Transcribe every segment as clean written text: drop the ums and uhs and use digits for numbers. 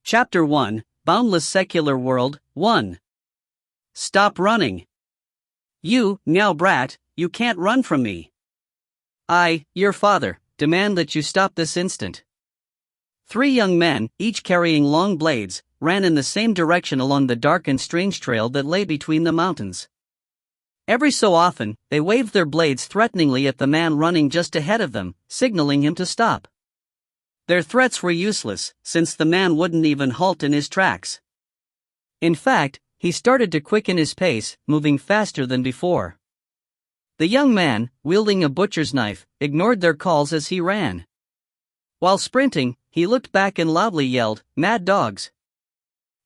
Chapter 1, Boundless Secular World, 1. Stop running. You, meow brat, you can't run from me. I, your father, demand that you stop this instant. 3 young men, each carrying long blades, ran in the same direction along the dark and strange trail that lay between the mountains. Every so often, they waved their blades threateningly at the man running just ahead of them, signaling him to stop. Their threats were useless, since the man wouldn't even halt in his tracks. In fact, he started to quicken his pace, moving faster than before. The young man, wielding a butcher's knife, ignored their calls as he ran. While sprinting, he looked back and loudly yelled, "Mad dogs!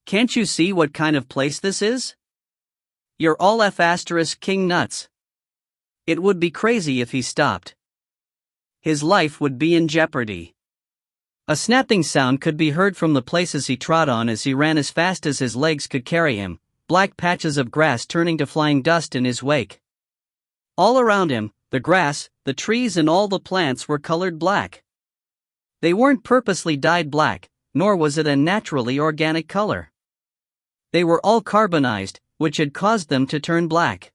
Can't you see what kind of place this is? You're all king nuts." It would be crazy if he stopped. His life would be in jeopardy. A snapping sound could be heard from the places he trod on as he ran as fast as his legs could carry him, black patches of grass turning to flying dust in his wake. All around him, the grass, the trees and all the plants were colored black. They weren't purposely dyed black, nor was it a naturally organic color. They were all carbonized, which had caused them to turn black.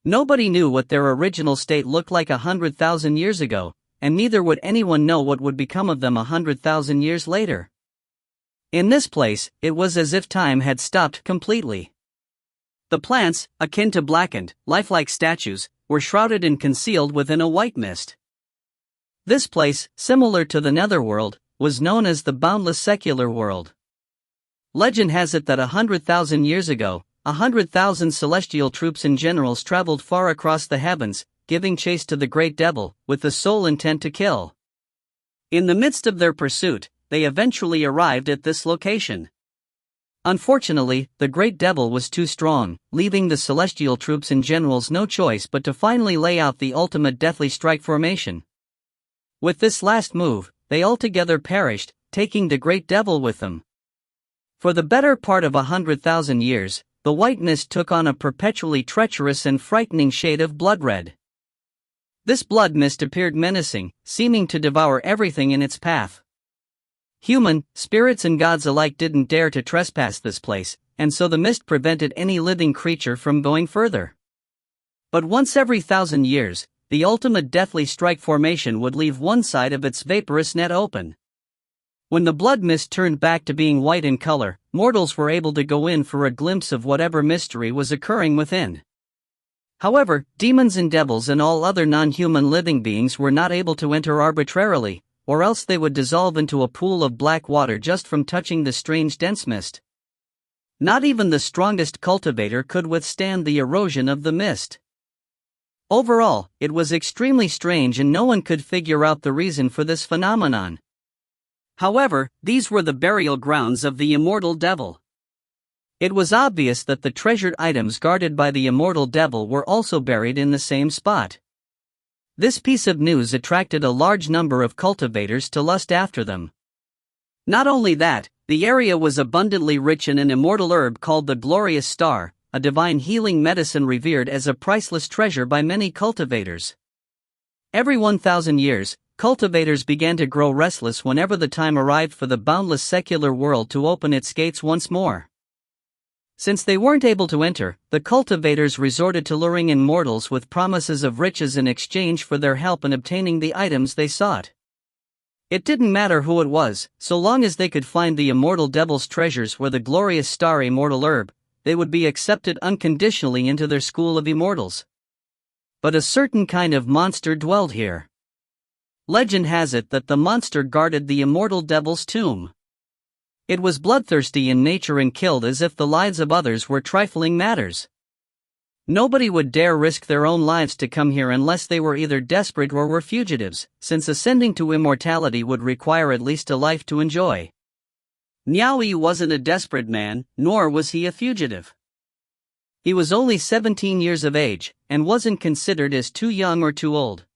Nobody knew what their original state looked like 100,000 years ago, and neither would anyone know what would become of them 100,000 years later. In this place, it was as if time had stopped completely. The plants, akin to blackened, lifelike statues, were shrouded and concealed within a white mist. This place, similar to the Netherworld, was known as the Boundless Secular World. Legend has it that 100,000 years ago, 100,000 celestial troops and generals traveled far across the heavens, giving chase to the great devil, with the sole intent to kill. In the midst of their pursuit, they eventually arrived at this location. Unfortunately, the great devil was too strong, leaving the celestial troops and generals no choice but to finally lay out the ultimate deathly strike formation. With this last move, they altogether perished, taking the great devil with them. For the better part of 100,000 years, the white mist took on a perpetually treacherous and frightening shade of blood red. This blood mist appeared menacing, seeming to devour everything in its path. Human, spirits and gods alike didn't dare to trespass this place, and so the mist prevented any living creature from going further. But once every 1,000 years, the ultimate deathly strike formation would leave one side of its vaporous net open. When the blood mist turned back to being white in color, mortals were able to go in for a glimpse of whatever mystery was occurring within. However, demons and devils and all other non-human living beings were not able to enter arbitrarily, or else they would dissolve into a pool of black water just from touching the strange dense mist. Not even the strongest cultivator could withstand the erosion of the mist. Overall, it was extremely strange and no one could figure out the reason for this phenomenon. However, these were the burial grounds of the immortal devil. It was obvious that the treasured items guarded by the immortal devil were also buried in the same spot. This piece of news attracted a large number of cultivators to lust after them. Not only that, the area was abundantly rich in an immortal herb called the glorious star, a divine healing medicine revered as a priceless treasure by many cultivators. Every 1,000 years, cultivators began to grow restless whenever the time arrived for the boundless secular world to open its gates once more. Since they weren't able to enter, the cultivators resorted to luring in mortals with promises of riches in exchange for their help in obtaining the items they sought. It didn't matter who it was, so long as they could find the immortal devil's treasures or the glorious star immortal herb, they would be accepted unconditionally into their school of immortals. But a certain kind of monster dwelled here. Legend has it that the monster guarded the immortal devil's tomb. It was bloodthirsty in nature and killed as if the lives of others were trifling matters. Nobody would dare risk their own lives to come here unless they were either desperate or were fugitives, since ascending to immortality would require at least a life to enjoy. Niaoyi wasn't a desperate man, nor was he a fugitive. He was only 17 years of age, and wasn't considered as too young or too old.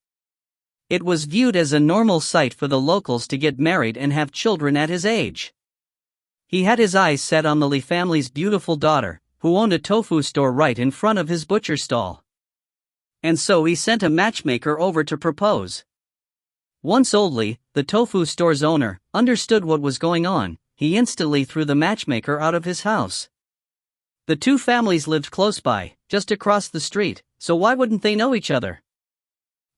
It was viewed as a normal sight for the locals to get married and have children at his age. He had his eyes set on the Li family's beautiful daughter, who owned a tofu store right in front of his butcher stall. And so he sent a matchmaker over to propose. Once Old Li, the tofu store's owner, understood what was going on, he instantly threw the matchmaker out of his house. The two families lived close by, just across the street, so why wouldn't they know each other?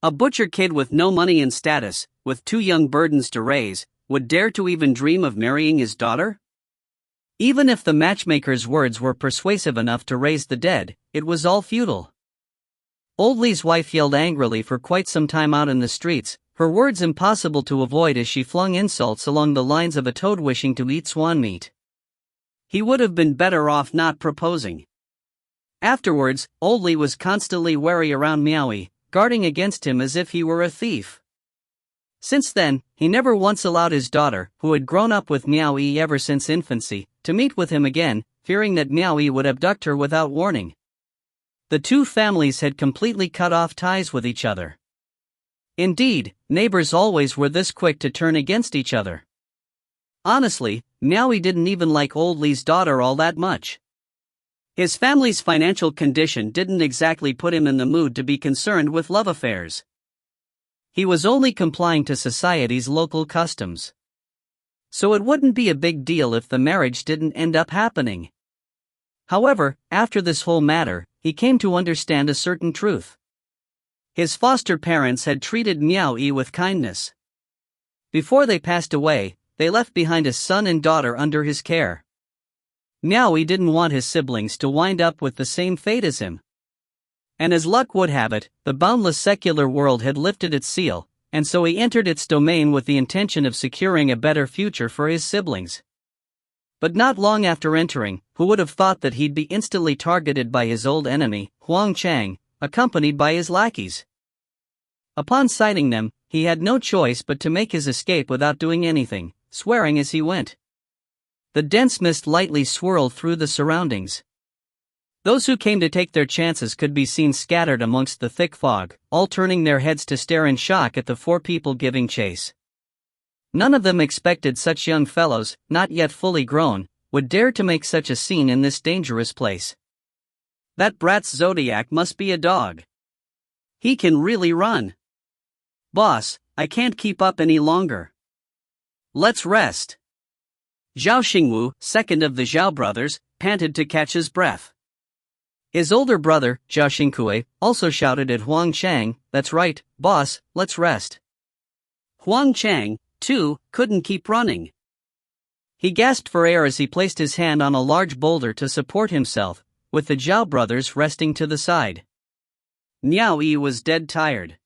A butcher kid with no money and status, with two young burdens to raise, would dare to even dream of marrying his daughter? Even if the matchmaker's words were persuasive enough to raise the dead, it was all futile. Old Lee's wife yelled angrily for quite some time out in the streets, her words impossible to avoid as she flung insults along the lines of a toad wishing to eat swan meat. He would have been better off not proposing. Afterwards, Old Lee was constantly wary around Meowie, guarding against him as if he were a thief. Since then, he never once allowed his daughter, who had grown up with Meowie ever since infancy, to meet with him again, fearing that Meowie would abduct her without warning. The two families had completely cut off ties with each other. Indeed, neighbors always were this quick to turn against each other. Honestly, Meowie didn't even like Old Lee's daughter all that much. His family's financial condition didn't exactly put him in the mood to be concerned with love affairs. He was only complying to society's local customs. So it wouldn't be a big deal if the marriage didn't end up happening. However, after this whole matter, he came to understand a certain truth. His foster parents had treated Meowie with kindness. Before they passed away, they left behind a son and daughter under his care. Meowie didn't want his siblings to wind up with the same fate as him. And as luck would have it, the boundless secular world had lifted its seal, and so he entered its domain with the intention of securing a better future for his siblings. But not long after entering, who would have thought that he'd be instantly targeted by his old enemy, Huang Chang, accompanied by his lackeys. Upon sighting them, he had no choice but to make his escape without doing anything, swearing as he went. The dense mist lightly swirled through the surroundings. Those who came to take their chances could be seen scattered amongst the thick fog, all turning their heads to stare in shock at the four people giving chase. None of them expected such young fellows, not yet fully grown, would dare to make such a scene in this dangerous place. That brat's Zodiac must be a dog. He can really run. Boss, I can't keep up any longer. Let's rest. Zhao Xingwu, second of the Zhao brothers, panted to catch his breath. His older brother, Zhao Xingkue, also shouted at Huang Chang, "That's right, boss, let's rest." Huang Chang, too, couldn't keep running. He gasped for air as he placed his hand on a large boulder to support himself, with the Zhao brothers resting to the side. Miao Yi was dead tired.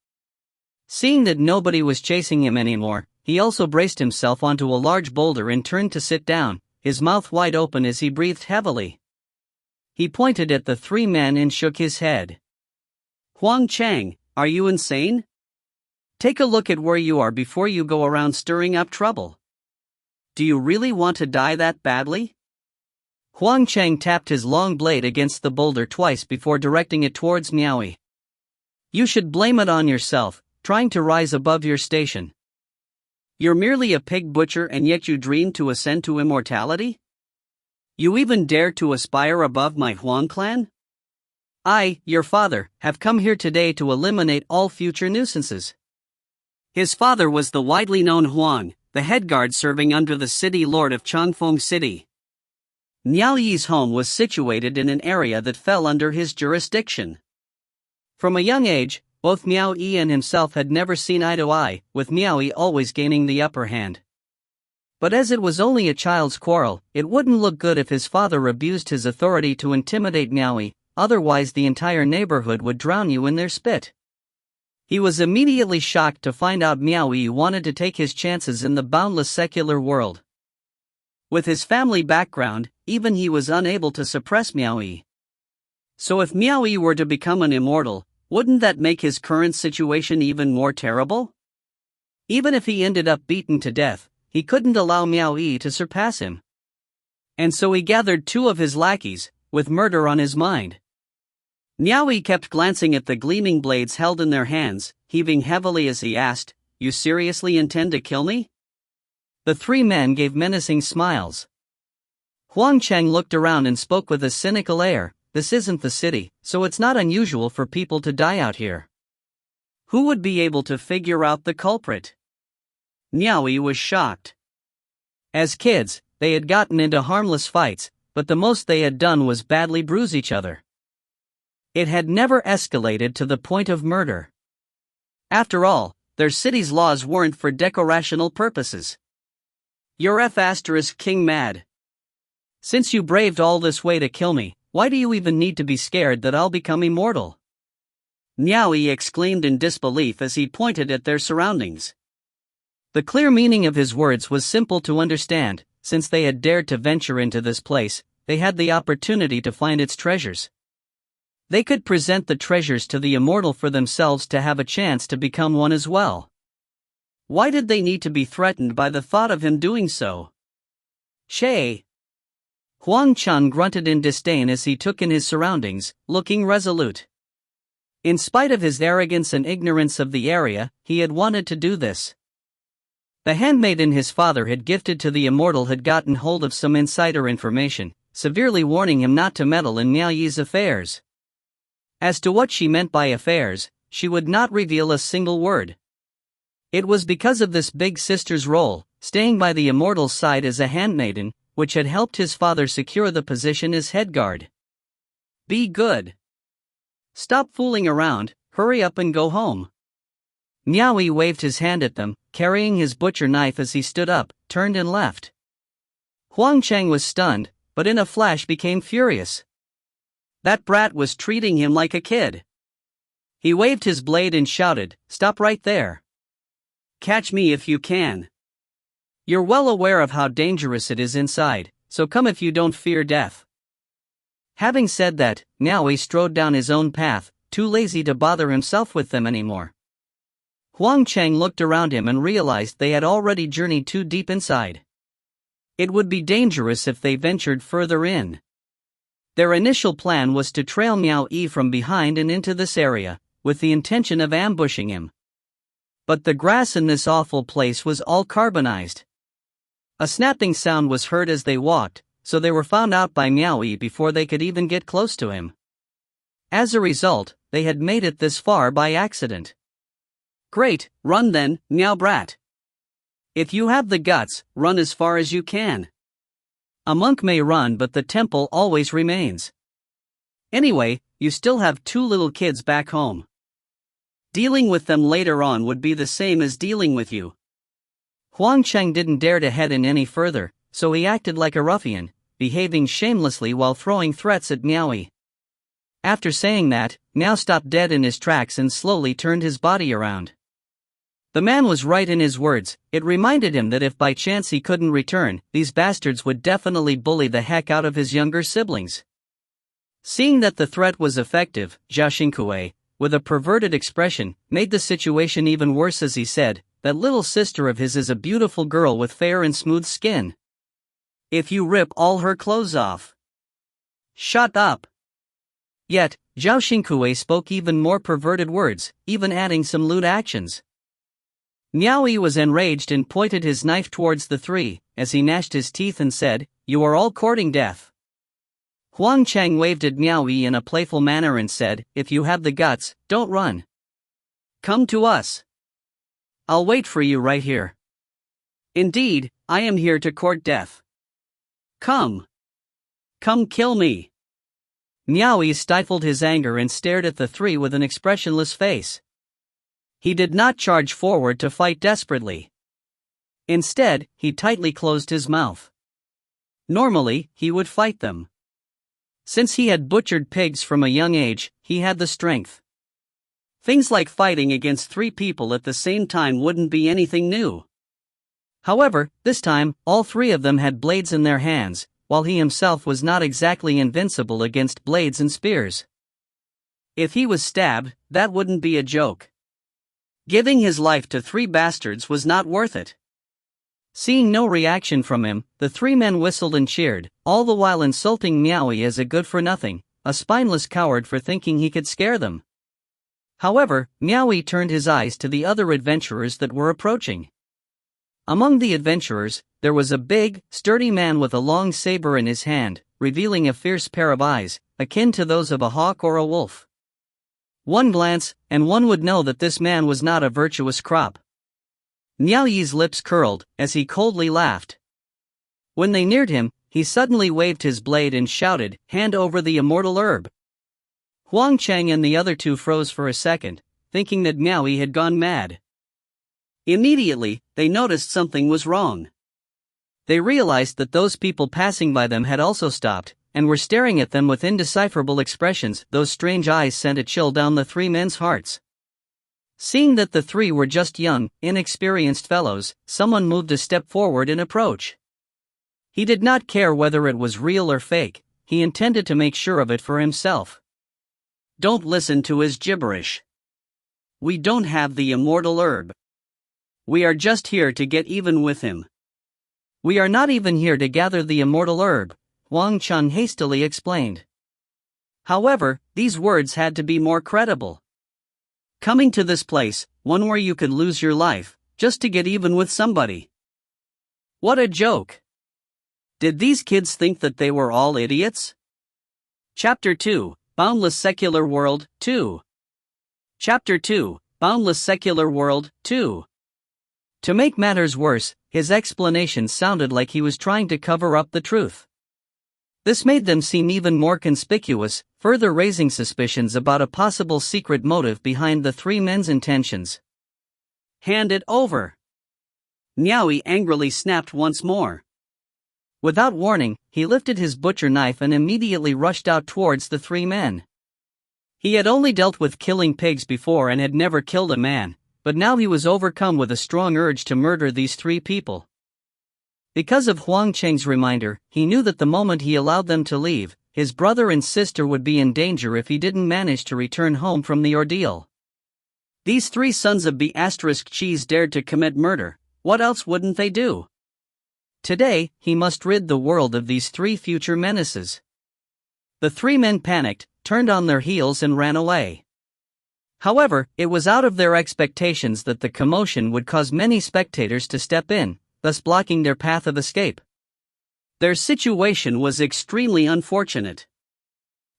Seeing that nobody was chasing him anymore, he also braced himself onto a large boulder and turned to sit down, his mouth wide open as he breathed heavily. He pointed at the three men and shook his head. "Huang Chang, are you insane? Take a look at where you are before you go around stirring up trouble. Do you really want to die that badly?" Huang Chang tapped his long blade against the boulder twice before directing it towards Miaoi. "You should blame it on yourself, trying to rise above your station. You're merely a pig butcher and yet you dream to ascend to immortality? You even dare to aspire above my Huang clan? I, your father, have come here today to eliminate all future nuisances." His father was the widely known Huang, the head guard serving under the city lord of Changfeng City. Miao Yi's home was situated in an area that fell under his jurisdiction. From a young age, both Miao Yi and himself had never seen eye to eye, with Miao Yi always gaining the upper hand. But as it was only a child's quarrel, it wouldn't look good if his father abused his authority to intimidate Miao Yi, otherwise the entire neighborhood would drown you in their spit. He was immediately shocked to find out Miao Yi wanted to take his chances in the boundless secular world. With his family background, even he was unable to suppress Miao Yi. So if Miao Yi were to become an immortal, wouldn't that make his current situation even more terrible? Even if he ended up beaten to death, he couldn't allow Miao Yi to surpass him. And so he gathered two of his lackeys, with murder on his mind. Miao Yi kept glancing at the gleaming blades held in their hands, heaving heavily as he asked, "You seriously intend to kill me?" The three men gave menacing smiles. Huang Cheng looked around and spoke with a cynical air, "This isn't the city, so it's not unusual for people to die out here. Who would be able to figure out the culprit?" Miao Yi was shocked. As kids, they had gotten into harmless fights, but the most they had done was badly bruise each other. It had never escalated to the point of murder. After all, their city's laws weren't for decorational purposes. You're King mad. Since you braved all this way to kill me, why do you even need to be scared that I'll become immortal? Niaoyi exclaimed in disbelief as he pointed at their surroundings. The clear meaning of his words was simple to understand. Since they had dared to venture into this place, they had the opportunity to find its treasures. They could present the treasures to the immortal for themselves to have a chance to become one as well. Why did they need to be threatened by the thought of him doing so? Shay! Huang Chun grunted in disdain as he took in his surroundings, looking resolute. In spite of his arrogance and ignorance of the area, he had wanted to do this. The handmaiden his father had gifted to the immortal had gotten hold of some insider information, severely warning him not to meddle in Niaoyi's affairs. As to what she meant by affairs, she would not reveal a single word. It was because of this big sister's role, staying by the immortal's side as a handmaiden, which had helped his father secure the position as head guard. Be good. Stop fooling around, hurry up and go home. Niaoyi waved his hand at them, carrying his butcher knife as he stood up, turned and left. Huang Cheng was stunned, but in a flash became furious. That brat was treating him like a kid. He waved his blade and shouted, "Stop right there. Catch me if you can. You're well aware of how dangerous it is inside, so come if you don't fear death." Having said that, Niaoyi strode down his own path, too lazy to bother himself with them anymore. Huang Cheng looked around him and realized they had already journeyed too deep inside. It would be dangerous if they ventured further in. Their initial plan was to trail Miao Yi from behind and into this area, with the intention of ambushing him. But the grass in this awful place was all carbonized. A snapping sound was heard as they walked, so they were found out by Miao Yi before they could even get close to him. As a result, they had made it this far by accident. Great, run then, Miao Brat. If you have the guts, run as far as you can. A monk may run, but the temple always remains. Anyway, you still have 2 little kids back home. Dealing with them later on would be the same as dealing with you. Huang Cheng didn't dare to head in any further, so he acted like a ruffian, behaving shamelessly while throwing threats at Niaoyi. After saying that, Miao stopped dead in his tracks and slowly turned his body around. The man was right in his words. It reminded him that if by chance he couldn't return, these bastards would definitely bully the heck out of his younger siblings. Seeing that the threat was effective, Zhao Xingkue, with a perverted expression, made the situation even worse as he said, "That little sister of his is a beautiful girl with fair and smooth skin. If you rip all her clothes off." Shut up. Yet, Zhao Xingkue spoke even more perverted words, even adding some lewd actions. Niaoyi was enraged and pointed his knife towards the 3, as he gnashed his teeth and said, "You are all courting death." Huang Cheng waved at Niaoyi in a playful manner and said, "If you have the guts, don't run. Come to us. I'll wait for you right here. Indeed, I am here to court death. Come. Come kill me." Niaoyi stifled his anger and stared at the 3 with an expressionless face. He did not charge forward to fight desperately. Instead, he tightly closed his mouth. Normally, he would fight them. Since he had butchered pigs from a young age, he had the strength. Things like fighting against 3 people at the same time wouldn't be anything new. However, this time, all 3 of them had blades in their hands, while he himself was not exactly invincible against blades and spears. If he was stabbed, that wouldn't be a joke. Giving his life to 3 bastards was not worth it. Seeing no reaction from him, the 3 men whistled and cheered, all the while insulting Niaoyi as a good-for-nothing, a spineless coward for thinking he could scare them. However, Niaoyi turned his eyes to the other adventurers that were approaching. Among the adventurers, there was a big, sturdy man with a long saber in his hand, revealing a fierce pair of eyes, akin to those of a hawk or a wolf. One glance, and one would know that this man was not a virtuous crop. Niaoyi's lips curled, as he coldly laughed. When they neared him, he suddenly waved his blade and shouted, "Hand over the immortal herb!" Huang Chang and the other two froze for a second, thinking that Miaoyi had gone mad. Immediately, they noticed something was wrong. They realized that those people passing by them had also stopped, and were staring at them with indecipherable expressions. Those strange eyes sent a chill down the three men's hearts. Seeing that the three were just young, inexperienced fellows, someone moved a step forward in approach. He did not care whether it was real or fake, he intended to make sure of it for himself. "Don't listen to his gibberish. We don't have the immortal herb. We are just here to get even with him." "We are not even here to gather the immortal herb," Huang Chun hastily explained. However, these words had to be more credible. Coming to this place, one where you could lose your life, just to get even with somebody. What a joke! Did these kids think that they were all idiots? Chapter 2, Boundless Secular World, 2. Chapter 2, Boundless Secular World, 2. To make matters worse, his explanation sounded like he was trying to cover up the truth. This made them seem even more conspicuous, further raising suspicions about a possible secret motive behind the three men's intentions. "Hand it over!" Miaoyi angrily snapped once more. Without warning, he lifted his butcher knife and immediately rushed out towards the three men. He had only dealt with killing pigs before and had never killed a man, but now he was overcome with a strong urge to murder these three people. Because of Huang Cheng's reminder, he knew that the moment he allowed them to leave, his brother and sister would be in danger if he didn't manage to return home from the ordeal. These three sons of B***cheese dared to commit murder, what else wouldn't they do? Today, he must rid the world of these three future menaces. The three men panicked, turned on their heels and ran away. However, it was out of their expectations that the commotion would cause many spectators to step in, thus blocking their path of escape. Their situation was extremely unfortunate.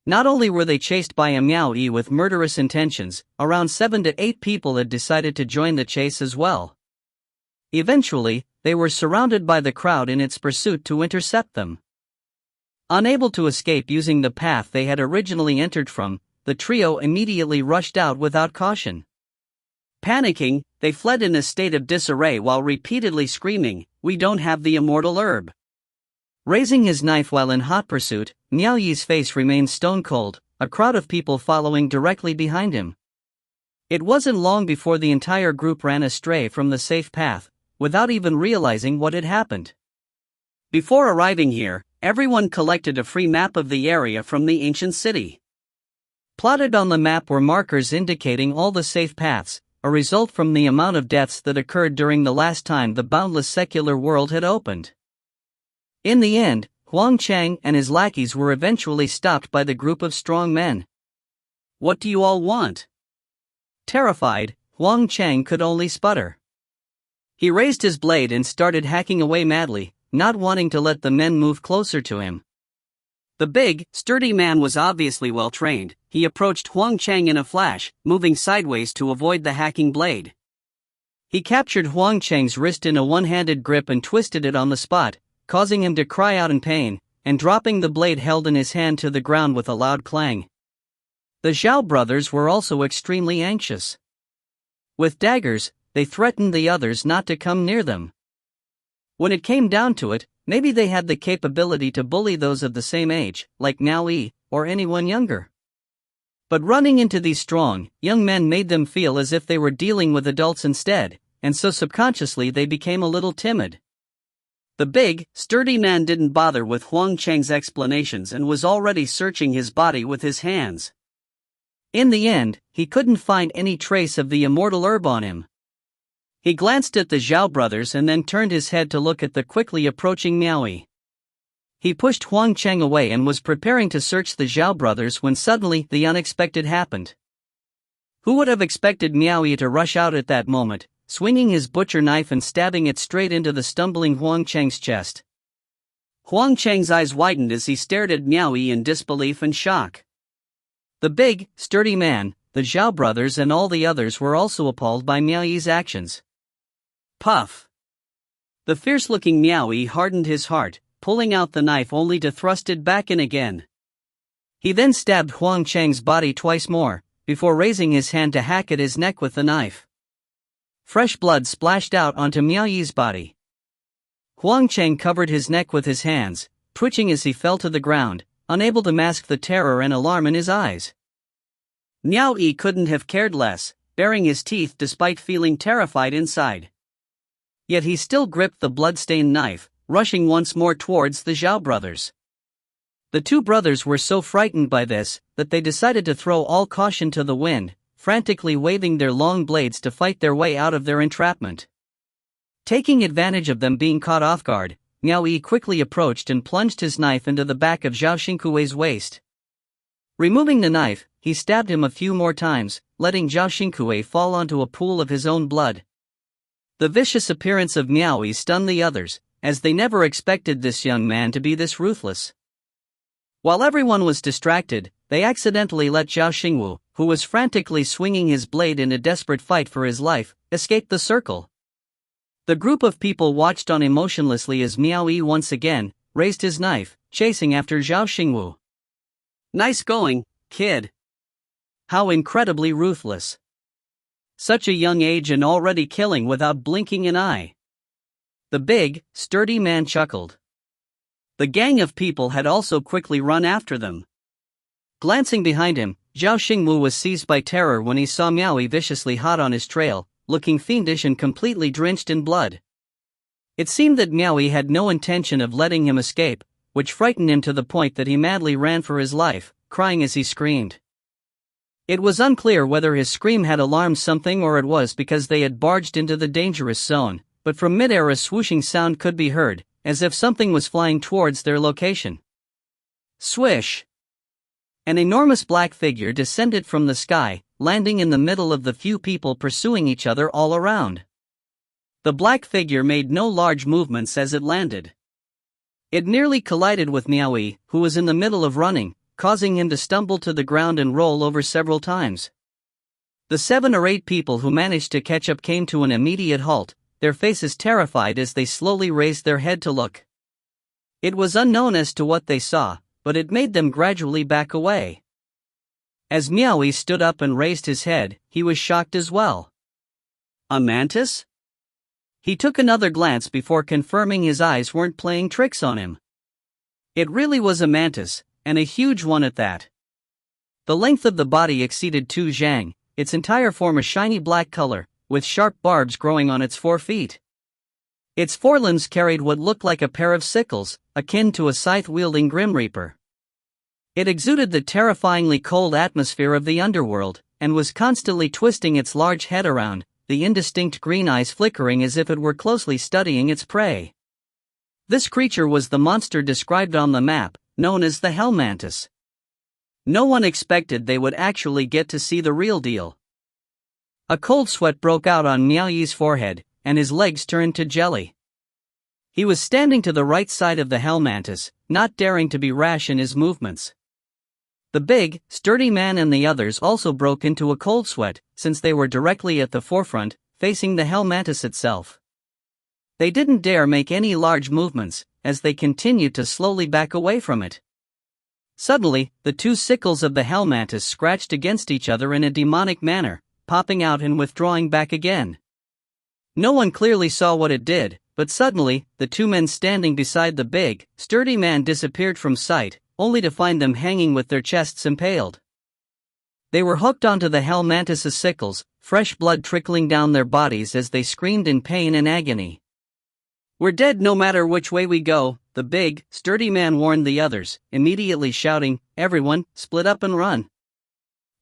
Not only were they chased by a Miaoyi with murderous intentions, around 7 to 8 people had decided to join the chase as well. Eventually, they were surrounded by the crowd in its pursuit to intercept them. Unable to escape using the path they had originally entered from, the trio immediately rushed out without caution. Panicking, they fled in a state of disarray while repeatedly screaming, "We don't have the immortal herb." Raising his knife while in hot pursuit, Miaoyi's face remained stone cold, a crowd of people following directly behind him. It wasn't long before the entire group ran astray from the safe path, without even realizing what had happened. Before arriving here, everyone collected a free map of the area from the ancient city. Plotted on the map were markers indicating all the safe paths, a result from the amount of deaths that occurred during the last time the boundless secular world had opened. In the end, Huang Chang and his lackeys were eventually stopped by the group of strong men. "What do you all want?" Terrified, Huang Chang could only sputter. He raised his blade and started hacking away madly, not wanting to let the men move closer to him. The big, sturdy man was obviously well trained. He approached Huang Chang in a flash, moving sideways to avoid the hacking blade. He captured Huang Chang's wrist in a one-handed grip and twisted it on the spot, causing him to cry out in pain, and dropping the blade held in his hand to the ground with a loud clang. The Zhao brothers were also extremely anxious. With daggers, they threatened the others not to come near them. When it came down to it, maybe they had the capability to bully those of the same age, like Miaoyi, or anyone younger. But running into these strong, young men made them feel as if they were dealing with adults instead, and so subconsciously they became a little timid. The big, sturdy man didn't bother with Huang Chang's explanations and was already searching his body with his hands. In the end, he couldn't find any trace of the immortal herb on him. He glanced at the Zhao brothers and then turned his head to look at the quickly approaching Miaoyi. He pushed Huang Chang away and was preparing to search the Zhao brothers when suddenly the unexpected happened. Who would have expected Miaoyi to rush out at that moment, swinging his butcher knife and stabbing it straight into the stumbling Huang Chang's chest? Huang Chang's eyes widened as he stared at Miaoyi in disbelief and shock. The big, sturdy man, the Zhao brothers and all the others were also appalled by Miaoyi's actions. Puff! The fierce-looking Miaoyi hardened his heart, pulling out the knife only to thrust it back in again. He then stabbed Huang Chang's body twice more, before raising his hand to hack at his neck with the knife. Fresh blood splashed out onto Miao Yi's body. Huang Chang covered his neck with his hands, twitching as he fell to the ground, unable to mask the terror and alarm in his eyes. Miao Yi couldn't have cared less, baring his teeth despite feeling terrified inside. Yet he still gripped the blood-stained knife, rushing once more towards the Zhao brothers. The two brothers were so frightened by this that they decided to throw all caution to the wind, frantically waving their long blades to fight their way out of their entrapment. Taking advantage of them being caught off guard, Miao Yi quickly approached and plunged his knife into the back of Zhao Xingkui's waist. Removing the knife, he stabbed him a few more times, letting Zhao Xingkui fall onto a pool of his own blood. The vicious appearance of Miao Yi stunned the others, as they never expected this young man to be this ruthless. While everyone was distracted, they accidentally let Zhao Xingwu, who was frantically swinging his blade in a desperate fight for his life, escape the circle. The group of people watched on emotionlessly as Miao Yi once again raised his knife, chasing after Zhao Xingwu. Nice going, kid. How incredibly ruthless. Such a young age and already killing without blinking an eye. The big, sturdy man chuckled. The gang of people had also quickly run after them. Glancing behind him, Zhao Xingwu was seized by terror when he saw Miao Yi viciously hot on his trail, looking fiendish and completely drenched in blood. It seemed that Miao Yi had no intention of letting him escape, which frightened him to the point that he madly ran for his life, crying as he screamed. It was unclear whether his scream had alarmed something or it was because they had barged into the dangerous zone, but from mid-air a swooshing sound could be heard, as if something was flying towards their location. Swish! An enormous black figure descended from the sky, landing in the middle of the few people pursuing each other all around. The black figure made no large movements as it landed. It nearly collided with Miao Yi, who was in the middle of running, causing him to stumble to the ground and roll over several times. The 7 or 8 people who managed to catch up came to an immediate halt, their faces terrified as they slowly raised their head to look. It was unknown as to what they saw, but it made them gradually back away. As Miao Yi stood up and raised his head, he was shocked as well. A mantis? He took another glance before confirming his eyes weren't playing tricks on him. It really was a mantis, and a huge one at that. The length of the body exceeded 2 zhang, its entire form a shiny black color, with sharp barbs growing on its 4 feet. Its forelimbs carried what looked like a pair of sickles, akin to a scythe-wielding Grim Reaper. It exuded the terrifyingly cold atmosphere of the underworld, and was constantly twisting its large head around, the indistinct green eyes flickering as if it were closely studying its prey. This creature was the monster described on the map, known as the Hell Mantis. No one expected they would actually get to see the real deal. A cold sweat broke out on Miao Yi's forehead, and his legs turned to jelly. He was standing to the right side of the Hell Mantis, not daring to be rash in his movements. The big, sturdy man and the others also broke into a cold sweat, since they were directly at the forefront, facing the Hell Mantis itself. They didn't dare make any large movements, as they continued to slowly back away from it. Suddenly, the 2 sickles of the Hell Mantis scratched against each other in a demonic manner, popping out and withdrawing back again. No one clearly saw what it did, but suddenly, the 2 men standing beside the big, sturdy man disappeared from sight, only to find them hanging with their chests impaled. They were hooked onto the Hell Mantis's sickles, fresh blood trickling down their bodies as they screamed in pain and agony. "We're dead no matter which way we go," the big, sturdy man warned the others, immediately shouting, "Everyone, split up and run."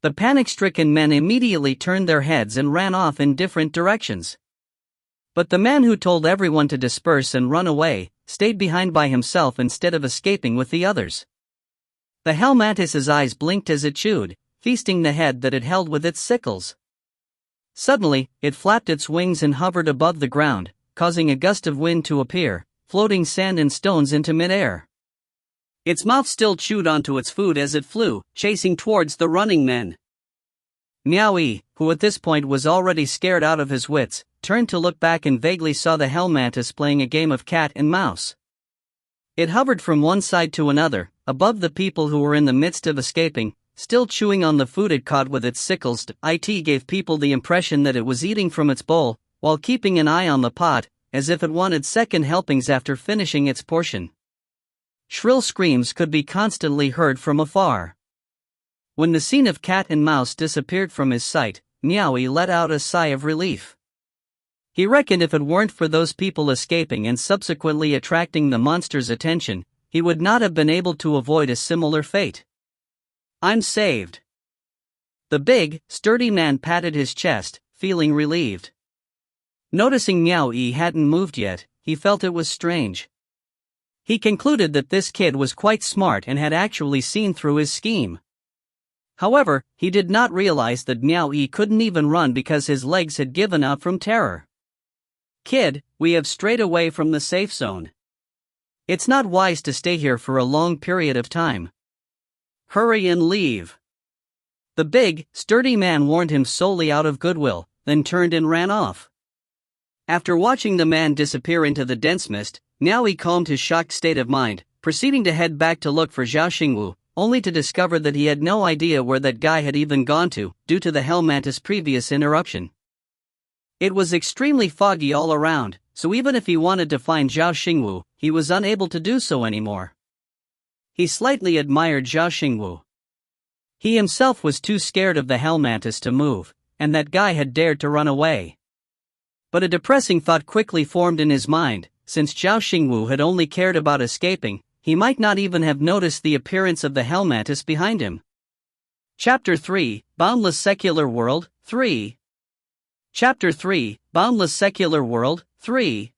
The panic-stricken men immediately turned their heads and ran off in different directions. But the man who told everyone to disperse and run away, stayed behind by himself instead of escaping with the others. The Hell Mantis's eyes blinked as it chewed, feasting the head that it held with its sickles. Suddenly, it flapped its wings and hovered above the ground, causing a gust of wind to appear, floating sand and stones into mid-air. Its mouth still chewed onto its food as it flew, chasing towards the running men. Miao Yi, who at this point was already scared out of his wits, turned to look back and vaguely saw the Hell Mantis playing a game of cat and mouse. It hovered from one side to another, above the people who were in the midst of escaping, still chewing on the food it caught with its sickles. It gave people the impression that it was eating from its bowl, while keeping an eye on the pot, as if it wanted second helpings after finishing its portion. Shrill screams could be constantly heard from afar. When the scene of cat and mouse disappeared from his sight, Meowie let out a sigh of relief. He reckoned if it weren't for those people escaping and subsequently attracting the monster's attention, he would not have been able to avoid a similar fate. "I'm saved." The big, sturdy man patted his chest, feeling relieved. Noticing Meowie hadn't moved yet, he felt it was strange. He concluded that this kid was quite smart and had actually seen through his scheme. However, he did not realize that Meowie couldn't even run because his legs had given out from terror. "Kid, we have strayed away from the safe zone. It's not wise to stay here for a long period of time. Hurry and leave." The big, sturdy man warned him solely out of goodwill, then turned and ran off. After watching the man disappear into the dense mist, Meowie calmed his shocked state of mind, proceeding to head back to look for Zhao Xingwu, only to discover that he had no idea where that guy had even gone to, due to the Hell Mantis' previous interruption. It was extremely foggy all around, so even if he wanted to find Zhao Xingwu, he was unable to do so anymore. He slightly admired Zhao Xingwu. He himself was too scared of the Hell Mantis to move, and that guy had dared to run away. But a depressing thought quickly formed in his mind: since Zhao Xingwu had only cared about escaping, he might not even have noticed the appearance of the Hell Mantis behind him. Chapter 3, Boundless Secular World, 3. Chapter 3, Boundless Secular World, 3.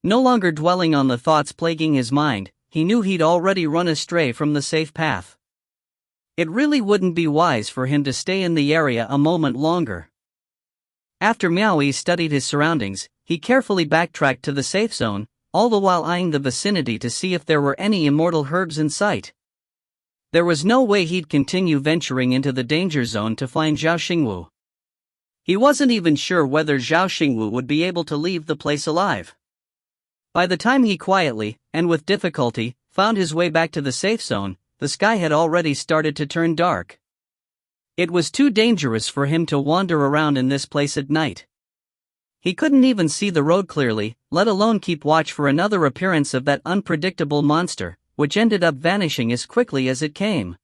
No longer dwelling on the thoughts plaguing his mind, he knew he'd already run astray from the safe path. It really wouldn't be wise for him to stay in the area a moment longer. After Meowie studied his surroundings, he carefully backtracked to the safe zone, all the while eyeing the vicinity to see if there were any immortal herbs in sight. There was no way he'd continue venturing into the danger zone to find Zhao Xingwu. He wasn't even sure whether Zhao Xingwu would be able to leave the place alive. By the time he quietly, and with difficulty, found his way back to the safe zone, the sky had already started to turn dark. It was too dangerous for him to wander around in this place at night. He couldn't even see the road clearly, let alone keep watch for another appearance of that unpredictable monster, which ended up vanishing as quickly as it came.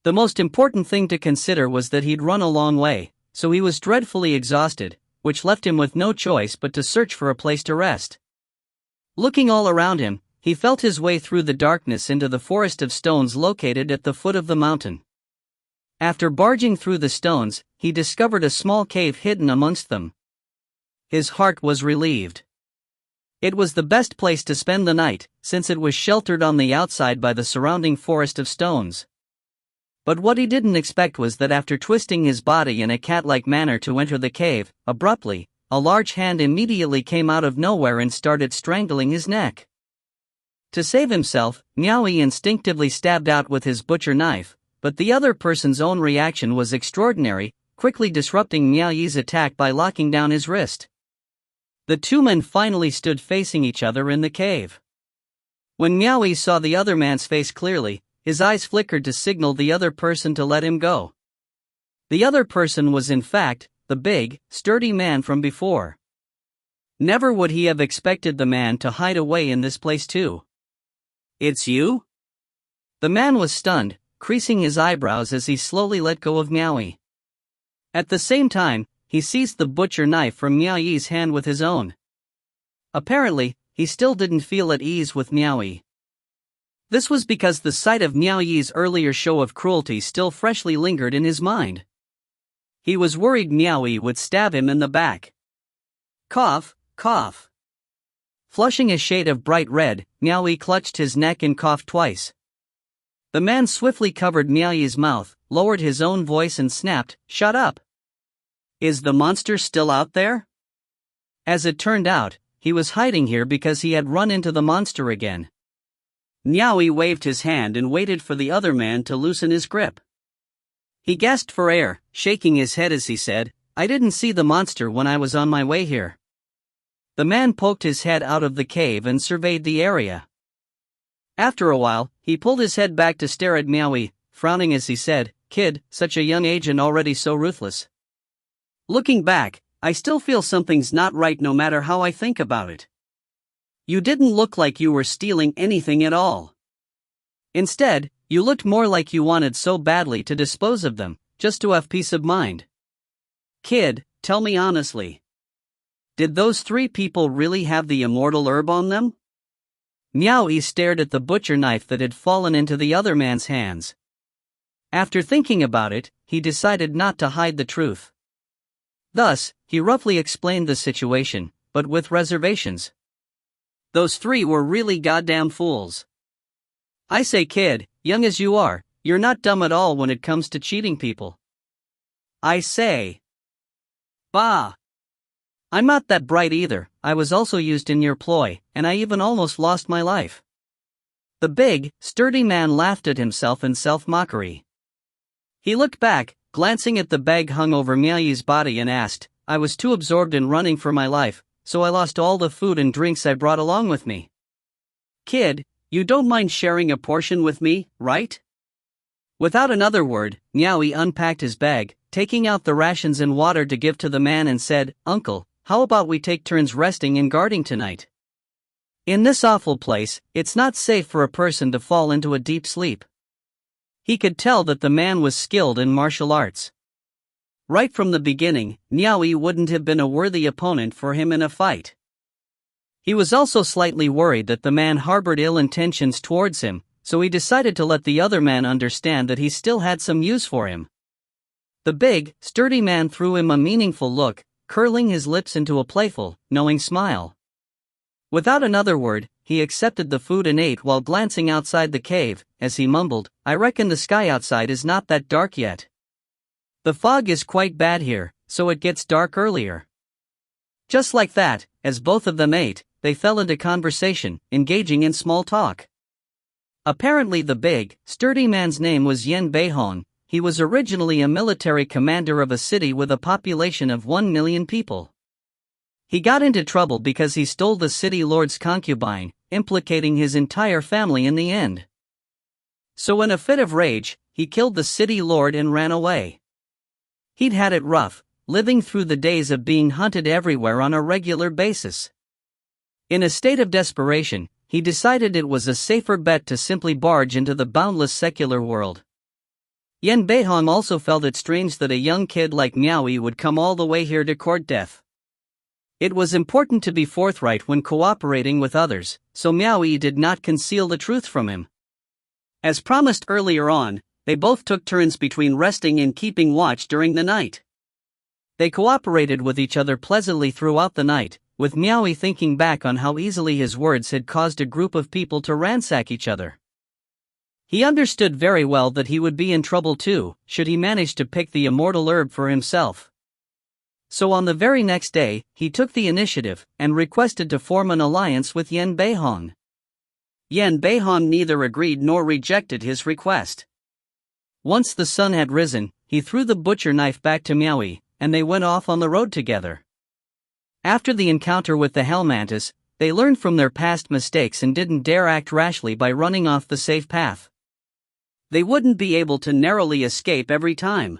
The most important thing to consider was that he'd run a long way, so he was dreadfully exhausted, which left him with no choice but to search for a place to rest. Looking all around him, he felt his way through the darkness into the forest of stones located at the foot of the mountain. After barging through the stones, he discovered a small cave hidden amongst them. His heart was relieved. It was the best place to spend the night, since it was sheltered on the outside by the surrounding forest of stones. But what he didn't expect was that after twisting his body in a cat-like manner to enter the cave, abruptly, a large hand immediately came out of nowhere and started strangling his neck. To save himself, Meowie instinctively stabbed out with his butcher knife, but the other person's own reaction was extraordinary, quickly disrupting Meowie's attack by locking down his wrist. The two men finally stood facing each other in the cave. When Meowie saw the other man's face clearly, his eyes flickered to signal the other person to let him go. The other person was in fact the big, sturdy man from before. Never would he have expected the man to hide away in this place too. "It's you?" The man was stunned, creasing his eyebrows as he slowly let go of Meowie. At the same time, he seized the butcher knife from Meowie's hand with his own. Apparently, he still didn't feel at ease with Meowie. This was because the sight of Meowie's earlier show of cruelty still freshly lingered in his mind. He was worried Meowie would stab him in the back. Cough, cough. Flushing a shade of bright red, Meowie clutched his neck and coughed twice. The man swiftly covered Meowie's mouth, lowered his own voice and snapped, "Shut up! Is the monster still out there?" As it turned out, he was hiding here because he had run into the monster again. Meowie waved his hand and waited for the other man to loosen his grip. He gasped for air, shaking his head as he said, "I didn't see the monster when I was on my way here." The man poked his head out of the cave and surveyed the area. After a while, he pulled his head back to stare at Meowie, frowning as he said, "Kid, such a young age and already so ruthless. Looking back, I still feel something's not right no matter how I think about it. You didn't look like you were stealing anything at all. Instead, you looked more like you wanted so badly to dispose of them, just to have peace of mind. Kid, tell me honestly. Did those 3 people really have the immortal herb on them?" Meowie stared at the butcher knife that had fallen into the other man's hands. After thinking about it, he decided not to hide the truth. Thus, he roughly explained the situation, but with reservations. Those 3 were really goddamn fools. I say, kid, young as you are, you're not dumb at all when it comes to cheating people. I say. Bah! I'm not that bright either. I was also used in your ploy, and I even almost lost my life. The big, sturdy man laughed at himself in self-mockery. He looked back, glancing at the bag hung over Meowie's body and asked, "I was too absorbed in running for my life, so I lost all the food and drinks I brought along with me. Kid, you don't mind sharing a portion with me, right?" Without another word, Meowie unpacked his bag, taking out the rations and water to give to the man and said, "Uncle, how about we take turns resting and guarding tonight? In this awful place, it's not safe for a person to fall into a deep sleep." He could tell that the man was skilled in martial arts. Right from the beginning, Meowie wouldn't have been a worthy opponent for him in a fight. He was also slightly worried that the man harbored ill intentions towards him, so he decided to let the other man understand that he still had some use for him. The big, sturdy man threw him a meaningful look, curling his lips into a playful, knowing smile. Without another word, he accepted the food and ate while glancing outside the cave, as he mumbled, "I reckon the sky outside is not that dark yet. The fog is quite bad here, so it gets dark earlier." Just like that, as both of them ate, they fell into conversation, engaging in small talk. Apparently the big, sturdy man's name was Yen Beihong. He was originally a military commander of a city with a population of 1 million people. He got into trouble because he stole the city lord's concubine, implicating his entire family in the end. So in a fit of rage, he killed the city lord and ran away. He'd had it rough, living through the days of being hunted everywhere on a regular basis. In a state of desperation, he decided it was a safer bet to simply barge into the boundless secular world. Yen Beihong also felt it strange that a young kid like Meowie would come all the way here to court death. It was important to be forthright when cooperating with others, so Meowie did not conceal the truth from him. As promised earlier on, they both took turns between resting and keeping watch during the night. They cooperated with each other pleasantly throughout the night, with Meowie thinking back on how easily his words had caused a group of people to ransack each other. He understood very well that he would be in trouble too, should he manage to pick the immortal herb for himself. So on the very next day, he took the initiative, and requested to form an alliance with Yen Beihong. Yen Beihong neither agreed nor rejected his request. Once the sun had risen, he threw the butcher knife back to Meowie, and they went off on the road together. After the encounter with the Hell Mantis, they learned from their past mistakes and didn't dare act rashly by running off the safe path. They wouldn't be able to narrowly escape every time.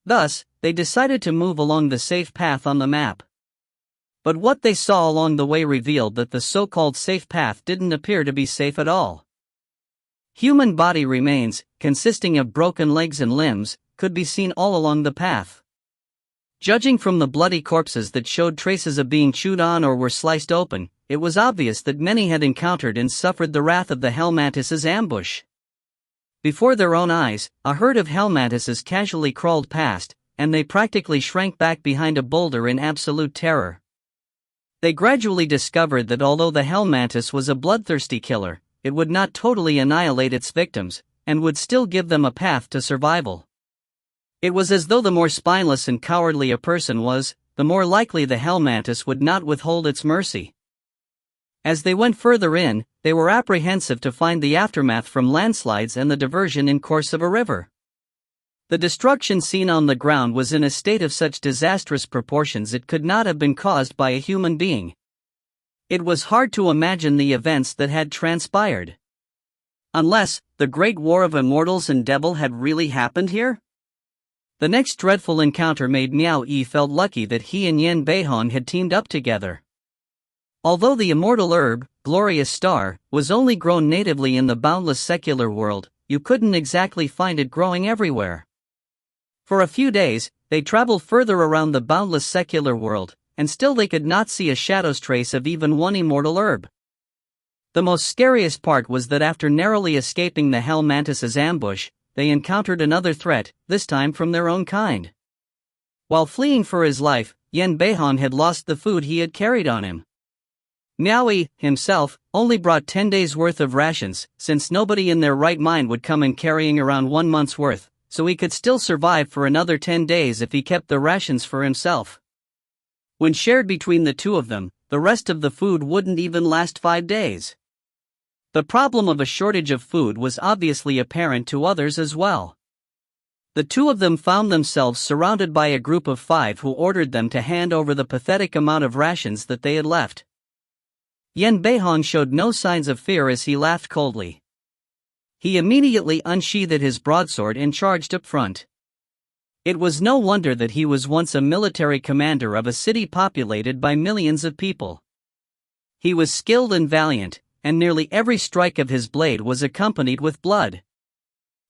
Thus, they decided to move along the safe path on the map. But what they saw along the way revealed that the so-called safe path didn't appear to be safe at all. Human body remains, consisting of broken legs and limbs, could be seen all along the path. Judging from the bloody corpses that showed traces of being chewed on or were sliced open, it was obvious that many had encountered and suffered the wrath of the Hell Mantis's ambush. Before their own eyes, a herd of Hell Mantises casually crawled past, and they practically shrank back behind a boulder in absolute terror. They gradually discovered that although the Hell Mantis was a bloodthirsty killer, it would not totally annihilate its victims, and would still give them a path to survival. It was as though the more spineless and cowardly a person was, the more likely the Hell Mantis would not withhold its mercy. As they went further in, they were apprehensive to find the aftermath from landslides and the diversion in course of a river. The destruction seen on the ground was in a state of such disastrous proportions it could not have been caused by a human being. It was hard to imagine the events that had transpired. Unless, the Great War of Immortals and Devil had really happened here? The next dreadful encounter made Miao Yi felt lucky that he and Yan Beihong had teamed up together. Although the immortal herb, Glorious Star, was only grown natively in the boundless secular world, you couldn't exactly find it growing everywhere. For a few days, they traveled further around the boundless secular world, and still they could not see a shadow's trace of even one immortal herb. The most scariest part was that after narrowly escaping the Hell Mantis's ambush, they encountered another threat, this time from their own kind. While fleeing for his life, Yan Beihong had lost the food he had carried on him. Miao Yi, himself, only brought 10 days' worth of rations, since nobody in their right mind would come in carrying around 1 month's worth, so he could still survive for another 10 days if he kept the rations for himself. When shared between the two of them, the rest of the food wouldn't even last 5 days. The problem of a shortage of food was obviously apparent to others as well. The two of them found themselves surrounded by a group of 5 who ordered them to hand over the pathetic amount of rations that they had left. Yan Beihong showed no signs of fear as he laughed coldly. He immediately unsheathed his broadsword and charged up front. It was no wonder that he was once a military commander of a city populated by millions of people. He was skilled and valiant, and nearly every strike of his blade was accompanied with blood.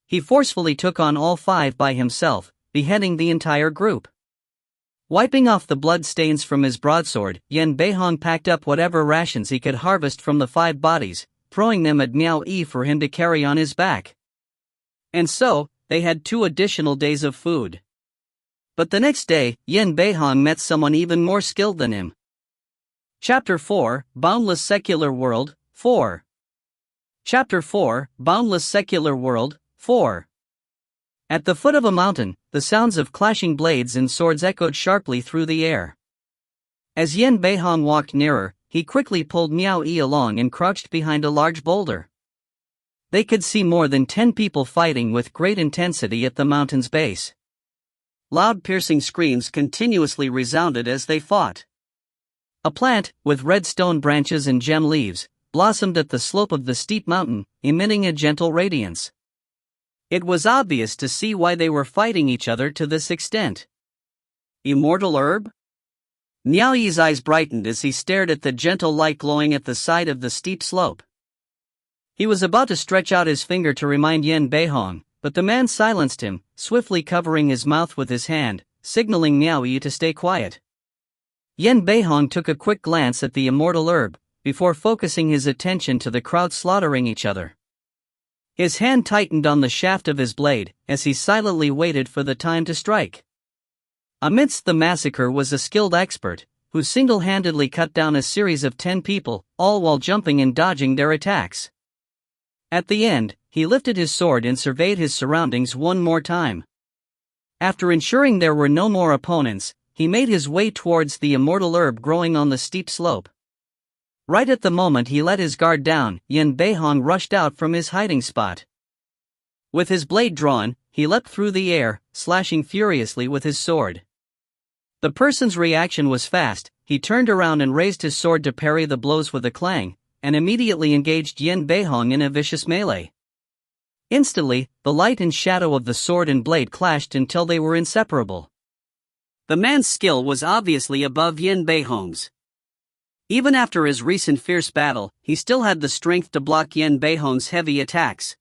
He forcefully took on all 5 by himself, beheading the entire group. Wiping off the blood stains from his broadsword, Yan Beihong packed up whatever rations he could harvest from the 5 bodies, throwing them at Miao Yi for him to carry on his back. And so, they had 2 additional days of food. But the next day, Yan Beihong met someone even more skilled than him. Chapter 4, Boundless Secular World, 4. Chapter 4, Boundless Secular World, 4. At the foot of a mountain, the sounds of clashing blades and swords echoed sharply through the air. As Yan Beihong walked nearer, he quickly pulled Miao Yi along and crouched behind a large boulder. They could see more than 10 people fighting with great intensity at the mountain's base. Loud piercing screams continuously resounded as they fought. A plant, with red stone branches and gem leaves, blossomed at the slope of the steep mountain, emitting a gentle radiance. It was obvious to see why they were fighting each other to this extent. Immortal herb? Miao Yi's eyes brightened as he stared at the gentle light glowing at the side of the steep slope. He was about to stretch out his finger to remind Yan Beihong, but the man silenced him, swiftly covering his mouth with his hand, signaling Miao Yi to stay quiet. Yan Beihong took a quick glance at the immortal herb, before focusing his attention to the crowd slaughtering each other. His hand tightened on the shaft of his blade, as he silently waited for the time to strike. Amidst the massacre was a skilled expert, who single-handedly cut down a series of 10 people, all while jumping and dodging their attacks. At the end, he lifted his sword and surveyed his surroundings one more time. After ensuring there were no more opponents, he made his way towards the immortal herb growing on the steep slope. Right at the moment he let his guard down, Yan Beihong rushed out from his hiding spot. With his blade drawn, he leapt through the air, slashing furiously with his sword. The person's reaction was fast. He turned around and raised his sword to parry the blows with a clang, and immediately engaged Yan Beihong in a vicious melee. Instantly, the light and shadow of the sword and blade clashed until they were inseparable. The man's skill was obviously above Yan Beihong's. Even after his recent fierce battle, he still had the strength to block Yan Beihong's heavy attacks.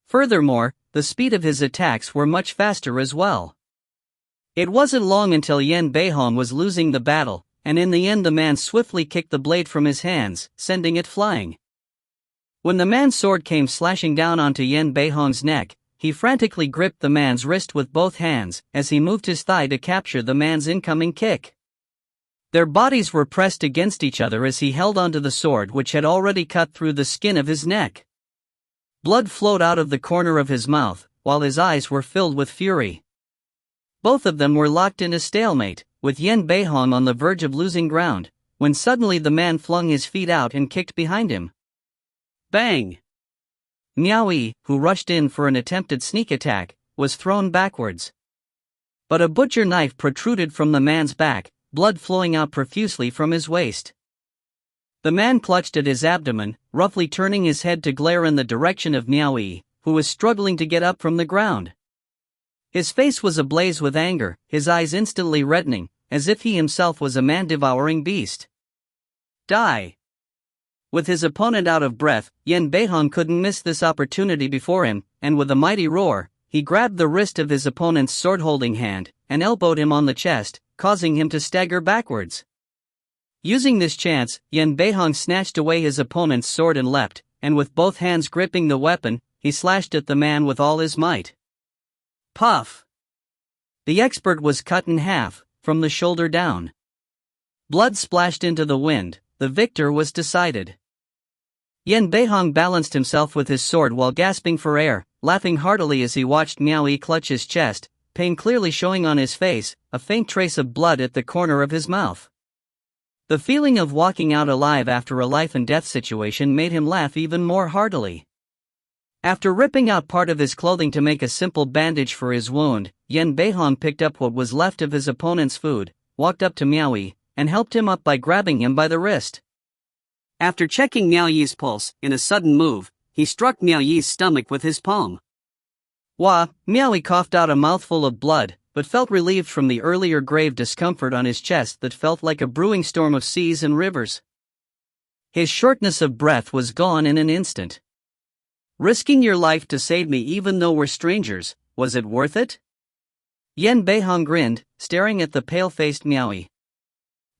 Furthermore, the speed of his attacks were much faster as well. It wasn't long until Yan Beihong was losing the battle, and in the end the man swiftly kicked the blade from his hands, sending it flying. When the man's sword came slashing down onto Yan Beihong's neck, he frantically gripped the man's wrist with both hands, as he moved his thigh to capture the man's incoming kick. Their bodies were pressed against each other as he held onto the sword which had already cut through the skin of his neck. Blood flowed out of the corner of his mouth, while his eyes were filled with fury. Both of them were locked in a stalemate, with Yan Beihong on the verge of losing ground, when suddenly the man flung his feet out and kicked behind him. Bang! Miao Yi, who rushed in for an attempted sneak attack, was thrown backwards. But a butcher knife protruded from the man's back, blood flowing out profusely from his waist. The man clutched at his abdomen, roughly turning his head to glare in the direction of Miao Yi, who was struggling to get up from the ground. His face was ablaze with anger, his eyes instantly reddening, as if he himself was a man-devouring beast. Die! With his opponent out of breath, Yan Beihong couldn't miss this opportunity before him, and with a mighty roar, he grabbed the wrist of his opponent's sword-holding hand, and elbowed him on the chest, causing him to stagger backwards. Using this chance, Yan Beihong snatched away his opponent's sword and leapt, and with both hands gripping the weapon, he slashed at the man with all his might. Puff! The expert was cut in half, from the shoulder down. Blood splashed into the wind, the victor was decided. Yan Beihong balanced himself with his sword while gasping for air, laughing heartily as he watched Miao Yi clutch his chest, pain clearly showing on his face, a faint trace of blood at the corner of his mouth. The feeling of walking out alive after a life-and-death situation made him laugh even more heartily. After ripping out part of his clothing to make a simple bandage for his wound, Yan Beihong picked up what was left of his opponent's food, walked up to Miao Yi, and helped him up by grabbing him by the wrist. After checking Miao Yi's pulse, in a sudden move, he struck Miao Yi's stomach with his palm. Wah! Miao Yi coughed out a mouthful of blood, but felt relieved from the earlier grave discomfort on his chest that felt like a brewing storm of seas and rivers. His shortness of breath was gone in an instant. Risking your life to save me even though we're strangers, was it worth it? Yan Beihong grinned, staring at the pale-faced Miao Yi.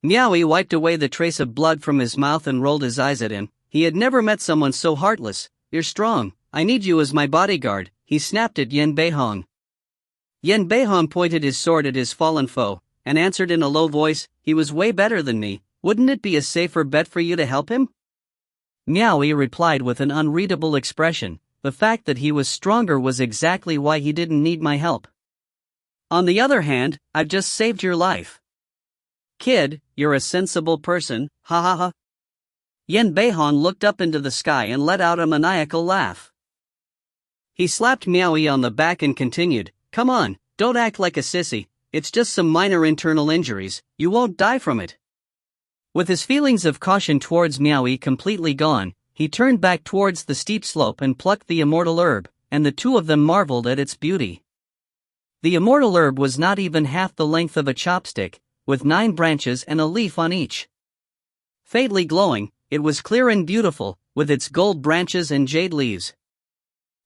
Miao Yi wiped away the trace of blood from his mouth and rolled his eyes at him. He had never met someone so heartless. You're strong, I need you as my bodyguard, he snapped at Yan Beihong. Yan Beihong pointed his sword at his fallen foe, and answered in a low voice, he was way better than me, wouldn't it be a safer bet for you to help him? Miao Yi replied with an unreadable expression, the fact that he was stronger was exactly why he didn't need my help. On the other hand, I've just saved your life. Kid, you're a sensible person, ha ha ha. Yan Beihong looked up into the sky and let out a maniacal laugh. He slapped Miao Yi on the back and continued, come on, don't act like a sissy, it's just some minor internal injuries, you won't die from it. With his feelings of caution towards Miao Yi completely gone, he turned back towards the steep slope and plucked the immortal herb, and the two of them marveled at its beauty. The immortal herb was not even half the length of a chopstick, with 9 branches and a leaf on each. Faintly glowing, it was clear and beautiful, with its gold branches and jade leaves.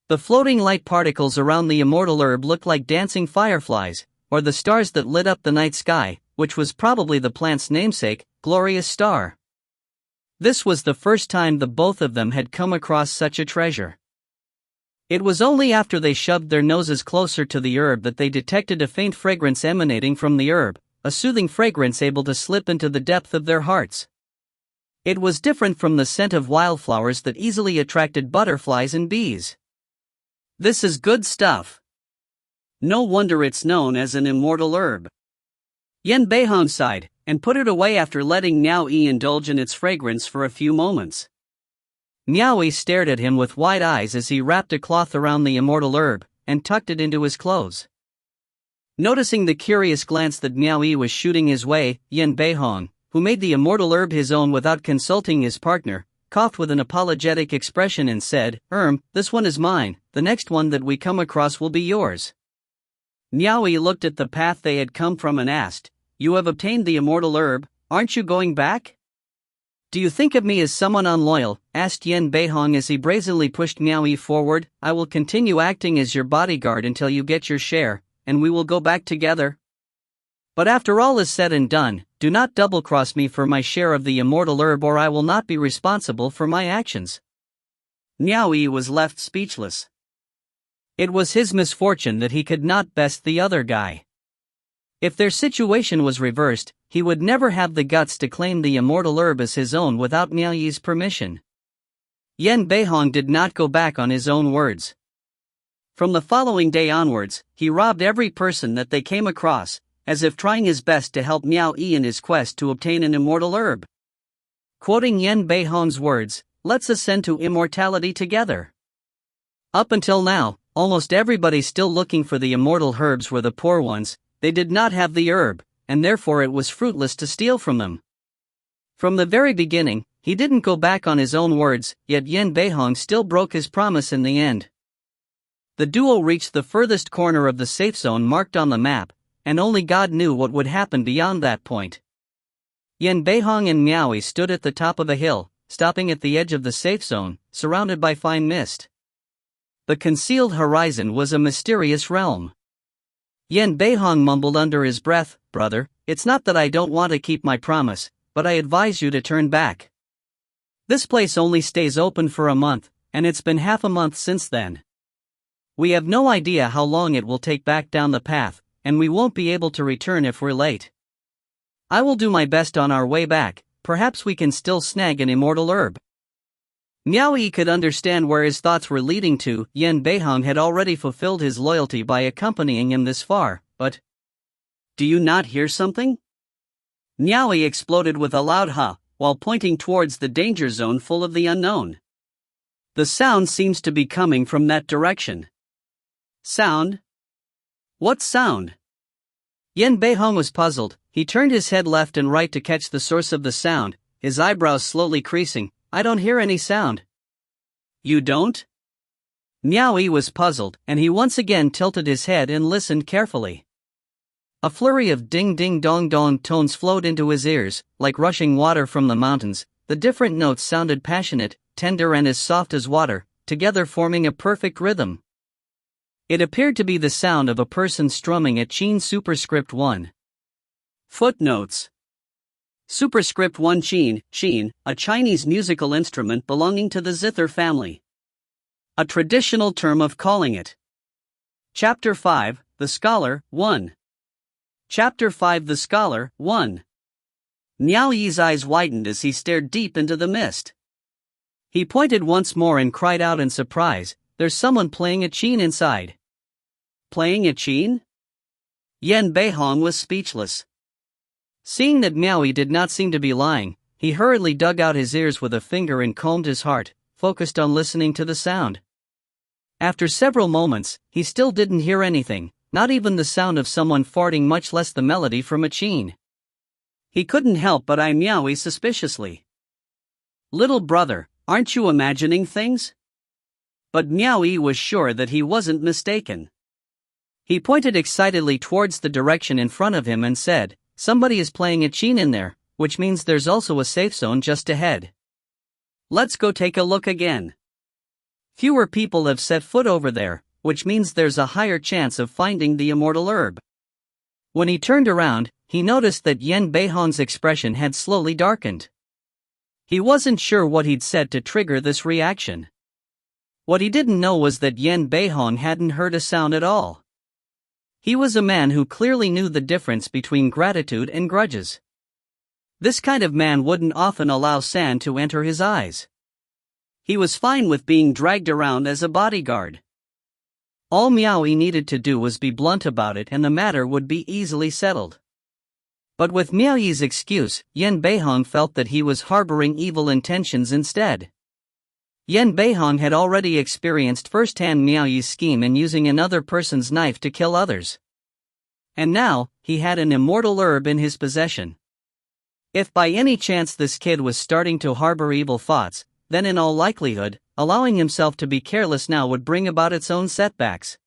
The floating light particles around the immortal herb looked like dancing fireflies, or the stars that lit up the night sky, which was probably the plant's namesake, glorious star. This was the first time the both of them had come across such a treasure. It was only after they shoved their noses closer to the herb that they detected a faint fragrance emanating from the herb, a soothing fragrance able to slip into the depth of their hearts. It was different from the scent of wildflowers that easily attracted butterflies and bees. This is good stuff. No wonder it's known as an immortal herb. Yan Beihong sighed, and put it away after letting Miao Yi indulge in its fragrance for a few moments. Miao Yi stared at him with wide eyes as he wrapped a cloth around the immortal herb, and tucked it into his clothes. Noticing the curious glance that Miao Yi was shooting his way, Yan Beihong, who made the immortal herb his own without consulting his partner, coughed with an apologetic expression and said, this one is mine, the next one that we come across will be yours. Miao Yi looked at the path they had come from and asked, you have obtained the immortal herb, aren't you going back? Do you think of me as someone unloyal? Asked Yan Beihong as he brazenly pushed Miao Yi forward. I will continue acting as your bodyguard until you get your share, and we will go back together. But after all is said and done, do not double-cross me for my share of the immortal herb or I will not be responsible for my actions. Miao Yi was left speechless. It was his misfortune that he could not best the other guy. If their situation was reversed, he would never have the guts to claim the immortal herb as his own without Miao Yi's permission. Yan Beihong did not go back on his own words. From the following day onwards, he robbed every person that they came across, as if trying his best to help Miao Yi in his quest to obtain an immortal herb. Quoting Yan Beihong's words, let's ascend to immortality together. Up until now, almost everybody still looking for the immortal herbs were the poor ones. They did not have the herb, and therefore it was fruitless to steal from them. From the very beginning, He didn't go back on his own words, yet Yen Beihong still broke his promise in the end. The duo reached the furthest corner of the safe zone marked on the map, and only God knew what would happen beyond that point. Yen Beihong and Miaoyi stood at the top of a hill, stopping at the edge of the safe zone, surrounded by fine mist. The concealed horizon was a mysterious realm. Yen Beihong mumbled under his breath, "Brother, it's not that I don't want to keep my promise, but I advise you to turn back. This place only stays open for a month, and it's been half a month since then. We have no idea how long it will take back down the path, and we won't be able to return if we're late. I will do my best on our way back, perhaps we can still snag an immortal herb." Miaoyi could understand where his thoughts were leading to. Yen Beihong had already fulfilled his loyalty by accompanying him this far, but... "Do you not hear something?" Miaoyi exploded with a loud ha, while pointing towards the danger zone full of the unknown. "The sound seems to be coming from that direction." "Sound? What sound?" Yen Beihong was puzzled. He turned his head left and right to catch the source of the sound, his eyebrows slowly creasing. "I don't hear any sound." "You don't?" Miaoyi was puzzled, and he once again tilted his head and listened carefully. A flurry of ding-ding-dong-dong tones flowed into his ears, like rushing water from the mountains. The different notes sounded passionate, tender and as soft as water, together forming a perfect rhythm. It appeared to be the sound of a person strumming a qin superscript 1. Footnotes. Superscript 1 qin, a Chinese musical instrument belonging to the zither family. A traditional term of calling it. Chapter 5, The Scholar, 1. Chapter 5 The Scholar, 1. Miaoyi's eyes widened as he stared deep into the mist. He pointed once more and cried out in surprise, "There's someone playing a qin inside." "Playing a qin?" Yen Beihong was speechless. Seeing that Miaoyi did not seem to be lying, he hurriedly dug out his ears with a finger and combed his heart, focused on listening to the sound. After several moments, he still didn't hear anything, not even the sound of someone farting, much less the melody from a qin. He couldn't help but eye Miaoyi suspiciously. "Little brother, aren't you imagining things?" But Miaoyi was sure that he wasn't mistaken. He pointed excitedly towards the direction in front of him and said, "Somebody is playing a qin in there, which means there's also a safe zone just ahead. Let's go take a look again. Fewer people have set foot over there, which means there's a higher chance of finding the immortal herb." When he turned around, he noticed that Yen Beihong's expression had slowly darkened. He wasn't sure what he'd said to trigger this reaction. What he didn't know was that Yen Beihong hadn't heard a sound at all. He was a man who clearly knew the difference between gratitude and grudges. This kind of man wouldn't often allow sand to enter his eyes. He was fine with being dragged around as a bodyguard. All Miaoyi needed to do was be blunt about it and the matter would be easily settled. But with Miaoyi's excuse, Yen Beihong felt that he was harboring evil intentions instead. Yen Beihong had already experienced firsthand Miaoyi's scheme in using another person's knife to kill others. And now, he had an immortal herb in his possession. If by any chance this kid was starting to harbor evil thoughts, then in all likelihood, allowing himself to be careless now would bring about its own setbacks.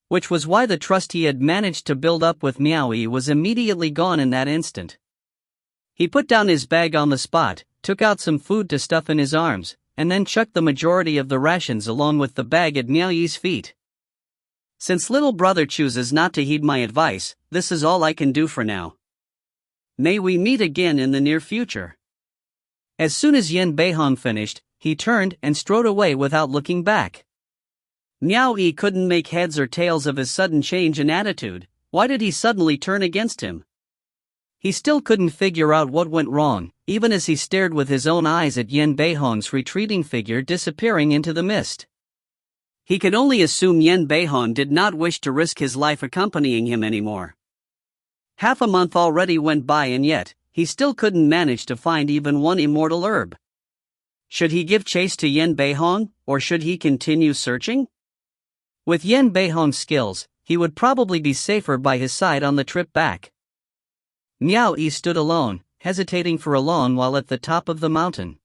Which was why the trust he had managed to build up with Miaoyi was immediately gone in that instant. He put down his bag on the spot, took out some food to stuff in his arms, and then chucked the majority of the rations along with the bag at Miaoyi's feet. "Since little brother chooses not to heed my advice, this is all I can do for now. May we meet again in the near future." As soon as Yen Beihong finished, he turned and strode away without looking back. Miaoyi couldn't make heads or tails of his sudden change in attitude. Why did he suddenly turn against him? He still couldn't figure out what went wrong, even as he stared with his own eyes at Yen Beihong's retreating figure disappearing into the mist. He could only assume Yen Beihong did not wish to risk his life accompanying him anymore. Half a month already went by and yet, he still couldn't manage to find even one immortal herb. Should he give chase to Yen Beihong, or should he continue searching? With Yen Beihong's skills, he would probably be safer by his side on the trip back. Miaoyi stood alone, hesitating for a long while at the top of the mountain.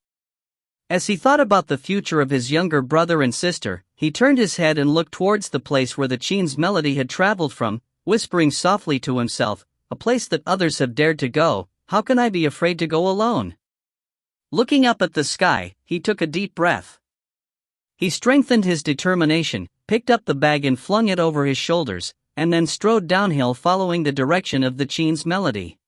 As he thought about the future of his younger brother and sister, he turned his head and looked towards the place where the Chin's melody had traveled from, whispering softly to himself, "A place that others have dared to go, how can I be afraid to go alone?" Looking up at the sky, he took a deep breath. He strengthened his determination, picked up the bag and flung it over his shoulders, and then strode downhill following the direction of the Chin's melody.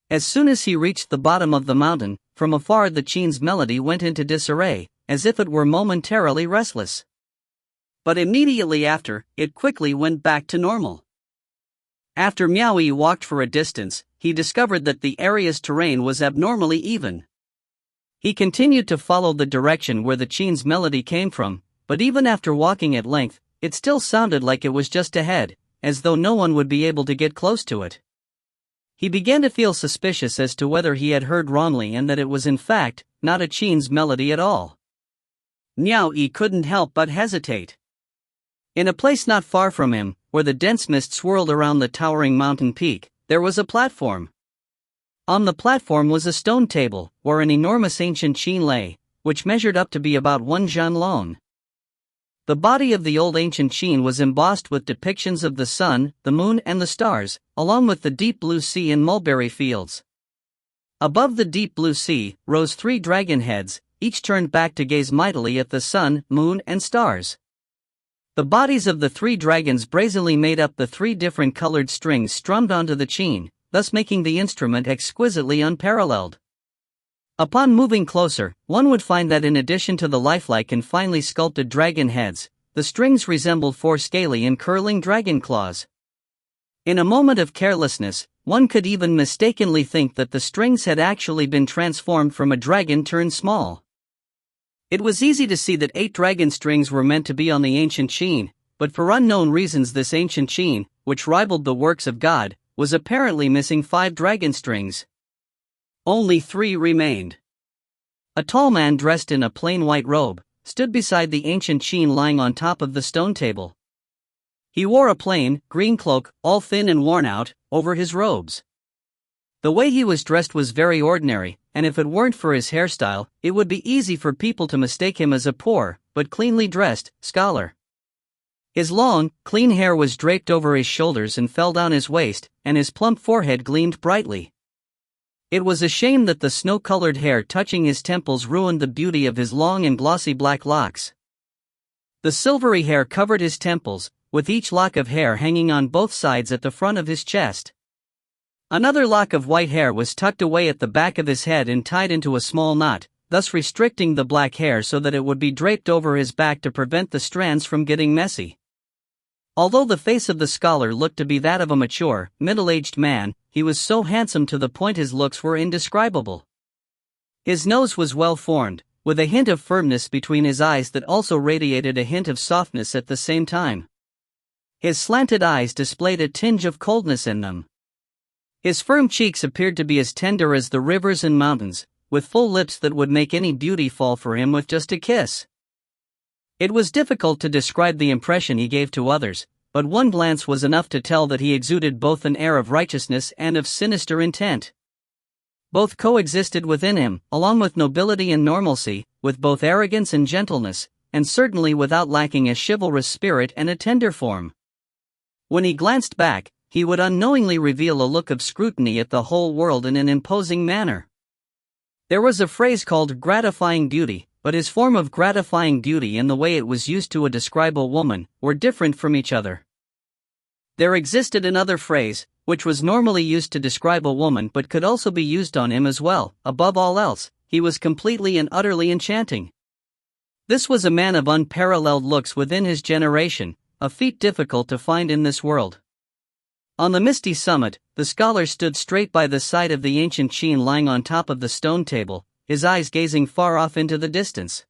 As soon as he reached the bottom of the mountain, from afar the Chin's melody went into disarray, as if it were momentarily restless. But immediately after, it quickly went back to normal. After Miaoyi walked for a distance, he discovered that the area's terrain was abnormally even. He continued to follow the direction where the Chin's melody came from, but even after walking at length, it still sounded like it was just ahead, as though no one would be able to get close to it. He began to feel suspicious as to whether he had heard wrongly and that it was in fact not a Chin's melody at all. Miao Yi couldn't help but hesitate. In a place not far from him, where the dense mist swirled around the towering mountain peak, there was a platform. On the platform was a stone table, where an enormous ancient Qin lay, which measured up to be about 1 zhan long. The body of the old ancient Qin was embossed with depictions of the sun, the moon and the stars, along with the deep blue sea and mulberry fields. Above the deep blue sea rose 3 dragon heads, each turned back to gaze mightily at the sun, moon and stars. The bodies of the 3 dragons brazenly made up the 3 different colored strings strummed onto the Qin, thus making the instrument exquisitely unparalleled. Upon moving closer, one would find that in addition to the lifelike and finely sculpted dragon heads, the strings resembled 4 scaly and curling dragon claws. In a moment of carelessness, one could even mistakenly think that the strings had actually been transformed from a dragon turned small. It was easy to see that 8 dragon strings were meant to be on the ancient Qin, but for unknown reasons this ancient Qin, which rivaled the works of God, was apparently missing 5 dragon strings. Only 3 remained. A tall man dressed in a plain white robe stood beside the ancient Qin lying on top of the stone table. He wore a plain, green cloak, all thin and worn out, over his robes. The way he was dressed was very ordinary, and if it weren't for his hairstyle, it would be easy for people to mistake him as a poor, but cleanly dressed, scholar. His long, clean hair was draped over his shoulders and fell down his waist, and his plump forehead gleamed brightly. It was a shame that the snow-colored hair touching his temples ruined the beauty of his long and glossy black locks. The silvery hair covered his temples, with each lock of hair hanging on both sides at the front of his chest. Another lock of white hair was tucked away at the back of his head and tied into a small knot, thus restricting the black hair so that it would be draped over his back to prevent the strands from getting messy. Although the face of the scholar looked to be that of a mature, middle-aged man, he was so handsome to the point his looks were indescribable. His nose was well formed, with a hint of firmness between his eyes that also radiated a hint of softness at the same time. His slanted eyes displayed a tinge of coldness in them. His firm cheeks appeared to be as tender as the rivers and mountains, with full lips that would make any beauty fall for him with just a kiss. It was difficult to describe the impression he gave to others, but one glance was enough to tell that he exuded both an air of righteousness and of sinister intent. Both coexisted within him, along with nobility and normalcy, with both arrogance and gentleness, and certainly without lacking a chivalrous spirit and a tender form. When he glanced back, he would unknowingly reveal a look of scrutiny at the whole world in an imposing manner. There was a phrase called gratifying beauty, but his form of gratifying beauty and the way it was used to describe a woman were different from each other. There existed another phrase, which was normally used to describe a woman but could also be used on him as well. Above all else, he was completely and utterly enchanting. This was a man of unparalleled looks within his generation, a feat difficult to find in this world. On the misty summit, the scholar stood straight by the side of the ancient Qin lying on top of the stone table, his eyes gazing far off into the distance.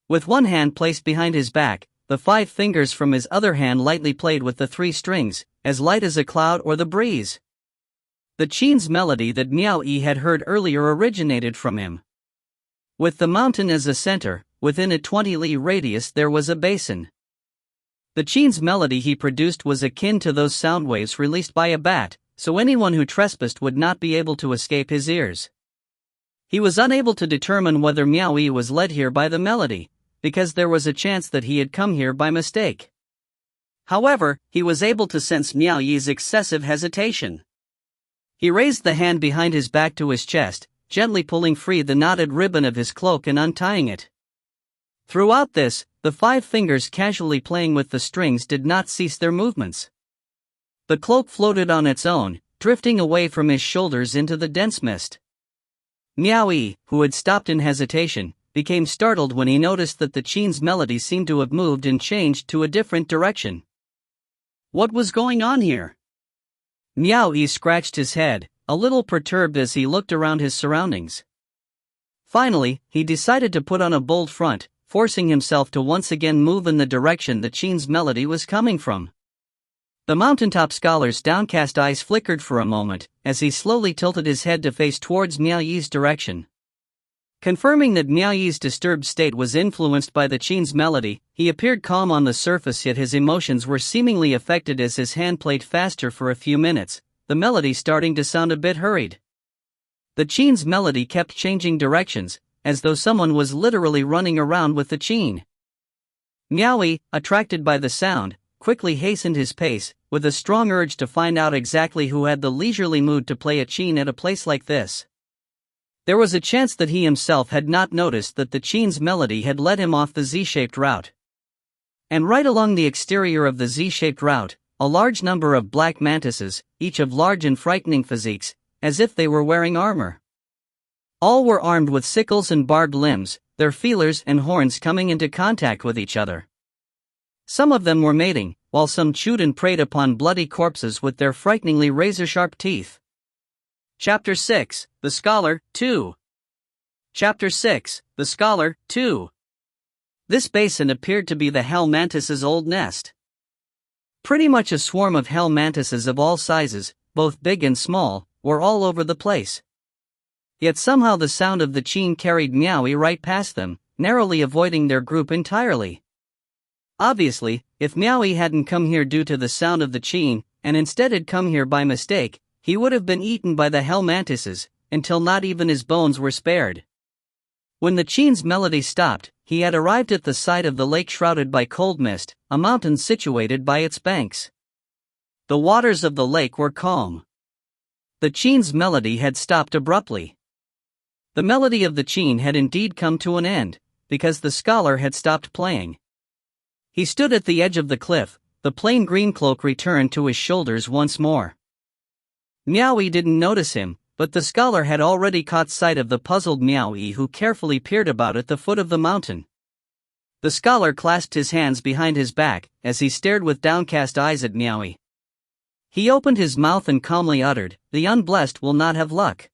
With one hand placed behind his back, the 5 fingers from his other hand lightly played with the 3 strings, as light as a cloud or the breeze. The Qin's melody that Miao Yi had heard earlier originated from him. With the mountain as a center, within a 20-li radius there was a basin. The Qin's melody he produced was akin to those sound waves released by a bat, so anyone who trespassed would not be able to escape his ears. He was unable to determine whether Miao Yi was led here by the melody, because there was a chance that he had come here by mistake. However, he was able to sense Miao Yi's excessive hesitation. He raised the hand behind his back to his chest, gently pulling free the knotted ribbon of his cloak and untying it. Throughout this, the 5 fingers casually playing with the strings did not cease their movements. The cloak floated on its own, drifting away from his shoulders into the dense mist. Miao Yi, who had stopped in hesitation, became startled when he noticed that the Qin's melody seemed to have moved and changed to a different direction. What was going on here? Miao Yi scratched his head, a little perturbed as he looked around his surroundings. Finally, he decided to put on a bold front, forcing himself to once again move in the direction the Qin's melody was coming from. The mountaintop scholar's downcast eyes flickered for a moment, as he slowly tilted his head to face towards Miao Yi's direction. Confirming that Miao Yi's disturbed state was influenced by the Qin's melody, he appeared calm on the surface, yet his emotions were seemingly affected as his hand played faster for a few minutes, the melody starting to sound a bit hurried. The Qin's melody kept changing directions, as though someone was literally running around with the Qin. Miao Yi, attracted by the sound, quickly hastened his pace, with a strong urge to find out exactly who had the leisurely mood to play a Qin at a place like this. There was a chance that he himself had not noticed that the Qin's melody had led him off the Z-shaped route. And right along the exterior of the Z-shaped route, a large number of black mantises, each of large and frightening physiques, as if they were wearing armor. All were armed with sickles and barbed limbs, their feelers and horns coming into contact with each other. Some of them were mating, while some chewed and preyed upon bloody corpses with their frighteningly razor-sharp teeth. Chapter 6, The Scholar, 2. Chapter 6, The Scholar, 2. This basin appeared to be the hell mantis's old nest. Pretty much a swarm of hell mantises of all sizes, both big and small, were all over the place. Yet somehow the sound of the Qin carried Miao Yi right past them, narrowly avoiding their group entirely. Obviously, if Miao Yi hadn't come here due to the sound of the Qin, and instead had come here by mistake, he would have been eaten by the hell mantises, until not even his bones were spared. When the Qin's melody stopped, he had arrived at the side of the lake shrouded by cold mist, a mountain situated by its banks. The waters of the lake were calm. The Qin's melody had stopped abruptly. The melody of the Qin had indeed come to an end, because the scholar had stopped playing. He stood at the edge of the cliff, the plain green cloak returned to his shoulders once more. Miao Yi didn't notice him, but the scholar had already caught sight of the puzzled Miao Yi, who carefully peered about at the foot of the mountain. The scholar clasped his hands behind his back, as he stared with downcast eyes at Miao Yi. He opened his mouth and calmly uttered, "The unblessed will not have luck.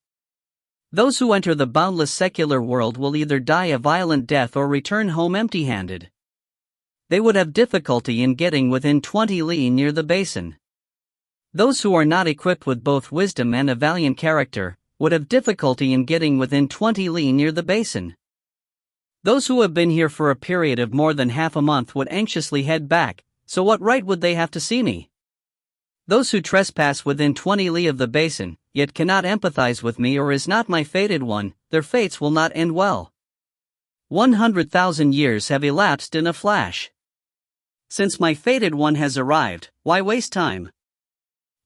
Those who enter the boundless secular world will either die a violent death or return home empty-handed. They would have difficulty in getting within 20 li near the basin. Those who are not equipped with both wisdom and a valiant character would have difficulty in getting within 20 li near the basin. Those who have been here for a period of more than half a month would anxiously head back, so what right would they have to see me? Those who trespass within 20 li of the basin, yet cannot empathize with me or is not my fated one, their fates will not end well. 100,000 years have elapsed in a flash. Since my fated one has arrived, why waste time?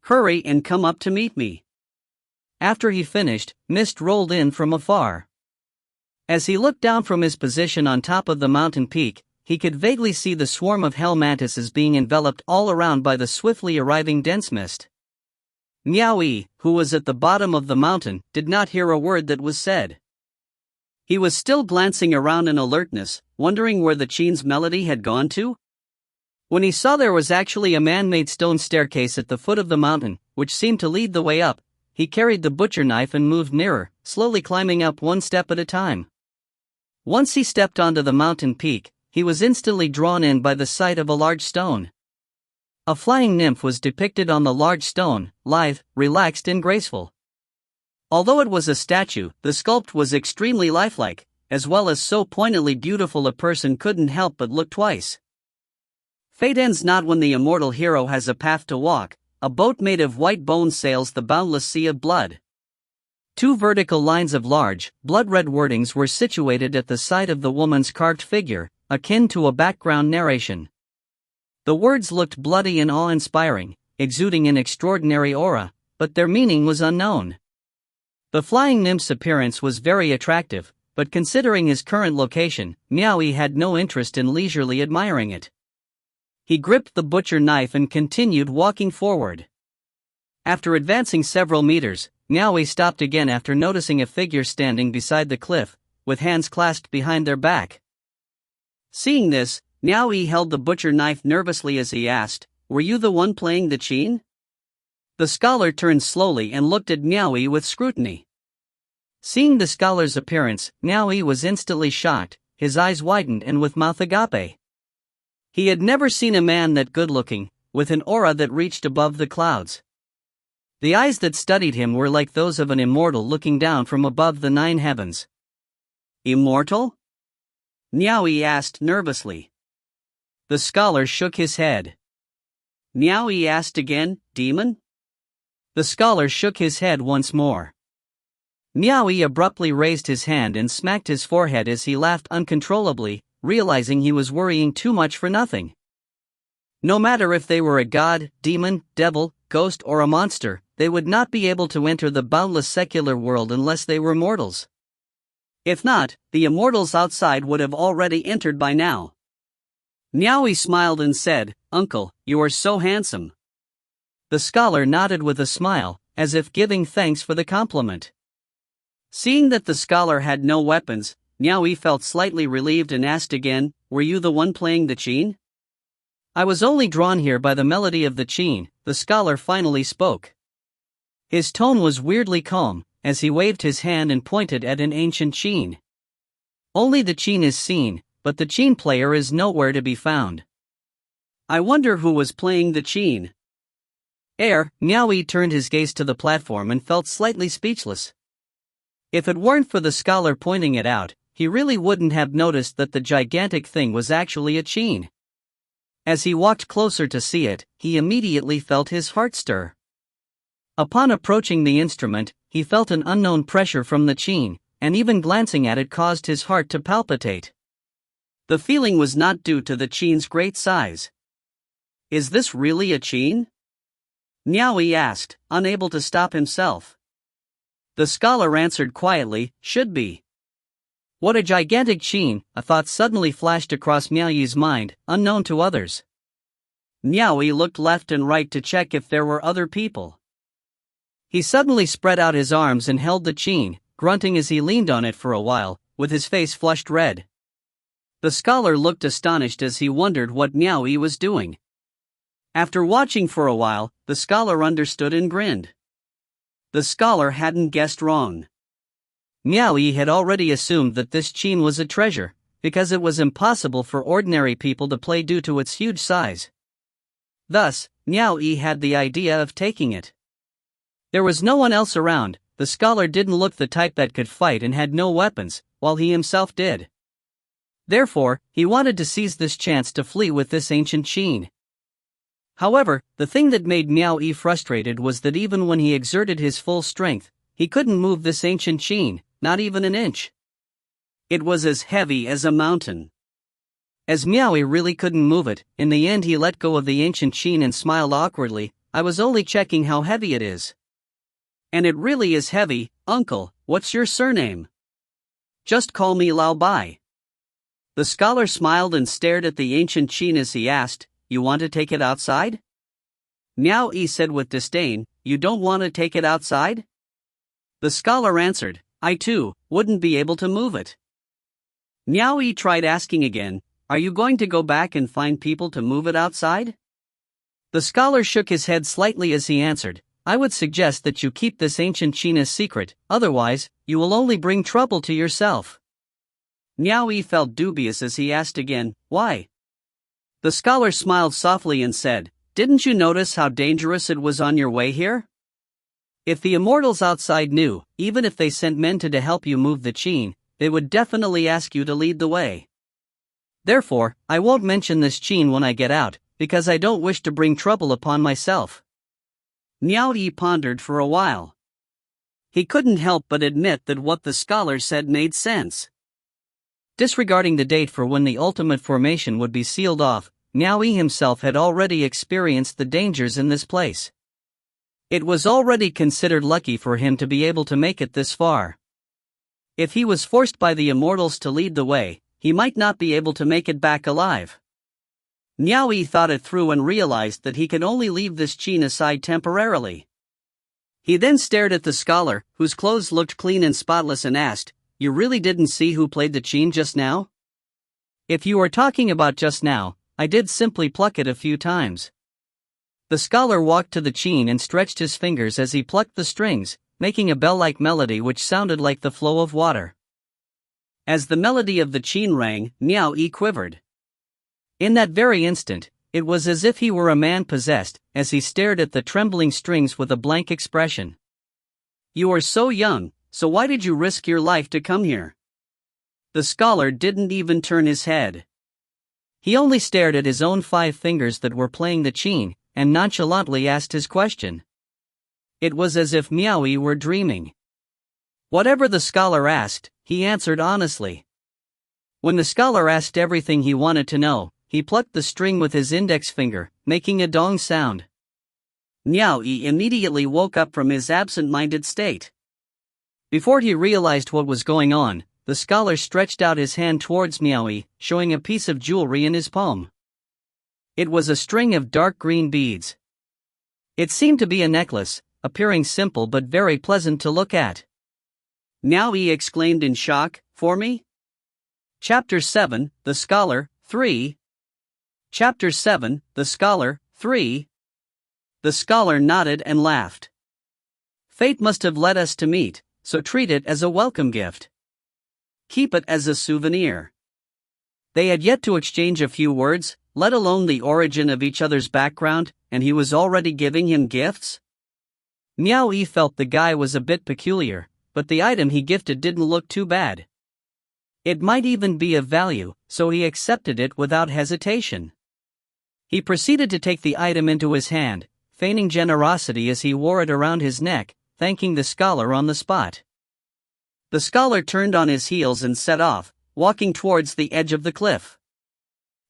Hurry and come up to meet me." After he finished, mist rolled in from afar. As he looked down from his position on top of the mountain peak, he could vaguely see the swarm of hell mantises being enveloped all around by the swiftly arriving dense mist. Miao Yi, who was at the bottom of the mountain, did not hear a word that was said. He was still glancing around in alertness, wondering where the Qin's melody had gone to. When he saw there was actually a man-made stone staircase at the foot of the mountain, which seemed to lead the way up, he carried the butcher knife and moved nearer, slowly climbing up one step at a time. Once he stepped onto the mountain peak, he was instantly drawn in by the sight of a large stone. A flying nymph was depicted on the large stone, lithe, relaxed and graceful. Although it was a statue, the sculpt was extremely lifelike, as well as so poignantly beautiful a person couldn't help but look twice. Fate ends not when the immortal hero has a path to walk, a boat made of white bones sails the boundless sea of blood. Two vertical lines of large, blood-red wordings were situated at the side of the woman's carved figure, akin to a background narration. The words looked bloody and awe-inspiring, exuding an extraordinary aura, but their meaning was unknown. The flying nymph's appearance was very attractive, but considering his current location, Miaoyi had no interest in leisurely admiring it. He gripped the butcher knife and continued walking forward. After advancing several meters, Miaoyi stopped again after noticing a figure standing beside the cliff, with hands clasped behind their back. Seeing this, Miaoyi held the butcher knife nervously as he asked, "Were you the one playing the qin?" The scholar turned slowly and looked at Miaoyi with scrutiny. Seeing the scholar's appearance, Miaoyi was instantly shocked, his eyes widened and with mouth agape. He had never seen a man that good-looking, with an aura that reached above the clouds. The eyes that studied him were like those of an immortal looking down from above the 9 heavens. "Immortal?" Miaoyi asked nervously. The scholar shook his head. Miaoyi asked again, "Demon?" The scholar shook his head once more. Miaoyi abruptly raised his hand and smacked his forehead as he laughed uncontrollably, realizing he was worrying too much for nothing. No matter if they were a god, demon, devil, ghost or a monster, they would not be able to enter the boundless secular world unless they were mortals. If not, the immortals outside would have already entered by now. Miaoyi smiled and said, "Uncle, you are so handsome." The scholar nodded with a smile, as if giving thanks for the compliment. Seeing that the scholar had no weapons, Miaoyi felt slightly relieved and asked again, "Were you the one playing the qin?" "I was only drawn here by the melody of the qin," the scholar finally spoke. His tone was weirdly calm, as he waved his hand and pointed at an ancient qin. "Only the qin is seen, but the qin player is nowhere to be found." "I wonder who was playing the qin." Miaoyi turned his gaze to the platform and felt slightly speechless. If it weren't for the scholar pointing it out, he really wouldn't have noticed that the gigantic thing was actually a qin. As he walked closer to see it, he immediately felt his heart stir. Upon approaching the instrument, he felt an unknown pressure from the qin, and even glancing at it caused his heart to palpitate. The feeling was not due to the qin's great size. "Is this really a qin?" Miaoyi asked, unable to stop himself. The scholar answered quietly, "Should be." What a gigantic qin, a thought suddenly flashed across Miaoyi's mind, unknown to others. Miaoyi looked left and right to check if there were other people. He suddenly spread out his arms and held the qin, grunting as he leaned on it for a while, with his face flushed red. The scholar looked astonished as he wondered what Miaoyi was doing. After watching for a while, the scholar understood and grinned. The scholar hadn't guessed wrong. Miaoyi had already assumed that this qin was a treasure, because it was impossible for ordinary people to play due to its huge size. Thus, Miaoyi had the idea of taking it. There was no one else around, the scholar didn't look the type that could fight and had no weapons, while he himself did. Therefore, he wanted to seize this chance to flee with this ancient qin. However, the thing that made Miaoyi frustrated was that even when he exerted his full strength, he couldn't move this ancient qin, not even an inch. It was as heavy as a mountain. As Miaoyi really couldn't move it, in the end he let go of the ancient qin and smiled awkwardly. "I was only checking how heavy it is." "And it really is heavy, uncle. What's your surname?" "Just call me Lao Bai." The scholar smiled and stared at the ancient qin as he asked, "You want to take it outside?" Miaoyi said with disdain, "You don't want to take it outside?" The scholar answered, "I too wouldn't be able to move it." Miaoyi tried asking again, "Are you going to go back and find people to move it outside?" The scholar shook his head slightly as he answered, "I would suggest that you keep this ancient qin a secret, otherwise, you will only bring trouble to yourself." Miaoyi felt dubious as he asked again, "Why?" The scholar smiled softly and said, "Didn't you notice how dangerous it was on your way here? If the immortals outside knew, even if they sent men to help you move the qin, they would definitely ask you to lead the way. Therefore, I won't mention this qin when I get out, because I don't wish to bring trouble upon myself." Miao Yi pondered for a while. He couldn't help but admit that what the scholar said made sense. Disregarding the date for when the ultimate formation would be sealed off, Miao Yi himself had already experienced the dangers in this place. It was already considered lucky for him to be able to make it this far. If he was forced by the immortals to lead the way, he might not be able to make it back alive. Miao Yi thought it through and realized that he could only leave this Qin aside temporarily. He then stared at the scholar, whose clothes looked clean and spotless, and asked, "You really didn't see who played the Qin just now?" "If you are talking about just now, I did simply pluck it a few times." The scholar walked to the Qin and stretched his fingers as he plucked the strings, making a bell-like melody which sounded like the flow of water. As the melody of the Qin rang, Miao Yi quivered. In that very instant, it was as if he were a man possessed, as he stared at the trembling strings with a blank expression. "You are so young, so why did you risk your life to come here?" The scholar didn't even turn his head. He only stared at his own 5 fingers that were playing the Qin, and nonchalantly asked his question. It was as if Miao Yi were dreaming. Whatever the scholar asked, he answered honestly. When the scholar asked everything he wanted to know, he plucked the string with his index finger, making a dong sound. Miao Yi immediately woke up from his absent-minded state. Before he realized what was going on, the scholar stretched out his hand towards Miao Yi, showing a piece of jewelry in his palm. It was a string of dark green beads. It seemed to be a necklace, appearing simple but very pleasant to look at. Miao Yi exclaimed in shock, "For me?" Chapter 7, The Scholar, 3. Chapter 7, The Scholar, 3. The scholar nodded and laughed. "Fate must have led us to meet, so treat it as a welcome gift. Keep it as a souvenir." They had yet to exchange a few words, let alone the origin of each other's background, and he was already giving him gifts? Miao Yi felt the guy was a bit peculiar, but the item he gifted didn't look too bad. It might even be of value, so he accepted it without hesitation. He proceeded to take the item into his hand, feigning generosity as he wore it around his neck, thanking the scholar on the spot. The scholar turned on his heels and set off, walking towards the edge of the cliff.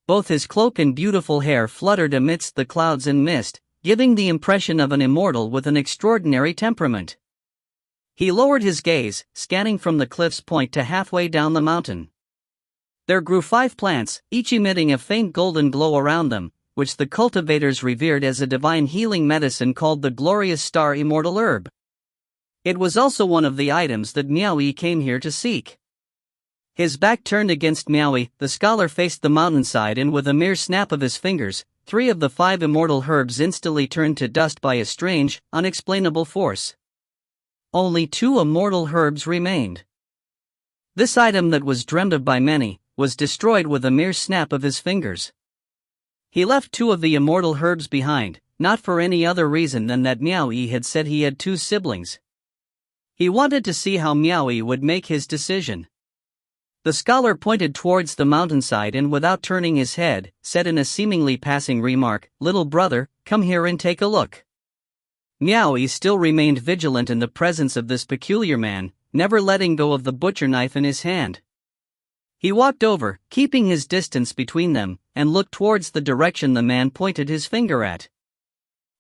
Both his cloak and beautiful hair fluttered amidst the clouds and mist, giving the impression of an immortal with an extraordinary temperament. He lowered his gaze, scanning from the cliff's point to halfway down the mountain. There grew 5 plants, each emitting a faint golden glow around them, which the cultivators revered as a divine healing medicine called the glorious star immortal herb. It was also one of the items that Miao Yi came here to seek. His back turned against Miao Yi, the scholar faced the mountainside, and with a mere snap of his fingers, 3 of the 5 immortal herbs instantly turned to dust by a strange, unexplainable force. Only 2 immortal herbs remained. This item that was dreamed of by many, was destroyed with a mere snap of his fingers. He left 2 of the immortal herbs behind, not for any other reason than that Miao Yi had said he had 2 siblings. He wanted to see how Miao Yi would make his decision. The scholar pointed towards the mountainside and without turning his head, said in a seemingly passing remark, "Little brother, come here and take a look." Miao Yi still remained vigilant in the presence of this peculiar man, never letting go of the butcher knife in his hand. He walked over, keeping his distance between them, and looked towards the direction the man pointed his finger at.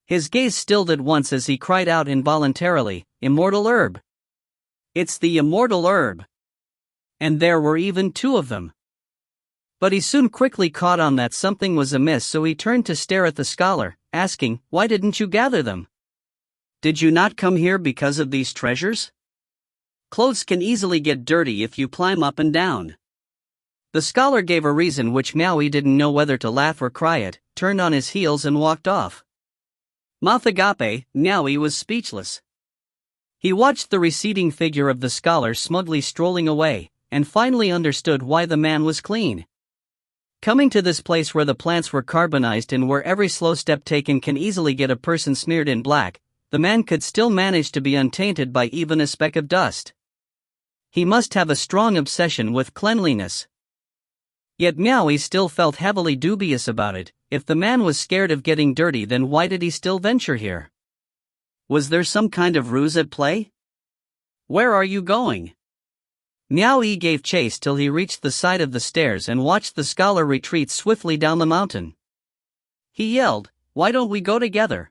His gaze stilled at once as he cried out involuntarily, "Immortal herb! It's the immortal herb!" And there were even 2 of them. But he soon quickly caught on that something was amiss, so he turned to stare at the scholar, asking, "Why didn't you gather them? Did you not come here because of these treasures? Clothes can easily get dirty if you climb up and down." The scholar gave a reason which Miao Yi didn't know whether to laugh or cry at, turned on his heels and walked off. Mouth agape, Miao Yi was speechless. He watched the receding figure of the scholar smugly strolling away, and finally understood why the man was clean. Coming to this place where the plants were carbonized and where every slow step taken can easily get a person smeared in black, the man could still manage to be untainted by even a speck of dust. He must have a strong obsession with cleanliness. Yet Miao Yi still felt heavily dubious about it. If the man was scared of getting dirty, then why did he still venture here? Was there some kind of ruse at play? Where are you going? Miao Yi gave chase till he reached the side of the stairs and watched the scholar retreat swiftly down the mountain. He yelled, "Why don't we go together?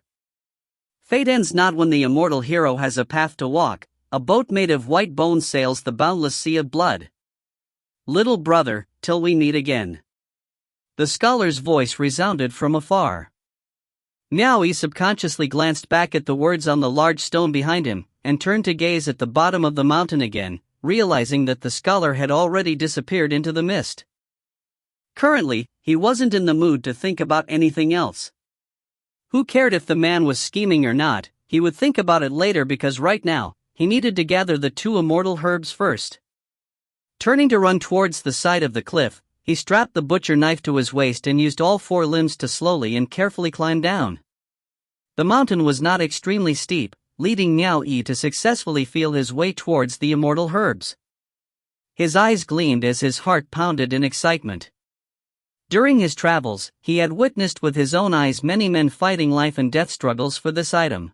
Fate ends not when the immortal hero has a path to walk. A boat made of white bones sails the boundless sea of blood. Little brother, till we meet again." The scholar's voice resounded from afar. Miao Yi subconsciously glanced back at the words on the large stone behind him, and turned to gaze at the bottom of the mountain again, realizing that the scholar had already disappeared into the mist. Currently, he wasn't in the mood to think about anything else. Who cared if the man was scheming or not? He would think about it later, because right now, he needed to gather the 2 immortal herbs first. Turning to run towards the side of the cliff, he strapped the butcher knife to his waist and used all 4 limbs to slowly and carefully climb down. The mountain was not extremely steep, leading Miao Yi to successfully feel his way towards the immortal herbs. His eyes gleamed as his heart pounded in excitement. During his travels, he had witnessed with his own eyes many men fighting life and death struggles for this item.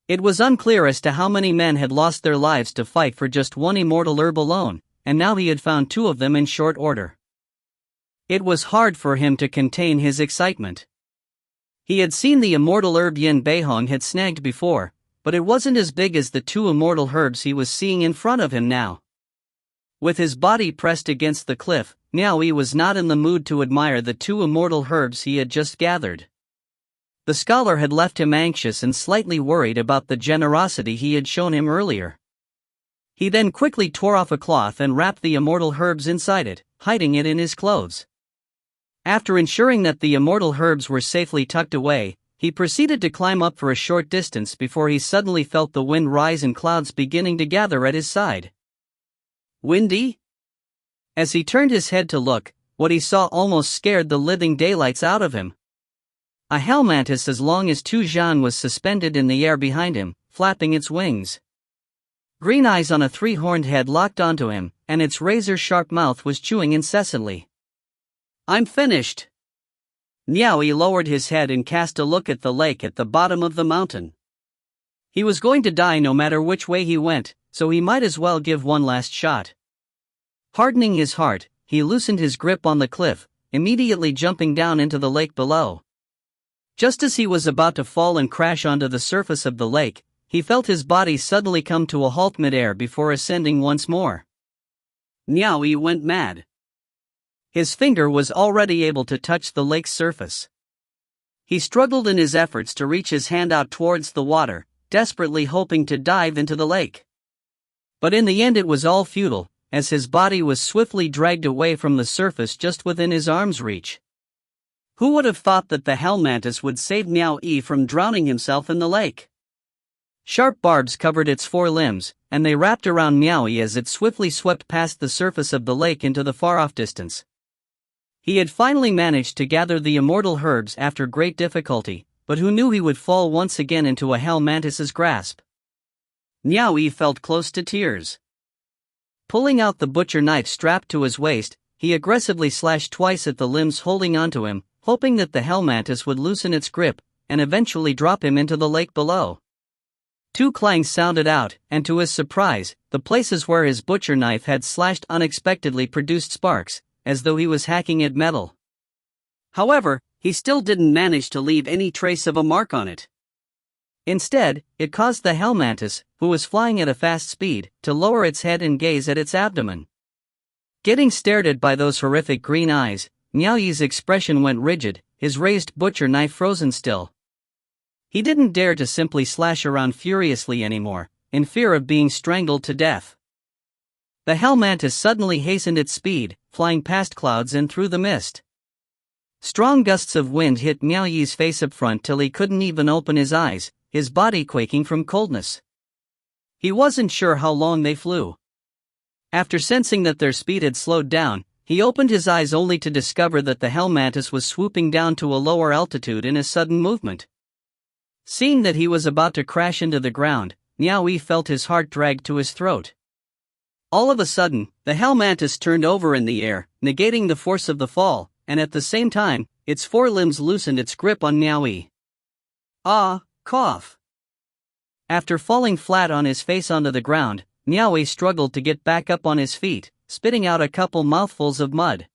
It was unclear as to how many men had lost their lives to fight for just 1 immortal herb alone, and now he had found 2 of them in short order. It was hard for him to contain his excitement. He had seen the immortal herb Yin Beihong had snagged before, but it wasn't as big as the 2 immortal herbs he was seeing in front of him now. With his body pressed against the cliff, Miao Yi was not in the mood to admire the 2 immortal herbs he had just gathered. The scholar had left him anxious and slightly worried about the generosity he had shown him earlier. He then quickly tore off a cloth and wrapped the immortal herbs inside it, hiding it in his clothes. After ensuring that the immortal herbs were safely tucked away, he proceeded to climb up for a short distance before he suddenly felt the wind rise and clouds beginning to gather at his side. Windy? As he turned his head to look, what he saw almost scared the living daylights out of him. A hell mantis as long as 2 zhan was suspended in the air behind him, flapping its wings. Green eyes on a 3-horned head locked onto him, and its razor-sharp mouth was chewing incessantly. "I'm finished." Miao Yi lowered his head and cast a look at the lake at the bottom of the mountain. He was going to die no matter which way he went, so he might as well give one last shot. Hardening his heart, he loosened his grip on the cliff, immediately jumping down into the lake below. Just as he was about to fall and crash onto the surface of the lake, he felt his body suddenly come to a halt mid-air before ascending once more. Miao Yi went mad. His finger was already able to touch the lake's surface. He struggled in his efforts to reach his hand out towards the water, desperately hoping to dive into the lake. But in the end it was all futile, as his body was swiftly dragged away from the surface just within his arm's reach. Who would have thought that the hell mantis would save Miao Yi from drowning himself in the lake? Sharp barbs covered its 4 limbs, and they wrapped around Miao Yi as it swiftly swept past the surface of the lake into the far-off distance. He had finally managed to gather the immortal herbs after great difficulty, but who knew he would fall once again into a hell mantis's grasp? Miao Yi felt close to tears. Pulling out the butcher knife strapped to his waist, he aggressively slashed twice at the limbs holding onto him, hoping that the hell mantis would loosen its grip, and eventually drop him into the lake below. 2 clangs sounded out, and to his surprise, the places where his butcher knife had slashed unexpectedly produced sparks, as though he was hacking at metal. However, he still didn't manage to leave any trace of a mark on it. Instead, it caused the hell mantis, who was flying at a fast speed, to lower its head and gaze at its abdomen. Getting stared at by those horrific green eyes, Miao Yi's expression went rigid, his raised butcher knife frozen still. He didn't dare to simply slash around furiously anymore, in fear of being strangled to death. The hell mantis suddenly hastened its speed, flying past clouds and through the mist. Strong gusts of wind hit Miao Yi's face up front till he couldn't even open his eyes, his body quaking from coldness. He wasn't sure how long they flew. After sensing that their speed had slowed down, he opened his eyes only to discover that the hell mantis was swooping down to a lower altitude in a sudden movement. Seeing that he was about to crash into the ground, Miao Yi felt his heart drag to his throat. All of a sudden, the hell mantis turned over in the air, negating the force of the fall, and at the same time, its 4 limbs loosened its grip on Miao Yi. Ah, cough. After falling flat on his face onto the ground, Miaoy struggled to get back up on his feet, spitting out a couple mouthfuls of mud.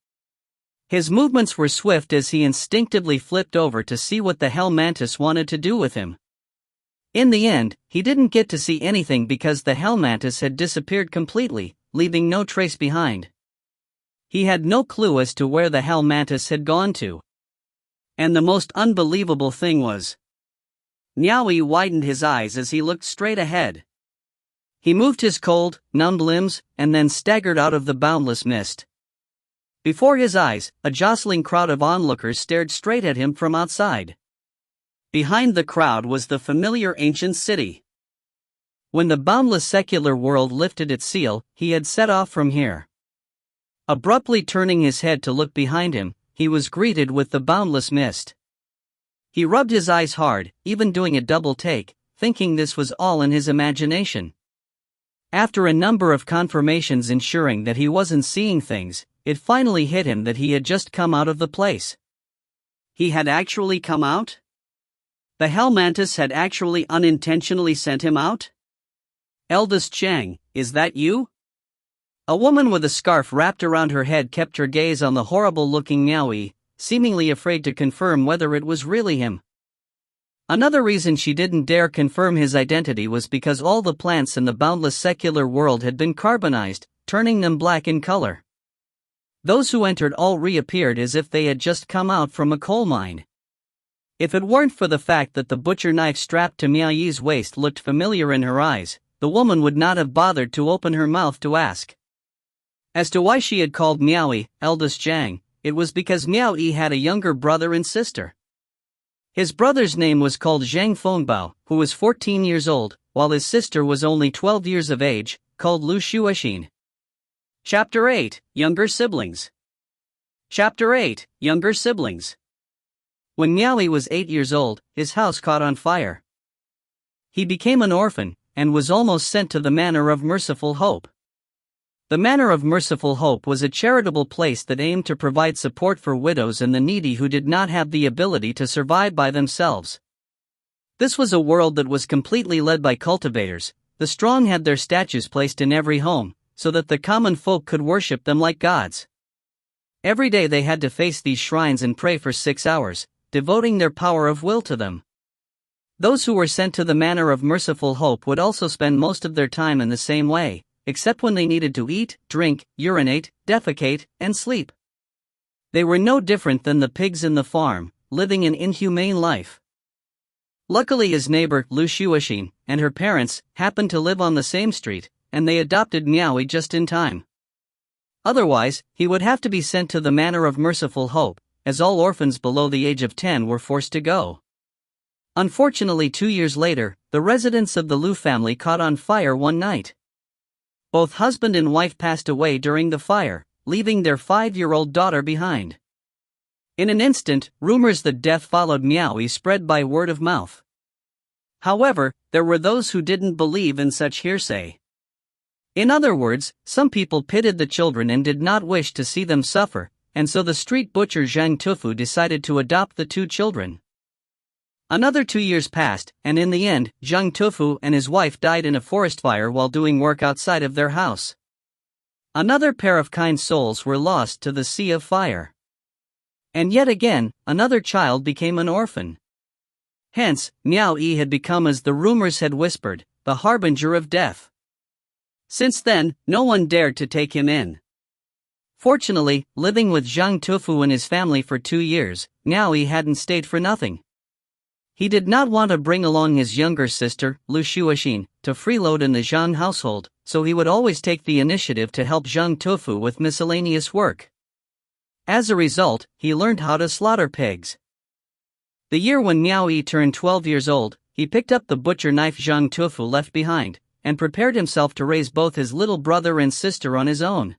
His movements were swift as he instinctively flipped over to see what the hell Mantis wanted to do with him. In the end, he didn't get to see anything because the hell Mantis had disappeared completely, leaving no trace behind. He had no clue as to where the hell Mantis had gone to. And the most unbelievable thing was, Miaoy widened his eyes as he looked straight ahead. He moved his cold, numbed limbs, and then staggered out of the boundless mist. Before his eyes, a jostling crowd of onlookers stared straight at him from outside. Behind the crowd was the familiar ancient city. When the boundless secular world lifted its seal, he had set off from here. Abruptly turning his head to look behind him, he was greeted with the boundless mist. He rubbed his eyes hard, even doing a double take, thinking this was all in his imagination. After a number of confirmations ensuring that he wasn't seeing things, it finally hit him that he had just come out of the place. He had actually come out? The hell Mantis had actually unintentionally sent him out? Eldest Chang, is that you? A woman with a scarf wrapped around her head kept her gaze on the horrible-looking Miaoy, seemingly afraid to confirm whether it was really him. Another reason she didn't dare confirm his identity was because all the plants in the boundless secular world had been carbonized, turning them black in color. Those who entered all reappeared as if they had just come out from a coal mine. If it weren't for the fact that the butcher knife strapped to Miaoy's waist looked familiar in her eyes, the woman would not have bothered to open her mouth to ask. As to why she had called Miaoy eldest Zhang, it was because Miaoy had a younger brother and sister. His brother's name was called Zhang Fengbao, who was 14 years old, while his sister was only 12 years of age, called Lu Shuoxin. Chapter 8, Younger Siblings. Chapter 8, Younger Siblings. When Miaoy was 8 years old, his house caught on fire. He became an orphan, and was almost sent to the Manor of Merciful Hope. The Manor of Merciful Hope was a charitable place that aimed to provide support for widows and the needy who did not have the ability to survive by themselves. This was a world that was completely led by cultivators. The strong had their statues placed in every home, so that the common folk could worship them like gods. Every day they had to face these shrines and pray for 6 hours, devoting their power of will to them. Those who were sent to the Manor of Merciful Hope would also spend most of their time in the same way, except when they needed to eat, drink, urinate, defecate, and sleep. They were no different than the pigs in the farm, living an inhumane life. Luckily his neighbor, Lu Shuoxin, and her parents, happened to live on the same street, and they adopted Miaoy just in time. Otherwise, he would have to be sent to the Manor of Merciful Hope, as all orphans below the age of 10 were forced to go. Unfortunately 2 years later, the residence of the Lu family caught on fire one night. Both husband and wife passed away during the fire, leaving their 5-year-old daughter behind. In an instant, rumors that death followed Miaoy spread by word of mouth. However, there were those who didn't believe in such hearsay. In other words, some people pitied the children and did not wish to see them suffer, and so the street butcher Zhang Tufu decided to adopt the 2 children. Another 2 years passed, and in the end, Zhang Tufu and his wife died in a forest fire while doing work outside of their house. Another pair of kind souls were lost to the sea of fire. And yet again, another child became an orphan. Hence, Miaoy had become, as the rumors had whispered, the harbinger of death. Since then, no one dared to take him in. Fortunately, living with Zhang Tufu and his family for 2 years, Miaoy hadn't stayed for nothing. He did not want to bring along his younger sister, Lu Shuoxin, to freeload in the Zhang household, so he would always take the initiative to help Zhang Tufu with miscellaneous work. As a result, he learned how to slaughter pigs. The year when Miaoy turned 12 years old, he picked up the butcher knife Zhang Tufu left behind, and prepared himself to raise both his little brother and sister on his own.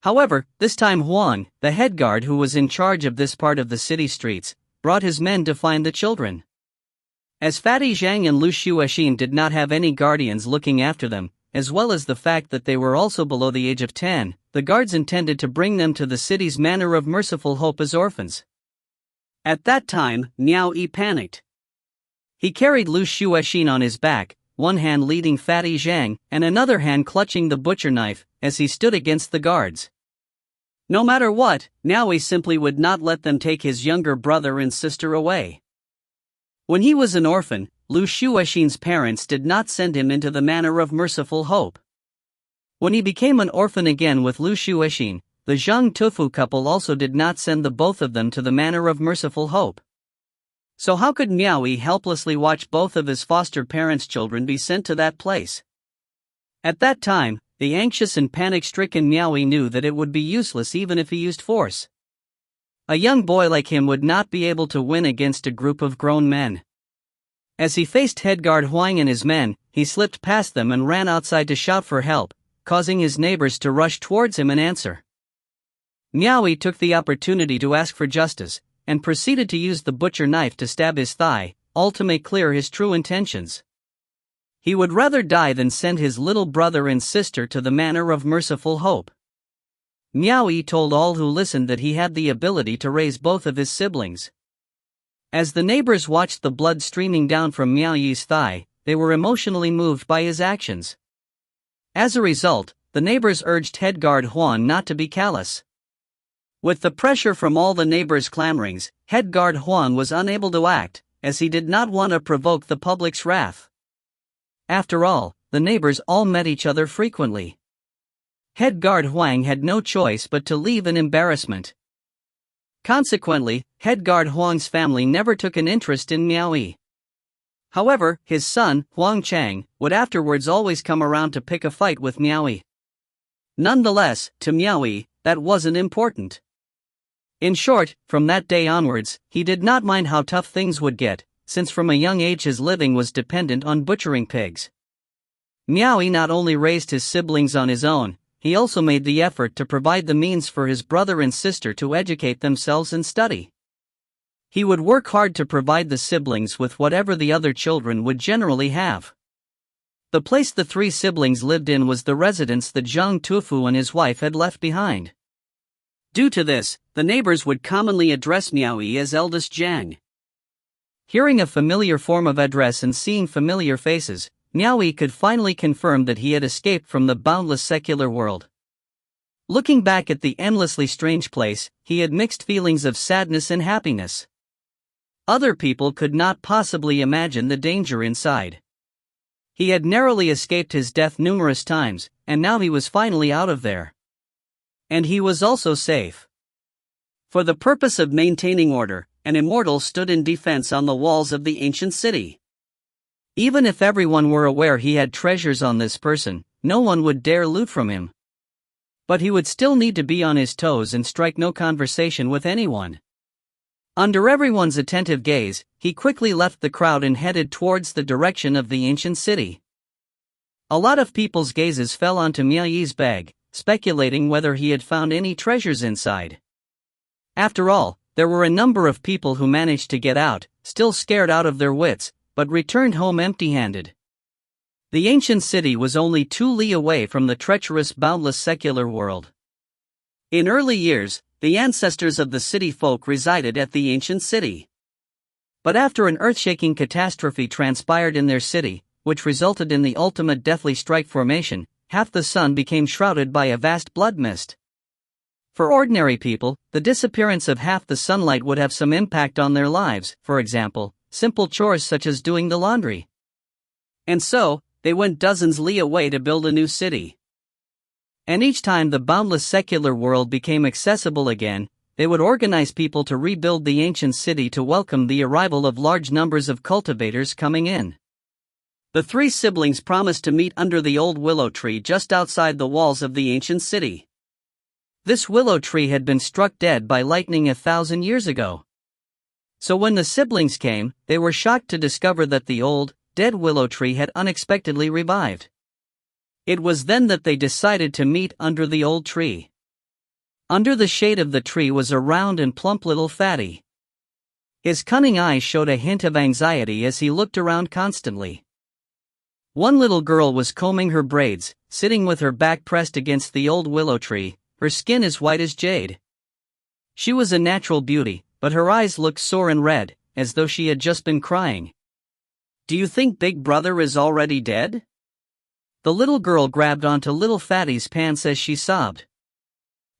However, this time Huang, the head guard who was in charge of this part of the city streets, brought his men to find the children. As Fatty Zhang and Lu Shuoxin did not have any guardians looking after them, as well as the fact that they were also below the age of 10, the guards intended to bring them to the city's Manor of Merciful Hope as orphans. At that time, Miaoy panicked. He carried Lu Shuexin on his back, one hand leading Fatty Zhang and another hand clutching the butcher knife, as he stood against the guards. No matter what, Miaoyi simply would not let them take his younger brother and sister away. When he was an orphan, Lu Shuexin's parents did not send him into the Manor of Merciful Hope. When he became an orphan again with Lu Shuexin, the Zhang Tufu couple also did not send the both of them to the Manor of Merciful Hope. So how could Miaoyi helplessly watch both of his foster parents' children be sent to that place? At that time, the anxious and panic-stricken Miaoyi knew that it would be useless even if he used force. A young boy like him would not be able to win against a group of grown men. As he faced Headguard Huang and his men, he slipped past them and ran outside to shout for help, causing his neighbors to rush towards him and answer. Miaoyi took the opportunity to ask for justice, and proceeded to use the butcher knife to stab his thigh, all to make clear his true intentions. He would rather die than send his little brother and sister to the Manor of Merciful Hope. Miaoyi told all who listened that he had the ability to raise both of his siblings. As the neighbors watched the blood streaming down from Miaoyi's thigh, they were emotionally moved by his actions. As a result, the neighbors urged Headguard Huan not to be callous. With the pressure from all the neighbors' clamorings, Headguard Huan was unable to act, as he did not want to provoke the public's wrath. After all, the neighbors all met each other frequently. Headguard Huang had no choice but to leave in embarrassment. Consequently, Headguard Huang's family never took an interest in Miaoyi. However, his son, Huang Chang, would afterwards always come around to pick a fight with Miaoyi. Nonetheless, to Miaoyi, that wasn't important. In short, from that day onwards, he did not mind how tough things would get, since from a young age his living was dependent on butchering pigs. Miaoyi not only raised his siblings on his own, he also made the effort to provide the means for his brother and sister to educate themselves and study. He would work hard to provide the siblings with whatever the other children would generally have. The place the three siblings lived in was the residence that Zhang Tufu and his wife had left behind. Due to this, the neighbors would commonly address Miaoyi as eldest Zhang. Hearing a familiar form of address and seeing familiar faces, Miaoyi could finally confirm that he had escaped from the boundless secular world. Looking back at the endlessly strange place, he had mixed feelings of sadness and happiness. Other people could not possibly imagine the danger inside. He had narrowly escaped his death numerous times, and now he was finally out of there. And he was also safe. For the purpose of maintaining order, an immortal stood in defense on the walls of the ancient city. Even if everyone were aware he had treasures on this person, no one would dare loot from him. But he would still need to be on his toes and strike no conversation with anyone. Under everyone's attentive gaze, he quickly left the crowd and headed towards the direction of the ancient city. A lot of people's gazes fell onto Miaoyi's bag, speculating whether he had found any treasures inside. After all, there were a number of people who managed to get out, still scared out of their wits, but returned home empty-handed. The ancient city was only 2 li away from the treacherous boundless secular world. In early years, the ancestors of the city folk resided at the ancient city. But after an earth-shaking catastrophe transpired in their city, which resulted in the ultimate deathly strike formation, half the sun became shrouded by a vast blood mist. For ordinary people, the disappearance of half the sunlight would have some impact on their lives, for example, simple chores such as doing the laundry. And so, they went dozens li away to build a new city. And each time the boundless secular world became accessible again, they would organize people to rebuild the ancient city to welcome the arrival of large numbers of cultivators coming in. The 3 siblings promised to meet under the old willow tree just outside the walls of the ancient city. This willow tree had been struck dead by lightning 1,000 years ago. So when the siblings came, they were shocked to discover that the old, dead willow tree had unexpectedly revived. It was then that they decided to meet under the old tree. Under the shade of the tree was a round and plump little fatty. His cunning eyes showed a hint of anxiety as he looked around constantly. One little girl was combing her braids, sitting with her back pressed against the old willow tree, her skin as white as jade. She was a natural beauty, but her eyes looked sore and red, as though she had just been crying. Do you think Big Brother is already dead? The little girl grabbed onto little Fatty's pants as she sobbed.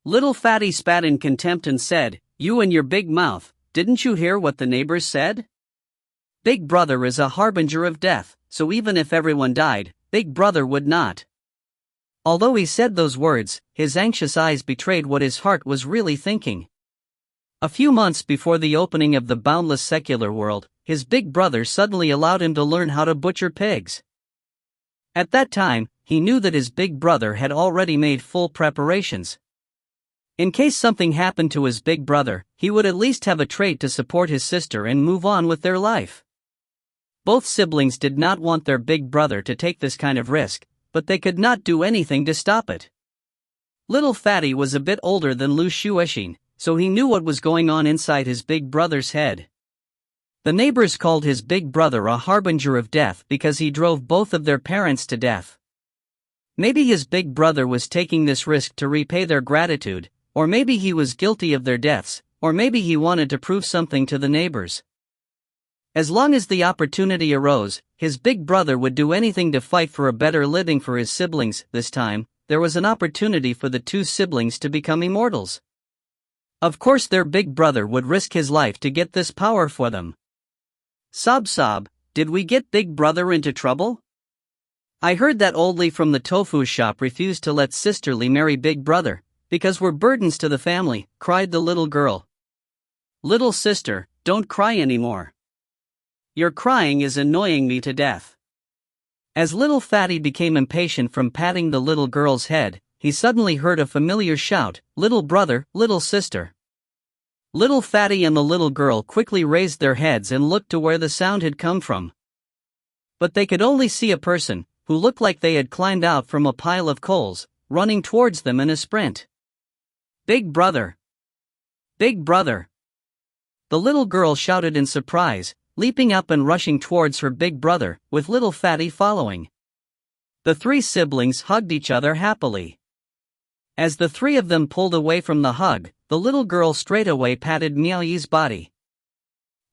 Little Fatty spat in contempt and said, "You and your big mouth, didn't you hear what the neighbors said? Big Brother is a harbinger of death, so even if everyone died, Big Brother would not." Although he said those words, his anxious eyes betrayed what his heart was really thinking. A few months before the opening of the boundless secular world, his big brother suddenly allowed him to learn how to butcher pigs. At that time, he knew that his big brother had already made full preparations. In case something happened to his big brother, he would at least have a trade to support his sister and move on with their life. Both siblings did not want their big brother to take this kind of risk, but they could not do anything to stop it. Little Fatty was a bit older than Lu Shuexin, so he knew what was going on inside his big brother's head. The neighbors called his big brother a harbinger of death because he drove both of their parents to death. Maybe his big brother was taking this risk to repay their gratitude, or maybe he was guilty of their deaths, or maybe he wanted to prove something to the neighbors. As long as the opportunity arose, his big brother would do anything to fight for a better living for his siblings. This time, there was an opportunity for the two siblings to become immortals. Of course their big brother would risk his life to get this power for them. Sob sob, did we get Big Brother into trouble? I heard that old Lee from the tofu shop refused to let Sister Lee marry Big Brother, because we're burdens to the family, cried the little girl. Little sister, don't cry anymore. Your crying is annoying me to death. As little Fatty became impatient from patting the little girl's head, he suddenly heard a familiar shout, "Little brother, little sister." Little Fatty and the little girl quickly raised their heads and looked to where the sound had come from. But they could only see a person, who looked like they had climbed out from a pile of coals, running towards them in a sprint. Big Brother! Big Brother! The little girl shouted in surprise, leaping up and rushing towards her big brother, with little Fatty following. The three siblings hugged each other happily. As the three of them pulled away from the hug, the little girl straightaway patted Miao Yi's body.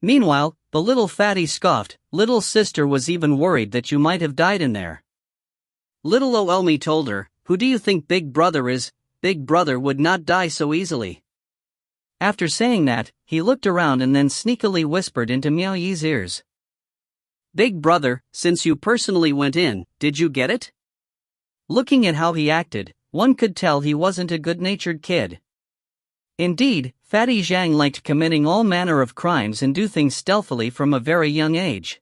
Meanwhile, the little Fatty scoffed, "Little sister was even worried that you might have died in there." Little Oelmi told her, "Who do you think Big Brother is? Big Brother would not die so easily." After saying that, he looked around and then sneakily whispered into Miao Yi's ears. "Big Brother, since you personally went in, did you get it?" Looking at how he acted, one could tell he wasn't a good-natured kid. Indeed, Fatty Zhang liked committing all manner of crimes and do things stealthily from a very young age.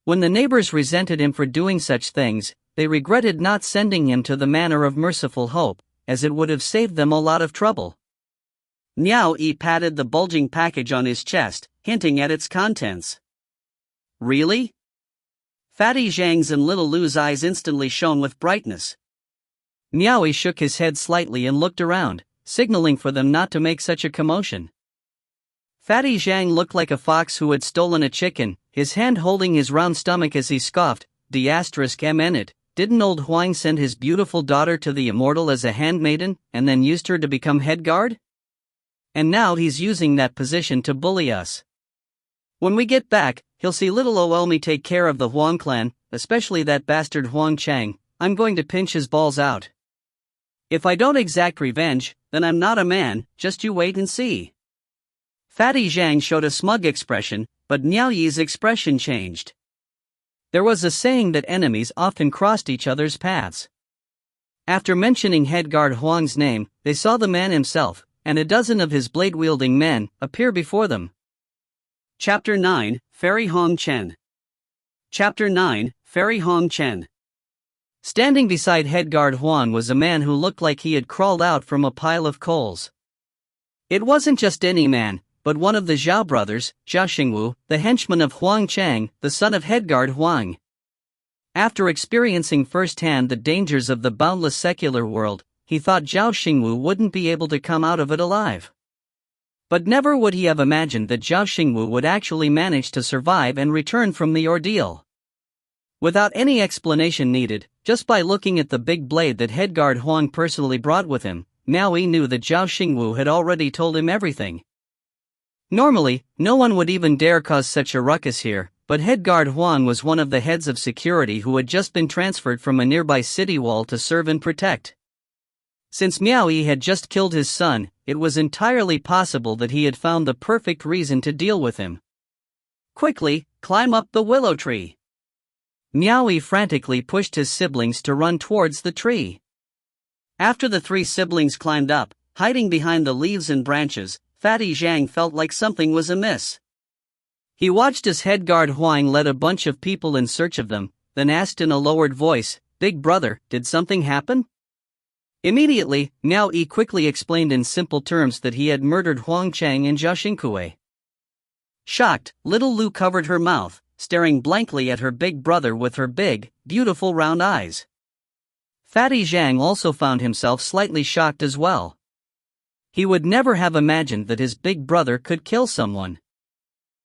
When the neighbors resented him for doing such things, they regretted not sending him to the Manor of Merciful Hope, as it would have saved them a lot of trouble. Miao Yi patted the bulging package on his chest, hinting at its contents. Really? Fatty Zhang's and Little Lu's eyes instantly shone with brightness. Miao Yi shook his head slightly and looked around, signaling for them not to make such a commotion. Fatty Zhang looked like a fox who had stolen a chicken, his hand holding his round stomach as he scoffed, "D***M*, didn't old Huang send his beautiful daughter to the immortal as a handmaiden, and then used her to become head guard? And now he's using that position to bully us. When we get back, he'll see little Oelmi take care of the Huang clan, especially that bastard Huang Chang. I'm going to pinch his balls out. If I don't exact revenge, then I'm not a man, just you wait and see." Fatty Zhang showed a smug expression, but Miao Yi's expression changed. There was a saying that enemies often crossed each other's paths. After mentioning headguard Huang's name, they saw the man himself, and a dozen of his blade-wielding men, appear before them. Chapter 9, Fairy Hong Chen. Chapter 9, Fairy Hong Chen. Standing beside headguard Huang was a man who looked like he had crawled out from a pile of coals. It wasn't just any man, but one of the Zhao brothers, Zhao Xingwu, the henchman of Huang Chang, the son of headguard Huang. After experiencing firsthand the dangers of the boundless secular world, he thought Zhao Xingwu wouldn't be able to come out of it alive. But never would he have imagined that Zhao Xingwu would actually manage to survive and return from the ordeal. Without any explanation needed, just by looking at the big blade that headguard Huang personally brought with him, Miao Yi knew that Zhao Xingwu had already told him everything. Normally, no one would even dare cause such a ruckus here, But head guard Huang was one of the heads of security who had just been transferred from a nearby city wall to serve and protect. Since Miao Yi had just killed his son, it was entirely possible that he had found the perfect reason to deal with him. Quickly, climb up the willow tree. Miao Yi frantically pushed his siblings to run towards the tree. After the three siblings climbed up, hiding behind the leaves and branches, Fatty Zhang felt like something was amiss. He watched as head guard Huang led a bunch of people in search of them, then asked in a lowered voice, "Big brother, did something happen?" Immediately, Miao Yi quickly explained in simple terms that he had murdered Huang Chang and Zhao Xingkue. Shocked, little Lu covered her mouth, staring blankly at her big brother with her big, beautiful round eyes. Fatty Zhang also found himself slightly shocked as well. He would never have imagined that his big brother could kill someone.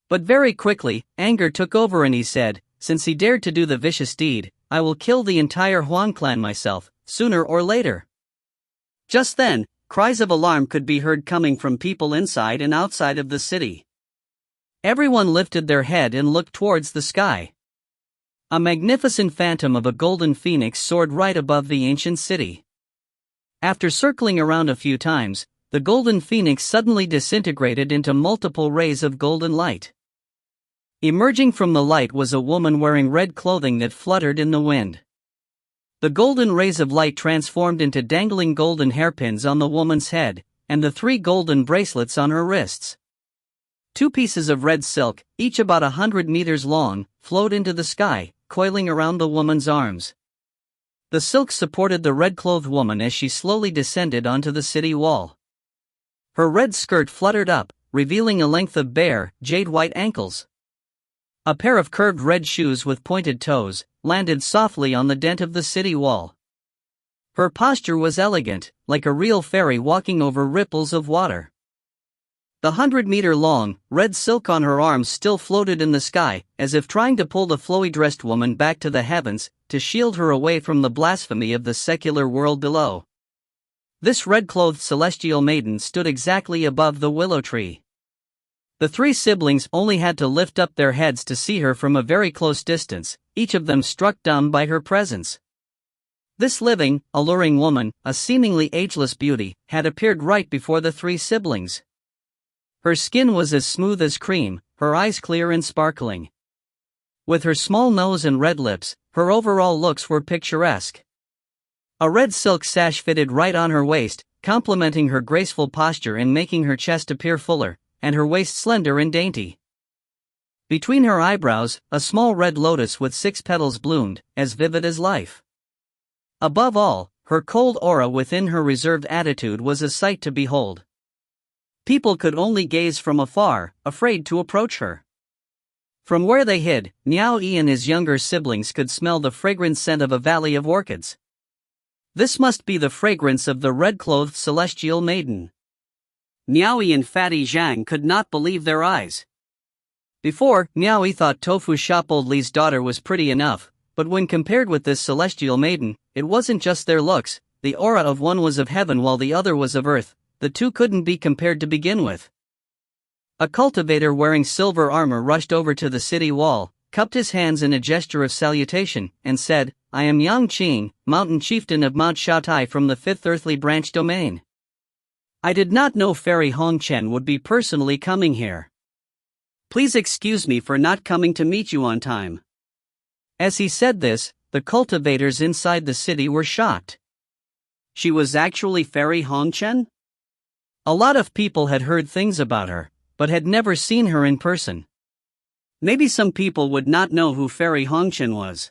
But very quickly, anger took over and he said, "Since he dared to do the vicious deed, I will kill the entire Huang clan myself, sooner or later." Just then, cries of alarm could be heard coming from people inside and outside of the city. Everyone lifted their head and looked towards the sky. A magnificent phantom of a golden phoenix soared right above the ancient city. After circling around a few times, the golden phoenix suddenly disintegrated into multiple rays of golden light. Emerging from the light was a woman wearing red clothing that fluttered in the wind. The golden rays of light transformed into dangling golden hairpins on the woman's head, and the 3 golden bracelets on her wrists. 2 pieces of red silk, each about 100 meters long, flowed into the sky, coiling around the woman's arms. The silk supported the red-clothed woman as she slowly descended onto the city wall. Her red skirt fluttered up, revealing a length of bare, jade-white ankles. A pair of curved red shoes with pointed toes landed softly on the dent of the city wall. Her posture was elegant, like a real fairy walking over ripples of water. The 100-meter-long, red silk on her arms still floated in the sky, as if trying to pull the flowy-dressed woman back to the heavens, to shield her away from the blasphemy of the secular world below. This red-clothed celestial maiden stood exactly above the willow tree. The 3 siblings only had to lift up their heads to see her from a very close distance, each of them struck dumb by her presence. This living, alluring woman, a seemingly ageless beauty, had appeared right before the 3 siblings. Her skin was as smooth as cream, her eyes clear and sparkling. With her small nose and red lips, her overall looks were picturesque. A red silk sash fitted right on her waist, complementing her graceful posture and making her chest appear fuller, and her waist slender and dainty. Between her eyebrows, a small red lotus with 6 petals bloomed, as vivid as life. Above all, her cold aura within her reserved attitude was a sight to behold. People could only gaze from afar, afraid to approach her. From where they hid, Miao Yi and his younger siblings could smell the fragrant scent of a valley of orchids. This must be the fragrance of the red-clothed celestial maiden. Miao Yi and Fatty Zhang could not believe their eyes. Before, Miao Yi thought Tofu Shop Old Li's daughter was pretty enough, but when compared with this celestial maiden, it wasn't just their looks. The aura of one was of heaven while the other was of earth. The two couldn't be compared to begin with. A cultivator wearing silver armor rushed over to the city wall, cupped his hands in a gesture of salutation, and said, "I am Yang Qing, mountain chieftain of Mount Shaotai from the 5th earthly branch domain. I did not know Fairy Hongchen would be personally coming here. Please excuse me for not coming to meet you on time." As he said this, the cultivators inside the city were shocked. She was actually Fairy Hongchen? A lot of people had heard things about her, but had never seen her in person. Maybe some people would not know who Fairy Hongchen was.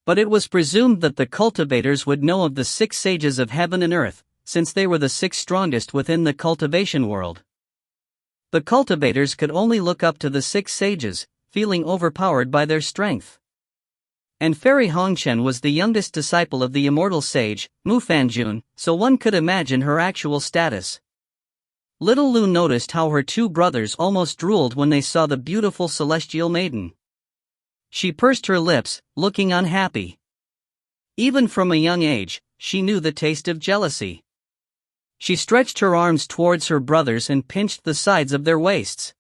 But it was presumed that the cultivators would know of the 6 sages of heaven and earth, since they were the 6 strongest within the cultivation world. The cultivators could only look up to the 6 sages, feeling overpowered by their strength. And Fairy Hongchen was the youngest disciple of the immortal sage, Mu Fanjun, so one could imagine her actual status. Little Lu noticed how her 2 brothers almost drooled when they saw the beautiful celestial maiden. She pursed her lips, looking unhappy. Even from a young age, she knew the taste of jealousy. She stretched her arms towards her brothers and pinched the sides of their waists.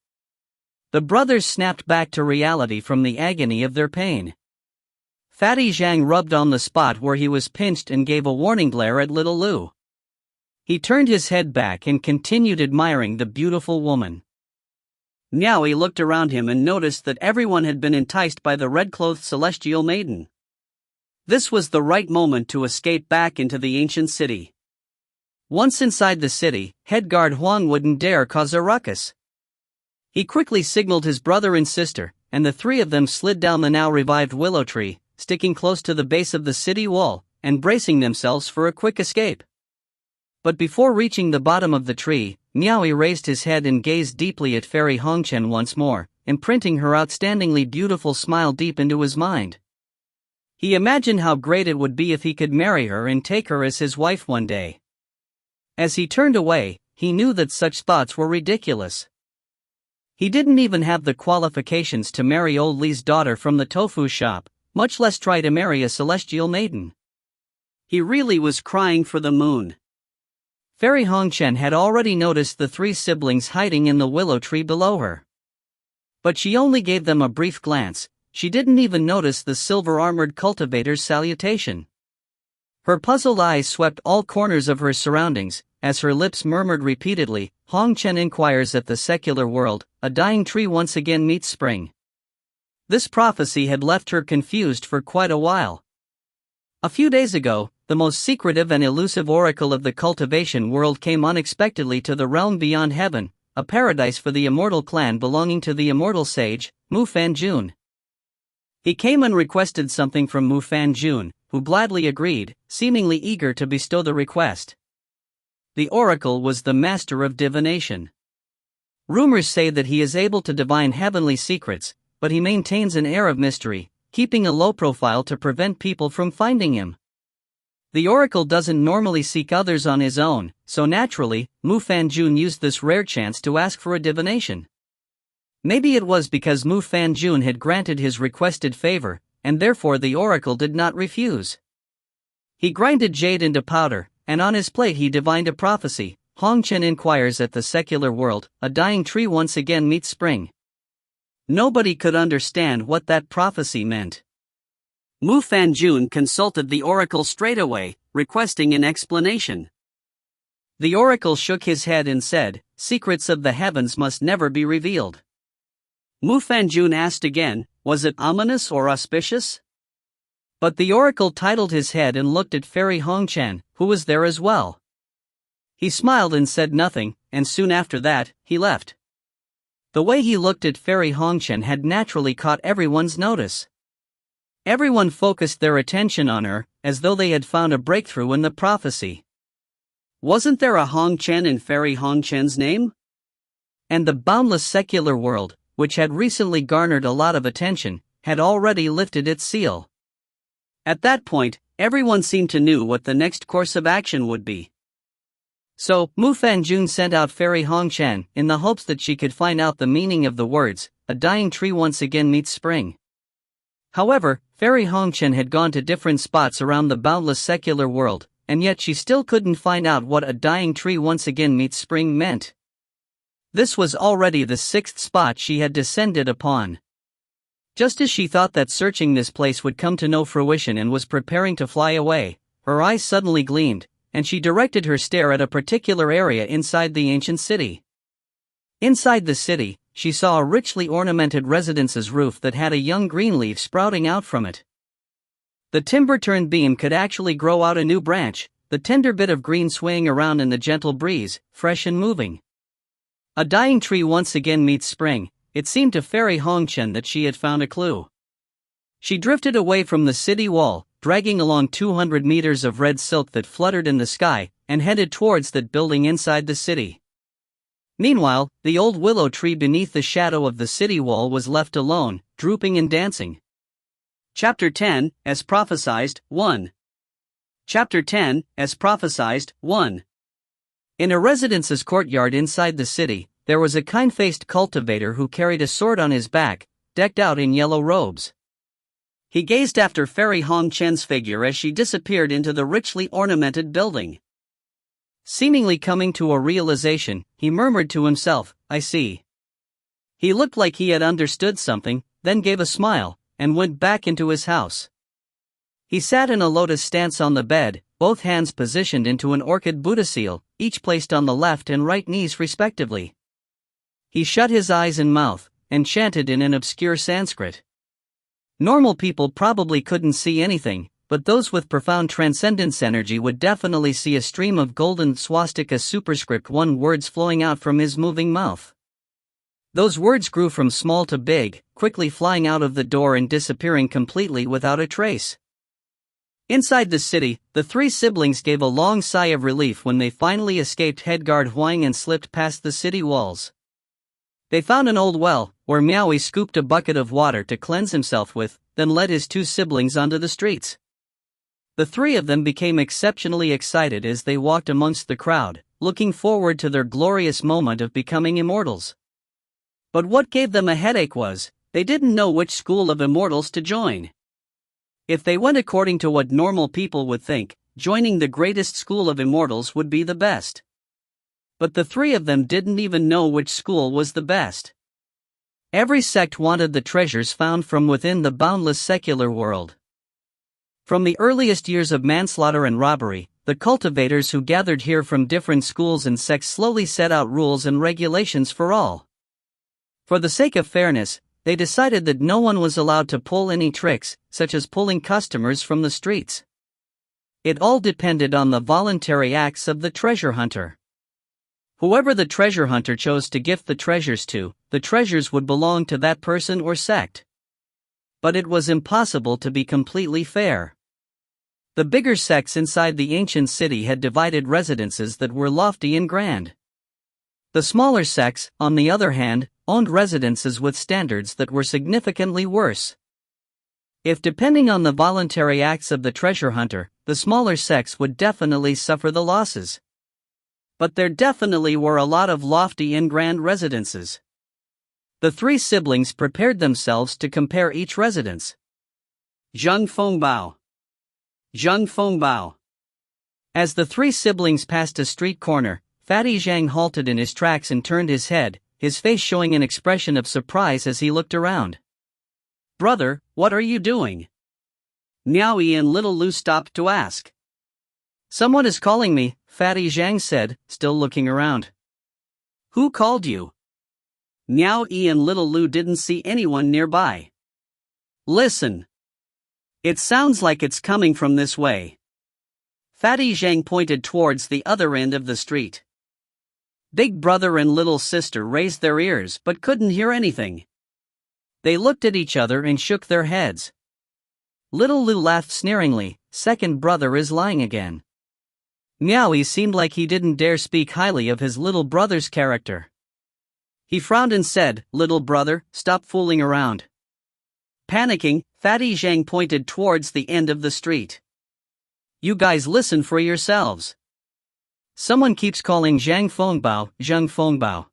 The brothers snapped back to reality from the agony of their pain. Fatty Zhang rubbed on the spot where he was pinched and gave a warning glare at little Lu. He turned his head back and continued admiring the beautiful woman. Now he looked around him and noticed that everyone had been enticed by the red-clothed celestial maiden. This was the right moment to escape back into the ancient city. Once inside the city, head guard Huang wouldn't dare cause a ruckus. He quickly signaled his brother and sister, and the three of them slid down the now revived willow tree, sticking close to the base of the city wall, and bracing themselves for a quick escape. But before reaching the bottom of the tree, Miaoi raised his head and gazed deeply at Fairy Hongchen once more, imprinting her outstandingly beautiful smile deep into his mind. He imagined how great it would be if he could marry her and take her as his wife one day. As he turned away, he knew that such thoughts were ridiculous. He didn't even have the qualifications to marry old Li's daughter from the tofu shop, much less try to marry a celestial maiden. He really was crying for the moon. Fairy Hongchen had already noticed the three siblings hiding in the willow tree below her. But she only gave them a brief glance. She didn't even notice the silver-armored cultivator's salutation. Her puzzled eyes swept all corners of her surroundings, as her lips murmured repeatedly, Hongchen inquires at the secular world, a dying tree once again meets spring. This prophecy had left her confused for quite a while. A few days ago, the most secretive and elusive oracle of the cultivation world came unexpectedly to the realm beyond heaven, a paradise for the immortal clan belonging to the immortal sage, Mu Fanjun. He came and requested something from Mu Fanjun, who gladly agreed, seemingly eager to bestow the request. The oracle was the master of divination. Rumors say that he is able to divine heavenly secrets, but he maintains an air of mystery, keeping a low profile to prevent people from finding him. The oracle doesn't normally seek others on his own, so naturally, Mu Fanjun used this rare chance to ask for a divination. Maybe it was because Mu Fanjun had granted his requested favor, and therefore the oracle did not refuse. He grinded jade into powder, and on his plate he divined a prophecy, Hongchen inquires at the secular world, a dying tree once again meets spring. Nobody could understand what that prophecy meant. Mu Fanjun consulted the oracle straight away, requesting an explanation. The oracle shook his head and said, secrets of the heavens must never be revealed. Mu Fanjun asked again, was it ominous or auspicious? But the oracle titled his head and looked at Fairy Hongchen, who was there as well. He smiled and said nothing, and soon after that, he left. The way he looked at Fairy Hongchen had naturally caught everyone's notice. Everyone focused their attention on her, as though they had found a breakthrough in the prophecy. Wasn't there a Hongchen in Fairy Hongchen's name? And the boundless secular world, which had recently garnered a lot of attention, had already lifted its seal. At that point, everyone seemed to know what the next course of action would be. So, Mu Fanjun sent out Fairy Hongchen in the hopes that she could find out the meaning of the words, a dying tree once again meets spring. However, Fairy Hongchen had gone to different spots around the boundless secular world, and yet she still couldn't find out what a dying tree once again meets spring meant. This was already the 6th spot she had descended upon. Just as she thought that searching this place would come to no fruition and was preparing to fly away, her eyes suddenly gleamed, and she directed her stare at a particular area inside the ancient city. Inside the city, she saw a richly ornamented residence's roof that had a young green leaf sprouting out from it. The timber-turned beam could actually grow out a new branch, the tender bit of green swaying around in the gentle breeze, fresh and moving. A dying tree once again meets spring. It seemed to Fairy Hongchen that she had found a clue. She drifted away from the city wall, dragging along 200 meters of red silk that fluttered in the sky, and headed towards that building inside the city. Meanwhile, the old willow tree beneath the shadow of the city wall was left alone, drooping and dancing. Chapter 10, As Prophesized, 1. Chapter 10, As Prophesized, 1. In a residence's courtyard inside the city, there was a kind-faced cultivator who carried a sword on his back, decked out in yellow robes. He gazed after Fairy Hongchen's figure as she disappeared into the richly ornamented building. Seemingly coming to a realization, he murmured to himself, I see. He looked like he had understood something, then gave a smile, and went back into his house. He sat in a lotus stance on the bed, both hands positioned into an orchid Buddha seal, each placed on the left and right knees respectively. He shut his eyes and mouth, and chanted in an obscure Sanskrit. Normal people probably couldn't see anything, but those with profound transcendence energy would definitely see a stream of golden swastika superscript 1 words flowing out from his moving mouth. Those words grew from small to big, quickly flying out of the door and disappearing completely without a trace. Inside the city, the 3 siblings gave a long sigh of relief when they finally escaped headguard Huang and slipped past the city walls. They found an old well, where Miaowie scooped a bucket of water to cleanse himself with, then led his 2 siblings onto the streets. The 3 of them became exceptionally excited as they walked amongst the crowd, looking forward to their glorious moment of becoming immortals. But what gave them a headache was, they didn't know which school of immortals to join. If they went according to what normal people would think, joining the greatest school of immortals would be the best. But the 3 of them didn't even know which school was the best. Every sect wanted the treasures found from within the boundless secular world. From the earliest years of manslaughter and robbery, the cultivators who gathered here from different schools and sects slowly set out rules and regulations for all. For the sake of fairness, they decided that no one was allowed to pull any tricks, such as pulling customers from the streets. It all depended on the voluntary acts of the treasure hunter. Whoever the treasure hunter chose to gift the treasures to, the treasures would belong to that person or sect. But it was impossible to be completely fair. The bigger sects inside the ancient city had divided residences that were lofty and grand. The smaller sects, on the other hand, owned residences with standards that were significantly worse. If depending on the voluntary acts of the treasure hunter, the smaller sects would definitely suffer the losses. But there definitely were a lot of lofty and grand residences. The 3 siblings prepared themselves to compare each residence. Zheng Fengbao. Zheng Fengbao. As the 3 siblings passed a street corner, Fatty Zhang halted in his tracks and turned his head, his face showing an expression of surprise as he looked around. "Brother, what are you doing?" Miaowie and little Lu stopped to ask. "Someone is calling me," Fatty Zhang said, still looking around. "Who called you?" Miaowie and little Lu didn't see anyone nearby. "Listen. It sounds like it's coming from this way." Fatty Zhang pointed towards the other end of the street. Big brother and little sister raised their ears but couldn't hear anything. They looked at each other and shook their heads. Little Lu laughed sneeringly. "Second brother is lying again." Miaowie seemed like he didn't dare speak highly of his little brother's character. He frowned and said, "Little brother, stop fooling around." Panicking, Fatty Zhang pointed towards the end of the street. "You guys listen for yourselves. Someone keeps calling Zheng Fengbao.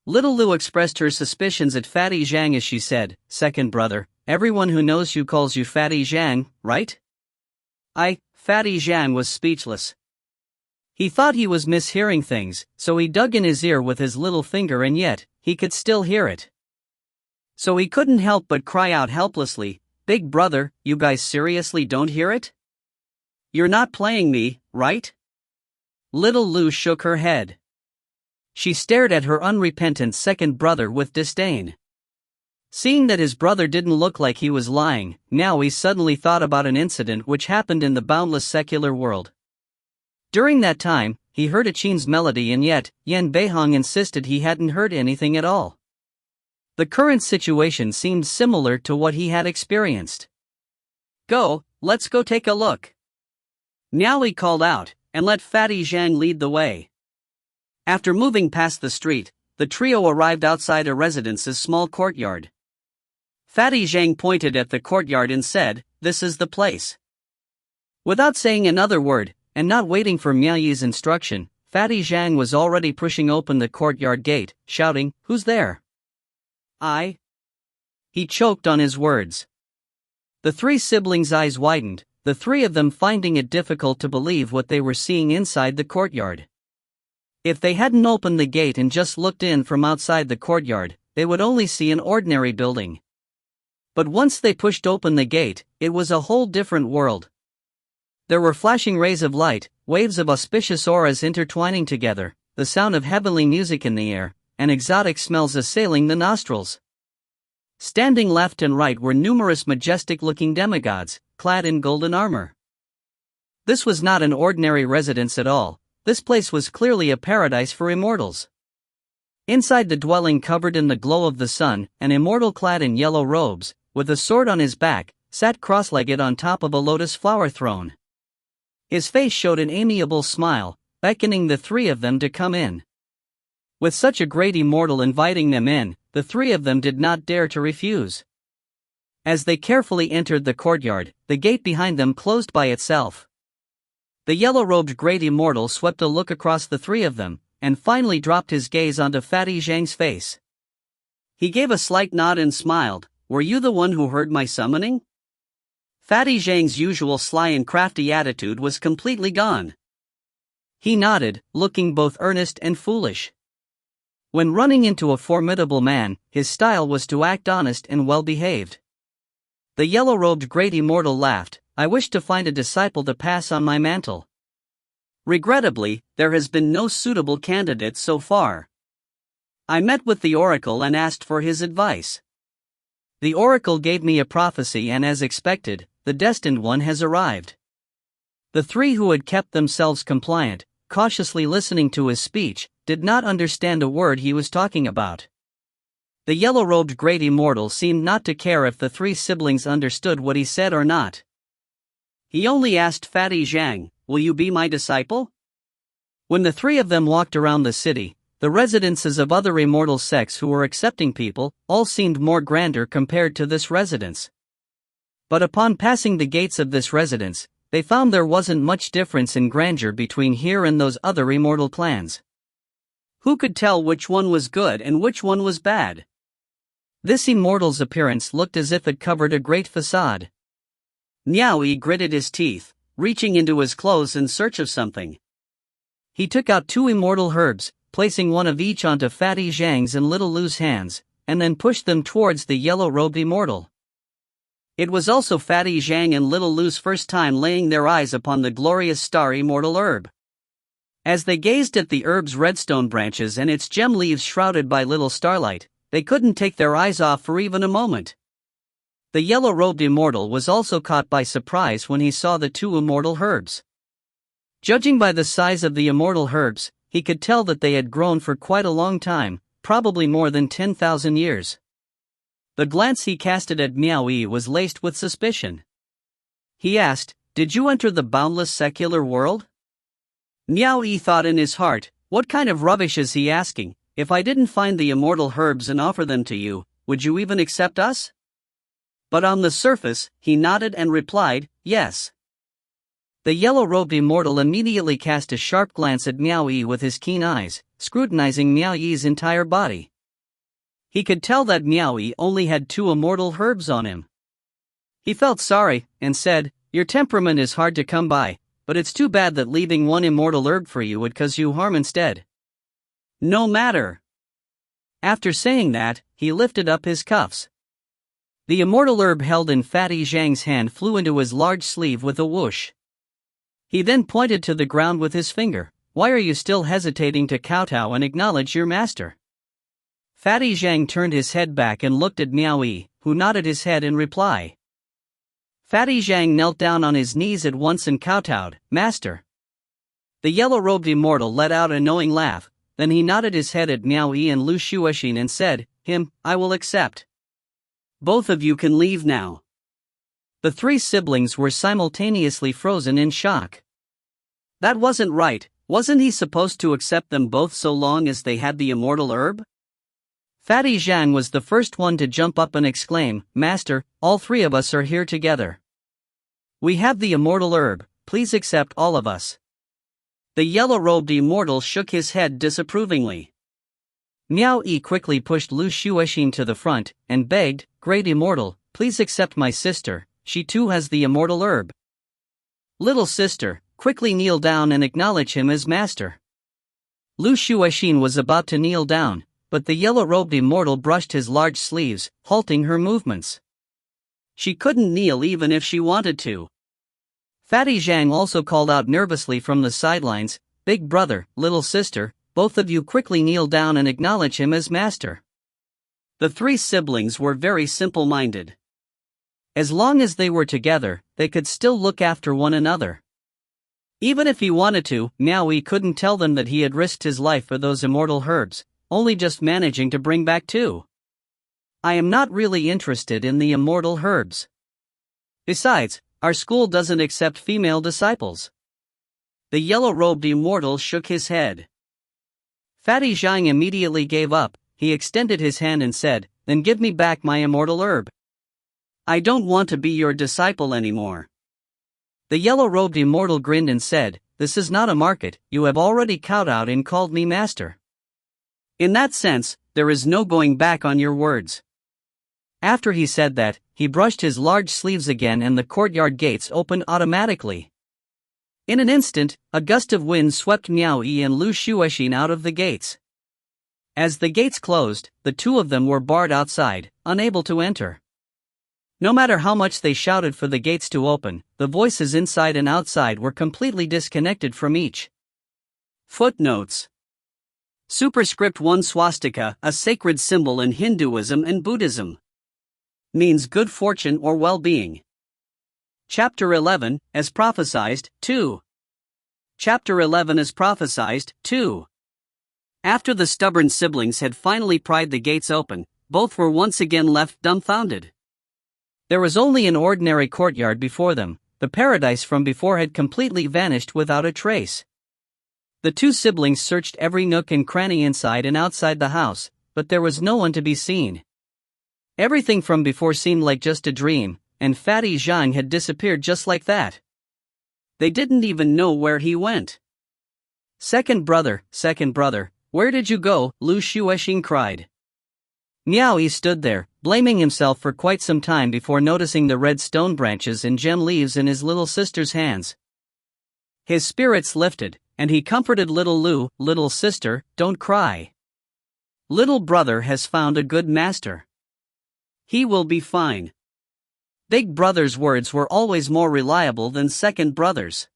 Little Lu expressed her suspicions at Fatty Zhang as she said, "Second brother, everyone who knows you calls you Fatty Zhang, right?" Fatty Zhang was speechless. He thought he was mishearing things, so he dug in his ear with his little finger and yet, he could still hear it. So he couldn't help but cry out helplessly, "Big brother, you guys seriously don't hear it? You're not playing me, right?" Little Lu shook her head. She stared at her unrepentant second brother with disdain. Seeing that his brother didn't look like he was lying, now he suddenly thought about an incident which happened in the boundless secular world. During that time, he heard a Qin's melody and yet, Yan Beihong insisted he hadn't heard anything at all. The current situation seemed similar to what he had experienced. Let's go take a look." Miaowie called out, and let Fatty Zhang lead the way. After moving past the street, the trio arrived outside a residence's small courtyard. Fatty Zhang pointed at the courtyard and said, "This is the place." Without saying another word, and not waiting for Miaowi's instruction, Fatty Zhang was already pushing open the courtyard gate, shouting, "Who's there?" "I." He choked on his words. The 3 siblings' eyes widened, the 3 of them finding it difficult to believe what they were seeing inside the courtyard. If they hadn't opened the gate and just looked in from outside the courtyard, they would only see an ordinary building. But once they pushed open the gate, it was a whole different world. There were flashing rays of light, waves of auspicious auras intertwining together, the sound of heavenly music in the air, and exotic smells assailing the nostrils. Standing left and right were numerous majestic-looking demigods, clad in golden armor. This was not an ordinary residence at all. This place was clearly a paradise for immortals. Inside the dwelling, covered in the glow of the sun, an immortal clad in yellow robes, with a sword on his back, sat cross-legged on top of a lotus flower throne. His face showed an amiable smile, beckoning the three of them to come in. With such a great immortal inviting them in, the three of them did not dare to refuse. As they carefully entered the courtyard, the gate behind them closed by itself. The yellow-robed great immortal swept a look across the three of them, and finally dropped his gaze onto Fatty Zhang's face. He gave a slight nod and smiled. "Were you the one who heard my summoning?" Fatty Zhang's usual sly and crafty attitude was completely gone. He nodded, looking both earnest and foolish. When running into a formidable man, his style was to act honest and well-behaved. The yellow-robed great immortal laughed. "I wish to find a disciple to pass on my mantle. Regrettably, there has been no suitable candidate so far. I met with the oracle and asked for his advice. The oracle gave me a prophecy, and as expected, the destined one has arrived." The three, who had kept themselves compliant, cautiously listening to his speech, did not understand a word he was talking about. The yellow-robed great immortal seemed not to care if the three siblings understood what he said or not. He only asked Fatty Zhang, "Will you be my disciple?" When the three of them walked around the city, the residences of other immortal sects who were accepting people all seemed more grander compared to this residence. But upon passing the gates of this residence, they found there wasn't much difference in grandeur between here and those other immortal clans. Who could tell which one was good and which one was bad? This immortal's appearance looked as if it covered a great facade. Miao Yi gritted his teeth, reaching into his clothes in search of something. He took out 2 immortal herbs, placing one of each onto Fatty Zhang's and Little Lu's hands, and then pushed them towards the yellow-robed immortal. It was also Fatty Zhang and Little Lu's first time laying their eyes upon the glorious star immortal herb. As they gazed at the herb's redstone branches and its gem leaves shrouded by little starlight, they couldn't take their eyes off for even a moment. The yellow-robed immortal was also caught by surprise when he saw the 2 immortal herbs. Judging by the size of the immortal herbs, he could tell that they had grown for quite a long time, probably more than 10,000 years. The glance he casted at Miao Yi was laced with suspicion. He asked, "Did you enter the boundless secular world?" Miao Yi thought in his heart, "What kind of rubbish is he asking? If I didn't find the immortal herbs and offer them to you, would you even accept us?" But on the surface, he nodded and replied, "Yes." The yellow-robed immortal immediately cast a sharp glance at Miao Yi with his keen eyes, scrutinizing Miao Yi's entire body. He could tell that Miao Yi only had 2 immortal herbs on him. He felt sorry, and said, "Your temperament is hard to come by, but it's too bad that leaving 1 immortal herb for you would cause you harm instead." "No matter." After saying that, he lifted up his cuffs. The immortal herb held in Fatty Zhang's hand flew into his large sleeve with a whoosh. He then pointed to the ground with his finger. "Why are you still hesitating to kowtow and acknowledge your master?" Fatty Zhang turned his head back and looked at Miao Yi, who nodded his head in reply. Fatty Zhang knelt down on his knees at once and kowtowed, "Master." The yellow-robed immortal let out a knowing laugh, then he nodded his head at Miao Yi and Lu Shuoxin and said, I will accept. Both of you can leave now." The 3 siblings were simultaneously frozen in shock. That wasn't right. Wasn't he supposed to accept them both so long as they had the immortal herb? Fatty Zhang was the first one to jump up and exclaim, "Master, all 3 of us are here together. We have the immortal herb, please accept all of us." The yellow-robed immortal shook his head disapprovingly. Miao Yi quickly pushed Lu Shuoxin to the front, and begged, "Great immortal, please accept my sister, she too has the immortal herb. Little sister, quickly kneel down and acknowledge him as master." Lu Shuoxin was about to kneel down, but the yellow-robed immortal brushed his large sleeves, halting her movements. She couldn't kneel even if she wanted to. Fatty Zhang also called out nervously from the sidelines, "Big brother, little sister, both of you quickly kneel down and acknowledge him as master." The three siblings were very simple-minded. As long as they were together, they could still look after one another. Even if he wanted to, Manhwa couldn't tell them that he had risked his life for those immortal herbs, only just managing to bring back two. "I am not really interested in the immortal herbs. Besides, our school doesn't accept female disciples." The yellow-robed immortal shook his head. Fatty Zhang immediately gave up. He extended his hand and said, "Then give me back my immortal herb. I don't want to be your disciple anymore." The yellow-robed immortal grinned and said, "This is not a market, you have already kowtowed and called me master. In that sense, there is no going back on your words." After he said that, he brushed his large sleeves again and the courtyard gates opened automatically. In an instant, a gust of wind swept Manhwa and Lu Shuexin out of the gates. As the gates closed, the two of them were barred outside, unable to enter. No matter how much they shouted for the gates to open, the voices inside and outside were completely disconnected from each. Footnotes. Superscript 1 Swastika, a sacred symbol in Hinduism and Buddhism, means good fortune or well-being. Chapter 11, as prophesied, 2. Chapter 11 as prophesied, 2. After the stubborn siblings had finally pried the gates open, both were once again left dumbfounded. There was only an ordinary courtyard before them. The paradise from before had completely vanished without a trace. The two siblings searched every nook and cranny inside and outside the house, but there was no one to be seen. Everything from before seemed like just a dream, and Fatty Zhang had disappeared just like that. They didn't even know where he went. Second brother, where did you go?" Lu Shuexin cried. Manhwa stood there, blaming himself for quite some time before noticing the red stone branches and gem leaves in his little sister's hands. His spirits lifted, and he comforted little Lu, "Little sister, don't cry. Little brother has found a good master. He will be fine." Big brother's words were always more reliable than second brother's.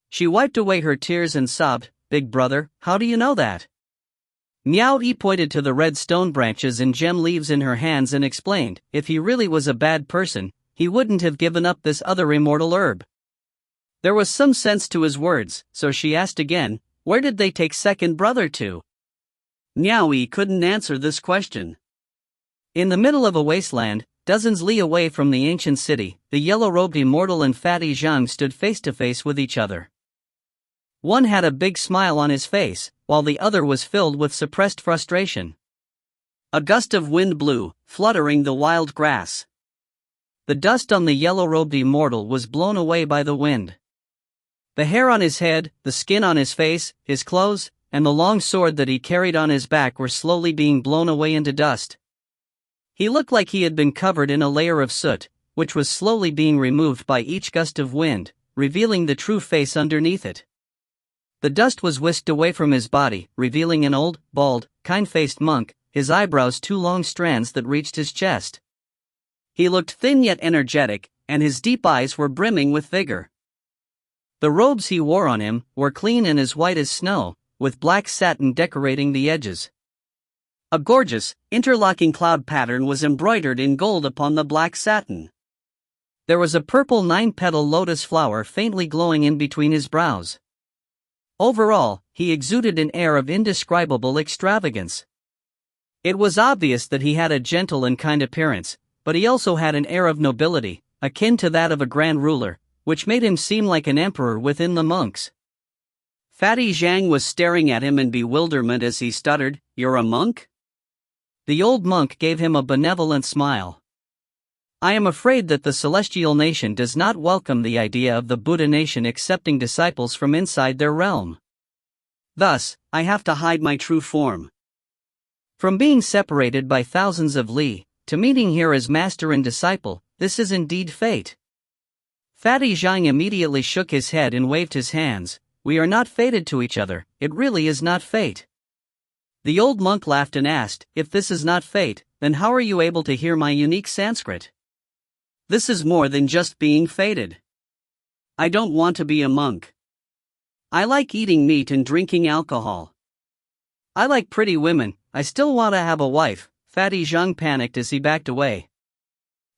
She wiped away her tears and sobbed, "Big brother, how do you know that?" Manhwa pointed to the red stone branches and gem leaves in her hands and explained, if he really was a bad person, he wouldn't have given up this other immortal herb. There was some sense to his words, so she asked again, "Where did they take second brother to?" Manhwa couldn't answer this question. In the middle of a wasteland, dozens li away from the ancient city, the yellow-robed immortal and Fatty Zhang stood face to face with each other. One had a big smile on his face, while the other was filled with suppressed frustration. A gust of wind blew, fluttering the wild grass. The dust on the yellow-robed immortal was blown away by the wind. The hair on his head, the skin on his face, his clothes, and the long sword that he carried on his back were slowly being blown away into dust. He looked like he had been covered in a layer of soot, which was slowly being removed by each gust of wind, revealing the true face underneath it. The dust was whisked away from his body, revealing an old, bald, kind-faced monk, his eyebrows two long strands that reached his chest. He looked thin yet energetic, and his deep eyes were brimming with vigor. The robes he wore on him were clean and as white as snow, with black satin decorating the edges. A gorgeous, interlocking cloud pattern was embroidered in gold upon the black satin. There was a purple 9-petal lotus flower faintly glowing in between his brows. Overall, he exuded an air of indescribable extravagance. It was obvious that he had a gentle and kind appearance, but he also had an air of nobility, akin to that of a grand ruler, which made him seem like an emperor within the monks. Fatty Zhang was staring at him in bewilderment as he stuttered, "You're a monk?" The old monk gave him a benevolent smile. "I am afraid that the celestial nation does not welcome the idea of the Buddha nation accepting disciples from inside their realm. Thus, I have to hide my true form." From being separated by thousands of li, to meeting here as master and disciple, this is indeed fate. Fatty Zhang immediately shook his head and waved his hands. "We are not fated to each other, it really is not fate. The old monk laughed and asked, "If this is not fate, then how are you able to hear my unique Sanskrit? This is more than just being fated. I don't want to be a monk. I like eating meat and drinking alcohol. I like pretty women, I still want to have a wife." Fatty Zhang panicked as he backed away.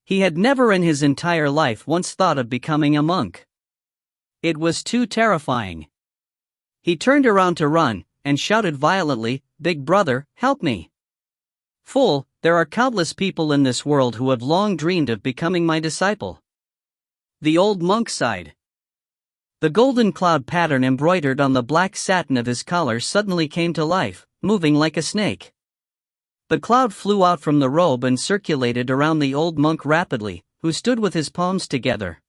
He had never in his entire life once thought of becoming a monk. It was too terrifying. He turned around to run, and shouted violently, "Big brother, help me! Fool, there are countless people in this world who have long dreamed of becoming my disciple." The old monk sighed. The golden cloud pattern embroidered on the black satin of his collar suddenly came to life, moving like a snake. The cloud flew out from the robe and circulated around the old monk rapidly, who stood with his palms together.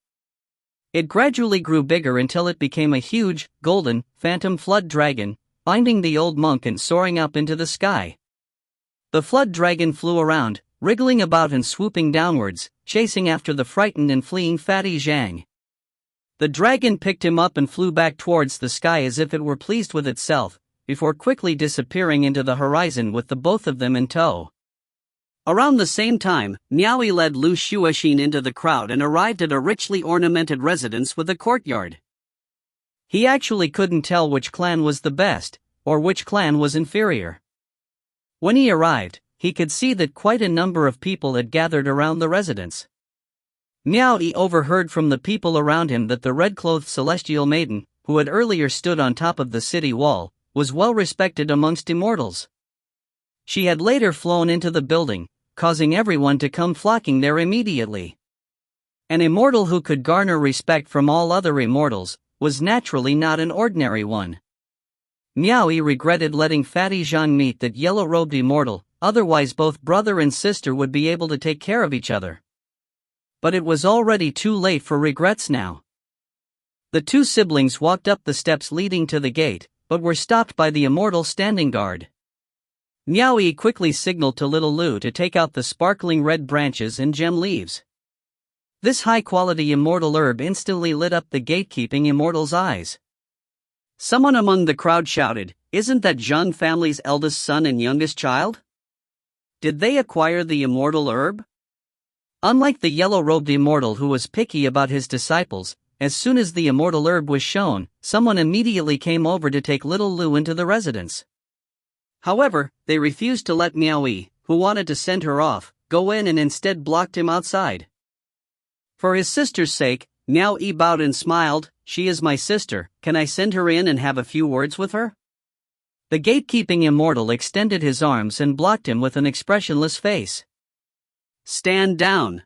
It gradually grew bigger until it became a huge, golden, phantom flood dragon, binding the old monk and soaring up into the sky. The flood dragon flew around, wriggling about and swooping downwards, chasing after the frightened and fleeing Fatty Zhang. The dragon picked him up and flew back towards the sky as if it were pleased with itself, before quickly disappearing into the horizon with the both of them in tow. Around the same time, Miaoyi led Lu Shuoxin into the crowd and arrived at a richly ornamented residence with a courtyard. He actually couldn't tell which clan was the best, or which clan was inferior. When he arrived, he could see that quite a number of people had gathered around the residence. Miaoyi overheard from the people around him that the red-clothed celestial maiden, who had earlier stood on top of the city wall, was well respected amongst immortals. She had later flown into the building, causing everyone to come flocking there immediately. An immortal who could garner respect from all other immortals was naturally not an ordinary one. Miaoyi regretted letting Fatty Zhang meet that yellow-robed immortal, otherwise both brother and sister would be able to take care of each other. But it was already too late for regrets now. The two siblings walked up the steps leading to the gate, but were stopped by the immortal standing guard. Miaoyi quickly signaled to little Lu to take out the sparkling red branches and gem leaves. This high-quality immortal herb instantly lit up the gatekeeping immortal's eyes. Someone among the crowd shouted, "Isn't that Zhang family's eldest son and youngest child? Did they acquire the immortal herb?" Unlike the yellow-robed immortal who was picky about his disciples, as soon as the immortal herb was shown, someone immediately came over to take little Lu into the residence. However, they refused to let Miaoyi, who wanted to send her off, go in and instead blocked him outside. For his sister's sake, Miaoyi bowed and smiled, "She is my sister, can I send her in and have a few words with her?" The gatekeeping immortal extended his arms and blocked him with an expressionless face. "Stand down."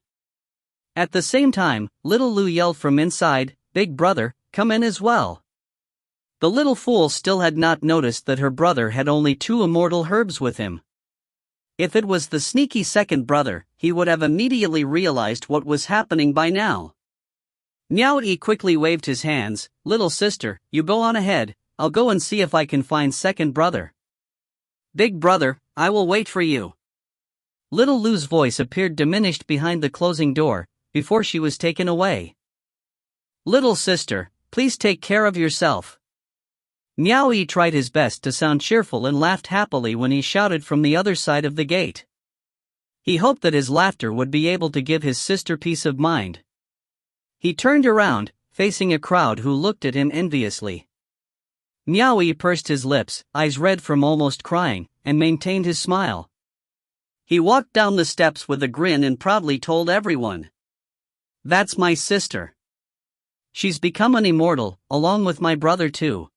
At the same time, little Lu yelled from inside, "Big brother, come in as well." The little fool still had not noticed that her brother had only 2 immortal herbs with him. If it was the sneaky second brother, he would have immediately realized what was happening by now. Miaoyi quickly waved his hands, "Little sister, you go on ahead, I'll go and see if I can find second brother. Big brother, I will wait for you." Little Lu's voice appeared diminished behind the closing door, before she was taken away. "Little sister, please take care of yourself." Miaoyi tried his best to sound cheerful and laughed happily when he shouted from the other side of the gate. He hoped that his laughter would be able to give his sister peace of mind. He turned around, facing a crowd who looked at him enviously. Miaoyi pursed his lips, eyes red from almost crying, and maintained his smile. He walked down the steps with a grin and proudly told everyone, "That's my sister. She's become an immortal, along with my brother too.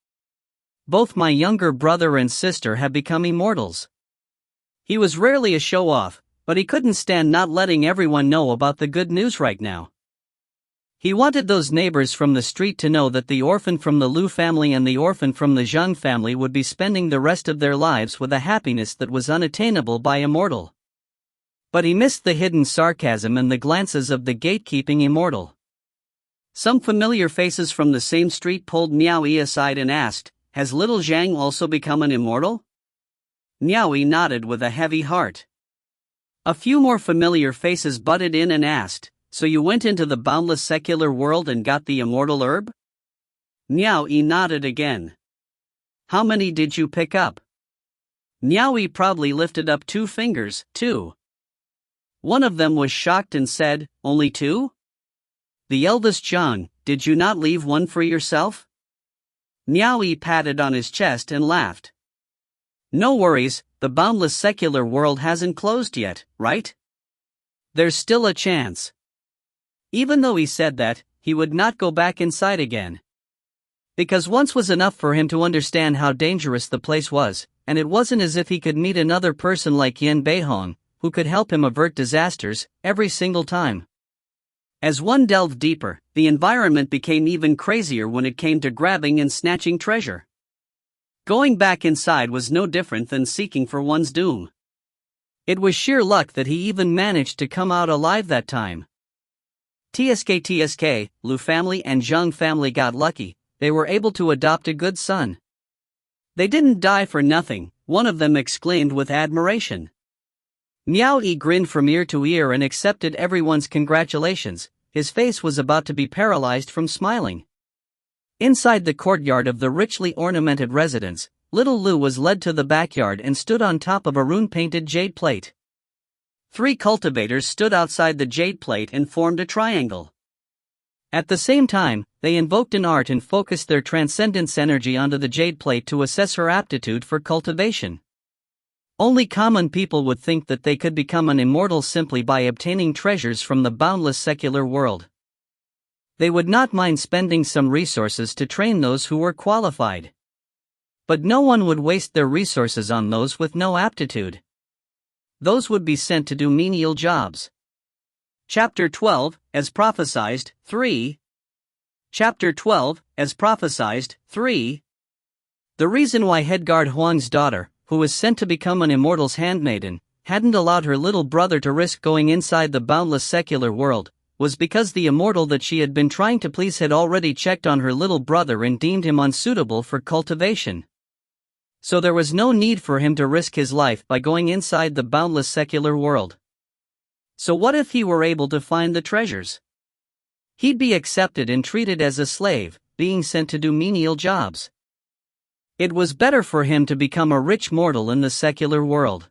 Both my younger brother and sister have become immortals." He was rarely a show-off, but he couldn't stand not letting everyone know about the good news right now. He wanted those neighbors from the street to know that the orphan from the Lu family and the orphan from the Zhang family would be spending the rest of their lives with a happiness that was unattainable by a mortal. But he missed the hidden sarcasm and the glances of the gatekeeping immortal. Some familiar faces from the same street pulled Miaoyi aside and asked, "Has little Zhang also become an immortal?" Miaoyi nodded with a heavy heart. A few more familiar faces butted in and asked, "So you went into the boundless secular world and got the immortal herb?" Miaoyi nodded again. "How many did you pick up?" Niaoyi proudly lifted up 2 fingers, 2. One of them was shocked and said, "Only 2? The eldest Zhang, did you not leave one for yourself?" Niaoyi patted on his chest and laughed. "No worries, the boundless secular world hasn't closed yet, right? There's still a chance." Even though he said that, he would not go back inside again. Because once was enough for him to understand how dangerous the place was, and it wasn't as if he could meet another person like Yin Beihong, who could help him avert disasters, every single time. As one delved deeper, the environment became even crazier when it came to grabbing and snatching treasure. Going back inside was no different than seeking for one's doom. It was sheer luck that he even managed to come out alive that time. TSK, Lu family and Zhang family got lucky, they were able to adopt a good son. They didn't die for nothing, one of them exclaimed with admiration. Niaoyi grinned from ear to ear and accepted everyone's congratulations. His face was about to be paralyzed from smiling. Inside the courtyard of the richly ornamented residence, little Lu was led to the backyard and stood on top of a rune-painted jade plate. 3 cultivators stood outside the jade plate and formed a triangle. At the same time, they invoked an art and focused their transcendence energy onto the jade plate to assess her aptitude for cultivation. Only common people would think that they could become an immortal simply by obtaining treasures from the boundless secular world. They would not mind spending some resources to train those who were qualified. But no one would waste their resources on those with no aptitude. Those would be sent to do menial jobs. Chapter 12, as prophesied, 3. Chapter 12, as prophesied, 3. The reason why Headguard Huang's daughter, who was sent to become an immortal's handmaiden, hadn't allowed her little brother to risk going inside the boundless secular world, was because the immortal that she had been trying to please had already checked on her little brother and deemed him unsuitable for cultivation. So there was no need for him to risk his life by going inside the boundless secular world. So what if he were able to find the treasures? He'd be accepted and treated as a slave, being sent to do menial jobs. It was better for him to become a rich mortal in the secular world.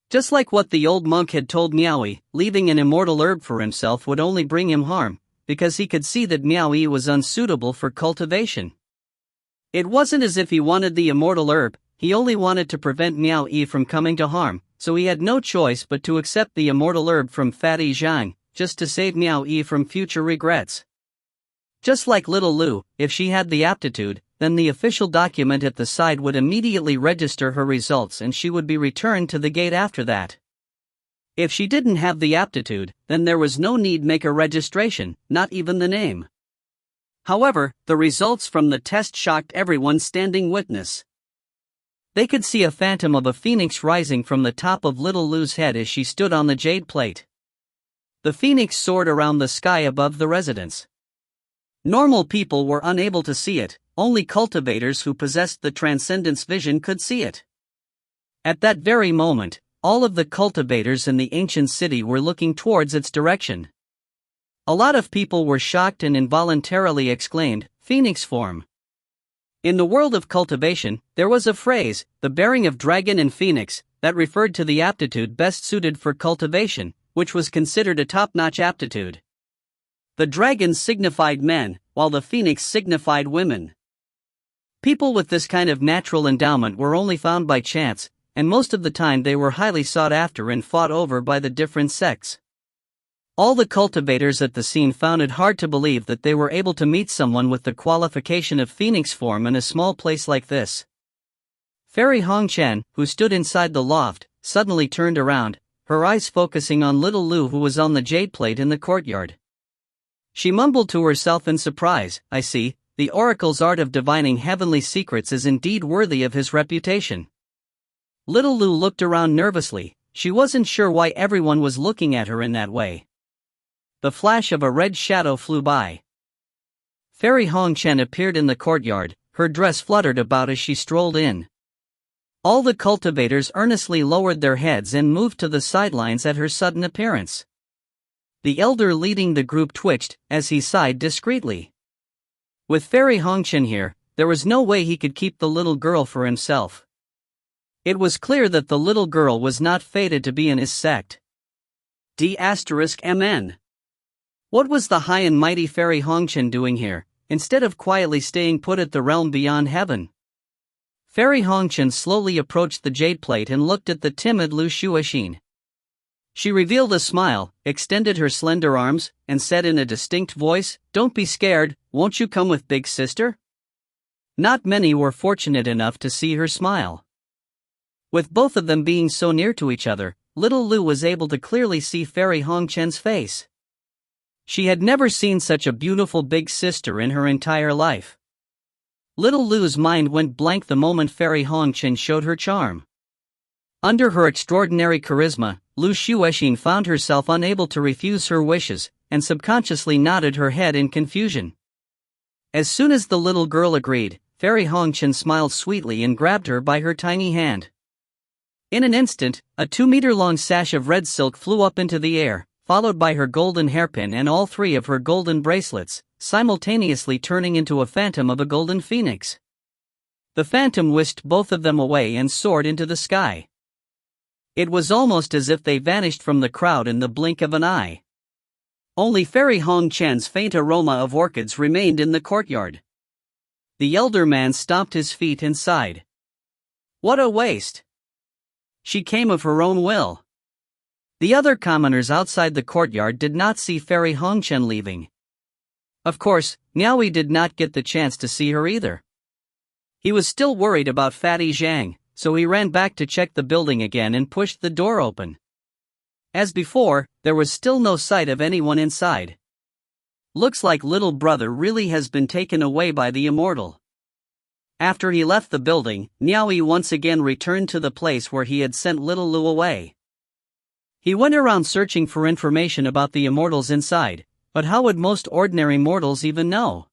Just like what the old monk had told Niaoyi, leaving an immortal herb for himself would only bring him harm, because he could see that Niaoyi was unsuitable for cultivation. It wasn't as if he wanted the immortal herb, he only wanted to prevent Niaoyi from coming to harm, so he had no choice but to accept the immortal herb from Fatty Zhang, just to save Niaoyi from future regrets. Just like little Lu, if she had the aptitude, then the official document at the side would immediately register her results and she would be returned to the gate after that. If she didn't have the aptitude, then there was no need make a registration, not even the name. However, the results from the test shocked everyone standing witness. They could see a phantom of a phoenix rising from the top of little Lu's head as she stood on the jade plate. The phoenix soared around the sky above the residence. Normal people were unable to see it, only cultivators who possessed the transcendence vision could see it. At that very moment, all of the cultivators in the ancient city were looking towards its direction. A lot of people were shocked and involuntarily exclaimed, "Phoenix form." In the world of cultivation, there was a phrase, the bearing of dragon and phoenix, that referred to the aptitude best suited for cultivation, which was considered a top-notch aptitude. The dragon signified men, while the phoenix signified women. People with this kind of natural endowment were only found by chance, and most of the time they were highly sought after and fought over by the different sects. All the cultivators at the scene found it hard to believe that they were able to meet someone with the qualification of phoenix form in a small place like this. Fairy Hongchen, who stood inside the loft, suddenly turned around, her eyes focusing on little Lu who was on the jade plate in the courtyard. She mumbled to herself in surprise, "I see, the oracle's art of divining heavenly secrets is indeed worthy of his reputation." Little Lu looked around nervously, she wasn't sure why everyone was looking at her in that way. The flash of a red shadow flew by. Fairy Hongchen appeared in the courtyard, her dress fluttered about as she strolled in. All the cultivators earnestly lowered their heads and moved to the sidelines at her sudden appearance. The elder leading the group twitched, as he sighed discreetly. With Fairy Hongchen here, there was no way he could keep the little girl for himself. It was clear that the little girl was not fated to be in his sect. D*MN. What was the high and mighty fairy Hongchen doing here, instead of quietly staying put at the realm beyond heaven? Fairy Hongchen slowly approached the jade plate and looked at the timid Lu Shuexin. She revealed a smile, extended her slender arms, and said in a distinct voice, "Don't be scared, won't you come with big sister?" Not many were fortunate enough to see her smile. With both of them being so near to each other, little Lu was able to clearly see Fairy Hongchen's face. She had never seen such a beautiful big sister in her entire life. Little Lu's mind went blank the moment Fairy Hongchen showed her charm. Under her extraordinary charisma, Lu Shuexin found herself unable to refuse her wishes, and subconsciously nodded her head in confusion. As soon as the little girl agreed, Fairy Hongchen smiled sweetly and grabbed her by her tiny hand. In an instant, a 2-meter-long sash of red silk flew up into the air, followed by her golden hairpin and all 3 of her golden bracelets, simultaneously turning into a phantom of a golden phoenix. The phantom whisked both of them away and soared into the sky. It was almost as if they vanished from the crowd in the blink of an eye. Only Fairy Hongchen's faint aroma of orchids remained in the courtyard. The elder man stomped his feet and sighed. What a waste! She came of her own will. The other commoners outside the courtyard did not see Fairy Hongchen leaving. Of course, Miaoyi did not get the chance to see her either. He was still worried about Fatty Zhang, so he ran back to check the building again and pushed the door open. As before, there was still no sight of anyone inside. Looks like little brother really has been taken away by the immortal. After he left the building, Miaoyi once again returned to the place where he had sent little Lu away. He went around searching for information about the immortals inside, but how would most ordinary mortals even know?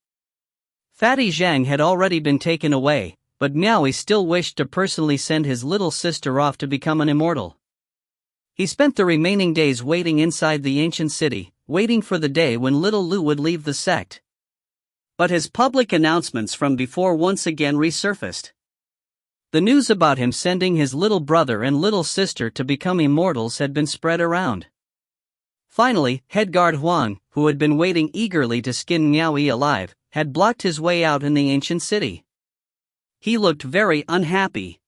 Fatty Zhang had already been taken away, but Miaoyi still wished to personally send his little sister off to become an immortal. He spent the remaining days waiting inside the ancient city, waiting for the day when little Lu would leave the sect. But his public announcements from before once again resurfaced. The news about him sending his little brother and little sister to become immortals had been spread around. Finally, head guard Huang, who had been waiting eagerly to skin Miaoyi alive, had blocked his way out in the ancient city. He looked very unhappy.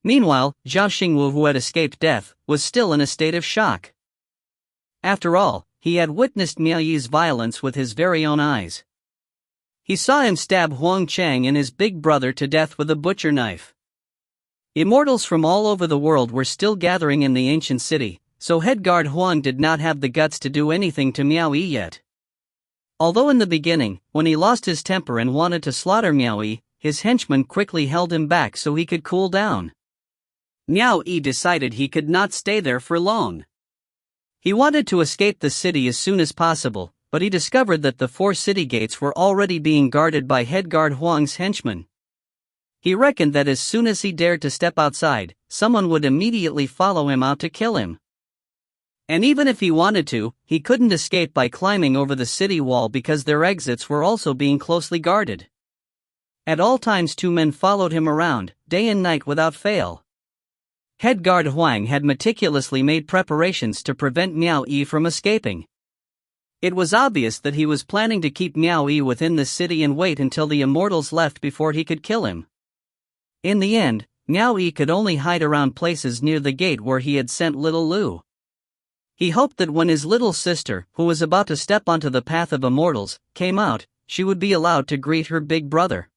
Meanwhile, Zhao Xingwu, who had escaped death, was still in a state of shock. After all, he had witnessed Miaoyi's violence with his very own eyes. He saw him stab Huang Chang and his big brother to death with a butcher knife. Immortals from all over the world were still gathering in the ancient city, so head guard Huang did not have the guts to do anything to Miaoyi yet. Although in the beginning, when he lost his temper and wanted to slaughter Miaoyi, his henchmen quickly held him back so he could cool down. Miaoyi decided he could not stay there for long. He wanted to escape the city as soon as possible, but he discovered that the 4 city gates were already being guarded by head guard Huang's henchmen. He reckoned that as soon as he dared to step outside, someone would immediately follow him out to kill him. And even if he wanted to, he couldn't escape by climbing over the city wall because their exits were also being closely guarded. At all times 2 men followed him around, day and night without fail. Head guard Huang had meticulously made preparations to prevent Miaoyi from escaping. It was obvious that he was planning to keep Miaoyi within the city and wait until the immortals left before he could kill him. In the end, Miaoyi could only hide around places near the gate where he had sent little Lu. He hoped that when his little sister, who was about to step onto the path of immortals, came out, she would be allowed to greet her big brother.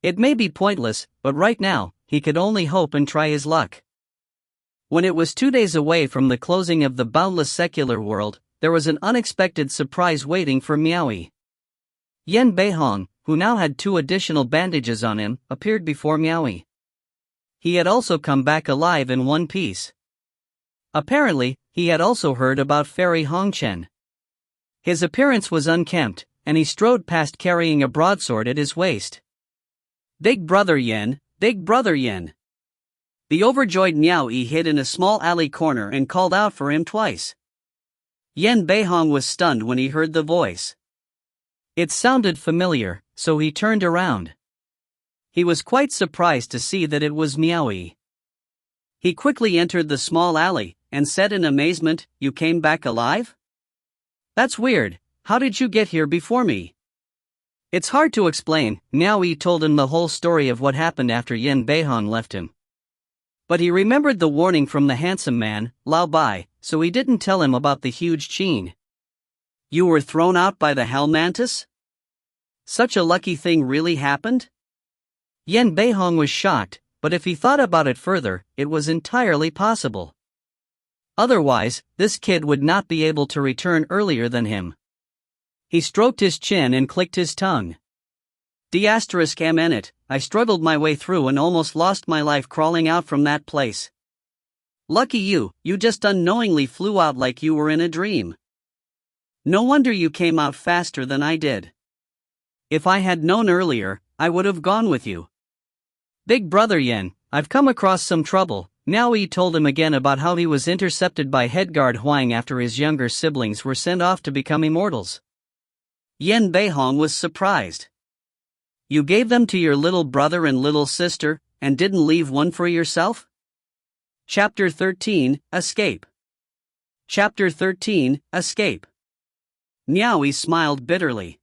It may be pointless, but right now, he could only hope and try his luck. When it was 2 days away from the closing of the boundless secular world, there was an unexpected surprise waiting for Miaoyi. Yan Beihong, who now had 2 additional bandages on him, appeared before Miaoyi. He had also come back alive in one piece. Apparently, he had also heard about Fairy Hongchen. His appearance was unkempt, and he strode past carrying a broadsword at his waist. Big brother Yan, big brother Yan. The overjoyed Miaoyi hid in a small alley corner and called out for him twice. Yan Beihong was stunned when he heard the voice. It sounded familiar, so he turned around. He was quite surprised to see that it was Miaoyi. He quickly entered the small alley, and said in amazement, "You came back alive? That's weird, how did you get here before me?" "It's hard to explain." Miao Yi told him the whole story of what happened after Yen Beihong left him. But he remembered the warning from the handsome man, Lao Bai, so he didn't tell him about the huge Qin. "You were thrown out by the hell mantis? Such a lucky thing really happened?" Yen Beihong was shocked, but if he thought about it further, it was entirely possible. Otherwise, this kid would not be able to return earlier than him. He stroked his chin and clicked his tongue. "****, I struggled my way through and almost lost my life crawling out from that place. Lucky you just unknowingly flew out like you were in a dream. No wonder you came out faster than I did. If I had known earlier, I would have gone with you. Big brother Yen, I've come across some trouble." Now he told him again about how he was intercepted by Headguard Huang after his younger siblings were sent off to become immortals. Yen Beihong was surprised. "You gave them to your little brother and little sister, and didn't leave one for yourself?" Chapter 13, Escape. Chapter 13, Escape. Miaoyi smiled bitterly.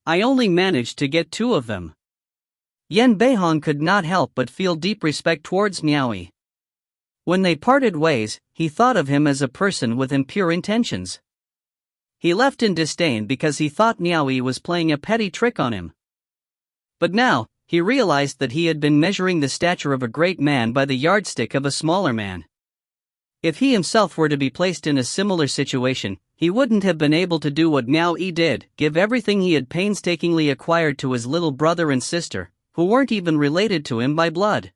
"I only managed to get 2 of them." Yen Beihong could not help but feel deep respect towards Miaoyi. When they parted ways, he thought of him as a person with impure intentions. He left in disdain because he thought Miaoyi was playing a petty trick on him. But now, he realized that he had been measuring the stature of a great man by the yardstick of a smaller man. If he himself were to be placed in a similar situation, he wouldn't have been able to do what Miao Yi did, give everything he had painstakingly acquired to his little brother and sister, who weren't even related to him by blood.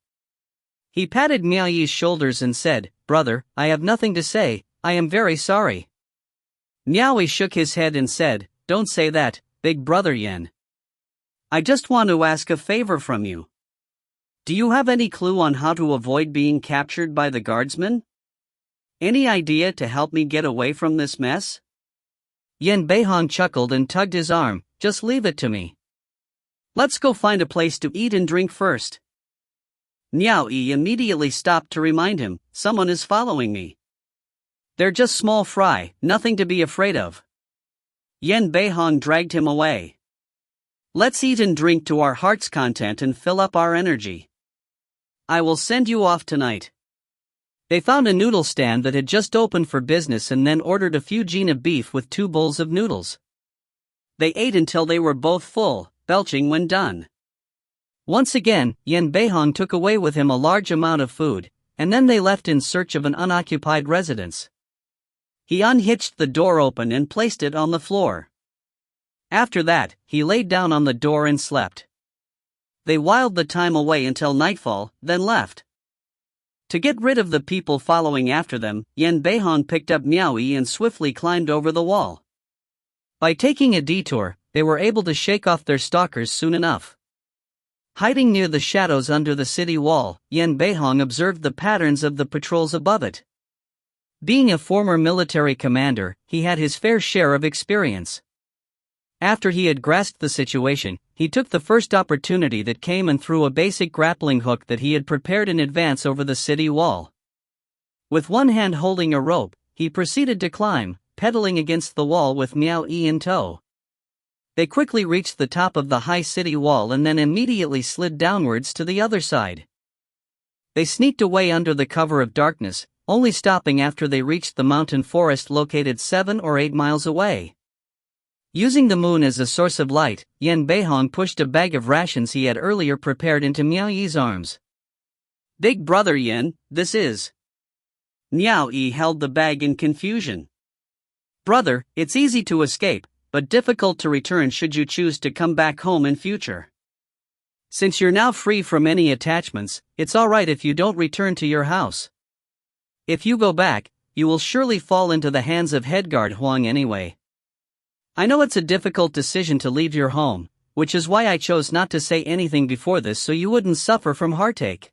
He patted Miao Yi's shoulders and said, "Brother, I have nothing to say, I am very sorry." Miao Yi shook his head and said, "Don't say that, big brother Yen. I just want to ask a favor from you. Do you have any clue on how to avoid being captured by the guardsmen? Any idea to help me get away from this mess?" Yen Beihong chuckled and tugged his arm. "Just leave it to me. Let's go find a place to eat and drink first." Miao Yi immediately stopped to remind him, "Someone is following me. They're just small fry, nothing to be afraid of." Yen Beihong dragged him away. "Let's eat and drink to our heart's content and fill up our energy. I will send you off tonight." They found a noodle stand that had just opened for business and then ordered a few jin of beef with 2 bowls of noodles. They ate until they were both full, belching when done. Once again, Yen Beihong took away with him a large amount of food, and then they left in search of an unoccupied residence. He unhitched the door open and placed it on the floor. After that, he laid down on the door and slept. They whiled the time away until nightfall, then left. To get rid of the people following after them, Yen Beihong picked up Miaoyi and swiftly climbed over the wall. By taking a detour, they were able to shake off their stalkers soon enough. Hiding near the shadows under the city wall, Yen Beihong observed the patterns of the patrols above it. Being a former military commander, he had his fair share of experience. After he had grasped the situation, he took the first opportunity that came and threw a basic grappling hook that he had prepared in advance over the city wall. With one hand holding a rope, he proceeded to climb, pedaling against the wall with Miao Yi in tow. They quickly reached the top of the high city wall and then immediately slid downwards to the other side. They sneaked away under the cover of darkness, only stopping after they reached the mountain forest located 7 or 8 miles away. Using the moon as a source of light, Yen Beihong pushed a bag of rations he had earlier prepared into Miao Yi's arms. "Big brother Yen, this is..." Miao Yi held the bag in confusion. "Brother, it's easy to escape, but difficult to return should you choose to come back home in future. Since you're now free from any attachments, it's alright if you don't return to your house. If you go back, you will surely fall into the hands of Headguard Huang anyway. I know it's a difficult decision to leave your home, which is why I chose not to say anything before this so you wouldn't suffer from heartache.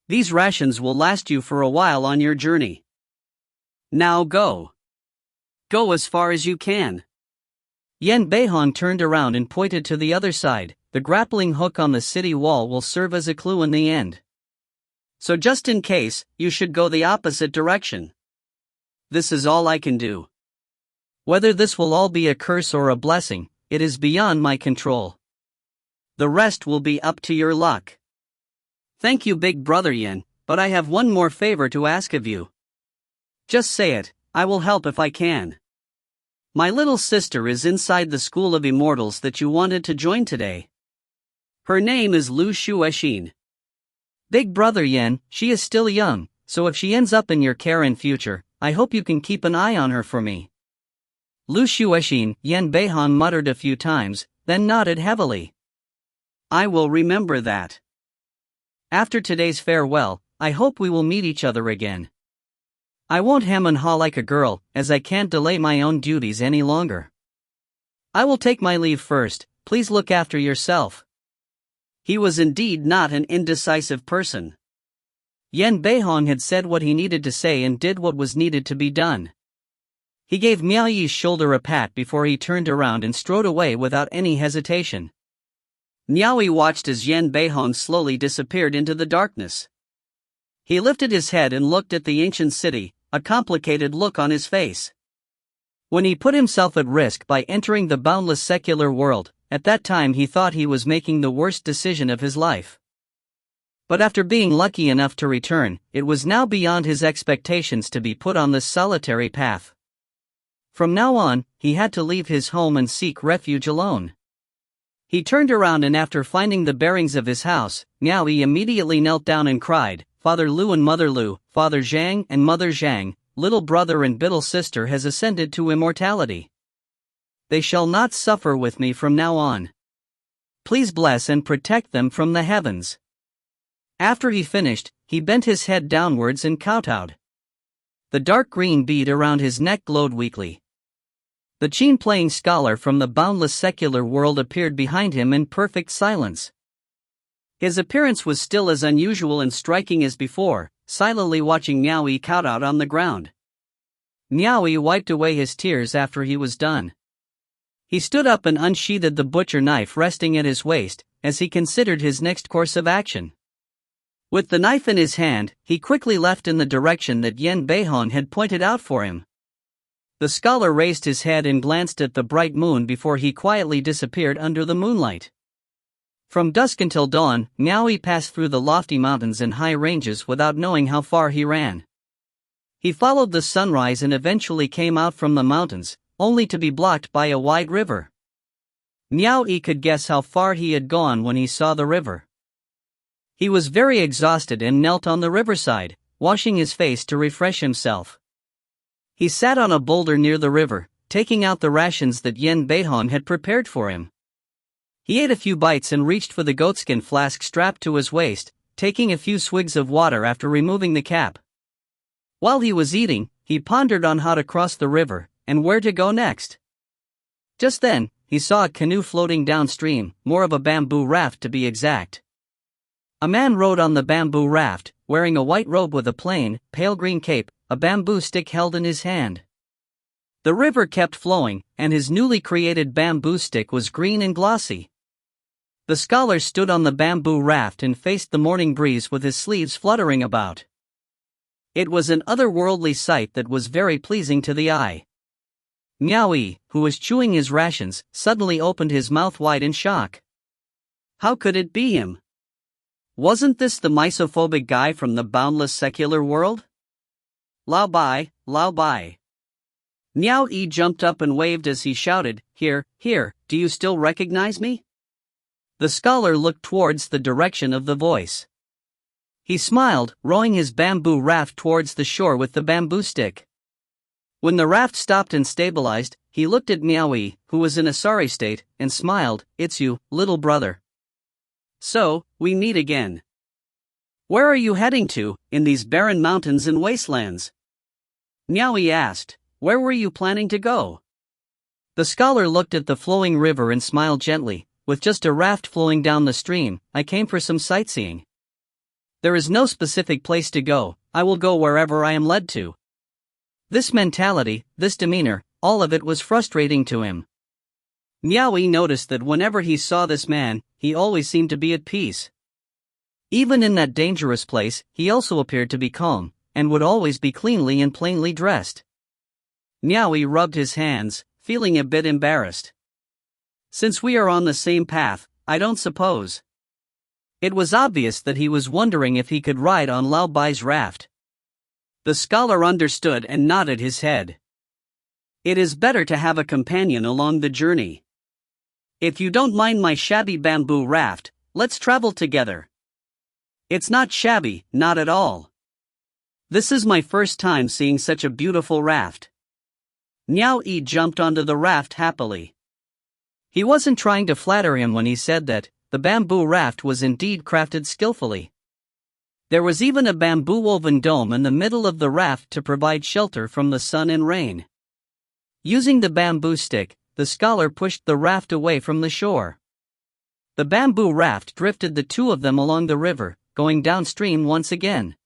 These rations will last you for a while on your journey. Now go. Go as far as you can." Yen Beihong turned around and pointed to the other side. "The grappling hook on the city wall will serve as a clue in the end. So just in case, you should go the opposite direction. This is all I can do. Whether this will all be a curse or a blessing, it is beyond my control. The rest will be up to your luck. Thank you, Big Brother Yin, but I have one more favor to ask of you. Just say it, I will help if I can. My little sister is inside the School of Immortals that you wanted to join today. Her name is Lu Shuexin. Big Brother Yin, she is still young, so if she ends up in your care in future, I hope you can keep an eye on her for me. Lu Shuexin, Yen Beihan muttered a few times, then nodded heavily. I will remember that. After today's farewell, I hope we will meet each other again. I won't hem and haw like a girl, as I can't delay my own duties any longer. I will take my leave first, please look after yourself. He was indeed not an indecisive person. Yen Beihong had said what he needed to say and did what was needed to be done. He gave Miao Yi's shoulder a pat before he turned around and strode away without any hesitation. Miao Yi watched as Yen Beihong slowly disappeared into the darkness. He lifted his head and looked at the ancient city, a complicated look on his face. When he put himself at risk by entering the boundless secular world, at that time he thought he was making the worst decision of his life. But after being lucky enough to return, it was now beyond his expectations to be put on this solitary path. From now on, he had to leave his home and seek refuge alone. He turned around and after finding the bearings of his house, Miao Yi immediately knelt down and cried, Father Lu and Mother Lu, Father Zhang and Mother Zhang, little brother and little sister has ascended to immortality. They shall not suffer with me from now on. Please bless and protect them from the heavens. After he finished, he bent his head downwards and kowtowed. The dark green bead around his neck glowed weakly. The Qin-playing scholar from the boundless secular world appeared behind him in perfect silence. His appearance was still as unusual and striking as before, silently watching Miao Yi kowtowed on the ground. Miao Yi wiped away his tears after he was done. He stood up and unsheathed the butcher knife resting at his waist, as he considered his next course of action. With the knife in his hand, he quickly left in the direction that Yen Beihong had pointed out for him. The scholar raised his head and glanced at the bright moon before he quietly disappeared under the moonlight. From dusk until dawn, Miao Yi passed through the lofty mountains and high ranges without knowing how far he ran. He followed the sunrise and eventually came out from the mountains, only to be blocked by a wide river. Miao Yi could guess how far he had gone when he saw the river. He was very exhausted and knelt on the riverside, washing his face to refresh himself. He sat on a boulder near the river, taking out the rations that Yen Beihong had prepared for him. He ate a few bites and reached for the goatskin flask strapped to his waist, taking a few swigs of water after removing the cap. While he was eating, he pondered on how to cross the river, and where to go next. Just then, he saw a canoe floating downstream, more of a bamboo raft to be exact. A man rode on the bamboo raft, wearing a white robe with a plain, pale green cape, a bamboo stick held in his hand. The river kept flowing, and his newly created bamboo stick was green and glossy. The scholar stood on the bamboo raft and faced the morning breeze with his sleeves fluttering about. It was an otherworldly sight that was very pleasing to the eye. Miao Yi, who was chewing his rations, suddenly opened his mouth wide in shock. How could it be him? Wasn't this the misophobic guy from the boundless secular world? Lao Bai, Lao Bai. Miao Yi jumped up and waved as he shouted, Here, do you still recognize me? The scholar looked towards the direction of the voice. He smiled, rowing his bamboo raft towards the shore with the bamboo stick. When the raft stopped and stabilized, he looked at Miao Yi, who was in a sorry state, and smiled, It's you, little brother. So, we meet again. Where are you heading to, in these barren mountains and wastelands? Miao Yi asked, Where were you planning to go? The scholar looked at the flowing river and smiled gently, With just a raft flowing down the stream, I came for some sightseeing. There is no specific place to go, I will go wherever I am led to. This mentality, this demeanor, all of it was frustrating to him. Miao Yi noticed that whenever he saw this man, he always seemed to be at peace. Even in that dangerous place, he also appeared to be calm, and would always be cleanly and plainly dressed. Niaoui rubbed his hands, feeling a bit embarrassed. Since we are on the same path, I don't suppose. It was obvious that he was wondering if he could ride on Lao Bai's raft. The scholar understood and nodded his head. It is better to have a companion along the journey. If you don't mind my shabby bamboo raft, let's travel together. It's not shabby, not at all. This is my first time seeing such a beautiful raft. Niaoui jumped onto the raft happily. He wasn't trying to flatter him when he said that the bamboo raft was indeed crafted skillfully. There was even a bamboo woven dome in the middle of the raft to provide shelter from the sun and rain. Using the bamboo stick, the scholar pushed the raft away from the shore. The bamboo raft drifted the two of them along the river, going downstream once again.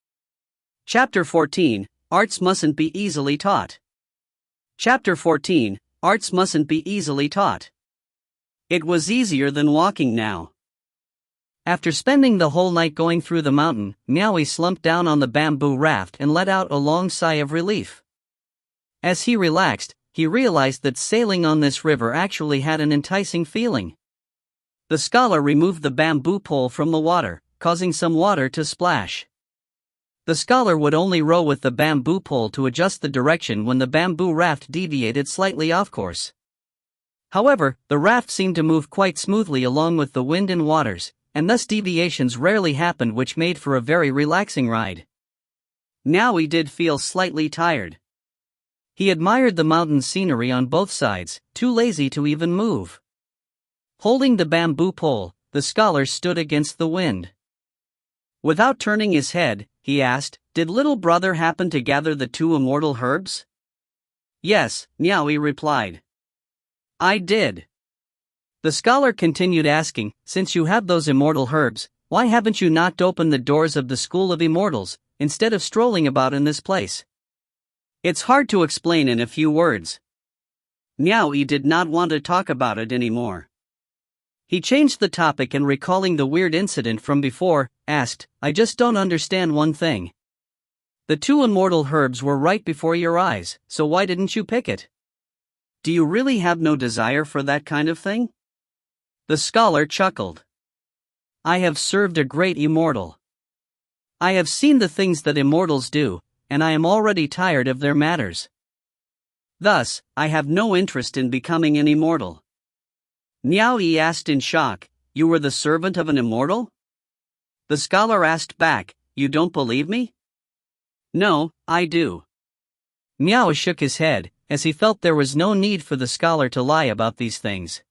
Chapter 14, Arts Mustn't Be Easily Taught. Chapter 14, Arts Mustn't Be Easily Taught. It was easier than walking now. After spending the whole night going through the mountain, Niaoui slumped down on the bamboo raft and let out a long sigh of relief. As he relaxed, he realized that sailing on this river actually had an enticing feeling. The scholar removed the bamboo pole from the water, causing some water to splash. The scholar would only row with the bamboo pole to adjust the direction when the bamboo raft deviated slightly off course. However, the raft seemed to move quite smoothly along with the wind and waters, and thus deviations rarely happened, which made for a very relaxing ride. Niaoui did feel slightly tired. He admired the mountain scenery on both sides, too lazy to even move. Holding the bamboo pole, the scholar stood against the wind. Without turning his head, he asked, "Did little brother happen to gather the two immortal herbs?" "Yes," Niaoui replied. "I did." The scholar continued asking, "Since you have those immortal herbs, why haven't you knocked open the doors of the School of Immortals, instead of strolling about in this place?" It's hard to explain in a few words. Niaoui did not want to talk about it anymore. He changed the topic and, recalling the weird incident from before, asked, "I just don't understand one thing. The two immortal herbs were right before your eyes, so why didn't you pick it? Do you really have no desire for that kind of thing?" The scholar chuckled. "I have served a great immortal. I have seen the things that immortals do, and I am already tired of their matters. Thus, I have no interest in becoming an immortal." Niaoui asked in shock, "You were the servant of an immortal?" The scholar asked back, "You don't believe me?" "No, I do." Niaoui shook his head, as he felt there was no need for the scholar to lie about these things.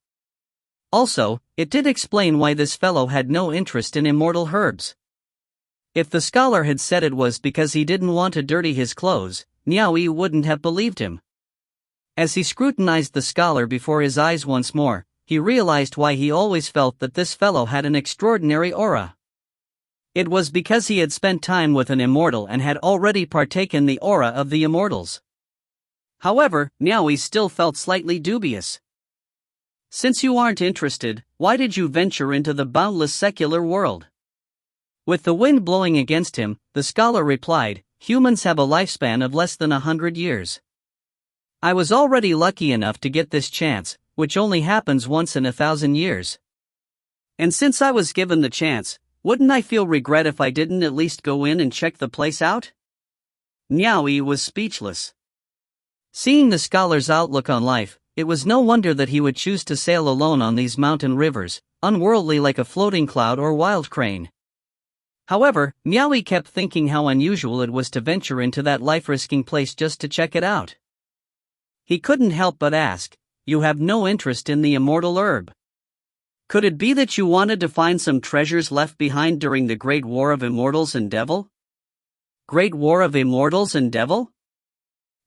Also, it did explain why this fellow had no interest in immortal herbs. If the scholar had said it was because he didn't want to dirty his clothes, Niaoui wouldn't have believed him. As he scrutinized the scholar before his eyes once more, he realized why he always felt that this fellow had an extraordinary aura. It was because he had spent time with an immortal and had already partaken the aura of the immortals. However, Niaoui still felt slightly dubious. "Since you aren't interested, why did you venture into the boundless secular world?" With the wind blowing against him, the scholar replied, "Humans have a lifespan of less than 100 years. I was already lucky enough to get this chance, which only happens once in 1,000 years. And since I was given the chance, wouldn't I feel regret if I didn't at least go in and check the place out?" Niaoui was speechless. Seeing the scholar's outlook on life, it was no wonder that he would choose to sail alone on these mountain rivers, unworldly like a floating cloud or wild crane. However, Niaoui kept thinking how unusual it was to venture into that life-risking place just to check it out. He couldn't help but ask, "You have no interest in the immortal herb? Could it be that you wanted to find some treasures left behind during the Great War of Immortals and Devil?" "Great War of Immortals and Devil?"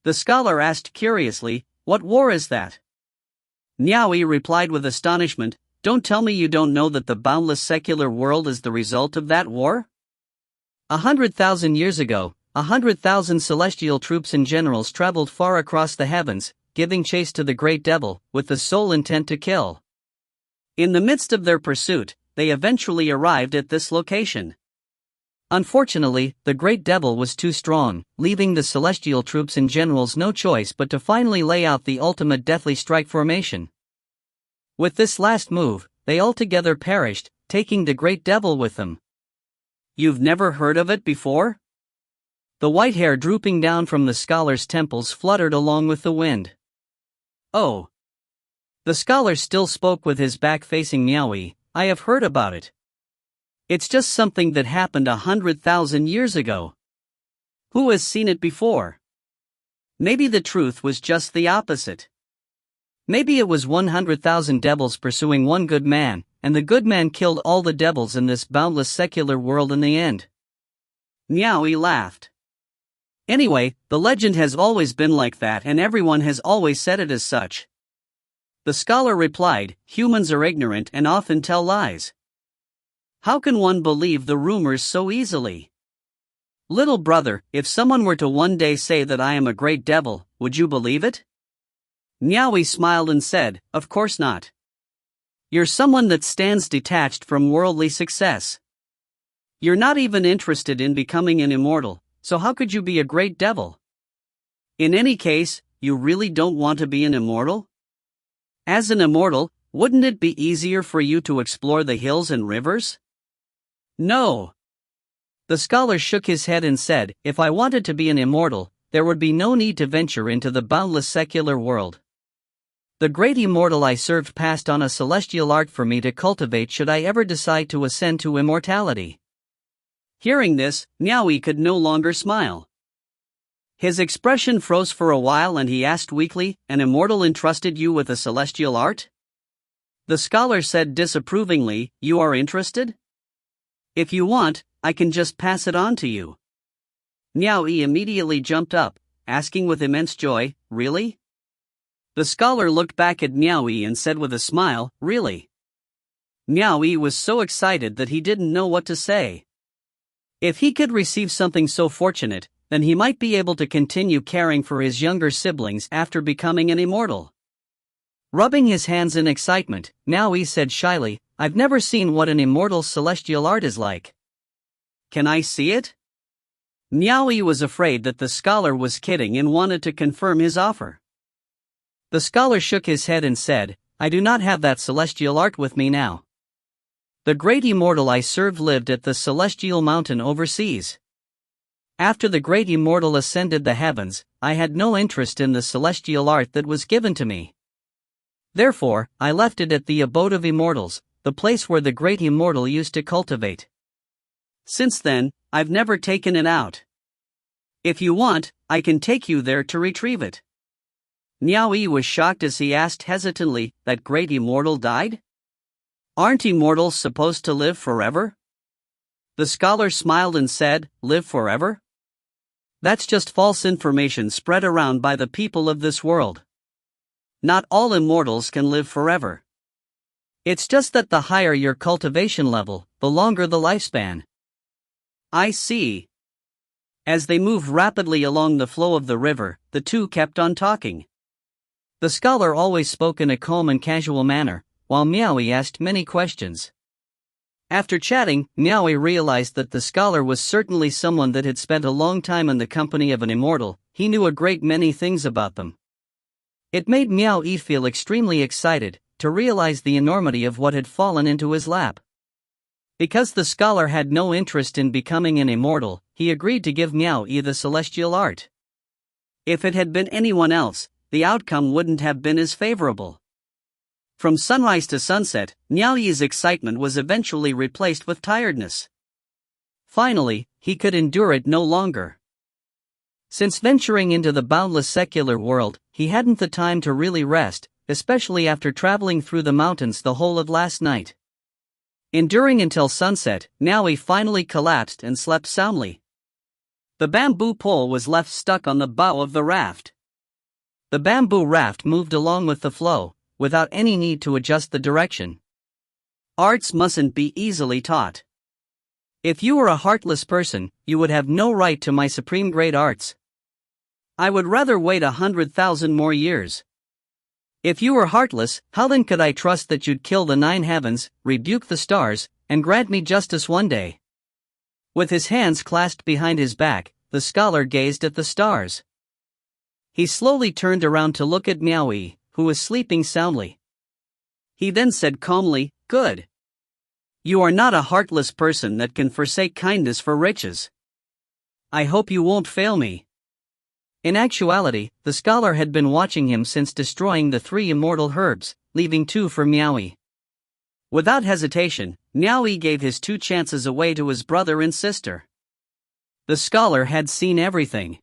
The scholar asked curiously, "What war is that?" Niaoui replied with astonishment, "Don't tell me you don't know that the boundless secular world is the result of that war? 100,000 years ago, 100,000 celestial troops and generals traveled far across the heavens, giving chase to the great devil, with the sole intent to kill. In the midst of their pursuit, they eventually arrived at this location. Unfortunately, the great devil was too strong, leaving the celestial troops and generals no choice but to finally lay out the ultimate deathly strike formation. With this last move, they altogether perished, taking the great devil with them. You've never heard of it before? The white hair drooping down from the scholar's temples fluttered along with the wind. Oh. The scholar still spoke with his back facing Miaoyi. I have heard about it. It's just something that happened 100,000 years ago. Who has seen it before? Maybe the truth was just the opposite. Maybe it was 100,000 devils pursuing one good man, and the good man killed all the devils in this boundless secular world in the end. Miaoyi laughed. Anyway, the legend has always been like that and everyone has always said it as such. The scholar replied, humans are ignorant and often tell lies. How can one believe the rumors so easily? Little brother, if someone were to one day say that I am a great devil, would you believe it? Miaoyi smiled and said, of course not. You're someone that stands detached from worldly success. You're not even interested in becoming an immortal, so how could you be a great devil? In any case, you really don't want to be an immortal? As an immortal, wouldn't it be easier for you to explore the hills and rivers? No. The scholar shook his head and said, if I wanted to be an immortal, there would be no need to venture into the boundless secular world. The great immortal I served passed on a celestial art for me to cultivate should I ever decide to ascend to immortality. Hearing this, Miaoyi could no longer smile. His expression froze for a while and he asked weakly, an immortal entrusted you with a celestial art? The scholar said disapprovingly, you are interested? If you want, I can just pass it on to you. Miaoyi immediately jumped up, asking with immense joy, really? The scholar looked back at Miaoyi and said with a smile, really? Miaoyi was so excited that he didn't know what to say. If he could receive something so fortunate, then he might be able to continue caring for his younger siblings after becoming an immortal. Rubbing his hands in excitement, Miaoyi said shyly, I've never seen what an immortal celestial art is like. Can I see it? Miaoyi was afraid that the scholar was kidding and wanted to confirm his offer. The scholar shook his head and said, I do not have that celestial art with me now. The great immortal I served lived at the celestial mountain overseas. After the great immortal ascended the heavens, I had no interest in the celestial art that was given to me. Therefore, I left it at the abode of immortals, the place where the great immortal used to cultivate. Since then, I've never taken it out. If you want, I can take you there to retrieve it. Miaoyi was shocked as he asked hesitantly, that great immortal died? Aren't immortals supposed to live forever? The scholar smiled and said, live forever? That's just false information spread around by the people of this world. Not all immortals can live forever. It's just that the higher your cultivation level, the longer the lifespan. I see. As they moved rapidly along the flow of the river, the two kept on talking. The scholar always spoke in a calm and casual manner, while Miaoyi asked many questions. After chatting, Miaoyi realized that the scholar was certainly someone that had spent a long time in the company of an immortal. He knew a great many things about them. It made Miaoyi feel extremely excited to realize the enormity of what had fallen into his lap. Because the scholar had no interest in becoming an immortal, he agreed to give Miaoyi the celestial art. If it had been anyone else, the outcome wouldn't have been as favorable. From sunrise to sunset, Miaoyi's excitement was eventually replaced with tiredness. Finally, he could endure it no longer. Since venturing into the boundless secular world, he hadn't the time to really rest, especially after traveling through the mountains the whole of last night. Enduring until sunset, Miaoyi finally collapsed and slept soundly. The bamboo pole was left stuck on the bow of the raft. The bamboo raft moved along with the flow, without any need to adjust the direction. Arts mustn't be easily taught. If you were a heartless person, you would have no right to my supreme great arts. I would rather wait 100,000 more years. If you were heartless, how then could I trust that you'd kill the 9 heavens, rebuke the stars, and grant me justice one day? With his hands clasped behind his back, the scholar gazed at the stars. He slowly turned around to look at Miaoyi, who was sleeping soundly. He then said calmly, "Good. You are not a heartless person that can forsake kindness for riches. I hope you won't fail me." In actuality, the scholar had been watching him since destroying the 3 immortal herbs, leaving 2 for Miaoyi. Without hesitation, Miaoyi gave his 2 chances away to his brother and sister. The scholar had seen everything.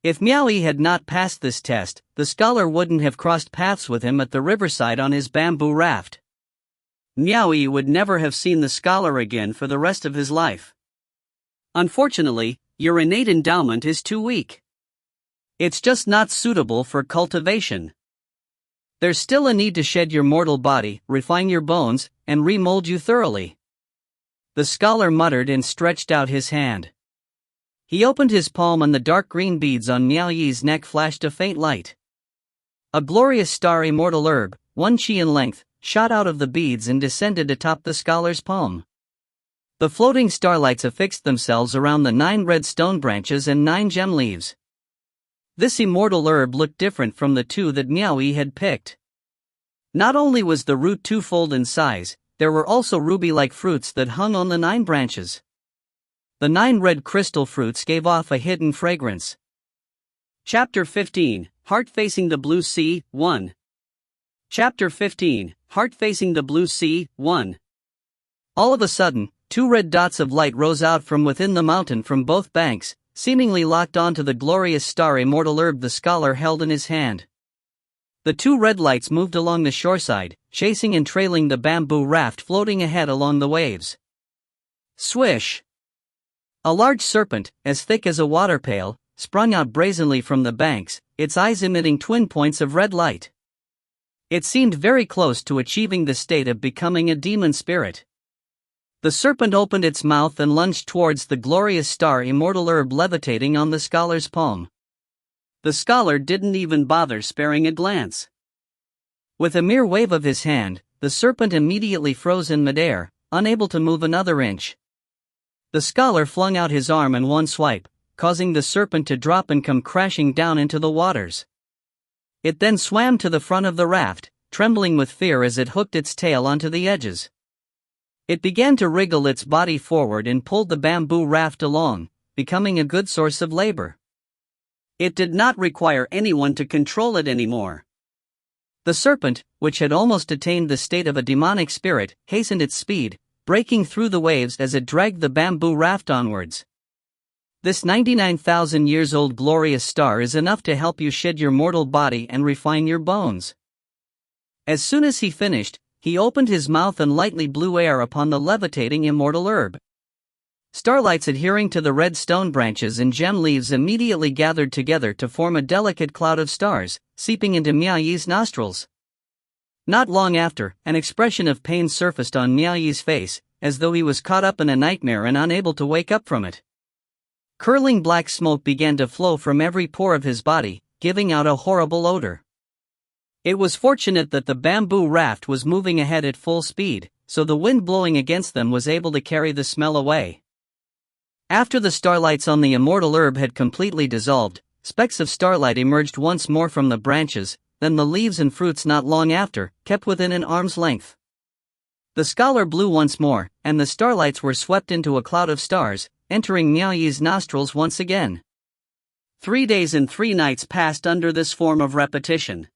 If Miaoyi had not passed this test, the scholar wouldn't have crossed paths with him at the riverside on his bamboo raft. Miaoyi would never have seen the scholar again for the rest of his life. Unfortunately, your innate endowment is too weak. It's just not suitable for cultivation. There's still a need to shed your mortal body, refine your bones, and remold you thoroughly. The scholar muttered and stretched out his hand. He opened his palm and the dark green beads on Miaoyi's neck flashed a faint light. A glorious star immortal herb, 1 chi in length, shot out of the beads and descended atop the scholar's palm. The floating starlights affixed themselves around the 9 red stone branches and 9 gem leaves. This immortal herb looked different from the 2 that Miaoyi had picked. Not only was the root 2-fold in size, there were also ruby-like fruits that hung on the 9 branches. The 9 red crystal fruits gave off a hidden fragrance. Chapter 15, Heart Facing the Blue Sea, 1. Chapter 15, Heart Facing the Blue Sea, 1. All of a sudden, 2 red dots of light rose out from within the mountain from both banks, seemingly locked onto the glorious star immortal herb the scholar held in his hand. The 2 red lights moved along the shoreside, chasing and trailing the bamboo raft floating ahead along the waves. Swish! A large serpent, as thick as a water pail, sprung out brazenly from the banks, its eyes emitting twin points of red light. It seemed very close to achieving the state of becoming a demon spirit. The serpent opened its mouth and lunged towards the glorious star immortal herb levitating on the scholar's palm. The scholar didn't even bother sparing a glance. With a mere wave of his hand, the serpent immediately froze in midair, unable to move another inch. The scholar flung out his arm in one swipe, causing the serpent to drop and come crashing down into the waters. It then swam to the front of the raft, trembling with fear as it hooked its tail onto the edges. It began to wriggle its body forward and pulled the bamboo raft along, becoming a good source of labor. It did not require anyone to control it anymore. The serpent, which had almost attained the state of a demonic spirit, hastened its speed, breaking through the waves as it dragged the bamboo raft onwards. This 99,000 years old glorious star is enough to help you shed your mortal body and refine your bones. As soon as he finished, he opened his mouth and lightly blew air upon the levitating immortal herb. Starlights adhering to the red stone branches and gem leaves immediately gathered together to form a delicate cloud of stars, seeping into Miaoyi's nostrils. Not long after, an expression of pain surfaced on Miaoyi's face, as though he was caught up in a nightmare and unable to wake up from it. Curling black smoke began to flow from every pore of his body, giving out a horrible odor. It was fortunate that the bamboo raft was moving ahead at full speed, so the wind blowing against them was able to carry the smell away. After the starlights on the immortal herb had completely dissolved, specks of starlight emerged once more from the branches, then the leaves and fruits not long after, kept within an arm's length. The scholar blew once more, and the starlights were swept into a cloud of stars, entering Miaoyi's nostrils once again. 3 days and 3 nights passed under this form of repetition.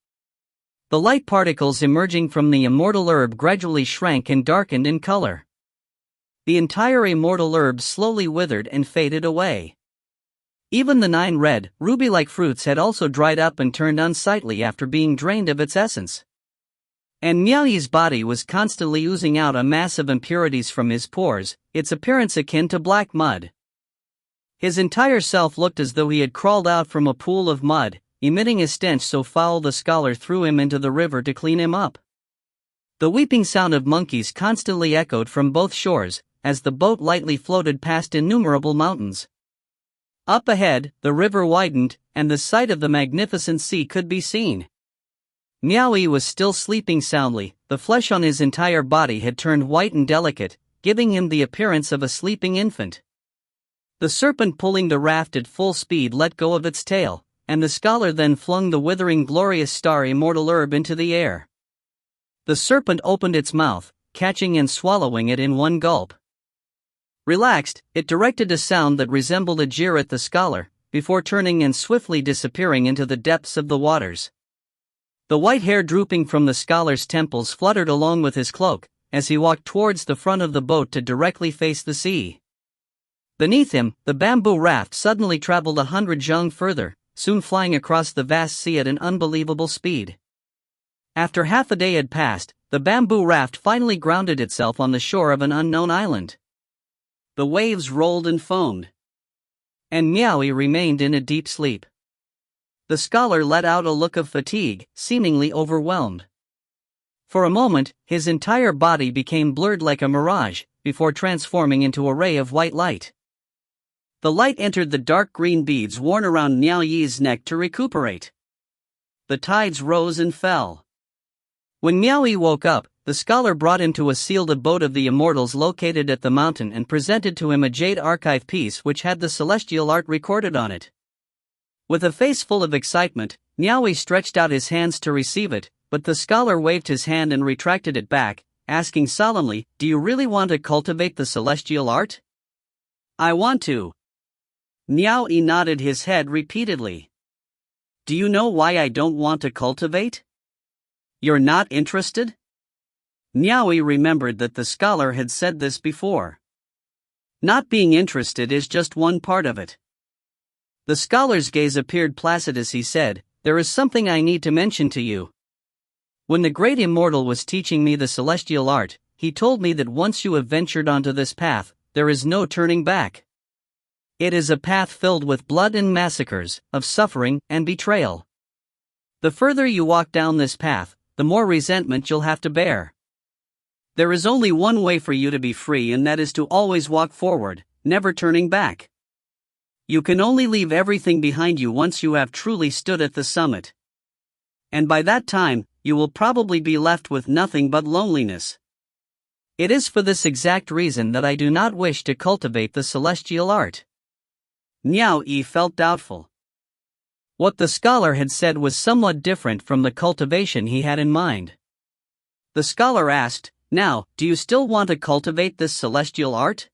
The light particles emerging from the immortal herb gradually shrank and darkened in color. The entire immortal herb slowly withered and faded away. Even the 9 red, ruby-like fruits had also dried up and turned unsightly after being drained of its essence. And Miaoyi's body was constantly oozing out a mass of impurities from his pores, its appearance akin to black mud. His entire self looked as though he had crawled out from a pool of mud, emitting a stench so foul the scholar threw him into the river to clean him up. The weeping sound of monkeys constantly echoed from both shores, as the boat lightly floated past innumerable mountains. Up ahead, the river widened, and the sight of the magnificent sea could be seen. Miaoyi was still sleeping soundly, the flesh on his entire body had turned white and delicate, giving him the appearance of a sleeping infant. The serpent pulling the raft at full speed let go of its tail, and the scholar then flung the withering glorious star immortal herb into the air. The serpent opened its mouth, catching and swallowing it in one gulp. Relaxed, it directed a sound that resembled a jeer at the scholar, before turning and swiftly disappearing into the depths of the waters. The white hair drooping from the scholar's temples fluttered along with his cloak, as he walked towards the front of the boat to directly face the sea. Beneath him, the bamboo raft suddenly traveled 100 jang further, soon flying across the vast sea at an unbelievable speed. After half a day had passed, the bamboo raft finally grounded itself on the shore of an unknown island. The waves rolled and foamed, and Miaoyi remained in a deep sleep. The scholar let out a look of fatigue, seemingly overwhelmed. For a moment, his entire body became blurred like a mirage, before transforming into a ray of white light. The light entered the dark green beads worn around Miao Yi's neck to recuperate. The tides rose and fell. When Miao Yi woke up, the scholar brought him to a sealed abode of the immortals located at the mountain and presented to him a jade archive piece which had the celestial art recorded on it. With a face full of excitement, Miao Yi stretched out his hands to receive it, but the scholar waved his hand and retracted it back, asking solemnly, "Do you really want to cultivate the celestial art?" "I want to." Miao Yi nodded his head repeatedly. "Do you know why I don't want to cultivate?" "You're not interested?" Miao Yi remembered that the scholar had said this before. Not being interested is just one part of it. The scholar's gaze appeared placid as he said, "There is something I need to mention to you. When the great immortal was teaching me the celestial art, he told me that once you have ventured onto this path, there is no turning back. It is a path filled with blood and massacres, of suffering and betrayal. The further you walk down this path, the more resentment you'll have to bear. There is only one way for you to be free, and that is to always walk forward, never turning back. You can only leave everything behind you once you have truly stood at the summit. And by that time, you will probably be left with nothing but loneliness. It is for this exact reason that I do not wish to cultivate the celestial art." Miao Yi felt doubtful. What the scholar had said was somewhat different from the cultivation he had in mind. The scholar asked, "Now, do you still want to cultivate this celestial art?"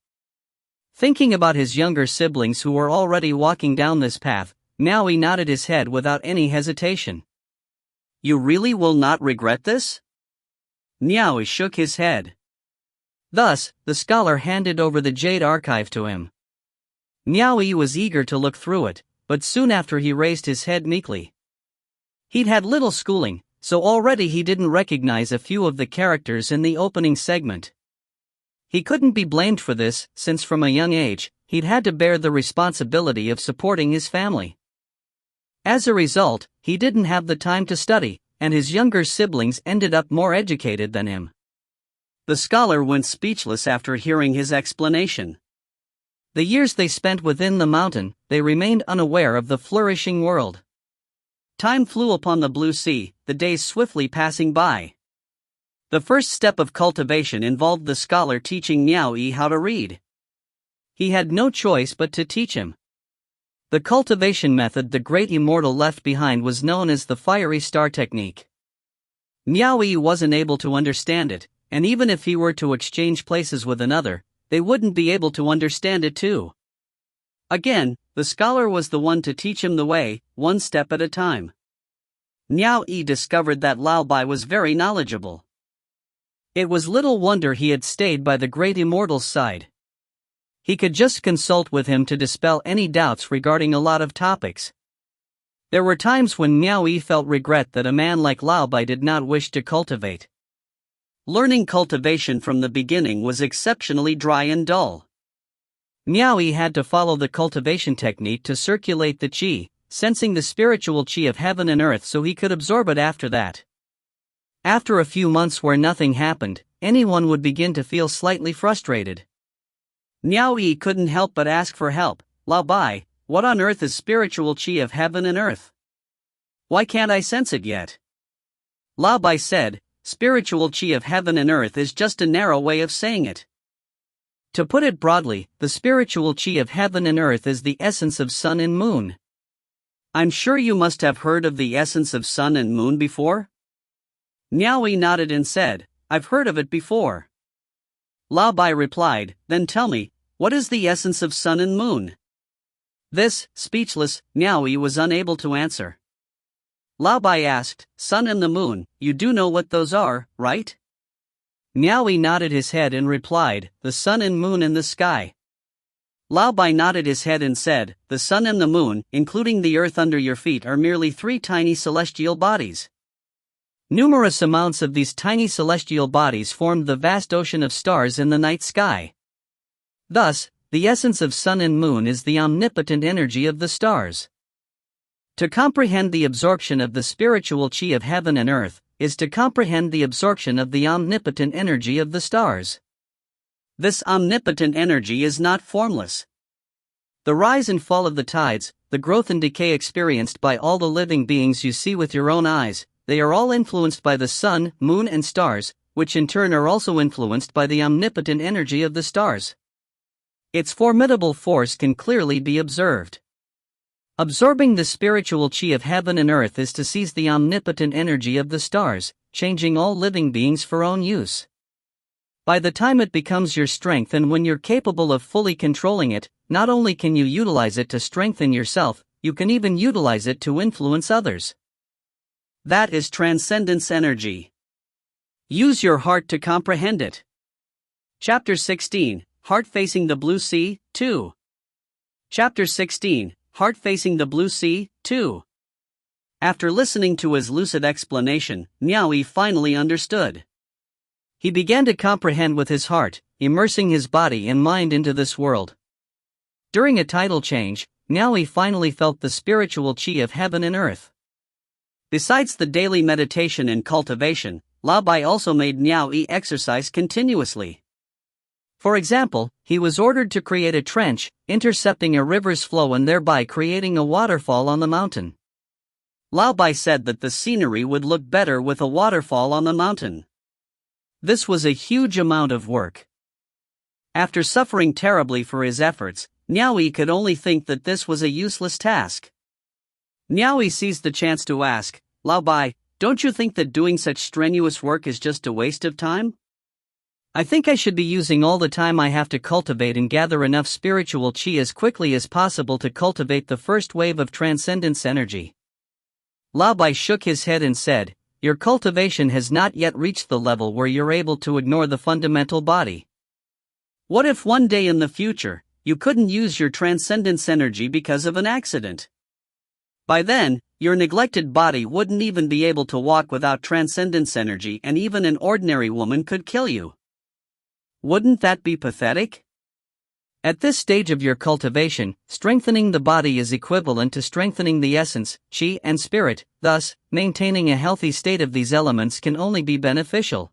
Thinking about his younger siblings who were already walking down this path, Miao Yi nodded his head without any hesitation. "You really will not regret this?" Miao Yi shook his head. Thus, the scholar handed over the jade archive to him. Miao Yi was eager to look through it, but soon after he raised his head meekly. He'd had little schooling, so already he didn't recognize a few of the characters in the opening segment. He couldn't be blamed for this, since from a young age, he'd had to bear the responsibility of supporting his family. As a result, he didn't have the time to study, and his younger siblings ended up more educated than him. The scholar went speechless after hearing his explanation. The years they spent within the mountain, they remained unaware of the flourishing world. Time flew upon the blue sea, the days swiftly passing by. The first step of cultivation involved the scholar teaching Miao Yi how to read. He had no choice but to teach him. The cultivation method the great immortal left behind was known as the fiery star technique. Miao Yi wasn't able to understand it, and even if he were to exchange places with another, they wouldn't be able to understand it too. Again, the scholar was the one to teach him the way, one step at a time. Miao Yi discovered that Lao Bai was very knowledgeable. It was little wonder he had stayed by the great immortal's side. He could just consult with him to dispel any doubts regarding a lot of topics. There were times when Miao Yi felt regret that a man like Lao Bai did not wish to cultivate. Learning cultivation from the beginning was exceptionally dry and dull. Miao Yi had to follow the cultivation technique to circulate the qi, sensing the spiritual qi of heaven and earth so he could absorb it after that. After a few months where nothing happened, anyone would begin to feel slightly frustrated. Miao Yi couldn't help but ask for help. "Lao Bai, what on earth is spiritual qi of heaven and earth? Why can't I sense it yet?" Lao Bai said, "Spiritual qi of heaven and earth is just a narrow way of saying it. To put it broadly, the spiritual chi of heaven and earth is the essence of sun and moon. I'm sure you must have heard of the essence of sun and moon before? Niaoyi nodded and said, I've heard of it before. Lao Bai replied, then tell me, what is the essence of sun and moon? This, speechless, Niaoyi was unable to answer. Lao Bai asked, sun and the moon, you do know what those are, right? Niaoyi nodded his head and replied, the sun and moon in the sky. Lao Bai nodded his head and said, the sun and the moon, including the earth under your feet, are merely 3 tiny celestial bodies. Numerous amounts of these tiny celestial bodies formed the vast ocean of stars in the night sky. Thus, the essence of sun and moon is the omnipotent energy of the stars. To comprehend the absorption of the spiritual chi of heaven and earth is to comprehend the absorption of the omnipotent energy of the stars. This omnipotent energy is not formless. The rise and fall of the tides, the growth and decay experienced by all the living beings you see with your own eyes, they are all influenced by the sun, moon and stars, which in turn are also influenced by the omnipotent energy of the stars. Its formidable force can clearly be observed. Absorbing the spiritual chi of heaven and earth is to seize the omnipotent energy of the stars, changing all living beings for own use. By the time it becomes your strength and when you're capable of fully controlling it, not only can you utilize it to strengthen yourself, you can even utilize it to influence others. That is transcendence energy. Use your heart to comprehend it. Chapter 16, Heart Facing the Blue Sea, 2. Chapter 16, Heart Facing the Blue Sea, 2. After listening to his lucid explanation, Niaoyi finally understood. He began to comprehend with his heart, immersing his body and mind into this world. During a tidal change, Niaoyi finally felt the spiritual chi of heaven and earth. Besides the daily meditation and cultivation, Lao Bai also made Niaoyi exercise continuously. For example, he was ordered to create a trench, intercepting a river's flow and thereby creating a waterfall on the mountain. Lao Bai said that the scenery would look better with a waterfall on the mountain. This was a huge amount of work. After suffering terribly for his efforts, Niaoyi could only think that this was a useless task. Niaoyi seized the chance to ask, Lao Bai, don't you think that doing such strenuous work is just a waste of time? I think I should be using all the time I have to cultivate and gather enough spiritual chi as quickly as possible to cultivate the first wave of transcendence energy. Lao Bai shook his head and said, your cultivation has not yet reached the level where you're able to ignore the fundamental body. What if one day in the future, you couldn't use your transcendence energy because of an accident? By then, your neglected body wouldn't even be able to walk without transcendence energy, and even an ordinary woman could kill you. Wouldn't that be pathetic? At this stage of your cultivation, strengthening the body is equivalent to strengthening the essence, chi and spirit, thus, maintaining a healthy state of these elements can only be beneficial.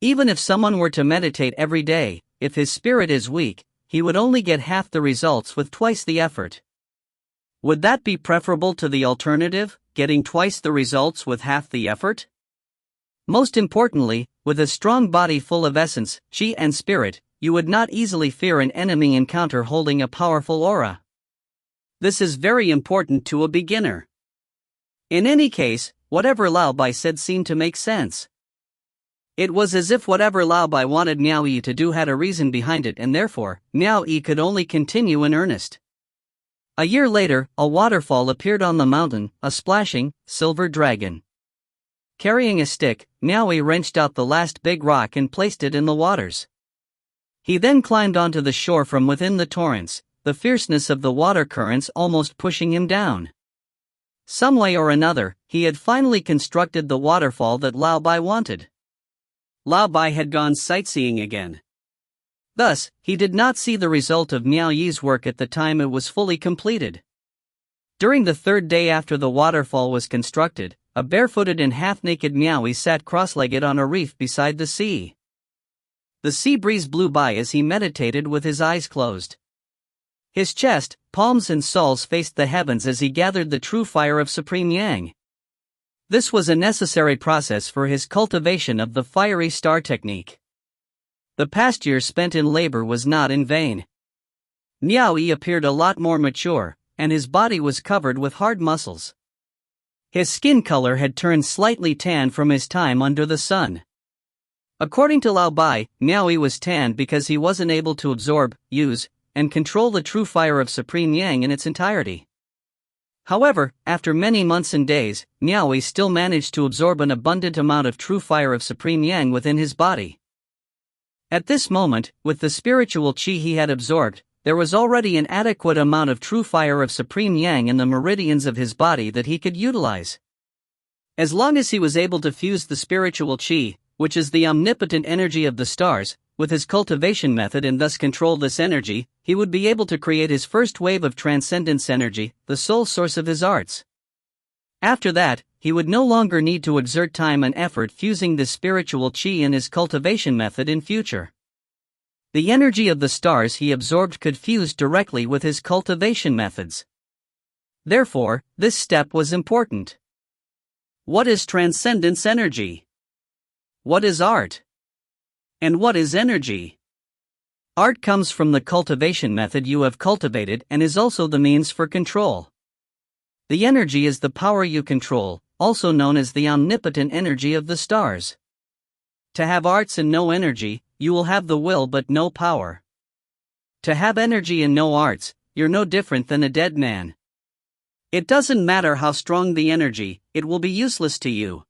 Even if someone were to meditate every day, if his spirit is weak, he would only get half the results with twice the effort. Would that be preferable to the alternative, getting twice the results with half the effort? Most importantly, with a strong body full of essence, chi and spirit, you would not easily fear an enemy encounter holding a powerful aura. This is very important to a beginner. In any case, whatever Lao Bai said seemed to make sense. It was as if whatever Lao Bai wanted Niaoyi to do had a reason behind it, and therefore, Niaoyi could only continue in earnest. A year later, a waterfall appeared on the mountain, a splashing, silver dragon. Carrying a stick, Niaoyi wrenched out the last big rock and placed it in the waters. He then climbed onto the shore from within the torrents, the fierceness of the water currents almost pushing him down. Some way or another, he had finally constructed the waterfall that Lao Bai wanted. Lao Bai had gone sightseeing again. Thus, he did not see the result of Niaoyi's work at the time it was fully completed. During the 3rd day after the waterfall was constructed, a barefooted and half-naked Niaoyi sat cross-legged on a reef beside the sea. The sea breeze blew by as he meditated with his eyes closed. His chest, palms and soles faced the heavens as he gathered the true fire of Supreme Yang. This was a necessary process for his cultivation of the fiery star technique. The past year spent in labor was not in vain. Miao Yi appeared a lot more mature, and his body was covered with hard muscles. His skin color had turned slightly tan from his time under the sun. According to Lao Bai, Miao Yi was tanned because he wasn't able to absorb, use, and control the true fire of Supreme Yang in its entirety. However, after many months and days, Miao Yi still managed to absorb an abundant amount of true fire of Supreme Yang within his body. At this moment, with the spiritual qi he had absorbed, there was already an adequate amount of true fire of Supreme Yang in the meridians of his body that he could utilize. As long as he was able to fuse the spiritual qi, which is the omnipotent energy of the stars, with his cultivation method and thus control this energy, he would be able to create his first wave of transcendence energy, the sole source of his arts. After that, he would no longer need to exert time and effort fusing this spiritual qi in his cultivation method in future. The energy of the stars he absorbed could fuse directly with his cultivation methods. Therefore, this step was important. What is transcendence energy? What is art? And what is energy? Art comes from the cultivation method you have cultivated and is also the means for control. The energy is the power you control, also known as the omnipotent energy of the stars. To have arts and no energy, you will have the will but no power. To have energy and no arts, you're no different than a dead man. It doesn't matter how strong the energy, it will be useless to you.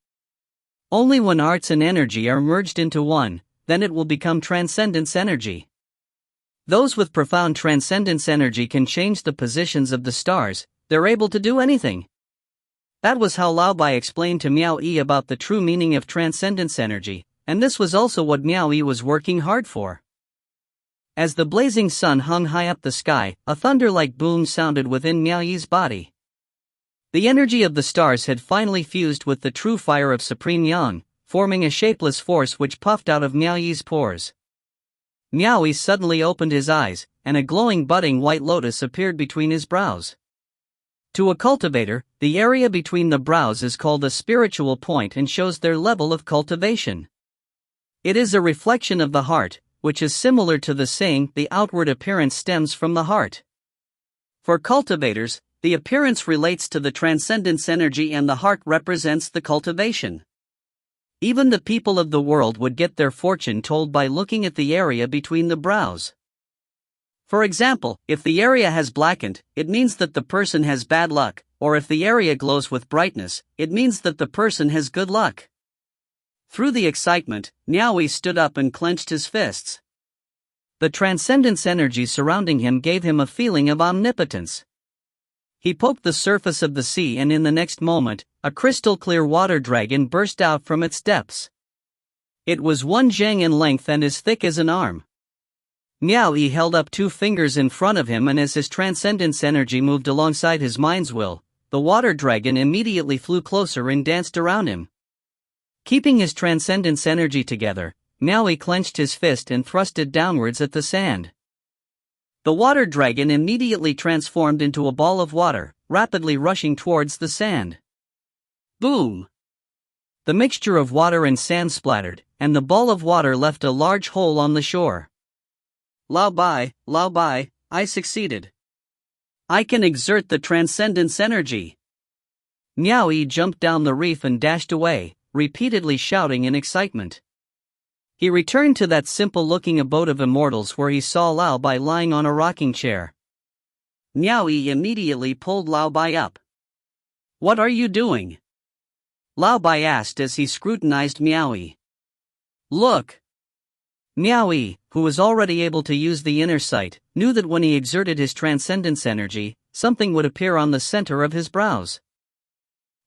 Only when arts and energy are merged into one, then it will become transcendence energy. Those with profound transcendence energy can change the positions of the stars, they're able to do anything. That was how Lao Bai explained to Miao Yi about the true meaning of transcendence energy, and this was also what Miao Yi was working hard for. As the blazing sun hung high up the sky, a thunder-like boom sounded within Miao Yi's body. The energy of the stars had finally fused with the true fire of Supreme Yang, forming a shapeless force which puffed out of Miao Yi's pores. Miao Yi suddenly opened his eyes, and a glowing budding white lotus appeared between his brows. To a cultivator, the area between the brows is called a spiritual point and shows their level of cultivation. It is a reflection of the heart, which is similar to the saying, the outward appearance stems from the heart. For cultivators, the appearance relates to the transcendence energy and the heart represents the cultivation. Even the people of the world would get their fortune told by looking at the area between the brows. For example, if the area has blackened, it means that the person has bad luck, or if the area glows with brightness, it means that the person has good luck. Through the excitement, Miao Yi stood up and clenched his fists. The transcendence energy surrounding him gave him a feeling of omnipotence. He poked the surface of the sea and in the next moment, a crystal-clear water dragon burst out from its depths. It was 1 zheng in length and as thick as an arm. Miao Yi held up 2 fingers in front of him and as his transcendence energy moved alongside his mind's will, the water dragon immediately flew closer and danced around him. Keeping his transcendence energy together, Miao Yi clenched his fist and thrust it downwards at the sand. The water dragon immediately transformed into a ball of water, rapidly rushing towards the sand. Boom! The mixture of water and sand splattered, and the ball of water left a large hole on the shore. Lao Bai, I succeeded. I can exert the transcendence energy. Miao Yi jumped down the reef and dashed away, repeatedly shouting in excitement. He returned to that simple-looking abode of immortals where he saw Lao Bai lying on a rocking chair. Miao Yi immediately pulled Lao Bai up. What are you doing? Lao Bai asked as he scrutinized Miao Yi. Look! Miao Yi, who was already able to use the inner sight, knew that when he exerted his transcendence energy, something would appear on the center of his brows.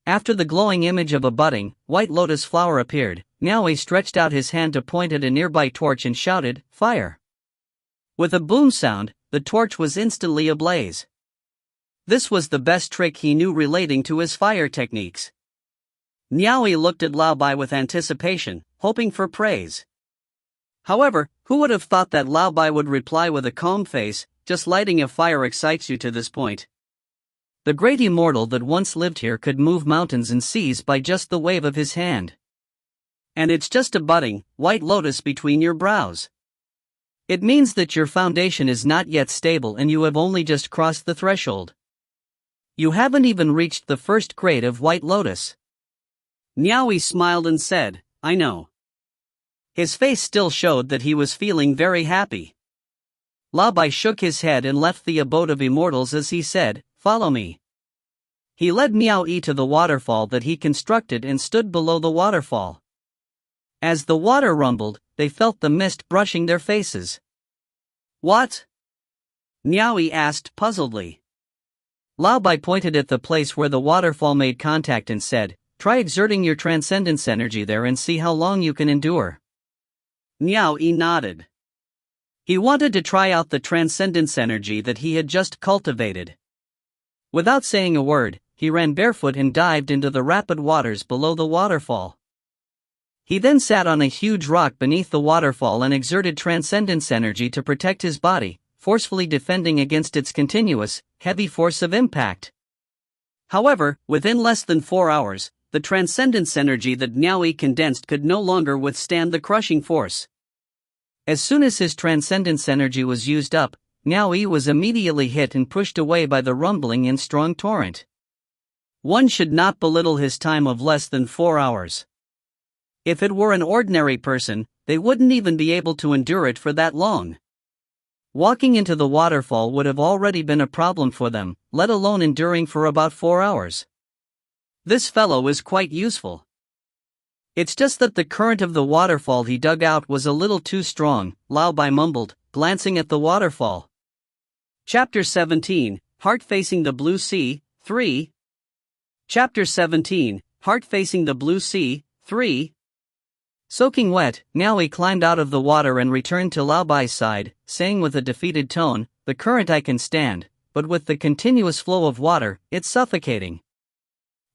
After the glowing image of a budding, white lotus flower appeared, Miao Yi stretched out his hand to point at a nearby torch and shouted, "Fire!" With a boom sound, the torch was instantly ablaze. This was the best trick he knew relating to his fire techniques. Miao Yi looked at Lao Bai with anticipation, hoping for praise. However, who would have thought that Lao Bai would reply with a calm face, "Just lighting a fire excites you to this point. The great immortal that once lived here could move mountains and seas by just the wave of his hand. And it's just a budding, white lotus between your brows. It means that your foundation is not yet stable and you have only just crossed the threshold. You haven't even reached the first grade of White Lotus. Niaoyi smiled and said, I know. His face still showed that he was feeling very happy. Lao Bai shook his head and left the abode of immortals as he said, follow me. He led Miao Yi to the waterfall that he constructed and stood below the waterfall. As the water rumbled, they felt the mist brushing their faces. What? Niaoyi asked puzzledly. Lao Bai pointed at the place where the waterfall made contact and said, try exerting your transcendence energy there and see how long you can endure. Niaoyi nodded. He wanted to try out the transcendence energy that he had just cultivated. Without saying a word, he ran barefoot and dived into the rapid waters below the waterfall. He then sat on a huge rock beneath the waterfall and exerted transcendence energy to protect his body, forcefully defending against its continuous, heavy force of impact. However, within less than 4 hours, the transcendence energy that Niaoyi condensed could no longer withstand the crushing force. As soon as his transcendence energy was used up, Niaoyi was immediately hit and pushed away by the rumbling and strong torrent. One should not belittle his time of less than 4 hours. If it were an ordinary person, they wouldn't even be able to endure it for that long. Walking into the waterfall would have already been a problem for them, let alone enduring for about 4 hours. This fellow is quite useful. It's just that the current of the waterfall he dug out was a little too strong, Lao Bai mumbled, glancing at the waterfall. Chapter 17, Heart Facing the Blue Sea, 3. Chapter 17, Heart Facing the Blue Sea, 3. Soaking wet, Niaoyi climbed out of the water and returned to Lao Bai's side, saying with a defeated tone, the current I can stand, but with the continuous flow of water, it's suffocating.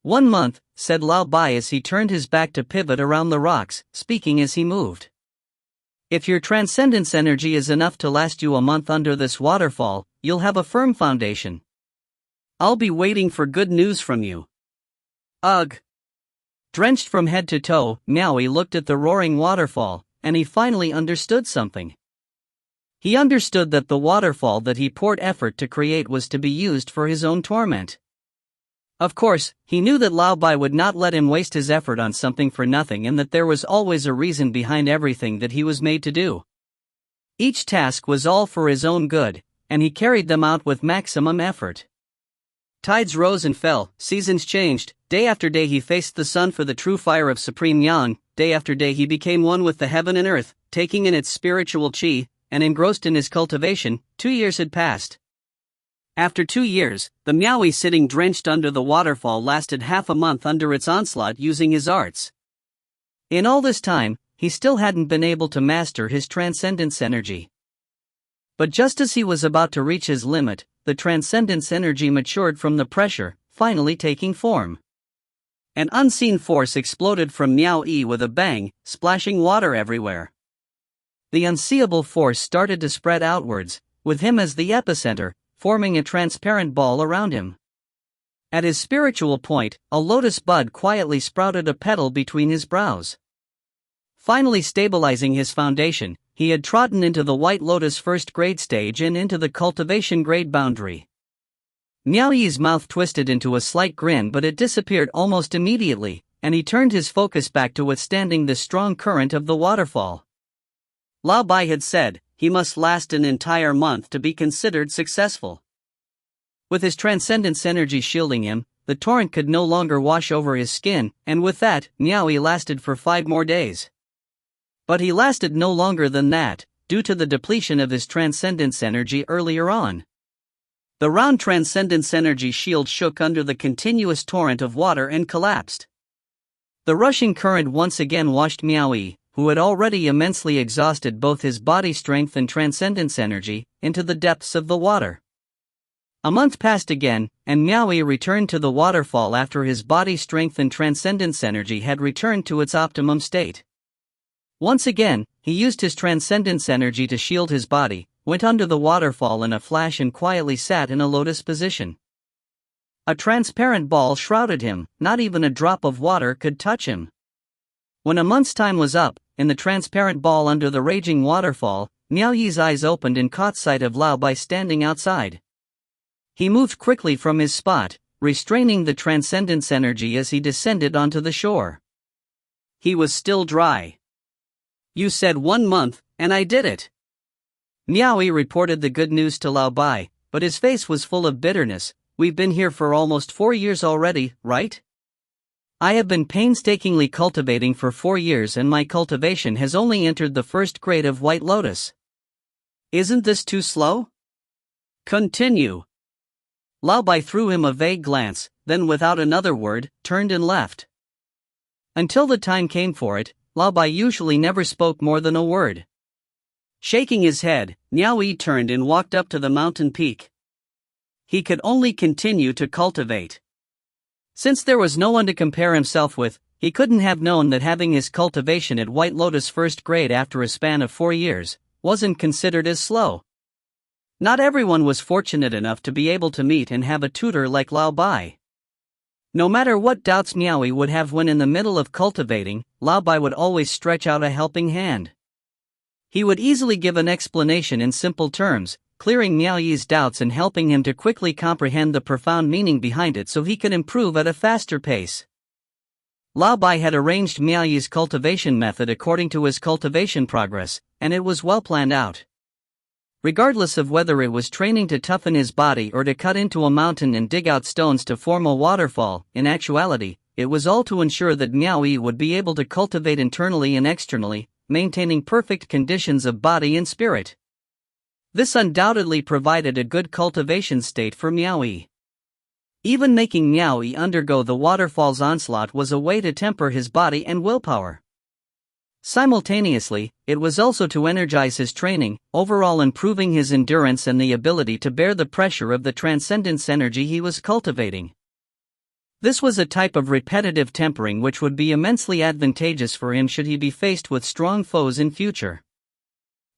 1 month, said Lao Bai as he turned his back to pivot around the rocks, speaking as he moved. If your transcendence energy is enough to last you a month under this waterfall, you'll have a firm foundation. I'll be waiting for good news from you. Ugh. Drenched from head to toe, Niaoyi looked at the roaring waterfall, and he finally understood something. He understood that the waterfall that he poured effort to create was to be used for his own torment. Of course, he knew that Lao Bai would not let him waste his effort on something for nothing and that there was always a reason behind everything that he was made to do. Each task was all for his own good, and he carried them out with maximum effort. Tides rose and fell, seasons changed, day after day he faced the sun for the true fire of supreme yang, day after day he became one with the heaven and earth, taking in its spiritual chi, and engrossed in his cultivation. 2 years had passed. After 2 years, the Miaoyi sitting drenched under the waterfall lasted half a month under its onslaught using his arts. In all this time, he still hadn't been able to master his transcendence energy. But just as he was about to reach his limit, the transcendence energy matured from the pressure, finally taking form. An unseen force exploded from Niaoyi with a bang, splashing water everywhere. The unseeable force started to spread outwards, with him as the epicenter, forming a transparent ball around him. At his spiritual point, a lotus bud quietly sprouted a petal between his brows. Finally stabilizing his foundation, he had trodden into the White Lotus first grade stage and into the cultivation grade boundary. Niaoyi's mouth twisted into a slight grin, but it disappeared almost immediately, and he turned his focus back to withstanding the strong current of the waterfall. Lao Bai had said, he must last an entire month to be considered successful. With his transcendence energy shielding him, the torrent could no longer wash over his skin, and with that, Niaoyi lasted for 5 more days. But he lasted no longer than that, due to the depletion of his transcendence energy earlier on. The round transcendence energy shield shook under the continuous torrent of water and collapsed. The rushing current once again washed Miaoyi, who had already immensely exhausted both his body strength and transcendence energy, into the depths of the water. A month passed again, and Miaoyi returned to the waterfall after his body strength and transcendence energy had returned to its optimum state. Once again, he used his transcendence energy to shield his body, went under the waterfall in a flash and quietly sat in a lotus position. A transparent ball shrouded him, not even a drop of water could touch him. When a month's time was up, in the transparent ball under the raging waterfall, Miao Yi's eyes opened and caught sight of Lao Bai standing outside. He moved quickly from his spot, restraining the transcendence energy as he descended onto the shore. He was still dry. "You said 1 month, and I did it." Miao Yi reported the good news to Lao Bai, but his face was full of bitterness. "We've been here for almost 4 years already, right? I have been painstakingly cultivating for 4 years and my cultivation has only entered the first grade of White Lotus. Isn't this too slow? Continue." Lao Bai threw him a vague glance, then without another word, turned and left. Until the time came for it, Lao Bai usually never spoke more than a word. Shaking his head, Miao Yi turned and walked up to the mountain peak. He could only continue to cultivate. Since there was no one to compare himself with, he couldn't have known that having his cultivation at White Lotus first grade after a span of 4 years wasn't considered as slow. Not everyone was fortunate enough to be able to meet and have a tutor like Lao Bai. No matter what doubts Miao Yi would have when in the middle of cultivating, Lao Bai would always stretch out a helping hand. He would easily give an explanation in simple terms, clearing Miao Yi's doubts and helping him to quickly comprehend the profound meaning behind it so he could improve at a faster pace. Lao Bai had arranged Miao Yi's cultivation method according to his cultivation progress, and it was well planned out. Regardless of whether it was training to toughen his body or to cut into a mountain and dig out stones to form a waterfall, in actuality, it was all to ensure that Miao Yi would be able to cultivate internally and externally, maintaining perfect conditions of body and spirit. This undoubtedly provided a good cultivation state for Miao Yi. Even making Miao Yi undergo the waterfall's onslaught was a way to temper his body and willpower. Simultaneously, it was also to energize his training, overall improving his endurance and the ability to bear the pressure of the transcendence energy he was cultivating. This was a type of repetitive tempering which would be immensely advantageous for him should he be faced with strong foes in future.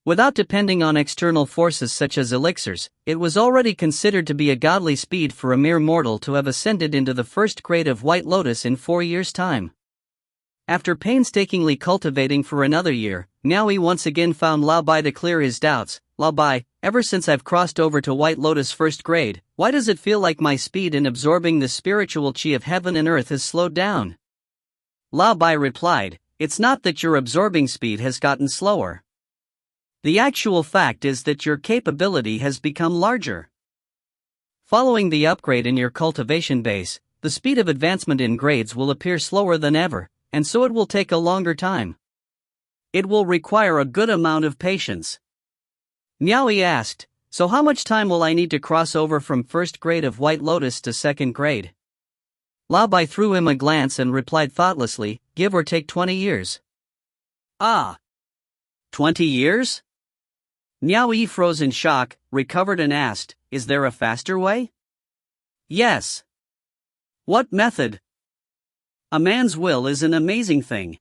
Without depending on external forces such as elixirs, it was already considered to be a godly speed for a mere mortal to have ascended into the first grade of White Lotus in 4 years' time. After painstakingly cultivating for another year, Miao Yi once again found Lao Bai to clear his doubts. "Lao Bai, ever since I've crossed over to White Lotus first grade, why does it feel like my speed in absorbing the spiritual chi of heaven and earth has slowed down?" Lao Bai replied, "It's not that your absorbing speed has gotten slower. The actual fact is that your capability has become larger. Following the upgrade in your cultivation base, the speed of advancement in grades will appear slower than ever, and so it will take a longer time. It will require a good amount of patience." Miao Yi asked, "So how much time will I need to cross over from first grade of White Lotus to second grade?" Lao Bai threw him a glance and replied thoughtlessly, "Give or take 20 years. "Ah! 20 years? Miao Yi froze in shock, recovered and asked, "Is there a faster way?" "Yes." "What method?" "A man's will is an amazing thing.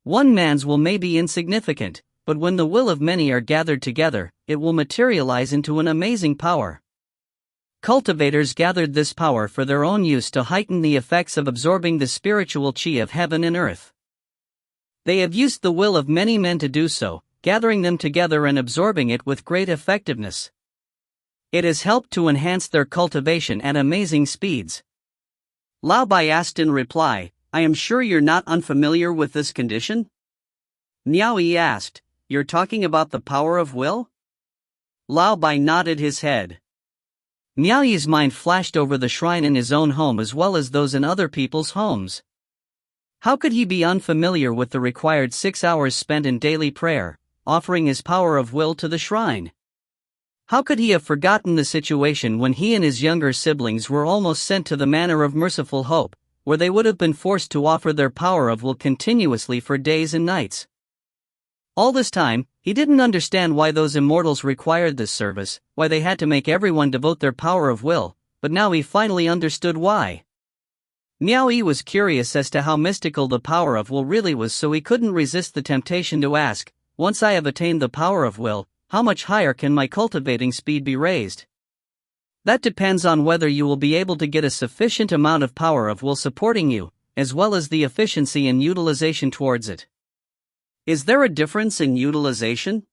One man's will may be insignificant, but when the will of many are gathered together, it will materialize into an amazing power. Cultivators gathered this power for their own use to heighten the effects of absorbing the spiritual chi of heaven and earth. They have used the will of many men to do so, gathering them together and absorbing it with great effectiveness. It has helped to enhance their cultivation at amazing speeds." Lao Bai asked in reply, "I am sure you're not unfamiliar with this condition?" Miao Yi asked, "You're talking about the power of will?" Lao Bai nodded his head. Miao Yi's mind flashed over the shrine in his own home as well as those in other people's homes. How could he be unfamiliar with the required 6 hours spent in daily prayer, offering his power of will to the shrine? How could he have forgotten the situation when he and his younger siblings were almost sent to the Manor of Merciful Hope, where they would have been forced to offer their power of will continuously for days and nights? All this time, he didn't understand why those immortals required this service, why they had to make everyone devote their power of will, but now he finally understood why. Miao Yi was curious as to how mystical the power of will really was, so he couldn't resist the temptation to ask, "Once I have attained the power of will, how much higher can my cultivating speed be raised?" "That depends on whether you will be able to get a sufficient amount of power of will supporting you, as well as the efficiency and utilization towards it." "Is there a difference in utilization?"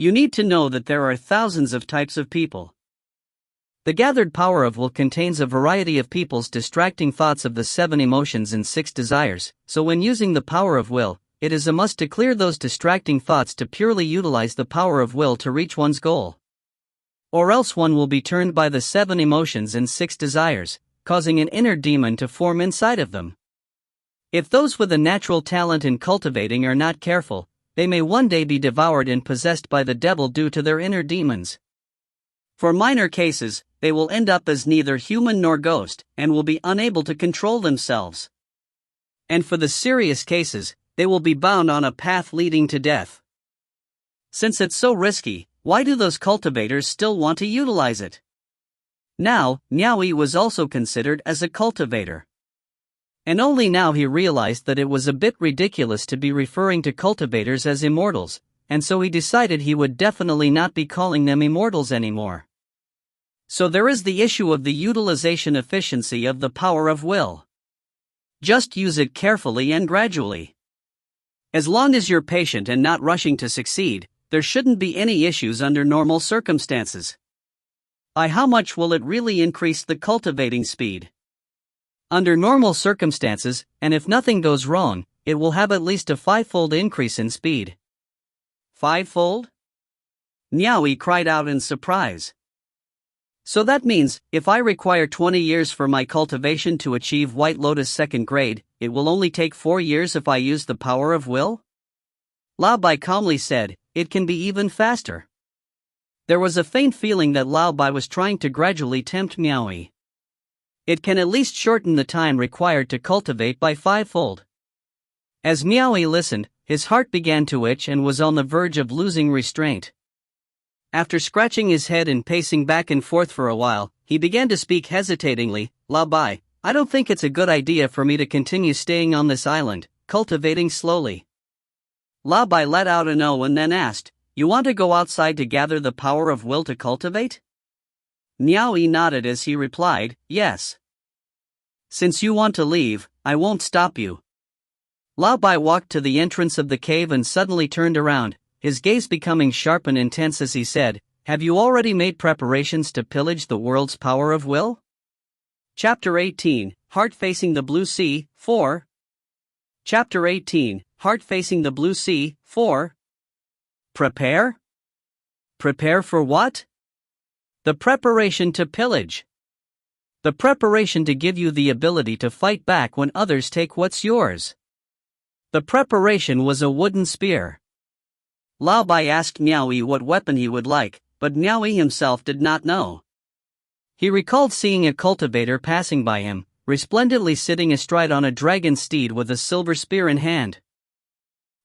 You need to know that there are thousands of types of people. The gathered power of will contains a variety of people's distracting thoughts of the 7 emotions and 6 desires, so when using the power of will, it is a must to clear those distracting thoughts to purely utilize the power of will to reach one's goal. Or else one will be turned by the 7 emotions and 6 desires, causing an inner demon to form inside of them. If those with a natural talent in cultivating are not careful, they may one day be devoured and possessed by the devil due to their inner demons. For minor cases, they will end up as neither human nor ghost, and will be unable to control themselves. And for the serious cases, they will be bound on a path leading to death. Since it's so risky, why do those cultivators still want to utilize it? Now, Niaoyi was also considered as a cultivator. And only now he realized that it was a bit ridiculous to be referring to cultivators as immortals, and so he decided he would definitely not be calling them immortals anymore. So there is the issue of the utilization efficiency of the power of will. Just use it carefully and gradually. As long as you're patient and not rushing to succeed, there shouldn't be any issues under normal circumstances. How much will it really increase the cultivating speed? Under normal circumstances, and if nothing goes wrong, it will have at least a 5-fold increase in speed. 5-fold? Niaoyi cried out in surprise. So that means, if I require 20 years for my cultivation to achieve White Lotus 2nd grade, it will only take 4 years if I use the power of will? Lao Bai calmly said, it can be even faster. There was a faint feeling that Lao Bai was trying to gradually tempt Niaoyi. It can at least shorten the time required to cultivate by 5-fold. As Niaoyi listened, his heart began to itch and was on the verge of losing restraint. After scratching his head and pacing back and forth for a while, he began to speak hesitatingly, Lao Bai, I don't think it's a good idea for me to continue staying on this island, cultivating slowly. Lao Bai let out an "oh" and then asked, you want to go outside to gather the power of will to cultivate? Niaoyi nodded as he replied, yes. Since you want to leave, I won't stop you. Lao Bai walked to the entrance of the cave and suddenly turned around, his gaze becoming sharp and intense as he said, have you already made preparations to pillage the world's power of will? Chapter 18, Heart Facing the Blue Sea, 4. Chapter 18, Heart Facing the Blue Sea, 4. Prepare? Prepare for what? The preparation to pillage. The preparation to give you the ability to fight back when others take what's yours. The preparation was a wooden spear. Lao Bai asked Niaoyi what weapon he would like, but Niaoyi himself did not know. He recalled seeing a cultivator passing by him, resplendently sitting astride on a dragon steed with a silver spear in hand.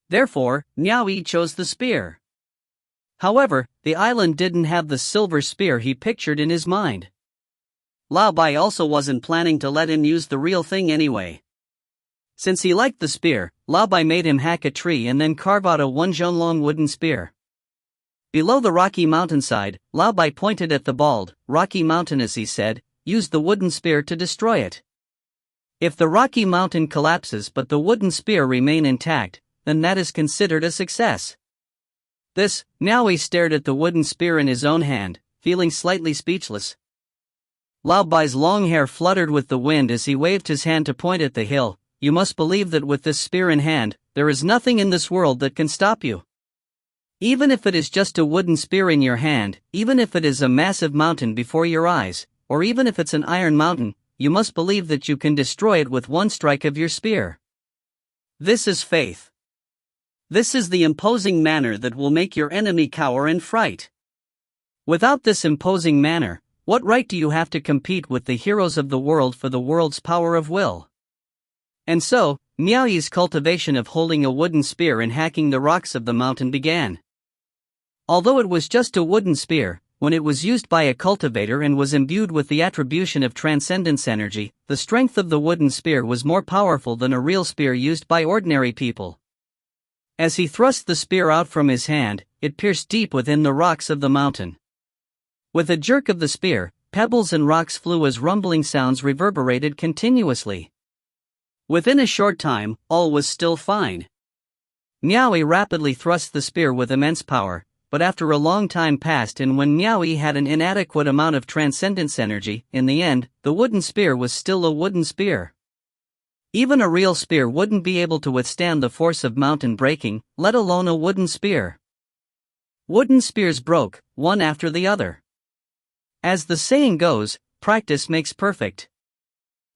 Therefore, Niaoyi chose the spear. However, the island didn't have the silver spear he pictured in his mind. Lao Bai also wasn't planning to let him use the real thing anyway. Since he liked the spear, Lao Bai made him hack a tree and then carve out a 1-zhong-long wooden spear. Below the rocky mountainside, Lao Bai pointed at the bald, rocky mountain as he said, use the wooden spear to destroy it. If the rocky mountain collapses but the wooden spear remain intact, then that is considered a success. Niaoyi stared at the wooden spear in his own hand, feeling slightly speechless. Lao Bai's long hair fluttered with the wind as he waved his hand to point at the hill. You must believe that with this spear in hand, there is nothing in this world that can stop you. Even if it is just a wooden spear in your hand, even if it is a massive mountain before your eyes, or even if it's an iron mountain, you must believe that you can destroy it with one strike of your spear. This is faith. This is the imposing manner that will make your enemy cower in fright. Without this imposing manner, what right do you have to compete with the heroes of the world for the world's power of will? And so, Niaoyi's cultivation of holding a wooden spear and hacking the rocks of the mountain began. Although it was just a wooden spear, when it was used by a cultivator and was imbued with the attribution of transcendence energy, the strength of the wooden spear was more powerful than a real spear used by ordinary people. As he thrust the spear out from his hand, it pierced deep within the rocks of the mountain. With a jerk of the spear, pebbles and rocks flew as rumbling sounds reverberated continuously. Within a short time, all was still fine. Niaoyi rapidly thrust the spear with immense power, but after a long time passed and when Miaoyi had an inadequate amount of transcendence energy, in the end, the wooden spear was still a wooden spear. Even a real spear wouldn't be able to withstand the force of mountain breaking, let alone a wooden spear. Wooden spears broke, one after the other. As the saying goes, practice makes perfect.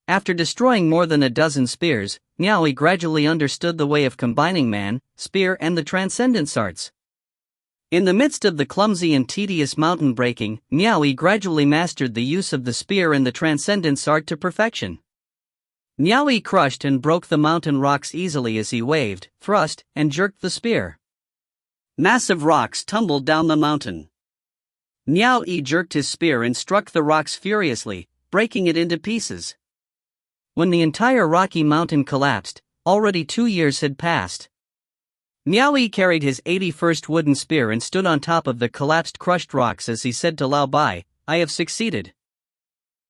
After destroying more than a dozen spears, Miaoyi gradually understood the way of combining man, spear and the transcendence arts. In the midst of the clumsy and tedious mountain breaking, Miaoyi gradually mastered the use of the spear and the transcendence art to perfection. Miaoyi crushed and broke the mountain rocks easily as he waved, thrust, and jerked the spear. Massive rocks tumbled down the mountain. Miaoyi jerked his spear and struck the rocks furiously, breaking it into pieces. When the entire rocky mountain collapsed, already 2 years had passed. Miaoyi carried his 81st wooden spear and stood on top of the collapsed crushed rocks as he said to Lao Bai, "I have succeeded.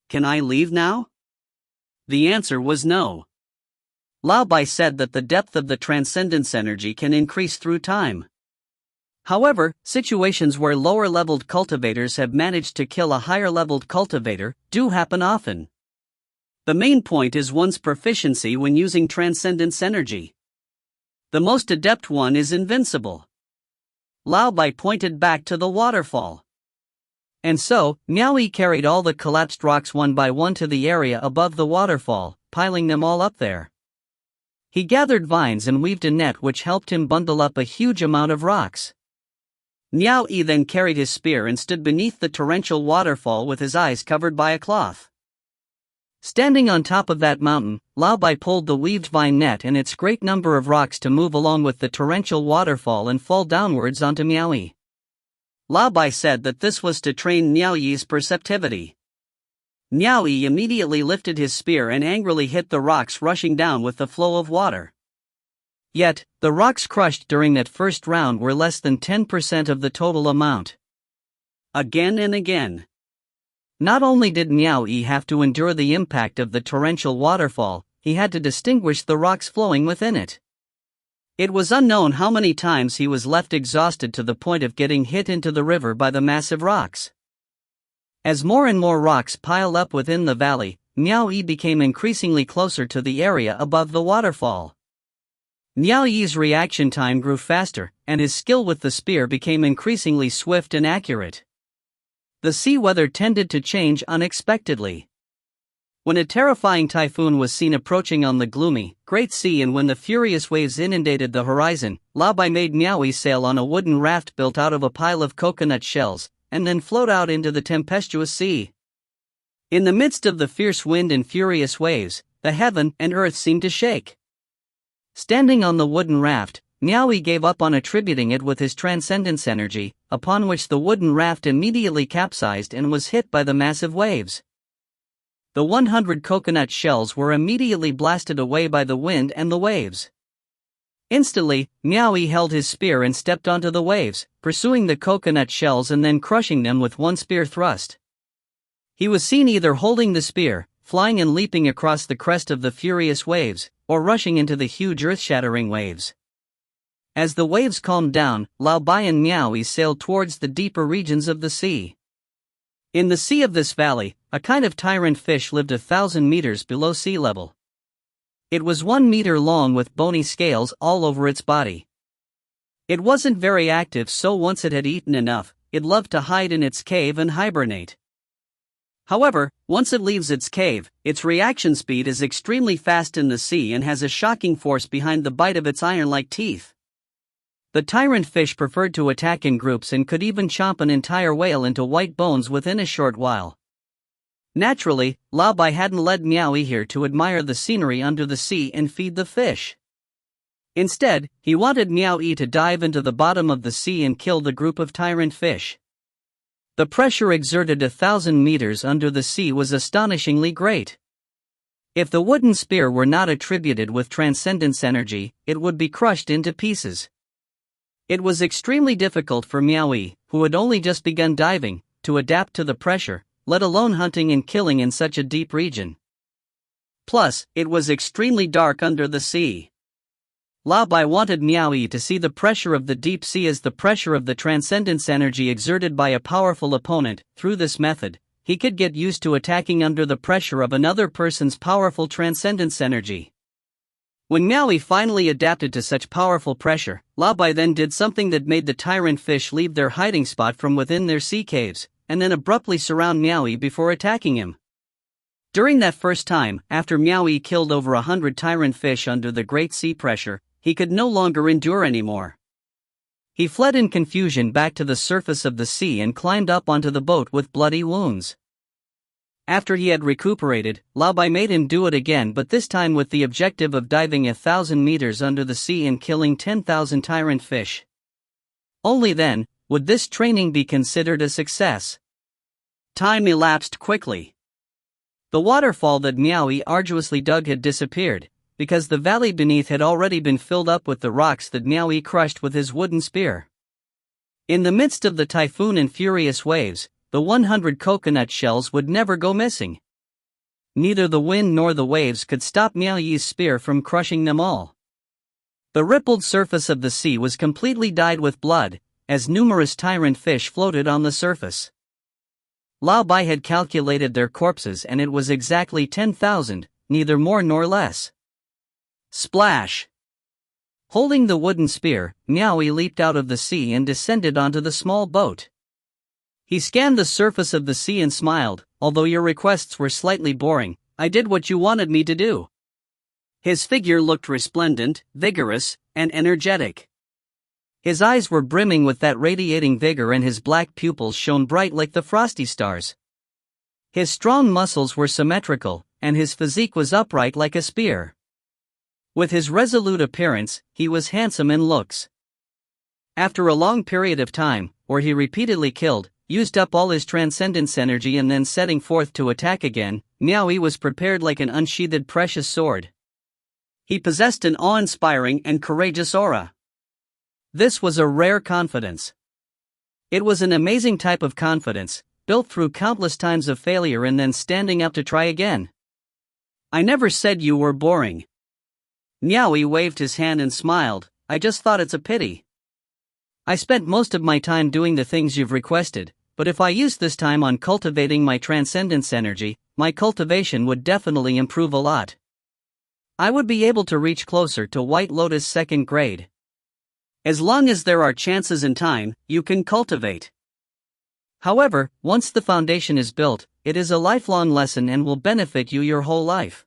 Can I leave now?" The answer was no. Lao Bai said that the depth of the transcendence energy can increase through time. However, situations where lower-leveled cultivators have managed to kill a higher-leveled cultivator do happen often. The main point is one's proficiency when using transcendence energy. The most adept one is invincible. Lao Bai pointed back to the waterfall. And so, Miaoyi carried all the collapsed rocks one by one to the area above the waterfall, piling them all up there. He gathered vines and weaved a net which helped him bundle up a huge amount of rocks. Miaoyi then carried his spear and stood beneath the torrential waterfall with his eyes covered by a cloth. Standing on top of that mountain, Lao Bai pulled the weaved vine net and its great number of rocks to move along with the torrential waterfall and fall downwards onto Miaoyi. Lao Bai said that this was to train Miaoyi's perceptivity. Miaoyi immediately lifted his spear and angrily hit the rocks rushing down with the flow of water. Yet, the rocks crushed during that first round were less than 10% of the total amount. Again and again. Not only did Miaoyi have to endure the impact of the torrential waterfall, he had to distinguish the rocks flowing within it. It was unknown how many times he was left exhausted to the point of getting hit into the river by the massive rocks. As more and more rocks piled up within the valley, Miaoyi became increasingly closer to the area above the waterfall. Miaoyi's reaction time grew faster, and his skill with the spear became increasingly swift and accurate. The sea weather tended to change unexpectedly. When a terrifying typhoon was seen approaching on the gloomy, great sea and when the furious waves inundated the horizon, Lao Bai made Miaoyi sail on a wooden raft built out of a pile of coconut shells, and then float out into the tempestuous sea. In the midst of the fierce wind and furious waves, the heaven and earth seemed to shake. Standing on the wooden raft, Miaoyi gave up on attributing it with his transcendence energy, upon which the wooden raft immediately capsized and was hit by the massive waves. The 100 coconut shells were immediately blasted away by the wind and the waves. Instantly, Miaoyi held his spear and stepped onto the waves, pursuing the coconut shells and then crushing them with one spear thrust. He was seen either holding the spear, flying and leaping across the crest of the furious waves, or rushing into the huge earth-shattering waves. As the waves calmed down, Lao Bai and Miaoyi sailed towards the deeper regions of the sea. In the sea of this valley, a kind of tyrant fish lived 1,000 meters below sea level. It was 1 meter long with bony scales all over its body. It wasn't very active, so once it had eaten enough, it loved to hide in its cave and hibernate. However, once it leaves its cave, its reaction speed is extremely fast in the sea and has a shocking force behind the bite of its iron-like teeth. The tyrant fish preferred to attack in groups and could even chomp an entire whale into white bones within a short while. Naturally, Lao Bai hadn't led Miaoyi here to admire the scenery under the sea and feed the fish. Instead, he wanted Miaoyi to dive into the bottom of the sea and kill the group of tyrant fish. The pressure exerted 1,000 meters under the sea was astonishingly great. If the wooden spear were not attributed with transcendence energy, it would be crushed into pieces. It was extremely difficult for Miaoyi, who had only just begun diving, to adapt to the pressure, let alone hunting and killing in such a deep region. Plus, it was extremely dark under the sea. Lao Bai wanted Miao Yi to see the pressure of the deep sea as the pressure of the transcendence energy exerted by a powerful opponent. Through this method, he could get used to attacking under the pressure of another person's powerful transcendence energy. When Miao Yi finally adapted to such powerful pressure, Lao Bai then did something that made the tyrant fish leave their hiding spot from within their sea caves, and then abruptly surround Miao Yi before attacking him. During that first time, after Miao Yi killed over 100 tyrant fish under the great sea pressure, he could no longer endure anymore. He fled in confusion back to the surface of the sea and climbed up onto the boat with bloody wounds. After he had recuperated, Lao Bai made him do it again, but this time with the objective of diving 1,000 meters under the sea and killing 10,000 tyrant fish. Only then would this training be considered a success. Time elapsed quickly. The waterfall that Miao Yi arduously dug had disappeared, because the valley beneath had already been filled up with the rocks that Miao Yi crushed with his wooden spear. In the midst of the typhoon and furious waves, the 100 coconut shells would never go missing. Neither the wind nor the waves could stop Miao Yi's spear from crushing them all. The rippled surface of the sea was completely dyed with blood, as numerous tyrant fish floated on the surface. Lao Bai had calculated their corpses and it was exactly 10,000, neither more nor less. Splash! Holding the wooden spear, Miao Yi leaped out of the sea and descended onto the small boat. He scanned the surface of the sea and smiled. Although your requests were slightly boring, I did what you wanted me to do. His figure looked resplendent, vigorous, and energetic. His eyes were brimming with that radiating vigor and his black pupils shone bright like the frosty stars. His strong muscles were symmetrical, and his physique was upright like a spear. With his resolute appearance, he was handsome in looks. After a long period of time, where he repeatedly killed, used up all his transcendence energy and then setting forth to attack again, Miao Yi was prepared like an unsheathed precious sword. He possessed an awe-inspiring and courageous aura. This was a rare confidence. It was an amazing type of confidence, built through countless times of failure and then standing up to try again. I never said you were boring. Miao Yi waved his hand and smiled. I just thought it's a pity. I spent most of my time doing the things you've requested, but if I used this time on cultivating my transcendence energy, my cultivation would definitely improve a lot. I would be able to reach closer to White Lotus 2nd grade. As long as there are chances and time, you can cultivate. However, once the foundation is built, it is a lifelong lesson and will benefit you your whole life.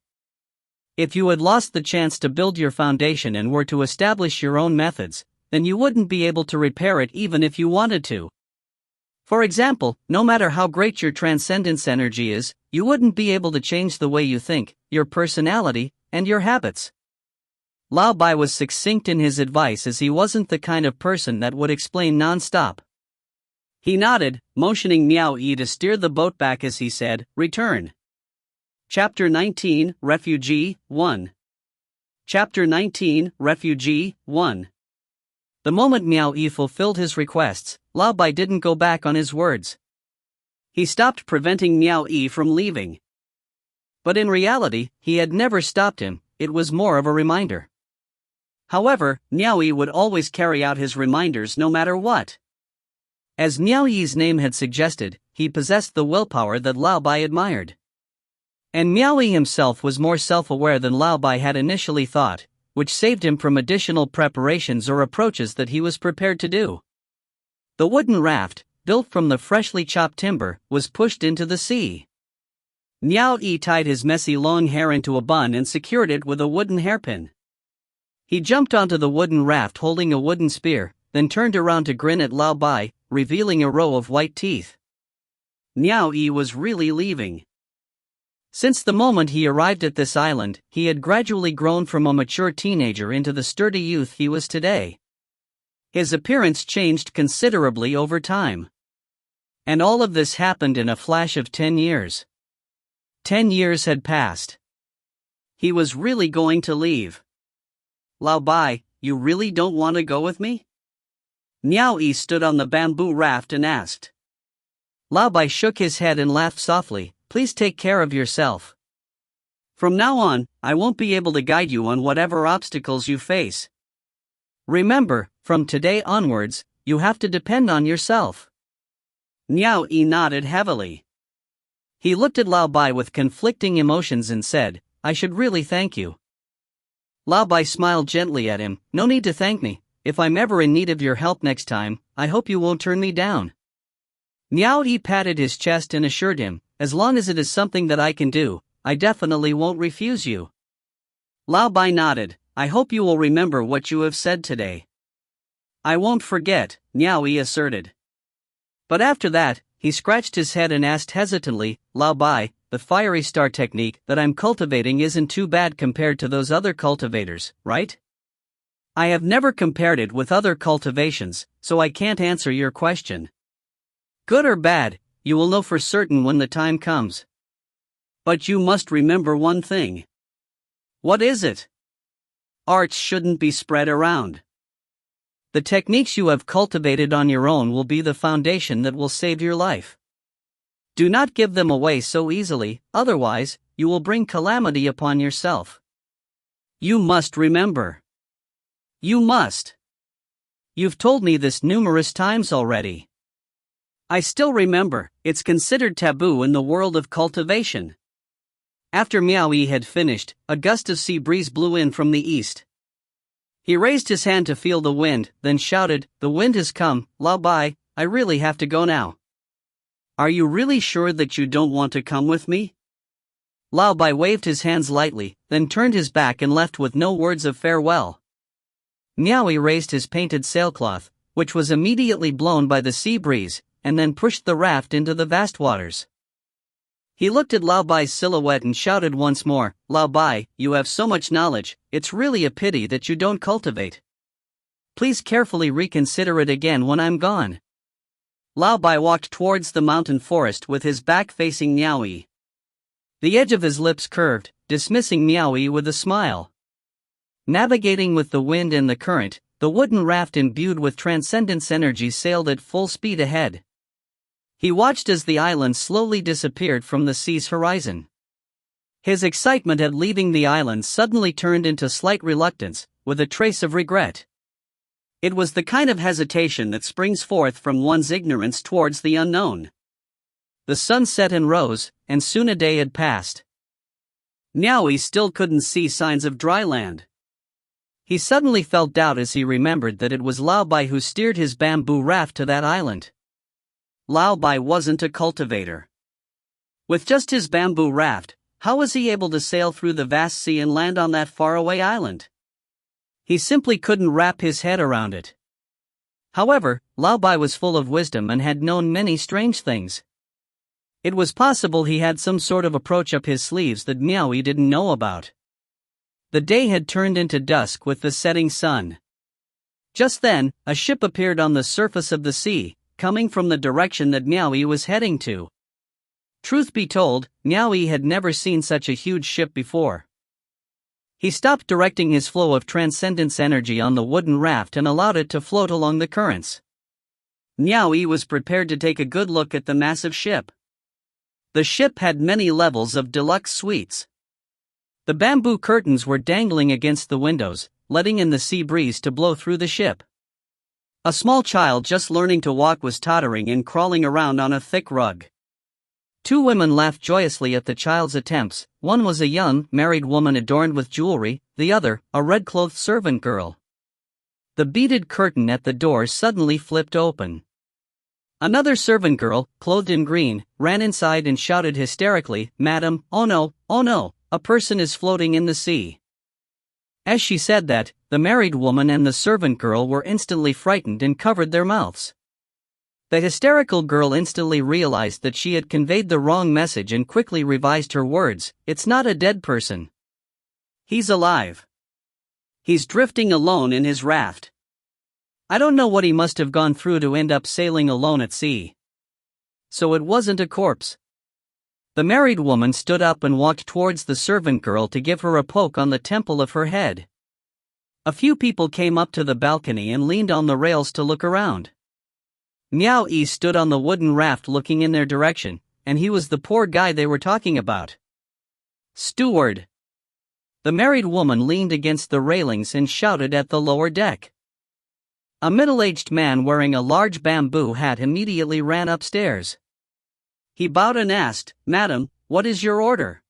If you had lost the chance to build your foundation and were to establish your own methods, then you wouldn't be able to repair it even if you wanted to. For example, no matter how great your transcendence energy is, you wouldn't be able to change the way you think, your personality, and your habits. Lao Bai was succinct in his advice as he wasn't the kind of person that would explain non-stop. He nodded, motioning Miao Yi to steer the boat back as he said, "Return." Chapter 19, Refugee, 1. Chapter 19, Refugee, 1. The moment Miao Yi fulfilled his requests, Lao Bai didn't go back on his words. He stopped preventing Miao Yi from leaving. But in reality, he had never stopped him, it was more of a reminder. However, Miao Yi would always carry out his reminders no matter what. As Miao Yi's name had suggested, he possessed the willpower that Lao Bai admired. And Miao Yi himself was more self-aware than Lao Bai had initially thought, which saved him from additional preparations or approaches that he was prepared to do. The wooden raft, built from the freshly chopped timber, was pushed into the sea. Miao Yi tied his messy long hair into a bun and secured it with a wooden hairpin. He jumped onto the wooden raft holding a wooden spear, then turned around to grin at Lao Bai, revealing a row of white teeth. Miao Yi was really leaving. Since the moment he arrived at this island, he had gradually grown from a mature teenager into the sturdy youth he was today. His appearance changed considerably over time. And all of this happened in a flash of 10 years. 10 years had passed. He was really going to leave. Lao Bai, you really don't want to go with me? Miao Yi stood on the bamboo raft and asked. Lao Bai shook his head and laughed softly. Please take care of yourself. From now on, I won't be able to guide you on whatever obstacles you face. Remember, from today onwards, you have to depend on yourself. Miao Yi nodded heavily. He looked at Lao Bai with conflicting emotions and said, I should really thank you. Lao Bai smiled gently at him, no need to thank me. If I'm ever in need of your help next time, I hope you won't turn me down. Miao Yi patted his chest and assured him, as long as it is something that I can do, I definitely won't refuse you. Lao Bai nodded, I hope you will remember what you have said today. I won't forget, Miao Yi asserted. But after that, he scratched his head and asked hesitantly, Lao Bai, the fiery star technique that I'm cultivating isn't too bad compared to those other cultivators, right? I have never compared it with other cultivations, so I can't answer your question. Good or bad, you will know for certain when the time comes. But you must remember one thing. What is it? Arts shouldn't be spread around. The techniques you have cultivated on your own will be the foundation that will save your life. Do not give them away so easily, otherwise, you will bring calamity upon yourself. You must remember. You must. You've told me this numerous times already. I still remember, it's considered taboo in the world of cultivation. After Miao Yi had finished, a gust of sea breeze blew in from the east. He raised his hand to feel the wind, then shouted, the wind has come, Lao Bai, I really have to go now. Are you really sure that you don't want to come with me? Lao Bai waved his hands lightly, then turned his back and left with no words of farewell. Miao Yi raised his painted sailcloth, which was immediately blown by the sea breeze, and then pushed the raft into the vast waters. He looked at Lao Bai's silhouette and shouted once more, Lao Bai, you have so much knowledge, it's really a pity that you don't cultivate. Please carefully reconsider it again when I'm gone. Lao Bai walked towards the mountain forest with his back facing Miao Yi. The edge of his lips curved, dismissing Miao Yi with a smile. Navigating with the wind and the current, the wooden raft imbued with transcendence energy sailed at full speed ahead. He watched as the island slowly disappeared from the sea's horizon. His excitement at leaving the island suddenly turned into slight reluctance, with a trace of regret. It was the kind of hesitation that springs forth from one's ignorance towards the unknown. The sun set and rose, and soon a day had passed. Miao Yi still couldn't see signs of dry land. He suddenly felt doubt as he remembered that it was Lao Bai who steered his bamboo raft to that island. Lao Bai wasn't a cultivator. With just his bamboo raft, how was he able to sail through the vast sea and land on that faraway island? He simply couldn't wrap his head around it. However, Lao Bai was full of wisdom and had known many strange things. It was possible he had some sort of approach up his sleeves that Miao Yi didn't know about. The day had turned into dusk with the setting sun. Just then, a ship appeared on the surface of the sea, coming from the direction that Miao Yi was heading to. Truth be told, Miao Yi had never seen such a huge ship before. He stopped directing his flow of transcendence energy on the wooden raft and allowed it to float along the currents. Miao Yi was prepared to take a good look at the massive ship. The ship had many levels of deluxe suites. The bamboo curtains were dangling against the windows, letting in the sea breeze to blow through the ship. A small child just learning to walk was tottering and crawling around on a thick rug. Two women laughed joyously at the child's attempts. One was a young, married woman adorned with jewelry, the other, a red-clothed servant girl. The beaded curtain at the door suddenly flipped open. Another servant girl, clothed in green, ran inside and shouted hysterically, Madam, oh no, a person is floating in the sea. As she said that, the married woman and the servant girl were instantly frightened and covered their mouths. The hysterical girl instantly realized that she had conveyed the wrong message and quickly revised her words, it's not a dead person. He's alive. He's drifting alone in his raft. I don't know what he must have gone through to end up sailing alone at sea. So it wasn't a corpse. The married woman stood up and walked towards the servant girl to give her a poke on the temple of her head. A few people came up to the balcony and leaned on the rails to look around. Miao Yi stood on the wooden raft looking in their direction, and he was the poor guy they were talking about. Steward! The married woman leaned against the railings and shouted at the lower deck. A middle-aged man wearing a large bamboo hat immediately ran upstairs. He bowed and asked, "Madam, what is your order?"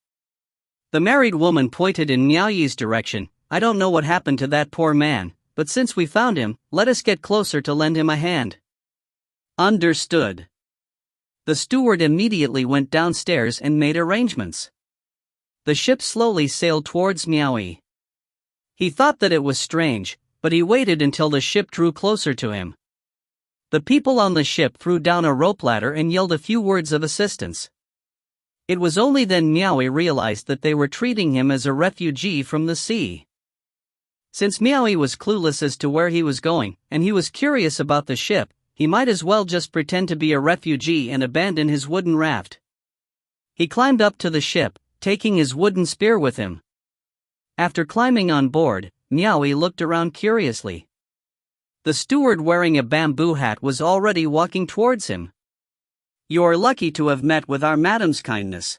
The married woman pointed in Miao Yi's direction. "I don't know what happened to that poor man, but since we found him, let us get closer to lend him a hand." Understood. The steward immediately went downstairs and made arrangements. The ship slowly sailed towards Miao Yi. He thought that it was strange, but he waited until the ship drew closer to him. The people on the ship threw down a rope ladder and yelled a few words of assistance. It was only then Miao Yi realized that they were treating him as a refugee from the sea. Since Miao Yi was clueless as to where he was going, and he was curious about the ship, he might as well just pretend to be a refugee and abandon his wooden raft. He climbed up to the ship, taking his wooden spear with him. After climbing on board, Miao Yi looked around curiously. The steward wearing a bamboo hat was already walking towards him. "You're lucky to have met with our madam's kindness.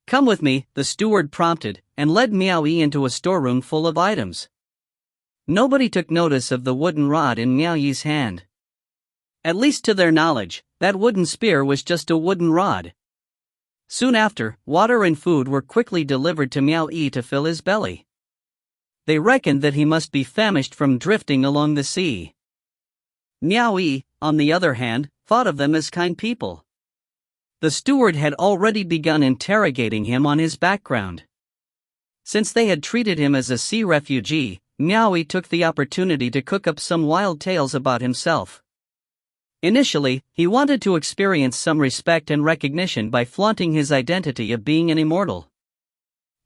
Come with me," the steward prompted, and led Miao Yi into a storeroom full of items. Nobody took notice of the wooden rod in Miao Yi's hand. At least to their knowledge, that wooden spear was just a wooden rod. Soon after, water and food were quickly delivered to Miao Yi to fill his belly. They reckoned that he must be famished from drifting along the sea. Miao Yi, on the other hand, thought of them as kind people. The steward had already begun interrogating him on his background. Since they had treated him as a sea refugee, Miao Yi took the opportunity to cook up some wild tales about himself. Initially, he wanted to experience some respect and recognition by flaunting his identity of being an immortal.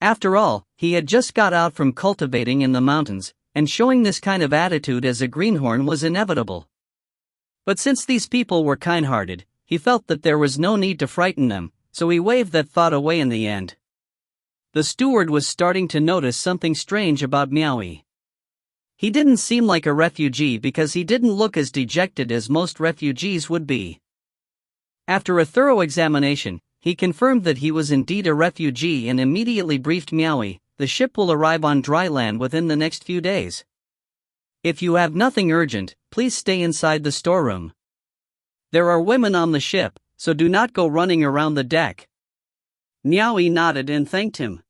After all, he had just got out from cultivating in the mountains, and showing this kind of attitude as a greenhorn was inevitable. But since these people were kind-hearted, he felt that there was no need to frighten them, so he waved that thought away in the end. The steward was starting to notice something strange about Miao Yi. He didn't seem like a refugee because he didn't look as dejected as most refugees would be. After a thorough examination, he confirmed that he was indeed a refugee and immediately briefed Miao Yi, "The ship will arrive on dry land within the next few days. If you have nothing urgent, please stay inside the storeroom. There are women on the ship, so do not go running around the deck." Miao Yi nodded and thanked him.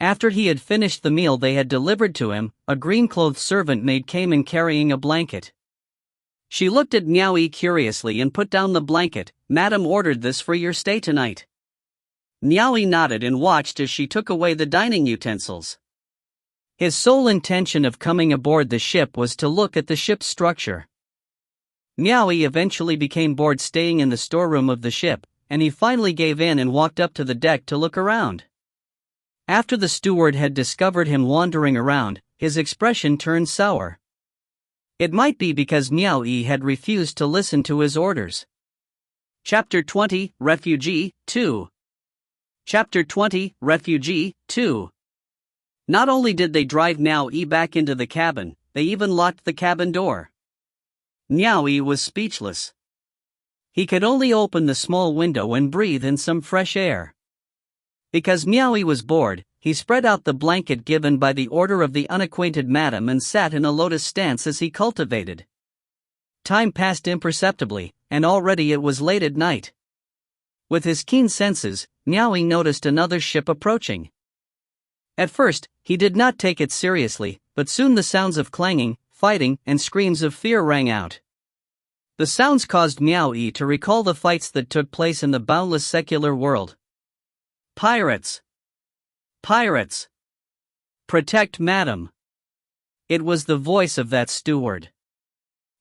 After he had finished the meal they had delivered to him, a green-clothed servant maid came in carrying a blanket. She looked at Miao Yi curiously and put down the blanket. "Madam ordered this for your stay tonight." Miao Yi nodded and watched as she took away the dining utensils. His sole intention of coming aboard the ship was to look at the ship's structure. Miao Yi eventually became bored staying in the storeroom of the ship, and he finally gave in and walked up to the deck to look around. After the steward had discovered him wandering around, his expression turned sour. It might be because Miao Yi had refused to listen to his orders. Chapter 20, Refugee, 2. Chapter 20, Refugee, 2. Not only did they drive Miao Yi back into the cabin, they even locked the cabin door. Miao Yi was speechless. He could only open the small window and breathe in some fresh air. Because Miao Yi was bored, he spread out the blanket given by the order of the unacquainted madam and sat in a lotus stance as he cultivated. Time passed imperceptibly, and already it was late at night. With his keen senses, Miao Yi noticed another ship approaching. At first, he did not take it seriously, but soon the sounds of clanging, fighting, and screams of fear rang out. The sounds caused Miao Yi to recall the fights that took place in the boundless secular world. Pirates! Pirates! Protect Madam! It was the voice of that steward.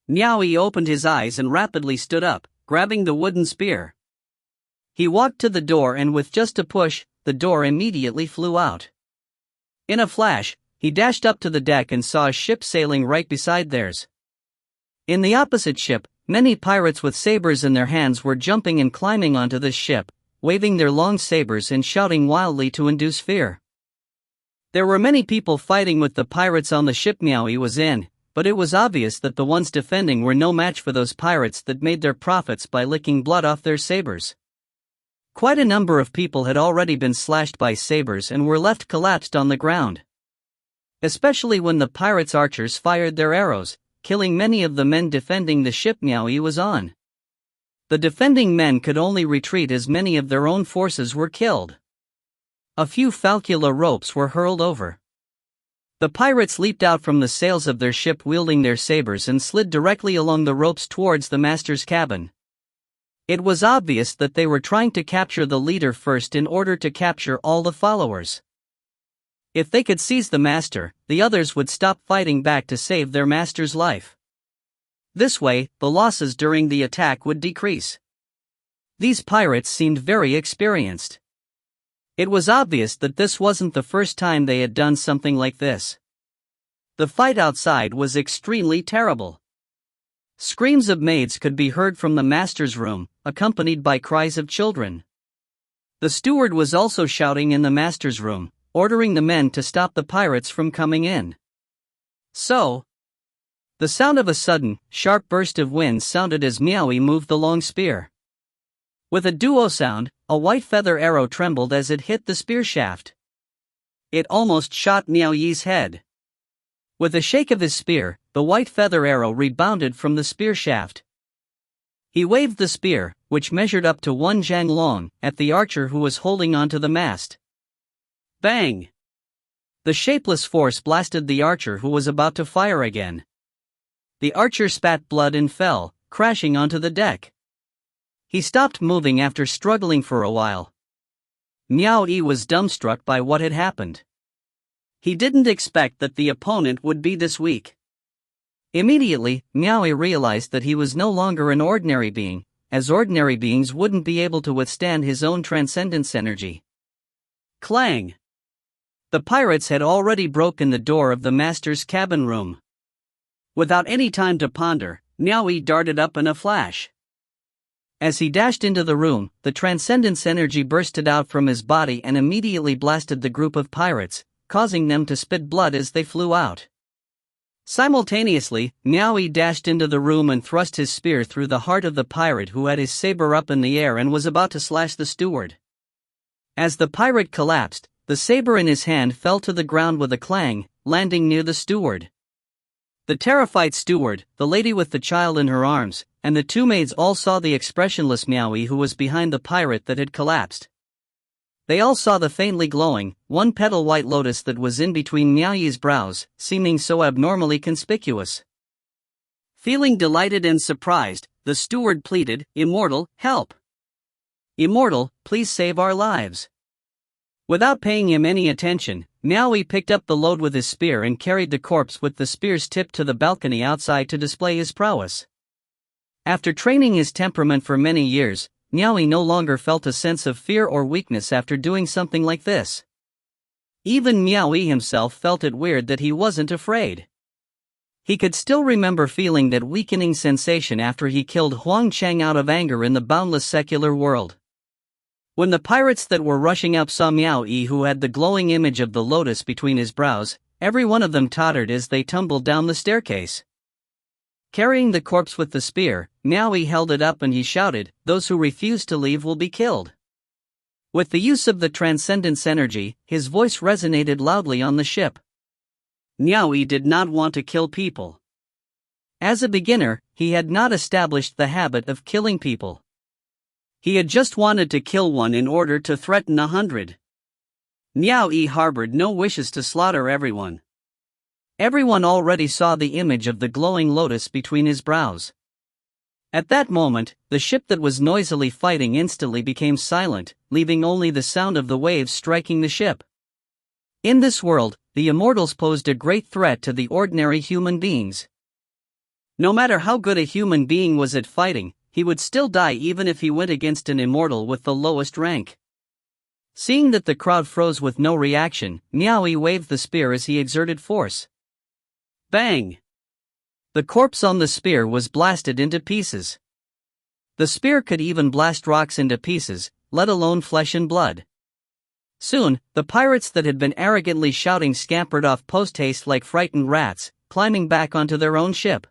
Miao Yi opened his eyes and rapidly stood up, grabbing the wooden spear. He walked to the door and with just a push, the door immediately flew out. In a flash, he dashed up to the deck and saw a ship sailing right beside theirs. In the opposite ship, many pirates with sabers in their hands were jumping and climbing onto this ship, waving their long sabers and shouting wildly to induce fear. There were many people fighting with the pirates on the ship Miao Yi was in, but it was obvious that the ones defending were no match for those pirates that made their profits by licking blood off their sabers. Quite a number of people had already been slashed by sabers and were left collapsed on the ground. Especially when the pirates' archers fired their arrows, killing many of the men defending the ship Miaoyi was on. The defending men could only retreat as many of their own forces were killed. A few falcula ropes were hurled over. The pirates leaped out from the sails of their ship wielding their sabers and slid directly along the ropes towards the master's cabin. It was obvious that they were trying to capture the leader first in order to capture all the followers. If they could seize the master, the others would stop fighting back to save their master's life. This way, the losses during the attack would decrease. These pirates seemed very experienced. It was obvious that this wasn't the first time they had done something like this. The fight outside was extremely terrible. Screams of maids could be heard from the master's room, accompanied by cries of children. The steward was also shouting in the master's room, ordering the men to stop the pirates from coming in. So, the sound of a sudden, sharp burst of wind sounded as Miaoyi moved the long spear. With a duo sound, a white feather arrow trembled as it hit the spear shaft. It almost shot Miaoyi's head. With a shake of his spear, the white feather arrow rebounded from the spear shaft. He waved the spear, which measured up to 1 zhang long, at the archer who was holding onto the mast. Bang! The shapeless force blasted the archer who was about to fire again. The archer spat blood and fell, crashing onto the deck. He stopped moving after struggling for a while. Miao Yi was dumbstruck by what had happened. He didn't expect that the opponent would be this weak. Immediately, Miao Yi realized that he was no longer an ordinary being, as ordinary beings wouldn't be able to withstand his own transcendence energy. Clang! The pirates had already broken the door of the master's cabin room. Without any time to ponder, Miao Yi darted up in a flash. As he dashed into the room, the transcendence energy bursted out from his body and immediately blasted the group of pirates, causing them to spit blood as they flew out. Simultaneously, Miao Yi dashed into the room and thrust his spear through the heart of the pirate who had his saber up in the air and was about to slash the steward. As the pirate collapsed, the saber in his hand fell to the ground with a clang, landing near the steward. The terrified steward, the lady with the child in her arms, and the two maids all saw the expressionless Miao Yi who was behind the pirate that had collapsed. They all saw the faintly glowing, one-petal white lotus that was in between Miao Yi's brows, seeming so abnormally conspicuous. Feeling delighted and surprised, the steward pleaded, "Immortal, help! Immortal, please save our lives." Without paying him any attention, Miao Yi picked up the load with his spear and carried the corpse with the spear's tip to the balcony outside to display his prowess. After training his temperament for many years, Miao Yi no longer felt a sense of fear or weakness after doing something like this. Even Miao Yi himself felt it weird that he wasn't afraid. He could still remember feeling that weakening sensation after he killed Huang Cheng out of anger in the boundless secular world. When the pirates that were rushing up saw Miao Yi who had the glowing image of the lotus between his brows, every one of them tottered as they tumbled down the staircase. Carrying the corpse with the spear, Miao Yi held it up and he shouted, "Those who refuse to leave will be killed." With the use of the transcendence energy, his voice resonated loudly on the ship. Miao Yi did not want to kill people. As a beginner, he had not established the habit of killing people. He had just wanted to kill one in order to threaten 100. Miao Yi harbored no wishes to slaughter everyone. Everyone already saw the image of the glowing lotus between his brows. At that moment, the ship that was noisily fighting instantly became silent, leaving only the sound of the waves striking the ship. In this world, the immortals posed a great threat to the ordinary human beings. No matter how good a human being was at fighting, he would still die even if he went against an immortal with the lowest rank. Seeing that the crowd froze with no reaction, Miao Yi waved the spear as he exerted force. Bang! The corpse on the spear was blasted into pieces. The spear could even blast rocks into pieces, let alone flesh and blood. Soon, the pirates that had been arrogantly shouting scampered off post-haste like frightened rats, climbing back onto their own ship.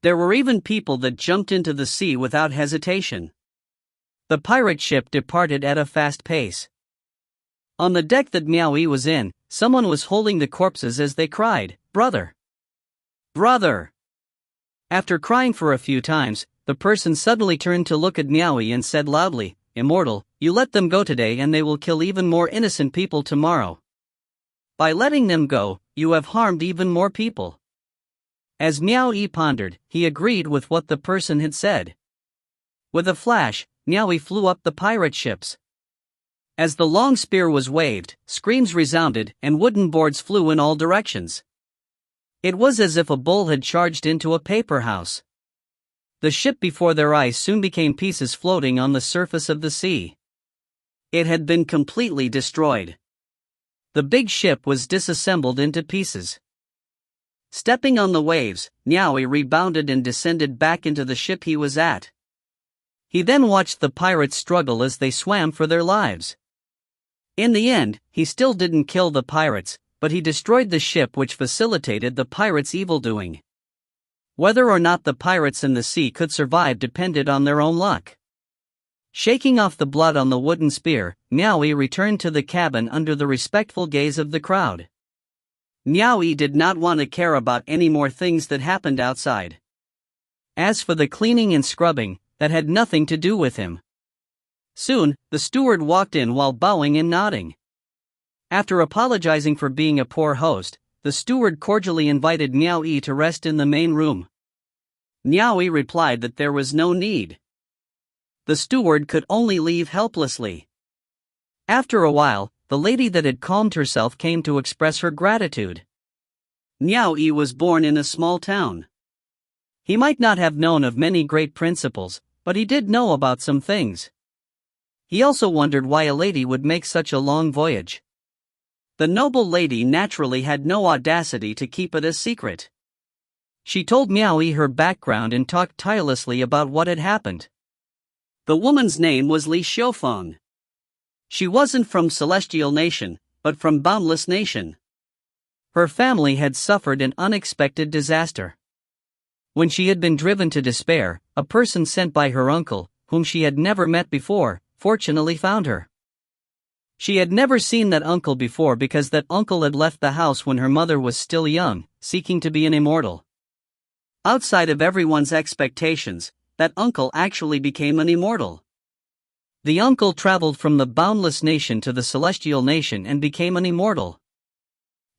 There were even people that jumped into the sea without hesitation. The pirate ship departed at a fast pace. On the deck that Miao Yi was in, someone was holding the corpses as they cried, "Brother! Brother!" After crying for a few times, the person suddenly turned to look at Niaoyi and said loudly, "Immortal, you let them go today and they will kill even more innocent people tomorrow. By letting them go, you have harmed even more people." As Miao Yi pondered, he agreed with what the person had said. With a flash, Miao Yi flew up the pirate ships. As the long spear was waved, screams resounded and wooden boards flew in all directions. It was as if a bull had charged into a paper house. The ship before their eyes soon became pieces floating on the surface of the sea. It had been completely destroyed. The big ship was disassembled into pieces. Stepping on the waves, Niaoyi rebounded and descended back into the ship he was at. He then watched the pirates struggle as they swam for their lives. In the end, he still didn't kill the pirates, but he destroyed the ship which facilitated the pirates' evildoing. Whether or not the pirates in the sea could survive depended on their own luck. Shaking off the blood on the wooden spear, Niaoyi returned to the cabin under the respectful gaze of the crowd. Niaoyi did not want to care about any more things that happened outside. As for the cleaning and scrubbing, that had nothing to do with him. Soon, the steward walked in while bowing and nodding. After apologizing for being a poor host, the steward cordially invited Niaoyi to rest in the main room. Niaoyi replied that there was no need. The steward could only leave helplessly. After a while, the lady that had calmed herself came to express her gratitude. Niaoyi was born in a small town. He might not have known of many great principles, but he did know about some things. He also wondered why a lady would make such a long voyage. The noble lady naturally had no audacity to keep it a secret. She told Niaoyi her background and talked tirelessly about what had happened. The woman's name was Li Xiufeng. She wasn't from Celestial Nation, but from Boundless Nation. Her family had suffered an unexpected disaster. When she had been driven to despair, a person sent by her uncle, whom she had never met before, fortunately found her. She had never seen that uncle before because that uncle had left the house when her mother was still young, seeking to be an immortal. Outside of everyone's expectations, that uncle actually became an immortal. The uncle traveled from the Boundless Nation to the Celestial Nation and became an immortal.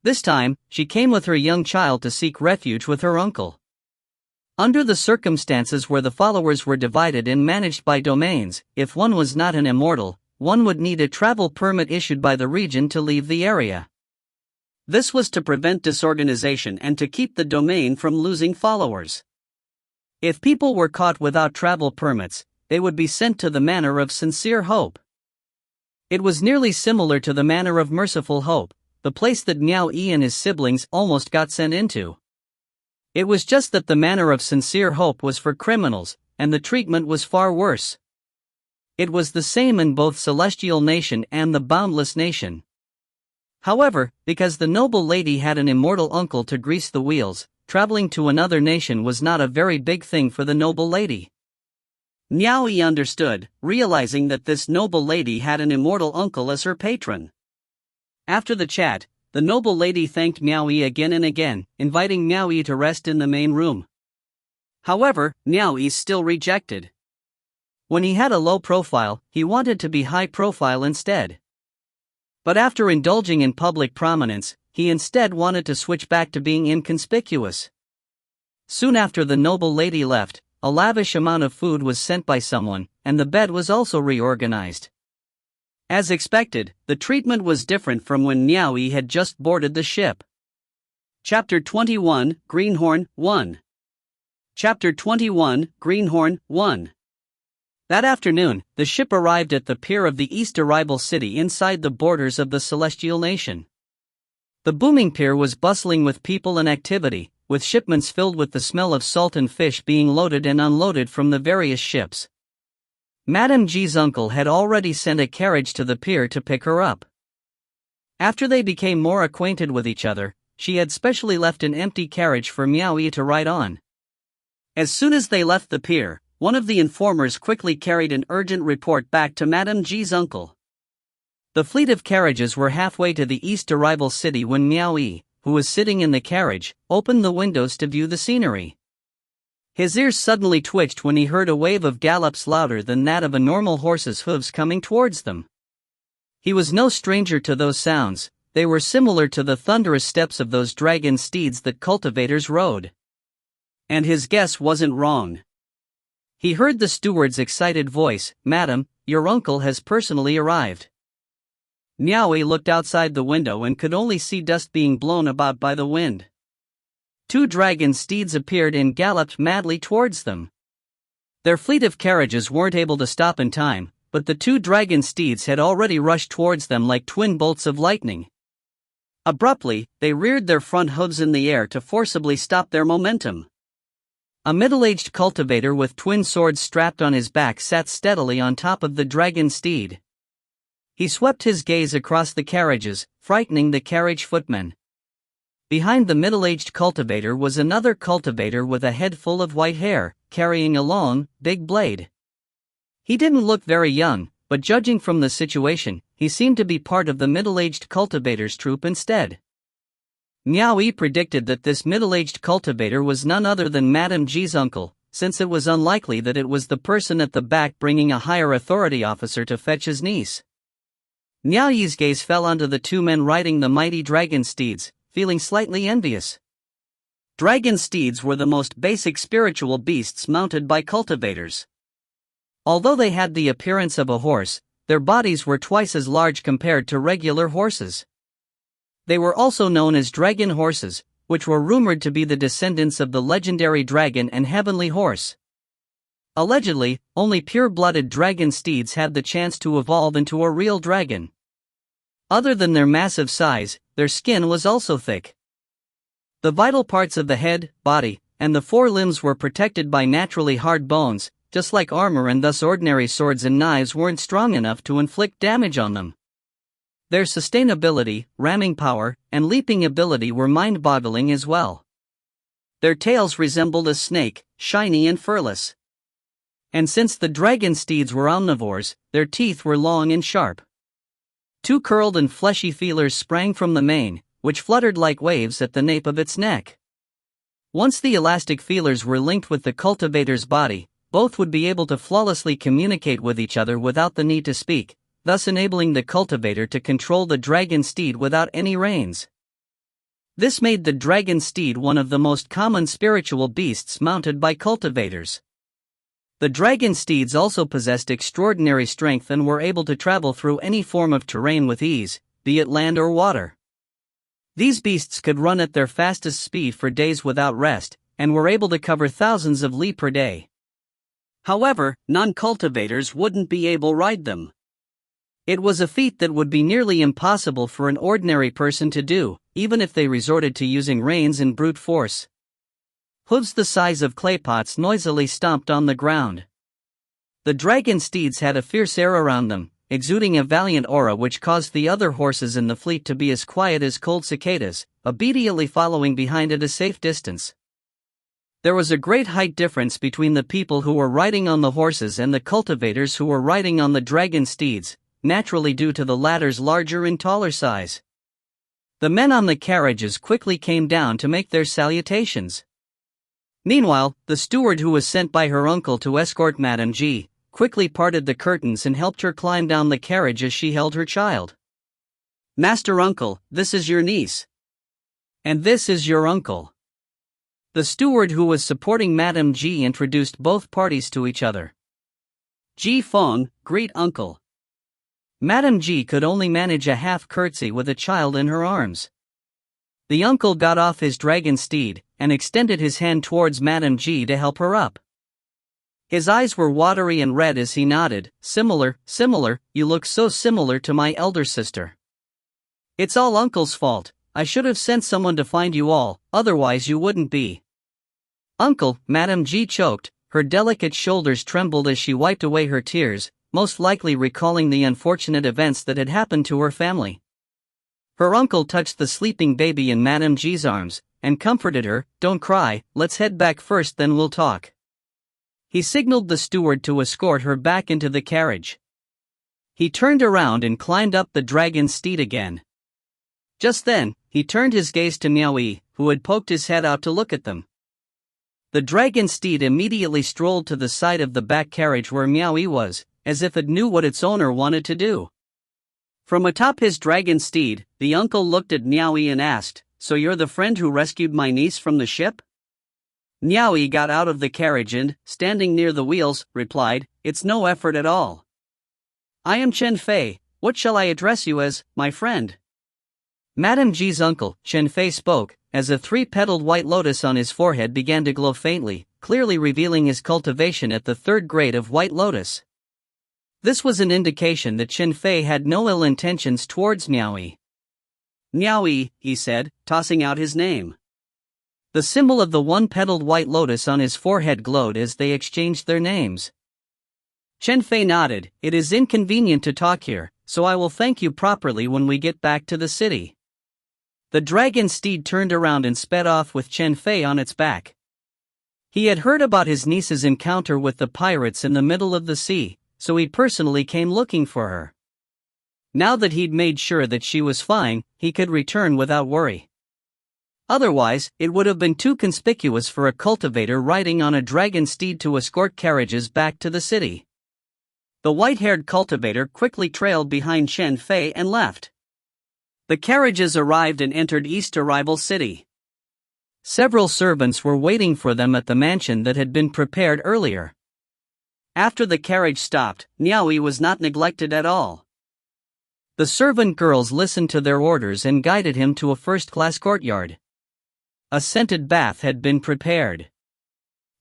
This time, she came with her young child to seek refuge with her uncle. Under the circumstances where the followers were divided and managed by domains, if one was not an immortal, one would need a travel permit issued by the region to leave the area. This was to prevent disorganization and to keep the domain from losing followers. If people were caught without travel permits, they would be sent to the Manor of Sincere Hope. It was nearly similar to the Manor of Merciful Hope, the place that Niaoyi and his siblings almost got sent into. It was just that the Manor of Sincere Hope was for criminals, and the treatment was far worse. It was the same in both Celestial Nation and the Boundless Nation. However, because the noble lady had an immortal uncle to grease the wheels, traveling to another nation was not a very big thing for the noble lady. Niaoyi understood, realizing that this noble lady had an immortal uncle as her patron. After the chat, the noble lady thanked Niaoyi again and again, inviting Niaoyi to rest in the main room. However, Niaoyi still rejected. When he had a low profile, he wanted to be high profile instead. But after indulging in public prominence, he instead wanted to switch back to being inconspicuous. Soon after the noble lady left, a lavish amount of food was sent by someone, and the bed was also reorganized. As expected, the treatment was different from when Niaoyi had just boarded the ship. Chapter 21, Greenhorn 1. Chapter 21, Greenhorn 1. That afternoon, the ship arrived at the pier of the East Arrival City inside the borders of the Celestial Nation. The booming pier was bustling with people and activity, with shipments filled with the smell of salt and fish being loaded and unloaded from the various ships. Madame G's uncle had already sent a carriage to the pier to pick her up. After they became more acquainted with each other, she had specially left an empty carriage for Niaoyi to ride on. As soon as they left the pier, one of the informers quickly carried an urgent report back to Madame G's uncle. The fleet of carriages were halfway to the East Arrival City when Niaoyi, who was sitting in the carriage, opened the windows to view the scenery. His ears suddenly twitched when he heard a wave of gallops louder than that of a normal horse's hooves coming towards them. He was no stranger to those sounds. They were similar to the thunderous steps of those dragon steeds that cultivators rode. And his guess wasn't wrong. He heard the steward's excited voice, "Madam, your uncle has personally arrived." Niaoui looked outside the window and could only see dust being blown about by the wind. Two dragon steeds appeared and galloped madly towards them. Their fleet of carriages weren't able to stop in time, but the two dragon steeds had already rushed towards them like twin bolts of lightning. Abruptly, they reared their front hooves in the air to forcibly stop their momentum. A middle-aged cultivator with twin swords strapped on his back sat steadily on top of the dragon steed. He swept his gaze across the carriages, frightening the carriage footmen. Behind the middle-aged cultivator was another cultivator with a head full of white hair, carrying a long, big blade. He didn't look very young, but judging from the situation, he seemed to be part of the middle-aged cultivator's troop instead. Niaoui predicted that this middle-aged cultivator was none other than Madame G's uncle, since it was unlikely that it was the person at the back bringing a higher authority officer to fetch his niece. Niaoui's gaze fell onto the two men riding the mighty dragon steeds, feeling slightly envious. Dragon steeds were the most basic spiritual beasts mounted by cultivators. Although they had the appearance of a horse, their bodies were twice as large compared to regular horses. They were also known as dragon horses, which were rumored to be the descendants of the legendary dragon and heavenly horse. Allegedly, only pure-blooded dragon steeds had the chance to evolve into a real dragon. Other than their massive size, their skin was also thick. The vital parts of the head, body, and the forelimbs were protected by naturally hard bones, just like armor, and thus ordinary swords and knives weren't strong enough to inflict damage on them. Their sustainability, ramming power, and leaping ability were mind-boggling as well. Their tails resembled a snake, shiny and furless. And since the dragon steeds were omnivores, their teeth were long and sharp. Two curled and fleshy feelers sprang from the mane, which fluttered like waves at the nape of its neck. Once the elastic feelers were linked with the cultivator's body, both would be able to flawlessly communicate with each other without the need to speak, thus enabling the cultivator to control the dragon steed without any reins. This made the dragon steed one of the most common spiritual beasts mounted by cultivators. The dragon steeds also possessed extraordinary strength and were able to travel through any form of terrain with ease, be it land or water. These beasts could run at their fastest speed for days without rest, and were able to cover thousands of li per day. However, non-cultivators wouldn't be able to ride them. It was a feat that would be nearly impossible for an ordinary person to do, even if they resorted to using reins and brute force. Hooves the size of clay pots noisily stomped on the ground. The dragon steeds had a fierce air around them, exuding a valiant aura which caused the other horses in the fleet to be as quiet as cold cicadas, obediently following behind at a safe distance. There was a great height difference between the people who were riding on the horses and the cultivators who were riding on the dragon steeds, naturally due to the latter's larger and taller size. The men on the carriages quickly came down to make their salutations. Meanwhile, the steward who was sent by her uncle to escort Madame G quickly parted the curtains and helped her climb down the carriage as she held her child. "Master Uncle, this is your niece. And this is your uncle." The steward who was supporting Madame G introduced both parties to each other. "Ji Feng, greet uncle." Madame G could only manage a half curtsy with a child in her arms. The uncle got off his dragon steed and extended his hand towards Madame G to help her up. His eyes were watery and red as he nodded. Similar, you look so similar to my elder sister." "It's all uncle's fault. I should have sent someone to find you all, otherwise you wouldn't be." "Uncle," Madame G choked, her delicate shoulders trembled as she wiped away her tears, most likely recalling the unfortunate events that had happened to her family. Her uncle touched the sleeping baby in Madame G's arms, and comforted her. "Don't cry, let's head back first, then we'll talk." He signaled the steward to escort her back into the carriage. He turned around and climbed up the dragon steed again. Just then, he turned his gaze to Niaoui, who had poked his head out to look at them. The dragon steed immediately strolled to the side of the back carriage where Miaoyi was, as if it knew what its owner wanted to do. From atop his dragon steed, the uncle looked at Miaoyi and asked, "So you're the friend who rescued my niece from the ship?" Miaoyi got out of the carriage and, standing near the wheels, replied, "It's no effort at all. I am Chen Fei. What shall I address you as, my friend?" Madame Ji's uncle, Chen Fei, spoke, as a three-petaled white lotus on his forehead began to glow faintly, clearly revealing his cultivation at the third grade of white lotus. This was an indication that Chen Fei had no ill intentions towards Miaoyi. "Miaoyi," he said, tossing out his name. The symbol of the one-petaled white lotus on his forehead glowed as they exchanged their names. Chen Fei nodded. "It is inconvenient to talk here, so I will thank you properly when we get back to the city." The dragon steed turned around and sped off with Chen Fei on its back. He had heard about his niece's encounter with the pirates in the middle of the sea, so he personally came looking for her. Now that he'd made sure that she was fine, he could return without worry. Otherwise, it would have been too conspicuous for a cultivator riding on a dragon steed to escort carriages back to the city. The white-haired cultivator quickly trailed behind Chen Fei and left. The carriages arrived and entered East Arrival City. Several servants were waiting for them at the mansion that had been prepared earlier. After the carriage stopped, Miaoyi was not neglected at all. The servant girls listened to their orders and guided him to a first-class courtyard. A scented bath had been prepared.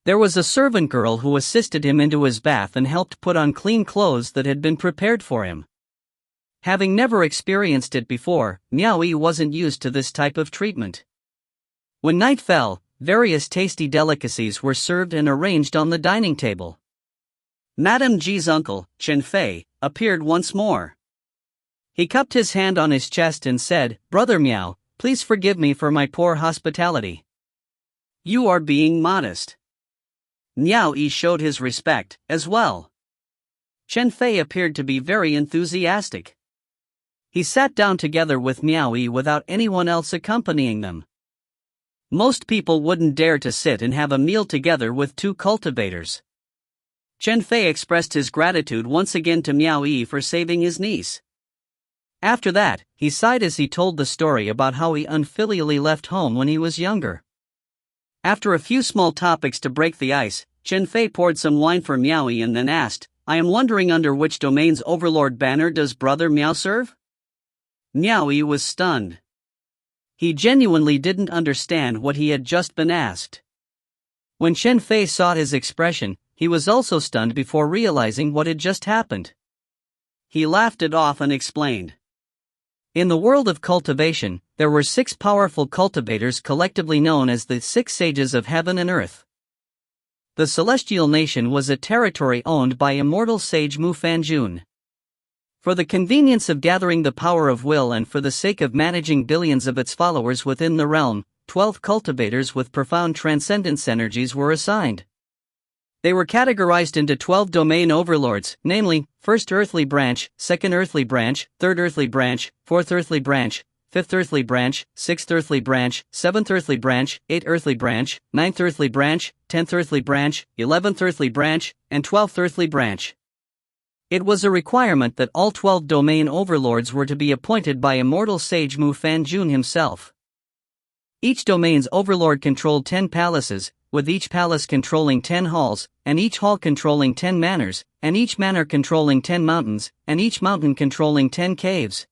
There was a servant girl who assisted him into his bath and helped put on clean clothes that had been prepared for him. Having never experienced it before, Miaoyi wasn't used to this type of treatment. When night fell, various tasty delicacies were served and arranged on the dining table. Madame Ji's uncle, Chen Fei, appeared once more. He cupped his hand on his chest and said, "Brother Miao, please forgive me for my poor hospitality." "You are being modest." Miaoyi showed his respect, as well. Chen Fei appeared to be very enthusiastic. He sat down together with Miaoyi without anyone else accompanying them. Most people wouldn't dare to sit and have a meal together with two cultivators. Chen Fei expressed his gratitude once again to Miaoyi for saving his niece. After that, he sighed as he told the story about how he unfilially left home when he was younger. After a few small topics to break the ice, Chen Fei poured some wine for Miaoyi and then asked, "I am wondering under which domain's overlord banner does Brother Miao serve?" Miaoyi was stunned. He genuinely didn't understand what he had just been asked. When Chen Fei saw his expression, he was also stunned before realizing what had just happened. He laughed it off and explained. In the world of cultivation, there were 6 powerful cultivators collectively known as the 6 sages of heaven and earth. The celestial nation was a territory owned by immortal sage Mu Fanjun. For the convenience of gathering the power of will and for the sake of managing billions of its followers within the realm, 12 cultivators with profound transcendence energies were assigned. They were categorized into 12 domain overlords, namely, 1st Earthly Branch, 2nd Earthly Branch, 3rd Earthly Branch, 4th Earthly Branch, 5th Earthly Branch, 6th Earthly Branch, 7th Earthly Branch, 8th Earthly Branch, 9th Earthly Branch, 10th Earthly Branch, 11th Earthly Branch, and 12th Earthly Branch. It was a requirement that all 12 domain overlords were to be appointed by immortal sage Mu Fanjun himself. Each domain's overlord controlled 10 palaces, with each palace controlling 10 halls, and each hall controlling 10 manors, and each manor controlling 10 mountains, and each mountain controlling 10 caves.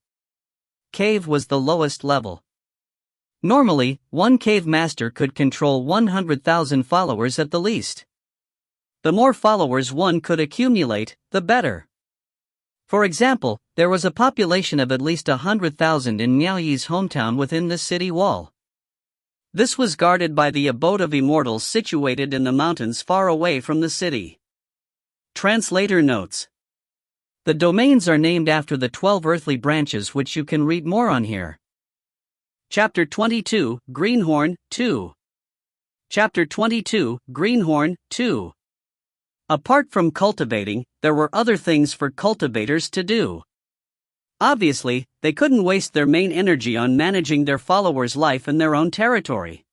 Cave was the lowest level. Normally, one cave master could control 100,000 followers at the least. The more followers one could accumulate, the better. For example, there was a population of at least 100,000 in Miaoyi's hometown within the city wall. This was guarded by the abode of immortals situated in the mountains far away from the city. Translator notes. The domains are named after the 12 earthly branches, which you can read more on here. Chapter 22, Greenhorn, 2. Chapter 22, Greenhorn, 2. Apart from cultivating, there were other things for cultivators to do. Obviously, they couldn't waste their main energy on managing their followers' life in their own territory.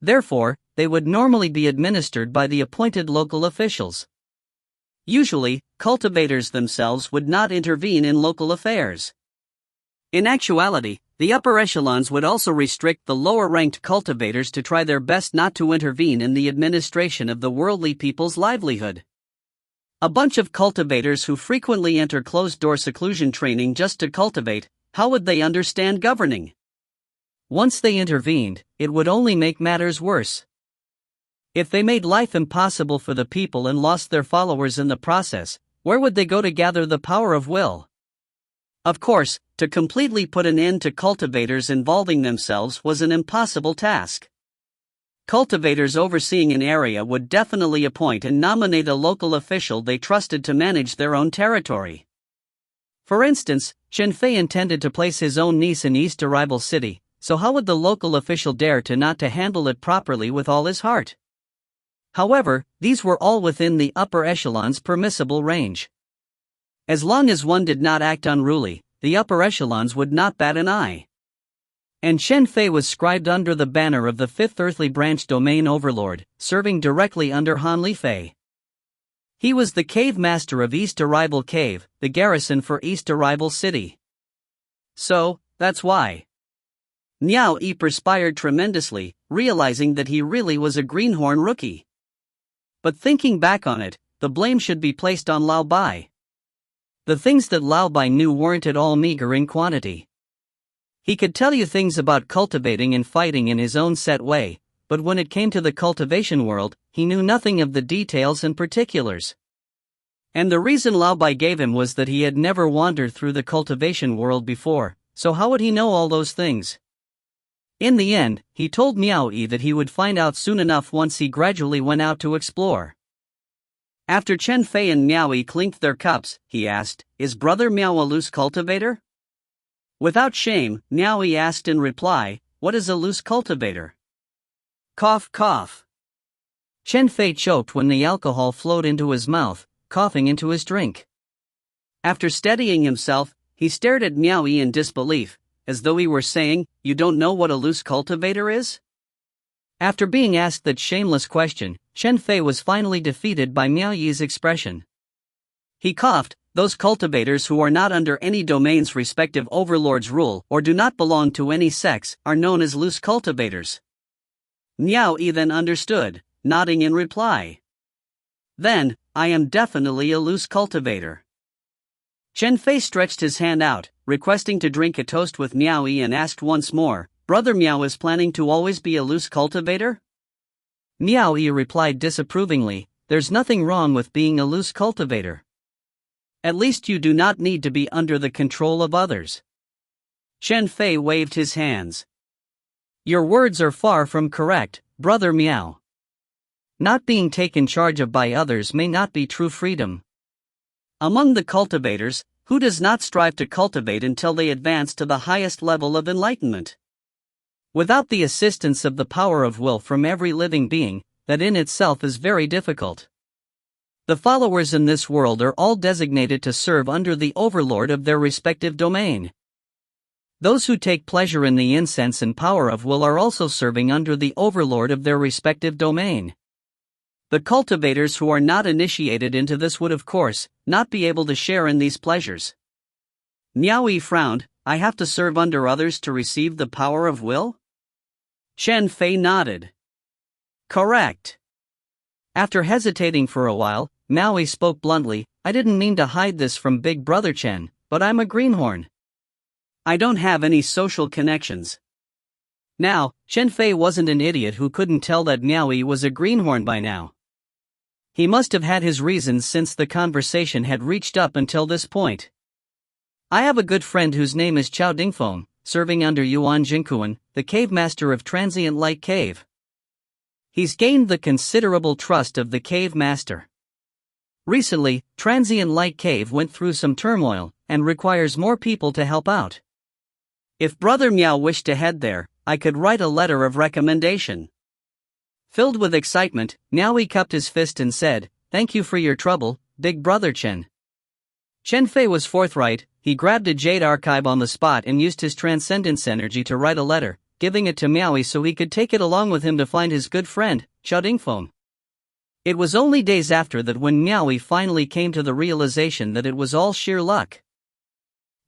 Therefore, they would normally be administered by the appointed local officials. Usually, cultivators themselves would not intervene in local affairs. In actuality, the upper echelons would also restrict the lower-ranked cultivators to try their best not to intervene in the administration of the worldly people's livelihood. A bunch of cultivators who frequently enter closed-door seclusion training just to cultivate, how would they understand governing? Once they intervened, it would only make matters worse. If they made life impossible for the people and lost their followers in the process, where would they go to gather the power of will? Of course, to completely put an end to cultivators involving themselves was an impossible task. Cultivators overseeing an area would definitely appoint and nominate a local official they trusted to manage their own territory. For instance, Chen Fei intended to place his own niece in East Arrival City, so how would the local official dare to not to handle it properly with all his heart? However, these were all within the upper echelon's permissible range. As long as one did not act unruly, the upper echelons would not bat an eye. And Chen Fei was scribed under the banner of the Fifth Earthly Branch Domain Overlord, serving directly under Han Lifei. He was the cave master of East Arrival Cave, the garrison for East Arrival City. So, that's why. Miao Yi perspired tremendously, realizing that he really was a greenhorn rookie. But thinking back on it, the blame should be placed on Lao Bai. The things that Lao Bai knew weren't at all meager in quantity. He could tell you things about cultivating and fighting in his own set way, but when it came to the cultivation world, he knew nothing of the details and particulars. And the reason Lao Bai gave him was that he had never wandered through the cultivation world before, so how would he know all those things? In the end, he told Miao Yi that he would find out soon enough once he gradually went out to explore. After Chen Fei and Miao Yi clinked their cups, he asked, "Is brother Miao a loose cultivator?" Without shame, Miao Yi asked in reply, "What is a loose cultivator?" Cough, cough. Chen Fei choked when the alcohol flowed into his mouth, coughing into his drink. After steadying himself, he stared at Miao Yi in disbelief, as though he were saying, "You don't know what a loose cultivator is?" After being asked that shameless question, Chen Fei was finally defeated by Miao Yi's expression. He coughed, "Those cultivators who are not under any domain's respective overlord's rule or do not belong to any sects are known as loose cultivators." Miao Yi then understood, nodding in reply. "Then, I am definitely a loose cultivator." Chen Fei stretched his hand out, requesting to drink a toast with Miao Yi and asked once more, "Brother Miao is planning to always be a loose cultivator?" Miao Yi replied disapprovingly, "There's nothing wrong with being a loose cultivator. At least you do not need to be under the control of others." Chen Fei waved his hands. "Your words are far from correct, Brother Miao. Not being taken charge of by others may not be true freedom. Among the cultivators, who does not strive to cultivate until they advance to the highest level of enlightenment? Without the assistance of the power of will from every living being, that in itself is very difficult. The followers in this world are all designated to serve under the overlord of their respective domain. Those who take pleasure in the incense and power of will are also serving under the overlord of their respective domain. The cultivators who are not initiated into this would of course not be able to share in these pleasures. Miao Yi frowned, "I have to serve under others to receive the power of will?" Chen Fei nodded. "Correct." After hesitating for a while, Miao Yi spoke bluntly, "I didn't mean to hide this from Big Brother Chen, but I'm a greenhorn. I don't have any social connections." Now, Chen Fei wasn't an idiot who couldn't tell that Miao Yi was a greenhorn by now. He must have had his reasons since the conversation had reached up until this point. "I have a good friend whose name is Chao Dingfeng, serving under Yuan Jinkuan, the cave master of Transient Light Cave. He's gained the considerable trust of the cave master. Recently, Transient Light Cave went through some turmoil, and requires more people to help out. If Brother Miao wished to head there, I could write a letter of recommendation." Filled with excitement, Miao Yi cupped his fist and said, "Thank you for your trouble, Big Brother Chen." Chen Fei was forthright. He grabbed a jade archive on the spot and used his transcendence energy to write a letter, giving it to Maui so he could take it along with him to find his good friend, Chudingfom. It was only days after that when Maui finally came to the realization that it was all sheer luck.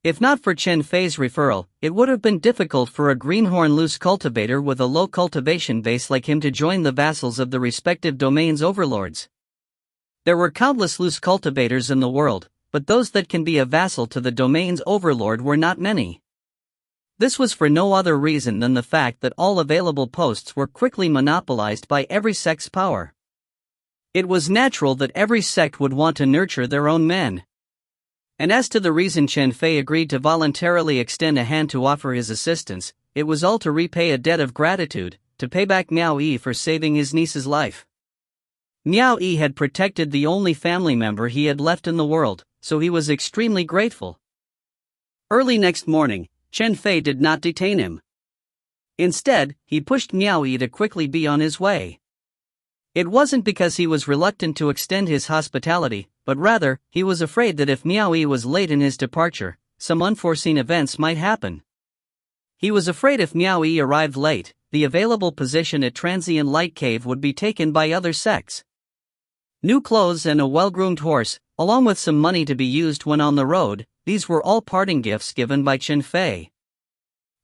If not for Chen Fei's referral, it would have been difficult for a greenhorn loose cultivator with a low cultivation base like him to join the vassals of the respective domain's overlords. There were countless loose cultivators in the world, but those that can be a vassal to the domain's overlord were not many. This was for no other reason than the fact that all available posts were quickly monopolized by every sect's power. It was natural that every sect would want to nurture their own men. And as to the reason Chen Fei agreed to voluntarily extend a hand to offer his assistance, it was all to repay a debt of gratitude, to pay back Miao Yi for saving his niece's life. Miao Yi had protected the only family member he had left in the world, so he was extremely grateful. Early next morning, Chen Fei did not detain him. Instead, he pushed Miao Yi to quickly be on his way. It wasn't because he was reluctant to extend his hospitality, but rather, he was afraid that if Miao Yi was late in his departure, some unforeseen events might happen. He was afraid if Miao Yi arrived late, the available position at Transient Light Cave would be taken by other sects. New clothes and a well-groomed horse, along with some money to be used when on the road, these were all parting gifts given by Chen Fei.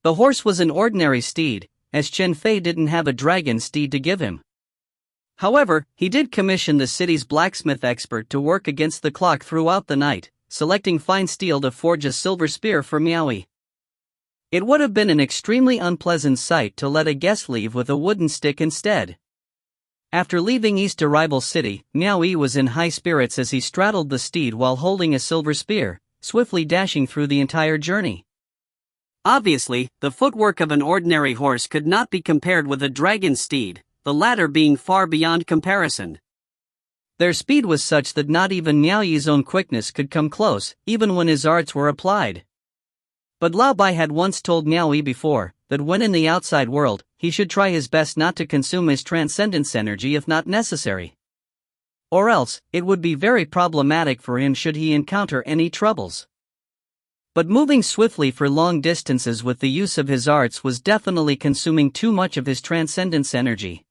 The horse was an ordinary steed, as Chen Fei didn't have a dragon steed to give him. However, he did commission the city's blacksmith expert to work against the clock throughout the night, selecting fine steel to forge a silver spear for Miao Yi. It would have been an extremely unpleasant sight to let a guest leave with a wooden stick instead. After leaving East Arrival City, Miao Yi was in high spirits as he straddled the steed while holding a silver spear, swiftly dashing through the entire journey. Obviously, the footwork of an ordinary horse could not be compared with a dragon steed, the latter being far beyond comparison. Their speed was such that not even Miao Yi's own quickness could come close, even when his arts were applied. But Lao Bai had once told Miao Yi before, that when in the outside world, he should try his best not to consume his transcendence energy if not necessary. Or else, it would be very problematic for him should he encounter any troubles. But moving swiftly for long distances with the use of his arts was definitely consuming too much of his transcendence energy.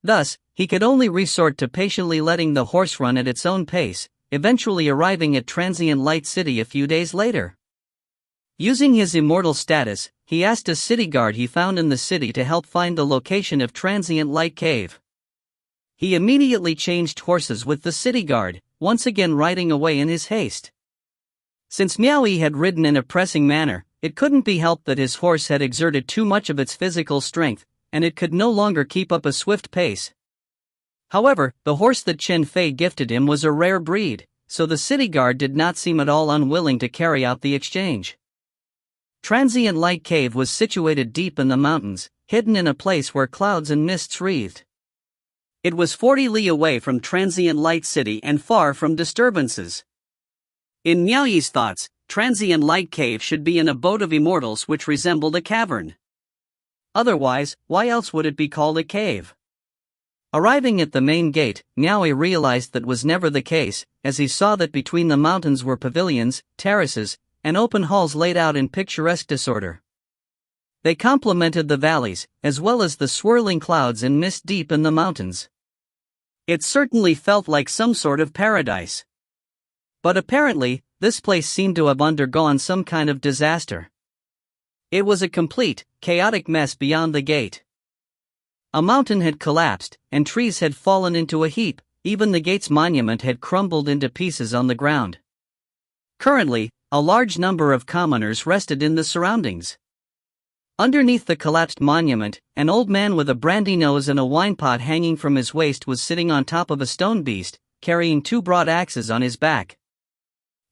Thus, he could only resort to patiently letting the horse run at its own pace, eventually arriving at Transient Light City a few days later. Using his immortal status, he asked a city guard he found in the city to help find the location of Transient Light Cave. He immediately changed horses with the city guard, once again riding away in his haste. Since Miao Yi had ridden in a pressing manner, it couldn't be helped that his horse had exerted too much of its physical strength, and it could no longer keep up a swift pace. However, the horse that Chen Fei gifted him was a rare breed, so the city guard did not seem at all unwilling to carry out the exchange. Transient Light Cave was situated deep in the mountains, hidden in a place where clouds and mists wreathed. It was 40 li away from Transient Light City and far from disturbances. In Miao Yi's thoughts, Transient Light Cave should be an abode of immortals which resembled a cavern. Otherwise, why else would it be called a cave? Arriving at the main gate, Miao Yi realized that was never the case, as he saw that between the mountains were pavilions, terraces, and open halls laid out in picturesque disorder. They complemented the valleys, as well as the swirling clouds and mist deep in the mountains. It certainly felt like some sort of paradise. But apparently, this place seemed to have undergone some kind of disaster. It was a complete, chaotic mess beyond the gate. A mountain had collapsed, and trees had fallen into a heap, even the gate's monument had crumbled into pieces on the ground. Currently, a large number of commoners rested in the surroundings. Underneath the collapsed monument, an old man with a brandy nose and a wine pot hanging from his waist was sitting on top of a stone beast, carrying 2 broad axes on his back.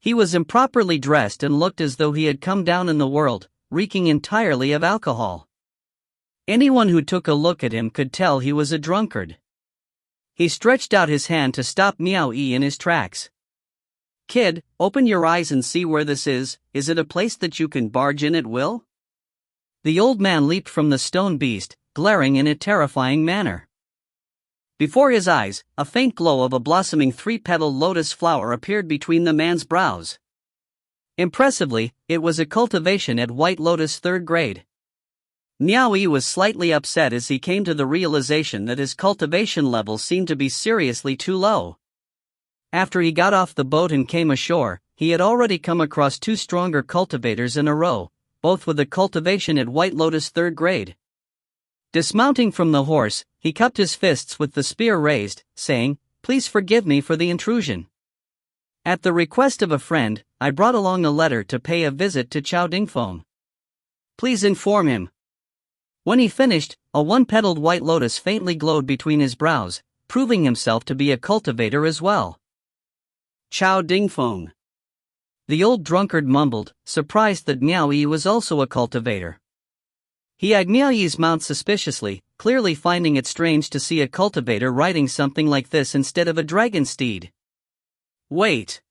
He was improperly dressed and looked as though he had come down in the world, reeking entirely of alcohol. Anyone who took a look at him could tell he was a drunkard. He stretched out his hand to stop Miao Yi in his tracks. "Kid, open your eyes and see where this is it a place that you can barge in at will?" The old man leaped from the stone beast, glaring in a terrifying manner. Before his eyes, a faint glow of a blossoming 3-petaled lotus flower appeared between the man's brows. Impressively, it was a cultivation at White Lotus 3rd grade. Miao Yi was slightly upset as he came to the realization that his cultivation level seemed to be seriously too low. After he got off the boat and came ashore, he had already come across two stronger cultivators in a row, both with a cultivation at White Lotus 3rd grade. Dismounting from the horse, he cupped his fists with the spear raised, saying, "Please forgive me for the intrusion. At the request of a friend, I brought along a letter to pay a visit to Chao Dingfeng. Please inform him." When he finished, a one-petaled white lotus faintly glowed between his brows, proving himself to be a cultivator as well. Chao Dingfeng. The old drunkard mumbled, surprised that Miao Yi was also a cultivator. He eyed Miao Yi's mount suspiciously, clearly finding it strange to see a cultivator riding something like this instead of a dragon steed. Wait.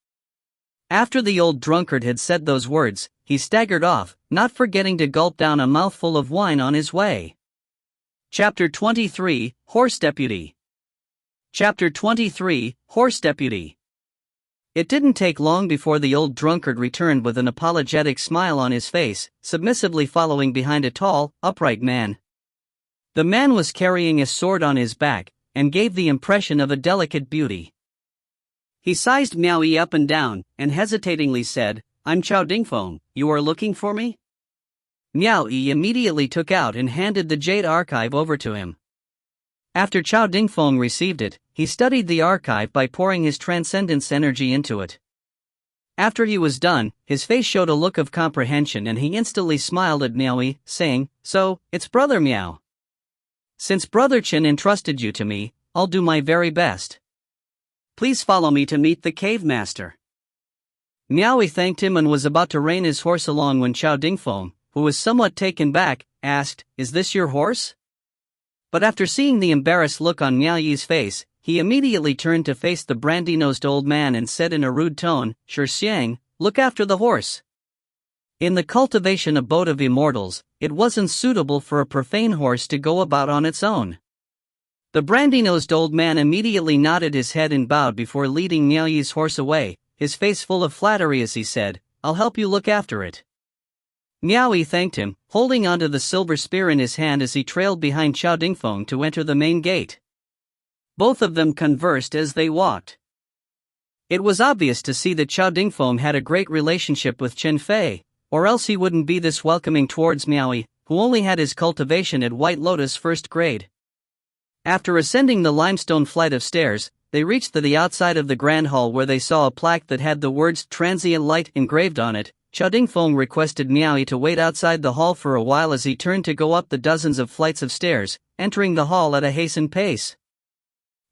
After the old drunkard had said those words, he staggered off, not forgetting to gulp down a mouthful of wine on his way. Chapter 23, Horse Deputy. Chapter 23, Horse Deputy. It didn't take long before the old drunkard returned with an apologetic smile on his face, submissively following behind a tall, upright man. The man was carrying a sword on his back, and gave the impression of a delicate beauty. He sized Miao Yi up and down, and hesitatingly said, "I'm Chao Dingfeng, you are looking for me?" Miao Yi immediately took out and handed the jade archive over to him. After Chao Dingfeng received it, he studied the archive by pouring his transcendence energy into it. After he was done, his face showed a look of comprehension and he instantly smiled at Miao Yi, saying, "So, it's Brother Miao. Since Brother Chen entrusted you to me, I'll do my very best. Please follow me to meet the cave master." Miao Yi thanked him and was about to rein his horse along when Chao Dingfeng, who was somewhat taken back, asked, "Is this your horse?" But after seeing the embarrassed look on Miao Yi's face, he immediately turned to face the brandy-nosed old man and said in a rude tone, "Shi Xiang, look after the horse." In the cultivation abode of immortals, it wasn't suitable for a profane horse to go about on its own. The brandy-nosed old man immediately nodded his head and bowed before leading Miao Yi's horse away, his face full of flattery as he said, "I'll help you look after it." Miao Yi thanked him, holding onto the silver spear in his hand as he trailed behind Chao Dingfeng to enter the main gate. Both of them conversed as they walked. It was obvious to see that Chao Dingfeng had a great relationship with Chen Fei, or else he wouldn't be this welcoming towards Miao Yi, who only had his cultivation at White Lotus 1st grade. After ascending the limestone flight of stairs, they reached the outside of the grand hall where they saw a plaque that had the words "Transient Light" engraved on it. Chao Dingfeng requested Miao Yi to wait outside the hall for a while as he turned to go up the dozens of flights of stairs, entering the hall at a hastened pace.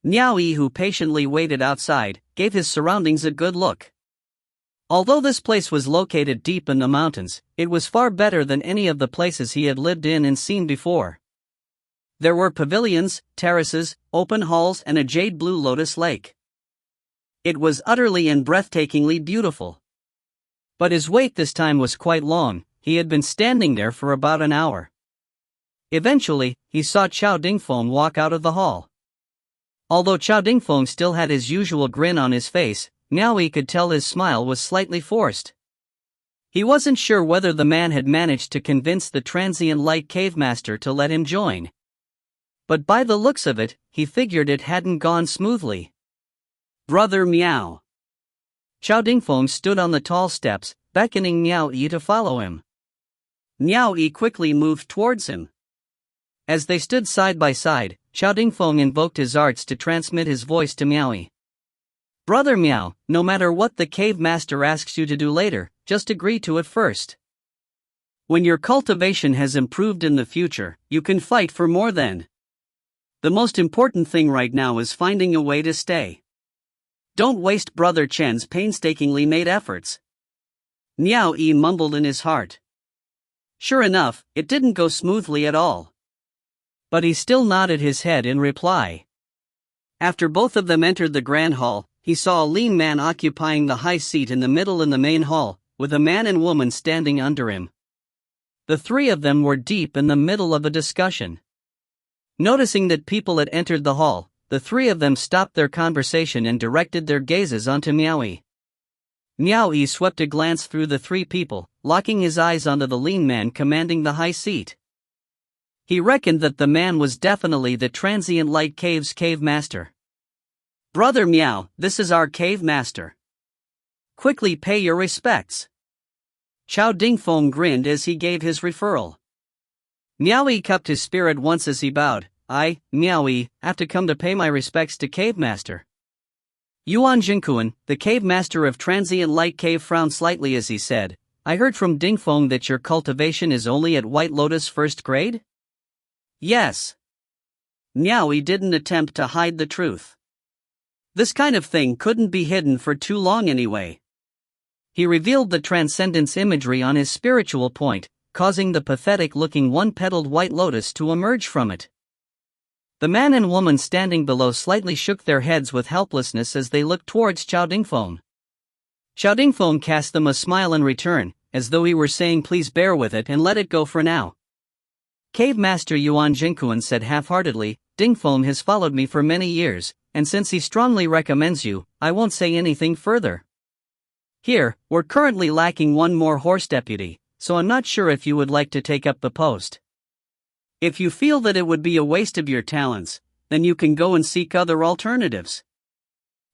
Miao Yi, who patiently waited outside, gave his surroundings a good look. Although this place was located deep in the mountains, it was far better than any of the places he had lived in and seen before. There were pavilions, terraces, open halls and a jade blue lotus lake. It was utterly and breathtakingly beautiful. But his wait this time was quite long, he had been standing there for about an hour. Eventually, he saw Chao Dingfeng walk out of the hall. Although Chao Dingfeng still had his usual grin on his face, Miao Yi could tell his smile was slightly forced. He wasn't sure whether the man had managed to convince the transient light cave master to let him join. But by the looks of it, he figured it hadn't gone smoothly. "Brother Miao." Chao Dingfeng stood on the tall steps, beckoning Miao Yi to follow him. Miao Yi quickly moved towards him. As they stood side by side, Chao Dingfeng invoked his arts to transmit his voice to Miao Yi. "Brother Miao, no matter what the cave master asks you to do later, just agree to it first. When your cultivation has improved in the future, you can fight for more then. The most important thing right now is finding a way to stay. Don't waste Brother Chen's painstakingly made efforts." Miao Yi mumbled in his heart. Sure enough, it didn't go smoothly at all. But he still nodded his head in reply. After both of them entered the grand hall, he saw a lean man occupying the high seat in the middle in the main hall, with a man and woman standing under him. The three of them were deep in the middle of a discussion. Noticing that people had entered the hall, the three of them stopped their conversation and directed their gazes onto Miao Yi. Miao Yi swept a glance through the three people, locking his eyes onto the lean man commanding the high seat. He reckoned that the man was definitely the transient light cave's cave master. "Brother Meow, this is our cave master. Quickly pay your respects." Chow Dingfeng grinned as he gave his referral. Meowie cupped his spirit once as he bowed. "I, Meowie, have to come to pay my respects to cave master." Yuan Jinkuan, the cave master of transient light cave, frowned slightly as he said, "I heard from Dingfeng that your cultivation is only at White Lotus first grade?" "Yes." Meowie didn't attempt to hide the truth. This kind of thing couldn't be hidden for too long anyway. He revealed the transcendence imagery on his spiritual point, causing the pathetic-looking one-petaled white lotus to emerge from it. The man and woman standing below slightly shook their heads with helplessness as they looked towards Chow Dingfeng. Chow Dingfeng cast them a smile in return, as though he were saying, "Please bear with it and let it go for now." Cave Master Yuan Jinkuan said half-heartedly, "Dingfeng has followed me for many years, and since he strongly recommends you, I won't say anything further. Here, we're currently lacking one more horse deputy, so I'm not sure if you would like to take up the post. If you feel that it would be a waste of your talents, then you can go and seek other alternatives."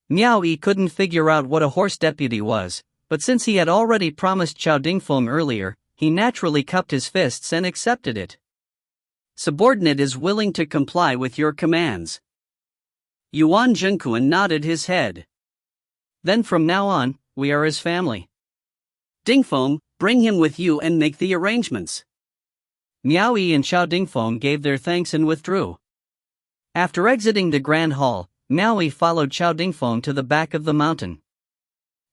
Meowie couldn't figure out what a horse deputy was, but since he had already promised Chow Dingfeng earlier, he naturally cupped his fists and accepted it. "Subordinate is willing to comply with your commands." Yuan Jinkuan nodded his head. "Then from now on, we are his family. Dingfeng, bring him with you and make the arrangements." Meowie and Chow Dingfeng gave their thanks and withdrew. After exiting the grand hall, Meowie followed Chow Dingfeng to the back of the mountain.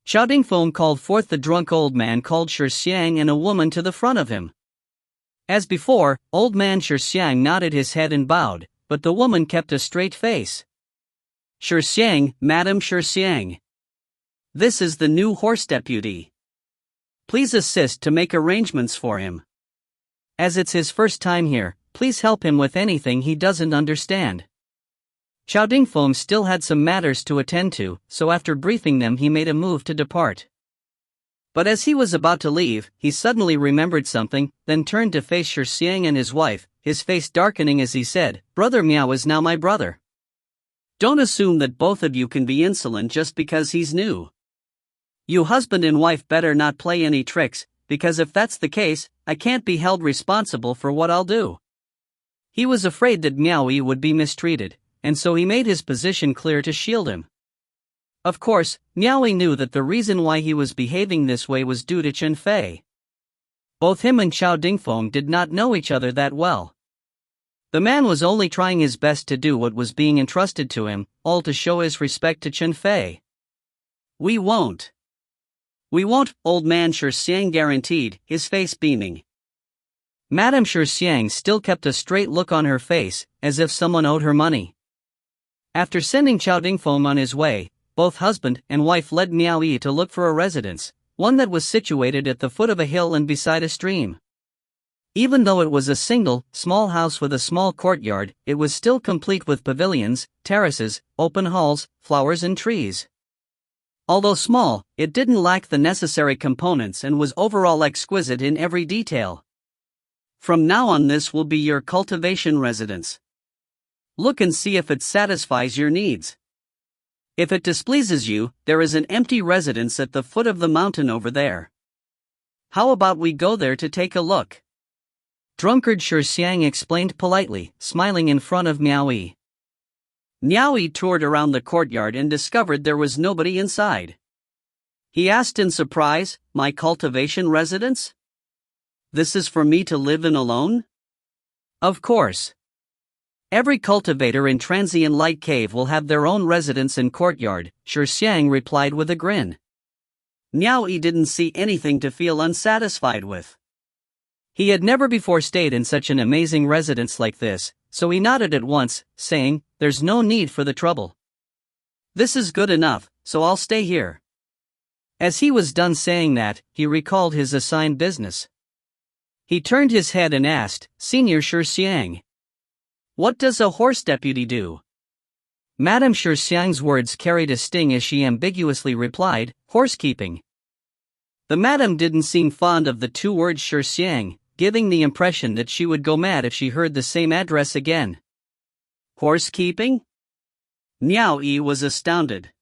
Chow Dingfeng called forth the drunk old man called Shi Xiang and a woman to the front of him. As before, old man Shi Xiang nodded his head and bowed, but the woman kept a straight face. "Shi Xiang, Madam Shi Xiang. This is the new horse deputy. Please assist to make arrangements for him. As it's his first time here, please help him with anything he doesn't understand." Chow Dingfeng still had some matters to attend to, so after briefing them he made a move to depart. But as he was about to leave, he suddenly remembered something, then turned to face Shi Xiang and his wife, his face darkening as he said, "Brother Meow is now my brother. Don't assume that both of you can be insolent just because he's new. You husband and wife better not play any tricks, because if that's the case, I can't be held responsible for what I'll do." He was afraid that Meowie would be mistreated, and so he made his position clear to shield him. Of course, Meowie knew that the reason why he was behaving this way was due to Chen Fei. Both him and Chow Dingfeng did not know each other that well. The man was only trying his best to do what was being entrusted to him, all to show his respect to Chen Fei. We won't, old man Shi Xiang guaranteed, his face beaming. Madame Shi Xiang still kept a straight look on her face, as if someone owed her money. After sending Chow Dingfeng on his way, both husband and wife led Meowie to look for a residence, one that was situated at the foot of a hill and beside a stream. Even though it was a single, small house with a small courtyard, it was still complete with pavilions, terraces, open halls, flowers and trees. Although small, it didn't lack the necessary components and was overall exquisite in every detail. "From now on, this will be your cultivation residence. Look and see if it satisfies your needs. If it displeases you, there is an empty residence at the foot of the mountain over there. How about we go there to take a look?" Drunkard Shi Xiang explained politely, smiling in front of Meowie. Meowie toured around the courtyard and discovered there was nobody inside. He asked in surprise, "My cultivation residence? This is for me to live in alone?" "Of course. Every cultivator in Transient Light Cave will have their own residence and courtyard," Shi Xiang replied with a grin. Meowie didn't see anything to feel unsatisfied with. He had never before stayed in such an amazing residence like this, so he nodded at once, saying, "There's no need for the trouble. This is good enough, so I'll stay here." As he was done saying that, he recalled his assigned business. He turned his head and asked, "Senior Shi Xiang, what does a horse deputy do?" Madame Shi Xiang's words carried a sting as she ambiguously replied, "Horsekeeping." The madam didn't seem fond of the two words Shi Xiang, giving the impression that she would go mad if she heard the same address again. Horsekeeping? Miao Yi was astounded.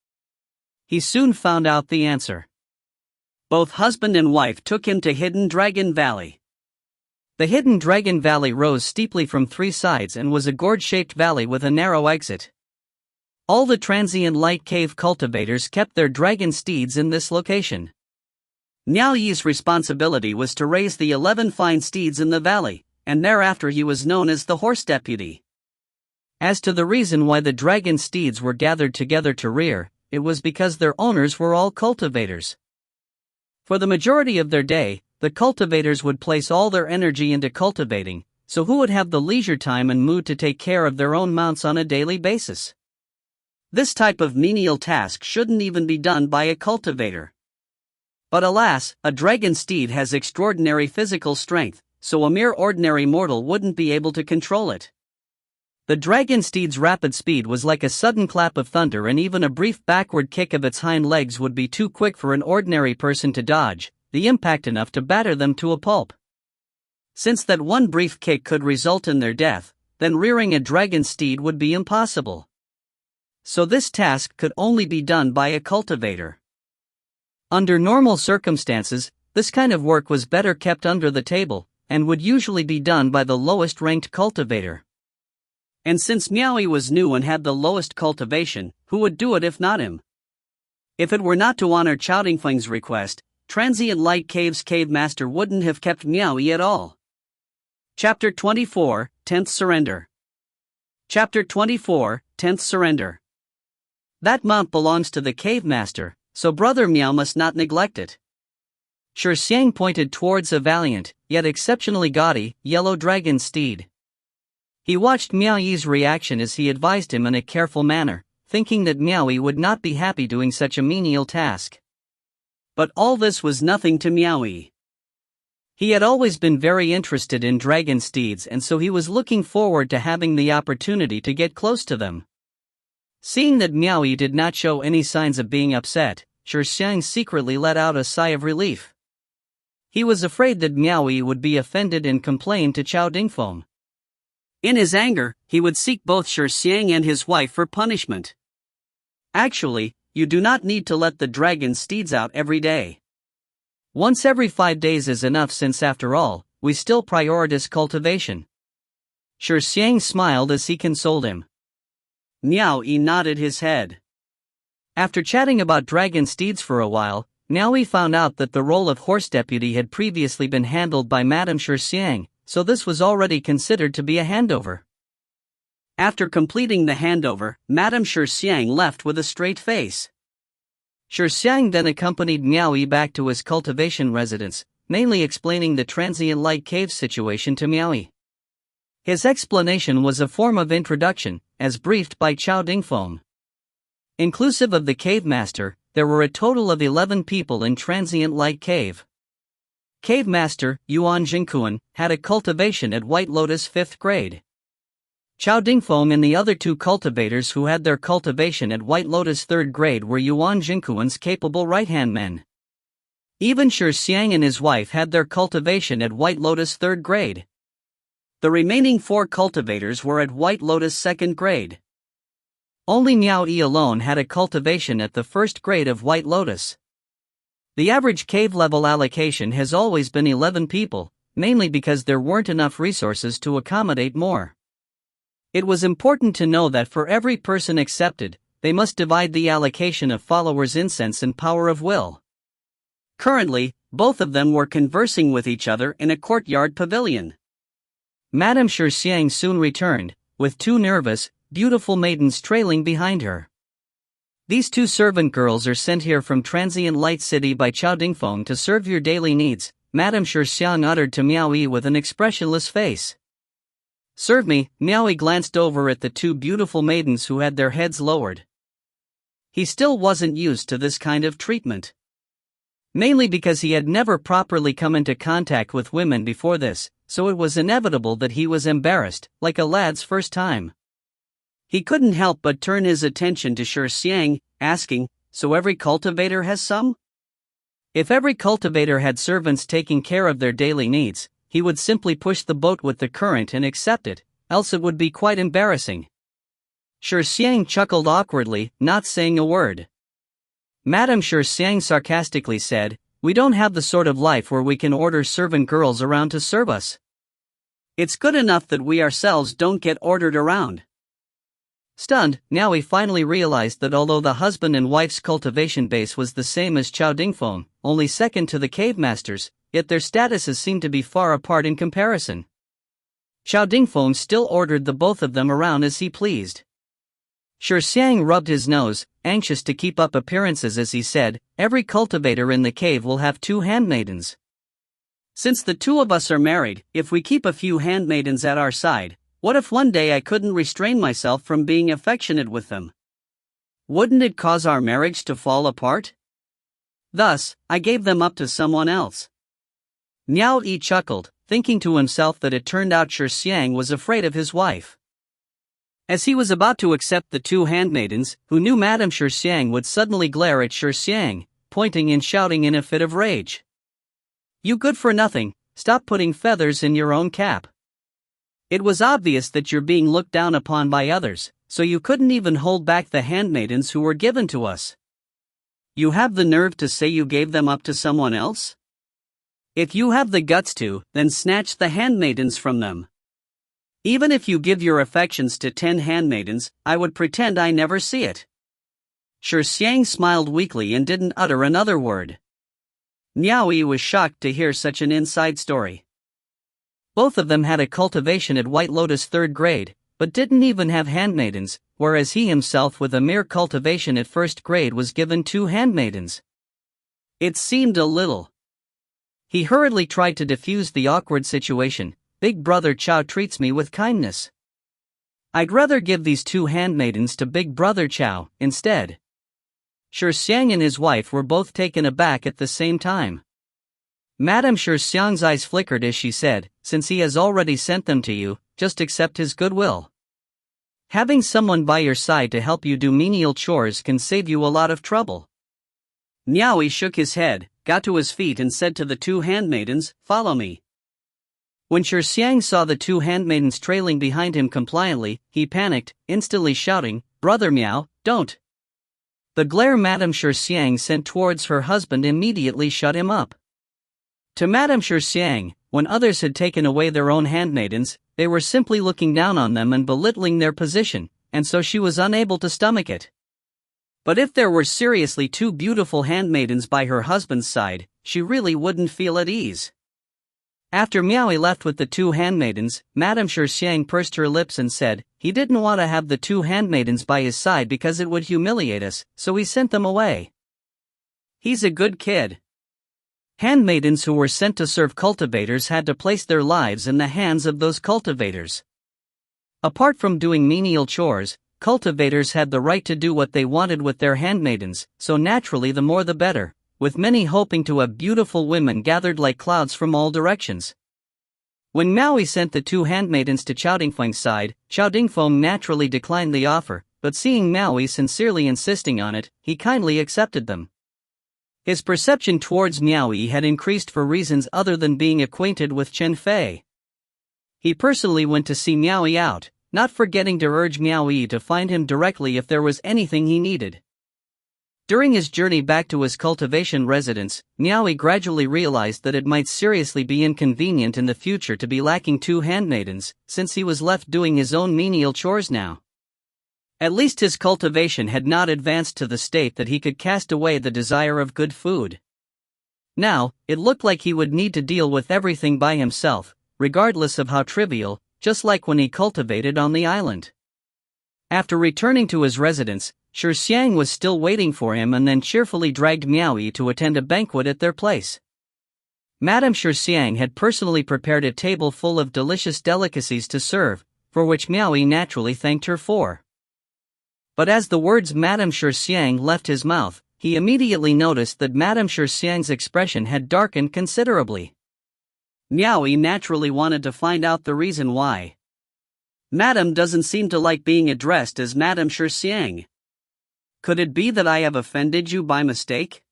He soon found out the answer. Both husband and wife took him to Hidden Dragon Valley. The Hidden Dragon Valley rose steeply from 3 sides and was a gourd-shaped valley with a narrow exit. All the transient light cave cultivators kept their dragon steeds in this location. Miao Yi's responsibility was to raise the 11 fine steeds in the valley, and thereafter he was known as the horse deputy. As to the reason why the dragon steeds were gathered together to rear, it was because their owners were all cultivators. For the majority of their day, the cultivators would place all their energy into cultivating, so who would have the leisure time and mood to take care of their own mounts on a daily basis? This type of menial task shouldn't even be done by a cultivator. But alas, a dragon steed has extraordinary physical strength, so a mere ordinary mortal wouldn't be able to control it. The dragon steed's rapid speed was like a sudden clap of thunder, and even a brief backward kick of its hind legs would be too quick for an ordinary person to dodge, the impact enough to batter them to a pulp. Since that one brief kick could result in their death, then rearing a dragon steed would be impossible. So this task could only be done by a cultivator. Under normal circumstances, this kind of work was better kept under the table, and would usually be done by the lowest ranked cultivator. And since Miao Yi was new and had the lowest cultivation, who would do it if not him? If it were not to honor Chao Dingfeng's request, Transient Light Cave's cave master wouldn't have kept Miao Yi at all. Chapter 24, 10th Surrender. Chapter 24, 10th Surrender. That mount belongs to the cave master, so Brother Miao must not neglect it. Shi Xiang pointed towards a valiant, yet exceptionally gaudy, yellow dragon steed. He watched Miao Yi's reaction as he advised him in a careful manner, thinking that Miao Yi would not be happy doing such a menial task. But all this was nothing to Miao Yi. He had always been very interested in dragon steeds, and so he was looking forward to having the opportunity to get close to them. Seeing that Miao Yi did not show any signs of being upset, Shi Xiang secretly let out a sigh of relief. He was afraid that Miao Yi would be offended and complain to Chao Dingfeng. In his anger, he would seek both Shi Xiang and his wife for punishment. Actually, you do not need to let the dragon steeds out every day. Once every 5 days is enough, since after all, we still prioritize cultivation. Shi Xiang smiled as he consoled him. Miao Yi nodded his head. After chatting about dragon steeds for a while, Miao Yi found out that the role of horse deputy had previously been handled by Madame Shi Xiang, so this was already considered to be a handover. After completing the handover, Madame Shi Xiang left with a straight face. Shi Xiang then accompanied Miao Yi back to his cultivation residence, mainly explaining the transient light cave situation to Miao Yi. His explanation was a form of introduction, as briefed by Chao Dingfeng. Inclusive of the cave master, there were a total of 11 people in transient light cave. Cave master, Yuan Jingkuan, had a cultivation at White Lotus 5th grade. Chao Dingfeng and the other 2 cultivators who had their cultivation at White Lotus 3rd grade were Yuan Jingkuan's capable right-hand men. Even Shi Xiang and his wife had their cultivation at White Lotus 3rd grade. The remaining 4 cultivators were at White Lotus 2nd grade. Only Miao Yi alone had a cultivation at the 1st grade of White Lotus. The average cave level allocation has always been 11 people, mainly because there weren't enough resources to accommodate more. It was important to know that for every person accepted, they must divide the allocation of followers' incense and power of will. Currently, both of them were conversing with each other in a courtyard pavilion. Madame Shi Xiang soon returned, with 2 nervous, beautiful maidens trailing behind her. These 2 servant girls are sent here from Transient Light City by Chao Dingfeng to serve your daily needs, Madame Shi Xiang uttered to Miao Yi with an expressionless face. Serve me. Miao Yi glanced over at the 2 beautiful maidens who had their heads lowered. He still wasn't used to this kind of treatment. Mainly because he had never properly come into contact with women before this, so it was inevitable that he was embarrassed, like a lad's first time. He couldn't help but turn his attention to Shi Xiang, asking, "So every cultivator has some?" If every cultivator had servants taking care of their daily needs, he would simply push the boat with the current and accept it, else it would be quite embarrassing. Xiang chuckled awkwardly, not saying a word. Madame Xiang sarcastically said, "We don't have the sort of life where we can order servant girls around to serve us. It's good enough that we ourselves don't get ordered around." Stunned, Miaoi finally realized that although the husband and wife's cultivation base was the same as Chao Dingfeng, only second to the cave masters, yet their statuses seemed to be far apart in comparison. Chao Dingfeng still ordered the both of them around as he pleased. Xiang rubbed his nose, anxious to keep up appearances as he said, "Every cultivator in the cave will have 2 handmaidens. Since the 2 of us are married, if we keep a few handmaidens at our side, what if one day I couldn't restrain myself from being affectionate with them? Wouldn't it cause our marriage to fall apart? Thus, I gave them up to someone else." Miao Yi chuckled, thinking to himself that it turned out Xiang was afraid of his wife. As he was about to accept the 2 handmaidens, who knew Madame Xiang would suddenly glare at Xiang, pointing and shouting in a fit of rage. "You good for nothing, stop putting feathers in your own cap. It was obvious that you're being looked down upon by others, so you couldn't even hold back the handmaidens who were given to us. You have the nerve to say you gave them up to someone else? If you have the guts to, then snatch the handmaidens from them. Even if you give your affections to 10 handmaidens, I would pretend I never see it." Xiang smiled weakly and didn't utter another word. Miaoi was shocked to hear such an inside story. Both of them had a cultivation at White Lotus 3rd grade, but didn't even have handmaidens, whereas he himself with a mere cultivation at 1st grade was given 2 handmaidens. It seemed a little. He hurriedly tried to diffuse the awkward situation. "Big brother Chao treats me with kindness. I'd rather give these 2 handmaidens to Big brother Chao, instead." Xiang and his wife were both taken aback at the same time. Madame Xiang's eyes flickered as she said, "Since he has already sent them to you, just accept his goodwill. Having someone by your side to help you do menial chores can save you a lot of trouble." Miaoi shook his head, got to his feet and said to the 2 handmaidens, "Follow me." When Xiang saw the 2 handmaidens trailing behind him compliantly, he panicked, instantly shouting, "Brother Miao, don't!" The glare Madame Xiang sent towards her husband immediately shut him up. To Madame Xiang, when others had taken away their own handmaidens, they were simply looking down on them and belittling their position, and so she was unable to stomach it. But if there were seriously 2 beautiful handmaidens by her husband's side, she really wouldn't feel at ease. After Miaoi left with the 2 handmaidens, Madame Xiang pursed her lips and said, "He didn't want to have the 2 handmaidens by his side because it would humiliate us, so he sent them away. He's a good kid." Handmaidens who were sent to serve cultivators had to place their lives in the hands of those cultivators. Apart from doing menial chores, cultivators had the right to do what they wanted with their handmaidens, so naturally the more the better, with many hoping to have beautiful women gathered like clouds from all directions. When Miaoi sent the 2 handmaidens to Chao Dingfeng's side, Chao Dingfeng naturally declined the offer, but seeing Miaoi sincerely insisting on it, he kindly accepted them. His perception towards Miaoi had increased for reasons other than being acquainted with Chen Fei. He personally went to see Miaoi out, not forgetting to urge Miaoi to find him directly if there was anything he needed. During his journey back to his cultivation residence, Miaoi gradually realized that it might seriously be inconvenient in the future to be lacking 2 handmaidens, since he was left doing his own menial chores now. At least his cultivation had not advanced to the state that he could cast away the desire of good food. Now, it looked like he would need to deal with everything by himself, regardless of how trivial, just like when he cultivated on the island. After returning to his residence, Xiang was still waiting for him and then cheerfully dragged Miaoi to attend a banquet at their place. Madame Xiang had personally prepared a table full of delicious delicacies to serve, for which Miaoi naturally thanked her for. But as the words Madame Xiang left his mouth, he immediately noticed that Madame Xiang's expression had darkened considerably. Miaoi naturally wanted to find out the reason why. "Madame doesn't seem to like being addressed as Madame Xiang. Could it be that I have offended you by mistake?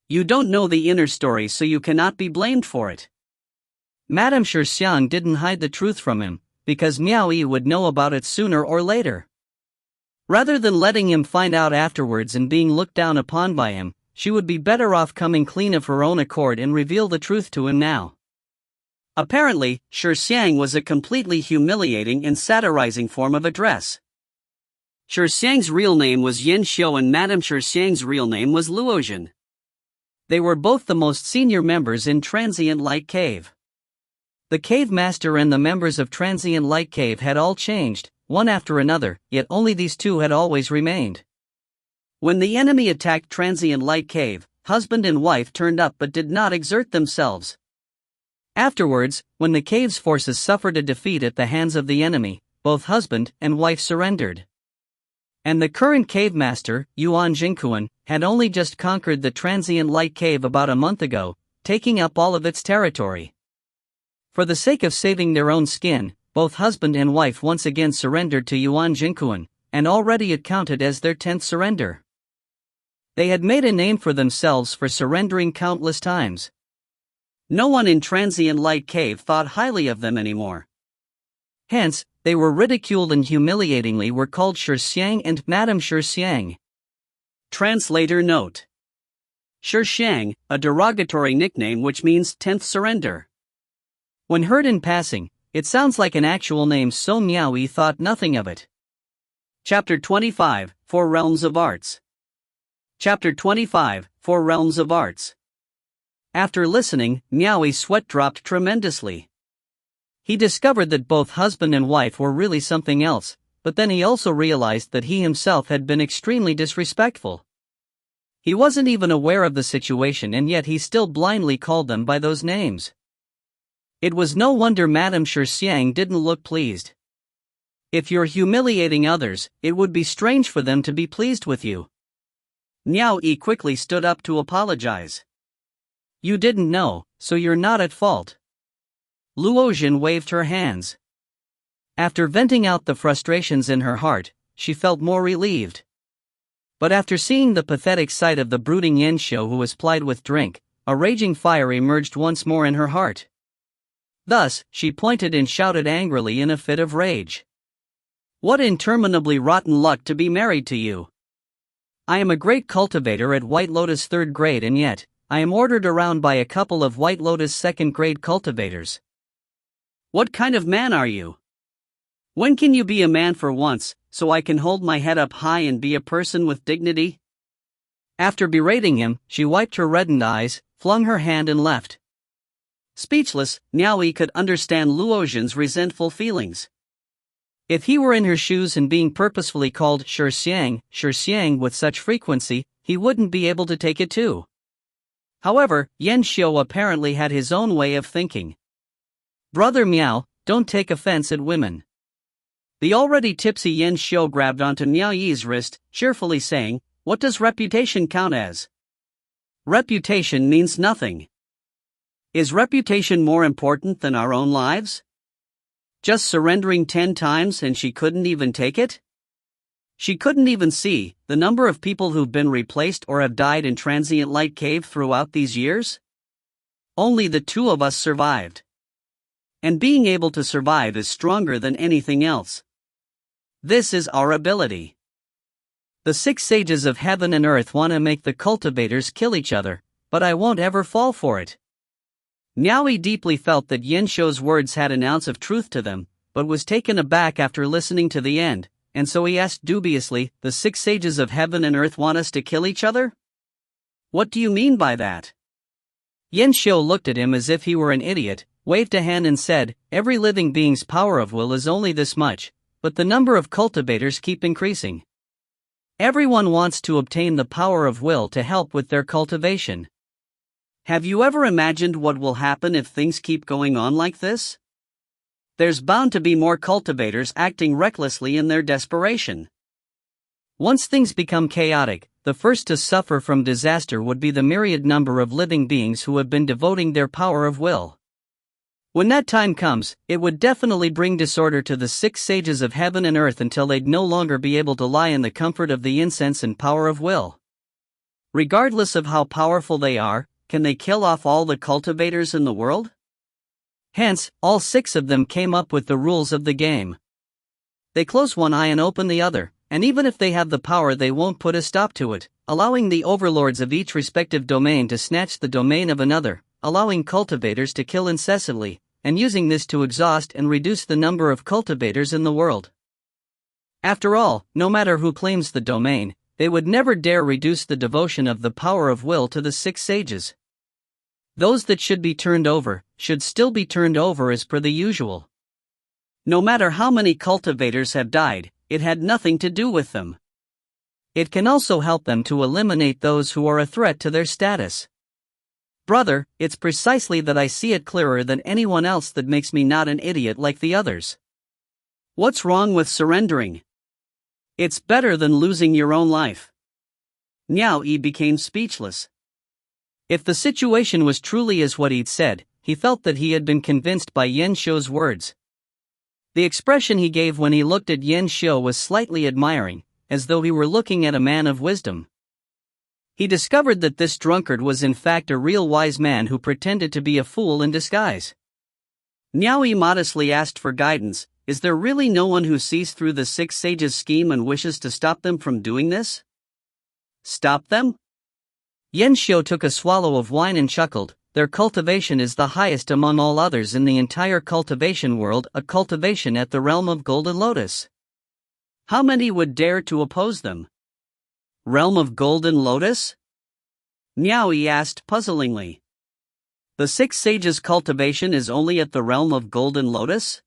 You don't know the inner story, so you cannot be blamed for it." Madame Shirxiang didn't hide the truth from him, because Miao Yi would know about it sooner or later. Rather than letting him find out afterwards and being looked down upon by him, she would be better off coming clean of her own accord and reveal the truth to him now. Apparently, Shirxiang was a completely humiliating and satirizing form of address. Shirxiang's real name was Yin Xiu and Madame Shirxiang's real name was Luozhen. They were both the most senior members in Transient Light Cave. The cave master and the members of Transient Light Cave had all changed, one after another, yet only these two had always remained. When the enemy attacked Transient Light Cave, husband and wife turned up but did not exert themselves. Afterwards, when the cave's forces suffered a defeat at the hands of the enemy, both husband and wife surrendered. And the current cave master, Yuan Jingquan, had only just conquered the Transient Light Cave about a month ago, taking up all of its territory. For the sake of saving their own skin, both husband and wife once again surrendered to Yuan Jingquan, and already it counted as their 10th surrender. They had made a name for themselves for surrendering countless times. No one in Transient Light Cave thought highly of them anymore. Hence, they were ridiculed and humiliatingly were called Shirxiang and Madame Shirxiang. Translator note: Shirxiang, a derogatory nickname which means 10th surrender. When heard in passing, it sounds like an actual name, so Miao Yi thought nothing of it. Chapter 25, Four Realms of Arts. Chapter 25, Four Realms of Arts. After listening, Miao Yi's sweat dropped tremendously. He discovered that both husband and wife were really something else, but then he also realized that he himself had been extremely disrespectful. He wasn't even aware of the situation and yet he still blindly called them by those names. It was no wonder Madame Shirxiang didn't look pleased. If you're humiliating others, it would be strange for them to be pleased with you. Miao Yi quickly stood up to apologize. You didn't know, so you're not at fault. Luozhen waved her hands. After venting out the frustrations in her heart, she felt more relieved. But after seeing the pathetic sight of the brooding Yin Xiu who was plied with drink, a raging fire emerged once more in her heart. Thus, she pointed and shouted angrily in a fit of rage. What interminably rotten luck to be married to you! I am a great cultivator at White Lotus 3rd grade and yet, I am ordered around by a couple of White Lotus 2nd grade cultivators. What kind of man are you? When can you be a man for once, so I can hold my head up high and be a person with dignity? After berating him, she wiped her reddened eyes, flung her hand and left. Speechless, Miao Yi could understand Luozhen's resentful feelings. If he were in her shoes and being purposefully called Shirxiang with such frequency, he wouldn't be able to take it too. However, Yin Xiu apparently had his own way of thinking. Brother Miao, don't take offense at women. The already tipsy Yin Xiu grabbed onto Miao Yi's wrist, cheerfully saying, What does reputation count as? Reputation means nothing. Is reputation more important than our own lives? Just surrendering 10 times and she couldn't even take it? She couldn't even see the number of people who've been replaced or have died in Transient Light Cave throughout these years? Only the two of us survived. And being able to survive is stronger than anything else. This is our ability. The 6 sages of heaven and earth want to make the cultivators kill each other, but I won't ever fall for it. Miao Yi deeply felt that Yin Xiu's words had an ounce of truth to them, but was taken aback after listening to the end, and so he asked dubiously, The 6 sages of heaven and earth want us to kill each other? What do you mean by that? Yin Xiu looked at him as if he were an idiot, waved a hand and said, Every living being's power of will is only this much, but the number of cultivators keep increasing. Everyone wants to obtain the power of will to help with their cultivation. Have you ever imagined what will happen if things keep going on like this? There's bound to be more cultivators acting recklessly in their desperation. Once things become chaotic, the first to suffer from disaster would be the myriad number of living beings who have been devoting their power of will. When that time comes, it would definitely bring disorder to the 6 sages of heaven and earth until they'd no longer be able to lie in the comfort of the incense and power of will. Regardless of how powerful they are, can they kill off all the cultivators in the world? Hence, all 6 of them came up with the rules of the game. They close one eye and open the other, and even if they have the power they won't put a stop to it, allowing the overlords of each respective domain to snatch the domain of another, allowing cultivators to kill incessantly, and using this to exhaust and reduce the number of cultivators in the world. After all, no matter who claims the domain, they would never dare reduce the devotion of the power of will to the 6 sages. Those that should be turned over, should still be turned over as per the usual. No matter how many cultivators have died, it had nothing to do with them. It can also help them to eliminate those who are a threat to their status. Brother, it's precisely that I see it clearer than anyone else that makes me not an idiot like the others. What's wrong with surrendering? It's better than losing your own life. Niao Yi became speechless. If the situation was truly as what he'd said, he felt that he had been convinced by Yan Shou's words. The expression he gave when he looked at Yan Shou was slightly admiring, as though he were looking at a man of wisdom. He discovered that this drunkard was in fact a real wise man who pretended to be a fool in disguise. Niao Yi modestly asked for guidance. Is there really no one who sees through the 6 sages' scheme and wishes to stop them from doing this? Stop them? Yan Shou took a swallow of wine and chuckled. Their cultivation is the highest among all others in the entire cultivation world, a cultivation at the realm of Golden Lotus. How many would dare to oppose them? Realm of Golden Lotus? Niao Yi asked puzzlingly. The 6 sages' cultivation is only at the realm of Golden Lotus?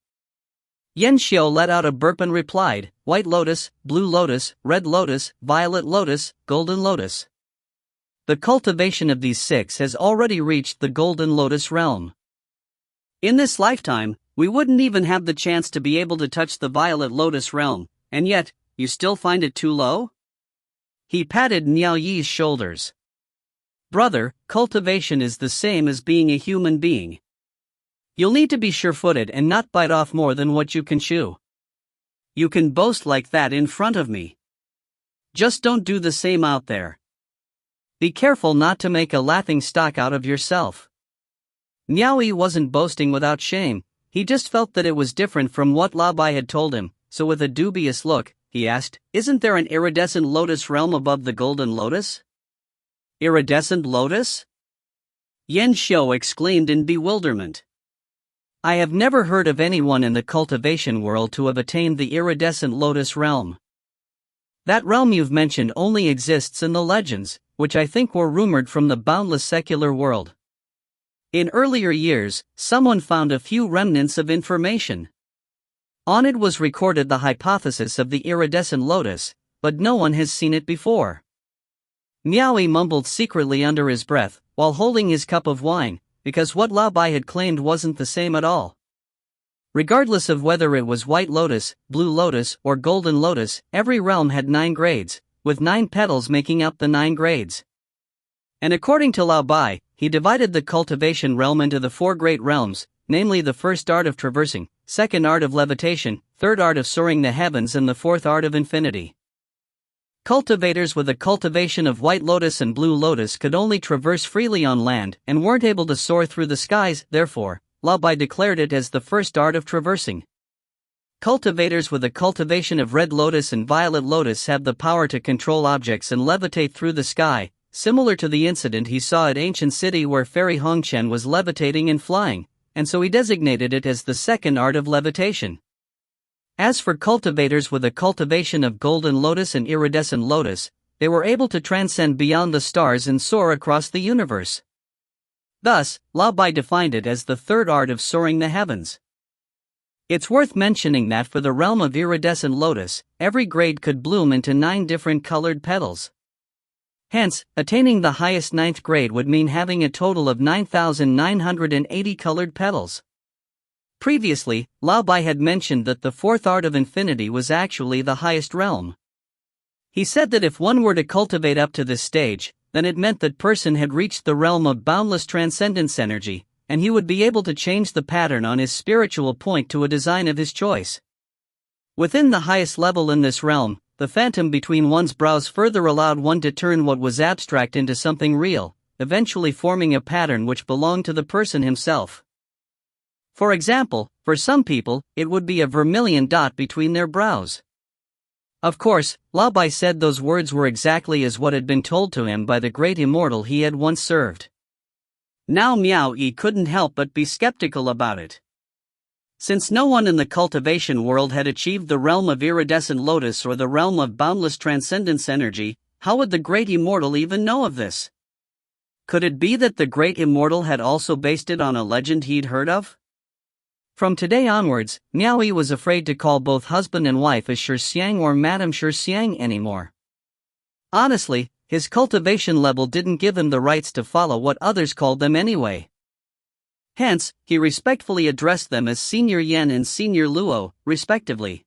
Yan Shou let out a burp and replied, White Lotus, Blue Lotus, Red Lotus, Violet Lotus, Golden Lotus. The cultivation of these 6 has already reached the Golden Lotus realm. In this lifetime, we wouldn't even have the chance to be able to touch the Violet Lotus realm, and yet, you still find it too low? He patted Niao Yi's shoulders. Brother, cultivation is the same as being a human being. You'll need to be sure-footed and not bite off more than what you can chew. You can boast like that in front of me. Just don't do the same out there. Be careful not to make a laughingstock out of yourself. Niao Yi wasn't boasting without shame, he just felt that it was different from what Labai had told him, so with a dubious look, he asked, Isn't there an iridescent lotus realm above the Golden Lotus? Iridescent lotus? Yan Shou exclaimed in bewilderment. I have never heard of anyone in the cultivation world to have attained the iridescent lotus realm. That realm you've mentioned only exists in the legends, which I think were rumored from the boundless secular world. In earlier years, someone found a few remnants of information. On it was recorded the hypothesis of the iridescent lotus, but no one has seen it before. Niao Yi mumbled secretly under his breath, while holding his cup of wine, because what Lao Bai had claimed wasn't the same at all. Regardless of whether it was White Lotus, Blue Lotus, or Golden Lotus, every realm had 9 grades, with 9 petals making up the 9 grades. And according to Lao Bai, he divided the cultivation realm into the 4 great realms, namely the first art of traversing, second art of levitation, third art of soaring the heavens, and the fourth art of infinity. Cultivators with a cultivation of White Lotus and Blue Lotus could only traverse freely on land and weren't able to soar through the skies, therefore, Lao Bai declared it as the first art of traversing. Cultivators with a cultivation of Red Lotus and Violet Lotus have the power to control objects and levitate through the sky, similar to the incident he saw at Ancient City where Fairy Hongchen was levitating and flying, and so he designated it as the second art of levitation. As for cultivators with a cultivation of Golden Lotus and Iridescent Lotus, they were able to transcend beyond the stars and soar across the universe. Thus, Lao Bai defined it as the third art of soaring the heavens. It's worth mentioning that for the realm of Iridescent Lotus, every grade could bloom into 9 different colored petals. Hence, attaining the highest 9th grade would mean having a total of 9,980 colored petals. Previously, Lao Bai had mentioned that the fourth art of infinity was actually the highest realm. He said that if one were to cultivate up to this stage, then it meant that person had reached the realm of boundless transcendence energy, and he would be able to change the pattern on his spiritual point to a design of his choice. Within the highest level in this realm, the phantom between one's brows further allowed one to turn what was abstract into something real, eventually forming a pattern which belonged to the person himself. For example, for some people, it would be a vermilion dot between their brows. Of course, Lao Bai said those words were exactly as what had been told to him by the great immortal he had once served. Now Miao Yi couldn't help but be skeptical about it. Since no one in the cultivation world had achieved the realm of iridescent lotus or the realm of boundless transcendence energy, how would the great immortal even know of this? Could it be that the great immortal had also based it on a legend he'd heard of? From today onwards, Miao Yi was afraid to call both husband and wife as Shi Xiang or Madame Shi Xiang anymore. Honestly, his cultivation level didn't give him the rights to follow what others called them anyway. Hence, he respectfully addressed them as Senior Yan and Senior Luo, respectively.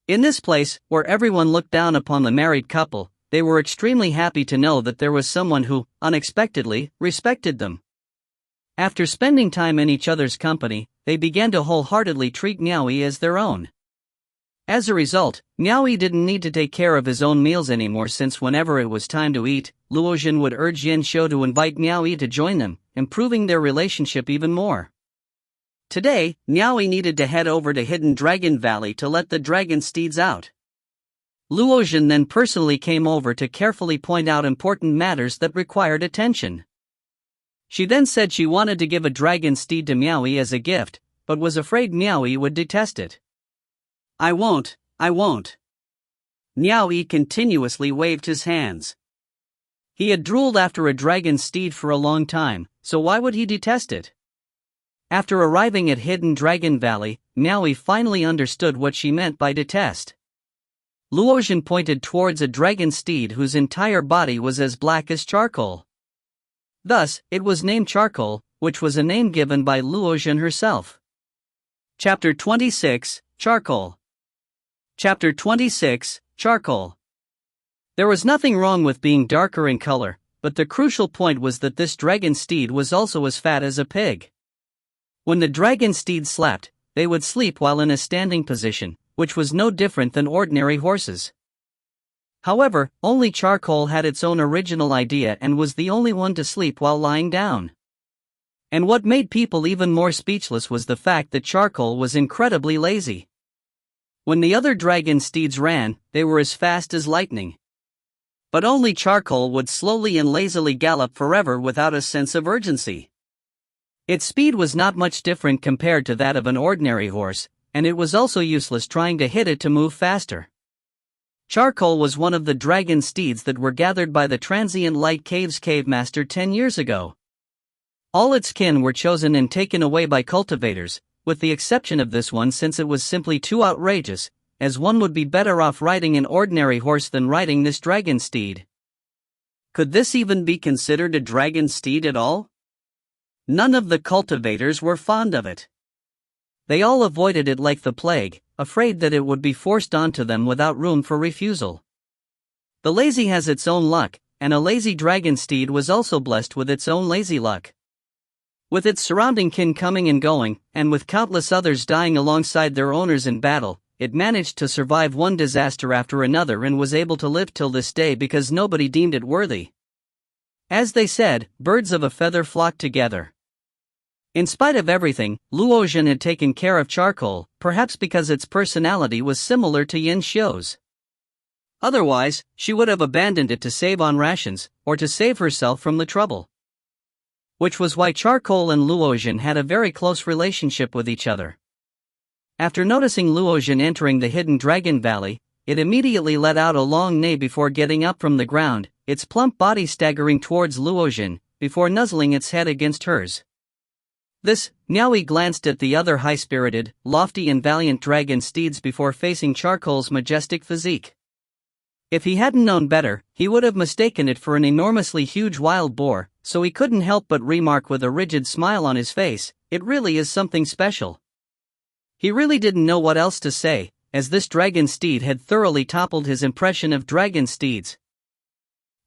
In this place, where everyone looked down upon the married couple, they were extremely happy to know that there was someone who, unexpectedly, respected them. After spending time in each other's company, they began to wholeheartedly treat Miao Yi as their own. As a result, Miao Yi didn't need to take care of his own meals anymore, since whenever it was time to eat, Luozhen would urge Yin Shou to invite Miao Yi to join them, improving their relationship even more. Today, Miao Yi needed to head over to Hidden Dragon Valley to let the dragon steeds out. Luozhen then personally came over to carefully point out important matters that required attention. She then said she wanted to give a dragon steed to Miao Yi as a gift, but was afraid Miao Yi would detest it. I won't. Miao Yi continuously waved his hands. He had drooled after a dragon steed for a long time, so why would he detest it? After arriving at Hidden Dragon Valley, Miao Yi finally understood what she meant by detest. Luozhen pointed towards a dragon steed whose entire body was as black as charcoal. Thus, it was named Charcoal, which was a name given by Luozhen herself. Chapter 26, Charcoal. Chapter 26, Charcoal. There was nothing wrong with being darker in color, but the crucial point was that this dragon steed was also as fat as a pig. When the dragon steed slept, they would sleep while in a standing position, which was no different than ordinary horses. However, only Charcoal had its own original idea and was the only one to sleep while lying down. And what made people even more speechless was the fact that Charcoal was incredibly lazy. When the other dragon steeds ran, they were as fast as lightning. But only Charcoal would slowly and lazily gallop forever without a sense of urgency. Its speed was not much different compared to that of an ordinary horse, and it was also useless trying to hit it to move faster. Charcoal was one of the dragon steeds that were gathered by the Transient Light Cave's cave master 10 years ago. All its kin were chosen and taken away by cultivators, with the exception of this one, since it was simply too outrageous, as one would be better off riding an ordinary horse than riding this dragon steed. Could this even be considered a dragon steed at all? None of the cultivators were fond of it. They all avoided it like the plague, afraid that it would be forced onto them without room for refusal. The lazy has its own luck, and a lazy dragon steed was also blessed with its own lazy luck. With its surrounding kin coming and going, and with countless others dying alongside their owners in battle, it managed to survive one disaster after another and was able to live till this day because nobody deemed it worthy. As they said, birds of a feather flock together. In spite of everything, Luozhen had taken care of Charcoal, perhaps because its personality was similar to Yin Shou's. Otherwise, she would have abandoned it to save on rations, or to save herself from the trouble. Which was why Charcoal and Luozhen had a very close relationship with each other. After noticing Luozhen entering the Hidden Dragon Valley, it immediately let out a long neigh before getting up from the ground, its plump body staggering towards Luozhen, before nuzzling its head against hers. This, Miao Yi glanced at the other high-spirited, lofty and valiant dragon steeds before facing Charcoal's majestic physique. If he hadn't known better, he would have mistaken it for an enormously huge wild boar, so he couldn't help but remark with a rigid smile on his face, "It really is something special." He really didn't know what else to say, as this dragon steed had thoroughly toppled his impression of dragon steeds.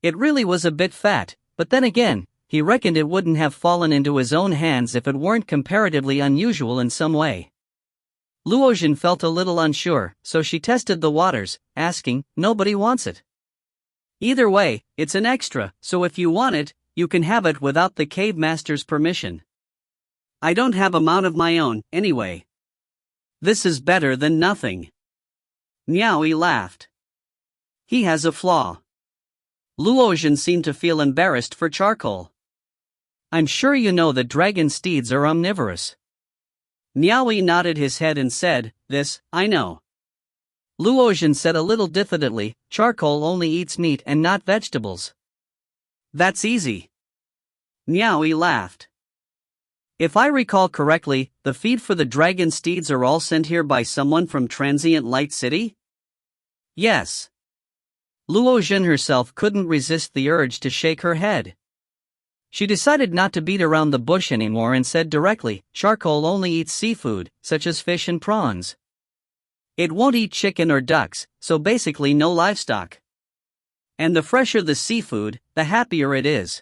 It really was a bit fat, but then again, he reckoned it wouldn't have fallen into his own hands if it weren't comparatively unusual in some way. Luozhen felt a little unsure, so she tested the waters, asking, "Nobody wants it?" "Either way, it's an extra, so if you want it, you can have it without the cave master's permission." I don't have a mount of my own, anyway. This is better than nothing. Niaoyi laughed. He has a flaw. Luojian seemed to feel embarrassed for Charcoal. I'm sure you know that dragon steeds are omnivorous. Niaoyi nodded his head and said, This, I know. Luojian said a little diffidently, Charcoal only eats meat and not vegetables. That's easy. Niaoyi laughed. If I recall correctly, the feed for the dragon steeds are all sent here by someone from Transient Light City? Yes. Luojian herself couldn't resist the urge to shake her head. She decided not to beat around the bush anymore and said directly, Charcoal only eats seafood, such as fish and prawns. It won't eat chicken or ducks, so basically no livestock. And the fresher the seafood, the happier it is.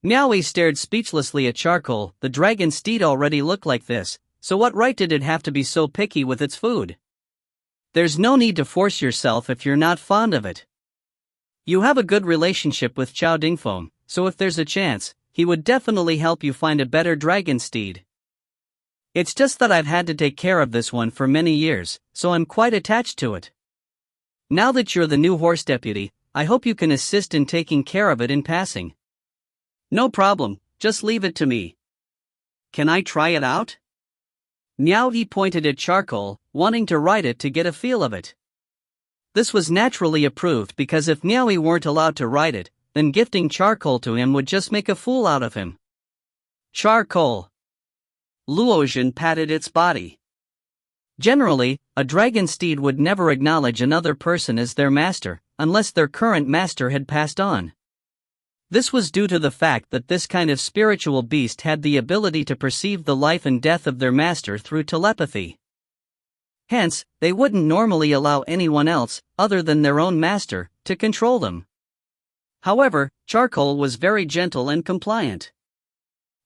Niaoyi stared speechlessly at Charcoal. The dragon steed already looked like this, so what right did it have to be so picky with its food? There's no need to force yourself if you're not fond of it. You have a good relationship with Chao Dingfeng, so if there's a chance, he would definitely help you find a better dragon steed. It's just that I've had to take care of this one for many years, so I'm quite attached to it. Now that you're the new horse deputy, I hope you can assist in taking care of it in passing. No problem, just leave it to me. Can I try it out? Niaoyi pointed at Charcoal, wanting to ride it to get a feel of it. This was naturally approved because if Niaoyi weren't allowed to ride it, then gifting Charcoal to him would just make a fool out of him. Charcoal. Luojian patted its body. Generally, a dragon steed would never acknowledge another person as their master, unless their current master had passed on. This was due to the fact that this kind of spiritual beast had the ability to perceive the life and death of their master through telepathy. Hence, they wouldn't normally allow anyone else, other than their own master, to control them. However, Charcoal was very gentle and compliant.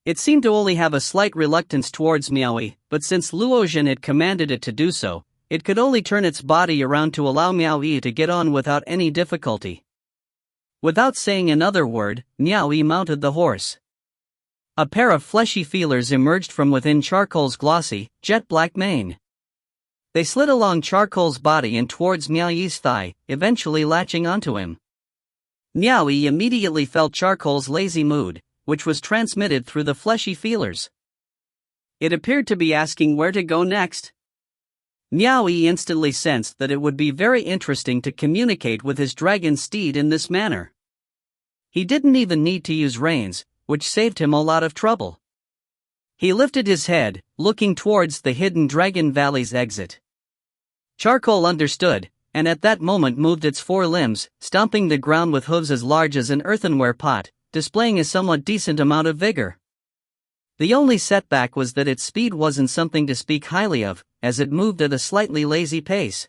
It seemed to only have a slight reluctance towards Niaoyi, but since Luojian had commanded it to do so, it could only turn its body around to allow Niaoyi to get on without any difficulty. Without saying another word, Niaoyi mounted the horse. A pair of fleshy feelers emerged from within Charcoal's glossy, jet-black mane. They slid along Charcoal's body and towards Niaoyi's thigh, eventually latching onto him. Niaoyi immediately felt Charcoal's lazy mood, which was transmitted through the fleshy feelers. It appeared to be asking where to go next. Niaoyi instantly sensed that it would be very interesting to communicate with his dragon steed in this manner. He didn't even need to use reins, which saved him a lot of trouble. He lifted his head, looking towards the hidden Dragon Valley's exit. Charcoal understood, and at that moment moved its four limbs, stomping the ground with hooves as large as an earthenware pot, displaying a somewhat decent amount of vigor. The only setback was that its speed wasn't something to speak highly of, as it moved at a slightly lazy pace.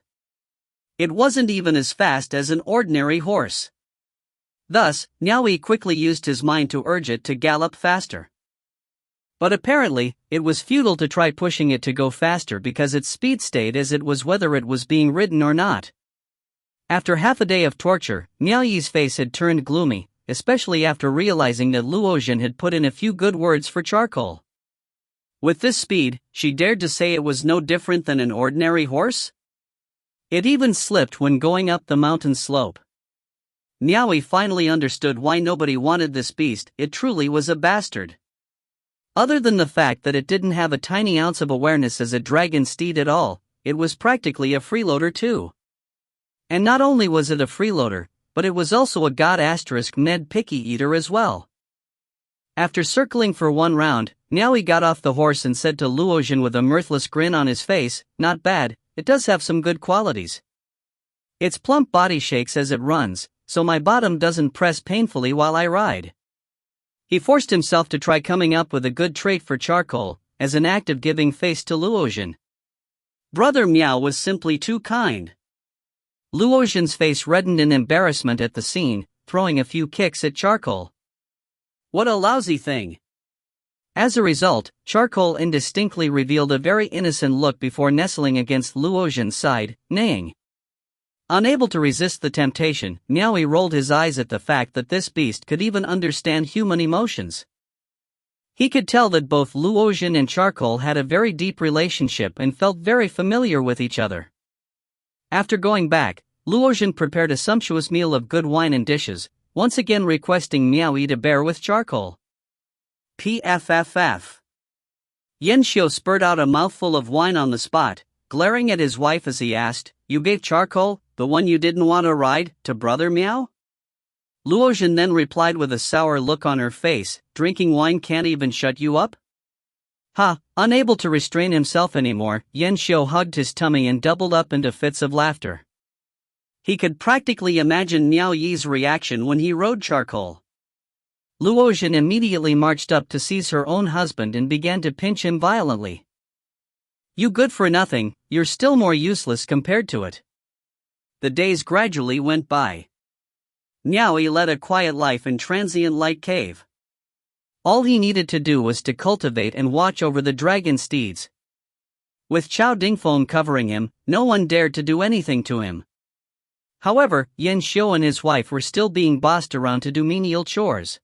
It wasn't even as fast as an ordinary horse. Thus, Niaoyi quickly used his mind to urge it to gallop faster. But apparently, it was futile to try pushing it to go faster because its speed stayed as it was whether it was being ridden or not. After half a day of torture, Niaoyi's face had turned gloomy, especially after realizing that Luojian had put in a few good words for Charcoal. With this speed, she dared to say it was no different than an ordinary horse? It even slipped when going up the mountain slope. Niaoyi finally understood why nobody wanted this beast. It truly was a bastard. Other than the fact that it didn't have a tiny ounce of awareness as a dragon steed at all, it was practically a freeloader too. And not only was it a freeloader, but it was also a god*Ned picky eater as well. After circling for one round, Niaoyi got off the horse and said to Luojian with a mirthless grin on his face, "Not bad, it does have some good qualities. Its plump body shakes as it runs, so my bottom doesn't press painfully while I ride." He forced himself to try coming up with a good trait for Charcoal, as an act of giving face to Luojian. Brother Miao was simply too kind. Luojian's face reddened in embarrassment at the scene, throwing a few kicks at Charcoal. What a lousy thing. As a result, Charcoal indistinctly revealed a very innocent look before nestling against Luojian's side, neighing. Unable to resist the temptation, Niaoyi rolled his eyes at the fact that this beast could even understand human emotions. He could tell that both Luotian and Charcoal had a very deep relationship and felt very familiar with each other. After going back, Luotian prepared a sumptuous meal of good wine and dishes, once again requesting Miao Yi to bear with Charcoal. Pfff. Yan Xiu spurted out a mouthful of wine on the spot, glaring at his wife as he asked, "You gave Charcoal, the one you didn't want to ride, to brother Miao?" Luotian then replied with a sour look on her face, "Drinking wine can't even shut you up?" Ha! Unable to restrain himself anymore, Yan Xiu hugged his tummy and doubled up into fits of laughter. He could practically imagine Miao Yi's reaction when he rode Charcoal. Luotian immediately marched up to seize her own husband and began to pinch him violently. "You good for nothing, you're still more useless compared to it." The days gradually went by. Miao Yi led a quiet life in Transient Light Cave. All he needed to do was to cultivate and watch over the dragon steeds. With Chao Dingfeng covering him, no one dared to do anything to him. However, Yan Xiu and his wife were still being bossed around to do menial chores.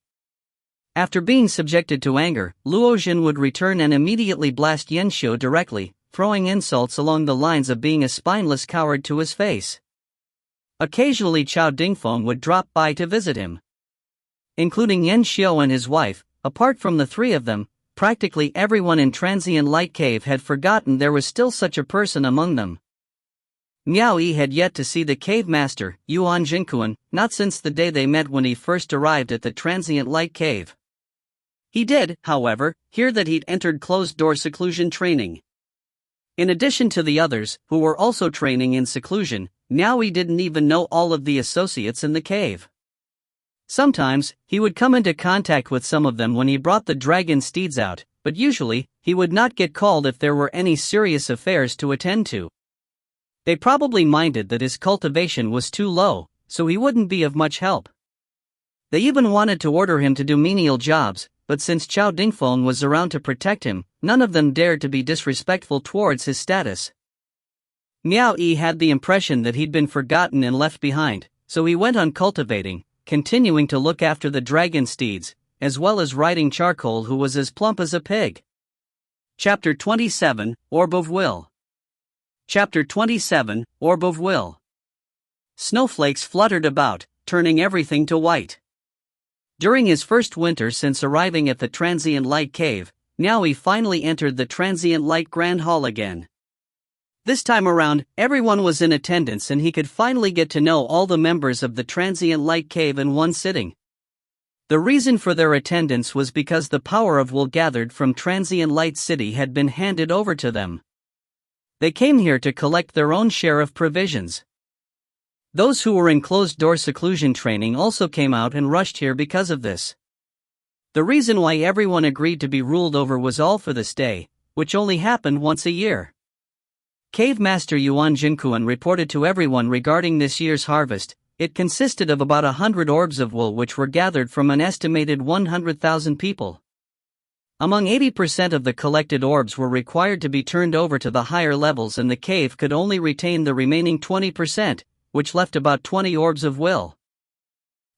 After being subjected to anger, Luotian would return and immediately blast Yan Xiu directly, throwing insults along the lines of being a spineless coward to his face. Occasionally Chao Dingfeng would drop by to visit him. Including Yan Xiu and his wife, apart from the three of them, practically everyone in Transient Light Cave had forgotten there was still such a person among them. Miao Yi had yet to see the cave master, Yuan Jinkuan, not since the day they met when he first arrived at the Transient Light Cave. He did, however, hear that he'd entered closed-door seclusion training. In addition to the others, who were also training in seclusion, Miao Yi didn't even know all of the associates in the cave. Sometimes, he would come into contact with some of them when he brought the dragon steeds out, but usually, he would not get called if there were any serious affairs to attend to. They probably minded that his cultivation was too low, so he wouldn't be of much help. They even wanted to order him to do menial jobs, but since Chao Dingfeng was around to protect him, none of them dared to be disrespectful towards his status. Miao Yi had the impression that he'd been forgotten and left behind, so he went on cultivating, continuing to look after the dragon steeds, as well as riding Charcoal, who was as plump as a pig. Chapter 27, Orb of Will. Chapter 27, Orb of Will. Snowflakes fluttered about, turning everything to white. During his first winter since arriving at the Transient Light Cave, Miao Yi finally entered the Transient Light Grand Hall again. This time around, everyone was in attendance and he could finally get to know all the members of the Transient Light Cave in one sitting. The reason for their attendance was because the power of will gathered from Transient Light City had been handed over to them. They came here to collect their own share of provisions. Those who were in closed-door seclusion training also came out and rushed here because of this. The reason why everyone agreed to be ruled over was all for this day, which only happened once a year. Cave Master Yuan Jinkuan reported to everyone regarding this year's harvest. It consisted of about 100 orbs of wool which were gathered from an estimated 100,000 people. Among 80% of the collected orbs were required to be turned over to the higher levels, and the cave could only retain the remaining 20%, which left about 20 orbs of will.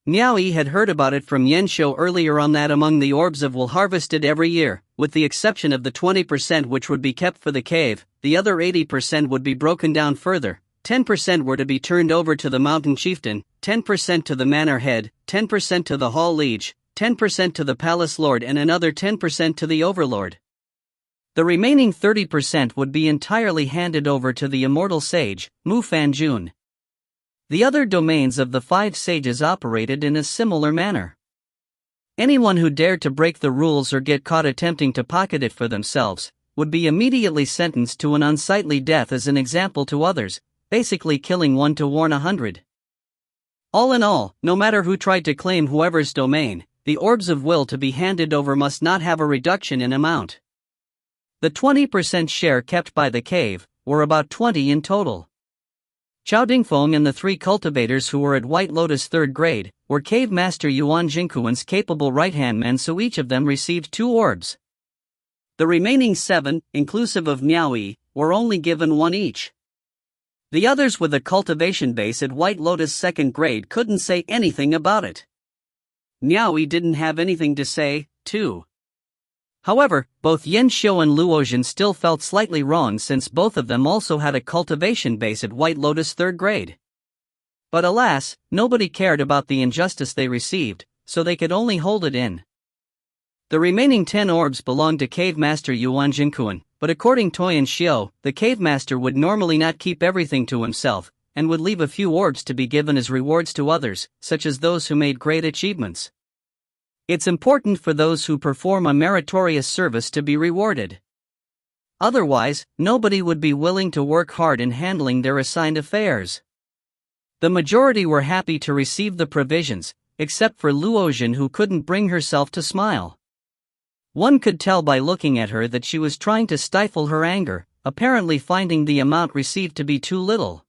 Miao Yi had heard about it from Yan Xiu earlier on that among the orbs of will harvested every year, with the exception of the 20% which would be kept for the cave, the other 80% would be broken down further. 10% were to be turned over to the mountain chieftain, 10% to the manor head, 10% to the hall liege, 10% to the palace lord, and another 10% to the overlord. The remaining 30% would be entirely handed over to the immortal sage, Mu Fanjun. The other domains of the 5 sages operated in a similar manner. Anyone who dared to break the rules or get caught attempting to pocket it for themselves would be immediately sentenced to an unsightly death as an example to others, basically killing one to warn 100. All in all, no matter who tried to claim whoever's domain, the orbs of will to be handed over must not have a reduction in amount. The 20% share kept by the cave were about 20 in total. Chao Dingfeng and the 3 cultivators who were at White Lotus 3rd grade were Cave Master Yuan Jinkuan's capable right-hand men, so each of them received 2 orbs. The remaining 7, inclusive of Miao Yi, were only given 1 each. The others with a cultivation base at White Lotus 2nd grade couldn't say anything about it. Miao Yi didn't have anything to say, too. However, both Yen Xiu and Luozhen still felt slightly wrong since both of them also had a cultivation base at White Lotus 3rd grade. But alas, nobody cared about the injustice they received, so they could only hold it in. The remaining 10 orbs belonged to Cave Master Yuan Jinkuan, but according to Toyan Xiu, the Cave Master would normally not keep everything to himself, and would leave a few orbs to be given as rewards to others, such as those who made great achievements. It's important for those who perform a meritorious service to be rewarded. Otherwise, nobody would be willing to work hard in handling their assigned affairs. The majority were happy to receive the provisions, except for Luozhen, who couldn't bring herself to smile. One could tell by looking at her that she was trying to stifle her anger, apparently finding the amount received to be too little.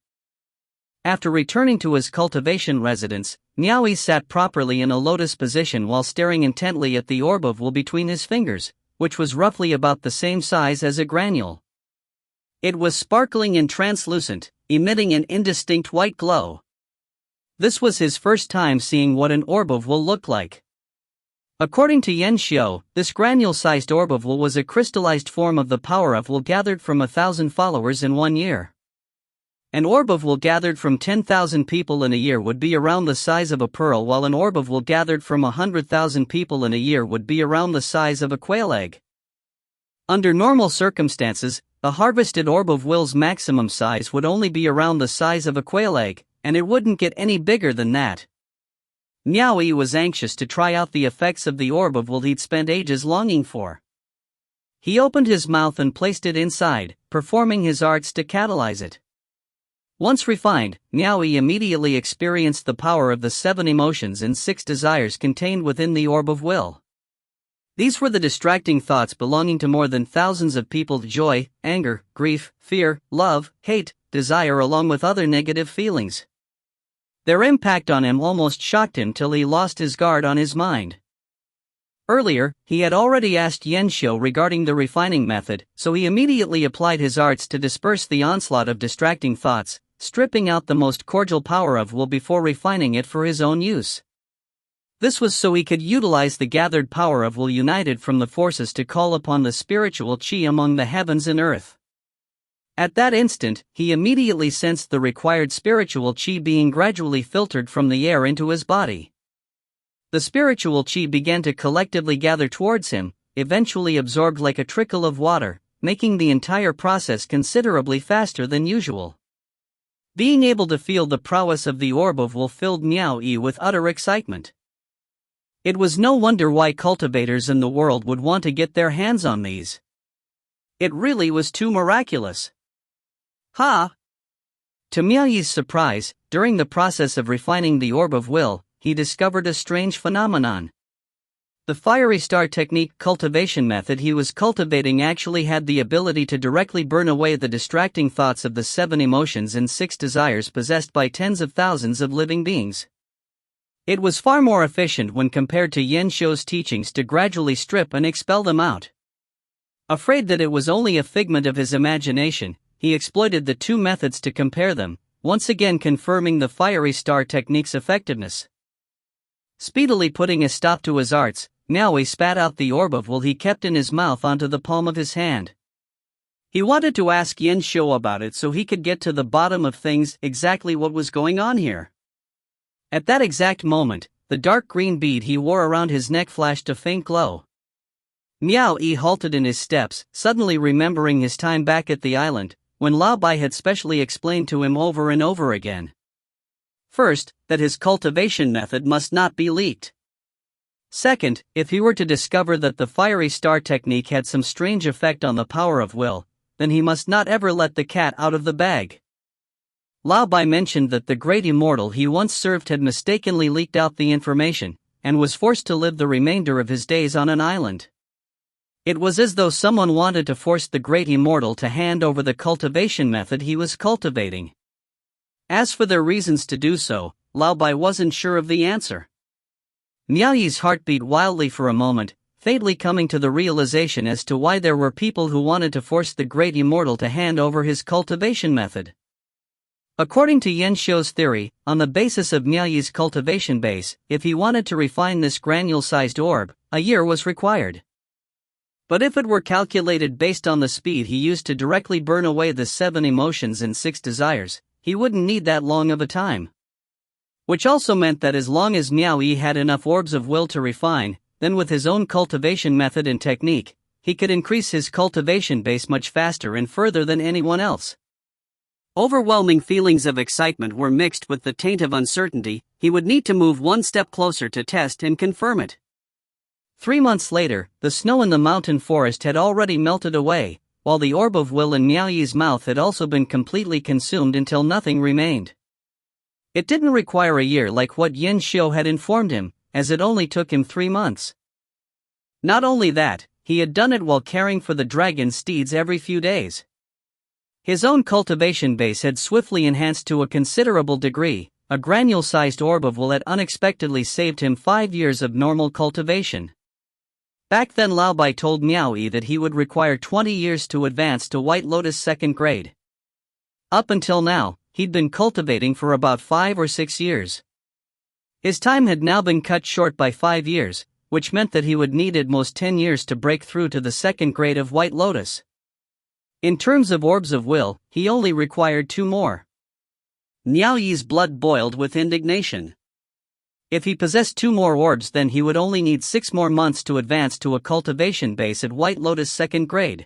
After returning to his cultivation residence, Miaoyi sat properly in a lotus position while staring intently at the orb of wool between his fingers, which was roughly about the same size as a granule. It was sparkling and translucent, emitting an indistinct white glow. This was his first time seeing what an orb of wool looked like. According to Yen Xiu, this granule-sized orb of wool was a crystallized form of the power of wool gathered from 1,000 followers in 1 year. An orb of wool gathered from 10,000 people in a year would be around the size of a pearl, while an orb of wool gathered from 100,000 people in a year would be around the size of a quail egg. Under normal circumstances, the harvested orb of wool's maximum size would only be around the size of a quail egg, and it wouldn't get any bigger than that. Miaoyi was anxious to try out the effects of the orb of wool he'd spent ages longing for. He opened his mouth and placed it inside, performing his arts to catalyze it. Once refined, Miaoyi immediately experienced the power of the 7 emotions and 6 desires contained within the orb of will. These were the distracting thoughts belonging to more than thousands of people: joy, anger, grief, fear, love, hate, desire, along with other negative feelings. Their impact on him almost shocked him till he lost his guard on his mind. Earlier, he had already asked Yen Xiu regarding the refining method, so he immediately applied his arts to disperse the onslaught of distracting thoughts, stripping out the most cordial power of will before refining it for his own use. This was so he could utilize the gathered power of will united from the forces to call upon the spiritual qi among the heavens and earth. At that instant, he immediately sensed the required spiritual qi being gradually filtered from the air into his body. The spiritual qi began to collectively gather towards him, eventually absorbed like a trickle of water, making the entire process considerably faster than usual. Being able to feel the prowess of the orb of will filled Miaoyi with utter excitement. It was no wonder why cultivators in the world would want to get their hands on these. It really was too miraculous. Ha! To Miaoyi's surprise, during the process of refining the orb of will, he discovered a strange phenomenon. The fiery star technique cultivation method he was cultivating actually had the ability to directly burn away the distracting thoughts of the 7 emotions and 6 desires possessed by tens of thousands of living beings. It was far more efficient when compared to Yen Xiu's teachings to gradually strip and expel them out. Afraid that it was only a figment of his imagination, he exploited the 2 methods to compare them, once again confirming the fiery star technique's effectiveness. Speedily putting a stop to his arts, Miaoyi spat out the orb of will he kept in his mouth onto the palm of his hand. He wanted to ask Yen Xiu about it so he could get to the bottom of things, exactly what was going on here. At that exact moment, the dark green bead he wore around his neck flashed a faint glow. Miaoyi halted in his steps, suddenly remembering his time back at the island, when Lao Bai had specially explained to him over and over again. First, that his cultivation method must not be leaked. Second, if he were to discover that the fiery star technique had some strange effect on the power of will, then he must not ever let the cat out of the bag. Lao Bai mentioned that the great immortal he once served had mistakenly leaked out the information, and was forced to live the remainder of his days on an island. It was as though someone wanted to force the great immortal to hand over the cultivation method he was cultivating. As for their reasons to do so, Lao Bai wasn't sure of the answer. Miaoyi's heart beat wildly for a moment, fatally coming to the realization as to why there were people who wanted to force the great immortal to hand over his cultivation method. According to Yen Xiu's theory, on the basis of Miaoyi's cultivation base, if he wanted to refine this granule-sized orb, a year was required. But if it were calculated based on the speed he used to directly burn away the 7 emotions and 6 desires, he wouldn't need that long of a time. Which also meant that as long as Miao Yi had enough orbs of will to refine, then with his own cultivation method and technique, he could increase his cultivation base much faster and further than anyone else. Overwhelming feelings of excitement were mixed with the taint of uncertainty. He would need to move one step closer to test and confirm it. 3 months later, the snow in the mountain forest had already melted away, while the orb of will in Miao Yi's mouth had also been completely consumed until nothing remained. It didn't require a year like what Yin Xiu had informed him, as it only took him 3 months. Not only that, he had done it while caring for the dragon steeds every few days. His own cultivation base had swiftly enhanced to a considerable degree. A granule-sized orb of will had unexpectedly saved him 5 years of normal cultivation. Back then Lao Bai told Miao Yi that he would require 20 years to advance to White Lotus 2nd grade. Up until now, he'd been cultivating for about 5 or 6 years. His time had now been cut short by 5 years, which meant that he would need at most 10 years to break through to the 2nd grade of White Lotus. In terms of orbs of will, he only required 2 more. Miao Yi's blood boiled with indignation. If he possessed 2 more orbs, then he would only need 6 more months to advance to a cultivation base at White Lotus 2nd grade.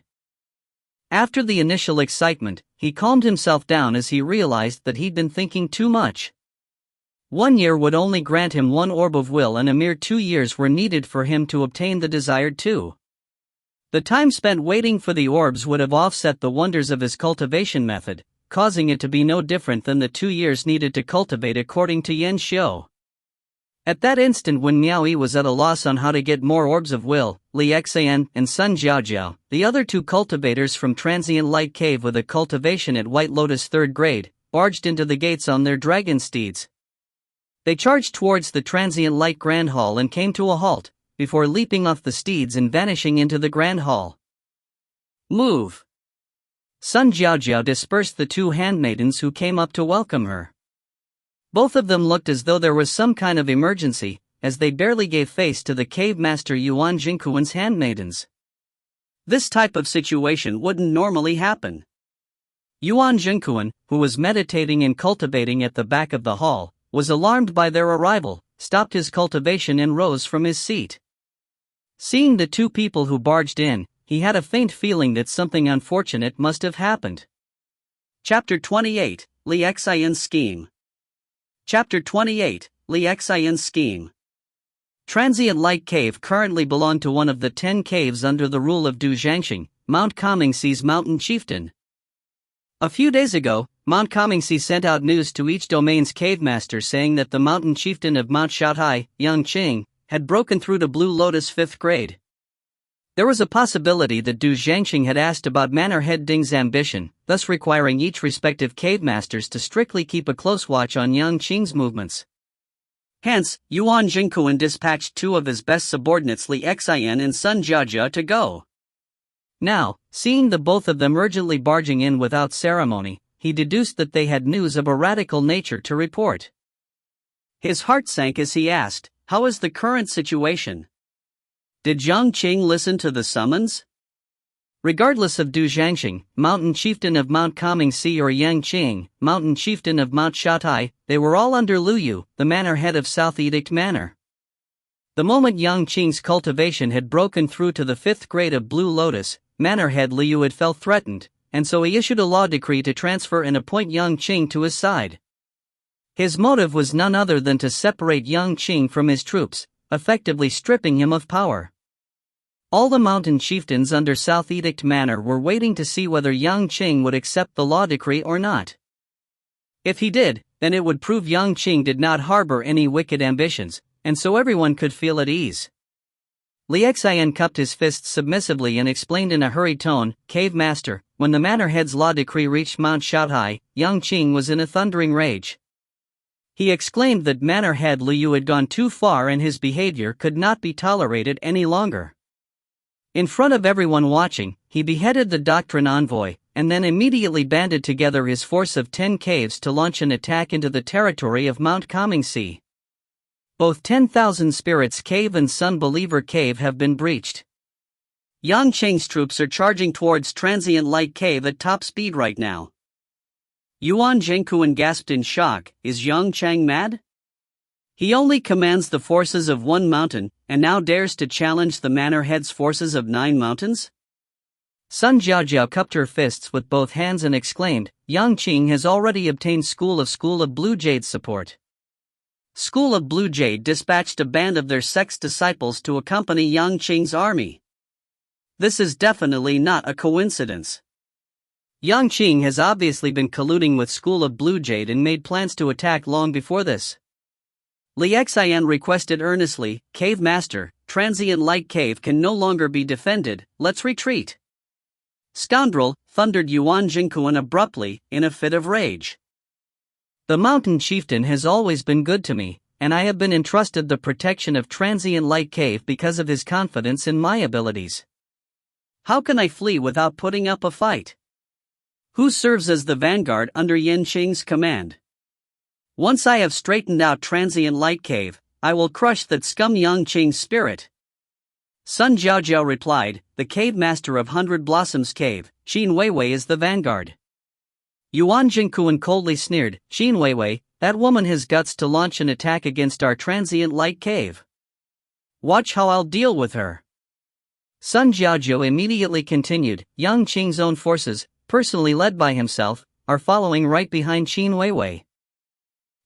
After the initial excitement, he calmed himself down as he realized that he'd been thinking too much. 1 year would only grant him 1 orb of will, and a mere 2 years were needed for him to obtain the desired 2. The time spent waiting for the orbs would have offset the wonders of his cultivation method, causing it to be no different than the 2 years needed to cultivate according to Yin Xiu. At that instant, when Miao Yi was at a loss on how to get more orbs of will, Li Xian and Sun Jiaojiao, the other 2 cultivators from Transient Light Cave with a cultivation at White Lotus 3rd grade, barged into the gates on their dragon steeds. They charged towards the Transient Light Grand Hall and came to a halt, before leaping off the steeds and vanishing into the Grand Hall. Move! Sun Jiaojiao dispersed the 2 handmaidens who came up to welcome her. Both of them looked as though there was some kind of emergency, as they barely gave face to the cave master Yuan Jingquan's handmaidens. This type of situation wouldn't normally happen. Yuan Jingquan, who was meditating and cultivating at the back of the hall, was alarmed by their arrival, stopped his cultivation and rose from his seat. Seeing the 2 people who barged in, he had a faint feeling that something unfortunate must have happened. Chapter 28, Li Xian's Scheme. Chapter 28, Li Xian's Scheme. Transient Light Cave currently belonged to one of the 10 caves under the rule of Du Zhangxing, Mount Kamingxi's mountain chieftain. A few days ago, Mount Kamingxi sent out news to each domain's cave master saying that the mountain chieftain of Mount Shaotai, Yang Qing, had broken through to Blue Lotus 5th grade. There was a possibility that Du Zhangxing had asked about Manor Head Ding's ambition, thus requiring each respective cave masters to strictly keep a close watch on Yang Qing's movements. Hence, Yuan Jingquan dispatched 2 of his best subordinates, Li Xian and Sun Jiajia, to go. Now, seeing the both of them urgently barging in without ceremony, he deduced that they had news of a radical nature to report. His heart sank as he asked, "How is the current situation? Did Yang Qing listen to the summons?" Regardless of Du Zhangxing, mountain chieftain of Mount Kamingxi, or Yang Qing, mountain chieftain of Mount Shaotai, they were all under Lu Yu, the manor head of South Edict Manor. The moment Yang Qing's cultivation had broken through to the 5th grade of Blue Lotus, manor head Lu Yu had felt threatened, and so he issued a law decree to transfer and appoint Yang Qing to his side. His motive was none other than to separate Yang Qing from his troops, effectively stripping him of power. All the mountain chieftains under South Edict Manor were waiting to see whether Yang Qing would accept the law decree or not. If he did, then it would prove Yang Qing did not harbor any wicked ambitions, and so everyone could feel at ease. Li Xian cupped his fists submissively and explained in a hurried tone, "Cave Master, when the manor head's law decree reached Mount Shaotai, Yang Qing was in a thundering rage. He exclaimed that manor head Lu Yu had gone too far and his behavior could not be tolerated any longer. In front of everyone watching, he beheaded the doctrine envoy, and then immediately banded together his force of 10 caves to launch an attack into the territory of Mount Kamingxi. Both 10,000 Spirits Cave and Sun Believer Cave have been breached. Yang Qing's troops are charging towards Transient Light Cave at top speed right now. Yuan Jingquan gasped in shock. Is Yang Chang mad? He only commands the forces of one mountain, and now dares to challenge the manor head's forces of 9 mountains? Sun Jiaojiao cupped her fists with both hands and exclaimed, Yang Qing has already obtained School of Blue Jade's support. School of Blue Jade dispatched a band of their sect's disciples to accompany Yang Qing's army. This is definitely not a coincidence. Yang Qing has obviously been colluding with School of Blue Jade and made plans to attack long before this. Li Xian requested earnestly, Cave Master, Transient Light Cave can no longer be defended, let's retreat. Scoundrel, thundered Yuan Jingquan abruptly, in a fit of rage. The mountain chieftain has always been good to me, and I have been entrusted the protection of Transient Light Cave because of his confidence in my abilities. How can I flee without putting up a fight? Who serves as the vanguard under Yan Qing's command? Once I have straightened out Transient Light Cave, I will crush that scum Yang Qing's spirit. Sun Jiaojiao replied, the cave master of 100 Blossoms Cave, Qin Weiwei is the vanguard. Yuan Jingquan coldly sneered, Qin Weiwei, that woman has guts to launch an attack against our Transient Light Cave. Watch how I'll deal with her. Sun Jiaojiao immediately continued, Yang Qing's own forces, personally led by himself, are following right behind Qin Weiwei.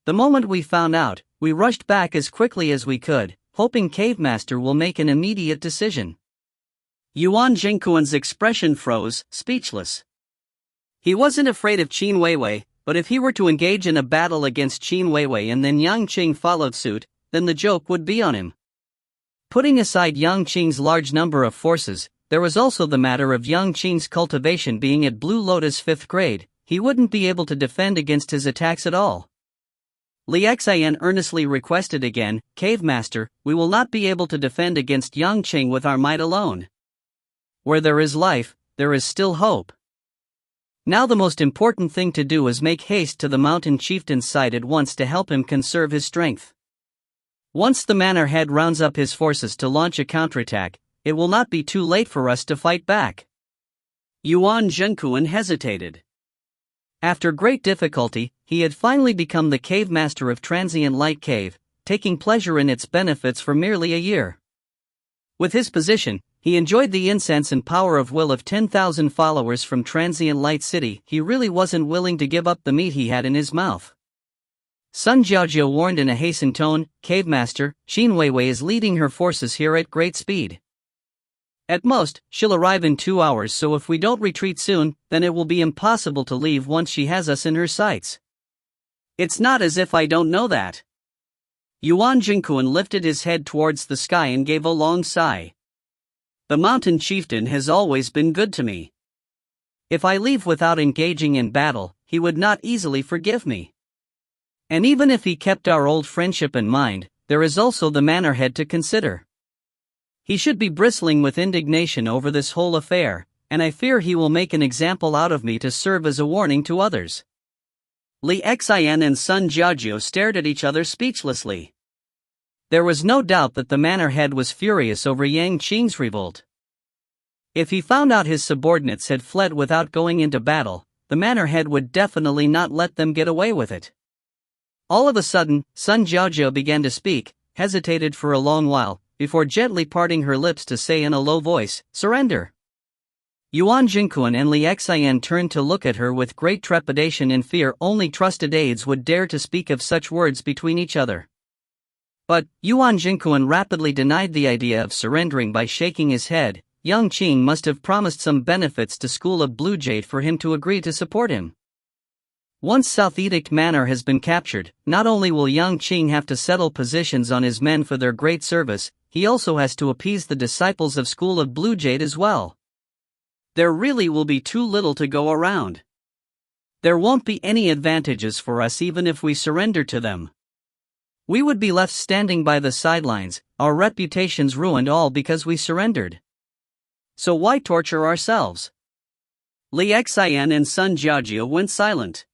The moment we found out, we rushed back as quickly as we could, hoping Cave Master will make an immediate decision. Yuan Jingquan's expression froze, speechless. He wasn't afraid of Qin Weiwei, but if he were to engage in a battle against Qin Weiwei and then Yang Qing followed suit, then the joke would be on him. Putting aside Yang Qing's large number of forces, there was also the matter of Yang Qing's cultivation being at Blue Lotus 5th grade, he wouldn't be able to defend against his attacks at all. Li Xian earnestly requested again, Cave Master, we will not be able to defend against Yang Qing with our might alone. Where there is life, there is still hope. Now the most important thing to do is make haste to the mountain chieftain's side at once to help him conserve his strength. Once the manor head rounds up his forces to launch a counterattack, it will not be too late for us to fight back. Yuan Jingquan hesitated. After great difficulty, he had finally become the cave master of Transient Light Cave, taking pleasure in its benefits for merely a year. With his position, he enjoyed the incense and power of will of 10,000 followers from Transient Light City. He really wasn't willing to give up the meat he had in his mouth. Sun Jiaojiao warned in a hastened tone, Cave Master, Qin Weiwei is leading her forces here at great speed. At most, she'll arrive in 2 hours, so if we don't retreat soon, then it will be impossible to leave once she has us in her sights. It's not as if I don't know that. Yuan Jingquan lifted his head towards the sky and gave a long sigh. The mountain chieftain has always been good to me. If I leave without engaging in battle, he would not easily forgive me. And even if he kept our old friendship in mind, there is also the manor head to consider. He should be bristling with indignation over this whole affair, and I fear he will make an example out of me to serve as a warning to others. Li Xian and Sun Jiaojiao stared at each other speechlessly. There was no doubt that the manor head was furious over Yang Qing's revolt. If he found out his subordinates had fled without going into battle, the manor head would definitely not let them get away with it. All of a sudden, Sun Jiaojiao began to speak, hesitated for a long while, before gently parting her lips to say in a low voice, surrender. Yuan Jingquan and Li Xian turned to look at her with great trepidation and fear. Only trusted aides would dare to speak of such words between each other. But Yuan Jingquan rapidly denied the idea of surrendering by shaking his head. Yang Qing must have promised some benefits to School of Blue Jade for him to agree to support him. Once South Edict Manor has been captured, not only will Yang Qing have to settle positions on his men for their great service, he also has to appease the disciples of School of Blue Jade as well. There really will be too little to go around. There won't be any advantages for us even if we surrender to them. We would be left standing by the sidelines, our reputations ruined all because we surrendered. So why torture ourselves? Li Xian and Sun Jiaojiao went silent.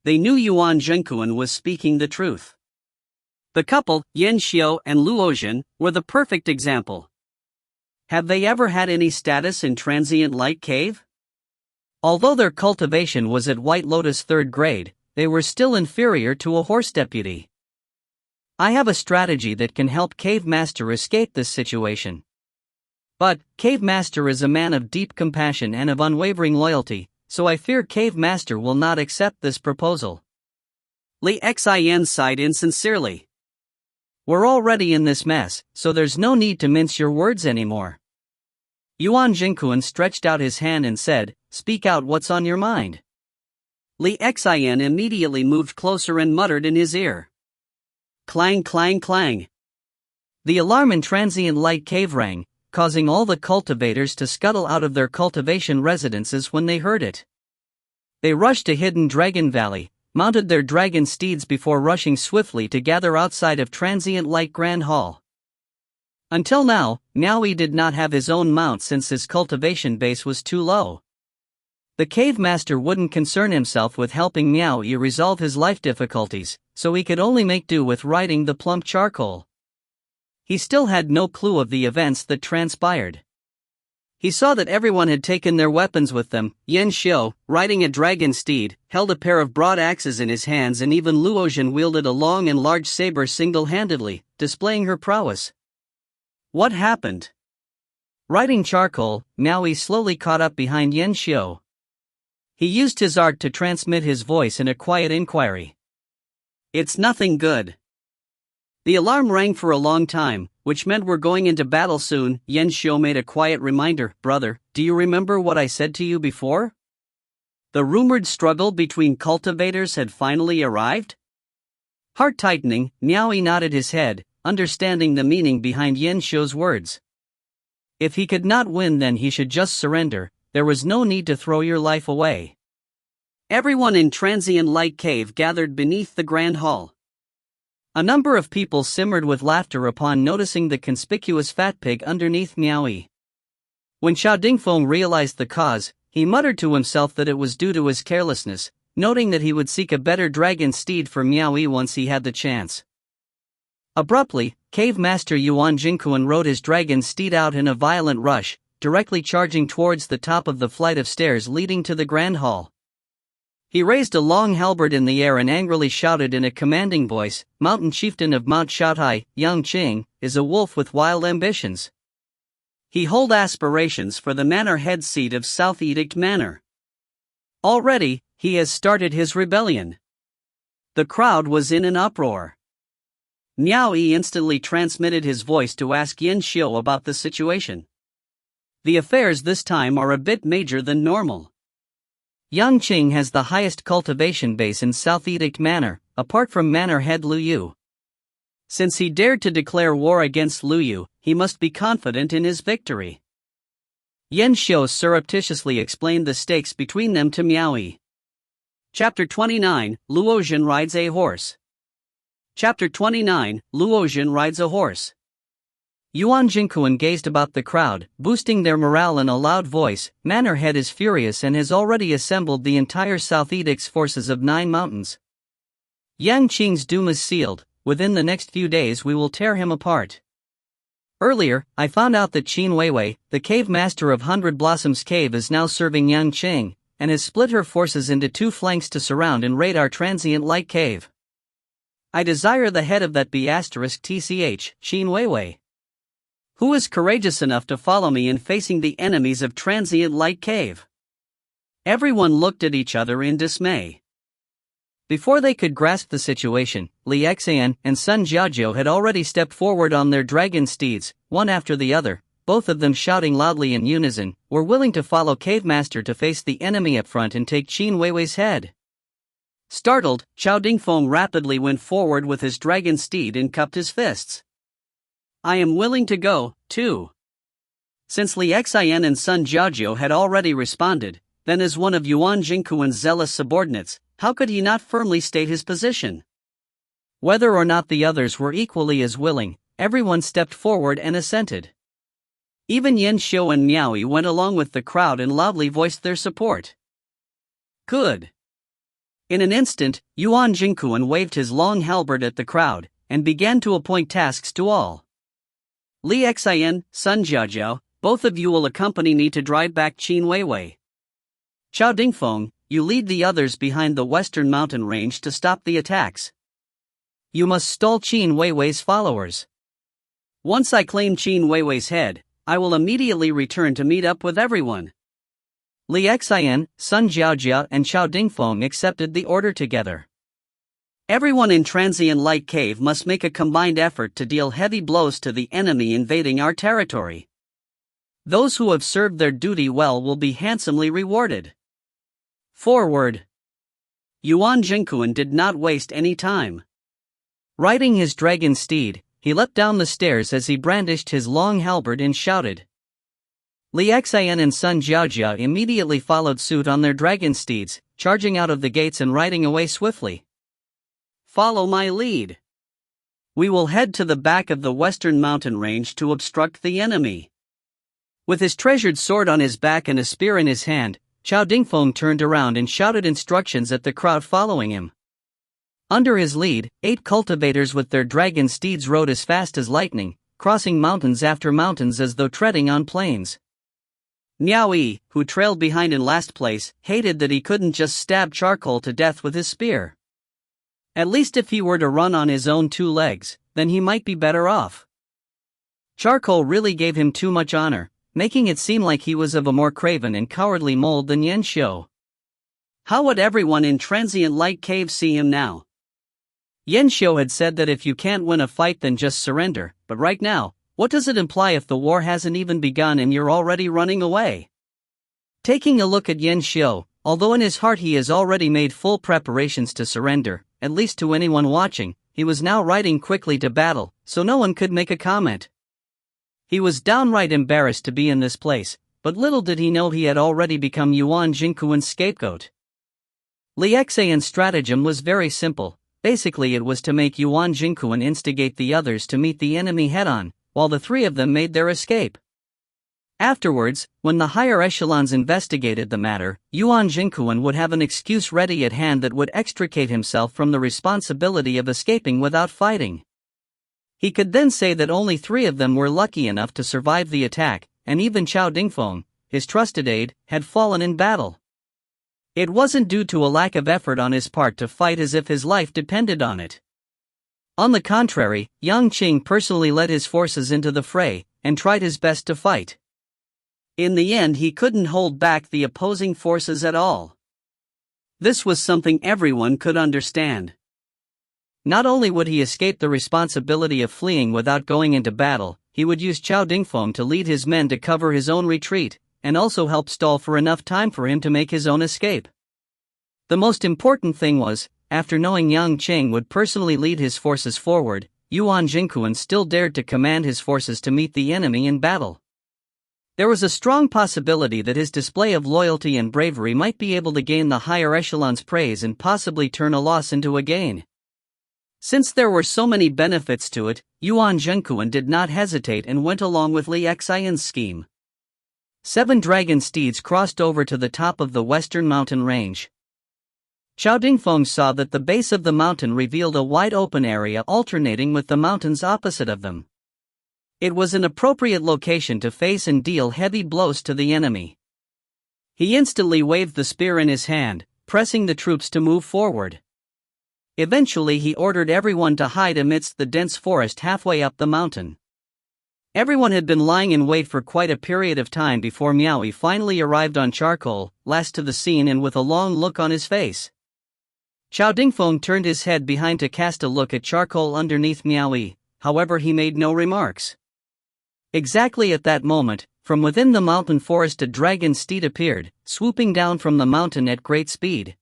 They knew Yuan Jingquan was speaking the truth. The couple, Yan Xiao and Luo Jin, were the perfect example. Have they ever had any status in Transient Light Cave? Although their cultivation was at White Lotus 3rd grade, they were still inferior to a horse deputy. I have a strategy that can help Cave Master escape this situation. But, Cave Master is a man of deep compassion and of unwavering loyalty, so I fear Cave Master will not accept this proposal. Li Xin sighed insincerely. We're already in this mess, so there's no need to mince your words anymore. Yuan Jingquan stretched out his hand and said, "Speak out what's on your mind." Li Xin immediately moved closer and muttered in his ear. Clang clang clang. The alarm in Transient Light Cave rang, causing all the cultivators to scuttle out of their cultivation residences when they heard it. They rushed to Hidden Dragon Valley, mounted their dragon steeds before rushing swiftly to gather outside of Transient Light Grand Hall. Until now, Miaoyi did not have his own mount since his cultivation base was too low. The cave master wouldn't concern himself with helping Miaoyi resolve his life difficulties, so he could only make do with riding the plump charcoal. He still had no clue of the events that transpired. He saw that everyone had taken their weapons with them. Yan Xiu, riding a dragon steed, held a pair of broad axes in his hands, and even Luozhen wielded a long and large saber single-handedly, displaying her prowess. What happened? Riding charcoal, Miaoyi slowly caught up behind Yan Xiu. He used his art to transmit his voice in a quiet inquiry. It's nothing good. The alarm rang for a long time, which meant we're going into battle soon. Yan Xiu made a quiet reminder. Brother, do you remember what I said to you before? The rumored struggle between cultivators had finally arrived? Heart tightening, Miaoyi nodded his head, understanding the meaning behind Yan Xiu's words. If he could not win, then he should just surrender. There was no need to throw your life away. Everyone in Transient Light Cave gathered beneath the Grand Hall. A number of people simmered with laughter upon noticing the conspicuous fat pig underneath Miaoyi. When Xiao Dingfeng realized the cause, he muttered to himself that it was due to his carelessness, noting that he would seek a better dragon steed for Miaoyi once he had the chance. Abruptly, Cave Master Yuan Jingquan rode his dragon steed out in a violent rush, directly charging towards the top of the flight of stairs leading to the Grand Hall. He raised a long halberd in the air and angrily shouted in a commanding voice, "Mountain chieftain of Mount Shaotai, Yang Qing, is a wolf with wild ambitions. He hold aspirations for the manor head seat of South Edict Manor. Already, he has started his rebellion." The crowd was in an uproar. Miaoyi instantly transmitted his voice to ask Yan Xiu about the situation. The affairs this time are a bit major than normal. Yang Qing has the highest cultivation base in South Edict Manor, apart from Manor Head Lu Yu. Since he dared to declare war against Lu Yu, he must be confident in his victory. Yan Xiu surreptitiously explained the stakes between them to Miaoyi. Chapter 29, Luozhen rides a horse. Chapter 29, Luozhen rides a horse. Yuan Jingquan gazed about the crowd, boosting their morale in a loud voice. Manor Head is furious and has already assembled the entire South Edict's forces of 9 mountains. Yang Qing's doom is sealed. Within the next few days we will tear him apart. Earlier, I found out that Qin Weiwei, the cave master of 100 Blossoms Cave, is now serving Yang Qing, and has split her forces into 2 flanks to surround and raid our Transient Light Cave. I desire the head of that B*TCH, Qin Weiwei. Who is courageous enough to follow me in facing the enemies of Transient Light Cave? Everyone looked at each other in dismay. Before they could grasp the situation, Li Xian and Sun Jiajiu had already stepped forward on their dragon steeds, one after the other, both of them shouting loudly in unison, "We're willing to follow Cave Master to face the enemy up front and take Qin Weiwei's head." Startled, Xiao Dingfeng rapidly went forward with his dragon steed and cupped his fists. "I am willing to go, too." Since Li Xian and Sun Jiajiu had already responded, then as one of Yuan Jingquan's zealous subordinates, how could he not firmly state his position? Whether or not the others were equally as willing, everyone stepped forward and assented. Even Yan Xiu and Miaoyi went along with the crowd and loudly voiced their support. Good. In an instant, Yuan Jingquan waved his long halberd at the crowd, and began to appoint tasks to all. Li Xian, Sun Jiajiu, both of you will accompany me to drive back Qin Weiwei. Chao Dingfeng, you lead the others behind the western mountain range to stop the attacks. You must stall Qin Weiwei's followers. Once I claim Qin Weiwei's head, I will immediately return to meet up with everyone. Li Xian, Sun Jiaojia and Chao Dingfeng accepted the order together. Everyone in Transient Light Cave must make a combined effort to deal heavy blows to the enemy invading our territory. Those who have served their duty well will be handsomely rewarded. Forward! Yuan Jingquan did not waste any time. Riding his dragon steed, he leapt down the stairs as he brandished his long halberd and shouted. Li Xian and Sun Jiaojia immediately followed suit on their dragon steeds, charging out of the gates and riding away swiftly. Follow my lead. We will head to the back of the western mountain range to obstruct the enemy. With his treasured sword on his back and a spear in his hand, Chao Dingfeng turned around and shouted instructions at the crowd following him. Under his lead, 8 cultivators with their dragon steeds rode as fast as lightning, crossing mountains after mountains as though treading on plains. Miao Yi, who trailed behind in last place, hated that he couldn't just stab Charcoal to death with his spear. At least if he were to run on his own 2 legs, then he might be better off. Charcoal really gave him too much honor, making it seem like he was of a more craven and cowardly mold than Yan Xiu. How would everyone in Transient Light Cave see him now? Yan Xiu had said that if you can't win a fight then just surrender, but right now, what does it imply if the war hasn't even begun and you're already running away? Taking a look at Yan Xiu, although in his heart he has already made full preparations to surrender, at least to anyone watching, he was now riding quickly to battle, so no one could make a comment. He was downright embarrassed to be in this place, but little did he know he had already become Yuan Jingquan's scapegoat. Li Xian's stratagem was very simple. Basically it was to make Yuan Jingquan instigate the others to meet the enemy head-on, while the 3 of them made their escape. Afterwards, when the higher echelons investigated the matter, Yuan Jingquan would have an excuse ready at hand that would extricate himself from the responsibility of escaping without fighting. He could then say that only 3 of them were lucky enough to survive the attack, and even Chao Dingfeng, his trusted aide, had fallen in battle. It wasn't due to a lack of effort on his part to fight as if his life depended on it. On the contrary, Yang Qing personally led his forces into the fray, and tried his best to fight. In the end he couldn't hold back the opposing forces at all. This was something everyone could understand. Not only would he escape the responsibility of fleeing without going into battle, he would use Chao Dingfeng to lead his men to cover his own retreat, and also help stall for enough time for him to make his own escape. The most important thing was, after knowing Yang Qing would personally lead his forces forward, Yuan Jingquan still dared to command his forces to meet the enemy in battle. There was a strong possibility that his display of loyalty and bravery might be able to gain the higher echelons' praise and possibly turn a loss into a gain. Since there were so many benefits to it, Yuan Jingquan did not hesitate and went along with Li Xian's scheme. 7 dragon steeds crossed over to the top of the western mountain range. Chao Dingfeng saw that the base of the mountain revealed a wide open area alternating with the mountains opposite of them. It was an appropriate location to face and deal heavy blows to the enemy. He instantly waved the spear in his hand, pressing the troops to move forward. Eventually he ordered everyone to hide amidst the dense forest halfway up the mountain. Everyone had been lying in wait for quite a period of time before Miao Yi finally arrived on Charcoal, last to the scene and with a long look on his face. Chao Dingfeng turned his head behind to cast a look at Charcoal underneath Miao Yi, however he made no remarks. Exactly at that moment, from within the mountain forest a dragon steed appeared, swooping down from the mountain at great speed.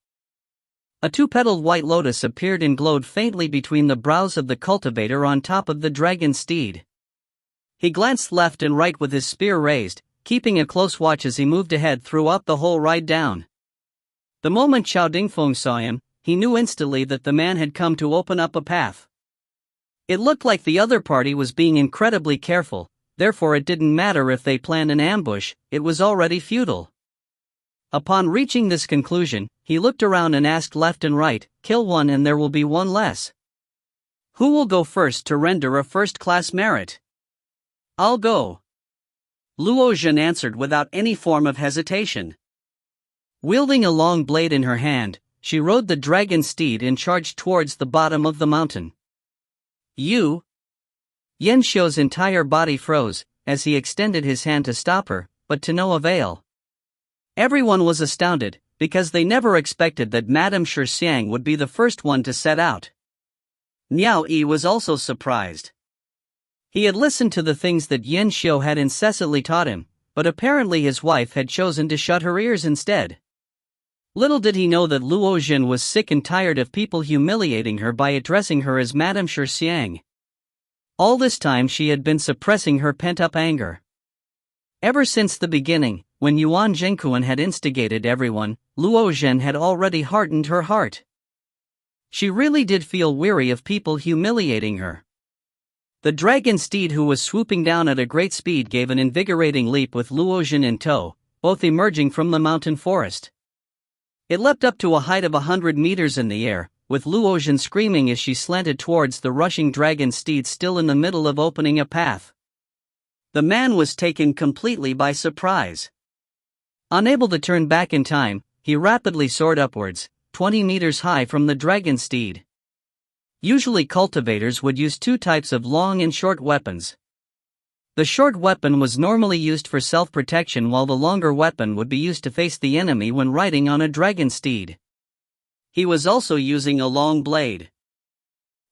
A 2-petaled white lotus appeared and glowed faintly between the brows of the cultivator on top of the dragon steed. He glanced left and right with his spear raised, keeping a close watch as he moved ahead throughout the whole ride down. The moment Chao Dingfeng saw him, he knew instantly that the man had come to open up a path. It looked like the other party was being incredibly careful, therefore it didn't matter if they planned an ambush, it was already futile. Upon reaching this conclusion, he looked around and asked left and right, "Kill one and there will be one less. Who will go first to render a first-class merit?" "I'll go." Luo Zhen answered without any form of hesitation. Wielding a long blade in her hand, she rode the dragon steed and charged towards the bottom of the mountain. You? Yan Xiu's entire body froze, as he extended his hand to stop her, but to no avail. Everyone was astounded, because they never expected that Madame Shi Xiang would be the first one to set out. Niao Yi was also surprised. He had listened to the things that Yan Xiu had incessantly taught him, but apparently his wife had chosen to shut her ears instead. Little did he know that Luo Zhen was sick and tired of people humiliating her by addressing her as Madame Shi Xiang. All this time she had been suppressing her pent-up anger. Ever since the beginning, when Yuan Zhengquan had instigated everyone, Luo Zhen had already hardened her heart. She really did feel weary of people humiliating her. The dragon steed who was swooping down at a great speed gave an invigorating leap with Luo Zhen in tow, both emerging from the mountain forest. It leapt up to a height of 100 meters in the air, with Luo Zhen screaming as she slanted towards the rushing dragon steed still in the middle of opening a path. The man was taken completely by surprise. Unable to turn back in time, he rapidly soared upwards, 20 meters high from the dragon steed. Usually cultivators would use two types of long and short weapons. The short weapon was normally used for self-protection while the longer weapon would be used to face the enemy when riding on a dragon steed. He was also using a long blade.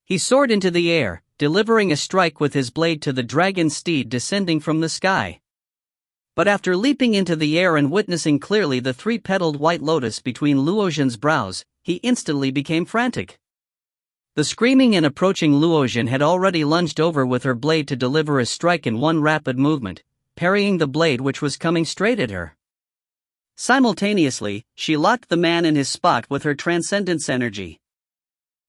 He soared into the air, delivering a strike with his blade to the dragon steed descending from the sky. But after leaping into the air and witnessing clearly the three-petaled white lotus between Luo Zhen's brows, he instantly became frantic. The screaming and approaching Luo Zhen had already lunged over with her blade to deliver a strike in one rapid movement, parrying the blade which was coming straight at her. Simultaneously, she locked the man in his spot with her transcendence energy.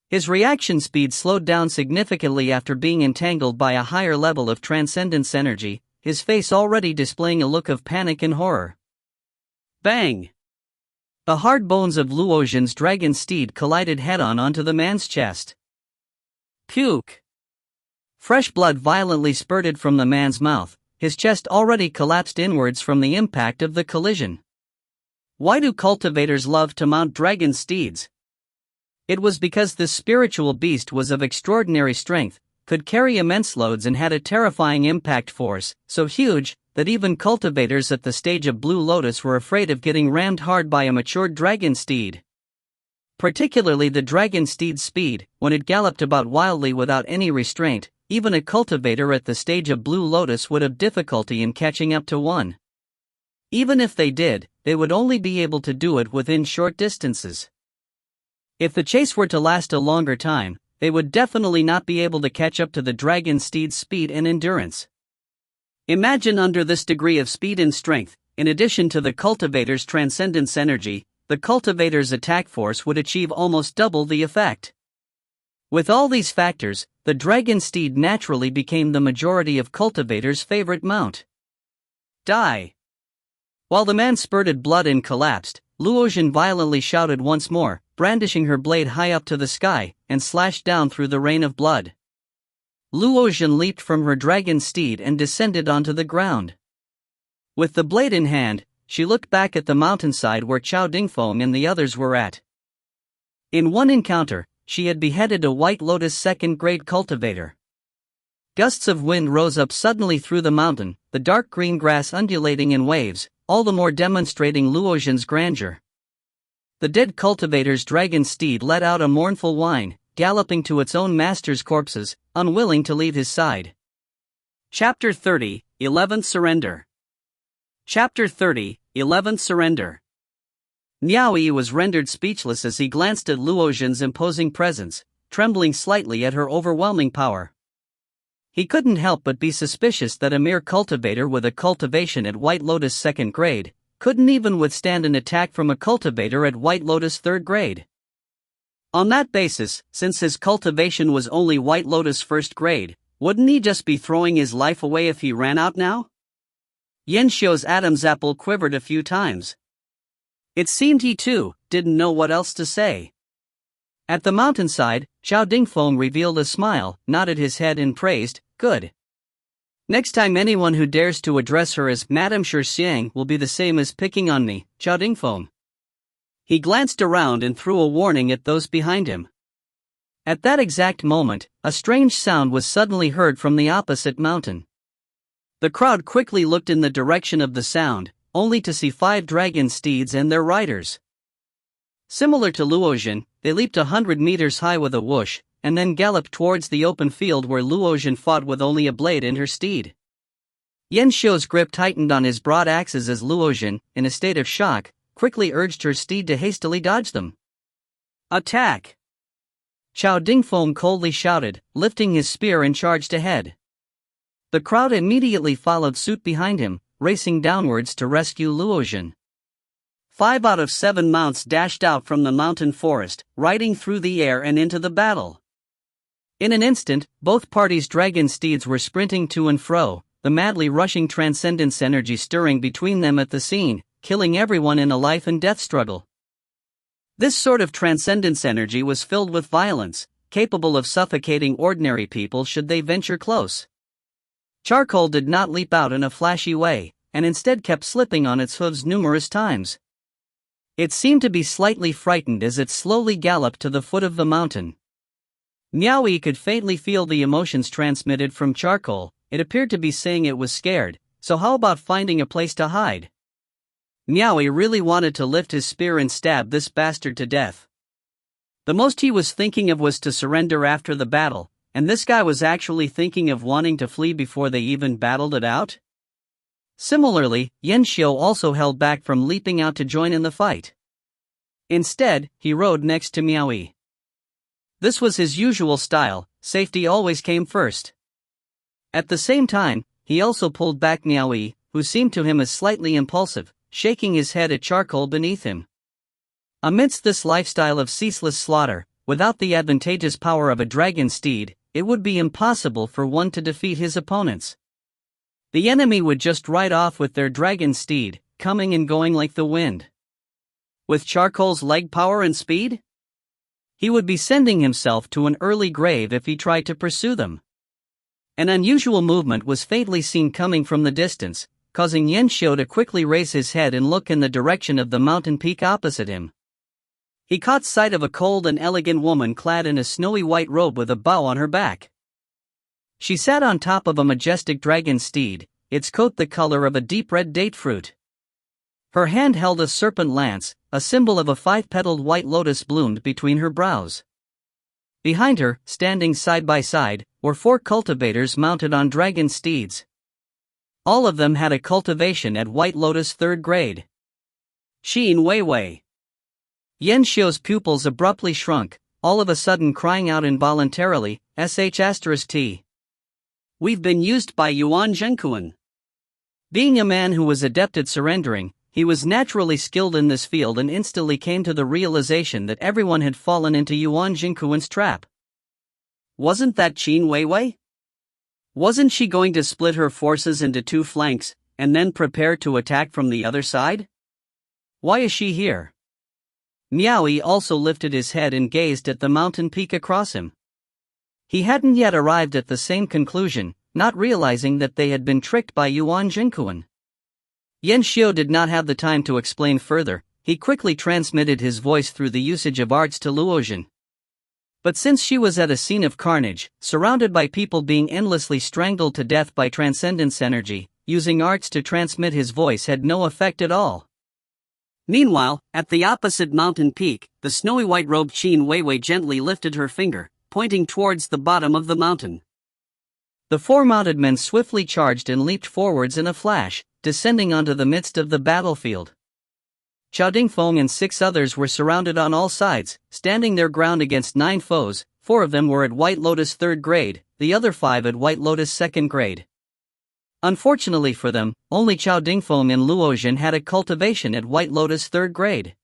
His reaction speed slowed down significantly after being entangled by a higher level of transcendence energy, his face already displaying a look of panic and horror. Bang! The hard bones of Luo Zhen's dragon steed collided head-on onto the man's chest. Puke! Fresh blood violently spurted from the man's mouth, his chest already collapsed inwards from the impact of the collision. Why do cultivators love to mount dragon steeds? It was because this spiritual beast was of extraordinary strength, could carry immense loads and had a terrifying impact force, so huge that even cultivators at the stage of Blue Lotus were afraid of getting rammed hard by a matured dragon steed. Particularly the dragon steed's speed, when it galloped about wildly without any restraint, even a cultivator at the stage of Blue Lotus would have difficulty in catching up to one. Even if they did, they would only be able to do it within short distances. If the chase were to last a longer time, they would definitely not be able to catch up to the dragon steed's speed and endurance. Imagine under this degree of speed and strength, in addition to the cultivator's transcendence energy, the cultivator's attack force would achieve almost double the effect. With all these factors, the dragon steed naturally became the majority of cultivators' favorite mount. Die! While the man spurted blood and collapsed, Luo Zhen violently shouted once more, brandishing her blade high up to the sky, and slashed down through the rain of blood. Luo Zhen leaped from her dragon steed and descended onto the ground. With the blade in hand, she looked back at the mountainside where Chao Dingfeng and the others were at. In one encounter, she had beheaded a White Lotus second-grade cultivator. Gusts of wind rose up suddenly through the mountain, the dark green grass undulating in waves, all the more demonstrating Luo Zhen's grandeur. The dead cultivator's dragon steed let out a mournful whine, galloping to its own master's corpses, unwilling to leave his side. Chapter 30, 11th Surrender. Chapter 30, 11th Surrender. Niao Yi was rendered speechless as he glanced at Luo Zhen's imposing presence, trembling slightly at her overwhelming power. He couldn't help but be suspicious that a mere cultivator with a cultivation at White Lotus second grade couldn't even withstand an attack from a cultivator at White Lotus third grade. On that basis, since his cultivation was only White Lotus first grade, wouldn't he just be throwing his life away if he ran out now? Yan Xiu's Adam's apple quivered a few times. It seemed he too didn't know what else to say. At the mountainside, Chao Dingfeng revealed a smile, nodded his head and praised, "Good. Next time anyone who dares to address her as Madame Xiang will be the same as picking on me, Chao Dingfeng. He glanced around and threw a warning at those behind him. At that exact moment, a strange sound was suddenly heard from the opposite mountain. The crowd quickly looked in the direction of the sound, only to see 5 dragon steeds and their riders. Similar to Luozhen, they leaped 100 meters high with a whoosh, and then galloped towards the open field where Luozhen fought with only a blade and her steed. Yan Xiu's grip tightened on his broad axes as Luozhen, in a state of shock, quickly urged her steed to hastily dodge them. Attack! Chao Dingfeng coldly shouted, lifting his spear and charged ahead. The crowd immediately followed suit behind him, racing downwards to rescue Luozhen. 5 out of 7 mounts dashed out from the mountain forest, riding through the air and into the battle. In an instant, both parties' dragon steeds were sprinting to and fro, the madly rushing transcendence energy stirring between them at the scene, killing everyone in a life and death struggle. This sort of transcendence energy was filled with violence, capable of suffocating ordinary people should they venture close. Charcoal did not leap out in a flashy way, and instead kept slipping on its hooves numerous times. It seemed to be slightly frightened as it slowly galloped to the foot of the mountain. Miaoyi could faintly feel the emotions transmitted from Charcoal. It appeared to be saying it was scared, so how about finding a place to hide? Miaoyi really wanted to lift his spear and stab this bastard to death. The most he was thinking of was to surrender after the battle, and this guy was actually thinking of wanting to flee before they even battled it out? Similarly, Yan Xiu also held back from leaping out to join in the fight. Instead, he rode next to Miaoyi. This was his usual style, safety always came first. At the same time, he also pulled back Miaoyi, who seemed to him as slightly impulsive, shaking his head at Charcoal beneath him. Amidst this lifestyle of ceaseless slaughter, without the advantageous power of a dragon steed, it would be impossible for one to defeat his opponents. The enemy would just ride off with their dragon steed, coming and going like the wind. With Charcoal's leg power and speed? He would be sending himself to an early grave if he tried to pursue them. An unusual movement was faintly seen coming from the distance, causing Yan Xiu to quickly raise his head and look in the direction of the mountain peak opposite him. He caught sight of a cold and elegant woman clad in a snowy white robe with a bow on her back. She sat on top of a majestic dragon steed, its coat the color of a deep red date fruit. Her hand held a serpent lance, a symbol of a 5-petaled white lotus bloomed between her brows. Behind her, standing side by side, were 4 cultivators mounted on dragon steeds. All of them had a cultivation at White Lotus 3rd grade. Xin Weiwei. Yan Xiu's pupils abruptly shrunk, all of a sudden crying out involuntarily, **T. We've been used by Yuan Zhenkuan. Being a man who was adept at surrendering, he was naturally skilled in this field and instantly came to the realization that everyone had fallen into Yuan Zhenkuan's trap. Wasn't that Qin Weiwei? Wasn't she going to split her forces into 2 flanks, and then prepare to attack from the other side? Why is she here? Miaoyi also lifted his head and gazed at the mountain peak across him. He hadn't yet arrived at the same conclusion, not realizing that they had been tricked by Yuan Zhenkuan. Yan Xiu did not have the time to explain further. He quickly transmitted his voice through the usage of arts to Luozhen. But since she was at a scene of carnage, surrounded by people being endlessly strangled to death by transcendence energy, using arts to transmit his voice had no effect at all. Meanwhile, at the opposite mountain peak, the snowy white-robed Qin Weiwei gently lifted her finger, pointing towards the bottom of the mountain. The 4 mounted men swiftly charged and leaped forwards in a flash, descending onto the midst of the battlefield. Chao Dingfeng and 6 others were surrounded on all sides, standing their ground against 9 foes. 4 of them were at White Lotus 3rd grade, the other 5 at White Lotus 2nd grade. Unfortunately for them, only Chao Dingfeng and Luozhen had a cultivation at White Lotus 3rd grade.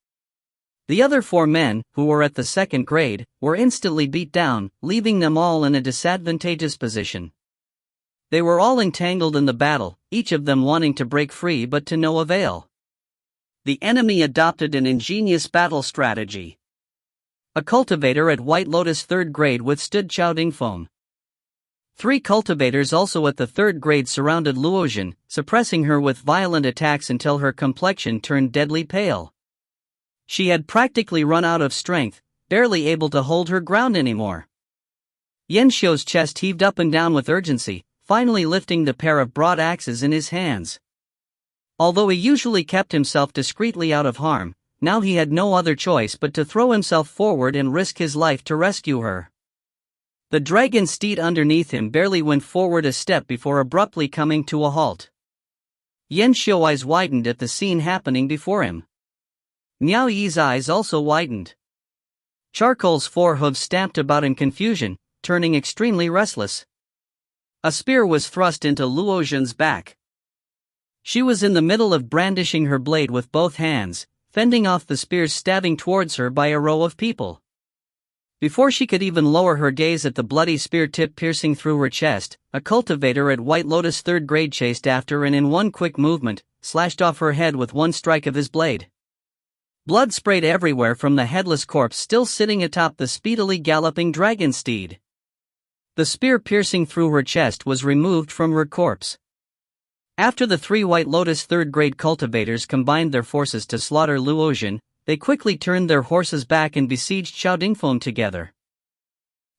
The other 4 men, who were at the 2nd grade, were instantly beat down, leaving them all in a disadvantageous position. They were all entangled in the battle, each of them wanting to break free but to no avail. The enemy adopted an ingenious battle strategy. A cultivator at White Lotus 3rd grade withstood Chao Dingfeng. 3 cultivators also at the 3rd grade surrounded Luoxin, suppressing her with violent attacks until her complexion turned deadly pale. She had practically run out of strength, barely able to hold her ground anymore. Yanxiu's chest heaved up and down with urgency, finally lifting the pair of broad axes in his hands. Although he usually kept himself discreetly out of harm, now he had no other choice but to throw himself forward and risk his life to rescue her. The dragon steed underneath him barely went forward a step before abruptly coming to a halt. Yanxiu's eyes widened at the scene happening before him. Miao Yi's eyes also widened. Charcoal's 4 hooves stamped about in confusion, turning extremely restless. A spear was thrust into Luoxin's back. She was in the middle of brandishing her blade with both hands, fending off the spears stabbing towards her by a row of people. Before she could even lower her gaze at the bloody spear tip piercing through her chest, a cultivator at White Lotus 3rd grade chased after and in one quick movement, slashed off her head with one strike of his blade. Blood sprayed everywhere from the headless corpse still sitting atop the speedily galloping dragon steed. The spear piercing through her chest was removed from her corpse. After the 3 White Lotus 3rd grade cultivators combined their forces to slaughter Luoxin, they quickly turned their horses back and besieged Xiao Dingfeng together.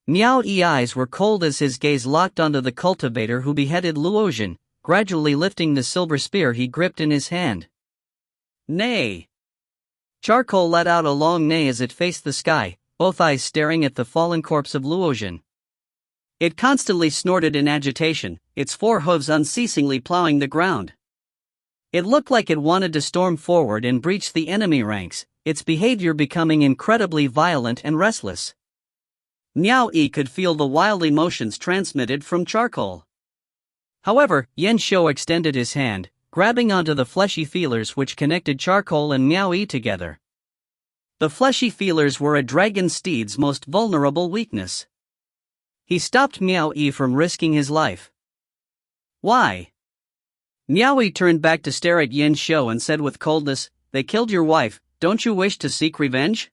Miao Yi's eyes were cold as his gaze locked onto the cultivator who beheaded Luoxin, gradually lifting the silver spear he gripped in his hand. Nay! Charcoal let out a long neigh as it faced the sky, both eyes staring at the fallen corpse of Luoxin. It constantly snorted in agitation, its 4 hooves unceasingly plowing the ground. It looked like it wanted to storm forward and breach the enemy ranks, its behavior becoming incredibly violent and restless. Miao Yi could feel the wild emotions transmitted from Charcoal. However, Yanxiu extended his hand, grabbing onto the fleshy feelers which connected Charcoal and Miao Yi together. The fleshy feelers were a dragon steed's most vulnerable weakness. He stopped Miao Yi from risking his life. Why? Miao Yi turned back to stare at Yanxiu and said with coldness, "They killed your wife, don't you wish to seek revenge?"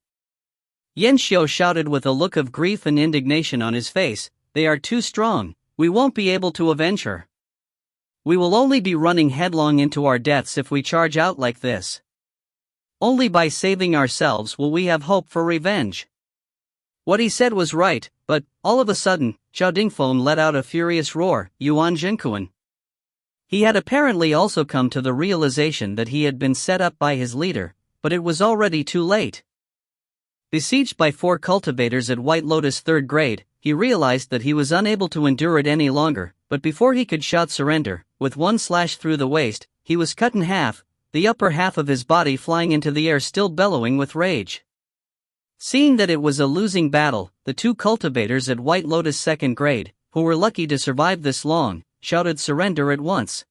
Yanxiu shouted with a look of grief and indignation on his face, "They are too strong, we won't be able to avenge her. We will only be running headlong into our deaths if we charge out like this. Only by saving ourselves will we have hope for revenge." What he said was right, but, all of a sudden, Xiao Dingfeng let out a furious roar, Yuan Zhenkuan. He had apparently also come to the realization that he had been set up by his leader, but it was already too late. Besieged by 4 cultivators at White Lotus 3rd grade, he realized that he was unable to endure it any longer, but before he could shout surrender, with one slash through the waist, he was cut in half, the upper half of his body flying into the air still bellowing with rage. Seeing that it was a losing battle, the 2 cultivators at White Lotus 2nd grade, who were lucky to survive this long, shouted surrender at once.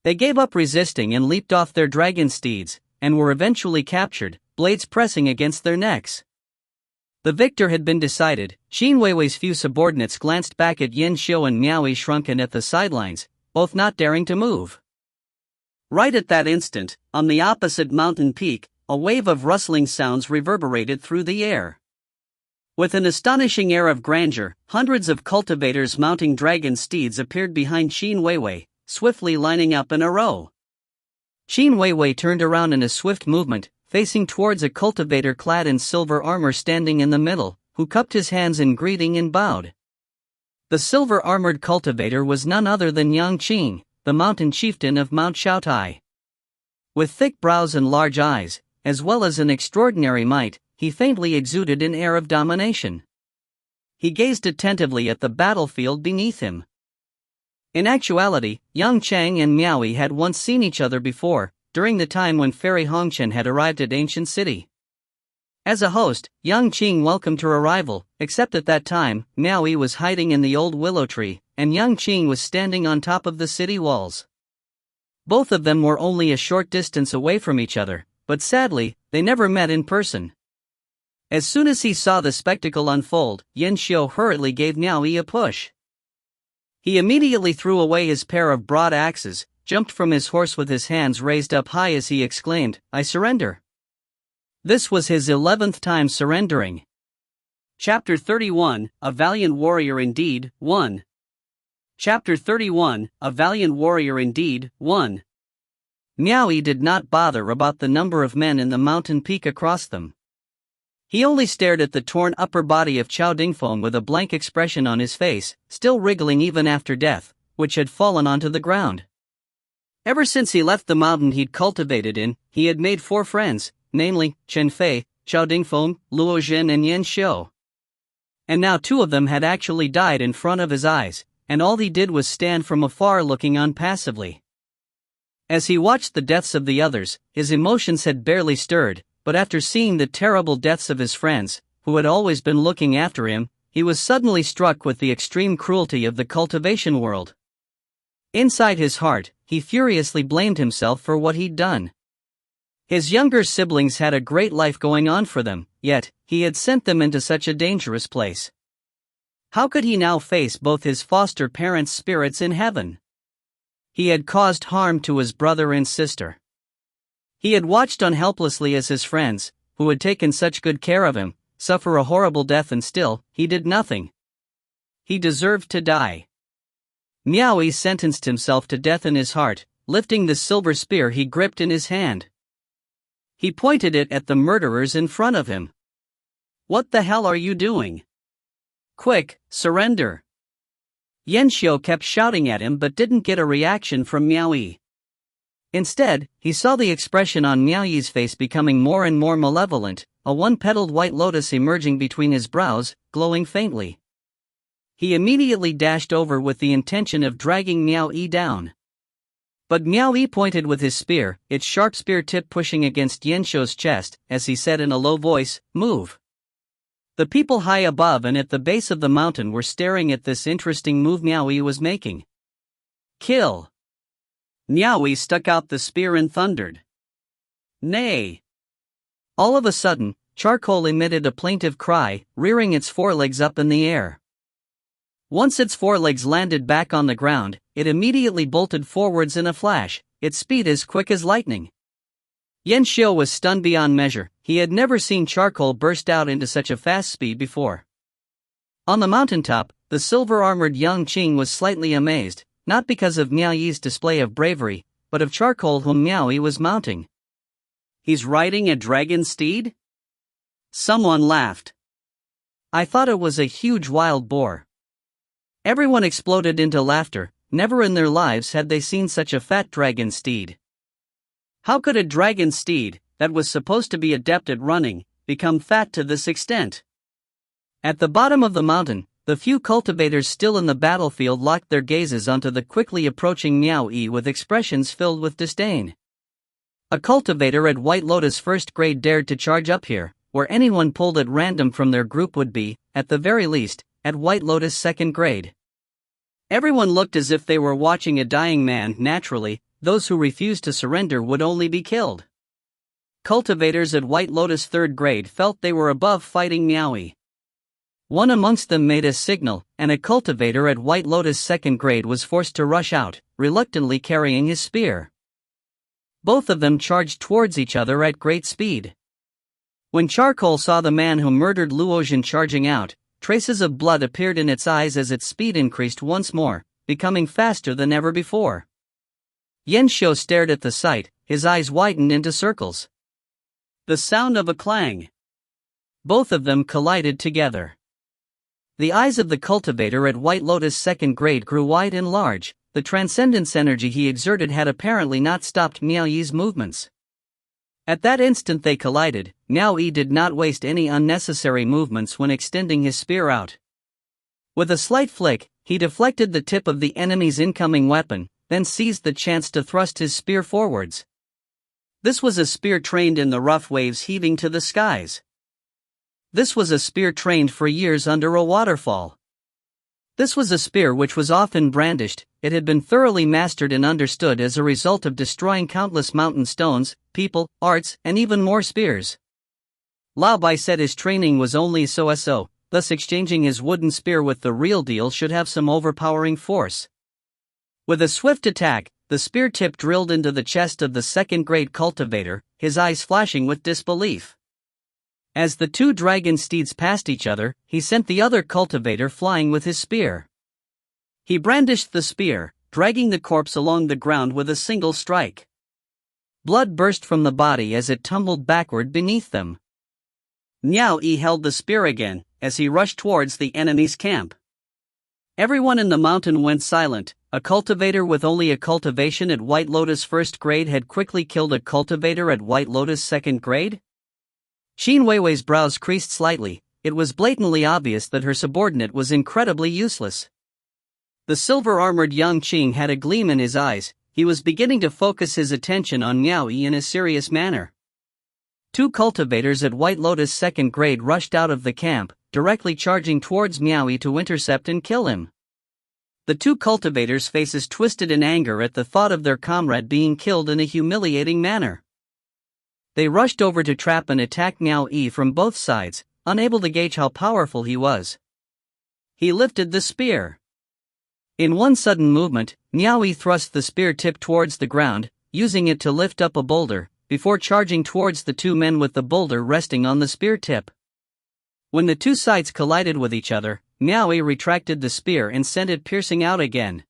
They gave up resisting and leaped off their dragon steeds, and were eventually captured, blades pressing against their necks. The victor had been decided. Xin Weiwei's few subordinates glanced back at Yanxiu and Miao Yi shrunken at the sidelines, both not daring to move. Right at that instant, on the opposite mountain peak, a wave of rustling sounds reverberated through the air. With an astonishing air of grandeur, hundreds of cultivators mounting dragon steeds appeared behind Xin Weiwei, swiftly lining up in a row. Xin Weiwei turned around in a swift movement, facing towards a cultivator clad in silver armor standing in the middle, who cupped his hands in greeting and bowed. The silver-armored cultivator was none other than Yang Qing, the mountain chieftain of Mount Shaotai. With thick brows and large eyes, as well as an extraordinary might, he faintly exuded an air of domination. He gazed attentively at the battlefield beneath him. In actuality, Yang Chang and Miao Yi had once seen each other before, during the time when Fairy Hongchen had arrived at Ancient City. As a host, Yang Qing welcomed her arrival, except at that time, Miao Yi was hiding in the old willow tree, and Yang Qing was standing on top of the city walls. Both of them were only a short distance away from each other, but sadly, they never met in person. As soon as he saw the spectacle unfold, Yanxiu hurriedly gave Miao Yi a push. He immediately threw away his pair of broad axes, jumped from his horse with his hands raised up high as he exclaimed, "I surrender." This was his 11th time surrendering. Chapter 31, A Valiant Warrior Indeed, 1. Chapter 31, A Valiant Warrior Indeed, 1. Miaoyi did not bother about the number of men in the mountain peak across them. He only stared at the torn upper body of Chao Dingfeng with a blank expression on his face, still wriggling even after death, which had fallen onto the ground. Ever since he left the mountain he'd cultivated in, he had made 4 friends, namely, Chen Fei, Chao Dingfeng, Luo Zhen and Yan Xiu. And now 2 of them had actually died in front of his eyes, and all he did was stand from afar looking on passively. As he watched the deaths of the others, his emotions had barely stirred, but after seeing the terrible deaths of his friends, who had always been looking after him, he was suddenly struck with the extreme cruelty of the cultivation world. Inside his heart, he furiously blamed himself for what he'd done. His younger siblings had a great life going on for them, yet, he had sent them into such a dangerous place. How could he now face both his foster parents' spirits in heaven? He had caused harm to his brother and sister. He had watched on helplessly as his friends, who had taken such good care of him, suffer a horrible death, and still, he did nothing. He deserved to die. Miaoyi sentenced himself to death in his heart, lifting the silver spear he gripped in his hand. He pointed it at the murderers in front of him. "What the hell are you doing? Quick, surrender!" Yan Xiu kept shouting at him but didn't get a reaction from Miaoyi. Instead, he saw the expression on Miaoyi's face becoming more and more malevolent, a one-petaled white lotus emerging between his brows, glowing faintly. He immediately dashed over with the intention of dragging Miaoyi down. But Miaoyi pointed with his spear, its sharp spear tip pushing against Yan Xiu's chest, as he said in a low voice, "Move." The people high above and at the base of the mountain were staring at this interesting move Miaoyi was making. "Kill!" Miaoyi stuck out the spear and thundered, "Nay!" All of a sudden, charcoal emitted a plaintive cry, rearing its forelegs up in the air. Once its forelegs landed back on the ground, it immediately bolted forwards in a flash, its speed as quick as lightning. Yan Xiu was stunned beyond measure. He had never seen charcoal burst out into such a fast speed before. On the mountaintop, the silver-armored young Qing was slightly amazed, not because of Miaoyi's display of bravery, but of charcoal whom Miaoyi was mounting. "He's riding a dragon steed?" Someone laughed. "I thought it was a huge wild boar." Everyone exploded into laughter. Never in their lives had they seen such a fat dragon steed. How could a dragon steed, that was supposed to be adept at running, become fat to this extent? At the bottom of the mountain, the few cultivators still in the battlefield locked their gazes onto the quickly approaching Miaoyi with expressions filled with disdain. A cultivator at White Lotus first grade dared to charge up here, where anyone pulled at random from their group would be, at the very least, at White Lotus second grade. Everyone looked as if they were watching a dying man. Naturally, those who refused to surrender would only be killed. Cultivators at White Lotus third grade felt they were above fighting Miaoyi. One amongst them made a signal, and a cultivator at White Lotus second grade was forced to rush out, reluctantly carrying his spear. Both of them charged towards each other at great speed. When Charcoal saw the man who murdered Luo Zhen charging out, traces of blood appeared in its eyes as its speed increased once more, becoming faster than ever before. Yan Xiu stared at the sight, his eyes widened into circles. The sound of a clang. Both of them collided together. The eyes of the cultivator at White Lotus second grade grew wide and large. The transcendence energy he exerted had apparently not stopped Miaoyi's movements. At that instant they collided. Miaoyi did not waste any unnecessary movements when extending his spear out. With a slight flick, he deflected the tip of the enemy's incoming weapon, then seized the chance to thrust his spear forwards. This was a spear trained in the rough waves heaving to the skies. This was a spear trained for years under a waterfall. This was a spear which was often brandished. It had been thoroughly mastered and understood as a result of destroying countless mountain stones, people, arts, and even more spears. Lao Bai said his training was only so-so, thus exchanging his wooden spear with the real deal should have some overpowering force. With a swift attack, the spear tip drilled into the chest of the second-grade cultivator, his eyes flashing with disbelief. As the 2 dragon steeds passed each other, he sent the other cultivator flying with his spear. He brandished the spear, dragging the corpse along the ground with a single strike. Blood burst from the body as it tumbled backward beneath them. Miao Yi held the spear again, as he rushed towards the enemy's camp. Everyone in the mountain went silent. A cultivator with only a cultivation at White Lotus first grade had quickly killed a cultivator at White Lotus second grade? Xin Weiwei's brows creased slightly. It was blatantly obvious that her subordinate was incredibly useless. The silver-armored Yang Qing had a gleam in his eyes. He was beginning to focus his attention on Miao Yi in a serious manner. Two cultivators at White Lotus second grade rushed out of the camp, directly charging towards Miao Yi to intercept and kill him. The two cultivators' faces twisted in anger at the thought of their comrade being killed in a humiliating manner. They rushed over to trap and attack Miao Yi from both sides, unable to gauge how powerful he was. He lifted the spear. In one sudden movement, Miao Yi thrust the spear tip towards the ground, using it to lift up a boulder, before charging towards the two men with the boulder resting on the spear tip. When the two sides collided with each other, Miao Yi retracted the spear and sent it piercing out again.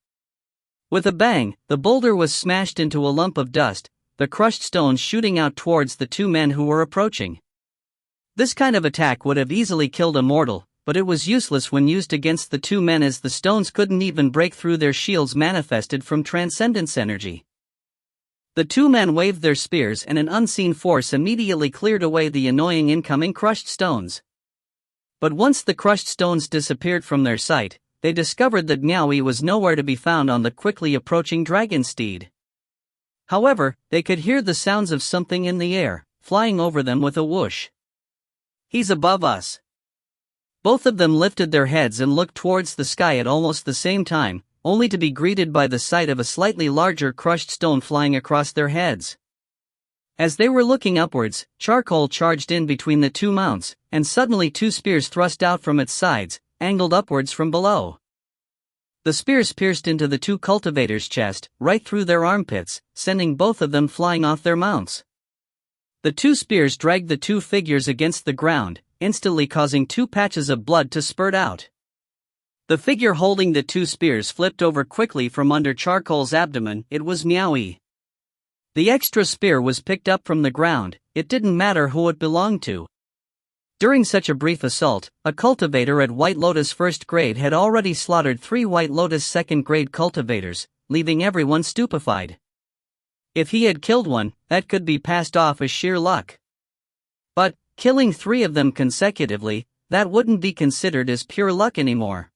With a bang, the boulder was smashed into a lump of dust, the crushed stones shooting out towards the two men who were approaching. This kind of attack would have easily killed a mortal, but it was useless when used against the two men as the stones couldn't even break through their shields manifested from transcendence energy. The two men waved their spears and an unseen force immediately cleared away the annoying incoming crushed stones. But once the crushed stones disappeared from their sight, they discovered that Miao Yi was nowhere to be found on the quickly approaching dragon steed. However, they could hear the sounds of something in the air, flying over them with a whoosh. "He's above us." Both of them lifted their heads and looked towards the sky at almost the same time, only to be greeted by the sight of a slightly larger crushed stone flying across their heads. As they were looking upwards, charcoal charged in between the two mounts, and suddenly two spears thrust out from its sides, angled upwards from below. The spears pierced into the two cultivators' chest, right through their armpits, sending both of them flying off their mounts. The two spears dragged the two figures against the ground, instantly causing two patches of blood to spurt out. The figure holding the two spears flipped over quickly from under charcoal's abdomen. It was Miao Yi. The extra spear was picked up from the ground. It didn't matter who it belonged to. During such a brief assault, a cultivator at White Lotus first grade had already slaughtered 3 White Lotus second grade cultivators, leaving everyone stupefied. If he had killed one, that could be passed off as sheer luck. But, killing 3 of them consecutively, that wouldn't be considered as pure luck anymore.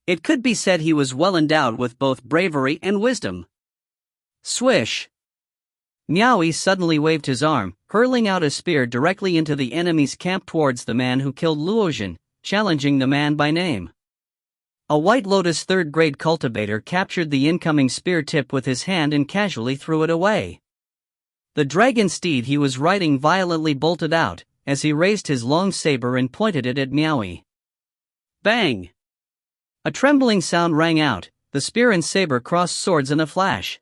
It could be said he was well endowed with both bravery and wisdom. Swish! Miao Yi suddenly waved his arm, hurling out a spear directly into the enemy's camp towards the man who killed Luozhen, challenging the man by name. A White Lotus third grade cultivator captured the incoming spear tip with his hand and casually threw it away. The dragon steed he was riding violently bolted out, as he raised his long saber and pointed it at Miao Yi. Bang! A trembling sound rang out. The spear and saber crossed swords in a flash.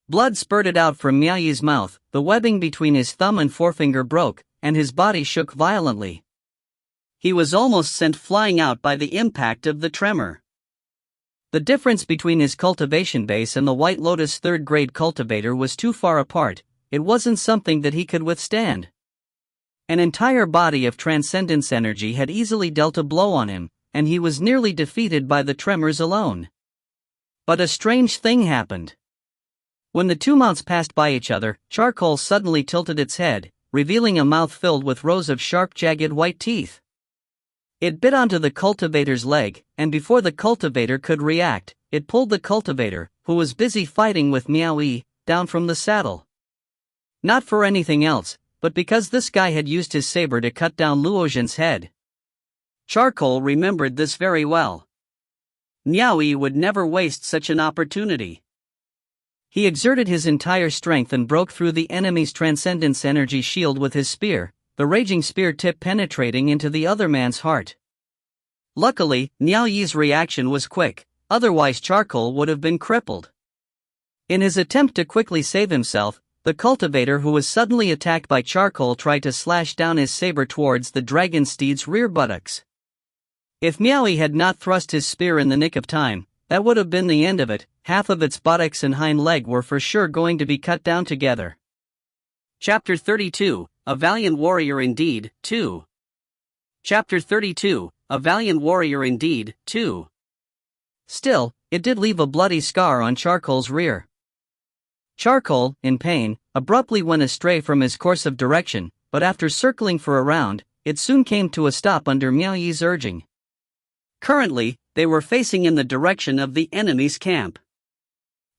Blood spurted out from Miao Yi's mouth, the webbing between his thumb and forefinger broke, and his body shook violently. He was almost sent flying out by the impact of the tremor. The difference between his cultivation base and the White Lotus third grade cultivator was too far apart. It wasn't something that he could withstand. An entire body of transcendence energy had easily dealt a blow on him, and he was nearly defeated by the tremors alone. But a strange thing happened. When the two mounts passed by each other, charcoal suddenly tilted its head, revealing a mouth filled with rows of sharp, jagged white teeth. It bit onto the cultivator's leg, and before the cultivator could react, it pulled the cultivator, who was busy fighting with Miao Yi, down from the saddle. Not for anything else, but because this guy had used his saber to cut down Luozhen's head. Charcoal remembered this very well. Miao Yi would never waste such an opportunity. He exerted his entire strength and broke through the enemy's transcendence energy shield with his spear, the raging spear tip penetrating into the other man's heart. Luckily, Miao Yi's reaction was quick, otherwise Charcoal would have been crippled. In his attempt to quickly save himself, the cultivator who was suddenly attacked by Charcoal tried to slash down his saber towards the dragon steed's rear buttocks. If Miaoyi had not thrust his spear in the nick of time, that would have been the end of it. Half of its buttocks and hind leg were for sure going to be cut down together. Chapter 32, A Valiant Warrior Indeed, 2. Chapter 32, A Valiant Warrior Indeed, 2. Still, it did leave a bloody scar on Charcoal's rear. Charcoal, in pain, abruptly went astray from his course of direction, but after circling for a round, it soon came to a stop under Miaoyi's urging. Currently, they were facing in the direction of the enemy's camp.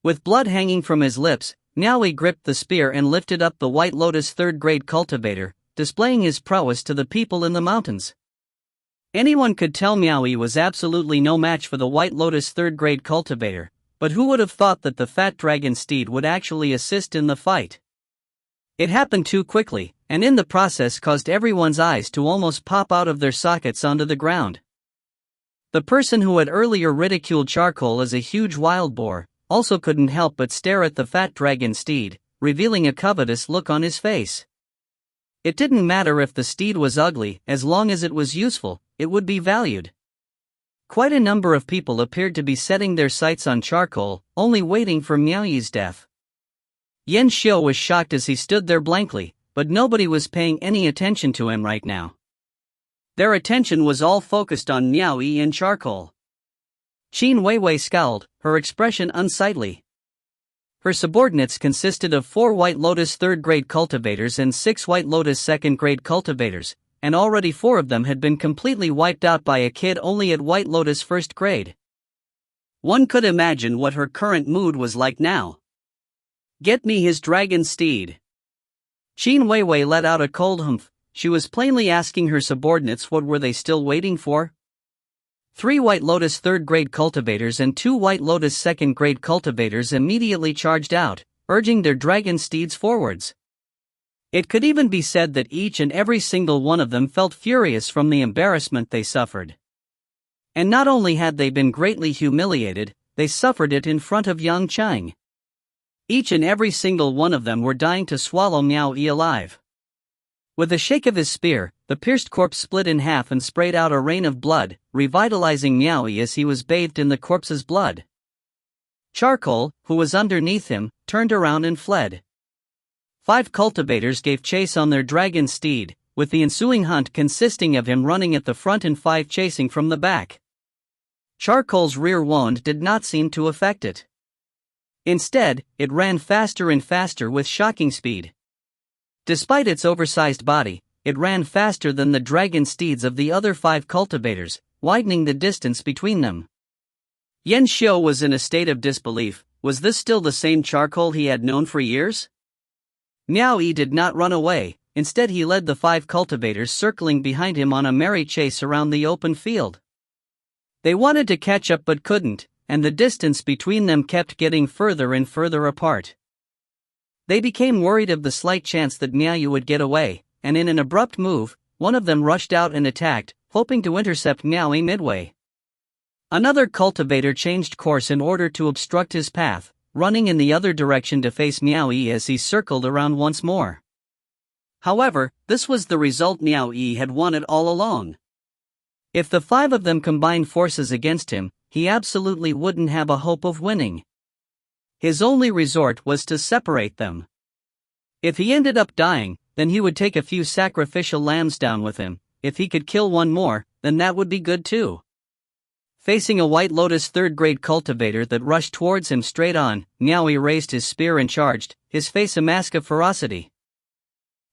With blood hanging from his lips, Miaoyi gripped the spear and lifted up the White Lotus third-grade cultivator, displaying his prowess to the people in the mountains. Anyone could tell Miaoyi was absolutely no match for the White Lotus third-grade cultivator, but who would have thought that the fat dragon steed would actually assist in the fight? It happened too quickly, and in the process caused everyone's eyes to almost pop out of their sockets onto the ground. The person who had earlier ridiculed Charcoal as a huge wild boar also couldn't help but stare at the fat dragon steed, revealing a covetous look on his face. It didn't matter if the steed was ugly, as long as it was useful, it would be valued. Quite a number of people appeared to be setting their sights on Charcoal, only waiting for Miaoyi's death. Yan Xiu was shocked as he stood there blankly, but nobody was paying any attention to him right now. Their attention was all focused on Miaoyi and Charcoal. Qin Weiwei scowled, her expression unsightly. Her subordinates consisted of 4 White Lotus third-grade cultivators and 6 White Lotus second-grade cultivators, and already 4 of them had been completely wiped out by a kid only at White Lotus first grade. One could imagine what her current mood was like now. "Get me his dragon steed." Qin Weiwei let out a cold humph. She was plainly asking her subordinates what were they still waiting for? 3 White Lotus third-grade cultivators and 2 White Lotus second-grade cultivators immediately charged out, urging their dragon steeds forwards. It could even be said that each and every single one of them felt furious from the embarrassment they suffered. And not only had they been greatly humiliated, they suffered it in front of Yang Chang. Each and every single one of them were dying to swallow Miaoyi alive. With a shake of his spear, the pierced corpse split in half and sprayed out a rain of blood, revitalizing Miaoyi as he was bathed in the corpse's blood. Charcoal, who was underneath him, turned around and fled. 5 cultivators gave chase on their dragon steed, with the ensuing hunt consisting of him running at the front and 5 chasing from the back. Charcoal's rear wound did not seem to affect it. Instead, it ran faster and faster with shocking speed. Despite its oversized body, it ran faster than the dragon steeds of the other 5 cultivators, widening the distance between them. Yan Xiu was in a state of disbelief. Was this still the same Charcoal he had known for years? Miaoyi did not run away, instead he led the 5 cultivators circling behind him on a merry chase around the open field. They wanted to catch up but couldn't, and the distance between them kept getting further and further apart. They became worried of the slight chance that Miaoyi would get away, and in an abrupt move, one of them rushed out and attacked, hoping to intercept Miaoyi midway. Another cultivator changed course in order to obstruct his path, running in the other direction to face Miaoyi as he circled around once more. However, this was the result Miaoyi had wanted all along. If the 5 of them combined forces against him, he absolutely wouldn't have a hope of winning. His only resort was to separate them. If he ended up dying, then he would take a few sacrificial lambs down with him. If he could kill one more, then that would be good too. Facing a White Lotus third-grade cultivator that rushed towards him straight on, Miaoyi raised his spear and charged, his face a mask of ferocity.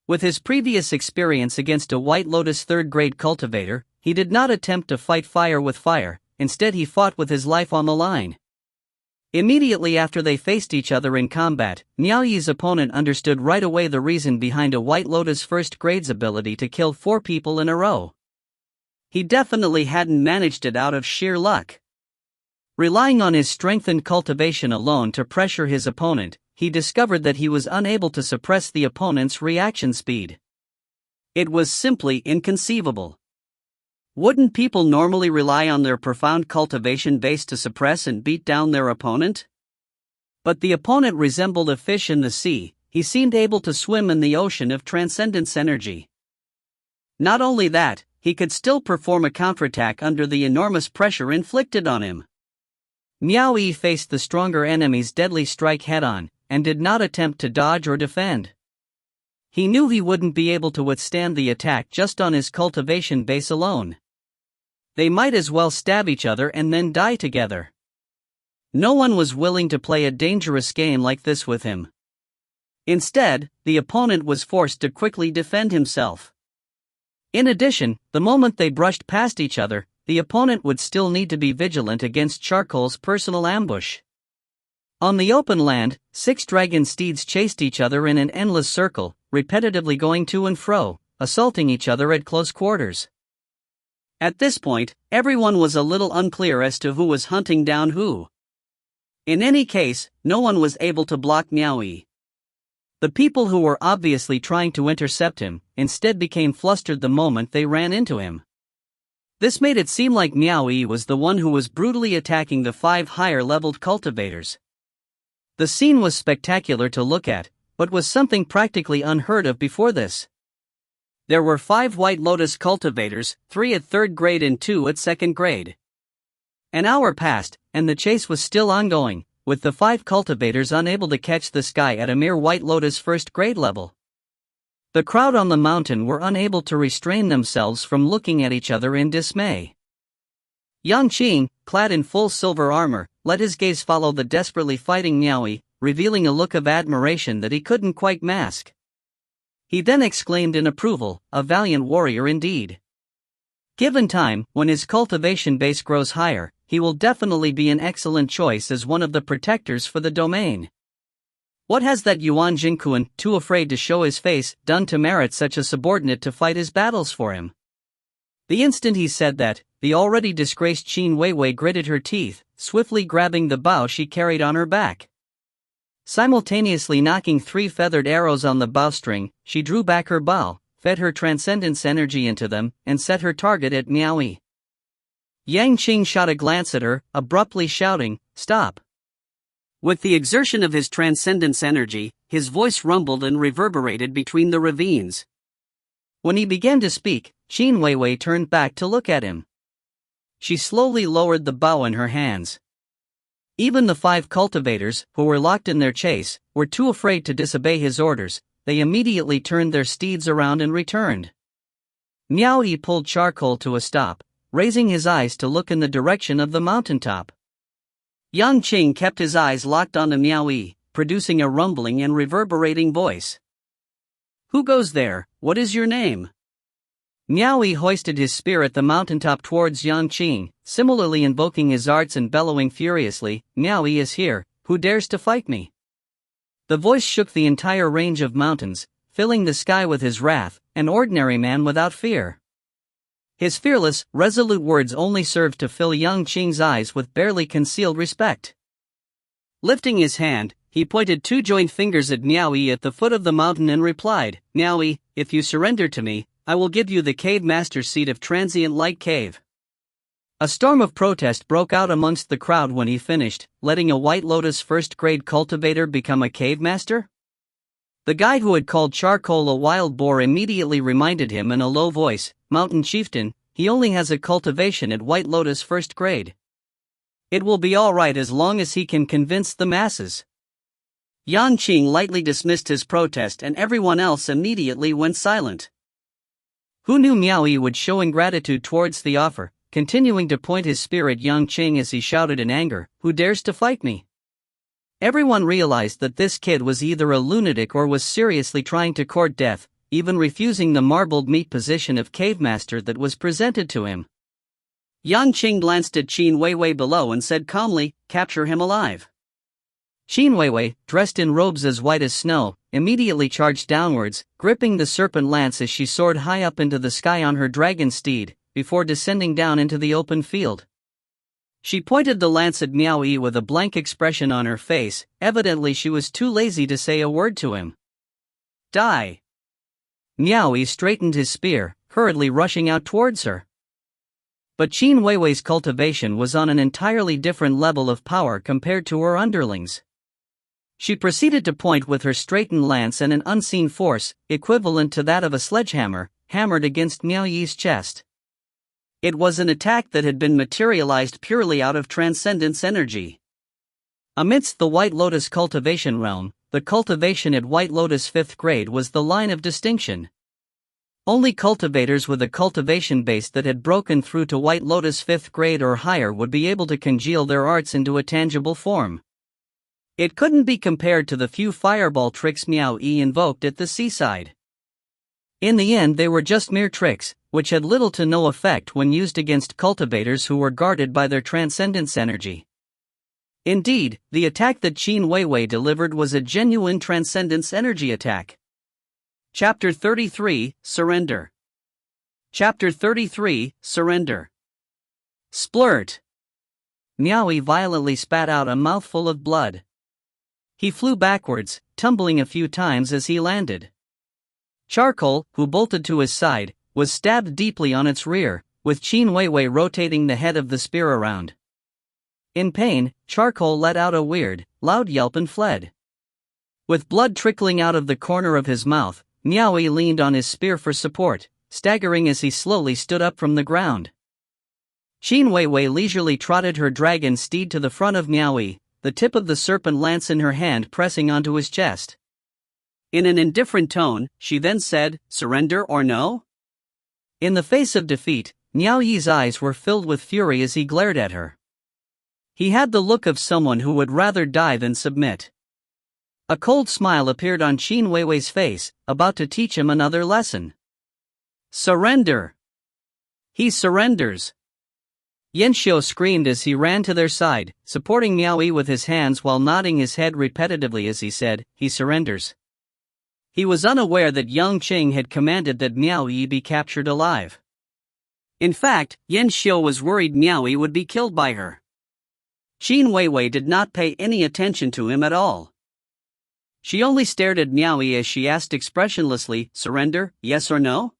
With his previous experience against a White Lotus third-grade cultivator, he did not attempt to fight fire with fire, instead he fought with his life on the line. Immediately after they faced each other in combat, Miaoyi's opponent understood right away the reason behind a White Lotus first grade's ability to kill 4 people in a row. He definitely hadn't managed it out of sheer luck. Relying on his strength and cultivation alone to pressure his opponent, he discovered that he was unable to suppress the opponent's reaction speed. It was simply inconceivable. Wouldn't people normally rely on their profound cultivation base to suppress and beat down their opponent? But the opponent resembled a fish in the sea. He seemed able to swim in the ocean of transcendence energy. Not only that, he could still perform a counterattack under the enormous pressure inflicted on him. Miao Yi faced the stronger enemy's deadly strike head-on, and did not attempt to dodge or defend. He knew he wouldn't be able to withstand the attack just on his cultivation base alone. They might as well stab each other and then die together. No one was willing to play a dangerous game like this with him. Instead, the opponent was forced to quickly defend himself. In addition, the moment they brushed past each other, the opponent would still need to be vigilant against Charcoal's personal ambush. On the open land, 6 dragon steeds chased each other in an endless circle, repetitively going to and fro, assaulting each other at close quarters. At this point, everyone was a little unclear as to who was hunting down who. In any case, no one was able to block Miao Yi. The people who were obviously trying to intercept him instead became flustered the moment they ran into him. This made it seem like Miao Yi was the one who was brutally attacking the 5 higher-leveled cultivators. The scene was spectacular to look at, but was something practically unheard of before this. There were 5 White Lotus cultivators, 3 at 3rd grade and 2 at 2nd grade. An hour passed, and the chase was still ongoing, with the 5 cultivators unable to catch this guy at a mere White Lotus 1st grade level. The crowd on the mountain were unable to restrain themselves from looking at each other in dismay. Yang Qing, clad in full silver armor, let his gaze follow the desperately fighting Miao Yi, revealing a look of admiration that he couldn't quite mask. He then exclaimed in approval, "A valiant warrior indeed. Given time, when his cultivation base grows higher, he will definitely be an excellent choice as one of the protectors for the domain." What has that Yuan Jingquan, too afraid to show his face, done to merit such a subordinate to fight his battles for him? The instant he said that, the already disgraced Qin Weiwei gritted her teeth, swiftly grabbing the bow she carried on her back. Simultaneously knocking 3 feathered arrows on the bowstring, she drew back her bow, fed her transcendence energy into them, and set her target at Miao Yi. Yang Qing shot a glance at her, abruptly shouting, "Stop!" With the exertion of his transcendence energy, his voice rumbled and reverberated between the ravines. When he began to speak, Qin Weiwei turned back to look at him. She slowly lowered the bow in her hands. Even the 5 cultivators, who were locked in their chase, were too afraid to disobey his orders. They immediately turned their steeds around and returned. Miao Yi pulled Charcoal to a stop, raising his eyes to look in the direction of the mountaintop. Yang Qing kept his eyes locked onto Miao Yi, producing a rumbling and reverberating voice. "Who goes there? What is your name?" Miao Yi hoisted his spear at the mountaintop towards Yang Qing, similarly invoking his arts and bellowing furiously, "Miao Yi is here, who dares to fight me?" The voice shook the entire range of mountains, filling the sky with his wrath, an ordinary man without fear. His fearless, resolute words only served to fill Yang Qing's eyes with barely concealed respect. Lifting his hand, he pointed 2 joined fingers at Miao Yi at the foot of the mountain and replied, "Miao Yi, if you surrender to me, I will give you the Cave Master's seat of Transient Light Cave." A storm of protest broke out amongst the crowd when he finished, letting a White Lotus 1st grade cultivator become a Cave Master? The guy who had called Charcoal a wild boar immediately reminded him in a low voice, "Mountain Chieftain, he only has a cultivation at White Lotus 1st grade. It will be all right as long as he can convince the masses." Yang Qing lightly dismissed his protest and everyone else immediately went silent. Who knew Miao Yi would show ingratitude towards the offer, continuing to point his spear at Yang Qing as he shouted in anger, "Who dares to fight me?" Everyone realized that this kid was either a lunatic or was seriously trying to court death, even refusing the marbled meat position of cave master that was presented to him. Yang Qing glanced at Qin Weiwei below and said calmly, "Capture him alive." Qin Weiwei, dressed in robes as white as snow, immediately charged downwards, gripping the serpent lance as she soared high up into the sky on her dragon steed, before descending down into the open field. She pointed the lance at Miao Yi with a blank expression on her face, evidently she was too lazy to say a word to him. "Die!" Miao Yi straightened his spear, hurriedly rushing out towards her. But Qin Weiwei's cultivation was on an entirely different level of power compared to her underlings. She proceeded to point with her straightened lance and an unseen force, equivalent to that of a sledgehammer, hammered against Miao Yi's chest. It was an attack that had been materialized purely out of transcendence energy. Amidst the White Lotus cultivation realm, the cultivation at White Lotus 5th grade was the line of distinction. Only cultivators with a cultivation base that had broken through to White Lotus 5th grade or higher would be able to congeal their arts into a tangible form. It couldn't be compared to the few fireball tricks Miao Yi invoked at the seaside. In the end, they were just mere tricks, which had little to no effect when used against cultivators who were guarded by their transcendence energy. Indeed, the attack that Qin Weiwei delivered was a genuine transcendence energy attack. Chapter 33, Surrender. Chapter 33, Surrender. Splurt. Miao Yi violently spat out a mouthful of blood. He flew backwards, tumbling a few times as he landed. Charcoal, who bolted to his side, was stabbed deeply on its rear, with Qin Weiwei rotating the head of the spear around. In pain, Charcoal let out a weird, loud yelp and fled. With blood trickling out of the corner of his mouth, Miao Yi leaned on his spear for support, staggering as he slowly stood up from the ground. Qin Weiwei leisurely trotted her dragon steed to the front of Miao Yi, the tip of the serpent lance in her hand pressing onto his chest. In an indifferent tone, she then said, "Surrender or no?" In the face of defeat, Miao Yi's eyes were filled with fury as he glared at her. He had the look of someone who would rather die than submit. A cold smile appeared on Qin Weiwei's face, about to teach him another lesson. Surrender! He surrenders! Yanxiu screamed as he ran to their side, supporting Miao Yi with his hands while nodding his head repetitively as he said, "He surrenders." He was unaware that Yang Qing had commanded that Miao Yi be captured alive. In fact, Yanxiu was worried Miao Yi would be killed by her. Qin Weiwei did not pay any attention to him at all. She only stared at Miao Yi as she asked expressionlessly, "Surrender, yes or no?"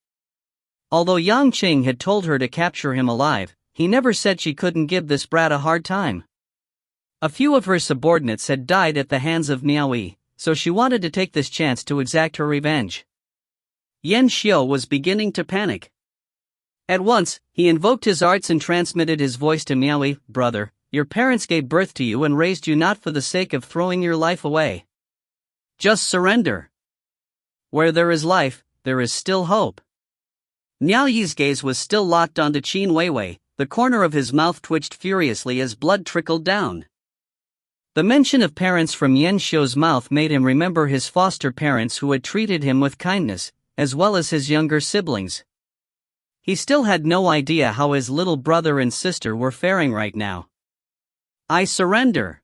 Although Yang Qing had told her to capture him alive, he never said she couldn't give this brat a hard time. A few of her subordinates had died at the hands of Miao Yi, so she wanted to take this chance to exact her revenge. Yan Xiu was beginning to panic. At once, he invoked his arts and transmitted his voice to Miao Yi, "Brother, your parents gave birth to you and raised you not for the sake of throwing your life away. Just surrender. Where there is life, there is still hope." Miao Yi's gaze was still locked onto Qin Weiwei, the corner of his mouth twitched furiously as blood trickled down. The mention of parents from Yan Xiu's mouth made him remember his foster parents who had treated him with kindness, as well as his younger siblings. He still had no idea how his little brother and sister were faring right now. "I surrender."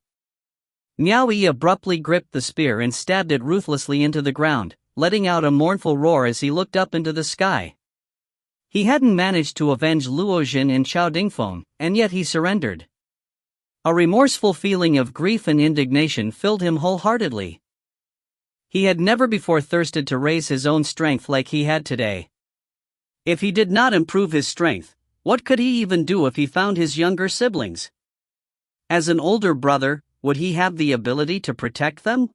Miao Yi abruptly gripped the spear and stabbed it ruthlessly into the ground, letting out a mournful roar as he looked up into the sky. He hadn't managed to avenge Luo Jin and Chao Dingfeng, and yet he surrendered. A remorseful feeling of grief and indignation filled him wholeheartedly. He had never before thirsted to raise his own strength like he had today. If he did not improve his strength, what could he even do if he found his younger siblings? As an older brother, would he have the ability to protect them?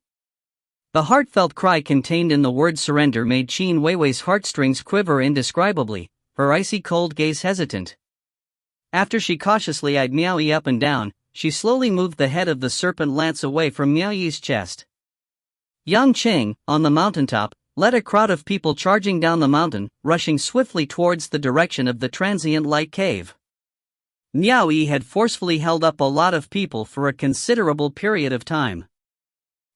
The heartfelt cry contained in the word surrender made Qin Weiwei's heartstrings quiver indescribably, her icy cold gaze hesitant. After she cautiously eyed Miao Yi up and down, she slowly moved the head of the serpent lance away from Miao Yi's chest. Yang Qing, on the mountaintop, led a crowd of people charging down the mountain, rushing swiftly towards the direction of the transient light cave. Miao Yi had forcefully held up a lot of people for a considerable period of time.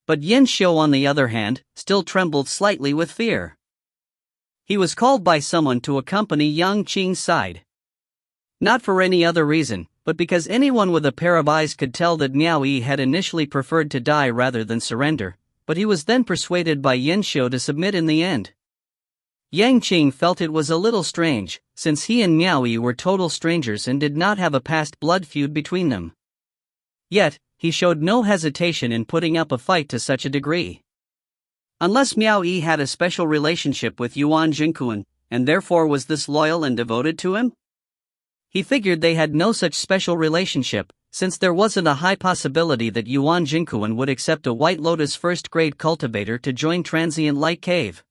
But Yan Xiu, on the other hand, still trembled slightly with fear. He was called by someone to accompany Yang Qing's side. Not for any other reason, but because anyone with a pair of eyes could tell that Miao Yi had initially preferred to die rather than surrender, but he was then persuaded by Yan Xiu to submit in the end. Yang Qing felt it was a little strange, since he and Miao Yi were total strangers and did not have a past blood feud between them. Yet, he showed no hesitation in putting up a fight to such a degree. Unless Miao Yi had a special relationship with Yuan Jingquan, and therefore was this loyal and devoted to him? He figured they had no such special relationship, since there wasn't a high possibility that Yuan Jingquan would accept a White Lotus first-grade cultivator to join Transient Light Cave.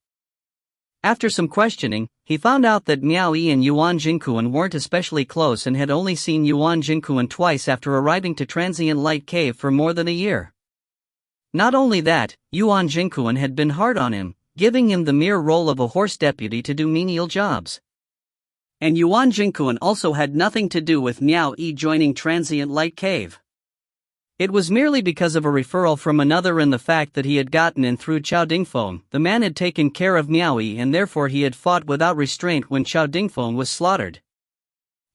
After some questioning, he found out that Miao Yi and Yuan Jingquan weren't especially close and had only seen Yuan Jingquan twice after arriving to Transient Light Cave for more than a year. Not only that, Yuan Jingquan had been hard on him, giving him the mere role of a horse deputy to do menial jobs. And Yuan Jingquan also had nothing to do with Miao Yi joining Transient Light Cave. It was merely because of a referral from another and the fact that he had gotten in through Chao Dingfeng. The man had taken care of Miao Yi and therefore he had fought without restraint when Chao Dingfeng was slaughtered.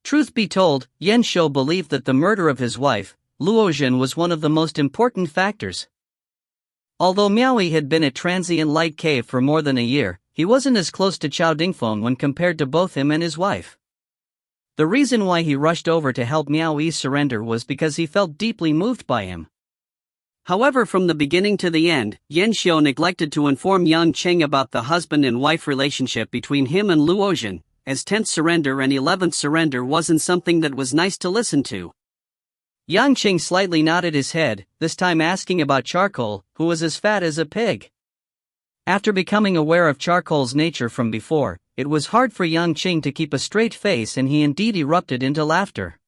Truth be told, Yan Shou believed that the murder of his wife, Luo Jin, was one of the most important factors. Although Miao Yi had been at Transient Light Cave for more than a year, he wasn't as close to Chao Dingfeng when compared to both him and his wife. The reason why he rushed over to help Miao Yi surrender was because he felt deeply moved by him. However, from the beginning to the end, Yan Xiu neglected to inform Yang Cheng about the husband and wife relationship between him and Luo Jin, as 10th surrender and 11th surrender wasn't something that was nice to listen to. Yang Cheng slightly nodded his head, this time asking about Charcoal, who was as fat as a pig. After becoming aware of Charcoal's nature from before, it was hard for Yang Cheng to keep a straight face and he indeed erupted into laughter.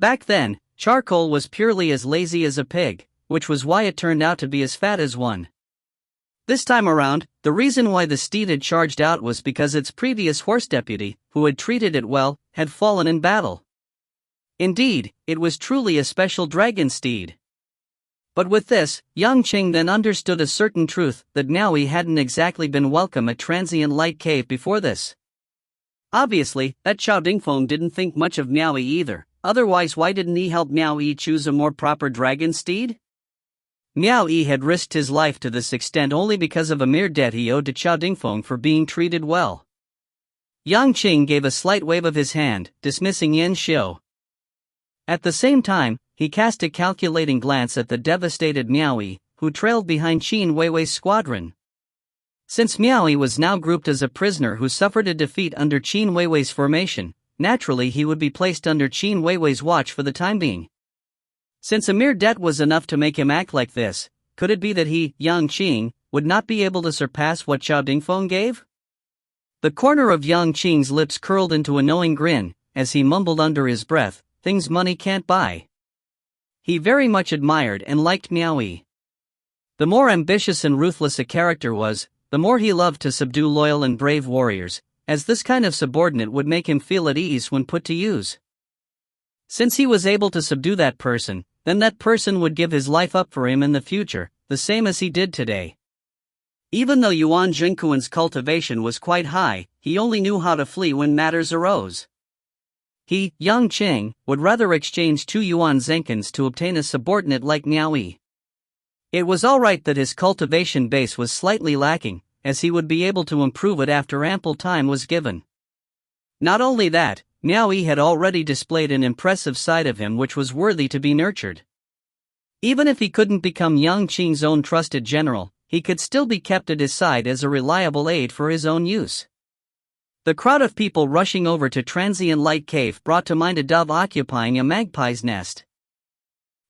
Back then, Charcoal was purely as lazy as a pig, which was why it turned out to be as fat as one. This time around, the reason why the steed had charged out was because its previous horse deputy, who had treated it well, had fallen in battle. Indeed, it was truly a special dragon steed. But with this, Yang Cheng then understood a certain truth, that Miao Yi hadn't exactly been welcome at Transient Light Cave before this. Obviously, that Chao Dingfeng didn't think much of Miao Yi either, otherwise why didn't he help Miao Yi choose a more proper dragon steed? Miao Yi had risked his life to this extent only because of a mere debt he owed to Chao Dingfeng for being treated well. Yang Cheng gave a slight wave of his hand, dismissing Yan Xiu. At the same time, he cast a calculating glance at the devastated Miao Yi, who trailed behind Qin Weiwei's squadron. Since Miao Yi was now grouped as a prisoner who suffered a defeat under Qin Weiwei's formation, naturally he would be placed under Qin Weiwei's watch for the time being. Since a mere debt was enough to make him act like this, could it be that he, Yang Qing, would not be able to surpass what Chao Dingfeng gave? The corner of Yang Qing's lips curled into a knowing grin, as he mumbled under his breath, "Things money can't buy." He very much admired and liked Miao Yi. The more ambitious and ruthless a character was, the more he loved to subdue loyal and brave warriors, as this kind of subordinate would make him feel at ease when put to use. Since he was able to subdue that person, then that person would give his life up for him in the future, the same as he did today. Even though Yuan Jingquan's cultivation was quite high, he only knew how to flee when matters arose. He, Yang Cheng, would rather exchange 2 Yuan Zenkans to obtain a subordinate like Miao Yi. It was alright that his cultivation base was slightly lacking, as he would be able to improve it after ample time was given. Not only that, Miao Yi had already displayed an impressive side of him which was worthy to be nurtured. Even if he couldn't become Yang Qing's own trusted general, he could still be kept at his side as a reliable aide for his own use. The crowd of people rushing over to Transient Light Cave brought to mind a dove occupying a magpie's nest.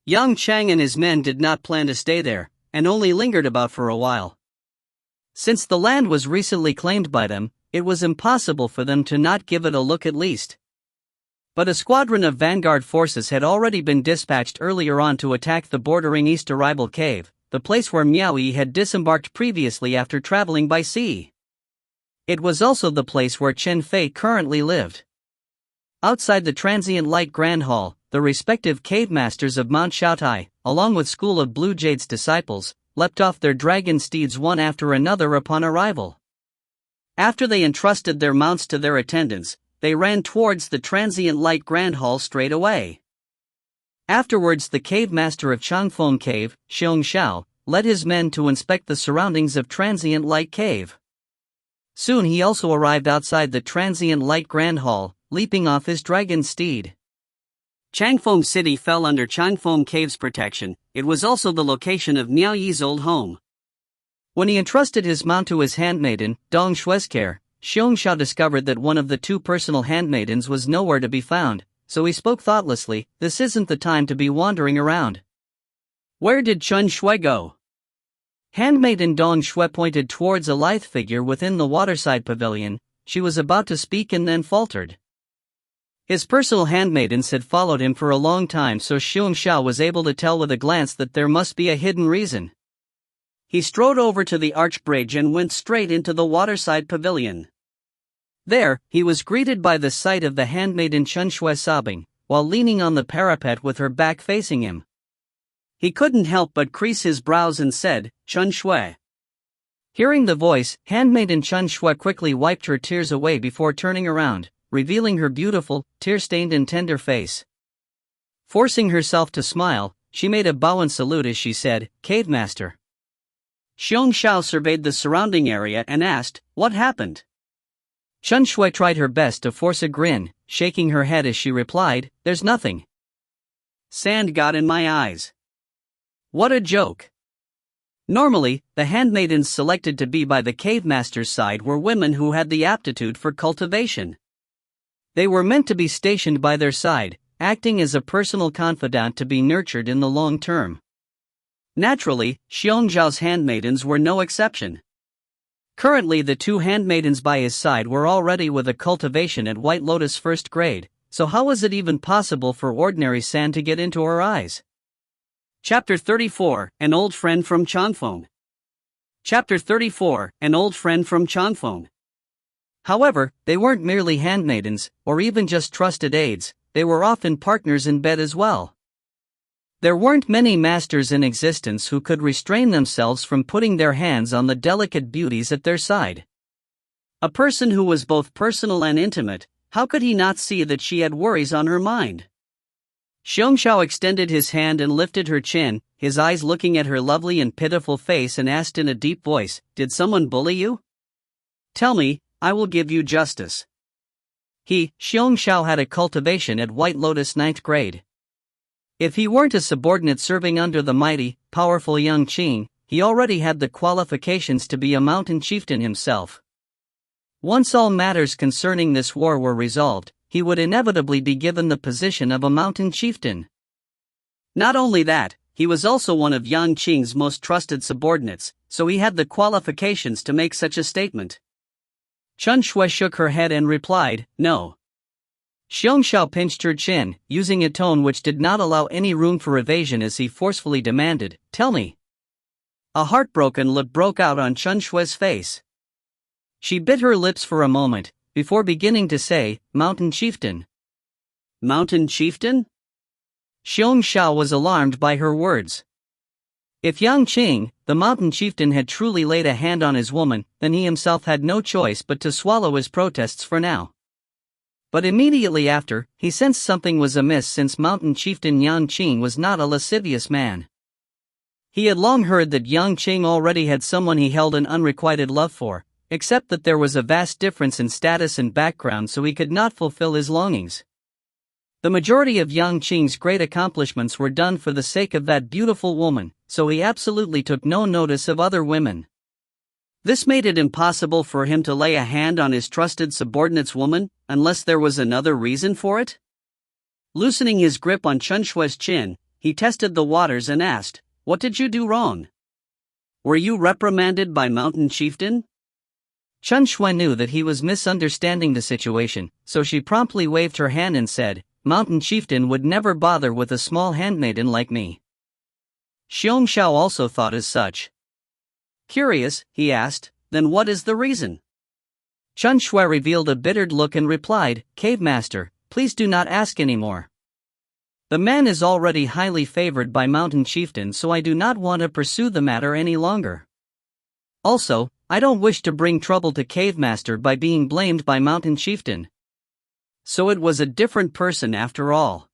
Yang Cheng and his men did not plan to stay there, and only lingered about for a while. Since the land was recently claimed by them, it was impossible for them to not give it a look at least. But a squadron of vanguard forces had already been dispatched earlier on to attack the bordering East Arrival Cave, the place where Miao Yi had disembarked previously after traveling by sea. It was also the place where Chen Fei currently lived. Outside the Transient Light Grand Hall, the respective cave masters of Mount Shaotai, along with School of Blue Jade's disciples, leapt off their dragon steeds one after another upon arrival. After they entrusted their mounts to their attendants, they ran towards the Transient Light Grand Hall straight away. Afterwards, the cave master of Changfeng Cave, Xiong Xiao, led his men to inspect the surroundings of Transient Light Cave. Soon he also arrived outside the Transient Light Grand Hall, leaping off his dragon steed. Changfeng City fell under Changfeng Cave's protection. It was also the location of Miao Yi's old home. When he entrusted his mount to his handmaiden, Dong Shui's care, Xiong Xiao discovered that one of the 2 personal handmaidens was nowhere to be found, so he spoke thoughtlessly, "This isn't the time to be wandering around." "Where did Chun Shui go?" Handmaiden Dong Shui pointed towards a lithe figure within the waterside pavilion, she was about to speak and then faltered. His personal handmaidens had followed him for a long time, so Xiong Xiao was able to tell with a glance that there must be a hidden reason. He strode over to the arch bridge and went straight into the waterside pavilion. There, he was greeted by the sight of the handmaiden Chen Shui sobbing, while leaning on the parapet with her back facing him. He couldn't help but crease his brows and said, "Chen Shui." Hearing the voice, handmaiden Chen Shui quickly wiped her tears away before turning around, revealing her beautiful, tear-stained and tender face. Forcing herself to smile, she made a bow and salute as she said, "Cave Master." Xiong Xiao surveyed the surrounding area and asked, "What happened?" Chen Shui tried her best to force a grin, shaking her head as she replied, "There's nothing. Sand got in my eyes." What a joke! Normally, the handmaidens selected to be by the cave master's side were women who had the aptitude for cultivation. They were meant to be stationed by their side, acting as a personal confidant to be nurtured in the long term. Naturally, Xiong Zhao's handmaidens were no exception. Currently, the two handmaidens by his side were already with a cultivation at White Lotus first grade, so how was it even possible for ordinary sand to get into her eyes? Chapter 34, An Old Friend from Chanfeng. Chapter 34, An Old Friend from Chanfeng. However, they weren't merely handmaidens, or even just trusted aides, they were often partners in bed as well. There weren't many masters in existence who could restrain themselves from putting their hands on the delicate beauties at their side. A person who was both personal and intimate, how could he not see that she had worries on her mind? Xiong Xiao extended his hand and lifted her chin, his eyes looking at her lovely and pitiful face, and asked in a deep voice, "Did someone bully you? Tell me, I will give you justice." He, Xiong Xiao, had a cultivation at White Lotus 9th grade. If he weren't a subordinate serving under the mighty, powerful young Qing, he already had the qualifications to be a mountain chieftain himself. Once all matters concerning this war were resolved, he would inevitably be given the position of a mountain chieftain. Not only that, he was also one of Yang Qing's most trusted subordinates, so he had the qualifications to make such a statement. Chen Shui shook her head and replied, "No." Xiong Xiao pinched her chin, using a tone which did not allow any room for evasion as he forcefully demanded, "Tell me." A heartbroken look broke out on Chen Shui's face. She bit her lips for a moment, before beginning to say, "Mountain Chieftain." Mountain Chieftain? Xiong Xiao was alarmed by her words. If Yang Qing, the mountain chieftain, had truly laid a hand on his woman, then he himself had no choice but to swallow his protests for now. But immediately after, he sensed something was amiss, since mountain chieftain Yang Qing was not a lascivious man. He had long heard that Yang Qing already had someone he held an unrequited love for, except that there was a vast difference in status and background, so he could not fulfill his longings. The majority of Yang Qing's great accomplishments were done for the sake of that beautiful woman, so he absolutely took no notice of other women. This made it impossible for him to lay a hand on his trusted subordinate's woman, unless there was another reason for it? Loosening his grip on Chen Shui's chin, he tested the waters and asked, "What did you do wrong? Were you reprimanded by Mountain Chieftain?" Chen Shui knew that he was misunderstanding the situation, so she promptly waved her hand and said, "Mountain Chieftain would never bother with a small handmaiden like me." Xiong Xiao also thought as such. Curious, he asked, "Then what is the reason?" Chen Shui revealed a bittered look and replied, "Cave Master, please do not ask anymore. The man is already highly favored by Mountain Chieftain, so I do not want to pursue the matter any longer. Also, I don't wish to bring trouble to Cave Master by being blamed by Mountain Chieftain." So it was a different person after all.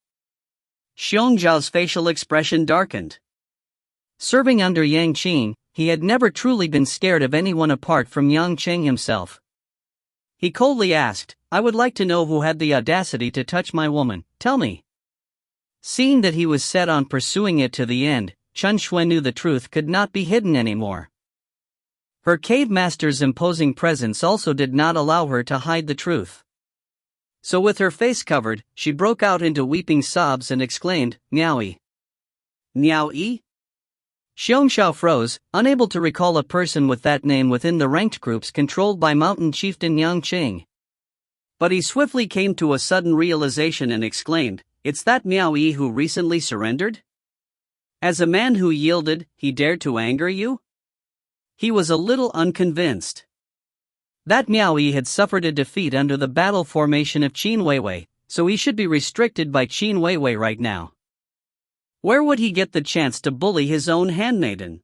Xiong Zhao's facial expression darkened. Serving under Yang Qing, he had never truly been scared of anyone apart from Yang Qing himself. He coldly asked, "I would like to know who had the audacity to touch my woman, tell me." Seeing that he was set on pursuing it to the end, Chen Shui knew the truth could not be hidden anymore. Her cave master's imposing presence also did not allow her to hide the truth. So with her face covered, she broke out into weeping sobs and exclaimed, "Niaoyi! Niaoyi!" Xiongxiao froze, unable to recall a person with that name within the ranked groups controlled by mountain chieftain Yang Qing. But he swiftly came to a sudden realization and exclaimed, "It's that Miao Yi who recently surrendered? As a man who yielded, he dared to anger you?" He was a little unconvinced. That Miao Yi had suffered a defeat under the battle formation of Qin Weiwei, so he should be restricted by Qin Weiwei right now. Where would he get the chance to bully his own handmaiden?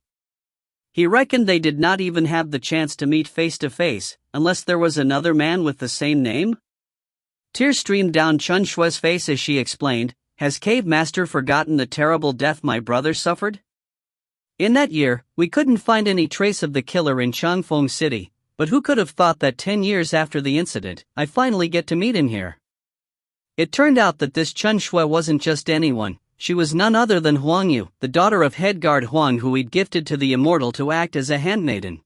He reckoned they did not even have the chance to meet face to face, unless there was another man with the same name? Tears streamed down Chun Shue's face as she explained, "Has Cave Master forgotten the terrible death my brother suffered? In that year, we couldn't find any trace of the killer in Changfeng City, but who could have thought that 10 years after the incident, I finally get to meet him here?" It turned out that this Chun Shui wasn't just anyone. She was none other than Huang Yu, the daughter of headguard Huang, who he'd gifted to the immortal to act as a handmaiden.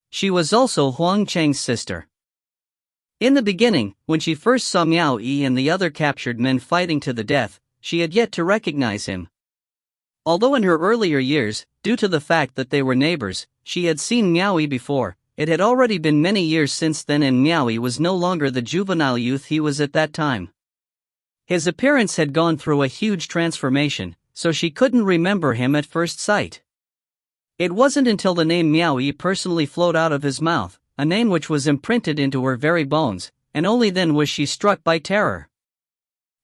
She was also Huang Cheng's sister. In the beginning, when she first saw Miao Yi and the other captured men fighting to the death, she had yet to recognize him. Although in her earlier years, due to the fact that they were neighbors, she had seen Miao Yi before, it had already been many years since then, and Miao Yi was no longer the juvenile youth he was at that time. His appearance had gone through a huge transformation, so she couldn't remember him at first sight. It wasn't until the name Miao Yi personally flowed out of his mouth, a name which was imprinted into her very bones, and only then was she struck by terror.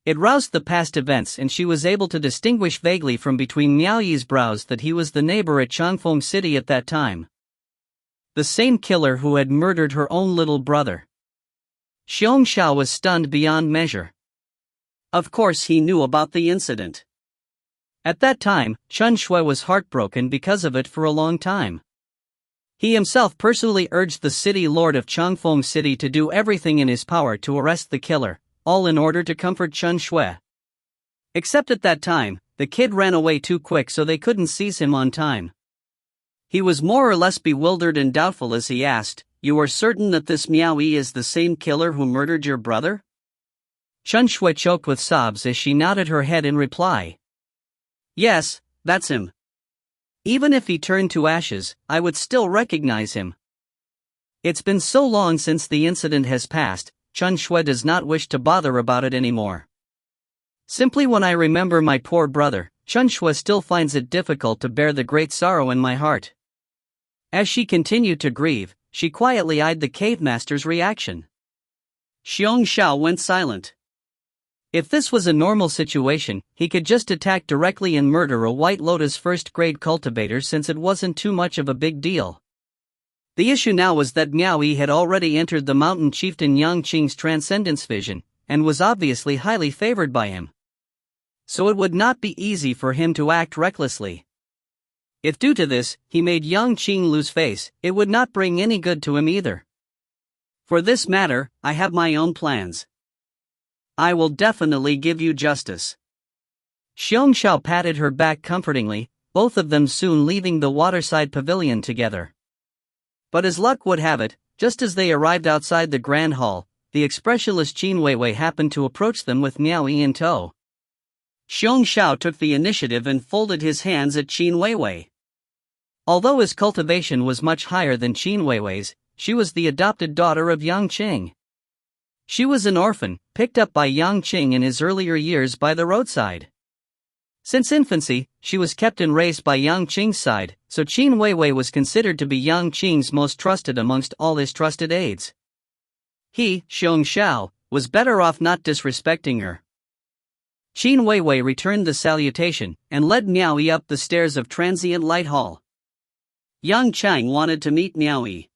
It roused the past events, and she was able to distinguish vaguely from between Miao Yi's brows that he was the neighbor at Changfeng City at that time. The same killer who had murdered her own little brother. Xiongxiao was stunned beyond measure. Of course he knew about the incident. At that time, Chun Shui was heartbroken because of it for a long time. He himself personally urged the city lord of Changfeng City to do everything in his power to arrest the killer, all in order to comfort Chun Shui. Except at that time, the kid ran away too quick, so they couldn't seize him on time. He was more or less bewildered and doubtful as he asked, "You are certain that this Miao Yi is the same killer who murdered your brother?" Chun Shui choked with sobs as she nodded her head in reply. "Yes, that's him. Even if he turned to ashes, I would still recognize him." It's been so long since the incident has passed, Chun Shui does not wish to bother about it anymore. "Simply when I remember my poor brother, Chun Shui still finds it difficult to bear the great sorrow in my heart." As she continued to grieve, she quietly eyed the cave master's reaction. Xiongxiao went silent. If this was a normal situation, he could just attack directly and murder a White Lotus first-grade cultivator, since it wasn't too much of a big deal. The issue now was that Miao Yi had already entered the mountain chieftain Yang Qing's transcendence vision, and was obviously highly favored by him. So it would not be easy for him to act recklessly. If due to this, he made Yang Qing lose face, it would not bring any good to him either. For this matter, I have my own plans. I will definitely give you justice. Xiongxiao patted her back comfortingly, both of them soon leaving the waterside pavilion together. But as luck would have it, just as they arrived outside the grand hall, the expressionless Qin Weiwei happened to approach them with Miao Yi in tow. Xiongxiao took the initiative and folded his hands at Qin Weiwei. Although his cultivation was much higher than Qin Weiwei's, she was the adopted daughter of Yang Qing. She was an orphan, picked up by Yang Qing in his earlier years by the roadside. Since infancy, she was kept and raised by Yang Qing's side, so Qin Weiwei was considered to be Yang Qing's most trusted amongst all his trusted aides. He, Xiongxiao, was better off not disrespecting her. Qin Weiwei returned the salutation, and led Miao Yi up the stairs of Transient Light Hall. Yang Qing wanted to meet Miao Yi.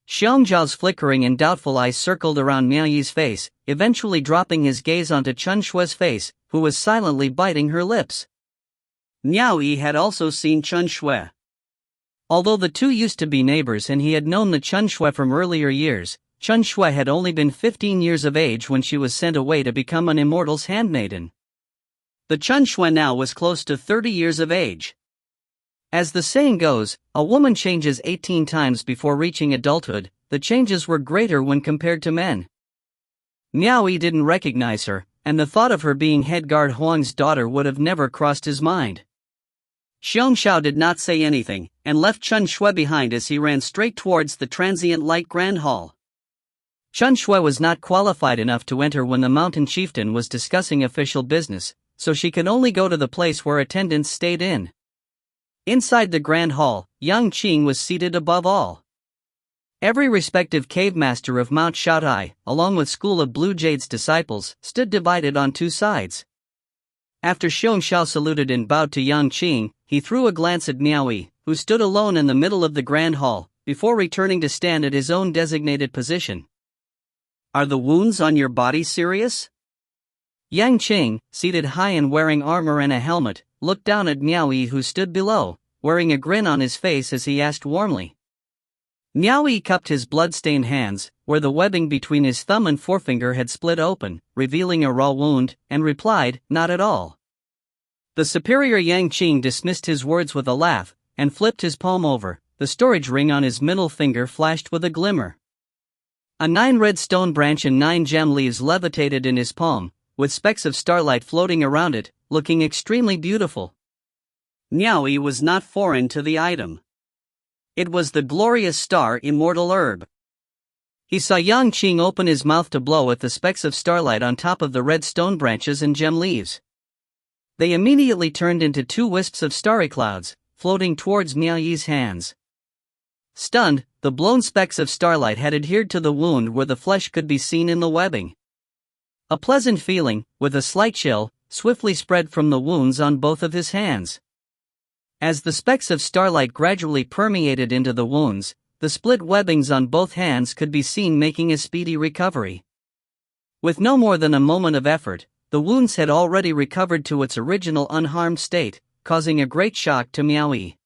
Xiongxiao's flickering and doubtful eyes circled around Miao Yi's face, eventually dropping his gaze onto Chun Shui's face, who was silently biting her lips. Miao Yi had also seen Chun Shui. Although the two used to be neighbors and he had known the Chun Shui from earlier years, Chun Shui had only been 15 years of age when she was sent away to become an immortal's handmaiden. The Chun Shui now was close to 30 years of age. As the saying goes, a woman changes 18 times before reaching adulthood. The changes were greater when compared to men. Miao Yi didn't recognize her, and the thought of her being headguard Huang's daughter would have never crossed his mind. Xiong Xiao did not say anything, and left Chen Shui behind as he ran straight towards the transient light grand hall. Chen Shui was not qualified enough to enter when the mountain chieftain was discussing official business, so she could only go to the place where attendants stayed in. Inside the grand hall, Yang Qing was seated above all. Every respective cave master of Mount Shaotai, along with School of Blue Jade's disciples, stood divided on two sides. After Xiong Xiao saluted and bowed to Yang Qing, he threw a glance at Miao Yi, who stood alone in the middle of the grand hall, before returning to stand at his own designated position. "Are the wounds on your body serious?" Yang Qing, seated high and wearing armor and a helmet, looked down at Miao Yi, who stood below, wearing a grin on his face as he asked warmly. Miao Yi cupped his blood-stained hands, where the webbing between his thumb and forefinger had split open, revealing a raw wound, and replied, "Not at all." The superior Yang Qing dismissed his words with a laugh, and flipped his palm over. The storage ring on his middle finger flashed with a glimmer. A 9 red stone branch and 9 gem leaves levitated in his palm, with specks of starlight floating around it, looking extremely beautiful. Miao Yi was not foreign to the item. It was the glorious star immortal herb. He saw Yang Qing open his mouth to blow at the specks of starlight on top of the red stone branches and gem leaves. They immediately turned into 2 wisps of starry clouds, floating towards Miao Yi's hands. Stunned, the blown specks of starlight had adhered to the wound where the flesh could be seen in the webbing. A pleasant feeling, with a slight chill, swiftly spread from the wounds on both of his hands. As the specks of starlight gradually permeated into the wounds, the split webbings on both hands could be seen making a speedy recovery. With no more than a moment of effort, the wounds had already recovered to its original unharmed state, causing a great shock to Miao Yi.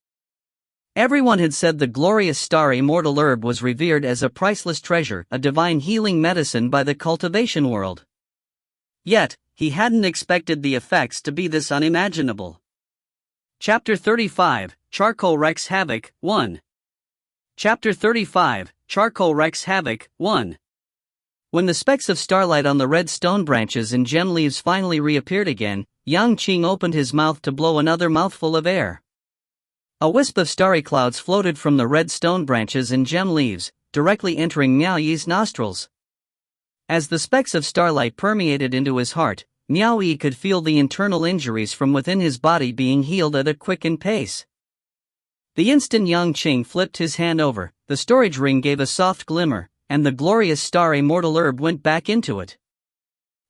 Everyone had said the glorious star immortal herb was revered as a priceless treasure, a divine healing medicine by the cultivation world. Yet, he hadn't expected the effects to be this unimaginable. Chapter 35, Charcoal Wreaks Havoc, 1. Chapter 35, Charcoal Wreaks Havoc, 1. When the specks of starlight on the red stone branches and gem leaves finally reappeared again, Yang Qing opened his mouth to blow another mouthful of air. A wisp of starry clouds floated from the red stone branches and gem leaves, directly entering Miao Yi's nostrils. As the specks of starlight permeated into his heart, Miao Yi could feel the internal injuries from within his body being healed at a quickened pace. The instant Yang Qing flipped his hand over, the storage ring gave a soft glimmer, and the glorious star immortal herb went back into it.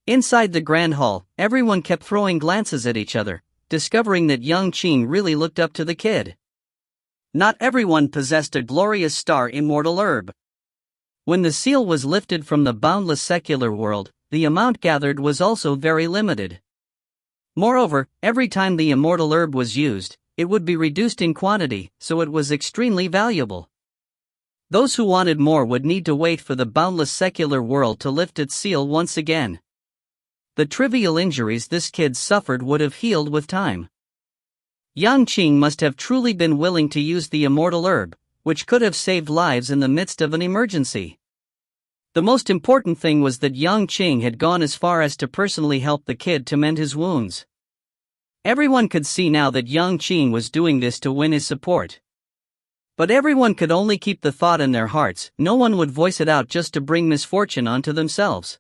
Inside the grand hall, everyone kept throwing glances at each other, discovering that Yang Qing really looked up to the kid. Not everyone possessed a glorious star immortal herb. When the seal was lifted from the boundless secular world, the amount gathered was also very limited. Moreover, every time the immortal herb was used, it would be reduced in quantity, so it was extremely valuable. Those who wanted more would need to wait for the boundless secular world to lift its seal once again. The trivial injuries this kid suffered would have healed with time. Yang Qing must have truly been willing to use the immortal herb, which could have saved lives in the midst of an emergency. The most important thing was that Yang Qing had gone as far as to personally help the kid to mend his wounds. Everyone could see now that Yang Qing was doing this to win his support. But everyone could only keep the thought in their hearts, no one would voice it out just to bring misfortune onto themselves.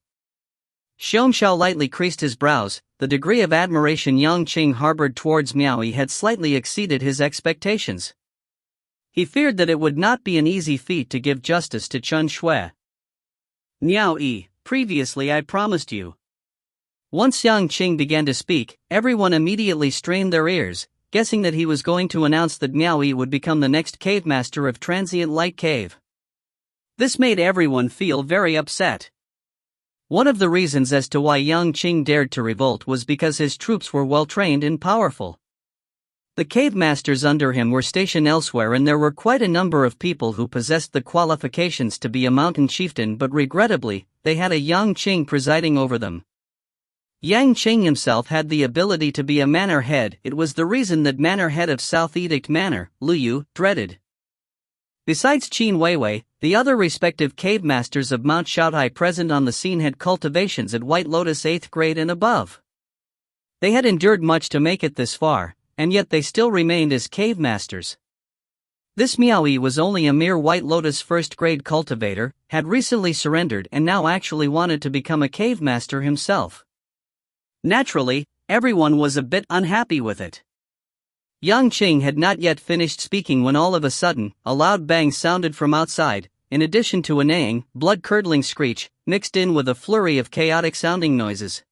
Xiong Xiao lightly creased his brows. The degree of admiration Yang Qing harbored towards Miao Yi had slightly exceeded his expectations. He feared that it would not be an easy feat to give justice to Chen Shui. "Miao Yi, previously I promised you." Once Yang Qing began to speak, everyone immediately strained their ears, guessing that he was going to announce that Miao Yi would become the next cave master of Transient Light Cave. This made everyone feel very upset. One of the reasons as to why Yang Qing dared to revolt was because his troops were well trained and powerful. The cave masters under him were stationed elsewhere, and there were quite a number of people who possessed the qualifications to be a mountain chieftain, but regrettably, they had a Yang Qing presiding over them. Yang Qing himself had the ability to be a manor head. It was the reason that manor head of South Edict Manor, Lu Yu, dreaded. Besides Qin Weiwei, the other respective cave masters of Mount Shaotai present on the scene had cultivations at White Lotus 8th grade and above. They had endured much to make it this far, and yet they still remained as cave masters. This Miaoyi was only a mere White Lotus first-grade cultivator, had recently surrendered and now actually wanted to become a cave master himself. Naturally, everyone was a bit unhappy with it. Yang Qing had not yet finished speaking when all of a sudden, a loud bang sounded from outside, in addition to a neighing, blood-curdling screech, mixed in with a flurry of chaotic-sounding noises.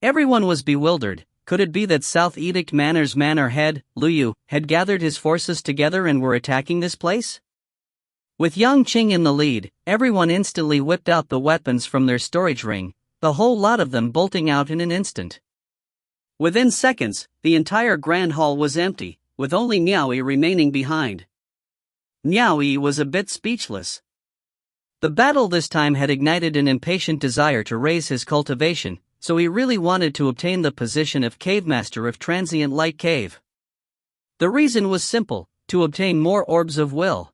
Everyone was bewildered. Could it be that South Edict Manor's manor head, Lu Yu, had gathered his forces together and were attacking this place? With Yang Qing in the lead, everyone instantly whipped out the weapons from their storage ring, the whole lot of them bolting out in an instant. Within seconds, the entire grand hall was empty, with only Miaoyi remaining behind. Miaoyi was a bit speechless. The battle this time had ignited an impatient desire to raise his cultivation, so he really wanted to obtain the position of cave master of Transient Light Cave. The reason was simple: to obtain more orbs of will.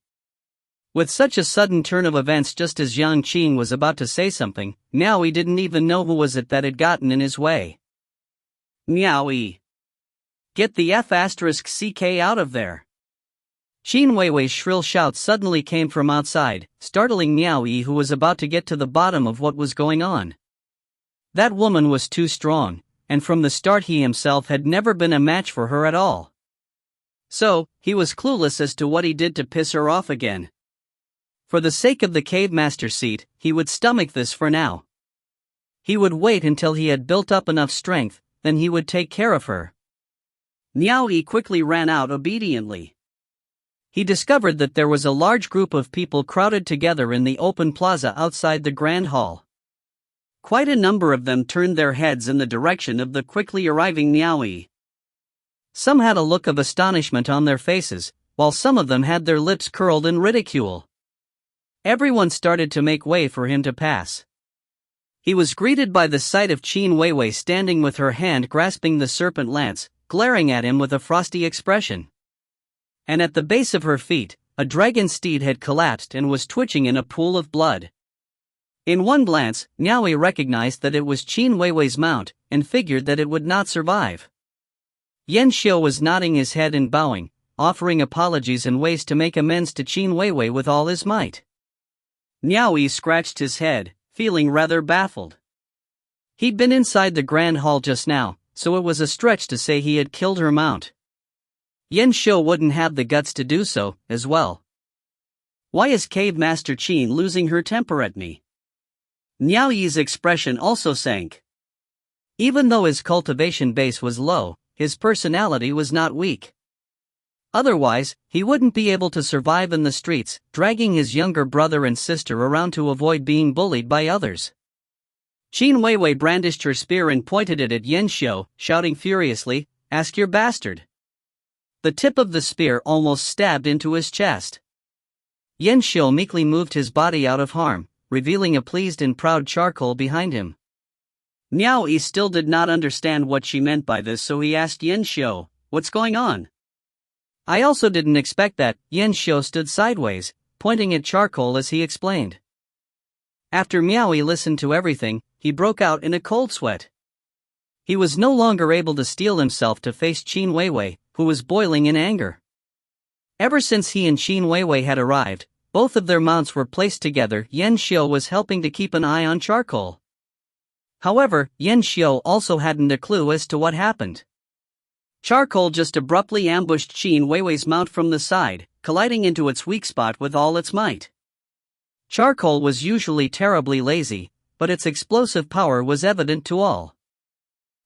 With such a sudden turn of events just as Yang Qing was about to say something, Miaoyi didn't even know who was it that had gotten in his way. Miaoyi! Get the F***ck out of there! Qin Weiwei's shrill shout suddenly came from outside, startling Miaoyi, who was about to get to the bottom of what was going on. That woman was too strong, and from the start he himself had never been a match for her at all. So, he was clueless as to what he did to piss her off again. For the sake of the cave master seat, he would stomach this for now. He would wait until he had built up enough strength, then he would take care of her. Miaoyi quickly ran out obediently. He discovered that there was a large group of people crowded together in the open plaza outside the grand hall. Quite a number of them turned their heads in the direction of the quickly arriving Miaoyi. Some had a look of astonishment on their faces, while some of them had their lips curled in ridicule. Everyone started to make way for him to pass. He was greeted by the sight of Qin Weiwei standing with her hand grasping the serpent lance, glaring at him with a frosty expression. And at the base of her feet, a dragon steed had collapsed and was twitching in a pool of blood. In one glance, Miaoyi recognized that it was Qin Weiwei's mount, and figured that it would not survive. Yan Xiu was nodding his head and bowing, offering apologies and ways to make amends to Qin Weiwei with all his might. Miaoyi scratched his head, feeling rather baffled. He'd been inside the grand hall just now, so it was a stretch to say he had killed her mount. Yan Xiu wouldn't have the guts to do so, as well. Why is Cave Master Qin losing her temper at me? Miaoyi's expression also sank. Even though his cultivation base was low, his personality was not weak. Otherwise, he wouldn't be able to survive in the streets, dragging his younger brother and sister around to avoid being bullied by others. Qin Weiwei brandished her spear and pointed it at Yan Xiu, shouting furiously, "Ask your bastard." The tip of the spear almost stabbed into his chest. Yan Xiu meekly moved his body out of harm, revealing a pleased and proud charcoal behind him. Miaoyi still did not understand what she meant by this, so he asked Yan Xiu, "What's going on?" I also didn't expect that. Yan Xiu stood sideways, pointing at charcoal as he explained. After Miaoyi listened to everything, he broke out in a cold sweat. He was no longer able to steel himself to face Qin Weiwei, who was boiling in anger. Ever since he and Qin Weiwei had arrived, both of their mounts were placed together. Yan Xiu was helping to keep an eye on charcoal. However, Yan Xiu also hadn't a clue as to what happened. Charcoal just abruptly ambushed Qin Weiwei's mount from the side, colliding into its weak spot with all its might. Charcoal was usually terribly lazy, but its explosive power was evident to all.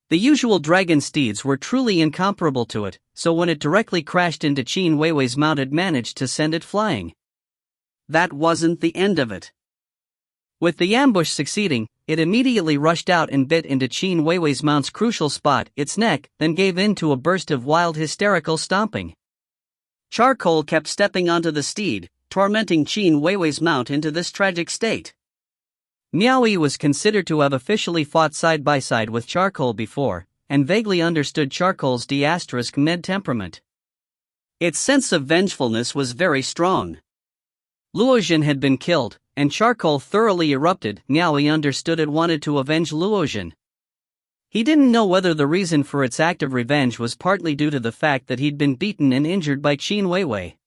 The usual dragon steeds were truly incomparable to it, so when it directly crashed into Qin Weiwei's mount, it managed to send it flying. That wasn't the end of it. With the ambush succeeding, it immediately rushed out and bit into Qin Weiwei's mount's crucial spot, its neck, then gave in to a burst of wild hysterical stomping. Charcoal kept stepping onto the steed, tormenting Qin Weiwei's mount into this tragic state. Miaoyi was considered to have officially fought side by side with Charcoal before, and vaguely understood Charcoal's d*med temperament. Its sense of vengefulness was very strong. Luozhen had been killed, and Charcoal thoroughly erupted. Miaoyi understood it wanted to avenge Luozhen. He didn't know whether the reason for its act of revenge was partly due to the fact that he'd been beaten and injured by Qin Weiwei.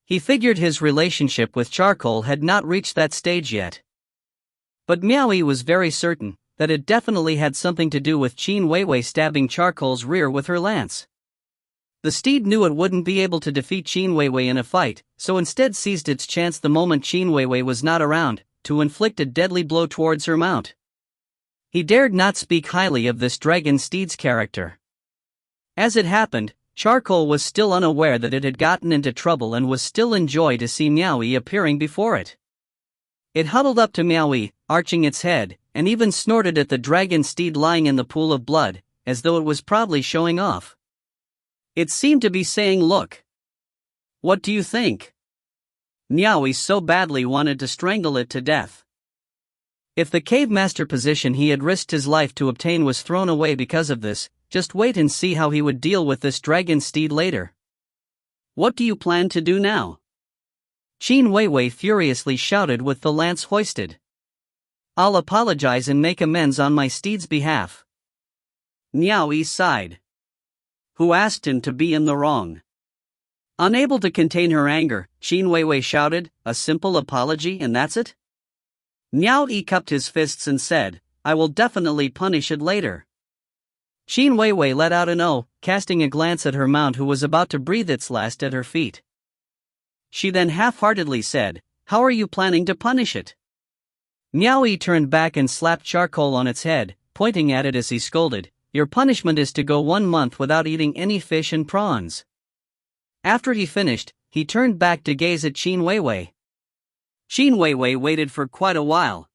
He figured his relationship with Charcoal had not reached that stage yet. But Miaoyi was very certain that it definitely had something to do with Qin Weiwei stabbing Charcoal's rear with her lance. The steed knew it wouldn't be able to defeat Qin Weiwei in a fight, so instead seized its chance the moment Qin Weiwei was not around, to inflict a deadly blow towards her mount. He dared not speak highly of this dragon steed's character. As it happened, Charcoal was still unaware that it had gotten into trouble and was still in joy to see Miaoyi appearing before it. It huddled up to Miaoyi, arching its head, and even snorted at the dragon steed lying in the pool of blood, as though it was proudly showing off. It seemed to be saying, "Look. What do you think?" Miaoyi so badly wanted to strangle it to death. If the cave master position he had risked his life to obtain was thrown away because of this, just wait and see how he would deal with this dragon steed later. "What do you plan to do now?" Qin Weiwei furiously shouted with the lance hoisted. "I'll apologize and make amends on my steed's behalf." Miaoyi sighed. Who asked him to be in the wrong? Unable to contain her anger, Qin Weiwei shouted, "A simple apology and that's it?" Miaoyi cupped his fists and said, "I will definitely punish it later." Qin Weiwei let out an "oh," casting a glance at her mount who was about to breathe its last at her feet. She then half-heartedly said, "How are you planning to punish it?" Miaoyi turned back and slapped Charcoal on its head, pointing at it as he scolded, "Your punishment is to go 1 month without eating any fish and prawns." After he finished, he turned back to gaze at Qin Weiwei. Qin Weiwei waited for quite a while.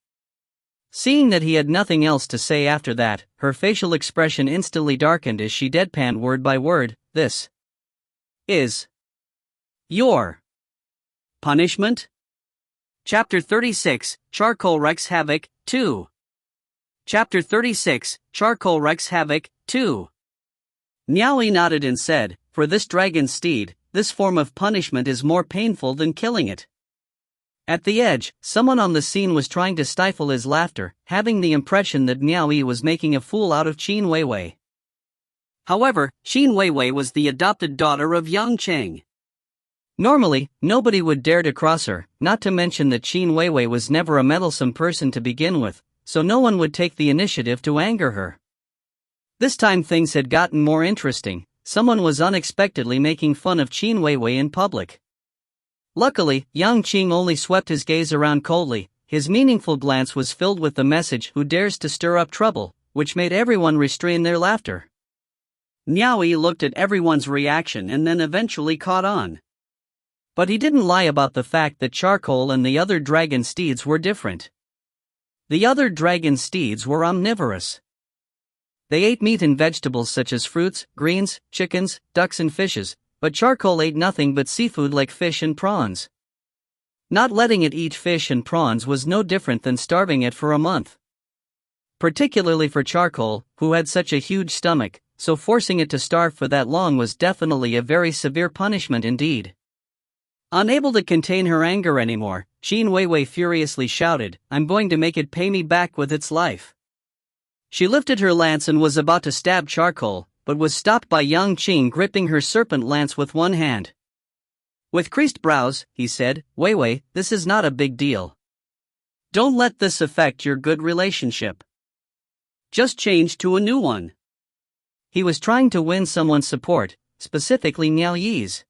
Seeing that he had nothing else to say after that, her facial expression instantly darkened as she deadpanned word by word, "This is your punishment?" Chapter 36, Charcoal Wreaks Havoc, 2. Chapter 36, Charcoal Wreaks Havoc, 2. Miaoyi nodded and said, "For this dragon steed, this form of punishment is more painful than killing it." At the edge, someone on the scene was trying to stifle his laughter, having the impression that Miaoyi was making a fool out of Qin Weiwei. However, Qin Weiwei was the adopted daughter of Yang Cheng. Normally, nobody would dare to cross her, not to mention that Qin Weiwei was never a meddlesome person to begin with, so no one would take the initiative to anger her. This time things had gotten more interesting. Someone was unexpectedly making fun of Qin Weiwei in public. Luckily, Yang Qing only swept his gaze around coldly. His meaningful glance was filled with the message, "Who dares to stir up trouble," which made everyone restrain their laughter. Miaoyi looked at everyone's reaction and then eventually caught on. But he didn't lie about the fact that Charcoal and the other dragon steeds were different. The other dragon steeds were omnivorous. They ate meat and vegetables such as fruits, greens, chickens, ducks and fishes, but Charcoal ate nothing but seafood like fish and prawns. Not letting it eat fish and prawns was no different than starving it for a month. Particularly for Charcoal, who had such a huge stomach, so forcing it to starve for that long was definitely a very severe punishment indeed. Unable to contain her anger anymore, Qin Weiwei furiously shouted, "I'm going to make it pay me back with its life." She lifted her lance and was about to stab Charcoal, but was stopped by Yang Qing gripping her serpent lance with one hand. With creased brows, he said, "Weiwei, this is not a big deal. Don't let this affect your good relationship. Just change to a new one." He was trying to win someone's support, specifically Miaoyi's.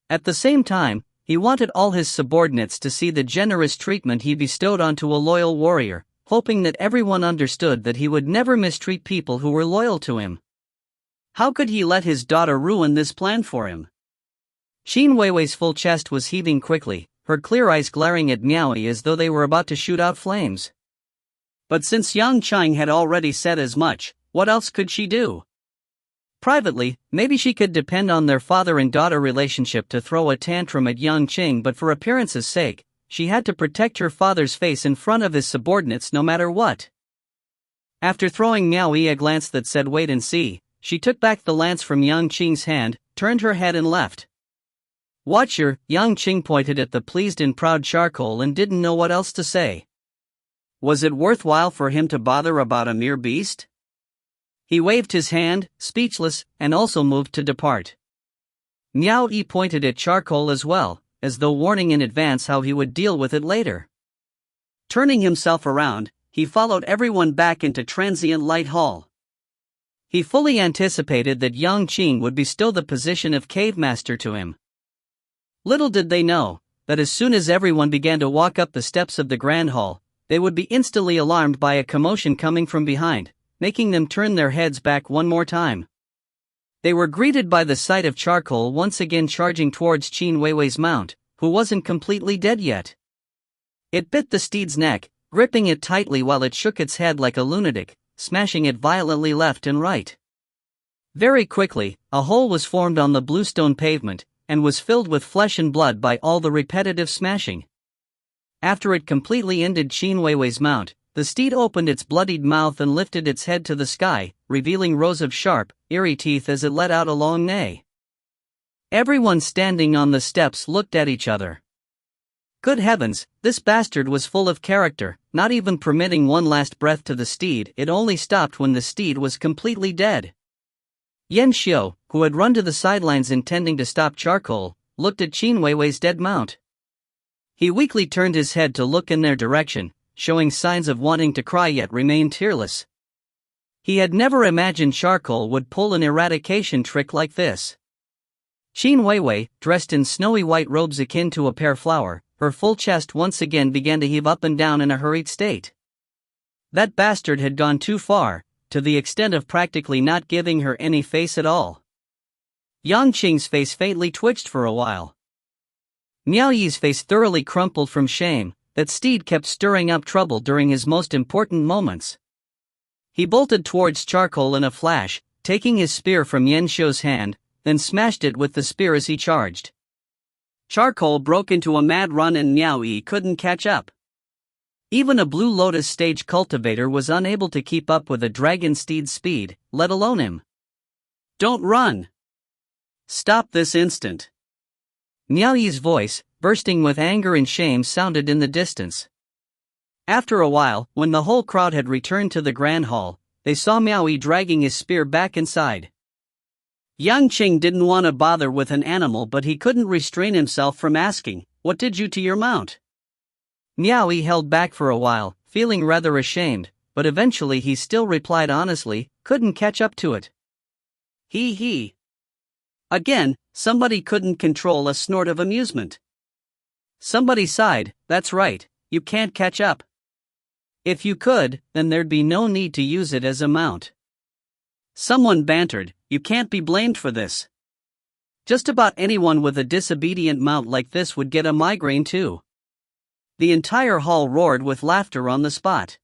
At the same time, he wanted all his subordinates to see the generous treatment he bestowed onto a loyal warrior, hoping that everyone understood that he would never mistreat people who were loyal to him. How could he let his daughter ruin this plan for him? Qin Weiwei's full chest was heaving quickly, her clear eyes glaring at Miaoyi as though they were about to shoot out flames. But since Yang Cheng had already said as much, what else could she do? Privately, maybe she could depend on their father and daughter relationship to throw a tantrum at Yang Qing, but for appearance's sake, she had to protect her father's face in front of his subordinates no matter what. After throwing Miaoyi a glance that said wait and see, she took back the lance from Yang Qing's hand, turned her head and left. "Watch your," Yang Qing pointed at the pleased and proud Charcoal and didn't know what else to say. Was it worthwhile for him to bother about a mere beast? He waved his hand, speechless, and also moved to depart. Miao Yi pointed at charcoal as well, as though warning in advance how he would deal with it later. Turning himself around, he followed everyone back into Transient Light Hall. He fully anticipated that Yang Qing would bestow the position of cave master to him. Little did they know that as soon as everyone began to walk up the steps of the Grand Hall, they would be instantly alarmed by a commotion coming from behind, making them turn their heads back one more time. They were greeted by the sight of charcoal once again charging towards Qin Weiwei's mount, who wasn't completely dead yet. It bit the steed's neck, gripping it tightly while it shook its head like a lunatic, smashing it violently left and right. Very quickly, a hole was formed on the bluestone pavement, and was filled with flesh and blood by all the repetitive smashing. After it completely ended Qin Weiwei's mount, the steed opened its bloodied mouth and lifted its head to the sky, revealing rows of sharp, eerie teeth as it let out a long neigh. Everyone standing on the steps looked at each other. Good heavens, this bastard was full of character, not even permitting one last breath to the steed. It only stopped when the steed was completely dead. Yan Xiu, who had run to the sidelines intending to stop charcoal, looked at Qin Weiwei's dead mount. He weakly turned his head to look in their direction, showing signs of wanting to cry yet remained tearless. He had never imagined charcoal would pull an eradication trick like this. Qin Weiwei, dressed in snowy white robes akin to a pear flower, her full chest once again began to heave up and down in a hurried state. That bastard had gone too far, to the extent of practically not giving her any face at all. Yang Qing's face faintly twitched for a while. Miao Yi's face thoroughly crumpled from shame. That steed kept stirring up trouble during his most important moments. He bolted towards charcoal in a flash, taking his spear from Yan Xiu's hand, then smashed it with the spear as he charged. Charcoal broke into a mad run and Miao Yi couldn't catch up. Even a Blue Lotus stage cultivator was unable to keep up with a dragon steed's speed, let alone him. Don't run! Stop this instant! Miao Yi's voice, bursting with anger and shame, sounded in the distance. After a while, when the whole crowd had returned to the Grand Hall, they saw Miao Yi dragging his spear back inside. Yang Qing didn't want to bother with an animal, but he couldn't restrain himself from asking, "What did you to your mount?" Miao Yi held back for a while, feeling rather ashamed, but eventually he still replied honestly, "Couldn't catch up to it." He. Again, somebody couldn't control a snort of amusement. Somebody sighed, "That's right, you can't catch up. If you could, then there'd be no need to use it as a mount." Someone bantered, "You can't be blamed for this. Just about anyone with a disobedient mount like this would get a migraine too." The entire hall roared with laughter on the spot.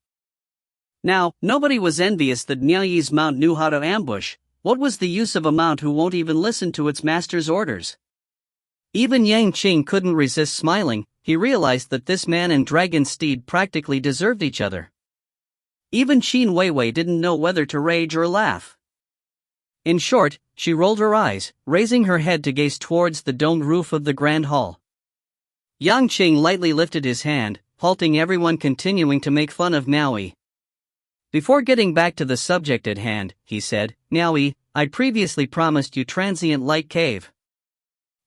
Now, nobody was envious that Miao Yi's mount knew how to ambush. What was the use of a mount who won't even listen to its master's orders? Even Yang Qing couldn't resist smiling. He realized that this man and dragon steed practically deserved each other. Even Qin Weiwei didn't know whether to rage or laugh. In short, she rolled her eyes, raising her head to gaze towards the domed roof of the Grand Hall. Yang Qing lightly lifted his hand, halting everyone continuing to make fun of Miao Yi. Before getting back to the subject at hand, he said, "Miao Yi, I previously promised you Transient Light Cave."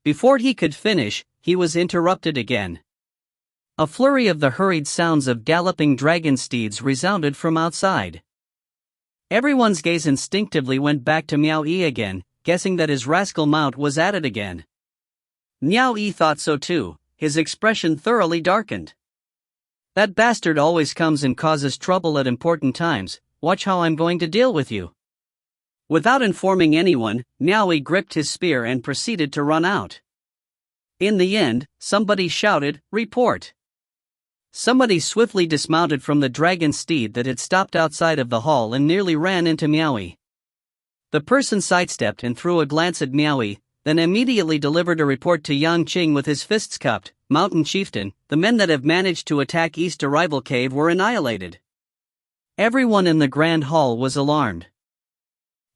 Before he could finish, he was interrupted again. A flurry of the hurried sounds of galloping dragon steeds resounded from outside. Everyone's gaze instinctively went back to Miao Yi again, guessing that his rascal mount was at it again. Miao Yi thought so too, his expression thoroughly darkened. "That bastard always comes and causes trouble at important times. Watch how I'm going to deal with you." Without informing anyone, Miao Yi gripped his spear and proceeded to run out. In the end, somebody shouted, "Report!" Somebody swiftly dismounted from the dragon steed that had stopped outside of the hall and nearly ran into Miao Yi. The person sidestepped and threw a glance at Miao Yi, then immediately delivered a report to Yang Qing with his fists cupped. "Mountain Chieftain, the men that have managed to attack East Arrival Cave were annihilated." Everyone in the Grand Hall was alarmed.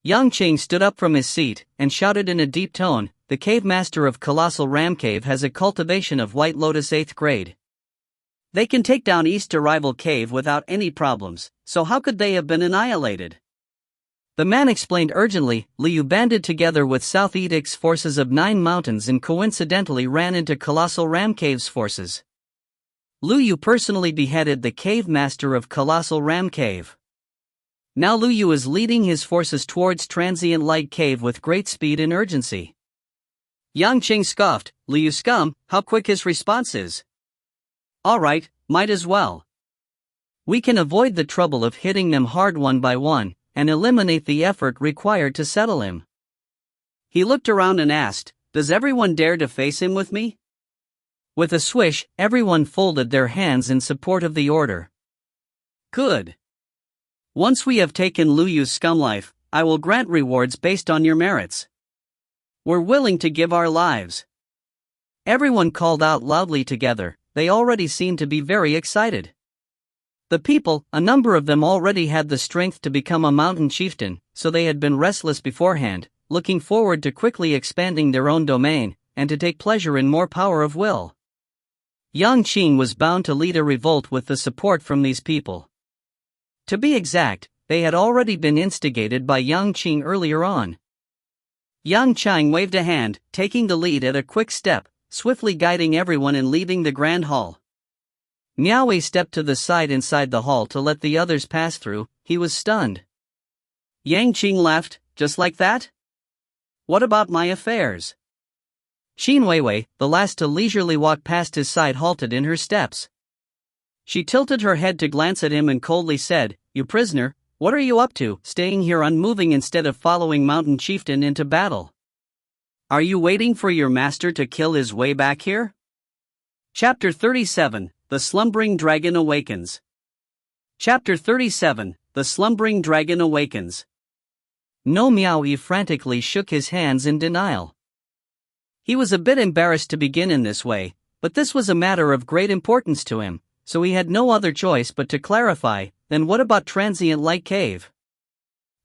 Yang Qing stood up from his seat and shouted in a deep tone, "The cave master of Colossal Ram Cave has a cultivation of White Lotus 8th grade. They can take down East Arrival Cave without any problems, so how could they have been annihilated?" The man explained urgently. Liu banded together with South Edict's forces of 9 mountains and coincidentally ran into Colossal Ram Cave's forces. Liu Yu personally beheaded the cave master of Colossal Ram Cave. Now Liu Yu is leading his forces towards Transient Light Cave with great speed and urgency. Yang Qing scoffed. Liu scum, how quick his response is. Alright, might as well. We can avoid the trouble of hitting them hard one by one, and eliminate the effort required to settle him. He looked around and asked, does everyone dare to face him with me? With a swish, everyone folded their hands in support of the order. Good. Once we have taken Liu Yu's scum life, I will grant rewards based on your merits. We're willing to give our lives. Everyone called out loudly together. They already seemed to be very excited. The people, a number of them already had the strength to become a mountain chieftain, so they had been restless beforehand, looking forward to quickly expanding their own domain, and to take pleasure in more power of will. Yang Qing was bound to lead a revolt with the support from these people. To be exact, they had already been instigated by Yang Qing earlier on. Yang Qing waved a hand, taking the lead at a quick step, swiftly guiding everyone in leaving the grand hall. Miao Wei stepped to the side inside the hall to let the others pass through. He was stunned. Yang Qing laughed. Just like that? What about my affairs? Qin Weiwei, the last to leisurely walk past his side, halted in her steps. She tilted her head to glance at him and coldly said, You prisoner, what are you up to, staying here unmoving instead of following Mountain Chieftain into battle? Are you waiting for your master to kill his way back here? Chapter 37, The Slumbering Dragon Awakens. Chapter 37, The Slumbering Dragon Awakens. No, Miao Yi frantically shook his hands in denial. He was a bit embarrassed to begin in this way, but this was a matter of great importance to him, so he had no other choice but to clarify. Then what about Transient Light Cave?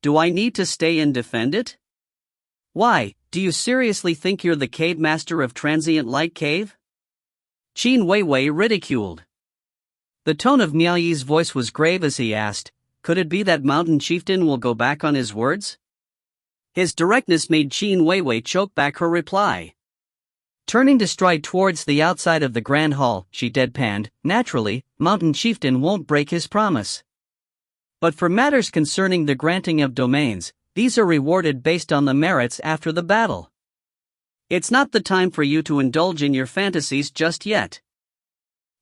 Do I need to stay and defend it? Why, do you seriously think you're the cave master of Transient Light Cave? Qin Weiwei ridiculed. The tone of Miao Yi's voice was grave as he asked, could it be that Mountain Chieftain will go back on his words? His directness made Qin Weiwei choke back her reply. Turning to stride towards the outside of the grand hall, she deadpanned, naturally, Mountain Chieftain won't break his promise. But for matters concerning the granting of domains, these are rewarded based on the merits after the battle. It's not the time for you to indulge in your fantasies just yet.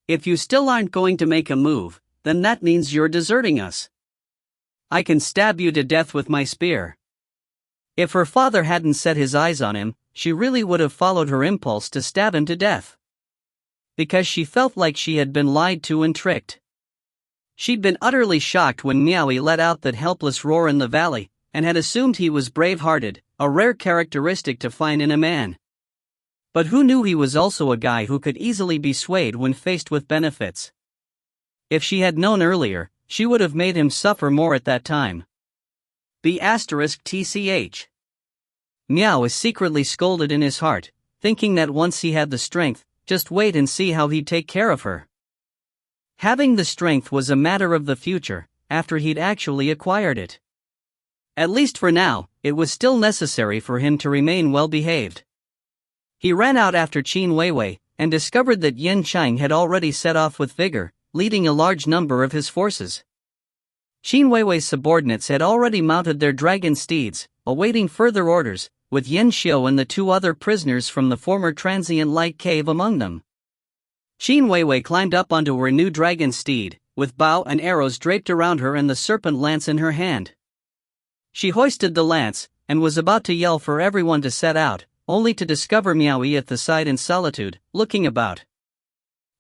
If you still aren't going to make a move, then that means you're deserting us. I can stab you to death with my spear. If her father hadn't set his eyes on him, she really would have followed her impulse to stab him to death. Because she felt like she had been lied to and tricked. She'd been utterly shocked when Miaoyi let out that helpless roar in the valley, and had assumed he was brave-hearted, a rare characteristic to find in a man. But who knew he was also a guy who could easily be swayed when faced with benefits? If she had known earlier, she would have made him suffer more at that time. *TCH. Miao was secretly scolded in his heart, thinking that once he had the strength, just wait and see how he'd take care of her. Having the strength was a matter of the future, after he'd actually acquired it. At least for now, it was still necessary for him to remain well-behaved. He ran out after Qin Weiwei, and discovered that Yin Chang had already set off with vigor, leading a large number of his forces. Qin Weiwei's subordinates had already mounted their dragon steeds, awaiting further orders, with Yin Xiu and the 2 other prisoners from the former Transient Light Cave among them. Qin Weiwei climbed up onto her new dragon steed, with bow and arrows draped around her and the serpent lance in her hand. She hoisted the lance, and was about to yell for everyone to set out, only to discover Miaoyi at the side in solitude, looking about.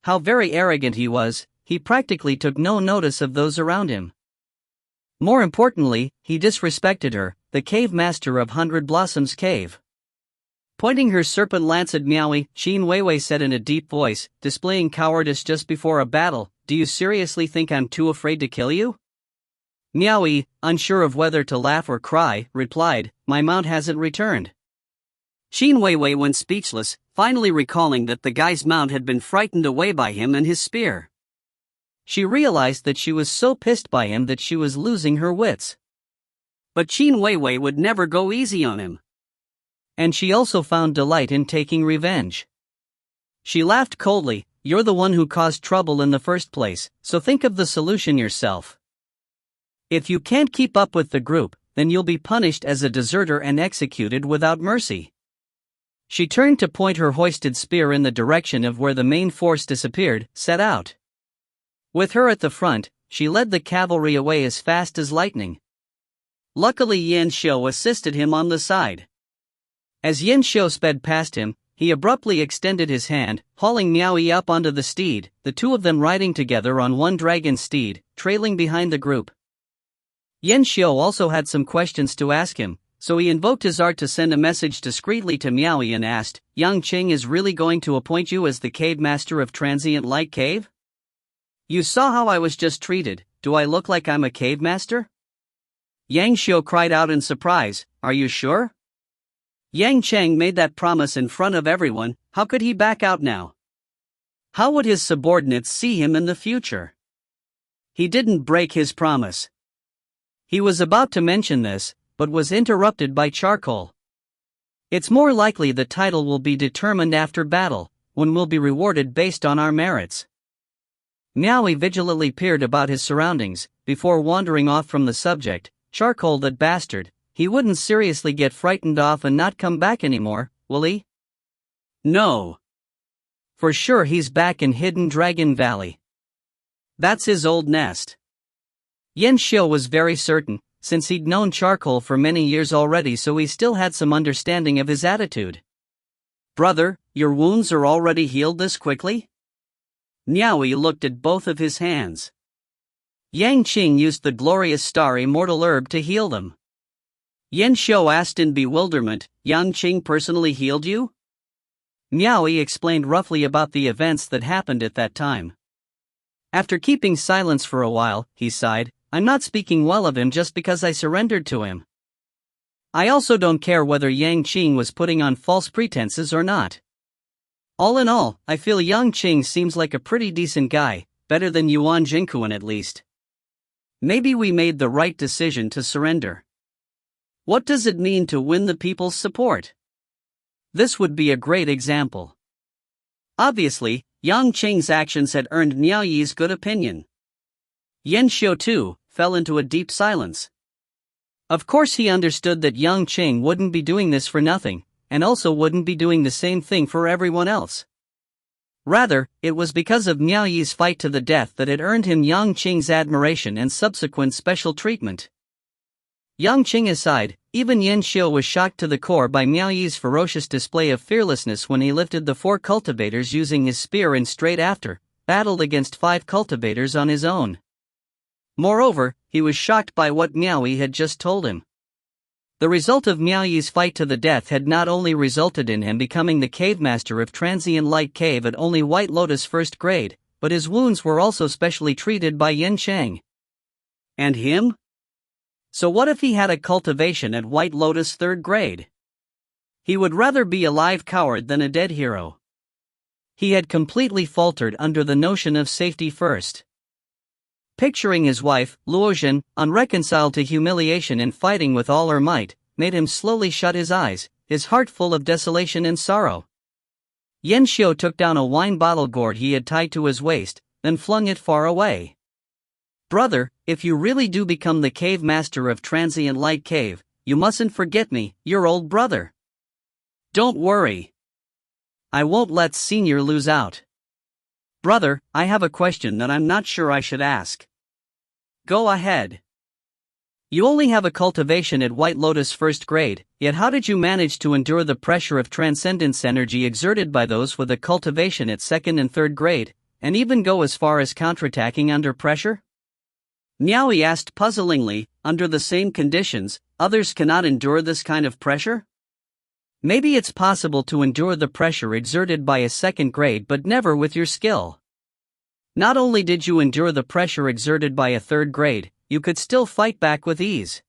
How very arrogant he was, he practically took no notice of those around him. More importantly, he disrespected her, the cave master of 100 Blossoms Cave. Pointing her serpent lance at Miaoyi, Qin Weiwei said in a deep voice, displaying cowardice just before a battle, do you seriously think I'm too afraid to kill you? Miaoyi, unsure of whether to laugh or cry, replied, my mount hasn't returned. Qin Weiwei went speechless, finally recalling that the guy's mount had been frightened away by him and his spear. She realized that she was so pissed by him that she was losing her wits. But Qin Weiwei would never go easy on him. And she also found delight in taking revenge. She laughed coldly. You're the one who caused trouble in the first place, so think of the solution yourself. If you can't keep up with the group, then you'll be punished as a deserter and executed without mercy. She turned to point her hoisted spear in the direction of where the main force disappeared, set out. With her at the front, she led the cavalry away as fast as lightning. Luckily Yan Xiu assisted him on the side. As Yan Xiu sped past him, he abruptly extended his hand, hauling Miao Yi up onto the steed, the two of them riding together on one dragon steed, trailing behind the group. Yan Xiu also had some questions to ask him, so he invoked his art to send a message discreetly to Miao Yi and asked, Yang Qing is really going to appoint you as the cave master of Transient Light Cave? You saw how I was just treated, do I look like I'm a cave master? Yang Xiu cried out in surprise, are you sure? Yang Cheng made that promise in front of everyone, how could he back out now? How would his subordinates see him in the future? He didn't break his promise. He was about to mention this, but was interrupted by Charcoal. It's more likely the title will be determined after battle, when we'll be rewarded based on our merits. Miao Yi vigilantly peered about his surroundings, before wandering off from the subject. Charcoal, that bastard, he wouldn't seriously get frightened off and not come back anymore, will he? No. For sure he's back in Hidden Dragon Valley. That's his old nest. Yan Xiu was very certain, since he'd known Charcoal for many years already, so he still had some understanding of his attitude. Brother, your wounds are already healed this quickly? Miao Yi looked at both of his hands. Yang Qing used the glorious star immortal herb to heal them. Yan Xiu asked in bewilderment, Yang Qing personally healed you? Miao Yi explained roughly about the events that happened at that time. After keeping silence for a while, he sighed, I'm not speaking well of him just because I surrendered to him. I also don't care whether Yang Qing was putting on false pretenses or not. All in all, I feel Yang Qing seems like a pretty decent guy, better than Yuan Jingquan at least. Maybe we made the right decision to surrender. What does it mean to win the people's support? This would be a great example. Obviously, Yang Qing's actions had earned Miao Yi's good opinion. Yan Xiu too fell into a deep silence. Of course he understood that Yang Qing wouldn't be doing this for nothing, and also wouldn't be doing the same thing for everyone else. Rather, it was because of Miao Yi's fight to the death that it earned him Yang Qing's admiration and subsequent special treatment. Yang Qing aside, even Yan Xiu was shocked to the core by Miao Yi's ferocious display of fearlessness when he lifted the 4 cultivators using his spear and straight after, battled against 5 cultivators on his own. Moreover, he was shocked by what Miao Yi had just told him. The result of Miao Yi's fight to the death had not only resulted in him becoming the cave master of Transient Light Cave at only White Lotus 1st grade, but his wounds were also specially treated by Yin Cheng. And him? So what if he had a cultivation at White Lotus 3rd grade? He would rather be a live coward than a dead hero. He had completely faltered under the notion of safety first. Picturing his wife, Luozhen, unreconciled to humiliation and fighting with all her might, made him slowly shut his eyes, his heart full of desolation and sorrow. Yan Xiu took down a wine bottle gourd he had tied to his waist, then flung it far away. Brother, if you really do become the cave master of Transient Light Cave, you mustn't forget me, your old brother. Don't worry. I won't let Senior lose out. Brother, I have a question that I'm not sure I should ask. Go ahead. You only have a cultivation at White Lotus 1st grade, yet how did you manage to endure the pressure of transcendence energy exerted by those with a cultivation at 2nd and 3rd grade, and even go as far as counterattacking under pressure? Miao Yi asked puzzlingly, under the same conditions, others cannot endure this kind of pressure? Maybe it's possible to endure the pressure exerted by a 2nd grade but never with your skill. Not only did you endure the pressure exerted by a 3rd grade, you could still fight back with ease.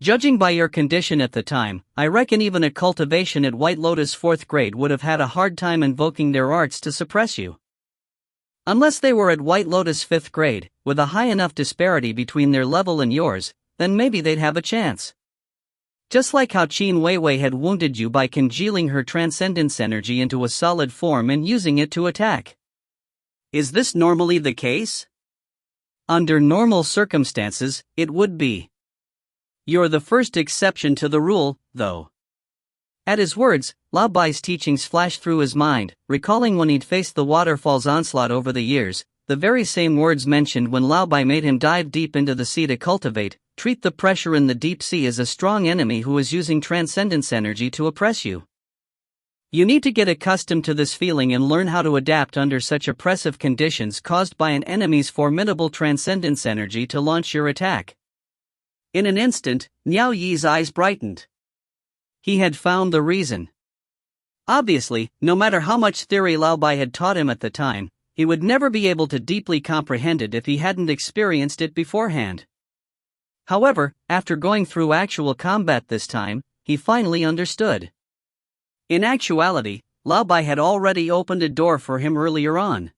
Judging by your condition at the time, I reckon even a cultivation at White Lotus 4th grade would have had a hard time invoking their arts to suppress you. Unless they were at White Lotus 5th grade, with a high enough disparity between their level and yours, then maybe they'd have a chance. Just like how Qin Weiwei had wounded you by congealing her transcendence energy into a solid form and using it to attack. Is this normally the case? Under normal circumstances, it would be. You're the first exception to the rule, though. At his words, Lao Bai's teachings flashed through his mind, recalling when he'd faced the waterfall's onslaught over the years, the very same words mentioned when Lao Bai made him dive deep into the sea to cultivate, treat the pressure in the deep sea as a strong enemy who is using transcendence energy to oppress you. You need to get accustomed to this feeling and learn how to adapt under such oppressive conditions caused by an enemy's formidable transcendence energy to launch your attack. In an instant, Niao Yi's eyes brightened. He had found the reason. Obviously, no matter how much theory Lao Bai had taught him at the time, he would never be able to deeply comprehend it if he hadn't experienced it beforehand. However, after going through actual combat this time, he finally understood. In actuality, Lao Bai had already opened a door for him earlier on.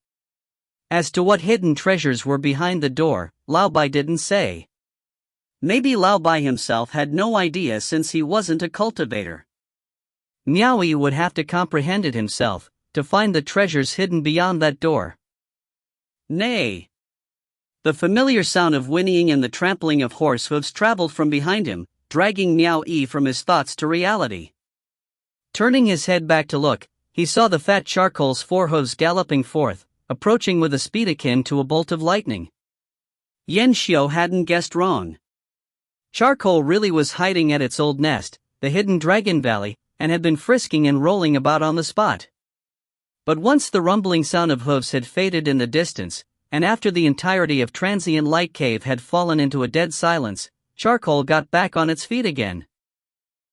As to what hidden treasures were behind the door, Lao Bai didn't say. Maybe Lao Bai himself had no idea since he wasn't a cultivator. Miao Yi would have to comprehend it himself, to find the treasures hidden beyond that door. Nay. The familiar sound of whinnying and the trampling of horse hooves traveled from behind him, dragging Miao Yi from his thoughts to reality. Turning his head back to look, he saw the fat charcoal's four hooves galloping forth, approaching with a speed akin to a bolt of lightning. Yen Xiao hadn't guessed wrong. Charcoal really was hiding at its old nest, the hidden Dragon Valley, and had been frisking and rolling about on the spot. But once the rumbling sound of hooves had faded in the distance, and after the entirety of Transient Light Cave had fallen into a dead silence, Charcoal got back on its feet again.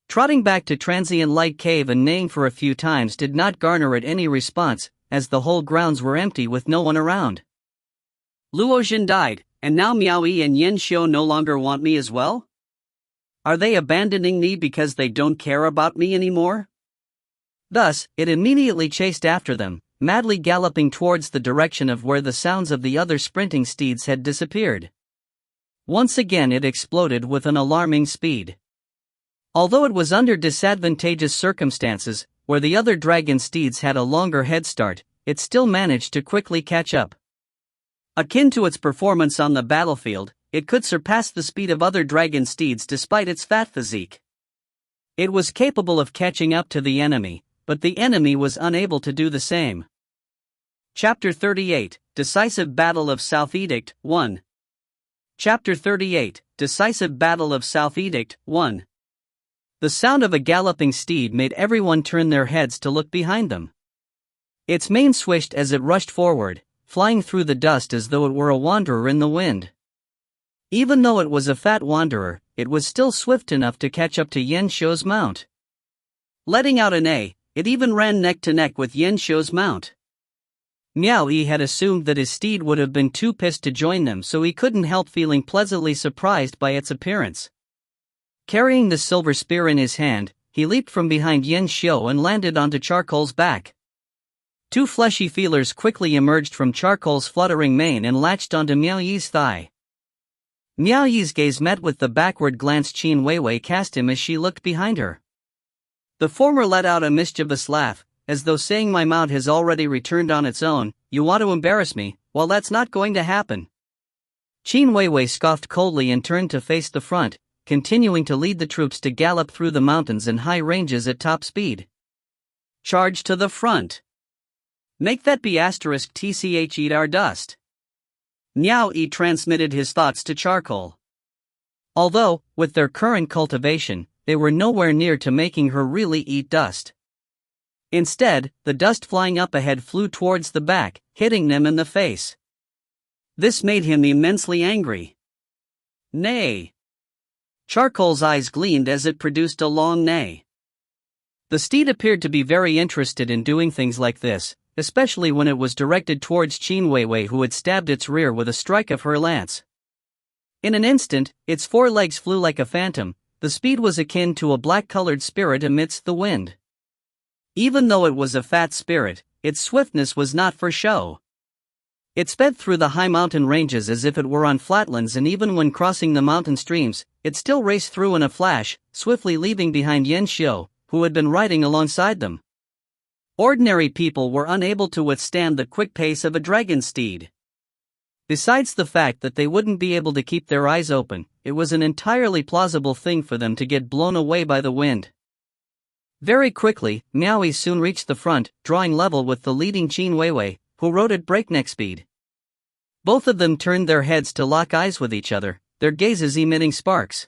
Trotting back to Transient Light Cave and neighing for a few times did not garner it any response, as the whole grounds were empty with no one around. Luozhen died, and now Miao Yi and Yen Xiao no longer want me as well? Are they abandoning me because they don't care about me anymore? Thus, it immediately chased after them, madly galloping towards the direction of where the sounds of the other sprinting steeds had disappeared. Once again it exploded with an alarming speed. Although it was under disadvantageous circumstances, where the other dragon steeds had a longer head start, it still managed to quickly catch up. Akin to its performance on the battlefield, it could surpass the speed of other dragon steeds despite its fat physique. It was capable of catching up to the enemy, but the enemy was unable to do the same. Chapter 38, Decisive Battle of South Edict, 1. Chapter 38, Decisive Battle of South Edict, 1. The sound of a galloping steed made everyone turn their heads to look behind them. Its mane swished as it rushed forward, flying through the dust as though it were a wanderer in the wind. Even though it was a fat wanderer, it was still swift enough to catch up to Yen Xiao's mount. Letting out a neigh, it even ran neck to neck with Yen Xiao's mount. Miao Yi had assumed that his steed would have been too pissed to join them, so he couldn't help feeling pleasantly surprised by its appearance. Carrying the silver spear in his hand, he leaped from behind Yen Xiao and landed onto Charcoal's back. Two fleshy feelers quickly emerged from Charcoal's fluttering mane and latched onto Miao Yi's thigh. Miao Yi's gaze met with the backward glance Qin Weiwei cast him as she looked behind her. The former let out a mischievous laugh, as though saying, "My mount has already returned on its own, you want to embarrass me, well that's not going to happen." Qin Weiwei scoffed coldly and turned to face the front, continuing to lead the troops to gallop through the mountains and high ranges at top speed. Charge to the front. Make that be *tch eat our dust. Miao Yi transmitted his thoughts to Charcoal. Although, with their current cultivation, they were nowhere near to making her really eat dust. Instead, the dust flying up ahead flew towards the back, hitting them in the face. This made him immensely angry. Nay. Charcoal's eyes gleamed as it produced a long neigh. The steed appeared to be very interested in doing things like this, especially when it was directed towards Qin Weiwei, who had stabbed its rear with a strike of her lance. In an instant, its four legs flew like a phantom. The speed was akin to a black-colored spirit amidst the wind. Even though it was a fat spirit, its swiftness was not for show. It sped through the high mountain ranges as if it were on flatlands, and even when crossing the mountain streams, it still raced through in a flash, swiftly leaving behind Yan Xiu, who had been riding alongside them. Ordinary people were unable to withstand the quick pace of a dragon steed. Besides the fact that they wouldn't be able to keep their eyes open, it was an entirely plausible thing for them to get blown away by the wind. Very quickly, Miao Yi soon reached the front, drawing level with the leading Qin Weiwei, who rode at breakneck speed. Both of them turned their heads to lock eyes with each other, their gazes emitting sparks.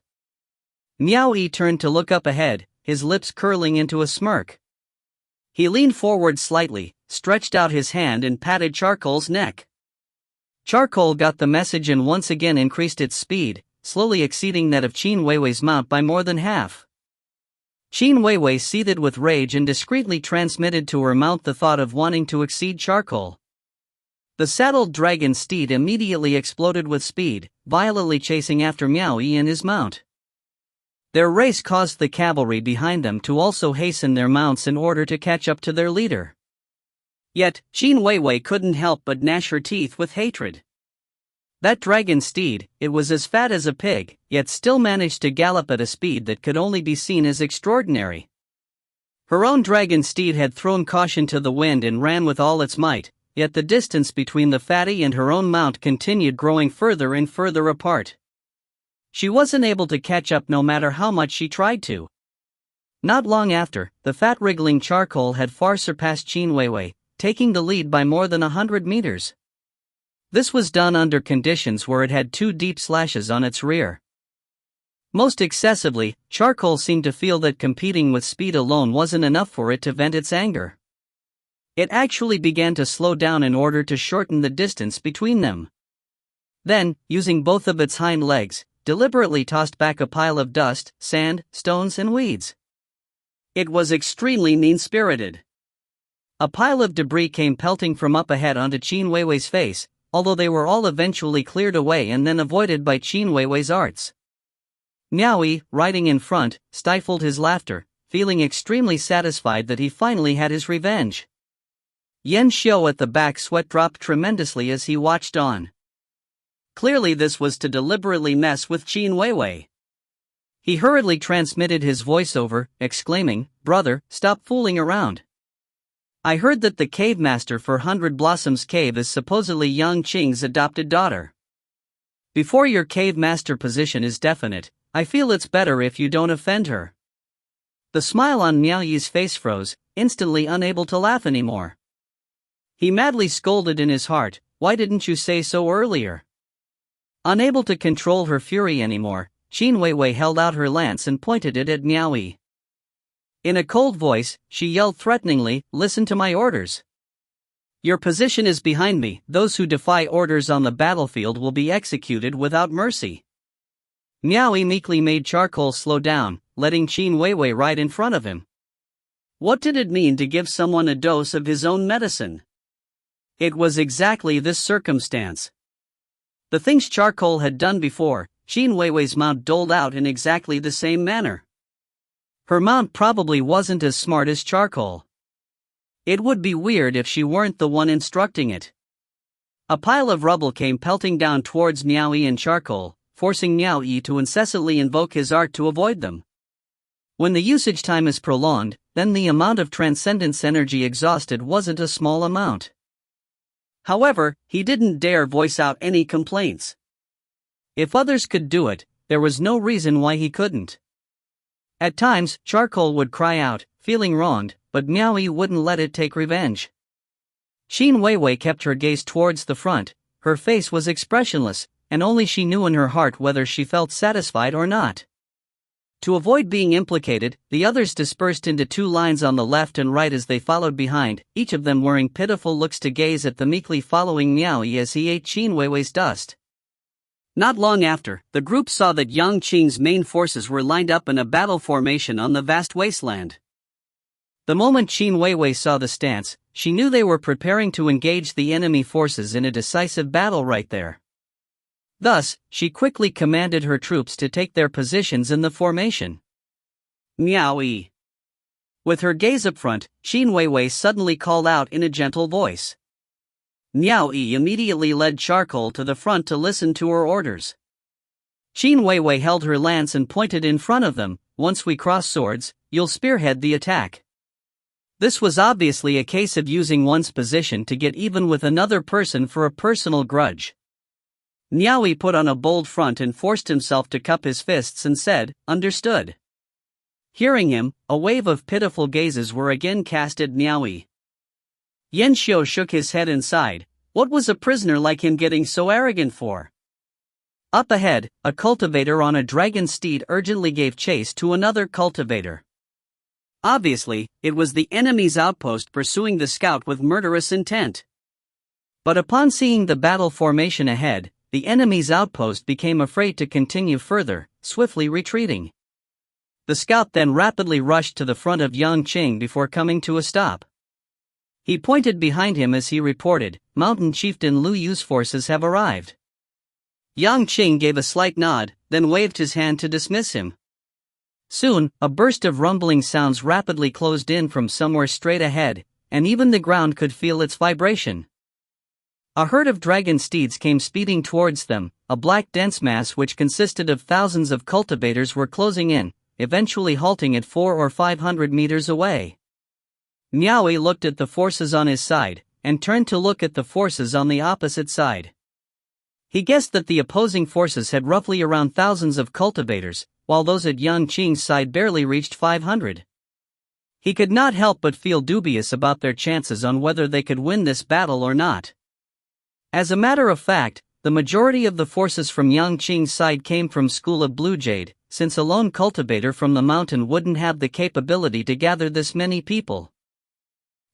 Miao Yi turned to look up ahead, his lips curling into a smirk. He leaned forward slightly, stretched out his hand and patted Charcoal's neck. Charcoal got the message and once again increased its speed, slowly exceeding that of Qin Weiwei's mount by more than half. Qin Weiwei seethed with rage and discreetly transmitted to her mount the thought of wanting to exceed Charcoal. The saddled dragon steed immediately exploded with speed, violently chasing after Miao Yi and his mount. Their race caused the cavalry behind them to also hasten their mounts in order to catch up to their leader. Yet, Qin Weiwei couldn't help but gnash her teeth with hatred. That dragon steed, it was as fat as a pig, yet still managed to gallop at a speed that could only be seen as extraordinary. Her own dragon steed had thrown caution to the wind and ran with all its might, yet the distance between the fatty and her own mount continued growing further and further apart. She wasn't able to catch up no matter how much she tried to. Not long after, the fat wriggling Charcoal had far surpassed Qin Weiwei, taking the lead by more than 100 meters. This was done under conditions where it had 2 deep slashes on its rear. Most excessively, Charcoal seemed to feel that competing with speed alone wasn't enough for it to vent its anger. It actually began to slow down in order to shorten the distance between them. Then, using both of its hind legs, deliberately tossed back a pile of dust, sand, stones and weeds. It was extremely mean-spirited. A pile of debris came pelting from up ahead onto Qin Weiwei's face, although they were all eventually cleared away and then avoided by Qin Weiwei's arts. Miao Yi, riding in front, stifled his laughter, feeling extremely satisfied that he finally had his revenge. Yan Xiu at the back sweat dropped tremendously as he watched on. Clearly this was to deliberately mess with Qin Weiwei. He hurriedly transmitted his voiceover, exclaiming, "Brother, stop fooling around. I heard that the cave master for 100 Blossoms Cave is supposedly Yang Qing's adopted daughter. Before your cave master position is definite, I feel it's better if you don't offend her." The smile on Miao Yi's face froze, instantly unable to laugh anymore. He madly scolded in his heart, "Why didn't you say so earlier?" Unable to control her fury anymore, Qin Weiwei held out her lance and pointed it at Miao Yi. In a cold voice, she yelled threateningly, "Listen to my orders. Your position is behind me. Those who defy orders on the battlefield will be executed without mercy." Miao Yi meekly made Charcoal slow down, letting Qin Weiwei ride in front of him. What did it mean to give someone a dose of his own medicine? It was exactly this circumstance. The things Charcoal had done before, Qin Weiwei's mount doled out in exactly the same manner. Her mount probably wasn't as smart as Charcoal. It would be weird if she weren't the one instructing it. A pile of rubble came pelting down towards Miao Yi and Charcoal, forcing Miao Yi to incessantly invoke his art to avoid them. When the usage time is prolonged, then the amount of transcendence energy exhausted wasn't a small amount. However, he didn't dare voice out any complaints. If others could do it, there was no reason why he couldn't. At times, Charcoal would cry out, feeling wronged, but Miao Yi wouldn't let it take revenge. Qin Weiwei kept her gaze towards the front, her face was expressionless, and only she knew in her heart whether she felt satisfied or not. To avoid being implicated, the others dispersed into 2 lines on the left and right as they followed behind, each of them wearing pitiful looks to gaze at the meekly following Miao Yi as he ate Qin Weiwei's dust. Not long after, the group saw that Yang Qing's main forces were lined up in a battle formation on the vast wasteland. The moment Qin Weiwei saw the stance, she knew they were preparing to engage the enemy forces in a decisive battle right there. Thus, she quickly commanded her troops to take their positions in the formation. Miao Yi. With her gaze up front, Qin Weiwei suddenly called out in a gentle voice. Miao Yi immediately led Charcoal to the front to listen to her orders. Qin Weiwei held her lance and pointed in front of them. Once we cross swords, you'll spearhead the attack. This was obviously a case of using one's position to get even with another person for a personal grudge. Niaoyi put on a bold front and forced himself to cup his fists and said, "Understood." Hearing him, a wave of pitiful gazes were again cast at Niaoyi. Yan Xiu shook his head and sighed. What was a prisoner like him getting so arrogant for? Up ahead, a cultivator on a dragon steed urgently gave chase to another cultivator. Obviously, it was the enemy's outpost pursuing the scout with murderous intent. But upon seeing the battle formation ahead, the enemy's outpost became afraid to continue further, swiftly retreating. The scout then rapidly rushed to the front of Yang Qing before coming to a stop. He pointed behind him as he reported, "Mountain Chieftain Lu Yu's forces have arrived." Yang Qing gave a slight nod, then waved his hand to dismiss him. Soon, a burst of rumbling sounds rapidly closed in from somewhere straight ahead, and even the ground could feel its vibration. A herd of dragon steeds came speeding towards them. A black dense mass which consisted of thousands of cultivators were closing in, eventually halting at 400 or 500 meters away. Niaoyi looked at the forces on his side, and turned to look at the forces on the opposite side. He guessed that the opposing forces had roughly around thousands of cultivators, while those at Yang Qing's side barely reached 500. He could not help but feel dubious about their chances on whether they could win this battle or not. As a matter of fact, the majority of the forces from Yang Qing's side came from School of Blue Jade, since a lone cultivator from the mountain wouldn't have the capability to gather this many people.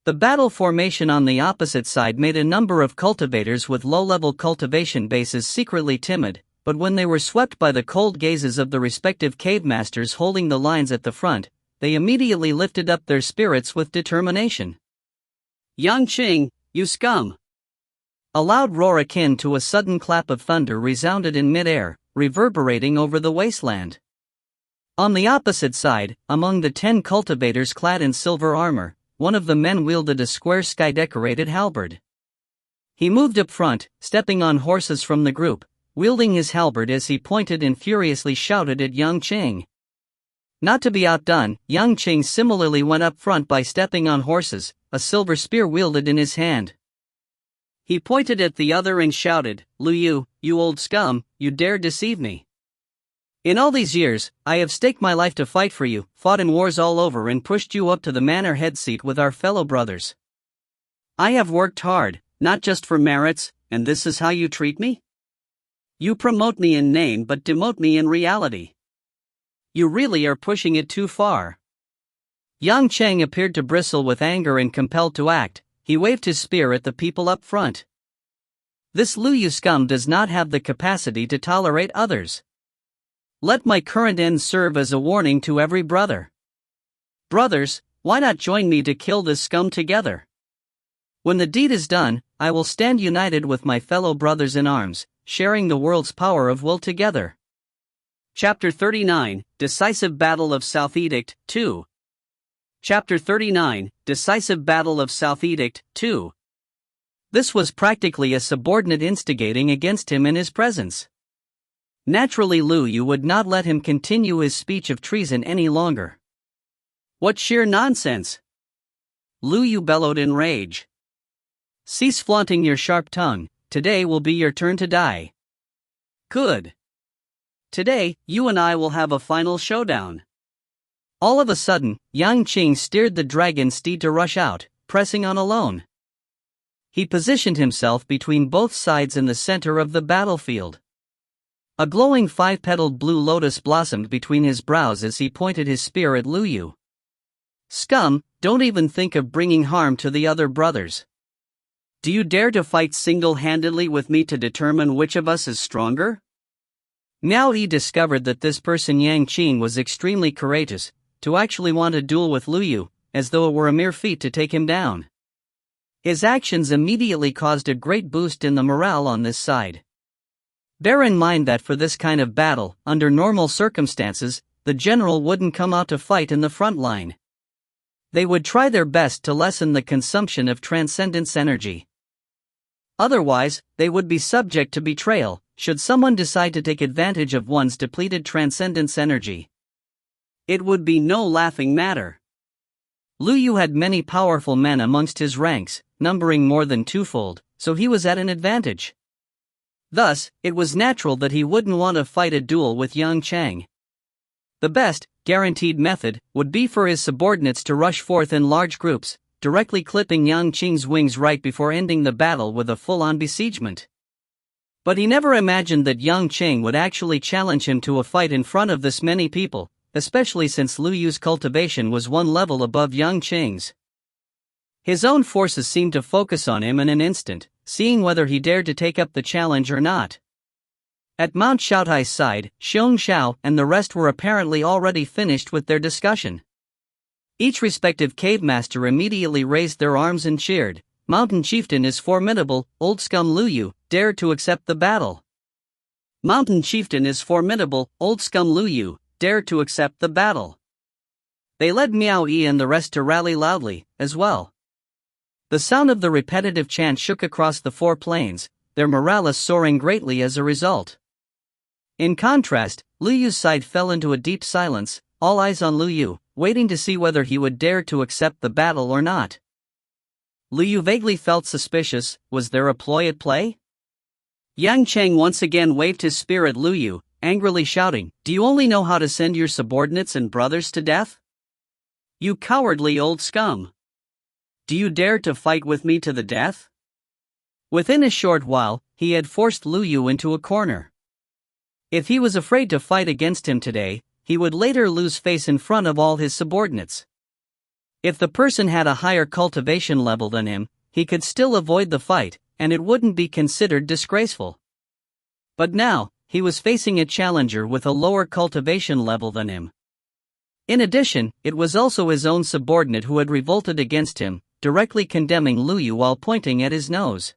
The battle formation on the opposite side made a number of cultivators with low-level cultivation bases secretly timid, but when they were swept by the cold gazes of the respective cave masters holding the lines at the front, they immediately lifted up their spirits with determination. "Yang Qing, you scum!" A loud roar akin to a sudden clap of thunder resounded in mid-air, reverberating over the wasteland. On the opposite side, among the 10 cultivators clad in silver armor, one of the men wielded a square sky-decorated halberd. He moved up front, stepping on horses from the group, wielding his halberd as he pointed and furiously shouted at Yang Qing. Not to be outdone, Yang Qing similarly went up front by stepping on horses, a silver spear wielded in his hand. He pointed at the other and shouted, "Lu Yu, you old scum, you dare deceive me. In all these years, I have staked my life to fight for you, fought in wars all over and pushed you up to the manor head seat with our fellow brothers. I have worked hard, not just for merits, and this is how you treat me? You promote me in name but demote me in reality. You really are pushing it too far." Yang Qing appeared to bristle with anger and compelled to act. He waved his spear at the people up front. This Lu Yu scum does not have the capacity to tolerate others. Let my current end serve as a warning to every brother. Brothers, why not join me to kill this scum together? When the deed is done, I will stand united with my fellow brothers in arms, sharing the world's power of will together. Chapter 39, Decisive Battle of South Edict, 2. Chapter 39, Decisive Battle of South Edict, 2. This was practically a subordinate instigating against him in his presence. Naturally Lu Yu would not let him continue his speech of treason any longer. What sheer nonsense! Lu Yu bellowed in rage. Cease flaunting your sharp tongue, today will be your turn to die. Good. Today, you and I will have a final showdown. All of a sudden, Yang Qing steered the dragon steed to rush out, pressing on alone. He positioned himself between both sides in the center of the battlefield. A glowing 5-petaled blue lotus blossomed between his brows as he pointed his spear at Lu Yu. Scum, don't even think of bringing harm to the other brothers. Do you dare to fight single-handedly with me to determine which of us is stronger? Now he discovered that this person Yang Qing was extremely courageous, to actually want a duel with Lu Yu, as though it were a mere feat to take him down. His actions immediately caused a great boost in the morale on this side. Bear in mind that for this kind of battle, under normal circumstances, the general wouldn't come out to fight in the front line. They would try their best to lessen the consumption of transcendence energy. Otherwise, they would be subject to betrayal, should someone decide to take advantage of one's depleted transcendence energy. It would be no laughing matter. Lu Yu had many powerful men amongst his ranks, numbering more than twofold, so he was at an advantage. Thus, it was natural that he wouldn't want to fight a duel with Yang Chang. The best, guaranteed method would be for his subordinates to rush forth in large groups, directly clipping Yang Qing's wings right before ending the battle with a full-on besiegement. But he never imagined that Yang Qing would actually challenge him to a fight in front of this many people, especially since Lu Yu's cultivation was one level above Yang Qing's. His own forces seemed to focus on him in an instant, seeing whether he dared to take up the challenge or not. At Mount Xiaotai's side, Xiong Xiao and the rest were apparently already finished with their discussion. Each respective cave master immediately raised their arms and cheered. Mountain Chieftain is formidable, old scum Lu Yu, dare to accept the battle. Mountain Chieftain is formidable, old scum Lu Yu, dare to accept the battle. They led Miao Yi and the rest to rally loudly, as well. The sound of the repetitive chant shook across the four plains, their morale soaring greatly as a result. In contrast, Lu Yu's side fell into a deep silence, all eyes on Lu Yu, waiting to see whether he would dare to accept the battle or not. Lu Yu vaguely felt suspicious. Was there a ploy at play? Yang Cheng once again waved his spear at Lu Yu, angrily shouting, "Do you only know how to send your subordinates and brothers to death? You cowardly old scum! Do you dare to fight with me to the death?" Within a short while, he had forced Lu Yu into a corner. If he was afraid to fight against him today, he would later lose face in front of all his subordinates. If the person had a higher cultivation level than him, he could still avoid the fight, and it wouldn't be considered disgraceful. But now, he was facing a challenger with a lower cultivation level than him. In addition, it was also his own subordinate who had revolted against him, directly condemning Lu Yu while pointing at his nose.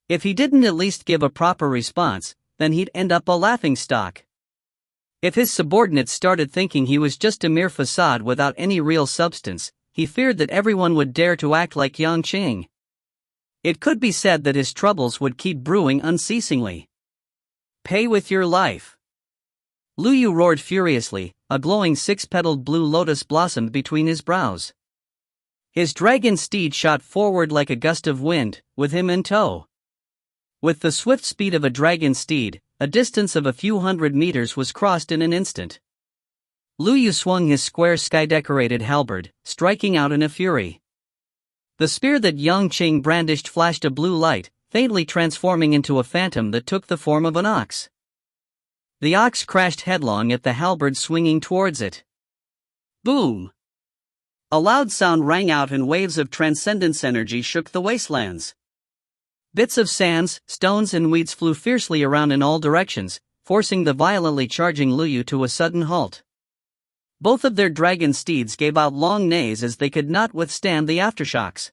If he didn't at least give a proper response, then he'd end up a laughingstock. If his subordinates started thinking he was just a mere facade without any real substance, he feared that everyone would dare to act like Yang Qing. It could be said that his troubles would keep brewing unceasingly. Pay with your life. Lu Yu roared furiously, a glowing six-petaled blue lotus blossomed between his brows. His dragon steed shot forward like a gust of wind, with him in tow. With the swift speed of a dragon steed, a distance of a few hundred meters was crossed in an instant. Lu Yu swung his square sky-decorated halberd, striking out in a fury. The spear that Yang Qing brandished flashed a blue light, faintly transforming into a phantom that took the form of an ox. The ox crashed headlong at the halberd swinging towards it. Boom! A loud sound rang out and waves of transcendence energy shook the wastelands. Bits of sands, stones and weeds flew fiercely around in all directions, forcing the violently charging Lu Yu to a sudden halt. Both of their dragon steeds gave out long neighs as they could not withstand the aftershocks.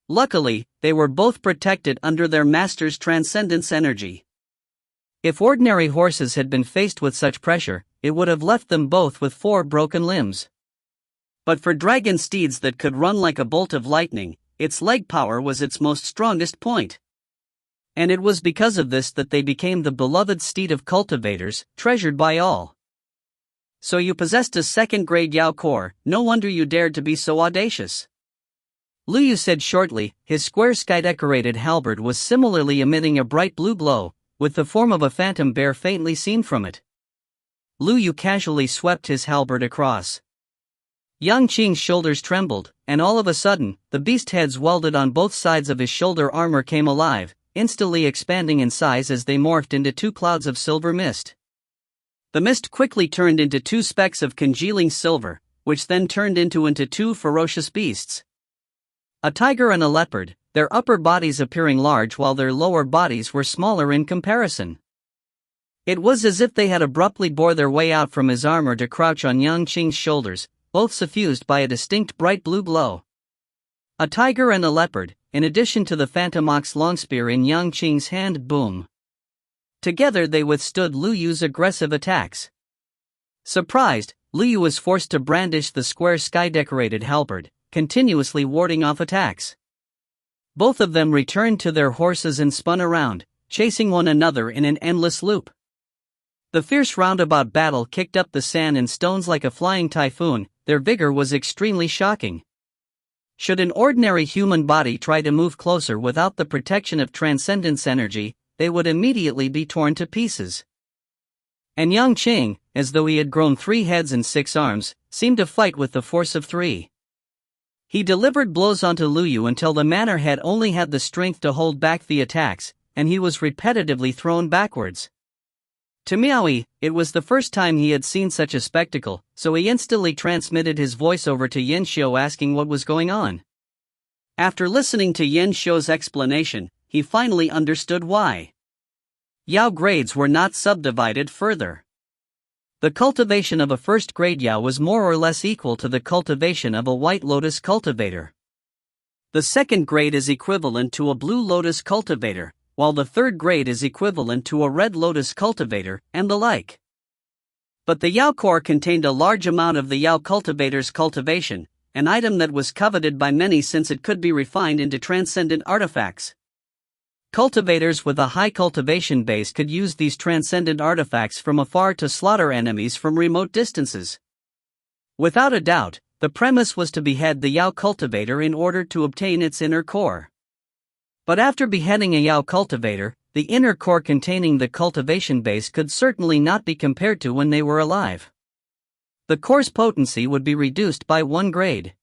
Luckily, they were both protected under their master's transcendence energy. If ordinary horses had been faced with such pressure, it would have left them both with 4 broken limbs. But for dragon steeds that could run like a bolt of lightning, its leg power was its most strongest point. And it was because of this that they became the beloved steed of cultivators, treasured by all. So you possessed a second-grade Yao core, no wonder you dared to be so audacious. Lu Yu said shortly. His square sky-decorated halberd was similarly emitting a bright blue glow, with the form of a phantom bear faintly seen from it. Lu Yu casually swept his halberd across. Yang Qing's shoulders trembled, and all of a sudden, the beast heads welded on both sides of his shoulder armor came alive, instantly expanding in size as they morphed into 2 clouds of silver mist. The mist quickly turned into 2 specks of congealing silver, which then turned into 2 ferocious beasts. A tiger and a leopard, their upper bodies appearing large while their lower bodies were smaller in comparison. It was as if they had abruptly bore their way out from his armor to crouch on Yang Qing's shoulders, both suffused by a distinct bright blue glow. A tiger and a leopard, in addition to the phantom ox longspear in Yang Qing's hand. Boom! Together they withstood Lu Yu's aggressive attacks. Surprised, Lu Yu was forced to brandish the square sky-decorated halberd, continuously warding off attacks. Both of them returned to their horses and spun around, chasing one another in an endless loop. The fierce roundabout battle kicked up the sand and stones like a flying typhoon. Their vigor was extremely shocking. Should an ordinary human body try to move closer without the protection of transcendence energy, they would immediately be torn to pieces. And Yang Qing, as though he had grown 3 heads and 6 arms, seemed to fight with the force of 3. He delivered blows onto Lu Yu until the manor head only had the strength to hold back the attacks, and he was repetitively thrown backwards. To Miaoyi, it was the first time he had seen such a spectacle, so he instantly transmitted his voice over to Yen Xiu asking what was going on. After listening to Yen Xiu's explanation, he finally understood why. Yao grades were not subdivided further. The cultivation of a first-grade Yao was more or less equal to the cultivation of a White Lotus cultivator. The second grade is equivalent to a Blue Lotus cultivator, while the third grade is equivalent to a Red Lotus cultivator, and the like. But the Yao core contained a large amount of the Yao cultivator's cultivation, an item that was coveted by many since it could be refined into transcendent artifacts. Cultivators with a high cultivation base could use these transcendent artifacts from afar to slaughter enemies from remote distances. Without a doubt, the premise was to behead the Yao cultivator in order to obtain its inner core. But after beheading a Yao cultivator, the inner core containing the cultivation base could certainly not be compared to when they were alive. The core's potency would be reduced by 1 grade.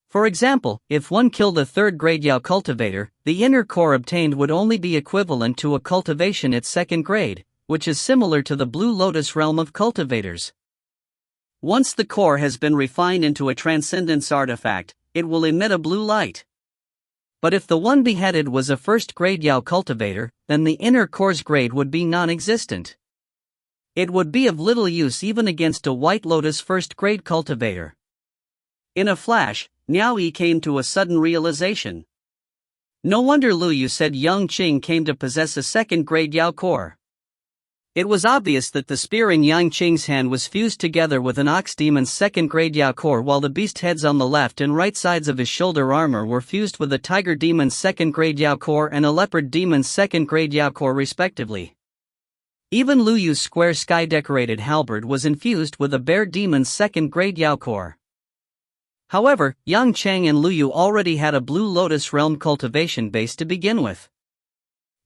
For example, if one killed a third-grade Yao cultivator, the inner core obtained would only be equivalent to a cultivation at 2nd grade, which is similar to the Blue Lotus realm of cultivators. Once the core has been refined into a transcendence artifact, it will emit a blue light. But if the one beheaded was a first-grade Yao cultivator, then the inner core's grade would be non-existent. It would be of little use even against a White Lotus first-grade cultivator. In a flash, Miao Yi came to a sudden realization. No wonder Lu Yu said Yang Qing came to possess a second-grade Yao core. It was obvious that the spear in Yang Qing's hand was fused together with an ox demon's second-grade Yao core, while the beast heads on the left and right sides of his shoulder armor were fused with a tiger demon's second-grade Yao core and a leopard demon's second-grade Yao core respectively. Even Lu Yu's square sky-decorated halberd was infused with a bear demon's second-grade Yao core. However, Yang Cheng and Lu Yu already had a Blue Lotus realm cultivation base to begin with.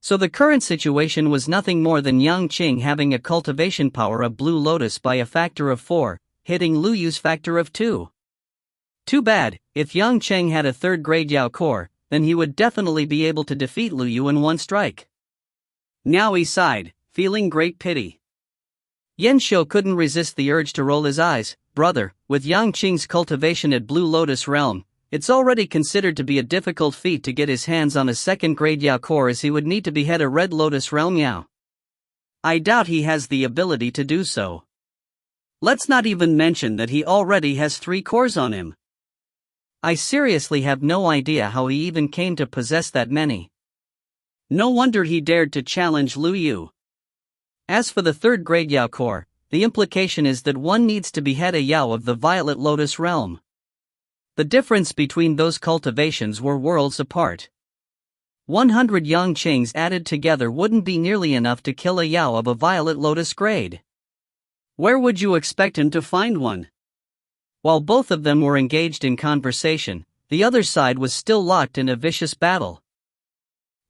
So the current situation was nothing more than Yang Qing having a cultivation power of Blue Lotus by a factor of 4, hitting Lu Yu's factor of 2. Too bad, if Yang Cheng had a third-grade Yao core, then he would definitely be able to defeat Lu Yu in one strike. Now he sighed, feeling great pity. Yen Xiu couldn't resist the urge to roll his eyes. Brother, with Yang Qing's cultivation at Blue Lotus realm, it's already considered to be a difficult feat to get his hands on a second-grade Yao core, as he would need to behead a Red Lotus realm Yao. I doubt he has the ability to do so. Let's not even mention that he already has 3 cores on him. I seriously have no idea how he even came to possess that many. No wonder he dared to challenge Lu Yu. As for the third-grade Yao core, the implication is that one needs to behead a Yao of the Violet Lotus realm. The difference between those cultivations were worlds apart. 100 Yang Qings added together wouldn't be nearly enough to kill a Yao of a Violet Lotus grade. Where would you expect him to find one? While both of them were engaged in conversation, the other side was still locked in a vicious battle.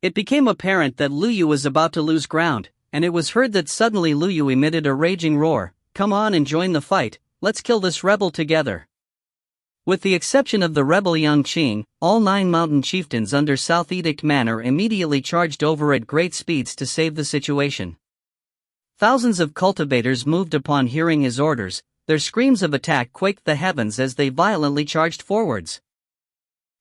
It became apparent that Lu Yu was about to lose ground, and it was heard that suddenly Lu Yu emitted a raging roar. Come on and join the fight, let's kill this rebel together. With the exception of the rebel Yang Qing, all 9 mountain chieftains under South Edict Manor immediately charged over at great speeds to save the situation. Thousands of cultivators moved upon hearing his orders. Their screams of attack quaked the heavens as they violently charged forwards.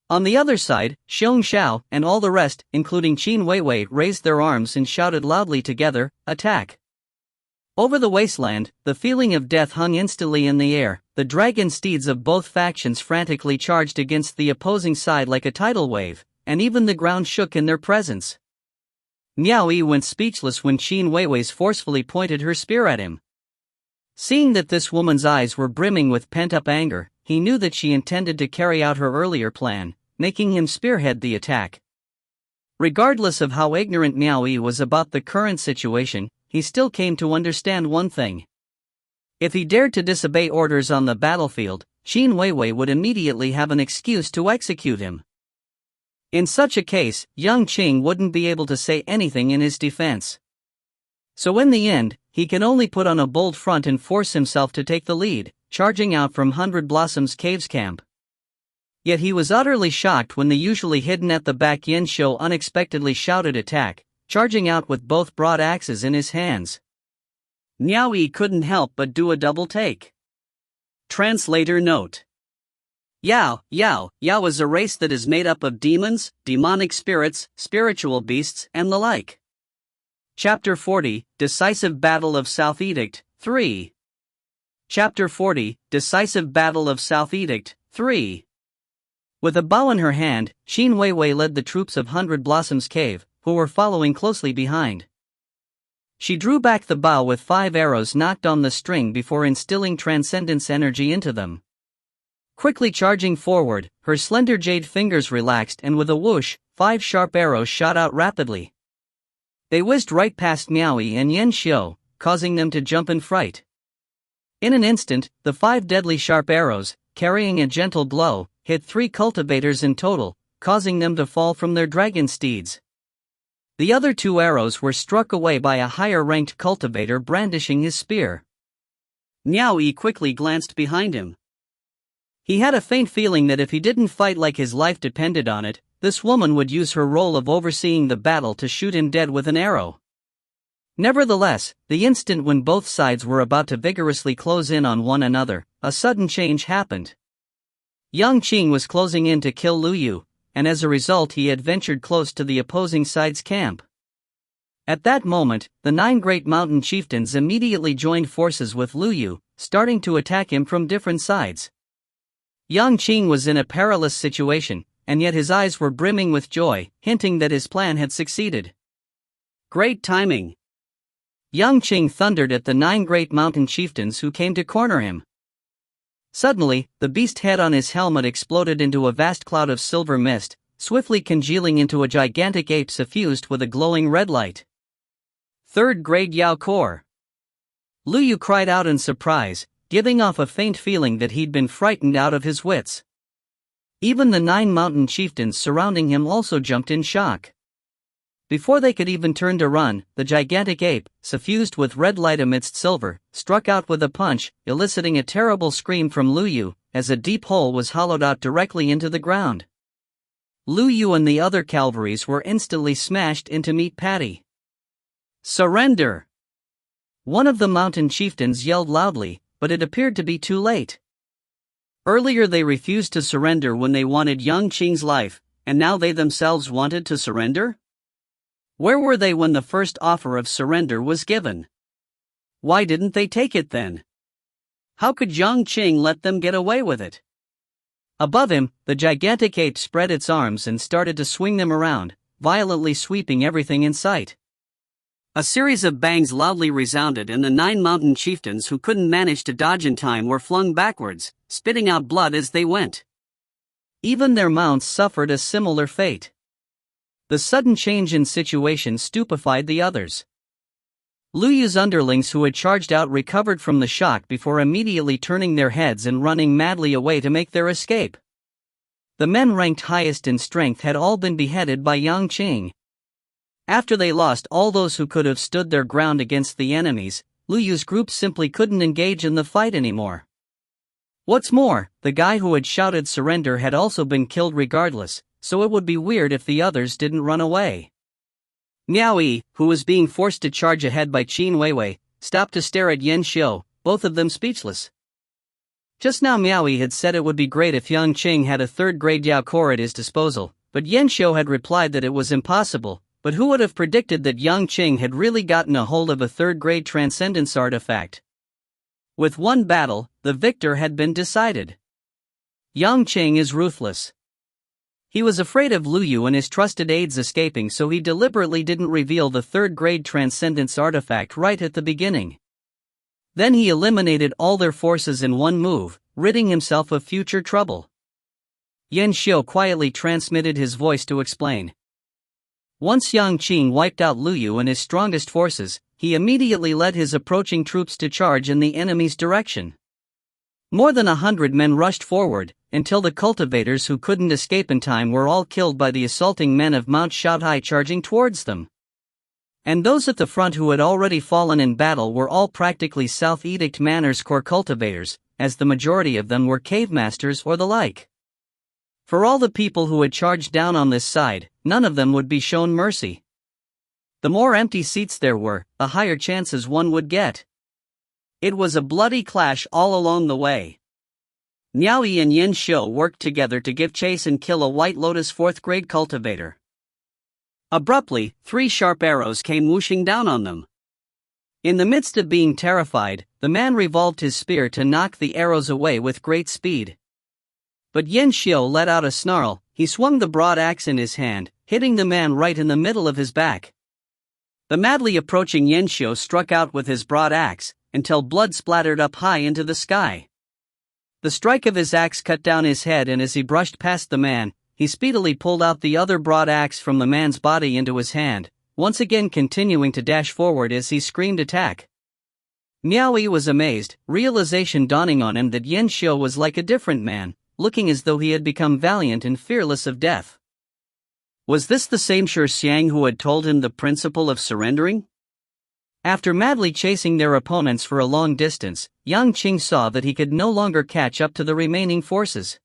On the other side, Xiong Xiao and all the rest, including Qin Weiwei, raised their arms and shouted loudly together, "Attack!" Over the wasteland, the feeling of death hung instantly in the air. The dragon steeds of both factions frantically charged against the opposing side like a tidal wave, and even the ground shook in their presence. Miao Yi went speechless when Qin Weiwei forcefully pointed her spear at him. Seeing that this woman's eyes were brimming with pent-up anger, he knew that she intended to carry out her earlier plan, making him spearhead the attack. Regardless of how ignorant Miao Yi was about the current situation, he still came to understand one thing. If he dared to disobey orders on the battlefield, Qin Weiwei would immediately have an excuse to execute him. In such a case, young Qing wouldn't be able to say anything in his defense. So in the end, he can only put on a bold front and force himself to take the lead, charging out from Hundred Blossoms Cave's camp. Yet he was utterly shocked when the usually hidden at the back Yen Shou unexpectedly shouted attack, charging out with both broad axes in his hands. Miao Yi couldn't help but do a double take. Translator note. Yao is a race that is made up of demons, demonic spirits, spiritual beasts, and the like. Chapter 40, Decisive Battle of South Edict, 3. Chapter 40, Decisive Battle of South Edict, 3. With a bow in her hand, Qin Weiwei led the troops of Hundred Blossoms Cave, who were following closely behind. She drew back the bow with 5 arrows knocked on the string before instilling transcendence energy into them. Quickly charging forward, her slender jade fingers relaxed and with a whoosh, 5 sharp arrows shot out rapidly. They whizzed right past Miao Yi and Yen Shou, causing them to jump in fright. In an instant, the 5 deadly sharp arrows, carrying a gentle blow, hit 3 cultivators in total, causing them to fall from their dragon steeds. The other 2 arrows were struck away by a higher-ranked cultivator brandishing his spear. Miao Yi quickly glanced behind him. He had a faint feeling that if he didn't fight like his life depended on it, this woman would use her role of overseeing the battle to shoot him dead with an arrow. Nevertheless, the instant when both sides were about to vigorously close in on one another, a sudden change happened. Yang Qing was closing in to kill Lu Yu, and as a result he had ventured close to the opposing side's camp. At that moment, the 9 great mountain chieftains immediately joined forces with Lu Yu, starting to attack him from different sides. Yang Qing was in a perilous situation, and yet his eyes were brimming with joy, hinting that his plan had succeeded. Great timing! Yang Qing thundered at the 9 great mountain chieftains who came to corner him. Suddenly, the beast head on his helmet exploded into a vast cloud of silver mist, swiftly congealing into a gigantic ape suffused with a glowing red light. 3rd Grade Yao Core. Lu Yu cried out in surprise, giving off a faint feeling that he'd been frightened out of his wits. Even the 9 mountain chieftains surrounding him also jumped in shock. Before they could even turn to run, the gigantic ape, suffused with red light amidst silver, struck out with a punch, eliciting a terrible scream from Lu Yu, as a deep hole was hollowed out directly into the ground. Lu Yu and the other cavalries were instantly smashed into meat patty. Surrender! One of the mountain chieftains yelled loudly, but it appeared to be too late. Earlier they refused to surrender when they wanted Yang Qing's life, and now they themselves wanted to surrender? Where were they when the first offer of surrender was given? Why didn't they take it then? How could Yang Qing let them get away with it? Above him, the gigantic ape spread its arms and started to swing them around, violently sweeping everything in sight. A series of bangs loudly resounded and the 9 mountain chieftains who couldn't manage to dodge in time were flung backwards, spitting out blood as they went. Even their mounts suffered a similar fate. The sudden change in situation stupefied the others. Lu Yu's underlings who had charged out recovered from the shock before immediately turning their heads and running madly away to make their escape. The men ranked highest in strength had all been beheaded by Yang Qing. After they lost all those who could have stood their ground against the enemies, Lu Yu's group simply couldn't engage in the fight anymore. What's more, the guy who had shouted surrender had also been killed regardless, so it would be weird if the others didn't run away. Miao Yi, who was being forced to charge ahead by Qin Weiwei, stopped to stare at Yen Shou, both of them speechless. Just now Miao Yi had said it would be great if Yang Qing had a 3rd grade Yao Core at his disposal, but Yen Shou had replied that it was impossible, but who would have predicted that Yang Qing had really gotten a hold of a 3rd grade transcendence artifact? With one battle, the victor had been decided. Yang Qing is ruthless. He was afraid of Lu Yu and his trusted aides escaping, so he deliberately didn't reveal the 3rd grade transcendence artifact right at the beginning. Then he eliminated all their forces in one move, ridding himself of future trouble. Yen Shou quietly transmitted his voice to explain. Once Yang Qing wiped out Lu Yu and his strongest forces, he immediately led his approaching troops to charge in the enemy's direction. More than 100 men rushed forward, until the cultivators who couldn't escape in time were all killed by the assaulting men of Mount Shaotai charging towards them. And those at the front who had already fallen in battle were all practically South Edict Manor's core cultivators, as the majority of them were cave masters or the like. For all the people who had charged down on this side, none of them would be shown mercy. The more empty seats there were, the higher chances one would get. It was a bloody clash all along the way. Niao Yi and Yin Xiu worked together to give chase and kill a White Lotus 4th grade cultivator. Abruptly, 3 sharp arrows came whooshing down on them. In the midst of being terrified, the man revolved his spear to knock the arrows away with great speed. But Yin Xiu let out a snarl. He swung the broad axe in his hand, hitting the man right in the middle of his back. The madly approaching Yin Xiu struck out with his broad axe, until blood splattered up high into the sky. The strike of his axe cut down his head, and as he brushed past the man, he speedily pulled out the other broad axe from the man's body into his hand, once again continuing to dash forward as he screamed attack. Niao Yi was amazed, realization dawning on him that Yin Xiu was like a different man, looking as though he had become valiant and fearless of death. Was this the same Shi Xiang who had told him the principle of surrendering? After madly chasing their opponents for a long distance, Yang Qing saw that he could no longer catch up to the remaining forces.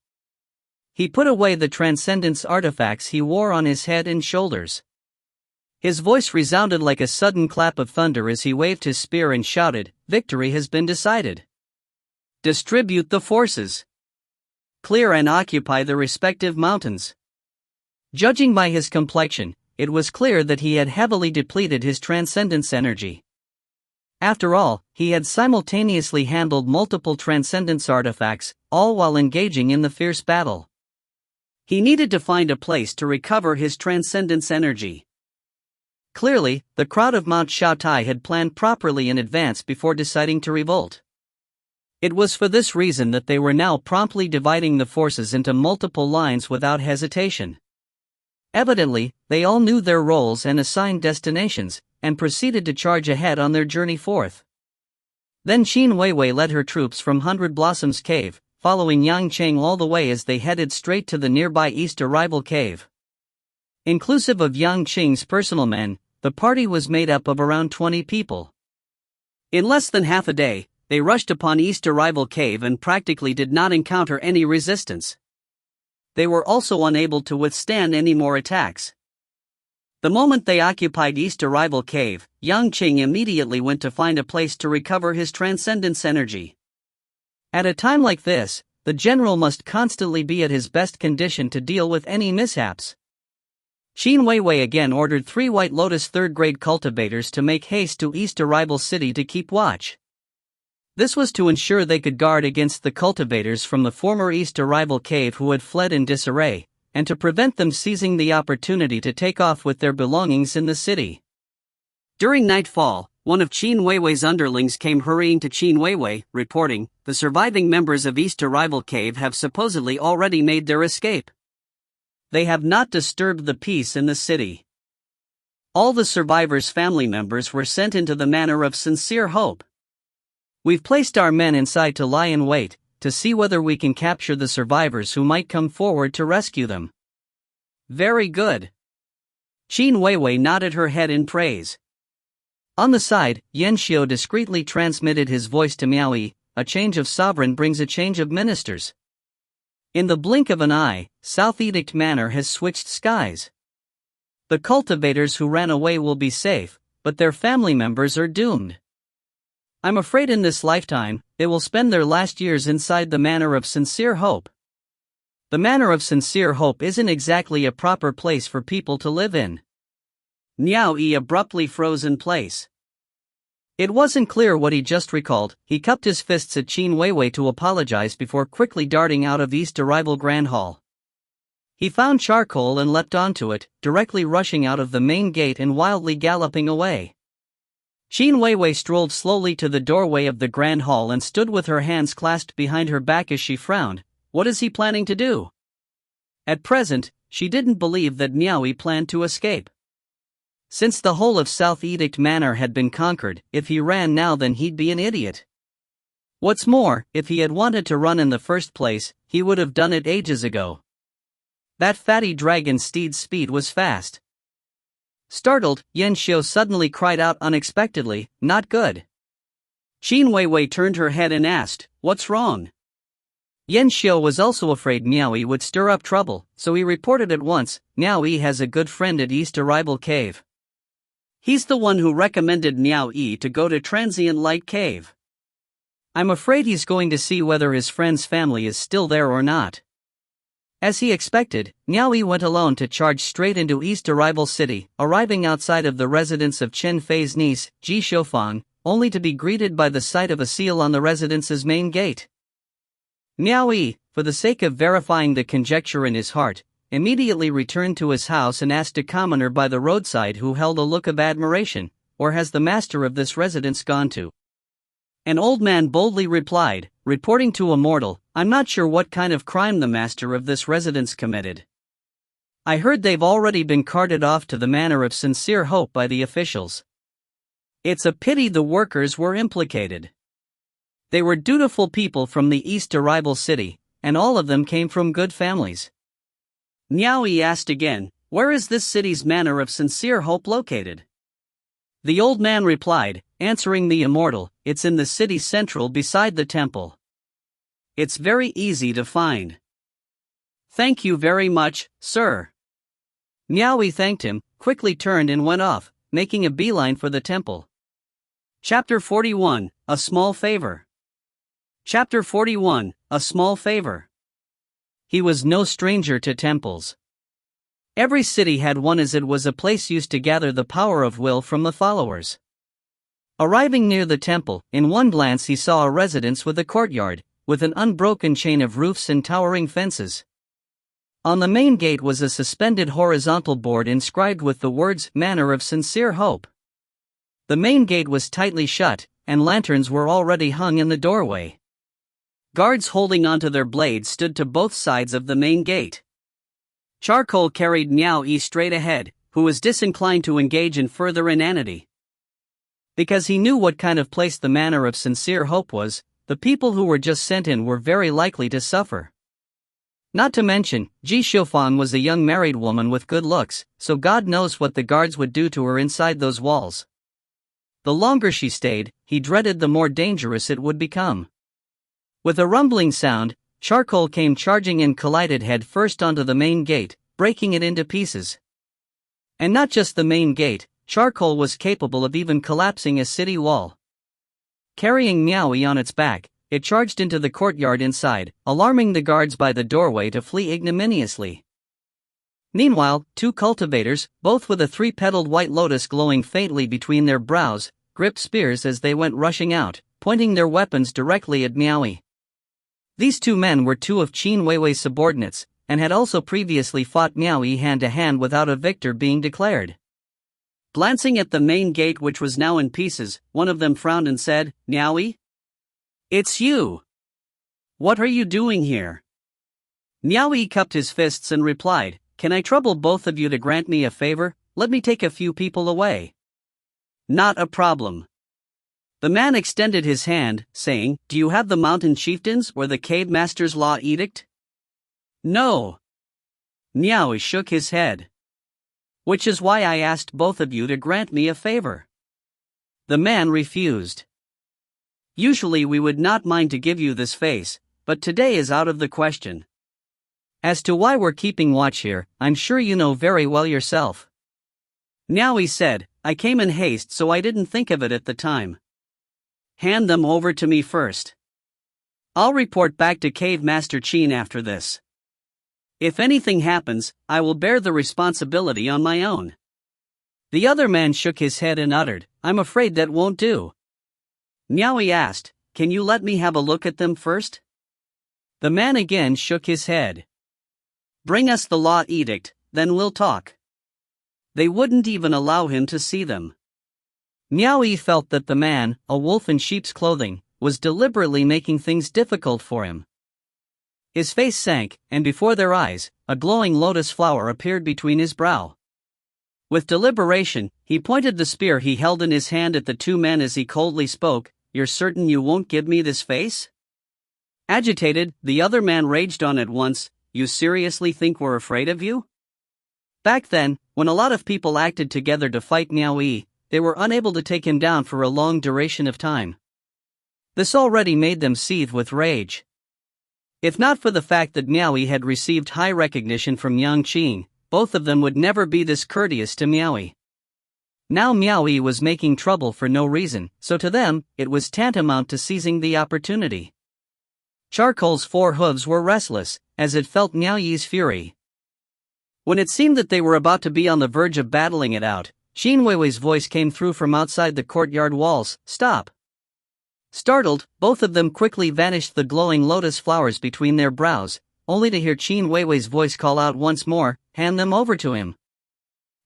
He put away the transcendence artifacts he wore on his head and shoulders. His voice resounded like a sudden clap of thunder as he waved his spear and shouted, "Victory has been decided. Distribute the forces. Clear and occupy the respective mountains." Judging by his complexion, it was clear that he had heavily depleted his transcendence energy. After all, he had simultaneously handled multiple transcendence artifacts, all while engaging in the fierce battle. He needed to find a place to recover his transcendence energy. Clearly, the crowd of Mount Shaotai had planned properly in advance before deciding to revolt. It was for this reason that they were now promptly dividing the forces into multiple lines without hesitation. Evidently, they all knew their roles and assigned destinations, and proceeded to charge ahead on their journey forth. Then Qin Weiwei led her troops from Hundred Blossoms Cave, following Yang Cheng all the way as they headed straight to the nearby East Arrival Cave. Inclusive of Yang Qing's personal men, the party was made up of around 20 people. In less than half a day, they rushed upon East Arrival Cave and practically did not encounter any resistance. They were also unable to withstand any more attacks. The moment they occupied East Arrival Cave, Yang Qing immediately went to find a place to recover his transcendence energy. At a time like this, the general must constantly be at his best condition to deal with any mishaps. Qin Weiwei again ordered 3 White Lotus 3rd grade cultivators to make haste to East Arrival City to keep watch. This was to ensure they could guard against the cultivators from the former East Arrival Cave who had fled in disarray, and to prevent them seizing the opportunity to take off with their belongings in the city. During nightfall, one of Qin Weiwei's underlings came hurrying to Qin Weiwei, reporting, "The surviving members of East Arrival Cave have supposedly already made their escape. They have not disturbed the peace in the city. All the survivors' family members were sent into the Manor of Sincere Hope. We've placed our men inside to lie in wait, to see whether we can capture the survivors who might come forward to rescue them." Very good. Qin Weiwei nodded her head in praise. On the side, Yin Xiu discreetly transmitted his voice to Miao Yi, "A change of sovereign brings a change of ministers. In the blink of an eye, South Edict Manor has switched skies. The cultivators who ran away will be safe, but their family members are doomed. I'm afraid in this lifetime, they will spend their last years inside the Manor of Sincere Hope. The Manor of Sincere Hope isn't exactly a proper place for people to live in." Niao Yi abruptly froze in place. It wasn't clear what he just recalled. He cupped his fists at Qin Weiwei to apologize before quickly darting out of East Arrival Grand Hall. He found charcoal and leapt onto it, directly rushing out of the main gate and wildly galloping away. Qin Weiwei strolled slowly to the doorway of the Grand Hall and stood with her hands clasped behind her back as she frowned. What is he planning to do? At present, she didn't believe that Niao Yi planned to escape. Since the whole of South Edict Manor had been conquered, if he ran now then he'd be an idiot. What's more, if he had wanted to run in the first place, he would have done it ages ago. That fatty dragon steed's speed was fast. Startled, Yan Xiu suddenly cried out unexpectedly, "Not good." Qin Weiwei turned her head and asked, "What's wrong?" Yan Xiu was also afraid Miao Yi would stir up trouble, so he reported at once, "Miao Yi has a good friend at East Arrival Cave. He's the one who recommended Miao Yi to go to Transient Light Cave. I'm afraid he's going to see whether his friend's family is still there or not." As he expected, Miao Yi went alone to charge straight into East Arrival City, arriving outside of the residence of Chen Fei's niece, Ji Xiufang, only to be greeted by the sight of a seal on the residence's main gate. Miao Yi, for the sake of verifying the conjecture in his heart, immediately returned to his house and asked a commoner by the roadside who held a look of admiration, "Where has the master of this residence gone to?" An old man boldly replied, reporting to a mortal, "I'm not sure what kind of crime the master of this residence committed. I heard they've already been carted off to the Manor of Sincere Hope by the officials. It's a pity the workers were implicated. They were dutiful people from the East Arrival City, and all of them came from good families." Miao Yi asked again, "Where is this city's Manor of Sincere Hope located?" The old man replied, answering the immortal, "It's in the city central beside the temple. It's very easy to find." "Thank you very much, sir." Miao Yi thanked him, quickly turned and went off, making a beeline for the temple. Chapter 41, A Small Favor. Chapter 41, A Small Favor. He was no stranger to temples. Every city had one, as it was a place used to gather the power of will from the followers. Arriving near the temple, in one glance he saw a residence with a courtyard, with an unbroken chain of roofs and towering fences. On the main gate was a suspended horizontal board inscribed with the words, "Manor of Sincere Hope." The main gate was tightly shut, and lanterns were already hung in the doorway. Guards holding onto their blades stood to both sides of the main gate. Charcoal carried Miao Yi straight ahead, who was disinclined to engage in further inanity. Because he knew what kind of place the Manor of Sincere Hope was, the people who were just sent in were very likely to suffer. Not to mention, Ji Xiufang was a young married woman with good looks, so God knows what the guards would do to her inside those walls. The longer she stayed, he dreaded the more dangerous it would become. With a rumbling sound, Charcoal came charging and collided head first onto the main gate, breaking it into pieces. And not just the main gate, Charcoal was capable of even collapsing a city wall. Carrying Miao Yi on its back, it charged into the courtyard inside, alarming the guards by the doorway to flee ignominiously. Meanwhile, two cultivators, both with a three-petaled white lotus glowing faintly between their brows, gripped spears as they went rushing out, pointing their weapons directly at Miao Yi. These two men were two of Qin Weiwei's subordinates, and had also previously fought Miao Yi hand-to-hand without a victor being declared. Glancing at the main gate, which was now in pieces, one of them frowned and said, "Miao Yi? It's you! What are you doing here?" Miao Yi cupped his fists and replied, "Can I trouble both of you to grant me a favor? Let me take a few people away." "Not a problem." The man extended his hand, saying, "Do you have the mountain chieftains or the cave master's law edict?" "No." Miao Yi shook his head. "Which is why I asked both of you to grant me a favor." The man refused. "Usually we would not mind to give you this face, but today is out of the question. As to why we're keeping watch here, I'm sure you know very well yourself." Miao Yi said, "I came in haste, so I didn't think of it at the time. Hand them over to me first. I'll report back to Cave Master Qin after this. If anything happens, I will bear the responsibility on my own." The other man shook his head and uttered, "I'm afraid that won't do." Miao Yi asked, "Can you let me have a look at them first?" The man again shook his head. "Bring us the law edict, then we'll talk." They wouldn't even allow him to see them. Miao Yi felt that the man, a wolf in sheep's clothing, was deliberately making things difficult for him. His face sank, and before their eyes, a glowing lotus flower appeared between his brow. With deliberation, he pointed the spear he held in his hand at the two men as he coldly spoke, "You're certain you won't give me this face?" Agitated, the other man raged on at once, "You seriously think we're afraid of you?" Back then, when a lot of people acted together to fight Miao Yi, they were unable to take him down for a long duration of time. This already made them seethe with rage. If not for the fact that Miao Yi had received high recognition from Yang Qing, both of them would never be this courteous to Miao Yi. Now Miao Yi was making trouble for no reason, so to them, it was tantamount to seizing the opportunity. Charcoal's four hooves were restless, as it felt Miao Yi's fury. When it seemed that they were about to be on the verge of battling it out, Qin Weiwei's voice came through from outside the courtyard walls, "Stop!" Startled, both of them quickly vanished the glowing lotus flowers between their brows, only to hear Qin Weiwei's voice call out once more, "Hand them over to him."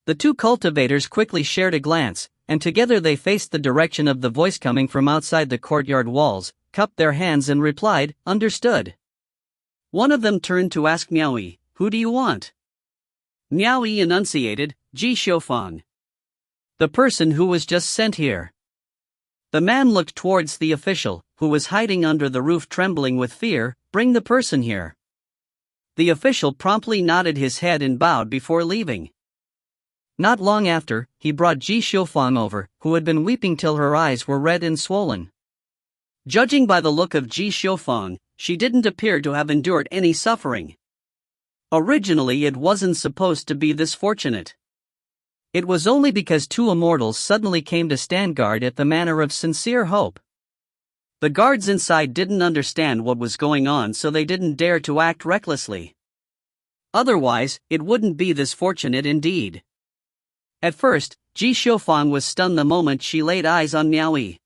The two cultivators quickly shared a glance, and together they faced the direction of the voice coming from outside the courtyard walls, cupped their hands and replied, "Understood." One of them turned to ask Miao Yi, "Who do you want?" Miao Yi enunciated, "Ji Xiufang. The person who was just sent here." The man looked towards the official, who was hiding under the roof trembling with fear, "Bring the person here." The official promptly nodded his head and bowed before leaving. Not long after, he brought Ji Xiufang over, who had been weeping till her eyes were red and swollen. Judging by the look of Ji Xiufang, she didn't appear to have endured any suffering. Originally it wasn't supposed to be this fortunate. It was only because two immortals suddenly came to stand guard at the Manor of Sincere Hope. The guards inside didn't understand what was going on, so they didn't dare to act recklessly. Otherwise, it wouldn't be this fortunate indeed. At first, Ji Xiufang was stunned the moment she laid eyes on Miao Yi.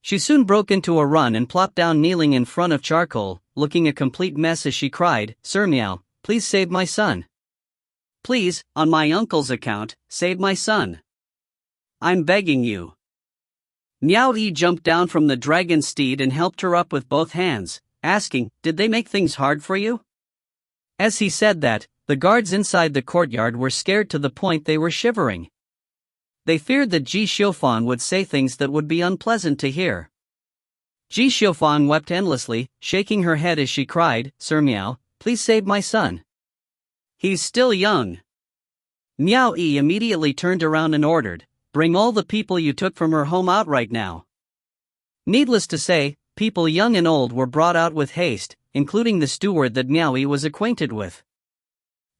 She soon broke into a run and plopped down kneeling in front of Charcoal, looking a complete mess as she cried, "Sir Miao, please save my son. Please, on my uncle's account, save my son. I'm begging you." Miao Yi jumped down from the dragon steed and helped her up with both hands, asking, "Did they make things hard for you?" As he said that, the guards inside the courtyard were scared to the point they were shivering. They feared that Ji Xiufang would say things that would be unpleasant to hear. Ji Xiufang wept endlessly, shaking her head as she cried, "Sir Miao, please save my son. He's still young." Miao Yi immediately turned around and ordered, "Bring all the people you took from her home out right now." Needless to say, people young and old were brought out with haste, including the steward that Miao Yi was acquainted with.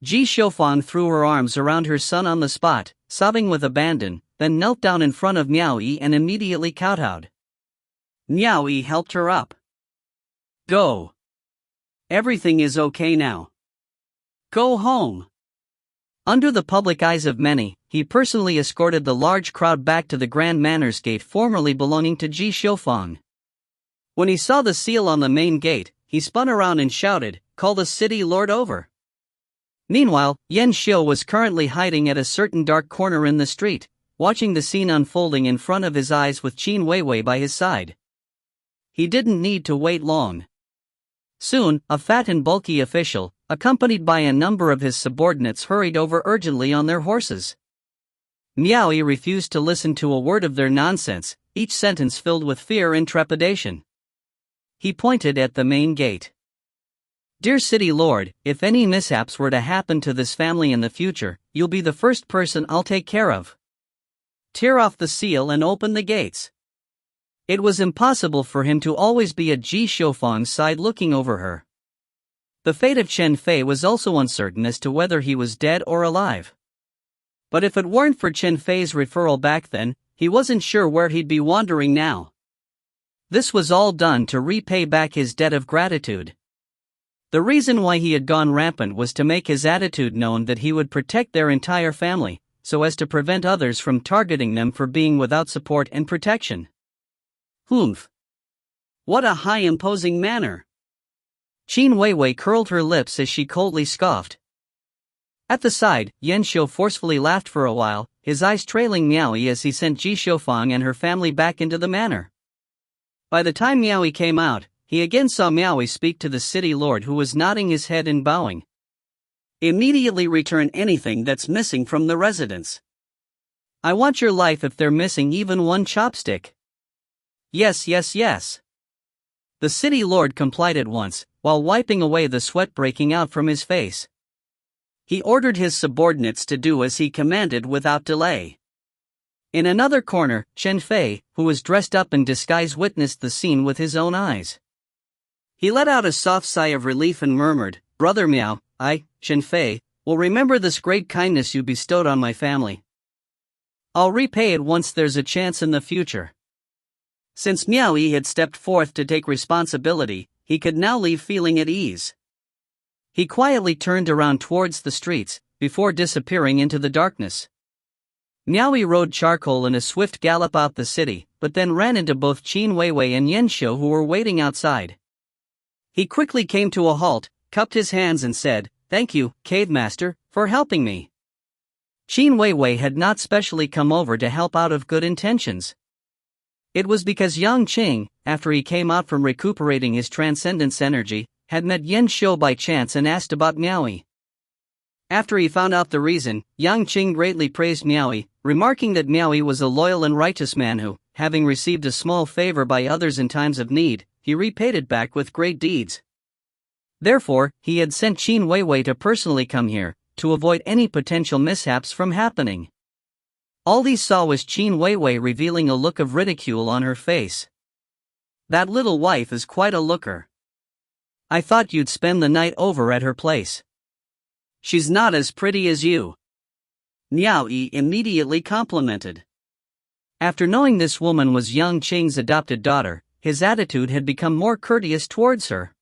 Ji Xiufang threw her arms around her son on the spot, sobbing with abandon, then knelt down in front of Miao Yi and immediately kowtowed. Miao Yi helped her up. "Go. Everything is okay now. Go home." Under the public eyes of many, he personally escorted the large crowd back to the Grand Manor's gate formerly belonging to Ji Xiufang. When he saw the seal on the main gate, he spun around and shouted, "Call the city lord over." Meanwhile, Yan Xiu was currently hiding at a certain dark corner in the street, watching the scene unfolding in front of his eyes with Qin Weiwei by his side. He didn't need to wait long. Soon, a fat and bulky official, accompanied by a number of his subordinates, hurried over urgently on their horses. Miao Yi refused to listen to a word of their nonsense, each sentence filled with fear and trepidation. He pointed at the main gate. "Dear City Lord, if any mishaps were to happen to this family in the future, you'll be the first person I'll take care of. Tear off the seal and open the gates." It was impossible for him to always be at Ji Xiufang's side looking over her. The fate of Chen Fei was also uncertain as to whether he was dead or alive. But if it weren't for Chen Fei's referral back then, he wasn't sure where he'd be wandering now. This was all done to repay back his debt of gratitude. The reason why he had gone rampant was to make his attitude known that he would protect their entire family, so as to prevent others from targeting them for being without support and protection. Humph! What a high imposing manner! Qin Weiwei curled her lips as she coldly scoffed. At the side, Yan Xiu forcefully laughed for a while, his eyes trailing Miao Yi as he sent Ji Xiufang and her family back into the manor. By the time Miao Yi came out, he again saw Miao Yi speak to the city lord, who was nodding his head and bowing. Immediately return anything that's missing from the residence. I want your life if they're missing even one chopstick. Yes, yes, yes. The city lord complied at once, while wiping away the sweat breaking out from his face. He ordered his subordinates to do as he commanded without delay. In another corner, Chen Fei, who was dressed up in disguise, witnessed the scene with his own eyes. He let out a soft sigh of relief and murmured, "Brother Miao, I, Chen Fei, will remember this great kindness you bestowed on my family. I'll repay it once there's a chance in the future." Since Miao Yi had stepped forth to take responsibility, he could now leave feeling at ease. He quietly turned around towards the streets, before disappearing into the darkness. Miao Yi rode charcoal in a swift gallop out the city, but then ran into both Qin Weiwei and Yan Xiu, who were waiting outside. He quickly came to a halt, cupped his hands and said, "Thank you, Cave Master, for helping me." Qin Weiwei had not specially come over to help out of good intentions. It was because Yang Qing, after he came out from recuperating his transcendence energy, had met Yan Xiu by chance and asked about Miao Yi. After he found out the reason, Yang Qing greatly praised Miao Yi, remarking that Miao Yi was a loyal and righteous man who, having received a small favor by others in times of need, he repaid it back with great deeds. Therefore, he had sent Qin Weiwei to personally come here, to avoid any potential mishaps from happening. All he saw was Qin Weiwei revealing a look of ridicule on her face. "That little wife is quite a looker. I thought you'd spend the night over at her place. She's not as pretty as you," Miao Yi immediately complimented. After knowing this woman was Yang Qing's adopted daughter, his attitude had become more courteous towards her.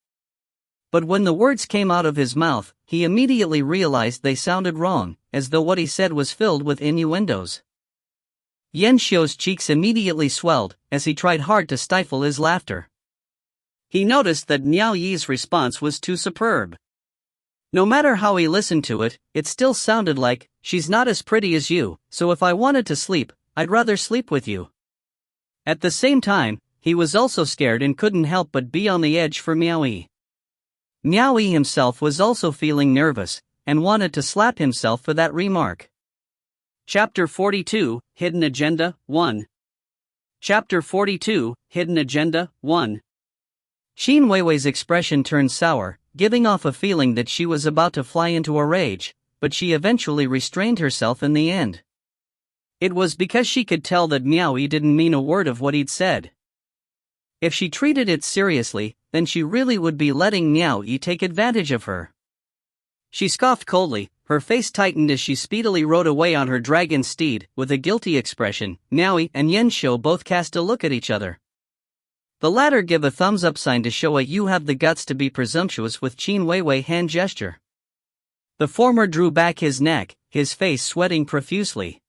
But when the words came out of his mouth, he immediately realized they sounded wrong, as though what he said was filled with innuendos. Yan Xiu's cheeks immediately swelled, as he tried hard to stifle his laughter. He noticed that Miao Yi's response was too superb. No matter how he listened to it, it still sounded like, "She's not as pretty as you, so if I wanted to sleep, I'd rather sleep with you." At the same time, he was also scared and couldn't help but be on the edge for Miao Yi. Miao Yi himself was also feeling nervous, and wanted to slap himself for that remark. Chapter 42, Hidden Agenda, 1. Chapter 42, Hidden Agenda, 1. Qin Weiwei's expression turned sour, giving off a feeling that she was about to fly into a rage, but she eventually restrained herself in the end. It was because she could tell that Miao Yi didn't mean a word of what he'd said. If she treated it seriously, then she really would be letting Miao Yi take advantage of her. She scoffed coldly, her face tightened as she speedily rode away on her dragon steed. With a guilty expression, Miao Yi and Yan Xiu both cast a look at each other. The latter gave a thumbs-up sign to show a "you have the guts to be presumptuous" with Qin Weiwei hand gesture. The former drew back his neck, his face sweating profusely.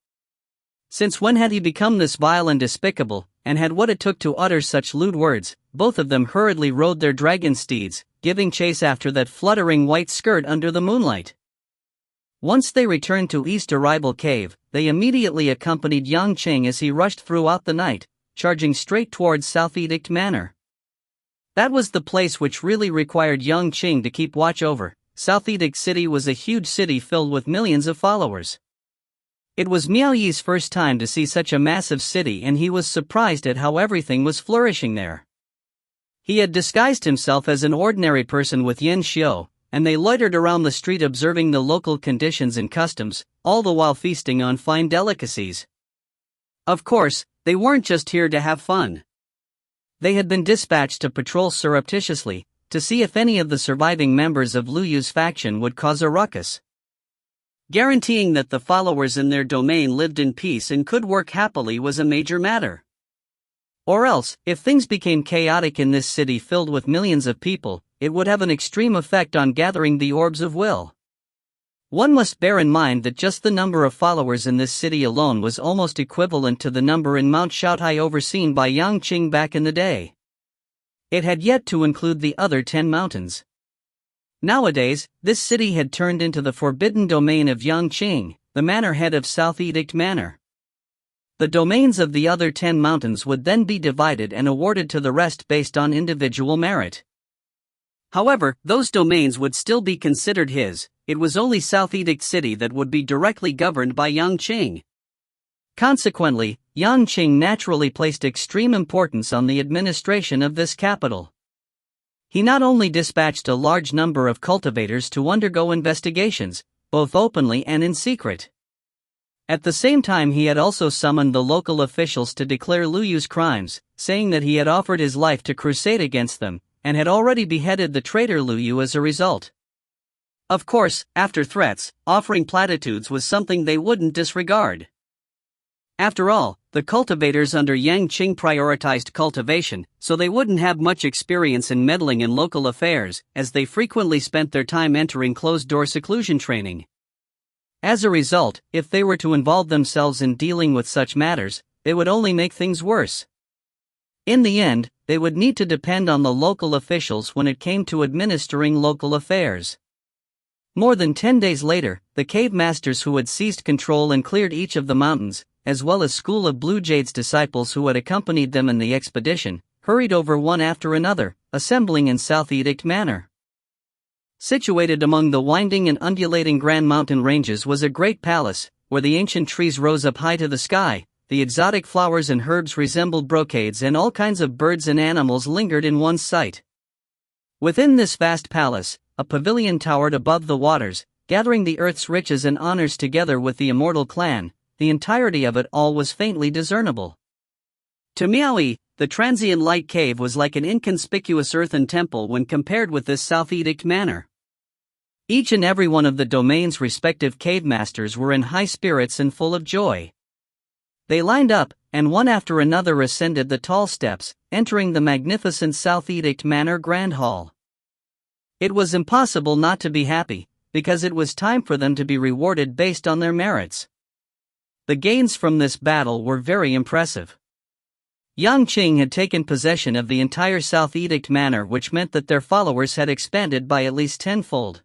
Since when had he become this vile and despicable, and had what it took to utter such lewd words? Both of them hurriedly rode their dragon steeds, giving chase after that fluttering white skirt under the moonlight. Once they returned to East Arrival Cave, they immediately accompanied Yang Qing as he rushed throughout the night, charging straight towards South Edict Manor. That was the place which really required Yang Qing to keep watch over. South Edict City was a huge city filled with millions of followers. It was Miao Yi's first time to see such a massive city, and he was surprised at how everything was flourishing there. He had disguised himself as an ordinary person with Yan Xiu, and they loitered around the street observing the local conditions and customs, all the while feasting on fine delicacies. Of course, they weren't just here to have fun. They had been dispatched to patrol surreptitiously, to see if any of the surviving members of Lu Yu's faction would cause a ruckus. Guaranteeing that the followers in their domain lived in peace and could work happily was a major matter. Or else, if things became chaotic in this city filled with millions of people, it would have an extreme effect on gathering the orbs of will. One must bear in mind that just the number of followers in this city alone was almost equivalent to the number in Mount Shaotai overseen by Yang Qing back in the day. It had yet to include the other 10 mountains. Nowadays, this city had turned into the forbidden domain of Yang Qing, the manor head of South Edict Manor. The domains of the other 10 mountains would then be divided and awarded to the rest based on individual merit. However, those domains would still be considered his, it was only South Edict City that would be directly governed by Yang Qing. Consequently, Yang Qing naturally placed extreme importance on the administration of this capital. He not only dispatched a large number of cultivators to undergo investigations, both openly and in secret. At the same time, he had also summoned the local officials to declare Liu Yu's crimes, saying that he had offered his life to crusade against them, and had already beheaded the traitor Liu Yu as a result. Of course, after threats, offering platitudes was something they wouldn't disregard. After all, the cultivators under Yang Qing prioritized cultivation, so they wouldn't have much experience in meddling in local affairs, as they frequently spent their time entering closed-door seclusion training. As a result, if they were to involve themselves in dealing with such matters, they would only make things worse. In the end, they would need to depend on the local officials when it came to administering local affairs. More than 10 days later, the cave masters who had seized control and cleared each of the mountains, as well as School of Blue Jade's disciples who had accompanied them in the expedition, hurried over one after another, assembling in South Edict Manor. Situated among the winding and undulating Grand Mountain ranges was a great palace, where the ancient trees rose up high to the sky, the exotic flowers and herbs resembled brocades, and all kinds of birds and animals lingered in one's sight. Within this vast palace, a pavilion towered above the waters, gathering the earth's riches and honors together with the immortal clan. The entirety of it all was faintly discernible. To Miaoyi, the transient light cave was like an inconspicuous earthen temple when compared with this South Edict Manor. Each and every one of the domain's respective cave masters were in high spirits and full of joy. They lined up, and one after another ascended the tall steps, entering the magnificent South Edict Manor Grand Hall. It was impossible not to be happy, because it was time for them to be rewarded based on their merits. The gains from this battle were very impressive. Yang Qing had taken possession of the entire South Edict Manor, which meant that their followers had expanded by at least tenfold.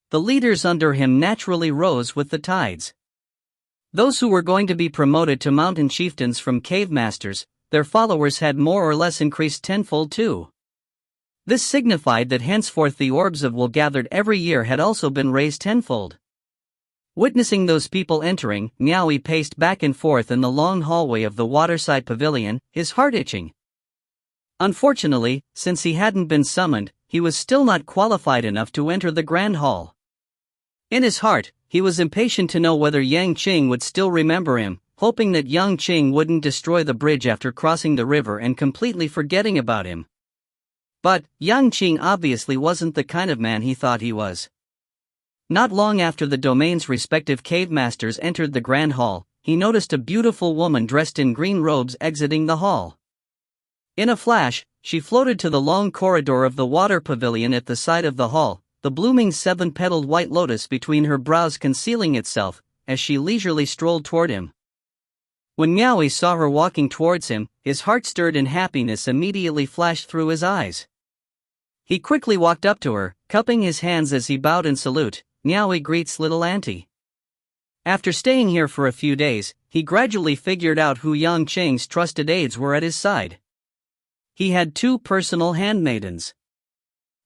The leaders under him naturally rose with the tides. Those who were going to be promoted to mountain chieftains from cave masters, their followers had more or less increased tenfold too. This signified that henceforth the orbs of wool gathered every year had also been raised tenfold. Witnessing those people entering, Miaoyi paced back and forth in the long hallway of the waterside pavilion, his heart itching. Unfortunately, since he hadn't been summoned, he was still not qualified enough to enter the Grand Hall. In his heart, he was impatient to know whether Yang Qing would still remember him, hoping that Yang Qing wouldn't destroy the bridge after crossing the river and completely forgetting about him. But Yang Qing obviously wasn't the kind of man he thought he was. Not long after the domain's respective cave masters entered the Grand Hall, he noticed a beautiful woman dressed in green robes exiting the hall. In a flash, she floated to the long corridor of the water pavilion at the side of the hall, the blooming seven-petaled white lotus between her brows concealing itself, as she leisurely strolled toward him. When Miaoyi saw her walking towards him, his heart stirred and happiness immediately flashed through his eyes. He quickly walked up to her, cupping his hands as he bowed in salute. Miaoyi greets little auntie. After staying here for a few days, he gradually figured out who Yang Qing's trusted aides were at his side. He had two personal handmaidens.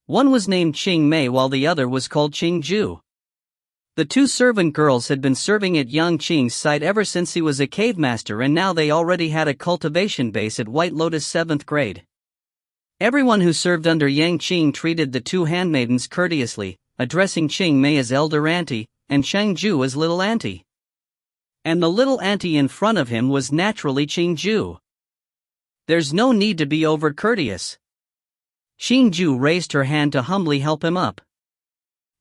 One was named Qing Mei while the other was called Qing Ju. The two servant girls had been serving at Yang Qing's side ever since he was a cave master, and now they already had a cultivation base at White Lotus 7th grade. Everyone who served under Yang Qing treated the two handmaidens courteously, addressing Qing Mei as elder auntie, and Qing Ju as little auntie. And the little auntie in front of him was naturally Qing Ju. There's no need to be over-courteous. Qing Ju raised her hand to humbly help him up.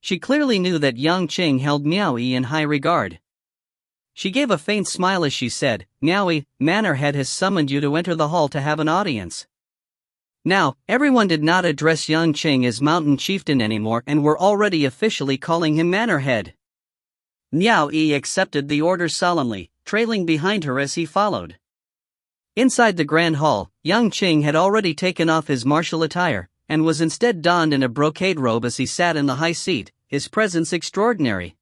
She clearly knew that Yang Qing held Miaoyi in high regard. She gave a faint smile as she said, "Miaoyi, Manor Head has summoned you to enter the hall to have an audience." Now, everyone did not address Yang Qing as Mountain Chieftain anymore and were already officially calling him Manor Head. Miaoyi accepted the order solemnly, trailing behind her as he followed. Inside the Grand Hall, Yang Qing had already taken off his martial attire, and was instead donned in a brocade robe as he sat in the high seat, his presence extraordinary.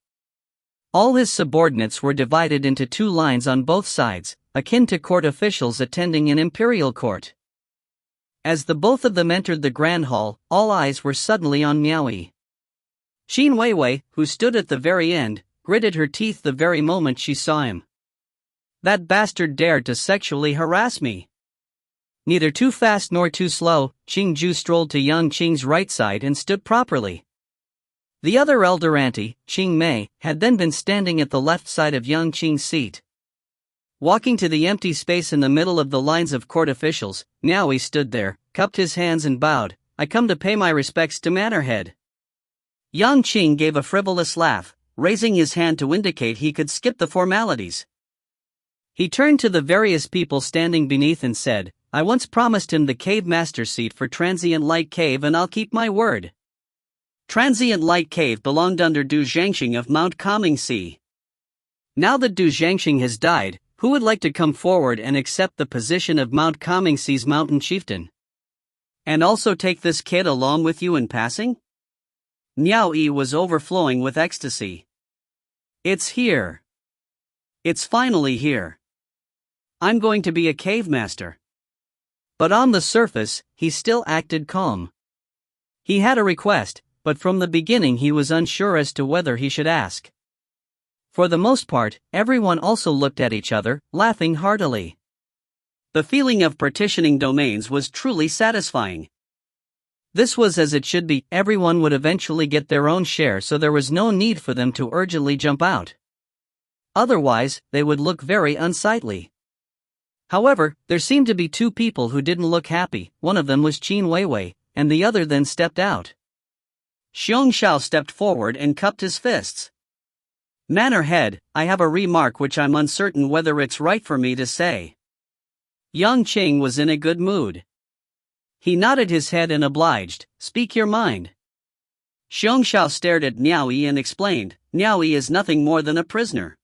All his subordinates were divided into two lines on both sides, akin to court officials attending an imperial court. As the both of them entered the Grand Hall, all eyes were suddenly on Miaoyi. Xin Weiwei, who stood at the very end, gritted her teeth the very moment she saw him. That bastard dared to sexually harass me. Neither too fast nor too slow, Qing Ju strolled to Yang Qing's right side and stood properly. The other elder auntie, Qing Mei, had then been standing at the left side of Yang Qing's seat. Walking to the empty space in the middle of the lines of court officials, Niaoyi stood there, cupped his hands and bowed. I come to pay my respects to Mannerhead. Yang Qing gave a frivolous laugh, raising his hand to indicate he could skip the formalities. He turned to the various people standing beneath and said, I once promised him the cave master seat for Transient Light Cave and I'll keep my word. Transient Light Cave belonged under Du Zhangxing of Mount Comingxi. Now that Du Zhangxing has died, who would like to come forward and accept the position of Mount Comingxi's mountain chieftain? And also take this kid along with you in passing? Niaoyi was overflowing with ecstasy. It's here. It's finally here. I'm going to be a cave master. But on the surface, he still acted calm. He had a request, but from the beginning he was unsure as to whether he should ask. For the most part, everyone also looked at each other, laughing heartily. The feeling of partitioning domains was truly satisfying. This was as it should be, everyone would eventually get their own share, so there was no need for them to urgently jump out. Otherwise, they would look very unsightly. However, there seemed to be two people who didn't look happy. One of them was Qin Weiwei, and the other then stepped out. Xiong Xiao stepped forward and cupped his fists. Mannerhead, I have a remark which I'm uncertain whether it's right for me to say. Yang Qing was in a good mood. He nodded his head and obliged, speak your mind. Xiong Xiao stared at Niaoyi and explained, Niaoyi is nothing more than a prisoner.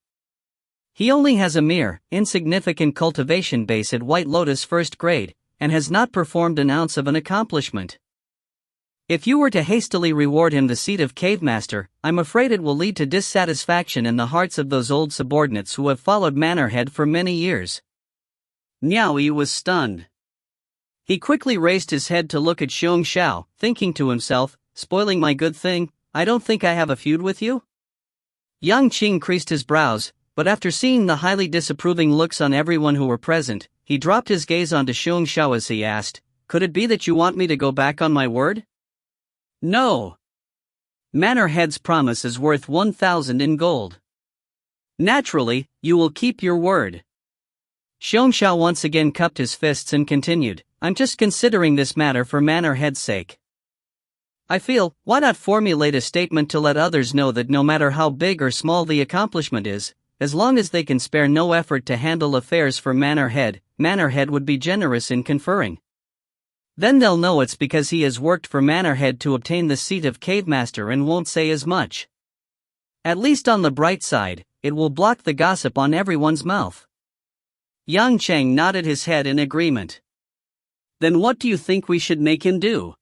He only has a mere, insignificant cultivation base at White Lotus first grade, and has not performed an ounce of an accomplishment. If you were to hastily reward him the seat of cave master, I'm afraid it will lead to dissatisfaction in the hearts of those old subordinates who have followed Mannerhead for many years. Niaoyi was stunned. He quickly raised his head to look at Xiong Xiao, thinking to himself, spoiling my good thing, I don't think I have a feud with you? Yang Qing creased his brows, but after seeing the highly disapproving looks on everyone who were present, he dropped his gaze onto Xiong Xiao as he asked, could it be that you want me to go back on my word? No. Mannerhead's promise is worth 1,000 in gold. Naturally, you will keep your word. Xiong Xiao once again cupped his fists and continued, I'm just considering this matter for Mannerhead's sake. I feel, why not formulate a statement to let others know that no matter how big or small the accomplishment is, as long as they can spare no effort to handle affairs for Mannerhead, Mannerhead would be generous in conferring. Then they'll know it's because he has worked for Mannerhead to obtain the seat of cave master and won't say as much. At least on the bright side, it will block the gossip on everyone's mouth. Yang Cheng nodded his head in agreement. Then what do you think we should make him do?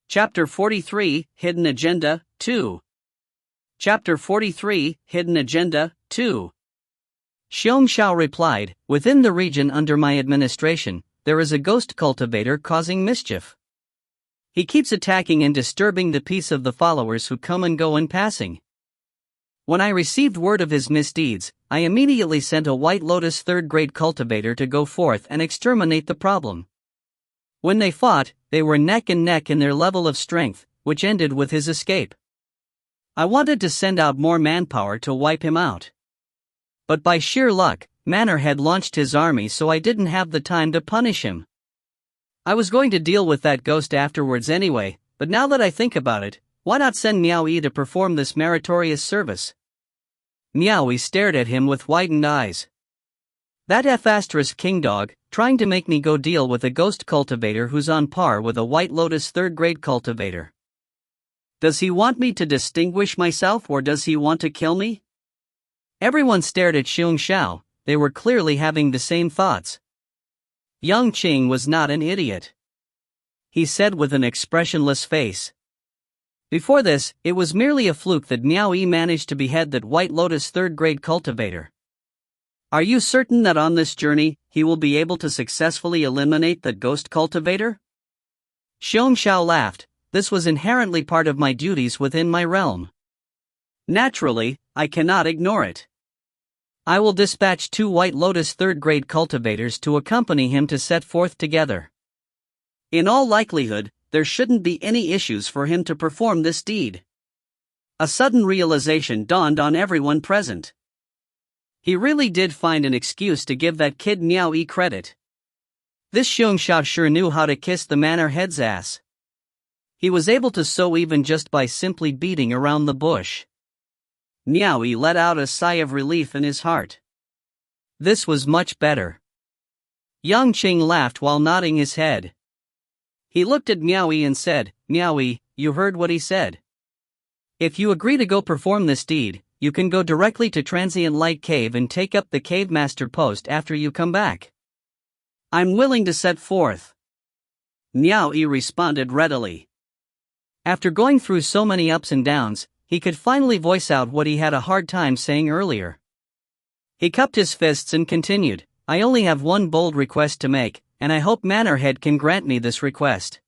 Chapter 43, Hidden Agenda, 2. Chapter 43, Hidden Agenda, 2. Xiong Xiao replied, within the region under my administration, there is a ghost cultivator causing mischief. He keeps attacking and disturbing the peace of the followers who come and go in passing. When I received word of his misdeeds, I immediately sent a White Lotus third-grade cultivator to go forth and exterminate the problem. When they fought, they were neck and neck in their level of strength, which ended with his escape. I wanted to send out more manpower to wipe him out. But by sheer luck, Mannerhead launched his army, so I didn't have the time to punish him. I was going to deal with that ghost afterwards anyway, but now that I think about it, why not send Niaoyi to perform this meritorious service? Niaoyi stared at him with widened eyes. That F** king dog, trying to make me go deal with a ghost cultivator who's on par with a White Lotus third-grade cultivator. Does he want me to distinguish myself or does he want to kill me? Everyone stared at Xiong Xiao, they were clearly having the same thoughts. Yang Qing was not an idiot. He said with an expressionless face. Before this, it was merely a fluke that Niaoyi managed to behead that White Lotus third-grade cultivator. Are you certain that on this journey, he will be able to successfully eliminate the ghost cultivator? Xiong Xiao laughed, this was inherently part of my duties within my realm. Naturally, I cannot ignore it. I will dispatch 2 White Lotus third-grade cultivators to accompany him to set forth together. In all likelihood, there shouldn't be any issues for him to perform this deed. A sudden realization dawned on everyone present. He really did find an excuse to give that kid Miao Yi credit. This Xiong Xiao sure knew how to kiss the manor head's ass. He was able to so even just by simply beating around the bush. Miao Yi let out a sigh of relief in his heart. This was much better. Yang Qing laughed while nodding his head. He looked at Miao Yi and said, "Miao Yi, you heard what he said. If you agree to go perform this deed, you can go directly to Transient Light Cave and take up the Cave Master post after you come back." "I'm willing to set forth," Miao Yi responded readily. After going through so many ups and downs, he could finally voice out what he had a hard time saying earlier. He cupped his fists and continued, "I only have one bold request to make, and I hope Manorhead can grant me this request."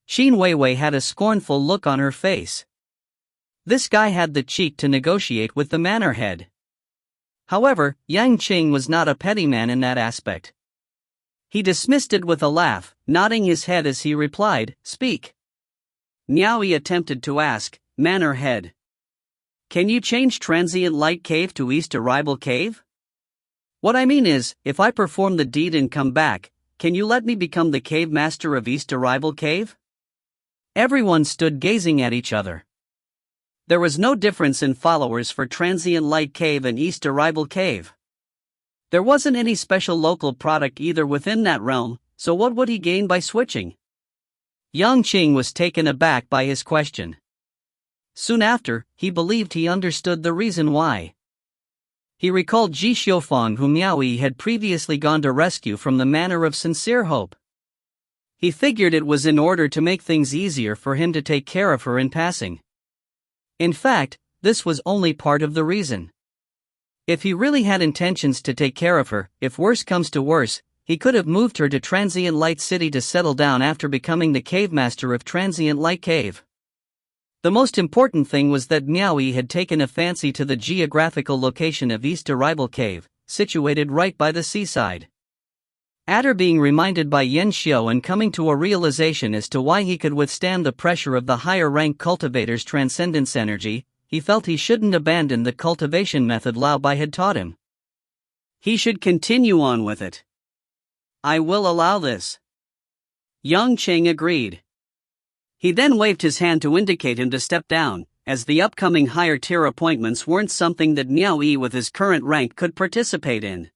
Qin Weiwei had a scornful look on her face. This guy had the cheek to negotiate with the Manorhead. However, Yang Qing was not a petty man in that aspect. He dismissed it with a laugh, nodding his head as he replied, "Speak." Miao Yi attempted to ask, "Manorhead, can you change Transient Light Cave to East Arrival Cave? What I mean is, if I perform the deed and come back, can you let me become the Cave Master of East Arrival Cave?" Everyone stood gazing at each other. There was no difference in followers for Transient Light Cave and East Arrival Cave. There wasn't any special local product either within that realm, so what would he gain by switching? Yang Qing was taken aback by his question. Soon after, he believed he understood the reason why. He recalled Ji Xiufang, whom Miao Yi had previously gone to rescue from the Manor of Sincere Hope. He figured it was in order to make things easier for him to take care of her in passing. In fact, this was only part of the reason. If he really had intentions to take care of her, if worse comes to worse, he could have moved her to Transient Light City to settle down after becoming the Cave Master of Transient Light Cave. The most important thing was that Miao Yi had taken a fancy to the geographical location of East Arrival Cave, situated right by the seaside. After being reminded by Yen Xiao and coming to a realization as to why he could withstand the pressure of the higher-ranked cultivator's transcendence energy, he felt he shouldn't abandon the cultivation method Lao Bai had taught him. He should continue on with it. "I will allow this." Yang Qing agreed. He then waved his hand to indicate him to step down, as the upcoming higher-tier appointments weren't something that Miao Yi with his current rank could participate in.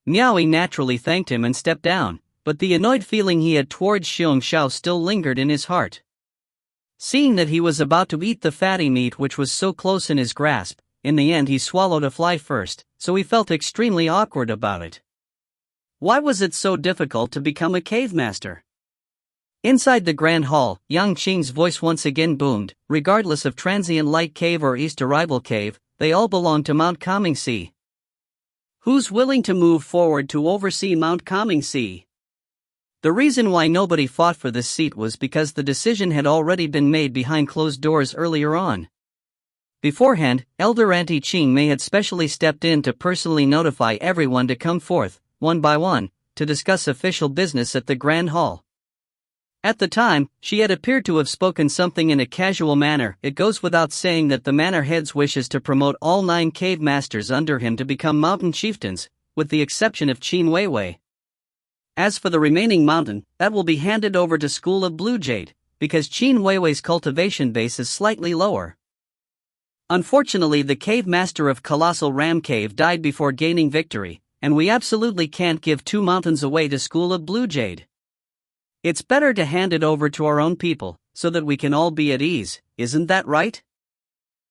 Miao Yi naturally thanked him and stepped down, but the annoyed feeling he had towards Xiong Xiao still lingered in his heart. Seeing that he was about to eat the fatty meat which was so close in his grasp, in the end he swallowed a fly first, so he felt extremely awkward about it. Why was it so difficult to become a cave master? Inside the Grand Hall, Yang Qing's voice once again boomed, "Regardless of Transient Light Cave or East Arrival Cave, they all belong to Mount Comingxi. Who's willing to move forward to oversee Mount Comingxi?" The reason why nobody fought for this seat was because the decision had already been made behind closed doors earlier on. Beforehand, Elder Auntie Qing Mei had specially stepped in to personally notify everyone to come forth, one by one, to discuss official business at the Grand Hall. At the time, she had appeared to have spoken something in a casual manner. It goes without saying that the manor head's wish is to promote all 9 cave masters under him to become mountain chieftains, with the exception of Qin Weiwei. As for the remaining mountain, that will be handed over to School of Blue Jade, because Qin Weiwei's cultivation base is slightly lower. Unfortunately, the cave master of Colossal Ram Cave died before gaining victory, and we absolutely can't give 2 mountains away to School of Blue Jade. It's better to hand it over to our own people, so that we can all be at ease, isn't that right?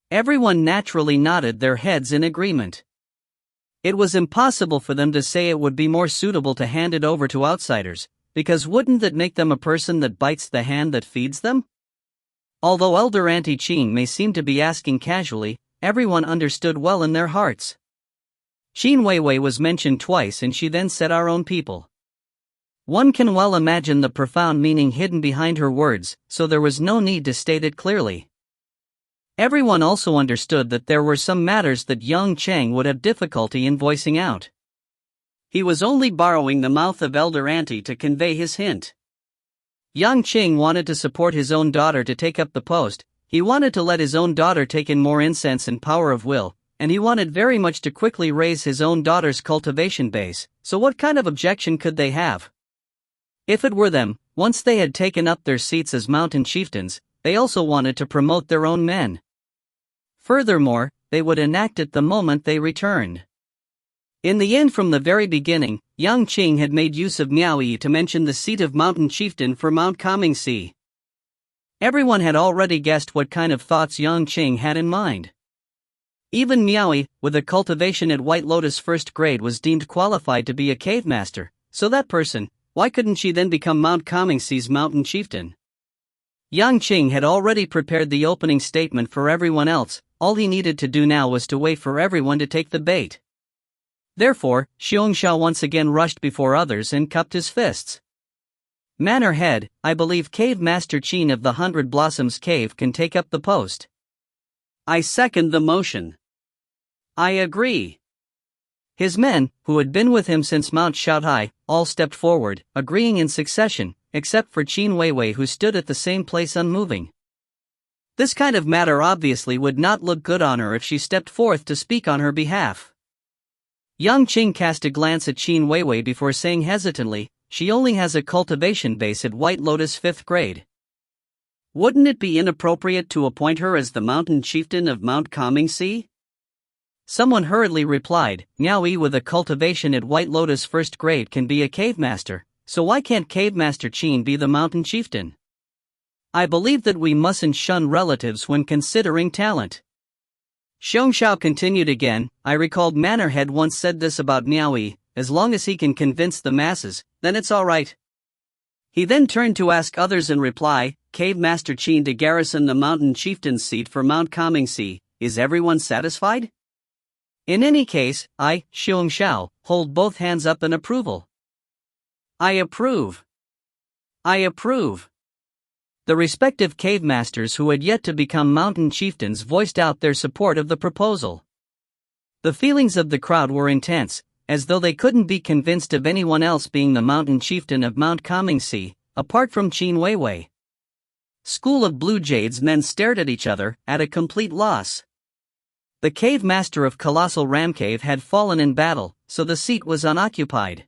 Everyone naturally nodded their heads in agreement. It was impossible for them to say it would be more suitable to hand it over to outsiders, because wouldn't that make them a person that bites the hand that feeds them? Although Elder Auntie Qing may seem to be asking casually, everyone understood well in their hearts. Qin Weiwei was mentioned twice and she then said our own people. One can well imagine the profound meaning hidden behind her words, so there was no need to state it clearly. Everyone also understood that there were some matters that young Chang would have difficulty in voicing out. He was only borrowing the mouth of elder auntie to convey his hint. Yang Qing wanted to support his own daughter to take up the post, he wanted to let his own daughter take in more incense and power of will, and he wanted very much to quickly raise his own daughter's cultivation base, so what kind of objection could they have? If it were them, once they had taken up their seats as mountain chieftains, they also wanted to promote their own men. Furthermore, they would enact it the moment they returned. In the end, from the very beginning, Yang Qing had made use of Miao Yi to mention the seat of mountain chieftain for Mount Kamingsi. Everyone had already guessed what kind of thoughts Yang Qing had in mind. Even Miao Yi, with a cultivation at White Lotus first grade, was deemed qualified to be a cave master, so that person, why couldn't she then become Mount Kamingsi's mountain chieftain? Yang Qing had already prepared the opening statement for everyone else, all he needed to do now was to wait for everyone to take the bait. Therefore, Xiongxiao once again rushed before others and cupped his fists. Manor Head, I believe Cave Master Qin of the 100 Blossoms Cave can take up the post. I second the motion. I agree. His men, who had been with him since Mount Shaotai, all stepped forward, agreeing in succession, except for Qin Weiwei, who stood at the same place unmoving. This kind of matter obviously would not look good on her if she stepped forth to speak on her behalf. Yang Qing cast a glance at Qin Weiwei before saying hesitantly, she only has a cultivation base at White Lotus 5th grade. Wouldn't it be inappropriate to appoint her as the mountain chieftain of Mount Kamingsi? Someone hurriedly replied, Miao Yi with a cultivation at White Lotus 1st grade can be a cave master, so why can't Cave Master Qin be the mountain chieftain? I believe that we mustn't shun relatives when considering talent. Xiongxiao continued again, I recalled Manor Head once said this about Miao Yi, as long as he can convince the masses, then it's alright. He then turned to ask others in reply, Cave Master Qin to garrison the mountain chieftain's seat for Mount Kamingsi, is everyone satisfied? In any case, I, Xiongxiao, hold both hands up in approval. I approve. I approve. The respective cave masters who had yet to become mountain chieftains voiced out their support of the proposal. The feelings of the crowd were intense, as though they couldn't be convinced of anyone else being the mountain chieftain of Mount Kamingsi, apart from Qin Weiwei. School of Blue Jade's men stared at each other, at a complete loss. The cave master of Colossal Ram Cave had fallen in battle, so the seat was unoccupied.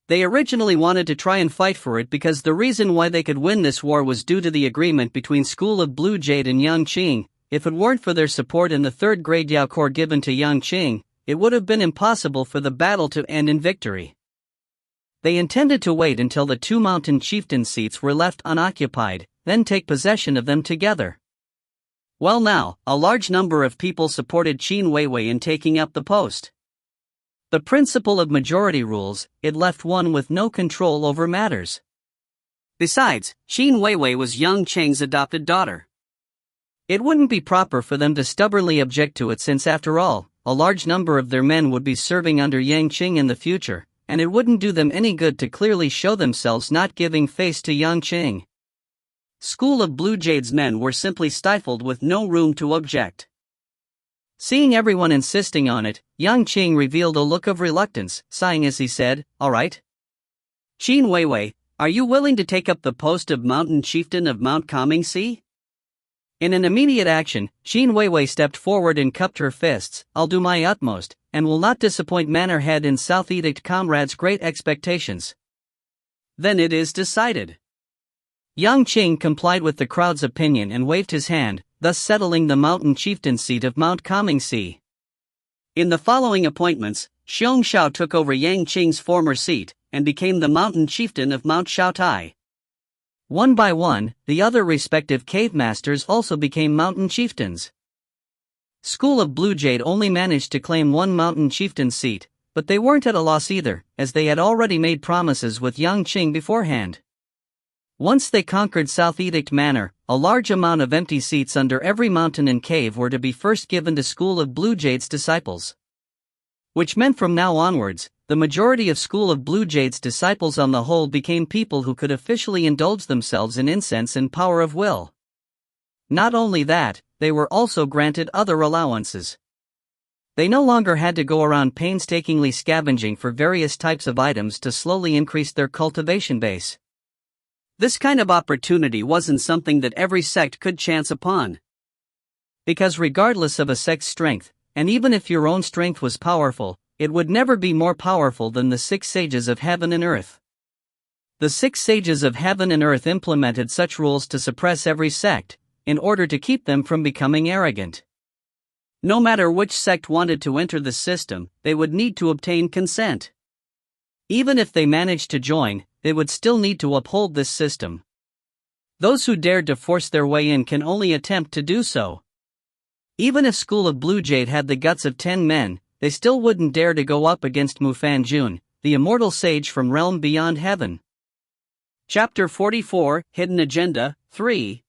They originally wanted to try and fight for it because the reason why they could win this war was due to the agreement between School of Blue Jade and Yang Qing. If it weren't for their support in the 3rd grade Yao Corps given to Yang Qing, it would have been impossible for the battle to end in victory. They intended to wait until the 2 mountain chieftain seats were left unoccupied, then take possession of them together. Well now, a large number of people supported Qin Weiwei in taking up the post. The principle of majority rules, it left one with no control over matters. Besides, Qin Weiwei was Yang Cheng's adopted daughter. It wouldn't be proper for them to stubbornly object to it since after all, a large number of their men would be serving under Yang Qing in the future, and it wouldn't do them any good to clearly show themselves not giving face to Yang Qing. School of Blue Jade's men were simply stifled with no room to object. Seeing everyone insisting on it, Yang Qing revealed a look of reluctance, sighing as he said, all right. Qin Weiwei, are you willing to take up the post of mountain chieftain of Mount Kamingsi? In an immediate action, Qin Weiwei stepped forward and cupped her fists, I'll do my utmost, and will not disappoint Manor Head and South Edict comrades' great expectations. Then it is decided. Yang Qing complied with the crowd's opinion and waved his hand, thus settling the mountain chieftain seat of Mount Kamingsi. In the following appointments, Xiongxiao took over Yang Qing's former seat, and became the mountain chieftain of Mount Shaotai. One by one, the other respective cave masters also became mountain chieftains. School of Blue Jade only managed to claim 1 mountain chieftain seat, but they weren't at a loss either, as they had already made promises with Yang Qing beforehand. Once they conquered South Edict Manor, a large amount of empty seats under every mountain and cave were to be first given to School of Blue Jade's disciples. Which meant from now onwards, the majority of School of Blue Jade's disciples on the whole became people who could officially indulge themselves in incense and power of will. Not only that, they were also granted other allowances. They no longer had to go around painstakingly scavenging for various types of items to slowly increase their cultivation base. This kind of opportunity wasn't something that every sect could chance upon. Because regardless of a sect's strength, and even if your own strength was powerful, it would never be more powerful than the 6 sages of heaven and earth. The 6 sages of heaven and earth implemented such rules to suppress every sect, in order to keep them from becoming arrogant. No matter which sect wanted to enter the system, they would need to obtain consent. Even if they managed to join, they would still need to uphold this system. Those who dared to force their way in can only attempt to do so. Even if School of Blue Jade had the guts of 10 men, they still wouldn't dare to go up against Mufan Jun, the immortal sage from realm beyond heaven. Chapter 44, Hidden Agenda, 3.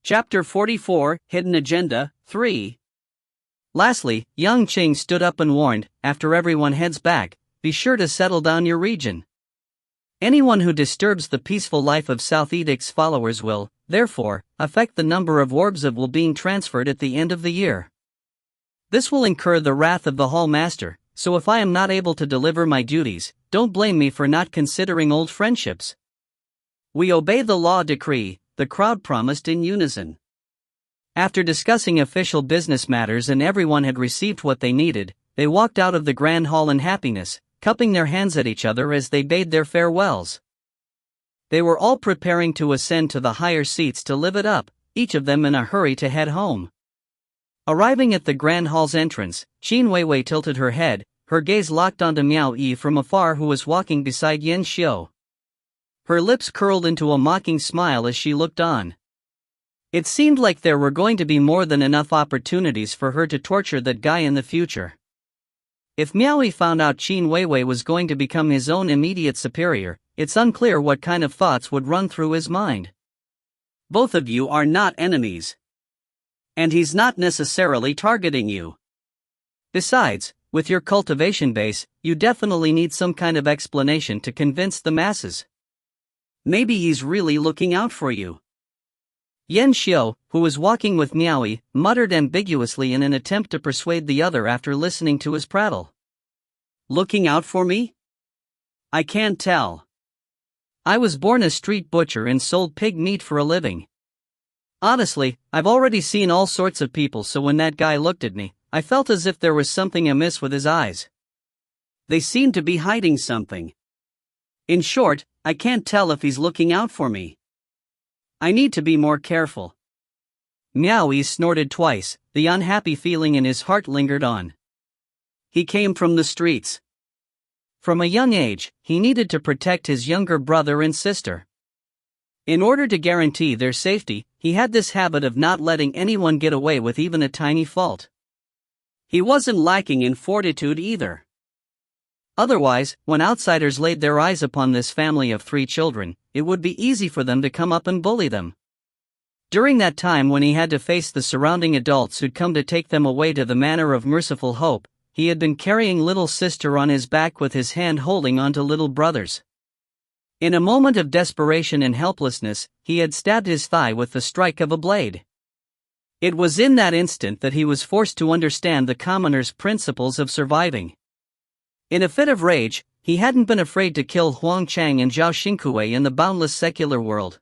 Chapter 44, Hidden Agenda, 3. Lastly, Yang Qing stood up and warned, after everyone heads back, be sure to settle down your region. Anyone who disturbs the peaceful life of South Edict's followers will, therefore, affect the number of orbs of will being transferred at the end of the year. This will incur the wrath of the Hall Master, so if I am not able to deliver my duties, don't blame me for not considering old friendships. We obey the law decree, the crowd promised in unison. After discussing official business matters and everyone had received what they needed, they walked out of the grand hall in happiness, cupping their hands at each other as they bade their farewells. They were all preparing to ascend to the higher seats to live it up, each of them in a hurry to head home. Arriving at the grand hall's entrance, Qin Weiwei tilted her head, her gaze locked onto Miao Yi from afar who was walking beside Yen Xiu. Her lips curled into a mocking smile as she looked on. It seemed like there were going to be more than enough opportunities for her to torture that guy in the future. If Miaoyi found out Qin Weiwei was going to become his own immediate superior, it's unclear what kind of thoughts would run through his mind. Both of you are not enemies. And he's not necessarily targeting you. Besides, with your cultivation base, you definitely need some kind of explanation to convince the masses. Maybe he's really looking out for you. Yen Xiu, who was walking with Miaoyi, muttered ambiguously in an attempt to persuade the other after listening to his prattle. Looking out for me? I can't tell. I was born a street butcher and sold pig meat for a living. Honestly, I've already seen all sorts of people, so when that guy looked at me, I felt as if there was something amiss with his eyes. They seemed to be hiding something. In short, I can't tell if he's looking out for me. I need to be more careful. Miaoyi snorted twice, the unhappy feeling in his heart lingered on. He came from the streets. From a young age, he needed to protect his younger brother and sister. In order to guarantee their safety, he had this habit of not letting anyone get away with even a tiny fault. He wasn't lacking in fortitude either. Otherwise, when outsiders laid their eyes upon this family of 3 children, it would be easy for them to come up and bully them. During that time when he had to face the surrounding adults who'd come to take them away to the Manor of Merciful Hope, he had been carrying little sister on his back with his hand holding onto little brothers. In a moment of desperation and helplessness, he had stabbed his thigh with the strike of a blade. It was in that instant that he was forced to understand the commoner's principles of surviving. In a fit of rage, he hadn't been afraid to kill Huang Chang and Zhao Xingkue in the boundless secular world.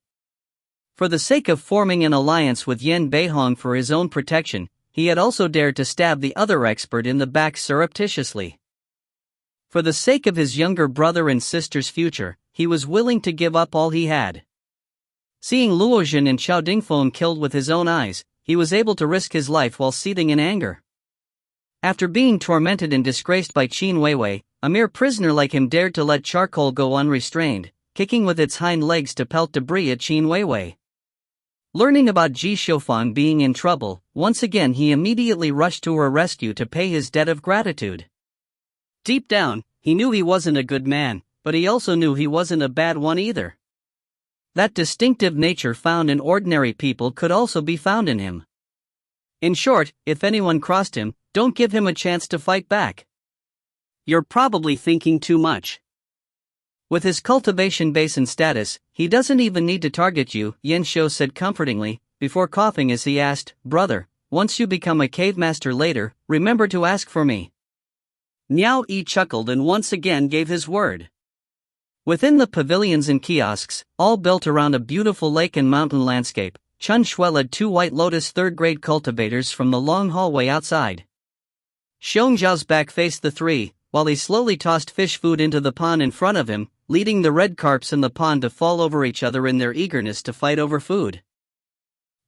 For the sake of forming an alliance with Yen Beihong for his own protection, he had also dared to stab the other expert in the back surreptitiously. For the sake of his younger brother and sister's future, he was willing to give up all he had. Seeing Luozhen and Chao Dingfeng killed with his own eyes, he was able to risk his life while seething in anger. After being tormented and disgraced by Qin Weiwei, a mere prisoner like him dared to let charcoal go unrestrained, kicking with its hind legs to pelt debris at Qin Weiwei. Learning about Ji Xiufang being in trouble, once again he immediately rushed to her rescue to pay his debt of gratitude. Deep down, he knew he wasn't a good man, but he also knew he wasn't a bad one either. That distinctive nature found in ordinary people could also be found in him. In short, if anyone crossed him, don't give him a chance to fight back. you're probably thinking too much. With his cultivation basin status, he doesn't even need to target you, Yan Xiu said comfortingly, before coughing as he asked, brother, once you become a cave master later, remember to ask for me. Miao Yi chuckled and once again gave his word. Within the pavilions and kiosks, all built around a beautiful lake and mountain landscape, Chen Shui led 2 White Lotus third-grade cultivators from the long hallway outside. Xiong Zhao's back faced the 3, while he slowly tossed fish food into the pond in front of him, leading the red carps in the pond to fall over each other in their eagerness to fight over food.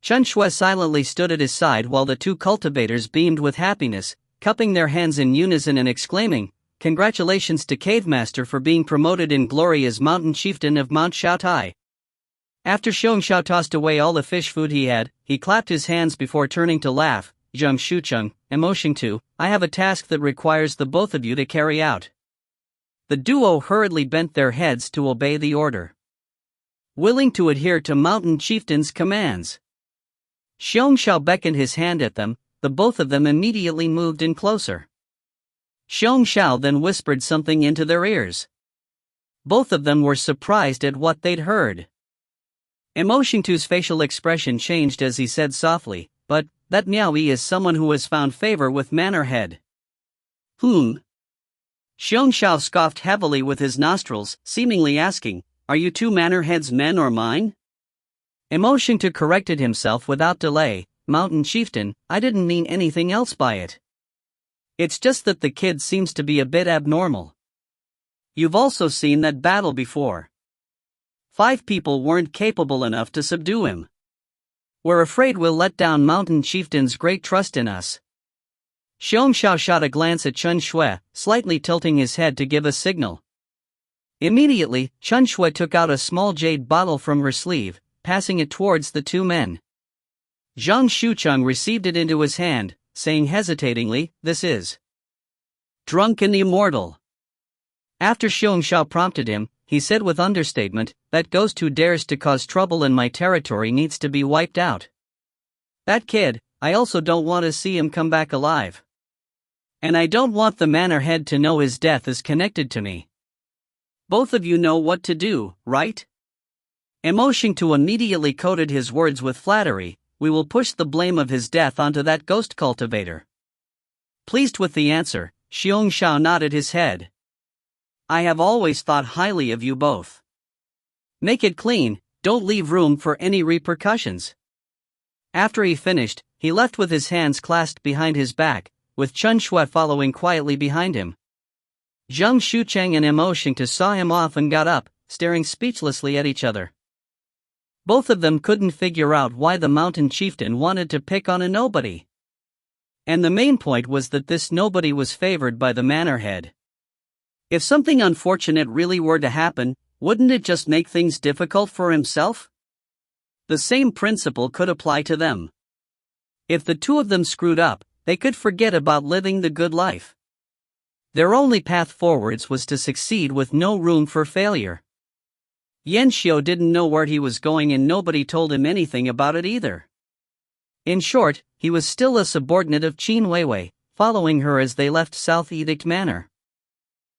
Chen Shui silently stood at his side while the 2 cultivators beamed with happiness, cupping their hands in unison and exclaiming, "Congratulations to Cave Master for being promoted in glory as Mountain Chieftain of Mount Shaotai." After Xiong Xiao tossed away all the fish food he had, he clapped his hands before turning to laugh. Zhang Shucheng, emotion 2, I have a task that requires the both of you to carry out. The duo hurriedly bent their heads to obey the order, willing to adhere to Mountain Chieftain's commands. Xiong Xiao beckoned his hand at them, the both of them immediately moved in closer. Xiong Xiao then whispered something into their ears. Both of them were surprised at what they'd heard. Emotion 2's facial expression changed as he said softly, but that Miao Yi is someone who has found favor with Mannerhead. Xiong Xiao scoffed heavily with his nostrils, seemingly asking, are you 2 Mannerhead's men or mine? Emotion 2 corrected himself without delay, Mountain Chieftain, I didn't mean anything else by it. It's just that the kid seems to be a bit abnormal. You've also seen that battle before. 5 people weren't capable enough to subdue him. We're afraid we'll let down Mountain Chieftain's great trust in us. Xiong Xiao shot a glance at Chen Shui, slightly tilting his head to give a signal. Immediately, Chen Shui took out a small jade bottle from her sleeve, passing it towards the 2 men. Zhang Shucheng received it into his hand, saying hesitatingly, this is Drunken Immortal. After Xiong Xiao prompted him, he said with understatement, that ghost who dares to cause trouble in my territory needs to be wiped out. That kid, I also don't want to see him come back alive. And I don't want the Mannerhead to know his death is connected to me. Both of you know what to do, right? Emotion 2 immediately coated his words with flattery, we will push the blame of his death onto that ghost cultivator. Pleased with the answer, Xiong Xiao nodded his head. I have always thought highly of you both. Make it clean, don't leave room for any repercussions. After he finished, he left with his hands clasped behind his back, with Chen Shui following quietly behind him. Zhang Shucheng and Emotion 2 saw him off and got up, staring speechlessly at each other. Both of them couldn't figure out why the Mountain Chieftain wanted to pick on a nobody. And the main point was that this nobody was favored by the Mannerhead. If something unfortunate really were to happen, wouldn't it just make things difficult for himself? The same principle could apply to them. If the 2 of them screwed up, they could forget about living the good life. Their only path forwards was to succeed with no room for failure. Yan Xiu didn't know where he was going and nobody told him anything about it either. In short, he was still a subordinate of Qin Weiwei, following her as they left South Edict Manor.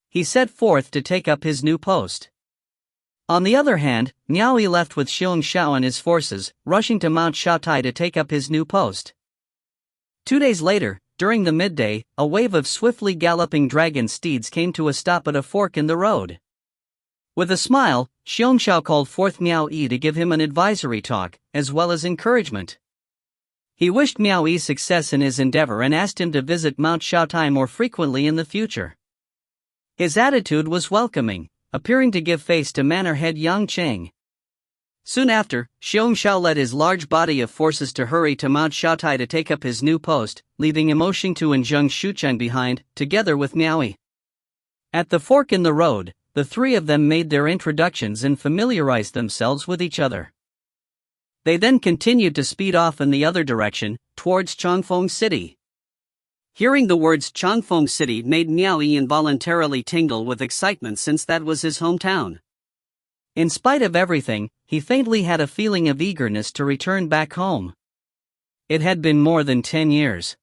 He set forth to take up his new post. On the other hand, Miao Yi left with Xiong Xiao and his forces, rushing to Mount Shaotai to take up his new post. 2 days later, during the midday, a wave of swiftly galloping dragon steeds came to a stop at a fork in the road. With a smile, Xiong Xiao called forth Miao Yi to give him an advisory talk, as well as encouragement. He wished Miao Yi success in his endeavor and asked him to visit Mount Shaotai more frequently in the future. His attitude was welcoming, appearing to give face to Mannerhead Yang Cheng. Soon after, Xiong Xiao led his large body of forces to hurry to Mount Shaotai to take up his new post, leaving Emotion 2 and Zhang Shucheng behind, together with Miao Yi. At the fork in the road, the 3 of them made their introductions and familiarized themselves with each other. They then continued to speed off in the other direction, towards Chongfeng City. Hearing the words Chongfeng City made Miao Yi involuntarily tingle with excitement since that was his hometown. In spite of everything, he faintly had a feeling of eagerness to return back home. It had been more than 10 years.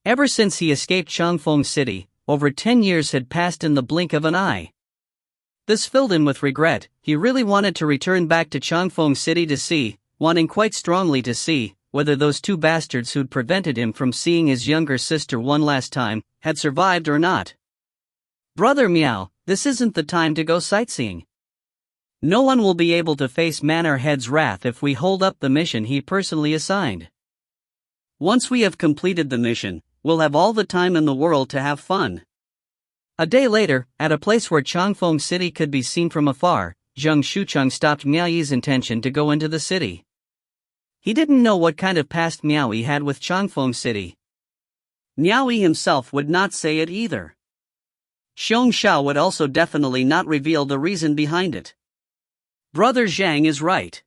Ever since he escaped Chongfeng City, over 10 years had passed in the blink of an eye. This filled him with regret. He really wanted to return back to Changfeng City to see, wanting quite strongly to see, whether those two bastards who'd prevented him from seeing his younger sister one last time, had survived or not. Brother Miao, this isn't the time to go sightseeing. No one will be able to face Manor Head's wrath if we hold up the mission he personally assigned. Once we have completed the mission, we'll have all the time in the world to have fun. A day later, at a place where Changfeng City could be seen from afar, Zheng Shucheng stopped Miao Yi's intention to go into the city. He didn't know what kind of past Miao Yi had with Changfeng City. Miao Yi himself would not say it either. Xiong Xiao would also definitely not reveal the reason behind it. Brother Zhang is right.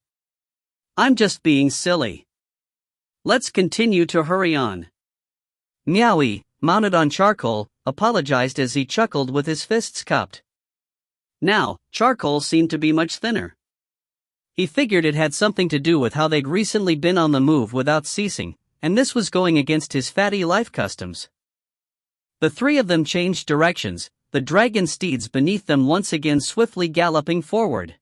I'm just being silly. Let's continue to hurry on. Miao Yi, mounted on Charcoal, apologized as he chuckled with his fists cupped. Now, Charcoal seemed to be much thinner. He figured it had something to do with how they'd recently been on the move without ceasing, and this was going against his fatty life customs. The three of them changed directions, the dragon steeds beneath them once again swiftly galloping forward.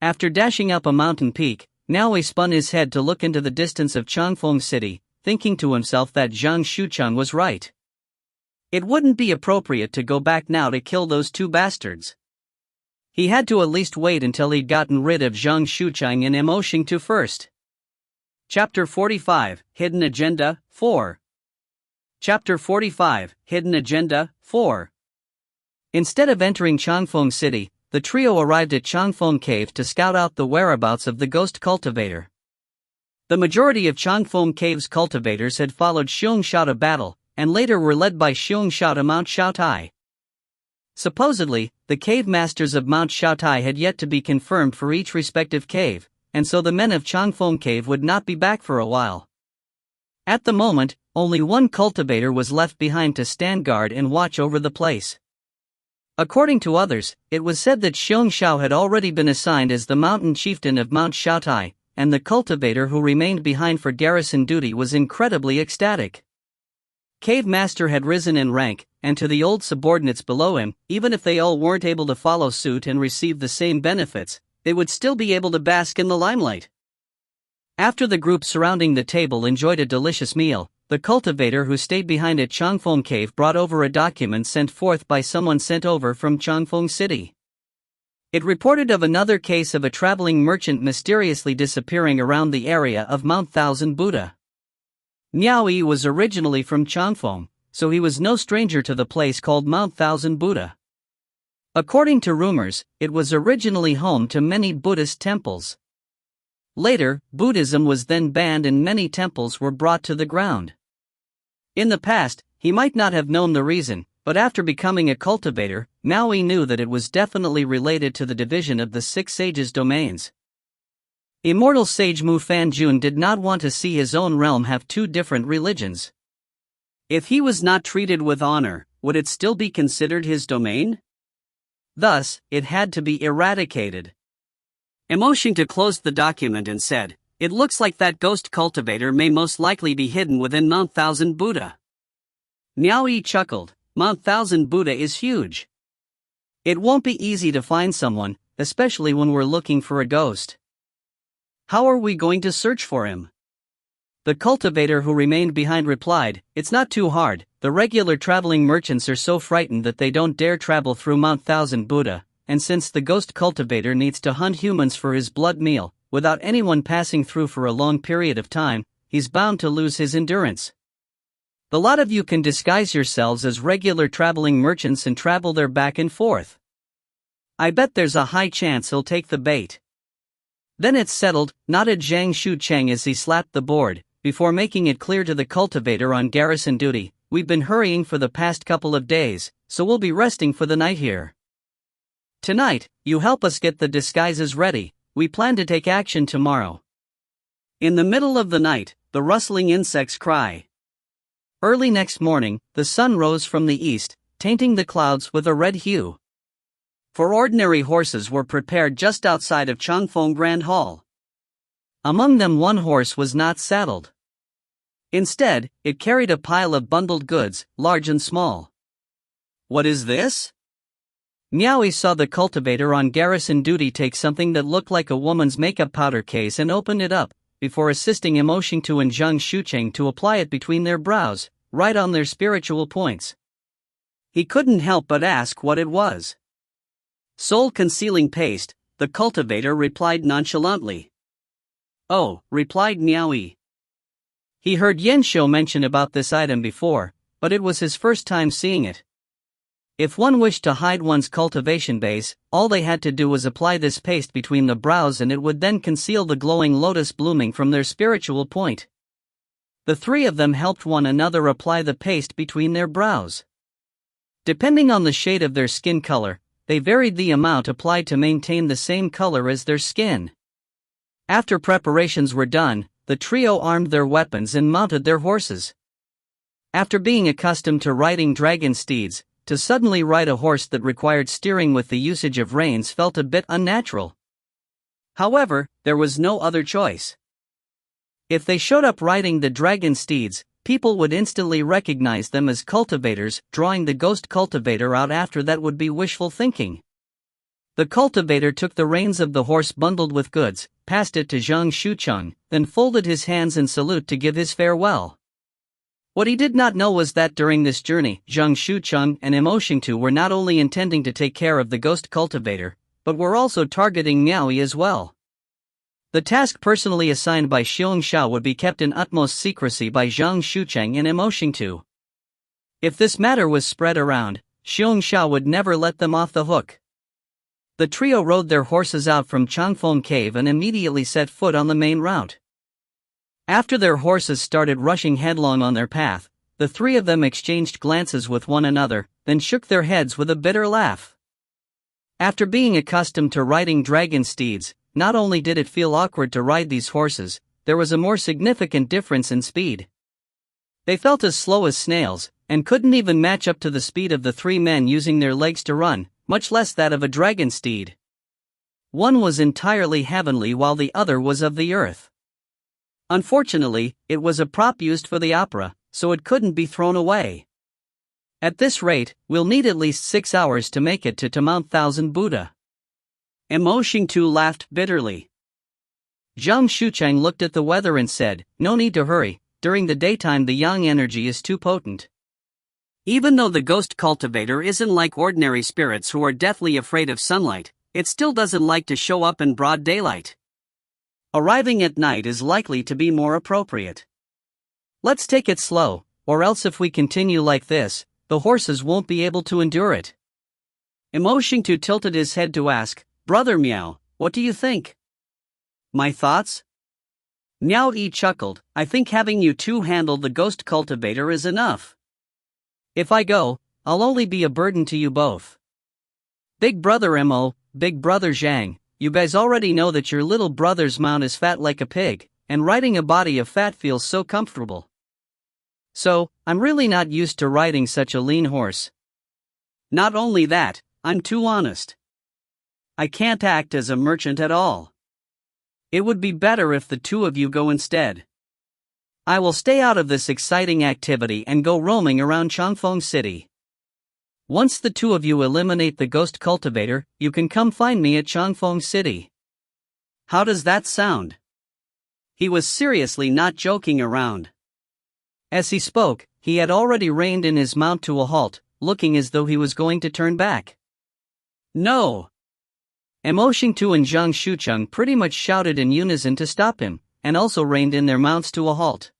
After dashing up a mountain peak, Miao Yi spun his head to look into the distance of Changfeng City, thinking to himself that Zhang Shucheng was right. It wouldn't be appropriate to go back now to kill those two bastards. He had to at least wait until he'd gotten rid of Zhang Shucheng and Emotion to first. Chapter 45, Hidden Agenda, 4. Chapter 45, Hidden Agenda, 4. Instead of entering Changfeng City, the trio arrived at Changfeng Cave to scout out the whereabouts of the ghost cultivator. The majority of Changfeng Cave's cultivators had followed Xiong Xiao to battle, and later were led by Xiong Xiao to Mount Xiaotai. Supposedly, the cave masters of Mount Xiaotai had yet to be confirmed for each respective cave, and so the men of Changfeng Cave would not be back for a while. At the moment, only one cultivator was left behind to stand guard and watch over the place. According to others, it was said that Xiong Xiao had already been assigned as the mountain chieftain of Mount Xiaotai, and the cultivator who remained behind for garrison duty was incredibly ecstatic. Cave Master had risen in rank, and to the old subordinates below him, even if they all weren't able to follow suit and receive the same benefits, they would still be able to bask in the limelight. After the group surrounding the table enjoyed a delicious meal, the cultivator who stayed behind at Changfeng Cave brought over a document sent forth by someone sent over from Changfeng City. It reported of another case of a traveling merchant mysteriously disappearing around the area of Mount Thousand Buddha. Miao Yi was originally from Changfeng, so he was no stranger to the place called Mount Thousand Buddha. According to rumors, it was originally home to many Buddhist temples. Later, Buddhism was then banned and many temples were brought to the ground. In the past, he might not have known the reason, but after becoming a cultivator, Miao Yi knew that it was definitely related to the division of the six sages' domains. Immortal sage Mu Fanjun did not want to see his own realm have two different religions. If he was not treated with honor, would it still be considered his domain? Thus, it had to be eradicated. Emotion closed the document and said, "It looks like that ghost cultivator may most likely be hidden within Mount Thousand Buddha." Miao Yi chuckled. Mount Thousand Buddha is huge. It won't be easy to find someone, especially when we're looking for a ghost. How are we going to search for him? The cultivator who remained behind replied, "It's not too hard. The regular traveling merchants are so frightened that they don't dare travel through Mount Thousand Buddha, and since the ghost cultivator needs to hunt humans for his blood meal, without anyone passing through for a long period of time, he's bound to lose his endurance. The lot of you can disguise yourselves as regular traveling merchants and travel there back and forth. I bet there's a high chance he'll take the bait." "Then it's settled," nodded Zhang Shucheng as he slapped the board, before making it clear to the cultivator on garrison duty, "We've been hurrying for the past couple of days, so we'll be resting for the night here. Tonight, you help us get the disguises ready. We plan to take action tomorrow." In the middle of the night, the rustling insects cry. Early next morning, the sun rose from the east, tainting the clouds with a red hue. Four ordinary horses were prepared just outside of Changfeng Grand Hall. Among them one horse was not saddled. Instead, it carried a pile of bundled goods, large and small. What is this? Meowie saw the cultivator on garrison duty take something that looked like a woman's makeup powder case and open it up, before assisting Emoshingtu and Zhang Shucheng to apply it between their brows, right on their spiritual points. He couldn't help but ask what it was. Soul-concealing paste, the cultivator replied nonchalantly. Oh, replied Meowie. He heard Yanshou mention about this item before, but it was his first time seeing it. If one wished to hide one's cultivation base, all they had to do was apply this paste between the brows and it would then conceal the glowing lotus blooming from their spiritual point. The three of them helped one another apply the paste between their brows. Depending on the shade of their skin color, they varied the amount applied to maintain the same color as their skin. After preparations were done, the trio armed their weapons and mounted their horses. After being accustomed to riding dragon steeds, to suddenly ride a horse that required steering with the usage of reins felt a bit unnatural. However, there was no other choice. If they showed up riding the dragon steeds, people would instantly recognize them as cultivators. Drawing the ghost cultivator out after that would be wishful thinking. The cultivator took the reins of the horse bundled with goods, passed it to Zhang Shucheng, then folded his hands in salute to give his farewell. What he did not know was that during this journey, Zhang Shucheng and Emoshingtu were not only intending to take care of the ghost cultivator, but were also targeting Meowie as well. The task personally assigned by Xiongxiao would be kept in utmost secrecy by Zhang Shucheng and Emoshingtu. If this matter was spread around, Xiongxiao would never let them off the hook. The trio rode their horses out from Changfeng Cave and immediately set foot on the main route. After their horses started rushing headlong on their path, the three of them exchanged glances with one another, then shook their heads with a bitter laugh. After being accustomed to riding dragon steeds, not only did it feel awkward to ride these horses, there was a more significant difference in speed. They felt as slow as snails, and couldn't even match up to the speed of the three men using their legs to run, much less that of a dragon steed. One was entirely heavenly while the other was of the earth. Unfortunately, it was a prop used for the opera, so it couldn't be thrown away. At this rate, we'll need at least 6 hours to make it to Mount Thousand Buddha. Emoshingtu laughed bitterly. Zhang Shucheng looked at the weather and said, no need to hurry, during the daytime the yang energy is too potent. Even though the ghost cultivator isn't like ordinary spirits who are deathly afraid of sunlight, it still doesn't like to show up in broad daylight. Arriving at night is likely to be more appropriate. Let's take it slow, or else if we continue like this, the horses won't be able to endure it. Emoshingtu tilted his head to ask, Brother Meow, what do you think? My thoughts? Meowie chuckled, I think having you two handle the ghost cultivator is enough. If I go, I'll only be a burden to you both. Big brother Mo, big brother Zhang, you guys already know that your little brother's mount is fat like a pig, and riding a body of fat feels so comfortable. So, I'm really not used to riding such a lean horse. Not only that, I'm too honest. I can't act as a merchant at all. It would be better if the two of you go instead. I will stay out of this exciting activity and go roaming around Changfeng City. Once the two of you eliminate the ghost cultivator, you can come find me at Changfeng City. How does that sound? He was seriously not joking around. As he spoke, he had already reined in his mount to a halt, looking as though he was going to turn back. No! Emoshingtu and Zhang Shucheng pretty much shouted in unison to stop him, and also reined in their mounts to a halt.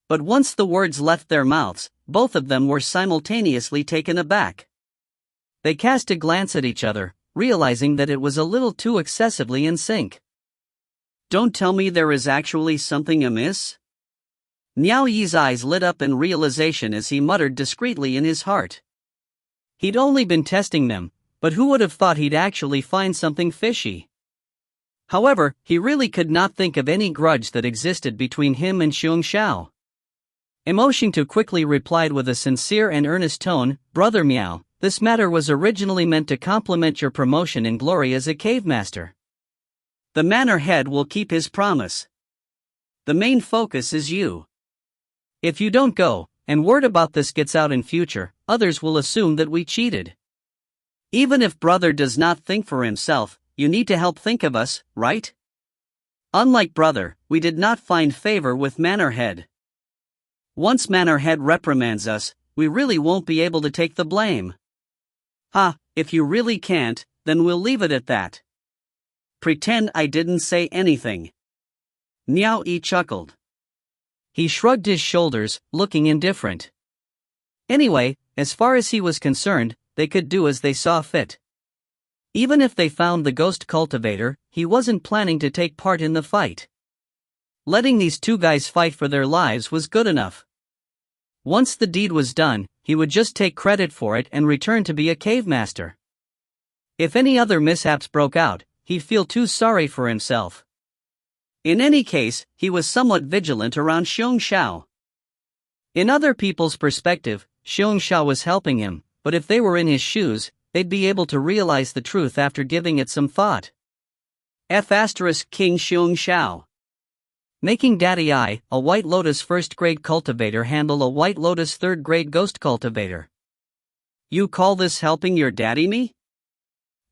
But once the words left their mouths, both of them were simultaneously taken aback. They cast a glance at each other, realizing that it was a little too excessively in sync. Don't tell me there is actually something amiss? Miao Yi's eyes lit up in realization as he muttered discreetly in his heart. He'd only been testing them, but who would have thought he'd actually find something fishy? However, he really could not think of any grudge that existed between him and Xiongxiao. Emoshingtu quickly replied with a sincere and earnest tone, Brother Meow, this matter was originally meant to complement your promotion in glory as a cave master. The manor head will keep his promise. The main focus is you. If you don't go, and word about this gets out in future, others will assume that we cheated. Even if brother does not think for himself, you need to help think of us, right? Unlike brother, we did not find favor with Mannerhead. Once Mannerhead reprimands us, we really won't be able to take the blame. If you really can't, then we'll leave it at that. Pretend I didn't say anything. Miao Yi chuckled. He shrugged his shoulders, looking indifferent. Anyway, as far as he was concerned, they could do as they saw fit. Even if they found the ghost cultivator, he wasn't planning to take part in the fight. Letting these two guys fight for their lives was good enough. Once the deed was done, he would just take credit for it and return to be a cave master. If any other mishaps broke out, he'd feel too sorry for himself. In any case, he was somewhat vigilant around Xiong Xiao. In other people's perspective, Xiong Xiao was helping him, but if they were in his shoes, they'd be able to realize the truth after giving it some thought. King Xiong Xiao. Making Daddy I, a White Lotus first-grade cultivator, handle a White Lotus third-grade ghost cultivator. You call this helping your daddy me?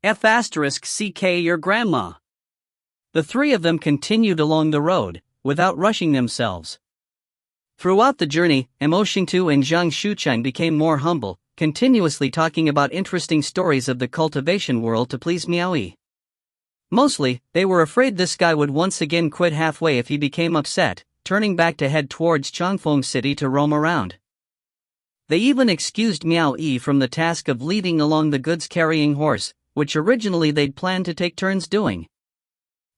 CK your grandma. The three of them continued along the road, without rushing themselves. Throughout the journey, Mo Xingtu and Zhang Shuqian became more humble, continuously talking about interesting stories of the cultivation world to please Miao Yi. Mostly, they were afraid this guy would once again quit halfway if he became upset, turning back to head towards Changfeng City to roam around. They even excused Miao Yi from the task of leading along the goods-carrying horse, which originally they'd planned to take turns doing.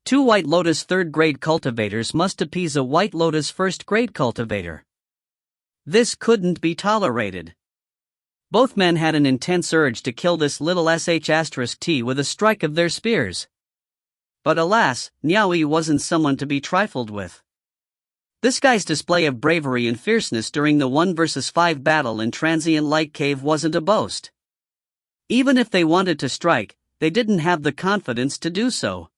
2 White Lotus third-grade cultivators must appease a White Lotus first-grade cultivator. This couldn't be tolerated. Both men had an intense urge to kill this little sh*t with a strike of their spears. But alas, Miao Yi wasn't someone to be trifled with. This guy's display of bravery and fierceness during the 1 versus 5 battle in Transient Light Cave wasn't a boast. Even if they wanted to strike, they didn't have the confidence to do so.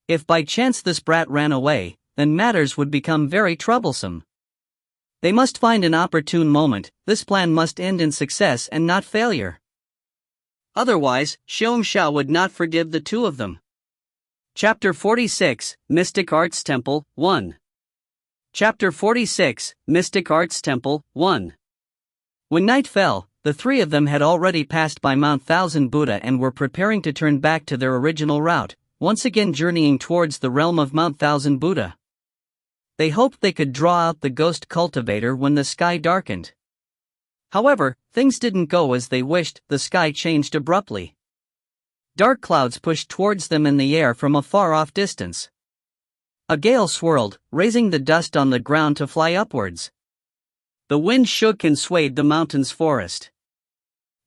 If by chance this brat ran away, then matters would become very troublesome. They must find an opportune moment. This plan must end in success and not failure. Otherwise, Xiong Xiao would not forgive the two of them. Chapter 46, Mystic Arts Temple, 1. Chapter 46, Mystic Arts Temple, 1. When night fell, the three of them had already passed by Mount Thousand Buddha and were preparing to turn back to their original route, once again journeying towards the realm of Mount Thousand Buddha. They hoped they could draw out the ghost cultivator when the sky darkened. However, things didn't go as they wished. The sky changed abruptly. Dark clouds pushed towards them in the air from a far-off distance. A gale swirled, raising the dust on the ground to fly upwards. The wind shook and swayed the mountain's forest.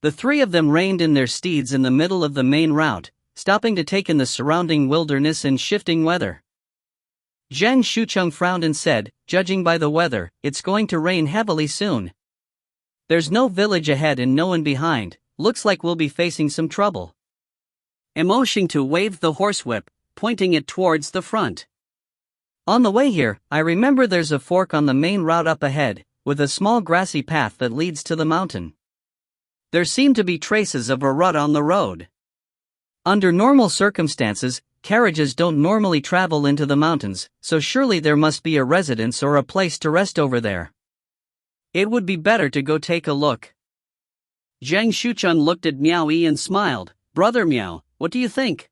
The three of them reined in their steeds in the middle of the main route, stopping to take in the surrounding wilderness and shifting weather. Zhang Shuqian frowned and said, "Judging by the weather, it's going to rain heavily soon. There's no village ahead and no one behind, looks like we'll be facing some trouble." Mo Xingtu waved the horsewhip, pointing it towards the front. "On the way here, I remember there's a fork on the main route up ahead, with a small grassy path that leads to the mountain. There seem to be traces of a rut on the road. Under normal circumstances, carriages don't normally travel into the mountains, so surely there must be a residence or a place to rest over there. It would be better to go take a look." Zhang Shuqian looked at Miao Yi and smiled. "Brother Miao, what do you think?"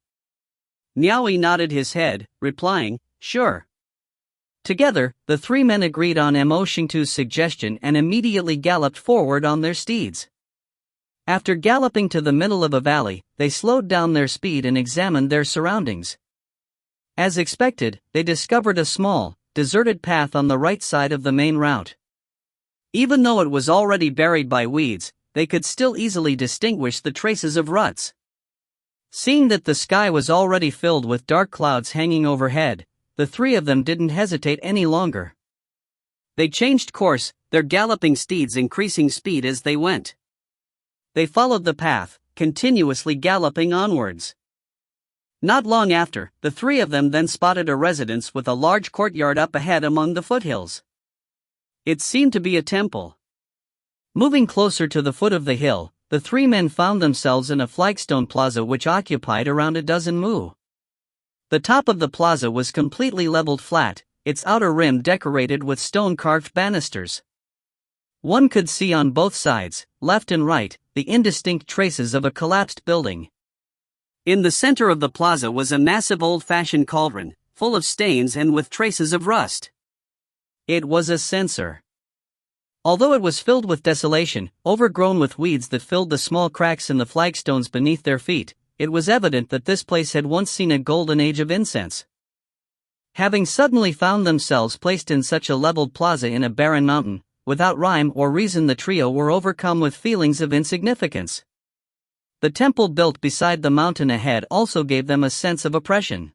Miao Yi nodded his head, replying, "Sure." Together, the three men agreed on Mo Xingtu's suggestion and immediately galloped forward on their steeds. After galloping to the middle of a valley, they slowed down their speed and examined their surroundings. As expected, they discovered a small, deserted path on the right side of the main route. Even though it was already buried by weeds, they could still easily distinguish the traces of ruts. Seeing that the sky was already filled with dark clouds hanging overhead, the three of them didn't hesitate any longer. They changed course, their galloping steeds increasing speed as they went. They followed the path, continuously galloping onwards. Not long after, the three of them then spotted a residence with a large courtyard up ahead among the foothills. It seemed to be a temple. Moving closer to the foot of the hill, the three men found themselves in a flagstone plaza which occupied around a dozen mu. The top of the plaza was completely leveled flat, its outer rim decorated with stone-carved banisters. One could see on both sides, left and right, the indistinct traces of a collapsed building. In the center of the plaza was a massive old-fashioned cauldron, full of stains and with traces of rust. It was a censer. Although it was filled with desolation, overgrown with weeds that filled the small cracks in the flagstones beneath their feet, it was evident that this place had once seen a golden age of incense. Having suddenly found themselves placed in such a leveled plaza in a barren mountain, without rhyme or reason the trio were overcome with feelings of insignificance. The temple built beside the mountain ahead also gave them a sense of oppression.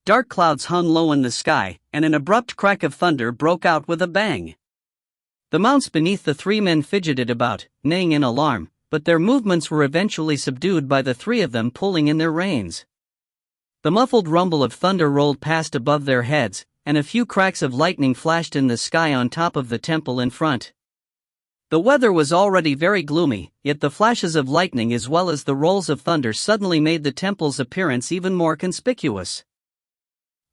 Dark clouds hung low in the sky, and an abrupt crack of thunder broke out with a bang. The mounts beneath the three men fidgeted about, neighing in alarm, but their movements were eventually subdued by the three of them pulling in their reins. The muffled rumble of thunder rolled past above their heads, and a few cracks of lightning flashed in the sky on top of the temple in front. The weather was already very gloomy, yet the flashes of lightning as well as the rolls of thunder suddenly made the temple's appearance even more conspicuous.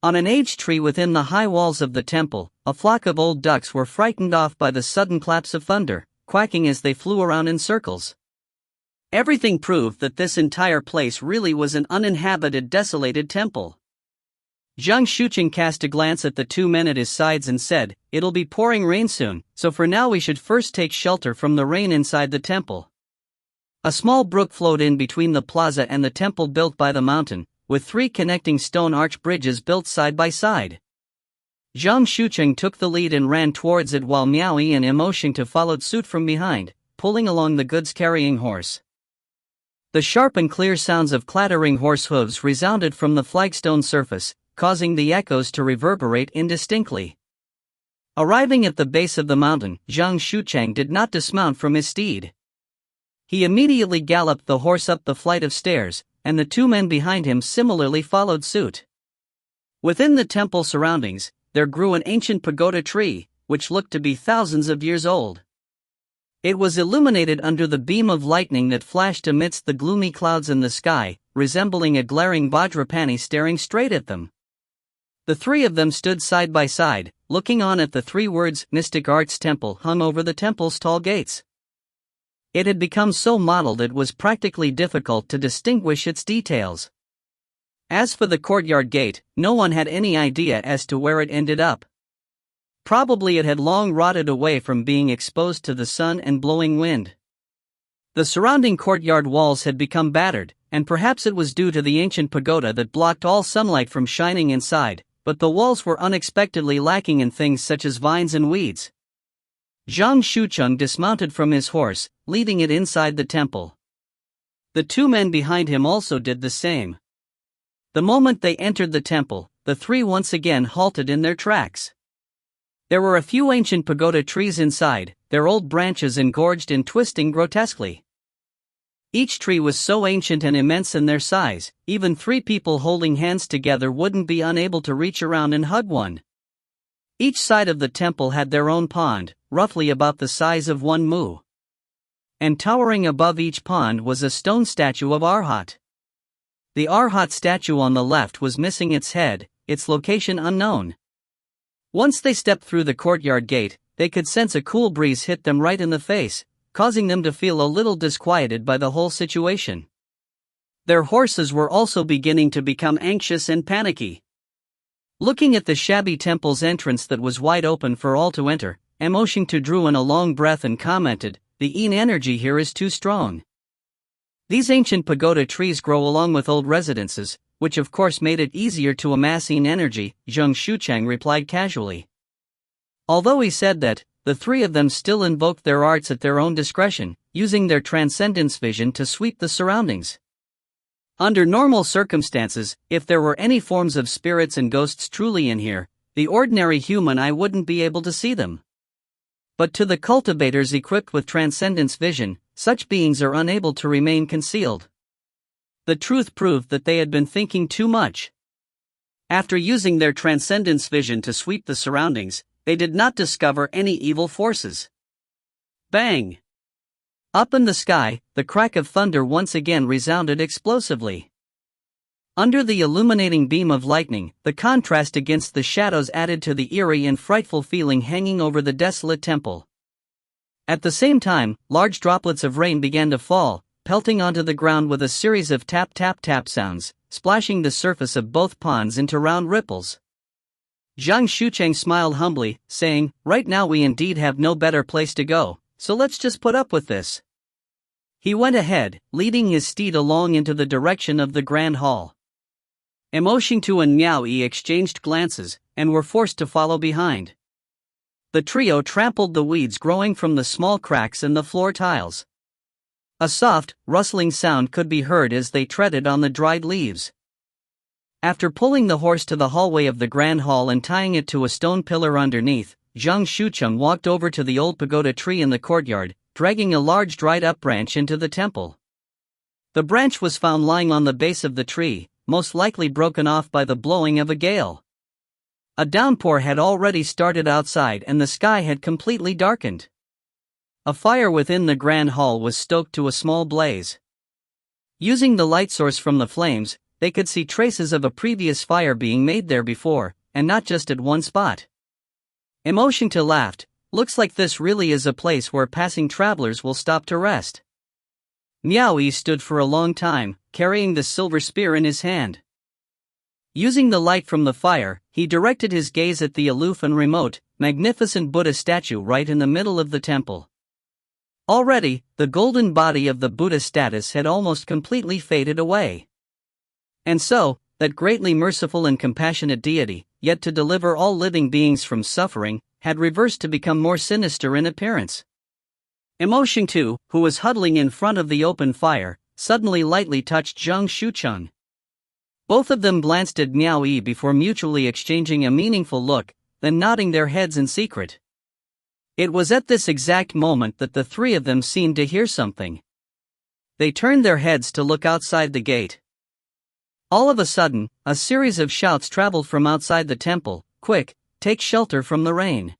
On an aged tree within the high walls of the temple, a flock of old ducks were frightened off by the sudden claps of thunder, quacking as they flew around in circles. Everything proved that this entire place really was an uninhabited, desolated temple. Zhang Shucheng cast a glance at the two men at his sides and said, "It'll be pouring rain soon, so for now we should first take shelter from the rain inside the temple." A small brook flowed in between the plaza and the temple built by the mountain, with three connecting stone arch bridges built side by side. Zhang Shucheng took the lead and ran towards it while Miaoyi and Emoshingta followed suit from behind, pulling along the goods-carrying horse. The sharp and clear sounds of clattering horse hooves resounded from the flagstone surface, causing the echoes to reverberate indistinctly. Arriving at the base of the mountain, Zhang Shucheng did not dismount from his steed. He immediately galloped the horse up the flight of stairs, and the two men behind him similarly followed suit. Within the temple surroundings, there grew an ancient pagoda tree, which looked to be thousands of years old. It was illuminated under the beam of lightning that flashed amidst the gloomy clouds in the sky, resembling a glaring Vajrapani staring straight at them. The three of them stood side by side, looking on at the three words "Mystic Arts Temple" hung over the temple's tall gates. It had become so mottled it was practically difficult to distinguish its details. As for the courtyard gate, no one had any idea as to where it ended up. Probably it had long rotted away from being exposed to the sun and blowing wind. The surrounding courtyard walls had become battered, and perhaps it was due to the ancient pagoda that blocked all sunlight from shining inside, but the walls were unexpectedly lacking in things such as vines and weeds. Zhang Shucheng dismounted from his horse, leading it inside the temple. The two men behind him also did the same. The moment they entered the temple, the three once again halted in their tracks. There were a few ancient pagoda trees inside, their old branches engorged and twisting grotesquely. Each tree was so ancient and immense in their size, even three people holding hands together wouldn't be unable to reach around and hug one. Each side of the temple had their own pond, roughly about the size of one mu. And towering above each pond was a stone statue of Arhat. The Arhat statue on the left was missing its head, its location unknown. Once they stepped through the courtyard gate, they could sense a cool breeze hit them right in the face, causing them to feel a little disquieted by the whole situation. Their horses were also beginning to become anxious and panicky. Looking at the shabby temple's entrance that was wide open for all to enter, Emoshingta drew in a long breath and commented, "The Yin energy here is too strong." These ancient pagoda trees grow along with old residences, which of course made it easier to amass Yin energy, Zhang Shucheng replied casually. Although he said that, the three of them still invoked their arts at their own discretion, using their transcendence vision to sweep the surroundings. Under normal circumstances, if there were any forms of spirits and ghosts truly in here, the ordinary human eye wouldn't be able to see them. But to the cultivators equipped with transcendence vision, such beings are unable to remain concealed. The truth proved that they had been thinking too much. After using their transcendence vision to sweep the surroundings, they did not discover any evil forces. Bang! Up in the sky, the crack of thunder once again resounded explosively. Under the illuminating beam of lightning, the contrast against the shadows added to the eerie and frightful feeling hanging over the desolate temple. At the same time, large droplets of rain began to fall, pelting onto the ground with a series of tap-tap-tap sounds, splashing the surface of both ponds into round ripples. Zhang Shucheng smiled humbly, saying, "Right now we indeed have no better place to go, so let's just put up with this." He went ahead, leading his steed along into the direction of the Grand Hall. Mo Xingtu and Miao Yi exchanged glances, and were forced to follow behind. The trio trampled the weeds growing from the small cracks in the floor tiles. A soft, rustling sound could be heard as they treaded on the dried leaves. After pulling the horse to the hallway of the Grand Hall and tying it to a stone pillar underneath, Zhang Shucheng walked over to the old pagoda tree in the courtyard, dragging a large dried-up branch into the temple. The branch was found lying on the base of the tree, most likely broken off by the blowing of a gale. A downpour had already started outside and the sky had completely darkened. A fire within the Grand Hall was stoked to a small blaze. Using the light source from the flames, they could see traces of a previous fire being made there before, and not just at one spot. Mo Xingtu laughed. "Looks like this really is a place where passing travelers will stop to rest." Miao Yi stood for a long time, carrying the silver spear in his hand. Using the light from the fire, he directed his gaze at the aloof and remote, magnificent Buddha statue right in the middle of the temple. Already, the golden body of the Buddha status had almost completely faded away. And so, that greatly merciful and compassionate deity, yet to deliver all living beings from suffering, had reversed to become more sinister in appearance. Mo Xingtu, who was huddling in front of the open fire, suddenly lightly touched Zhang Shucheng. Both of them glanced at Miao Yi before mutually exchanging a meaningful look, then nodding their heads in secret. It was at this exact moment that the three of them seemed to hear something. They turned their heads to look outside the gate. All of a sudden, a series of shouts traveled from outside the temple. "Quick, take shelter from the rain!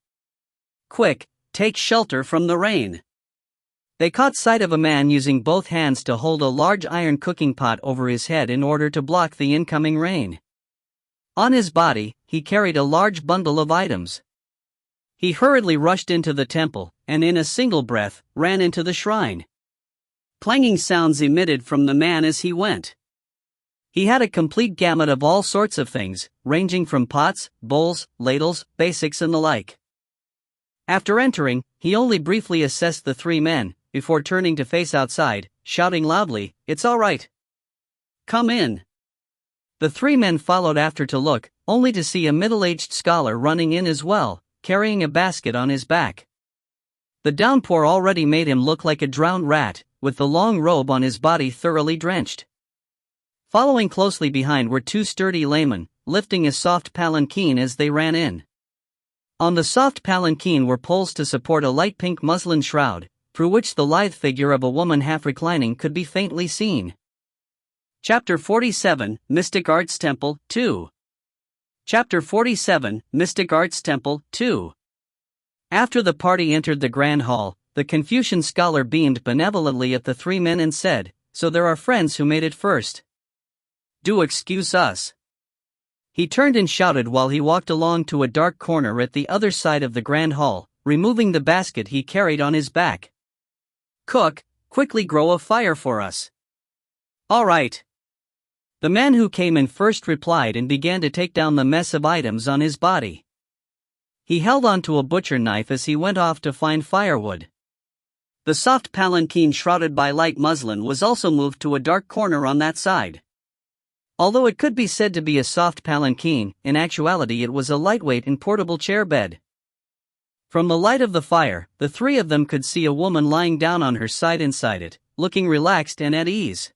Quick, take shelter from the rain!" They caught sight of a man using both hands to hold a large iron cooking pot over his head in order to block the incoming rain. On his body, he carried a large bundle of items. He hurriedly rushed into the temple, and in a single breath, ran into the shrine. Clanging sounds emitted from the man as he went. He had a complete gamut of all sorts of things, ranging from pots, bowls, ladles, basics and the like. After entering, he only briefly assessed the three men, before turning to face outside, shouting loudly, "It's all right. Come in." The three men followed after to look, only to see a middle-aged scholar running in as well, carrying a basket on his back. The downpour already made him look like a drowned rat, with the long robe on his body thoroughly drenched. Following closely behind were two sturdy laymen, lifting a soft palanquin as they ran in. On the soft palanquin were poles to support a light pink muslin shroud, through which the lithe figure of a woman half reclining could be faintly seen. Chapter 47, Mystic Arts Temple, 2. Chapter 47, Mystic Arts Temple, 2. After the party entered the Grand Hall, the Confucian scholar beamed benevolently at the three men and said, "So there are friends who made it first. Do excuse us." He turned and shouted while he walked along to a dark corner at the other side of the Grand Hall, removing the basket he carried on his back. "Cook, quickly grow a fire for us." "All right." The man who came in first replied and began to take down the mess of items on his body. He held onto a butcher knife as he went off to find firewood. The soft palanquin shrouded by light muslin was also moved to a dark corner on that side. Although it could be said to be a soft palanquin, in actuality it was a lightweight and portable chair bed. From the light of the fire, the three of them could see a woman lying down on her side inside it, looking relaxed and at ease.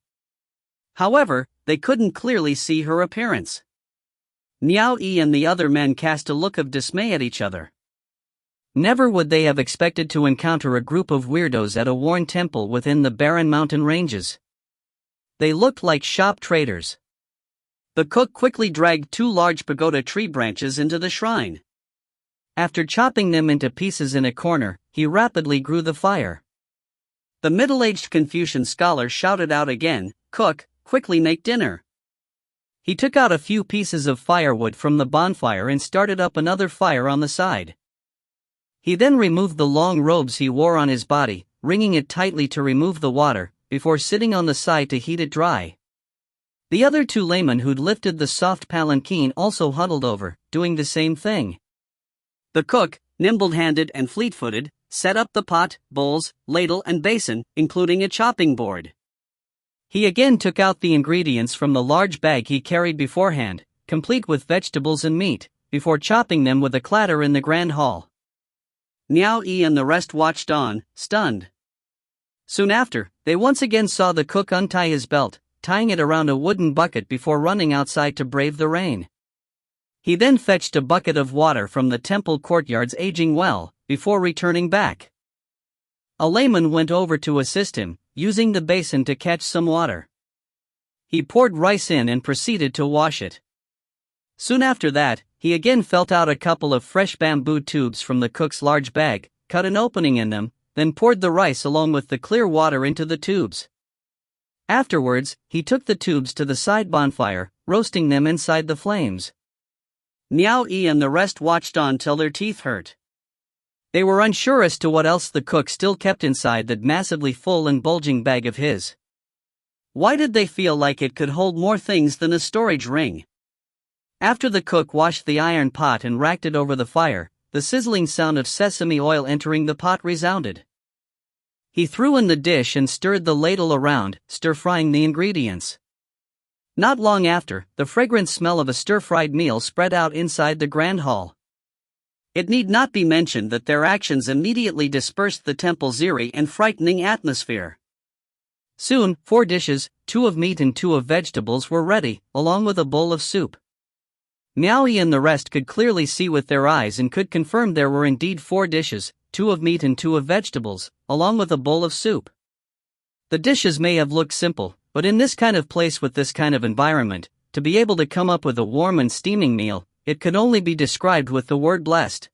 However, they couldn't clearly see her appearance. Miao Yi and the other men cast a look of dismay at each other. Never would they have expected to encounter a group of weirdos at a worn temple within the barren mountain ranges. They looked like shop traders. The cook quickly dragged two large pagoda tree branches into the shrine. After chopping them into pieces in a corner, he rapidly grew the fire. The middle-aged Confucian scholar shouted out again, "Cook, quickly make dinner." He took out a few pieces of firewood from the bonfire and started up another fire on the side. He then removed the long robes he wore on his body, wringing it tightly to remove the water, before sitting on the side to heat it dry. The other two laymen who'd lifted the soft palanquin also huddled over, doing the same thing. The cook, nimble-handed and fleet-footed, set up the pot, bowls, ladle and basin, including a chopping board. He again took out the ingredients from the large bag he carried beforehand, complete with vegetables and meat, before chopping them with a clatter in the grand hall. Miao Yi and the rest watched on, stunned. Soon after, they once again saw the cook untie his belt, tying it around a wooden bucket before running outside to brave the rain. He then fetched a bucket of water from the temple courtyard's aging well, before returning back. A layman went over to assist him, using the basin to catch some water. He poured rice in and proceeded to wash it. Soon after that, he again felt out a couple of fresh bamboo tubes from the cook's large bag, cut an opening in them, then poured the rice along with the clear water into the tubes. Afterwards, he took the tubes to the side bonfire, roasting them inside the flames. Miao Yi and the rest watched on till their teeth hurt. They were unsure as to what else the cook still kept inside that massively full and bulging bag of his. Why did they feel like it could hold more things than a storage ring? After the cook washed the iron pot and racked it over the fire, the sizzling sound of sesame oil entering the pot resounded. He threw in the dish and stirred the ladle around, stir-frying the ingredients. Not long after, the fragrant smell of a stir-fried meal spread out inside the grand hall. It need not be mentioned that their actions immediately dispersed the temple's eerie and frightening atmosphere. Soon, 4 dishes, 2 of meat and 2 of vegetables were ready, along with a bowl of soup. Miao Yi and the rest could clearly see with their eyes and could confirm there were indeed 4 dishes, 2 of meat and 2 of vegetables, along with a bowl of soup. The dishes may have looked simple, but in this kind of place with this kind of environment, to be able to come up with a warm and steaming meal, it could only be described with the word blessed.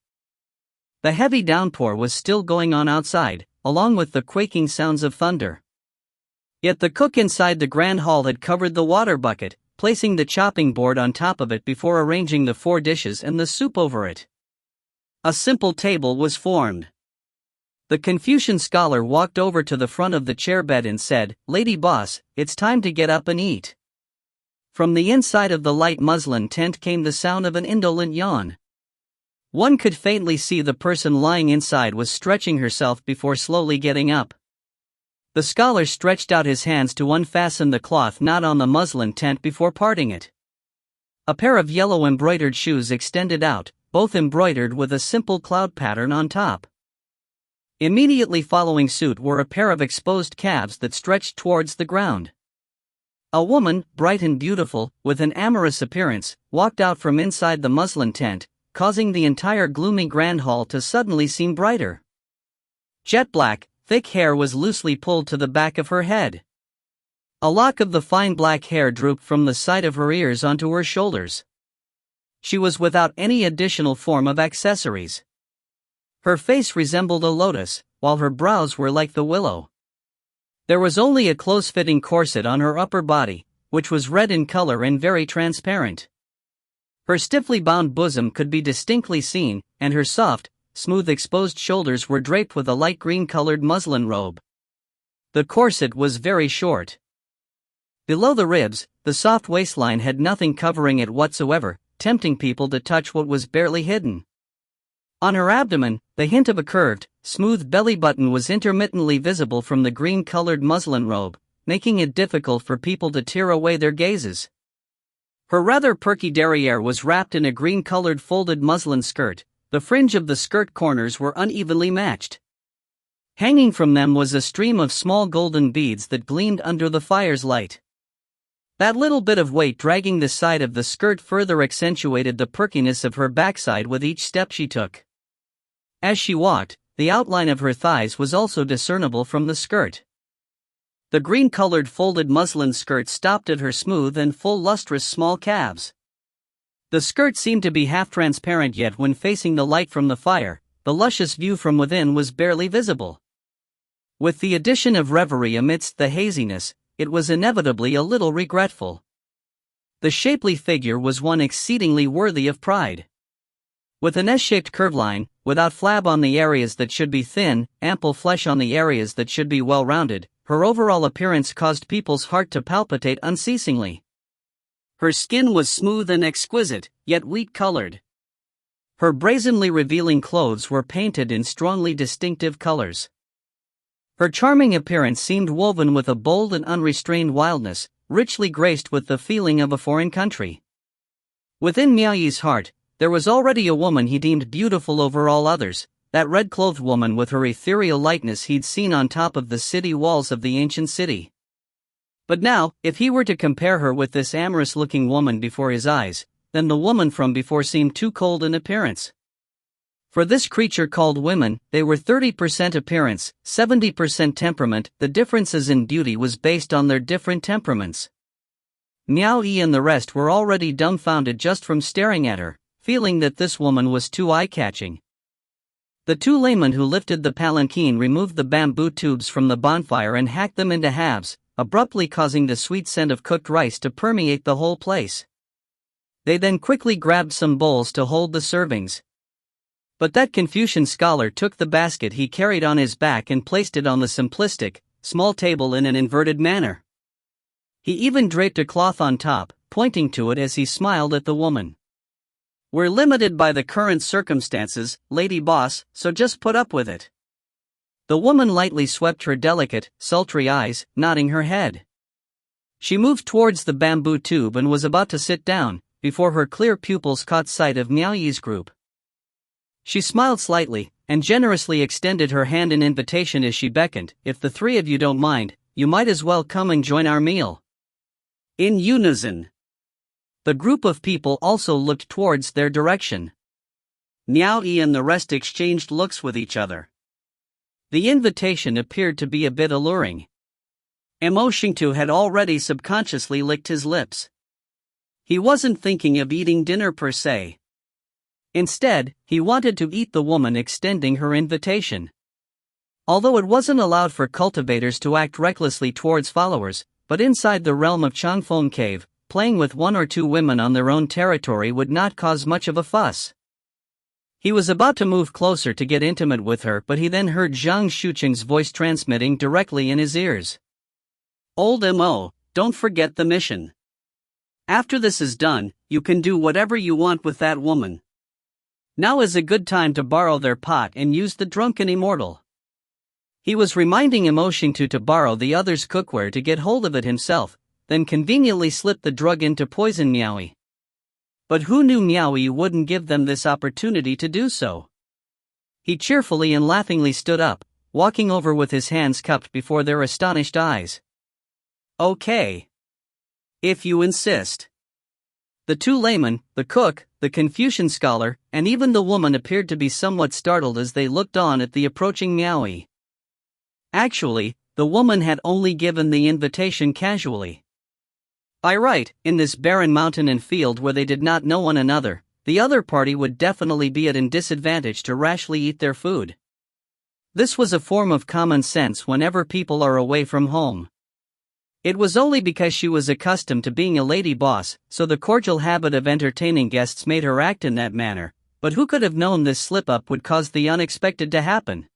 The heavy downpour was still going on outside, along with the quaking sounds of thunder. Yet the cook inside the grand hall had covered the water bucket, placing the chopping board on top of it before arranging the 4 dishes and the soup over it. A simple table was formed. The Confucian scholar walked over to the front of the chairbed and said, "Lady boss, it's time to get up and eat." From the inside of the light muslin tent came the sound of an indolent yawn. One could faintly see the person lying inside was stretching herself before slowly getting up. The scholar stretched out his hands to unfasten the cloth knot on the muslin tent before parting it. A pair of yellow embroidered shoes extended out, both embroidered with a simple cloud pattern on top. Immediately following suit were a pair of exposed calves that stretched towards the ground. A woman, bright and beautiful, with an amorous appearance, walked out from inside the muslin tent, causing the entire gloomy grand hall to suddenly seem brighter. Jet black, thick hair was loosely pulled to the back of her head. A lock of the fine black hair drooped from the side of her ears onto her shoulders. She was without any additional form of accessories. Her face resembled a lotus, while her brows were like the willow. There was only a close-fitting corset on her upper body, which was red in color and very transparent. Her stiffly bound bosom could be distinctly seen, and her soft, smooth exposed shoulders were draped with a light green-colored muslin robe. The corset was very short. Below the ribs, the soft waistline had nothing covering it whatsoever, tempting people to touch what was barely hidden. On her abdomen, the hint of a curved, smooth belly button was intermittently visible from the green-colored muslin robe, making it difficult for people to tear away their gazes. Her rather perky derriere was wrapped in a green-colored folded muslin skirt. The fringe of the skirt corners were unevenly matched. Hanging from them was a stream of small golden beads that gleamed under the fire's light. That little bit of weight dragging the side of the skirt further accentuated the perkiness of her backside with each step she took. As she walked, the outline of her thighs was also discernible from the skirt. The green-colored folded muslin skirt stopped at her smooth and full lustrous small calves. The skirt seemed to be half transparent, yet when facing the light from the fire, the luscious view from within was barely visible. With the addition of reverie amidst the haziness, it was inevitably a little regretful. The shapely figure was one exceedingly worthy of pride. With an S-shaped curve line, without flab on the areas that should be thin, ample flesh on the areas that should be well-rounded, her overall appearance caused people's heart to palpitate unceasingly. Her skin was smooth and exquisite, yet wheat-colored. Her brazenly revealing clothes were painted in strongly distinctive colors. Her charming appearance seemed woven with a bold and unrestrained wildness, richly graced with the feeling of a foreign country. Within Miao Yi's heart, there was already a woman he deemed beautiful over all others, that red-clothed woman with her ethereal lightness he'd seen on top of the city walls of the ancient city. But now, if he were to compare her with this amorous-looking woman before his eyes, then the woman from before seemed too cold in appearance. For this creature called women, they were 30% appearance, 70% temperament. The differences in beauty was based on their different temperaments. Miao Yi and the rest were already dumbfounded just from staring at her, feeling that this woman was too eye-catching. The two laymen who lifted the palanquin removed the bamboo tubes from the bonfire and hacked them into halves, abruptly causing the sweet scent of cooked rice to permeate the whole place. They then quickly grabbed some bowls to hold the servings. But that Confucian scholar took the basket he carried on his back and placed it on the simplistic, small table in an inverted manner. He even draped a cloth on top, pointing to it as he smiled at the woman. "We're limited by the current circumstances, lady boss, so just put up with it." The woman lightly swept her delicate, sultry eyes, nodding her head. She moved towards the bamboo tube and was about to sit down, before her clear pupils caught sight of Miao Yi's group. She smiled slightly, and generously extended her hand in invitation as she beckoned. "If the three of you don't mind, you might as well come and join our meal." In unison, the group of people also looked towards their direction. Miao Yi and the rest exchanged looks with each other. The invitation appeared to be a bit alluring. Mo Xingtu had already subconsciously licked his lips. He wasn't thinking of eating dinner per se. Instead, he wanted to eat the woman extending her invitation. Although it wasn't allowed for cultivators to act recklessly towards followers, but inside the realm of Changfeng Cave, playing with one or two women on their own territory would not cause much of a fuss. He was about to move closer to get intimate with her, but he then heard Zhang Shuqing's voice transmitting directly in his ears. "Old Mo, don't forget the mission. After this is done, you can do whatever you want with that woman. Now is a good time to borrow their pot and use the drunken immortal." He was reminding Mo Xingtu to borrow the other's cookware to get hold of it himself, then conveniently slip the drug in to poison Miao Yi. But who knew Miao Yi wouldn't give them this opportunity to do so? He cheerfully and laughingly stood up, walking over with his hands cupped before their astonished eyes. "Okay. If you insist." The two laymen, the cook, the Confucian scholar, and even the woman appeared to be somewhat startled as they looked on at the approaching Miao Yi. Actually, the woman had only given the invitation casually. By right, in this barren mountain and field where they did not know one another, the other party would definitely be at a disadvantage to rashly eat their food. This was a form of common sense whenever people are away from home. It was only because she was accustomed to being a lady boss, so the cordial habit of entertaining guests made her act in that manner, but who could have known this slip-up would cause the unexpected to happen?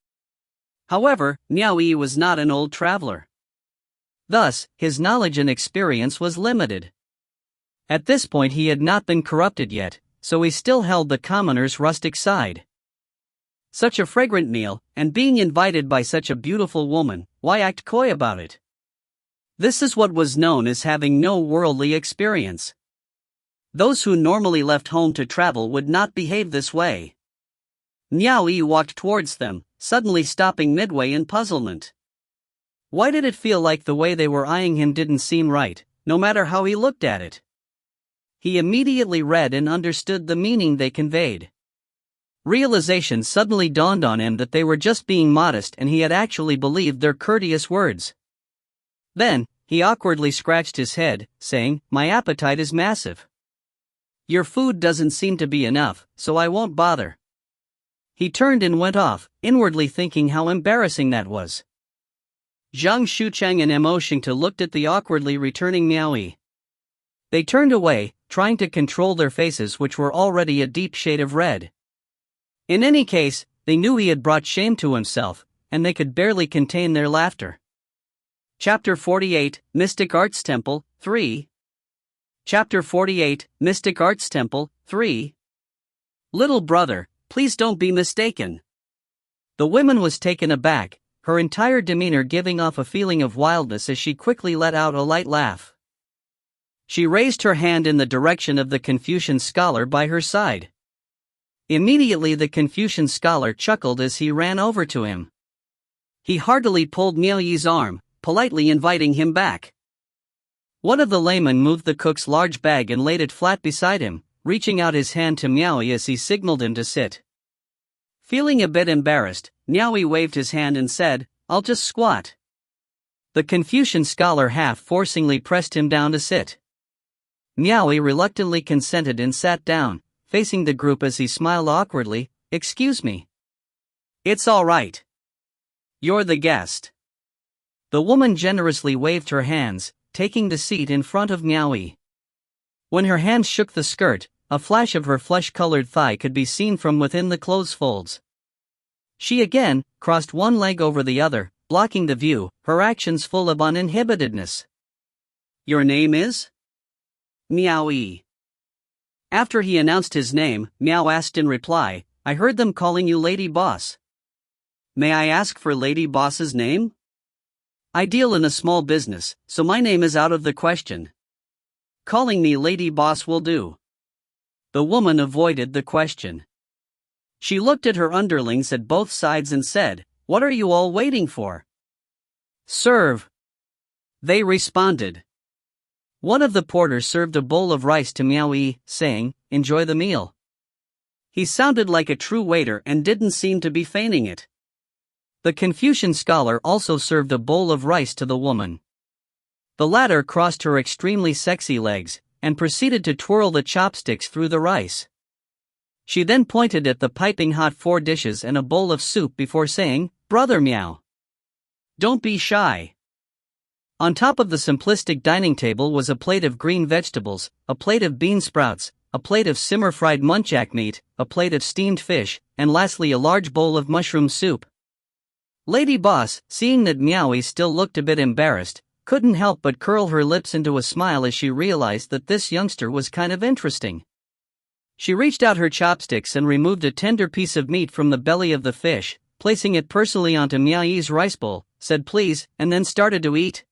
However, Miao Yi was not an old traveler. Thus, his knowledge and experience was limited. At this point he had not been corrupted yet, so he still held the commoner's rustic side. Such a fragrant meal, and being invited by such a beautiful woman, why act coy about it? This is what was known as having no worldly experience. Those who normally left home to travel would not behave this way. Miao Yi walked towards them, suddenly stopping midway in puzzlement. Why did it feel like the way they were eyeing him didn't seem right, no matter how he looked at it? He immediately read and understood the meaning they conveyed. Realization suddenly dawned on him that they were just being modest and he had actually believed their courteous words. Then, he awkwardly scratched his head, saying, "My appetite is massive." Your food doesn't seem to be enough, so I won't bother." He turned and went off, inwardly thinking how embarrassing that was. Zhang Shucheng and Mo Xingtu looked at the awkwardly returning Miao Yi. They turned away, trying to control their faces, which were already a deep shade of red. In any case, they knew he had brought shame to himself, and they could barely contain their laughter. Chapter 48, Mystic Arts Temple, 3. Chapter 48, Mystic Arts Temple, 3. Little brother, please don't be mistaken. The woman was taken aback, her entire demeanor giving off a feeling of wildness as she quickly let out a light laugh. She raised her hand in the direction of the Confucian scholar by her side. Immediately the Confucian scholar chuckled as he ran over to him. He heartily pulled Miao Yi's arm, politely inviting him back. One of the laymen moved the cook's large bag and laid it flat beside him, reaching out his hand to Miao Yi as he signaled him to sit. Feeling a bit embarrassed, Miao Yi waved his hand and said, "I'll just squat." The Confucian scholar half forcingly pressed him down to sit. Miao Yi reluctantly consented and sat down, facing the group as he smiled awkwardly. "Excuse me." "It's all right. You're the guest." The woman generously waved her hands, taking the seat in front of Miao Yi. When her hands shook the skirt, a flash of her flesh-colored thigh could be seen from within the clothes folds. She again crossed one leg over the other, blocking the view, her actions full of uninhibitedness. "Your name is?" "Miao Yi." After he announced his name, Miao asked in reply, "I heard them calling you Lady Boss. May I ask for Lady Boss's name?" "I deal in a small business, so my name is out of the question. Calling me Lady Boss will do." The woman avoided the question. She looked at her underlings at both sides and said, "What are you all waiting for?" "Serve," they responded. One of the porters served a bowl of rice to Miao Yi, saying, "Enjoy the meal." He sounded like a true waiter and didn't seem to be feigning it. The Confucian scholar also served a bowl of rice to the woman. The latter crossed her extremely sexy legs, and proceeded to twirl the chopsticks through the rice. She then pointed at the piping hot 4 dishes and a bowl of soup before saying, "Brother Miao, don't be shy." On top of the simplistic dining table was a plate of green vegetables, a plate of bean sprouts, a plate of simmer-fried muntjac meat, a plate of steamed fish, and lastly a large bowl of mushroom soup. Lady Boss, seeing that Miao Yi still looked a bit embarrassed, couldn't help but curl her lips into a smile as she realized that this youngster was kind of interesting. She reached out her chopsticks and removed a tender piece of meat from the belly of the fish, placing it personally onto Miao Yi's rice bowl, said please, and then started to eat.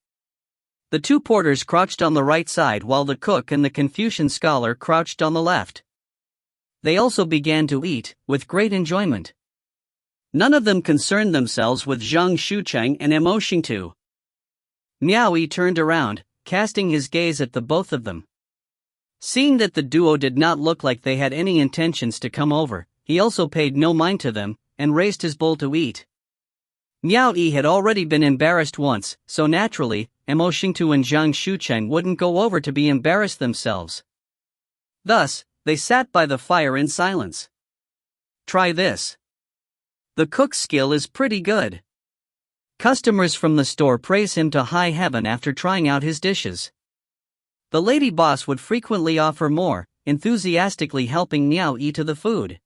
The 2 porters crouched on the right side while the cook and the Confucian scholar crouched on the left. They also began to eat, with great enjoyment. None of them concerned themselves with Zhang Shucheng and Mo Xingtu. Miao Yi turned around, casting his gaze at the both of them. Seeing that the duo did not look like they had any intentions to come over, he also paid no mind to them, and raised his bowl to eat. Miao Yi had already been embarrassed once, so naturally, Mo Xingtu and Zhang Shucheng wouldn't go over to be embarrassed themselves. Thus, they sat by the fire in silence. Try this. The cook's skill is pretty good. Customers from the store praise him to high heaven after trying out his dishes. The lady boss would frequently offer more, enthusiastically helping Miao Yi to the food.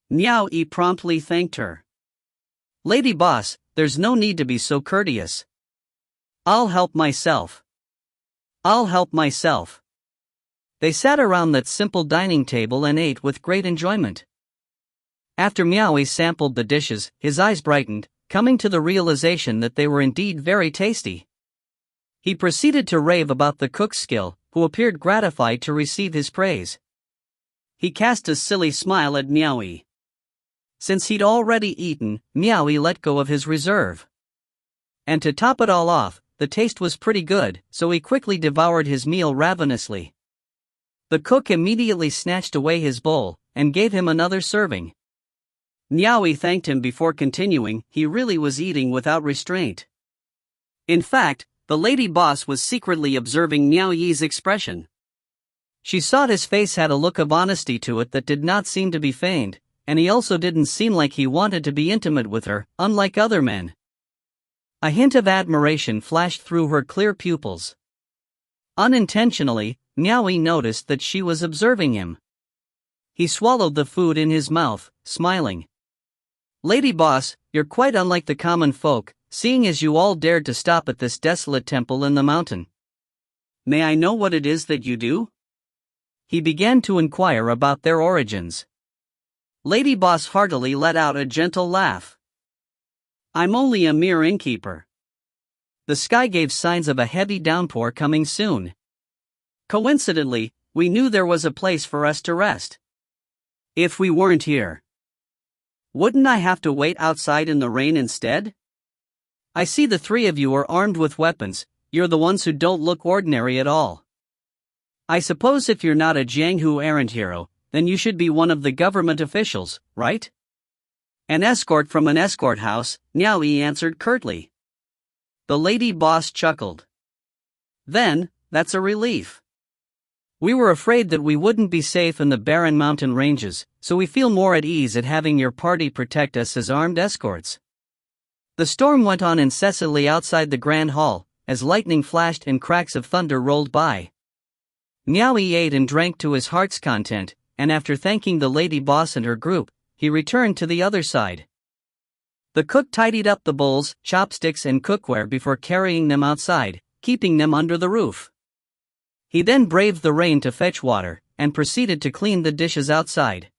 Miao Yi promptly thanked her. "Lady boss, there's no need to be so courteous. I'll help myself. I'll help myself." They sat around that simple dining table and ate with great enjoyment. After Miao Yi sampled the dishes, his eyes brightened, coming to the realization that they were indeed very tasty. He proceeded to rave about the cook's skill, who appeared gratified to receive his praise. He cast a silly smile at Miao Yi. Since he'd already eaten, Miao Yi let go of his reserve. And to top it all off, the taste was pretty good, so he quickly devoured his meal ravenously. The cook immediately snatched away his bowl, and gave him another serving. Miao Yi thanked him before continuing. He really was eating without restraint. In fact, the lady boss was secretly observing Miao Yi's expression. She saw his face had a look of honesty to it that did not seem to be feigned, and he also didn't seem like he wanted to be intimate with her, unlike other men. A hint of admiration flashed through her clear pupils. Unintentionally, Miaoyi noticed that she was observing him. He swallowed the food in his mouth, smiling. "Lady boss, you're quite unlike the common folk, seeing as you all dared to stop at this desolate temple in the mountain. May I know what it is that you do?" He began to inquire about their origins. Lady boss heartily let out a gentle laugh. "I'm only a mere innkeeper." The sky gave signs of a heavy downpour coming soon. Coincidentally, we knew there was a place for us to rest. If we weren't here, wouldn't I have to wait outside in the rain instead? I see the three of you are armed with weapons. You're the ones who don't look ordinary at all. I suppose if you're not a Jianghu errand hero, then you should be one of the government officials, right? An escort from an escort house, Miaoyi answered curtly. The lady boss chuckled. Then, that's a relief. We were afraid that we wouldn't be safe in the barren mountain ranges, so we feel more at ease at having your party protect us as armed escorts. The storm went on incessantly outside the grand hall, as lightning flashed and cracks of thunder rolled by. Miaoyi ate and drank to his heart's content, and after thanking the lady boss and her group, he returned to the other side. The cook tidied up the bowls, chopsticks and cookware before carrying them outside, keeping them under the roof. He then braved the rain to fetch water, and proceeded to clean the dishes outside.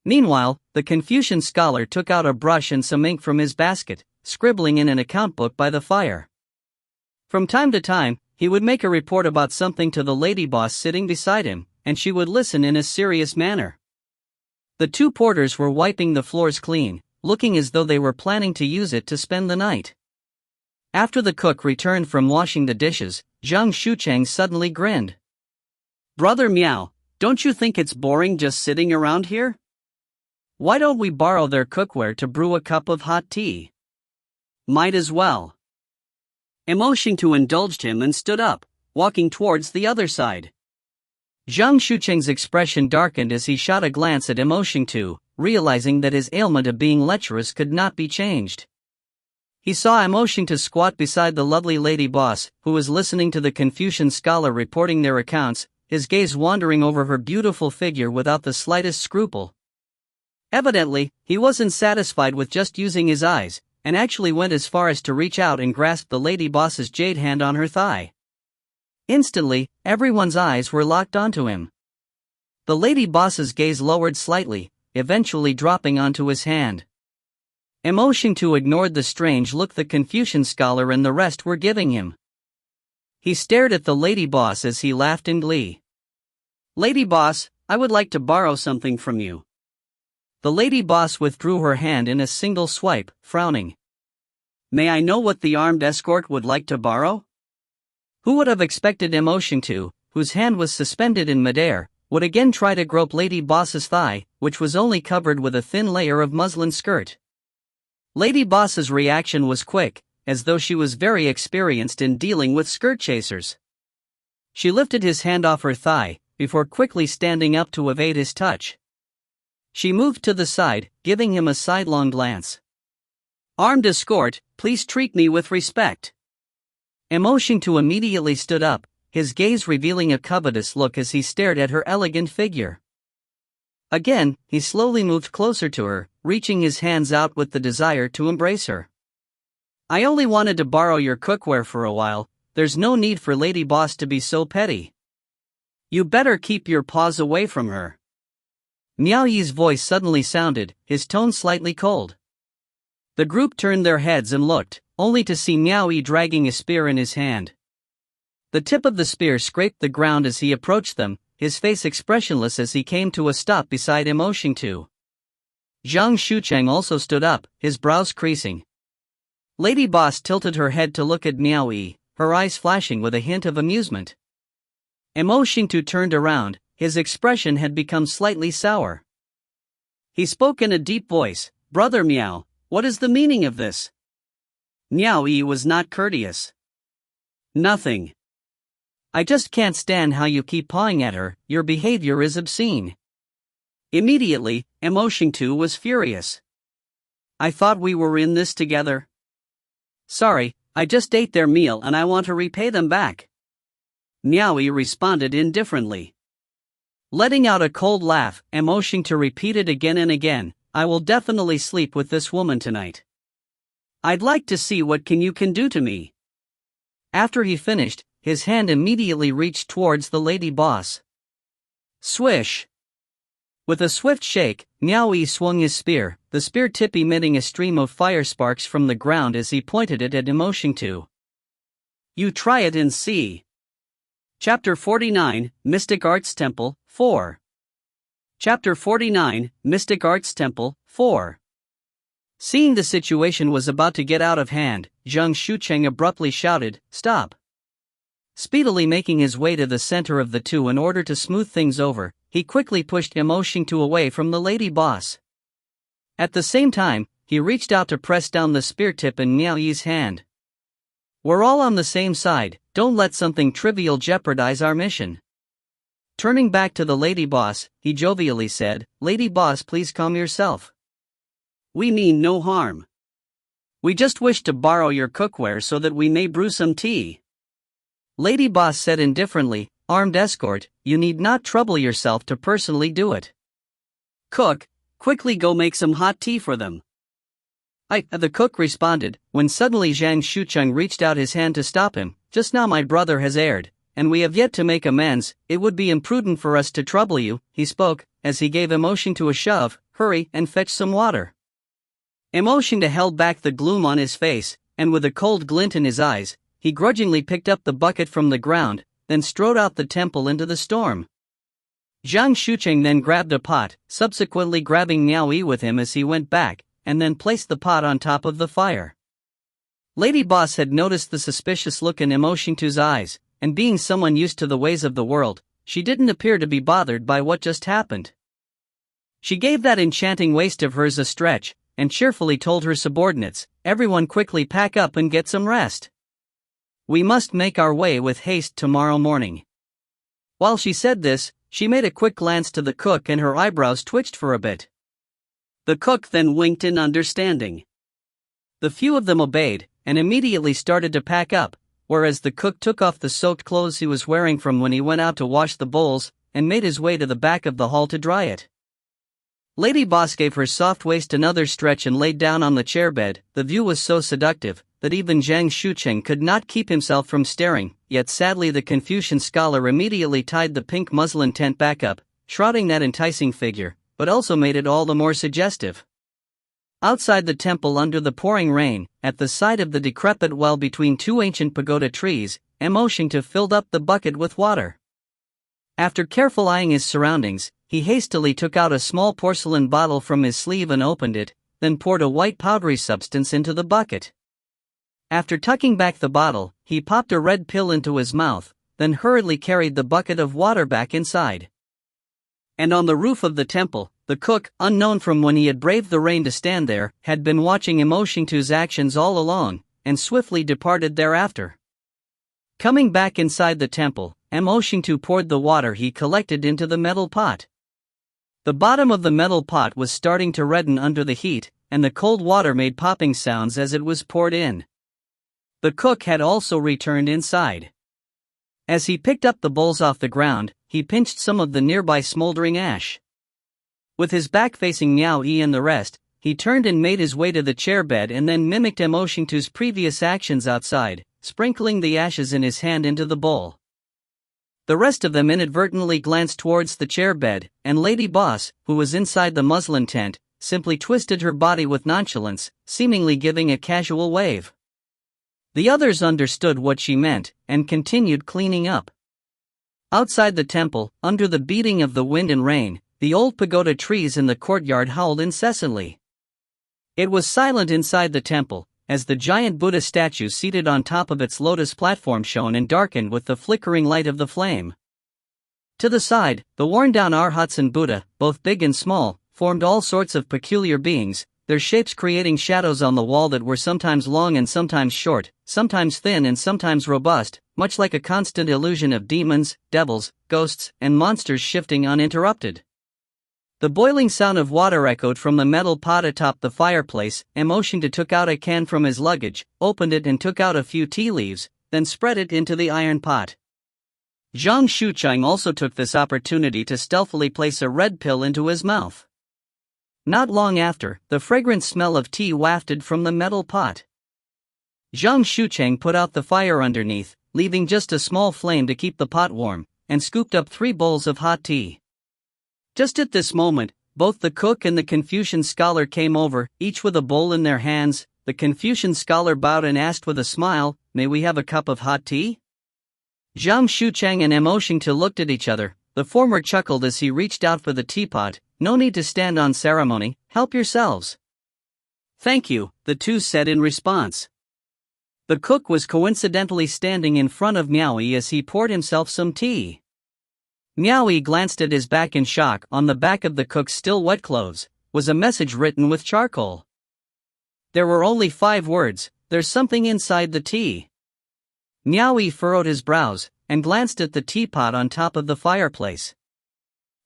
Meanwhile, the Confucian scholar took out a brush and some ink from his basket, scribbling in an account book by the fire. From time to time, he would make a report about something to the lady boss sitting beside him, and she would listen in a serious manner. The two porters were wiping the floors clean, looking as though they were planning to use it to spend the night. After the cook returned from washing the dishes, Zhang Shucheng suddenly grinned. "Brother Miao, don't you think it's boring just sitting around here? Why don't we borrow their cookware to brew a cup of hot tea?" "Might as well." Emo Xingtu indulged him and stood up, walking towards the other side. Zhang Shucheng's expression darkened as he shot a glance at Emo Xingtu, realizing that his ailment of being lecherous could not be changed. He saw Emo Xingtu squat beside the lovely lady boss, who was listening to the Confucian scholar reporting their accounts, his gaze wandering over her beautiful figure without the slightest scruple. Evidently, he wasn't satisfied with just using his eyes, and actually went as far as to reach out and grasp the lady boss's jade hand on her thigh. Instantly, everyone's eyes were locked onto him. The lady boss's gaze lowered slightly, eventually dropping onto his hand. Emo Xingtu ignored the strange look the Confucian scholar and the rest were giving him. He stared at the lady boss as he laughed in glee. "Lady boss, I would like to borrow something from you." The lady boss withdrew her hand in a single swipe, frowning. "May I know what the armed escort would like to borrow?" Who would have expected Emo Xingtu, whose hand was suspended in midair, would again try to grope lady boss's thigh, which was only covered with a thin layer of muslin skirt. Lady boss's reaction was quick, as though she was very experienced in dealing with skirt chasers. She lifted his hand off her thigh, before quickly standing up to evade his touch. She moved to the side, giving him a sidelong glance. "Armed escort, please treat me with respect." Emo Xingtu immediately stood up, his gaze revealing a covetous look as he stared at her elegant figure. Again, he slowly moved closer to her, reaching his hands out with the desire to embrace her. "I only wanted to borrow your cookware for a while, there's no need for Lady Boss to be so petty. You better keep your paws away from her." Miao Yi's voice suddenly sounded, his tone slightly cold. The group turned their heads and looked, only to see Miao Yi dragging a spear in his hand. The tip of the spear scraped the ground as he approached them, his face expressionless as he came to a stop beside Emo Xingtu. Zhang Shucheng also stood up, his brows creasing. Lady Boss tilted her head to look at Miao Yi, her eyes flashing with a hint of amusement. Emo Xingtu turned around, his expression had become slightly sour. He spoke in a deep voice, "Brother Miao, what is the meaning of this?" Miao Yi was not courteous. "Nothing. I just can't stand how you keep pawing at her, your behavior is obscene. Immediately, Emotion2 was furious. I thought we were in this together. Sorry, I just ate their meal and I want to repay them back. Niaoyi responded indifferently. Letting out a cold laugh, Emotion2 repeated again and again, I will definitely sleep with this woman tonight. I'd like to see what you can do to me. After he finished, his hand immediately reached towards the lady boss. Swish! With a swift shake, Niaoyi swung his spear, the spear tip emitting a stream of fire sparks from the ground as he pointed it at Emotion2. You try it and see. Chapter 49, Mystic Arts Temple, 4. Chapter 49, Mystic Arts Temple, 4. Seeing the situation was about to get out of hand, Zhang Shucheng abruptly shouted, Stop! Speedily making his way to the center of the two in order to smooth things over, he quickly pushed Emotion2 away from the lady boss. At the same time, he reached out to press down the spear tip in Niaoyi's hand. We're all on the same side, don't let something trivial jeopardize our mission. Turning back to the lady boss, he jovially said, Lady boss, please calm yourself. We mean no harm. We just wish to borrow your cookware so that we may brew some tea. Lady boss said indifferently, Armed escort, you need not trouble yourself to personally do it. Cook, quickly go make some hot tea for them. The cook responded, when suddenly Zhang Shucheng reached out his hand to stop him. Just now my brother has erred, and we have yet to make amends. It would be imprudent for us to trouble you, he spoke, as he gave Emotion2 a shove. Hurry and fetch some water. Emotion2 held back the gloom on his face, and with a cold glint in his eyes, he grudgingly picked up the bucket from the ground, then strode out the temple into the storm. Zhang Shucheng then grabbed a pot, subsequently grabbing Niaoyi with him as he went back, and then placed the pot on top of the fire. Lady Boss had noticed the suspicious look in Emotion2's eyes, and being someone used to the ways of the world, she didn't appear to be bothered by what just happened. She gave that enchanting waist of hers a stretch, and cheerfully told her subordinates, everyone quickly pack up and get some rest. We must make our way with haste tomorrow morning. While she said this, she made a quick glance to the cook and her eyebrows twitched for a bit. The cook then winked in understanding. The few of them obeyed, and immediately started to pack up, whereas the cook took off the soaked clothes he was wearing from when he went out to wash the bowls, and made his way to the back of the hall to dry it. Lady Boss gave her soft waist another stretch and laid down on the chairbed. The view was so seductive that even Zhang Shucheng could not keep himself from staring, yet sadly the Confucian scholar immediately tied the pink muslin tent back up, shrouding that enticing figure, but also made it all the more suggestive. Outside the temple under the pouring rain, at the side of the decrepit well between two ancient pagoda trees, Emotion2 filled up the bucket with water. After careful eyeing his surroundings, he hastily took out a small porcelain bottle from his sleeve and opened it, then poured a white powdery substance into the bucket. After tucking back the bottle, he popped a red pill into his mouth, then hurriedly carried the bucket of water back inside. And on the roof of the temple, the cook, unknown from when he had braved the rain to stand there, had been watching Emotion2's actions all along, and swiftly departed thereafter. Coming back inside the temple, Emotion2 poured the water he collected into the metal pot. The bottom of the metal pot was starting to redden under the heat, and the cold water made popping sounds as it was poured in. The cook had also returned inside. As he picked up the bowls off the ground, he pinched some of the nearby smoldering ash. With his back facing Niaoyi and the rest, he turned and made his way to the chairbed and then mimicked Emotion2's previous actions outside, sprinkling the ashes in his hand into the bowl. The rest of them inadvertently glanced towards the chairbed, and Lady Boss, who was inside the muslin tent, simply twisted her body with nonchalance, seemingly giving a casual wave. The others understood what she meant, and continued cleaning up. Outside the temple, under the beating of the wind and rain, the old pagoda trees in the courtyard howled incessantly. It was silent inside the temple, as the giant Buddha statue seated on top of its lotus platform shone and darkened with the flickering light of the flame. To the side, the worn-down Arhats and Buddha, both big and small, formed all sorts of peculiar beings, their shapes creating shadows on the wall that were sometimes long and sometimes short, sometimes thin and sometimes robust, much like a constant illusion of demons, devils, ghosts, and monsters shifting uninterrupted. The boiling sound of water echoed from the metal pot atop the fireplace. Emotionto took out a can from his luggage, opened it and took out a few tea leaves, then spread it into the iron pot. Zhang Shucheng also took this opportunity to stealthily place a red pill into his mouth. Not long after, the fragrant smell of tea wafted from the metal pot. Zhang Shucheng put out the fire underneath, leaving just a small flame to keep the pot warm, and scooped up 3 bowls of hot tea. Just at this moment, both the cook and the Confucian scholar came over, each with a bowl in their hands. The Confucian scholar bowed and asked with a smile, "May we have a cup of hot tea?" Zhang Shucheng and Emotionto looked at each other. The former chuckled as he reached out for the teapot. "No need to stand on ceremony, help yourselves." "Thank you," the two said in response. The cook was coincidentally standing in front of Miaoyi as he poured himself some tea. Miaoyi glanced at his back in shock. On the back of the cook's still wet clothes was a message written with charcoal. There were only 5 words, "There's something inside the tea." Miaoyi furrowed his brows and glanced at the teapot on top of the fireplace.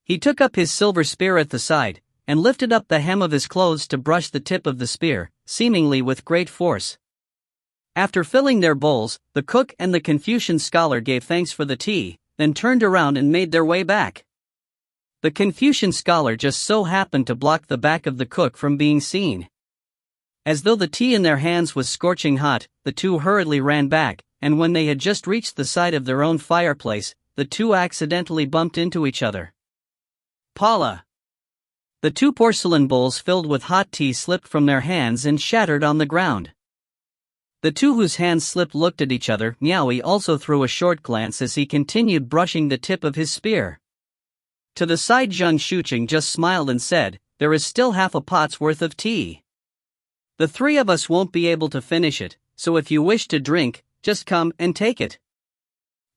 He took up his silver spear at the side and lifted up the hem of his clothes to brush the tip of the spear, seemingly with great force. After filling their bowls, the cook and the Confucian scholar gave thanks for the tea, then turned around and made their way back. The Confucian scholar just so happened to block the back of the cook from being seen. As though the tea in their hands was scorching hot, the two hurriedly ran back, and when they had just reached the side of their own fireplace, the two accidentally bumped into each other. Paula! The 2 porcelain bowls filled with hot tea slipped from their hands and shattered on the ground. The two whose hands slipped looked at each other. Miaoyi also threw a short glance as he continued brushing the tip of his spear. To the side, Zhang Shucheng just smiled and said, "There is still half a pot's worth of tea. The 3 of us won't be able to finish it, so if you wish to drink, just come and take it.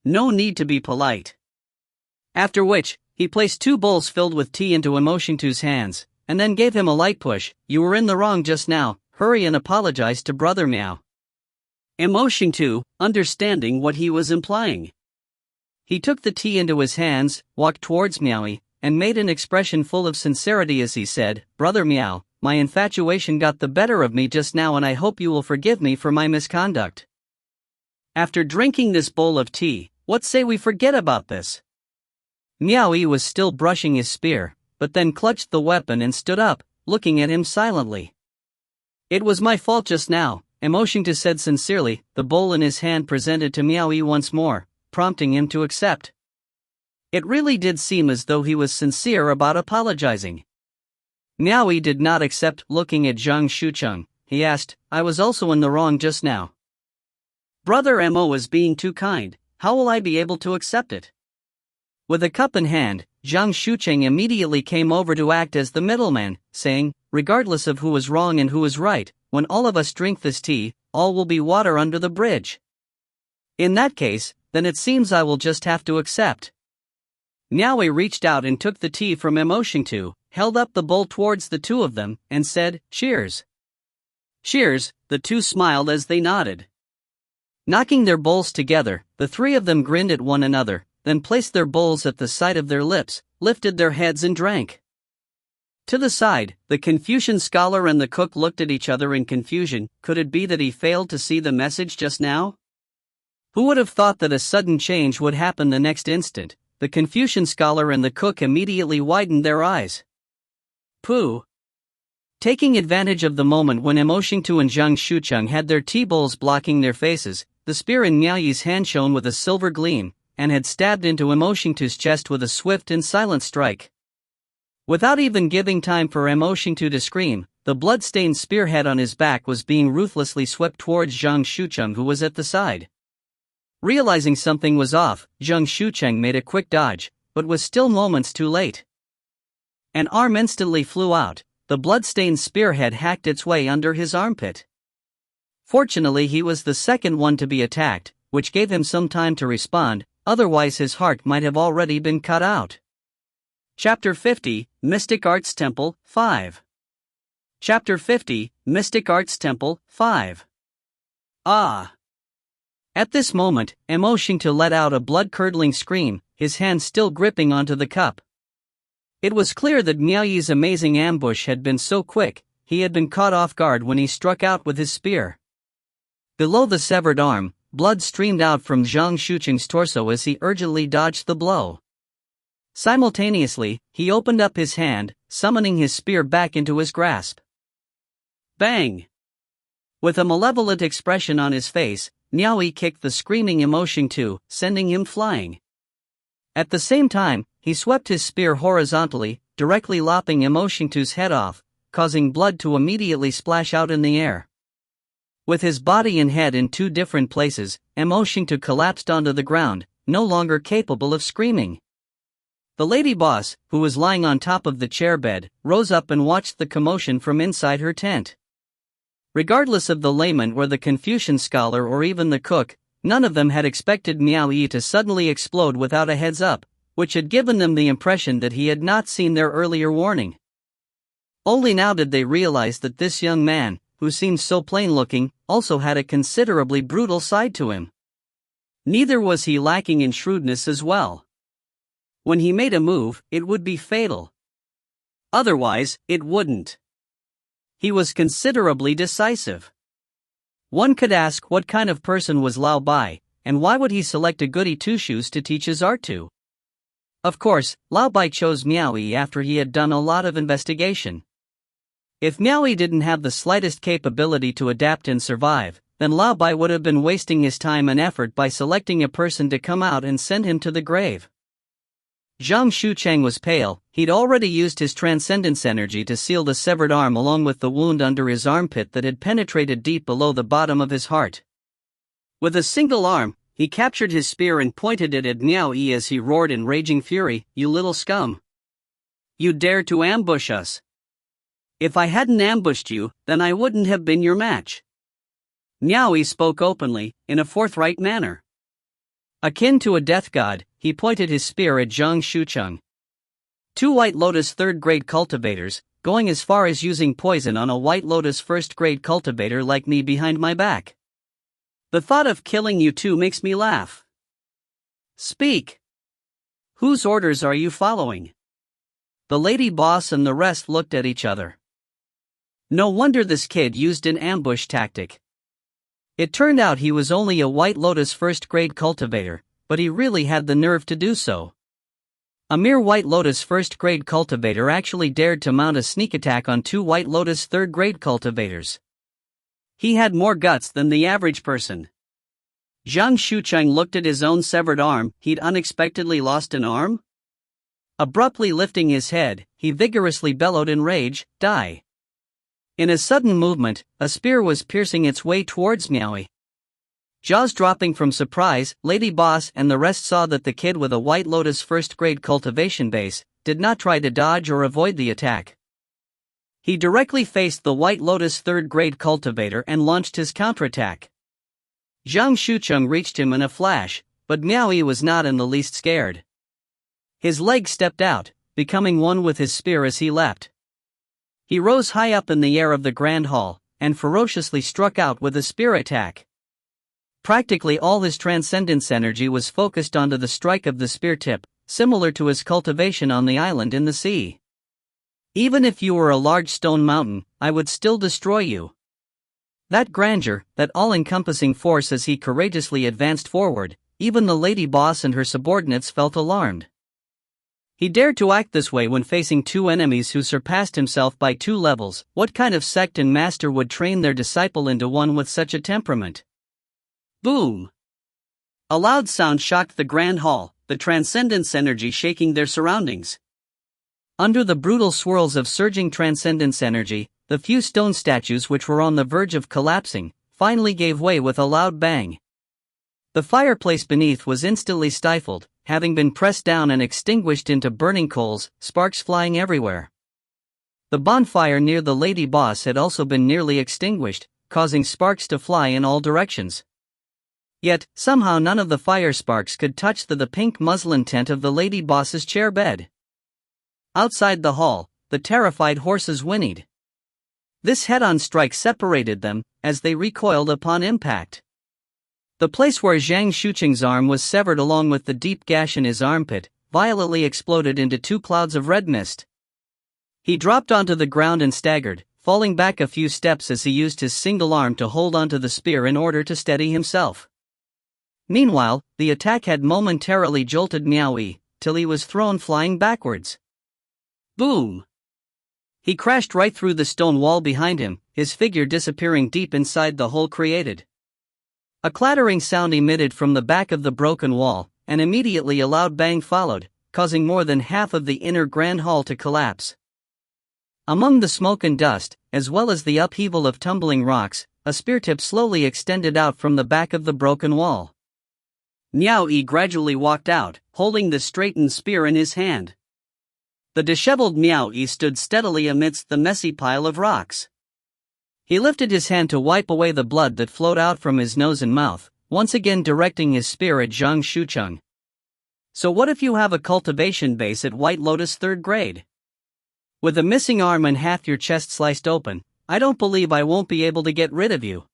No need to be polite." After which, he placed 2 bowls filled with tea into Emotionto's hands, and then gave him a light push. "You were in the wrong just now, hurry and apologize to Brother Miao." Emotionto, understanding what he was implying. He took the tea into his hands, walked towards Miaoyi, and made an expression full of sincerity as he said, "Brother Miao, my infatuation got the better of me just now and I hope you will forgive me for my misconduct. After drinking this bowl of tea, what say we forget about this?" Miaoyi was still brushing his spear, but then clutched the weapon and stood up, looking at him silently. "It was my fault just now," Emotionto said sincerely, the bowl in his hand presented to Miaoyi once more, prompting him to accept. It really did seem as though he was sincere about apologizing. Miaoyi did not accept. Looking at Zhang Shucheng, he asked, "I was also in the wrong just now. Brother Mo was being too kind, how will I be able to accept it?" With a cup in hand, Zhang Shucheng immediately came over to act as the middleman, saying, "Regardless of who was wrong and who was right, when all of us drink this tea, all will be water under the bridge. In that case, then it seems I will just have to accept." Miaoyi reached out and took the tea from Emotionto, held up the bowl towards the 2 of them, and said, "Cheers." "Cheers," the 2 smiled as they nodded. Knocking their bowls together, the 3 of them grinned at one another, then placed their bowls at the side of their lips, lifted their heads and drank. To the side, the Confucian scholar and the cook looked at each other in confusion. Could it be that he failed to see the message just now? Who would have thought that a sudden change would happen the next instant? The Confucian scholar and the cook immediately widened their eyes. Pooh! Taking advantage of the moment when Emotionto and Zhang Shucheng had their tea bowls blocking their faces, the spear in Miaoyi's hand shone with a silver gleam, and had stabbed into Emotionto's chest with a swift and silent strike. Without even giving time for Emotionto to scream, the blood-stained spearhead on his back was being ruthlessly swept towards Zhang Shucheng, who was at the side. Realizing something was off, Zhang Shucheng made a quick dodge, but was still moments too late. An arm instantly flew out. The blood-stained spearhead hacked its way under his armpit. Fortunately, he was the second one to be attacked, which gave him some time to respond, otherwise his heart might have already been cut out. Chapter 50, Mystic Arts Temple, 5. Chapter 50, Mystic Arts Temple, 5. Ah! At this moment, Emoshingto let out a blood-curdling scream, his hand still gripping onto the cup. It was clear that Miaoyi's amazing ambush had been so quick, he had been caught off guard when he struck out with his spear. Below the severed arm, blood streamed out from Zhang Shucheng's torso as he urgently dodged the blow. Simultaneously, he opened up his hand, summoning his spear back into his grasp. Bang! With a malevolent expression on his face, Miaoyi kicked the screaming Emoshingto, sending him flying. At the same time, he swept his spear horizontally, directly lopping Emoshingto's head off, causing blood to immediately splash out in the air. With his body and head in two different places, Emoshingto collapsed onto the ground, no longer capable of screaming. The lady boss, who was lying on top of the chair bed, rose up and watched the commotion from inside her tent. Regardless of the layman or the Confucian scholar or even the cook, none of them had expected Miaoyi to suddenly explode without a heads up, which had given them the impression that he had not seen their earlier warning. Only now did they realize that this young man, who seemed so plain-looking, also had a considerably brutal side to him. Neither was he lacking in shrewdness as well. When he made a move, it would be fatal. Otherwise, it wouldn't. He was considerably decisive. One could ask what kind of person was Lao Bai, and why would he select a goody two-shoes to teach his art to? Of course, Lao Bai chose Miaoyi after he had done a lot of investigation. If Miaoyi didn't have the slightest capability to adapt and survive, then Lao Bai would have been wasting his time and effort by selecting a person to come out and send him to the grave. Zhang Shucheng was pale. He'd already used his transcendence energy to seal the severed arm along with the wound under his armpit that had penetrated deep below the bottom of his heart. With a single arm, he captured his spear and pointed it at Miaoyi as he roared in raging fury, "You little scum! You dare to ambush us! If I hadn't ambushed you, then I wouldn't have been your match." Miaoyi spoke openly, in a forthright manner. Akin to a death god, he pointed his spear at Zhang Shucheng. Two White Lotus third-grade cultivators, going as far as using poison on a White Lotus first-grade cultivator like me behind my back. The thought of killing you two makes me laugh. Speak! Whose orders are you following? The lady boss and the rest looked at each other. No wonder this kid used an ambush tactic. It turned out he was only a White Lotus first-grade cultivator, but he really had the nerve to do so. A mere White Lotus first-grade cultivator actually dared to mount a sneak attack on two White Lotus third-grade cultivators. He had more guts than the average person. Zhang Shucheng looked at his own severed arm. He'd unexpectedly lost an arm? Abruptly lifting his head, he vigorously bellowed in rage, "Die!" In a sudden movement, a spear was piercing its way towards Miaoyi. Jaws dropping from surprise, Lady Boss and the rest saw that the kid with a White Lotus first-grade cultivation base did not try to dodge or avoid the attack. He directly faced the White Lotus third-grade cultivator and launched his counterattack. Zhang Shucheng reached him in a flash, but Miaoyi was not in the least scared. His leg stepped out, becoming one with his spear as he leapt. He rose high up in the air of the Grand Hall, and ferociously struck out with a spear attack. Practically all his transcendence energy was focused onto the strike of the spear tip, similar to his cultivation on the island in the sea. "Even if you were a large stone mountain, I would still destroy you." That grandeur, that all-encompassing force as he courageously advanced forward, even the lady boss and her subordinates felt alarmed. He dared to act this way when facing two enemies who surpassed himself by 2 levels. What kind of sect and master would train their disciple into one with such a temperament? Boom! A loud sound shocked the Grand Hall, the transcendence energy shaking their surroundings. Under the brutal swirls of surging transcendence energy, the few stone statues which were on the verge of collapsing finally gave way with a loud bang. The fireplace beneath was instantly stifled, having been pressed down and extinguished into burning coals, sparks flying everywhere. The bonfire near the lady boss had also been nearly extinguished, causing sparks to fly in all directions. Yet, somehow none of the fire sparks could touch the pink muslin tent of the lady boss's chair bed. Outside the hall, the terrified horses whinnied. This head-on strike separated them, as they recoiled upon impact. The place where Zhang Shuqing's arm was severed along with the deep gash in his armpit, violently exploded into two clouds of red mist. He dropped onto the ground and staggered, falling back a few steps as he used his single arm to hold onto the spear in order to steady himself. Meanwhile, the attack had momentarily jolted Miao Yi, till he was thrown flying backwards. Boom! He crashed right through the stone wall behind him, his figure disappearing deep inside the hole created. A clattering sound emitted from the back of the broken wall, and immediately a loud bang followed, causing more than half of the inner grand hall to collapse. Among the smoke and dust, as well as the upheaval of tumbling rocks, a spear tip slowly extended out from the back of the broken wall. Miao Yi gradually walked out, holding the straightened spear in his hand. The disheveled Miao Yi stood steadily amidst the messy pile of rocks. He lifted his hand to wipe away the blood that flowed out from his nose and mouth, once again directing his spear at Zhang Shuqing. So what if you have a cultivation base at White Lotus 3rd grade? With a missing arm and half your chest sliced open, I don't believe I won't be able to get rid of you.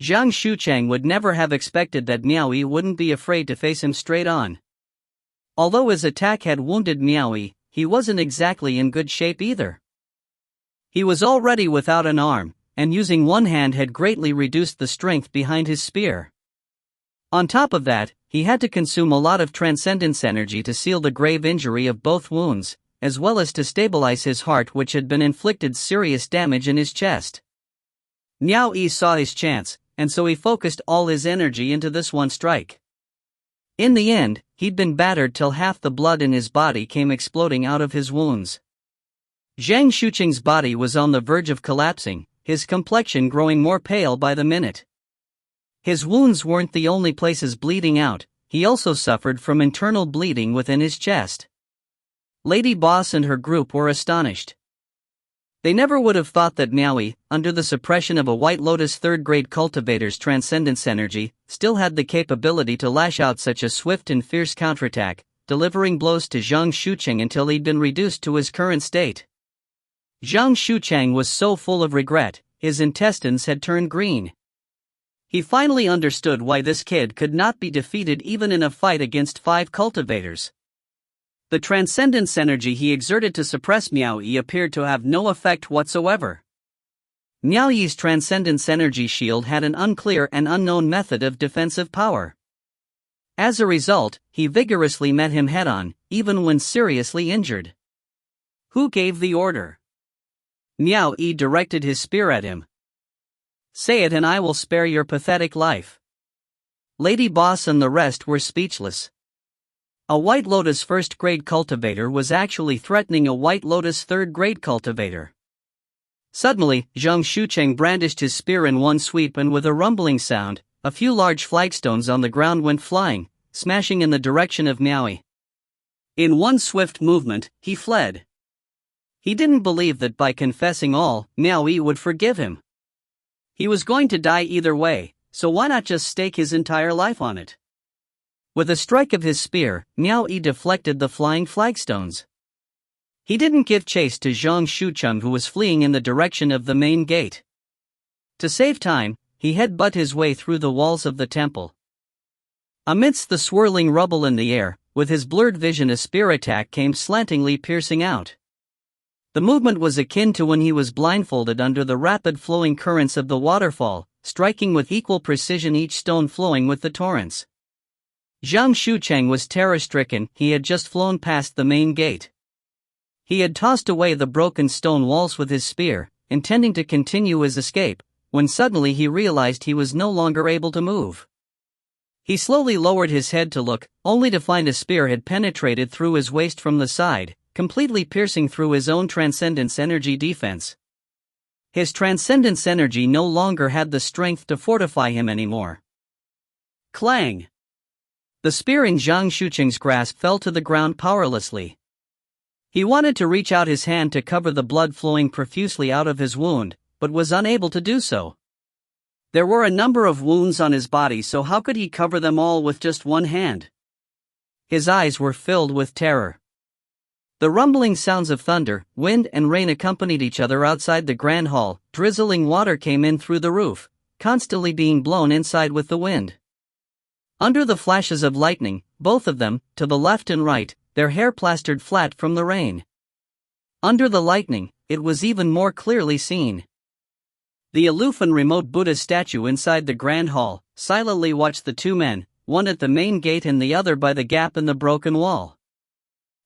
Zhang Shuqing would never have expected that Miao Yi wouldn't be afraid to face him straight on. Although his attack had wounded Miao Yi, he wasn't exactly in good shape either. He was already without an arm, and using one hand had greatly reduced the strength behind his spear. On top of that, he had to consume a lot of transcendence energy to seal the grave injury of both wounds, as well as to stabilize his heart, which had been inflicted serious damage in his chest. Miao Yi saw his chance, and so he focused all his energy into this one strike. In the end, he'd been battered till half the blood in his body came exploding out of his wounds. Zhang Shuqing's body was on the verge of collapsing, his complexion growing more pale by the minute. His wounds weren't the only places bleeding out, he also suffered from internal bleeding within his chest. Lady Boss and her group were astonished. They never would have thought that Miao Yi, under the suppression of a White Lotus 3rd grade cultivator's transcendence energy, still had the capability to lash out such a swift and fierce counterattack, delivering blows to Zhang Shuqing until he'd been reduced to his current state. Zhang Shuqing was so full of regret, his intestines had turned green. He finally understood why this kid could not be defeated even in a fight against 5 cultivators. The transcendence energy he exerted to suppress Miao Yi appeared to have no effect whatsoever. Miao Yi's transcendence energy shield had an unclear and unknown method of defensive power. As a result, he vigorously met him head-on, even when seriously injured. Who gave the order? Miao Yi directed his spear at him. Say it and I will spare your pathetic life. Lady Boss and the rest were speechless. A White Lotus 1st grade cultivator was actually threatening a White Lotus 3rd grade cultivator. Suddenly, Zhang Shuqing brandished his spear in one sweep, and with a rumbling sound, a few large flagstones on the ground went flying, smashing in the direction of Miao Yi. In one swift movement, he fled. He didn't believe that by confessing all, Miao Yi would forgive him. He was going to die either way, so why not just stake his entire life on it? With a strike of his spear, Miao Yi deflected the flying flagstones. He didn't give chase to Zhang Shuqing, who was fleeing in the direction of the main gate. To save time, he headbutt his way through the walls of the temple. Amidst the swirling rubble in the air, with his blurred vision, a spear attack came slantingly piercing out. The movement was akin to when he was blindfolded under the rapid flowing currents of the waterfall, striking with equal precision, each stone flowing with the torrents. Zhang Shuqing was terror-stricken. He had just flown past the main gate. He had tossed away the broken stone walls with his spear, intending to continue his escape, when suddenly he realized he was no longer able to move. He slowly lowered his head to look, only to find a spear had penetrated through his waist from the side, completely piercing through his own transcendence energy defense. His transcendence energy no longer had the strength to fortify him anymore. Clang! The spear in Zhang Shuqing's grasp fell to the ground powerlessly. He wanted to reach out his hand to cover the blood flowing profusely out of his wound, but was unable to do so. There were a number of wounds on his body, so how could he cover them all with just one hand? His eyes were filled with terror. The rumbling sounds of thunder, wind and rain accompanied each other outside the grand hall. Drizzling water came in through the roof, constantly being blown inside with the wind. Under the flashes of lightning, both of them, to the left and right, their hair plastered flat from the rain. Under the lightning, it was even more clearly seen. The aloof and remote Buddha statue inside the grand hall silently watched the two men, one at the main gate and the other by the gap in the broken wall.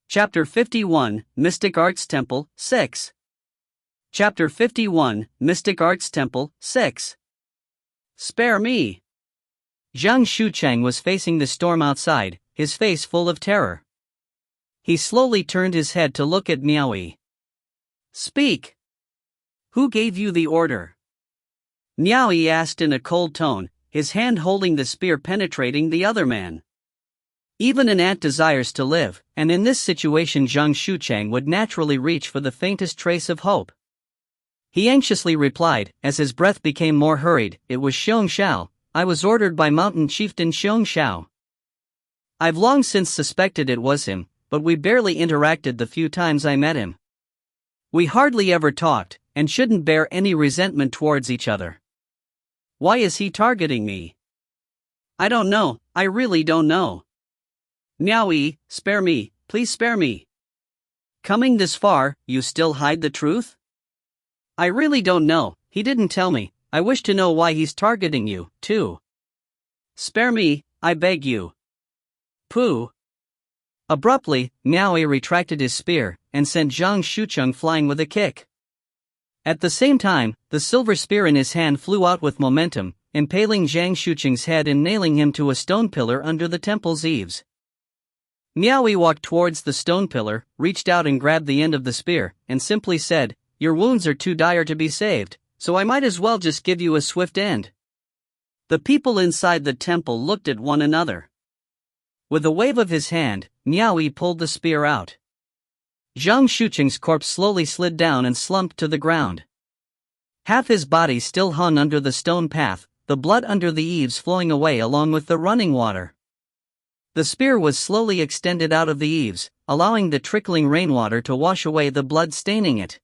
Chapter 51, Mystic Arts Temple, 6. Chapter 51, Mystic Arts Temple, 6. Spare me. Zhang Shucheng was facing the storm outside, his face full of terror. He slowly turned his head to look at Miao Yi. Speak. Who gave you the order? Miao Yi asked in a cold tone, his hand holding the spear penetrating the other man. Even an ant desires to live, and in this situation Zhang Shucheng would naturally reach for the faintest trace of hope. He anxiously replied, as his breath became more hurried, it was Xiong Xiao. I was ordered by mountain chieftain Xiong Xiao. I've long since suspected it was him, but we barely interacted the few times I met him. We hardly ever talked, and shouldn't bear any resentment towards each other. Why is he targeting me? I don't know, I really don't know. Miao Yi, spare me, please spare me. Coming this far, you still hide the truth? I really don't know, he didn't tell me. I wish to know why he's targeting you, too. Spare me, I beg you. Pooh. Abruptly, Miao Yi retracted his spear, and sent Zhang Shucheng flying with a kick. At the same time, the silver spear in his hand flew out with momentum, impaling Zhang Shucheng's head and nailing him to a stone pillar under the temple's eaves. Miao Yi walked towards the stone pillar, reached out and grabbed the end of the spear, and simply said, Your wounds are too dire to be saved, so I might as well just give you a swift end. The people inside the temple looked at one another. With a wave of his hand, Miao Yi pulled the spear out. Zhang Shucheng's corpse slowly slid down and slumped to the ground. Half his body still hung under the stone path, the blood under the eaves flowing away along with the running water. The spear was slowly extended out of the eaves, allowing the trickling rainwater to wash away the blood staining it.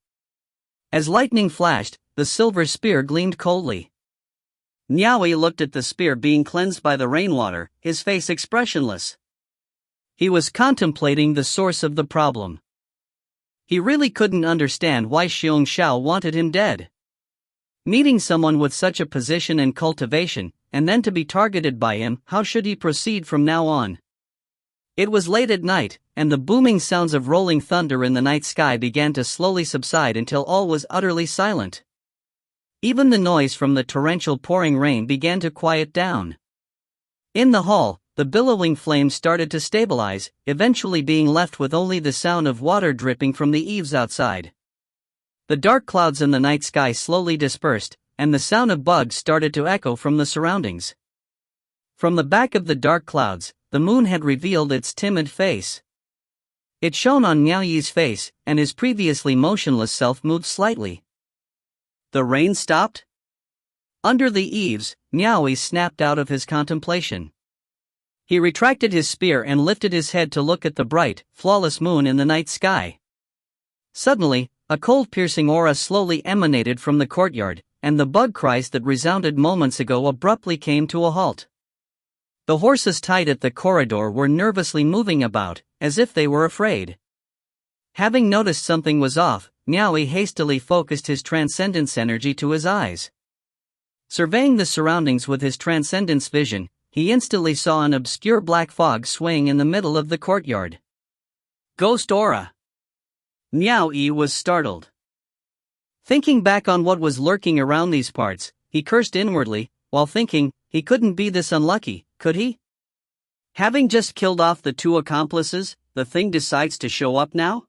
As lightning flashed, the silver spear gleamed coldly. Miao Yi looked at the spear being cleansed by the rainwater, his face expressionless. He was contemplating the source of the problem. He really couldn't understand why Xiong Xiao wanted him dead. Meeting someone with such a position and cultivation, and then to be targeted by him, how should he proceed from now on? It was late at night, and the booming sounds of rolling thunder in the night sky began to slowly subside until all was utterly silent. Even the noise from the torrential pouring rain began to quiet down. In the hall, the billowing flames started to stabilize, eventually being left with only the sound of water dripping from the eaves outside. The dark clouds in the night sky slowly dispersed, and the sound of bugs started to echo from the surroundings. From the back of the dark clouds, the moon had revealed its timid face. It shone on Miao Yi's face, and his previously motionless self moved slightly. The rain stopped? Under the eaves, Miao Yi snapped out of his contemplation. He retracted his spear and lifted his head to look at the bright, flawless moon in the night sky. Suddenly, a cold piercing aura slowly emanated from the courtyard, and the bug cries that resounded moments ago abruptly came to a halt. The horses tied at the corridor were nervously moving about, as if they were afraid. Having noticed something was off, Miao Yi hastily focused his transcendence energy to his eyes. Surveying the surroundings with his transcendence vision, he instantly saw an obscure black fog swaying in the middle of the courtyard. Ghost aura! Miao Yi was startled. Thinking back on what was lurking around these parts, he cursed inwardly, while thinking, he couldn't be this unlucky, could he? Having just killed off the two accomplices, the thing decides to show up now?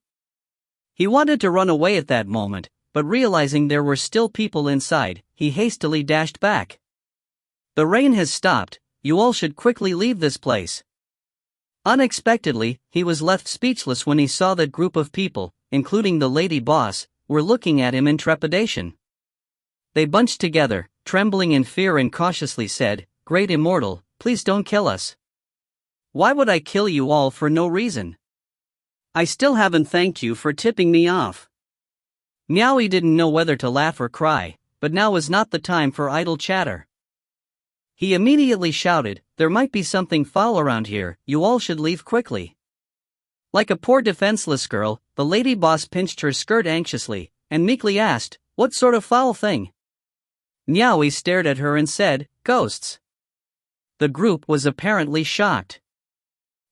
He wanted to run away at that moment, but realizing there were still people inside, he hastily dashed back. The rain has stopped, you all should quickly leave this place. Unexpectedly, he was left speechless when he saw that group of people, including the lady boss, were looking at him in trepidation. They bunched together, trembling in fear and cautiously said, Great Immortal, please don't kill us. Why would I kill you all for no reason? I still haven't thanked you for tipping me off. Meowie didn't know whether to laugh or cry, but now was not the time for idle chatter. He immediately shouted, "There might be something foul around here, you all should leave quickly." Like a poor defenseless girl, the lady boss pinched her skirt anxiously, and meekly asked, "What sort of foul thing?" Meowie stared at her and said, "Ghosts." The group was apparently shocked.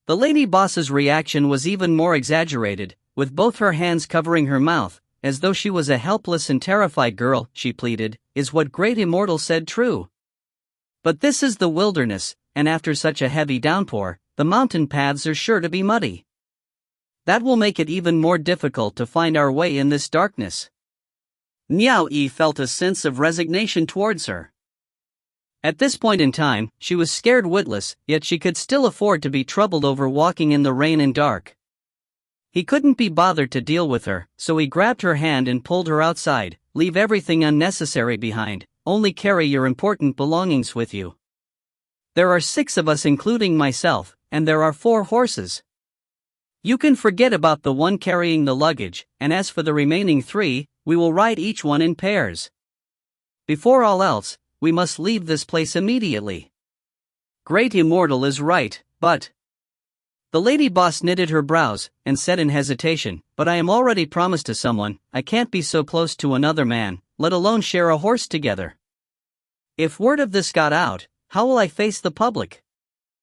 The lady boss's reaction was even more exaggerated, with both her hands covering her mouth, as though she was a helpless and terrified girl. She pleaded, "Is what great immortal said true? But this is the wilderness, and after such a heavy downpour, the mountain paths are sure to be muddy. That will make it even more difficult to find our way in this darkness." Meowie felt a sense of resignation towards her. At this point in time, she was scared witless, yet she could still afford to be troubled over walking in the rain and dark. He couldn't be bothered to deal with her, so he grabbed her hand and pulled her outside. "Leave everything unnecessary behind, only carry your important belongings with you. There are 6 of us including myself, and there are 4 horses. You can forget about the one carrying the luggage, and as for the remaining 3, we will ride each one in pairs. Before all else, we must leave this place immediately. Great Immortal is right, but..." The lady boss knitted her brows, and said in hesitation, "But I am already promised to someone, I can't be so close to another man, let alone share a horse together. If word of this got out, how will I face the public?"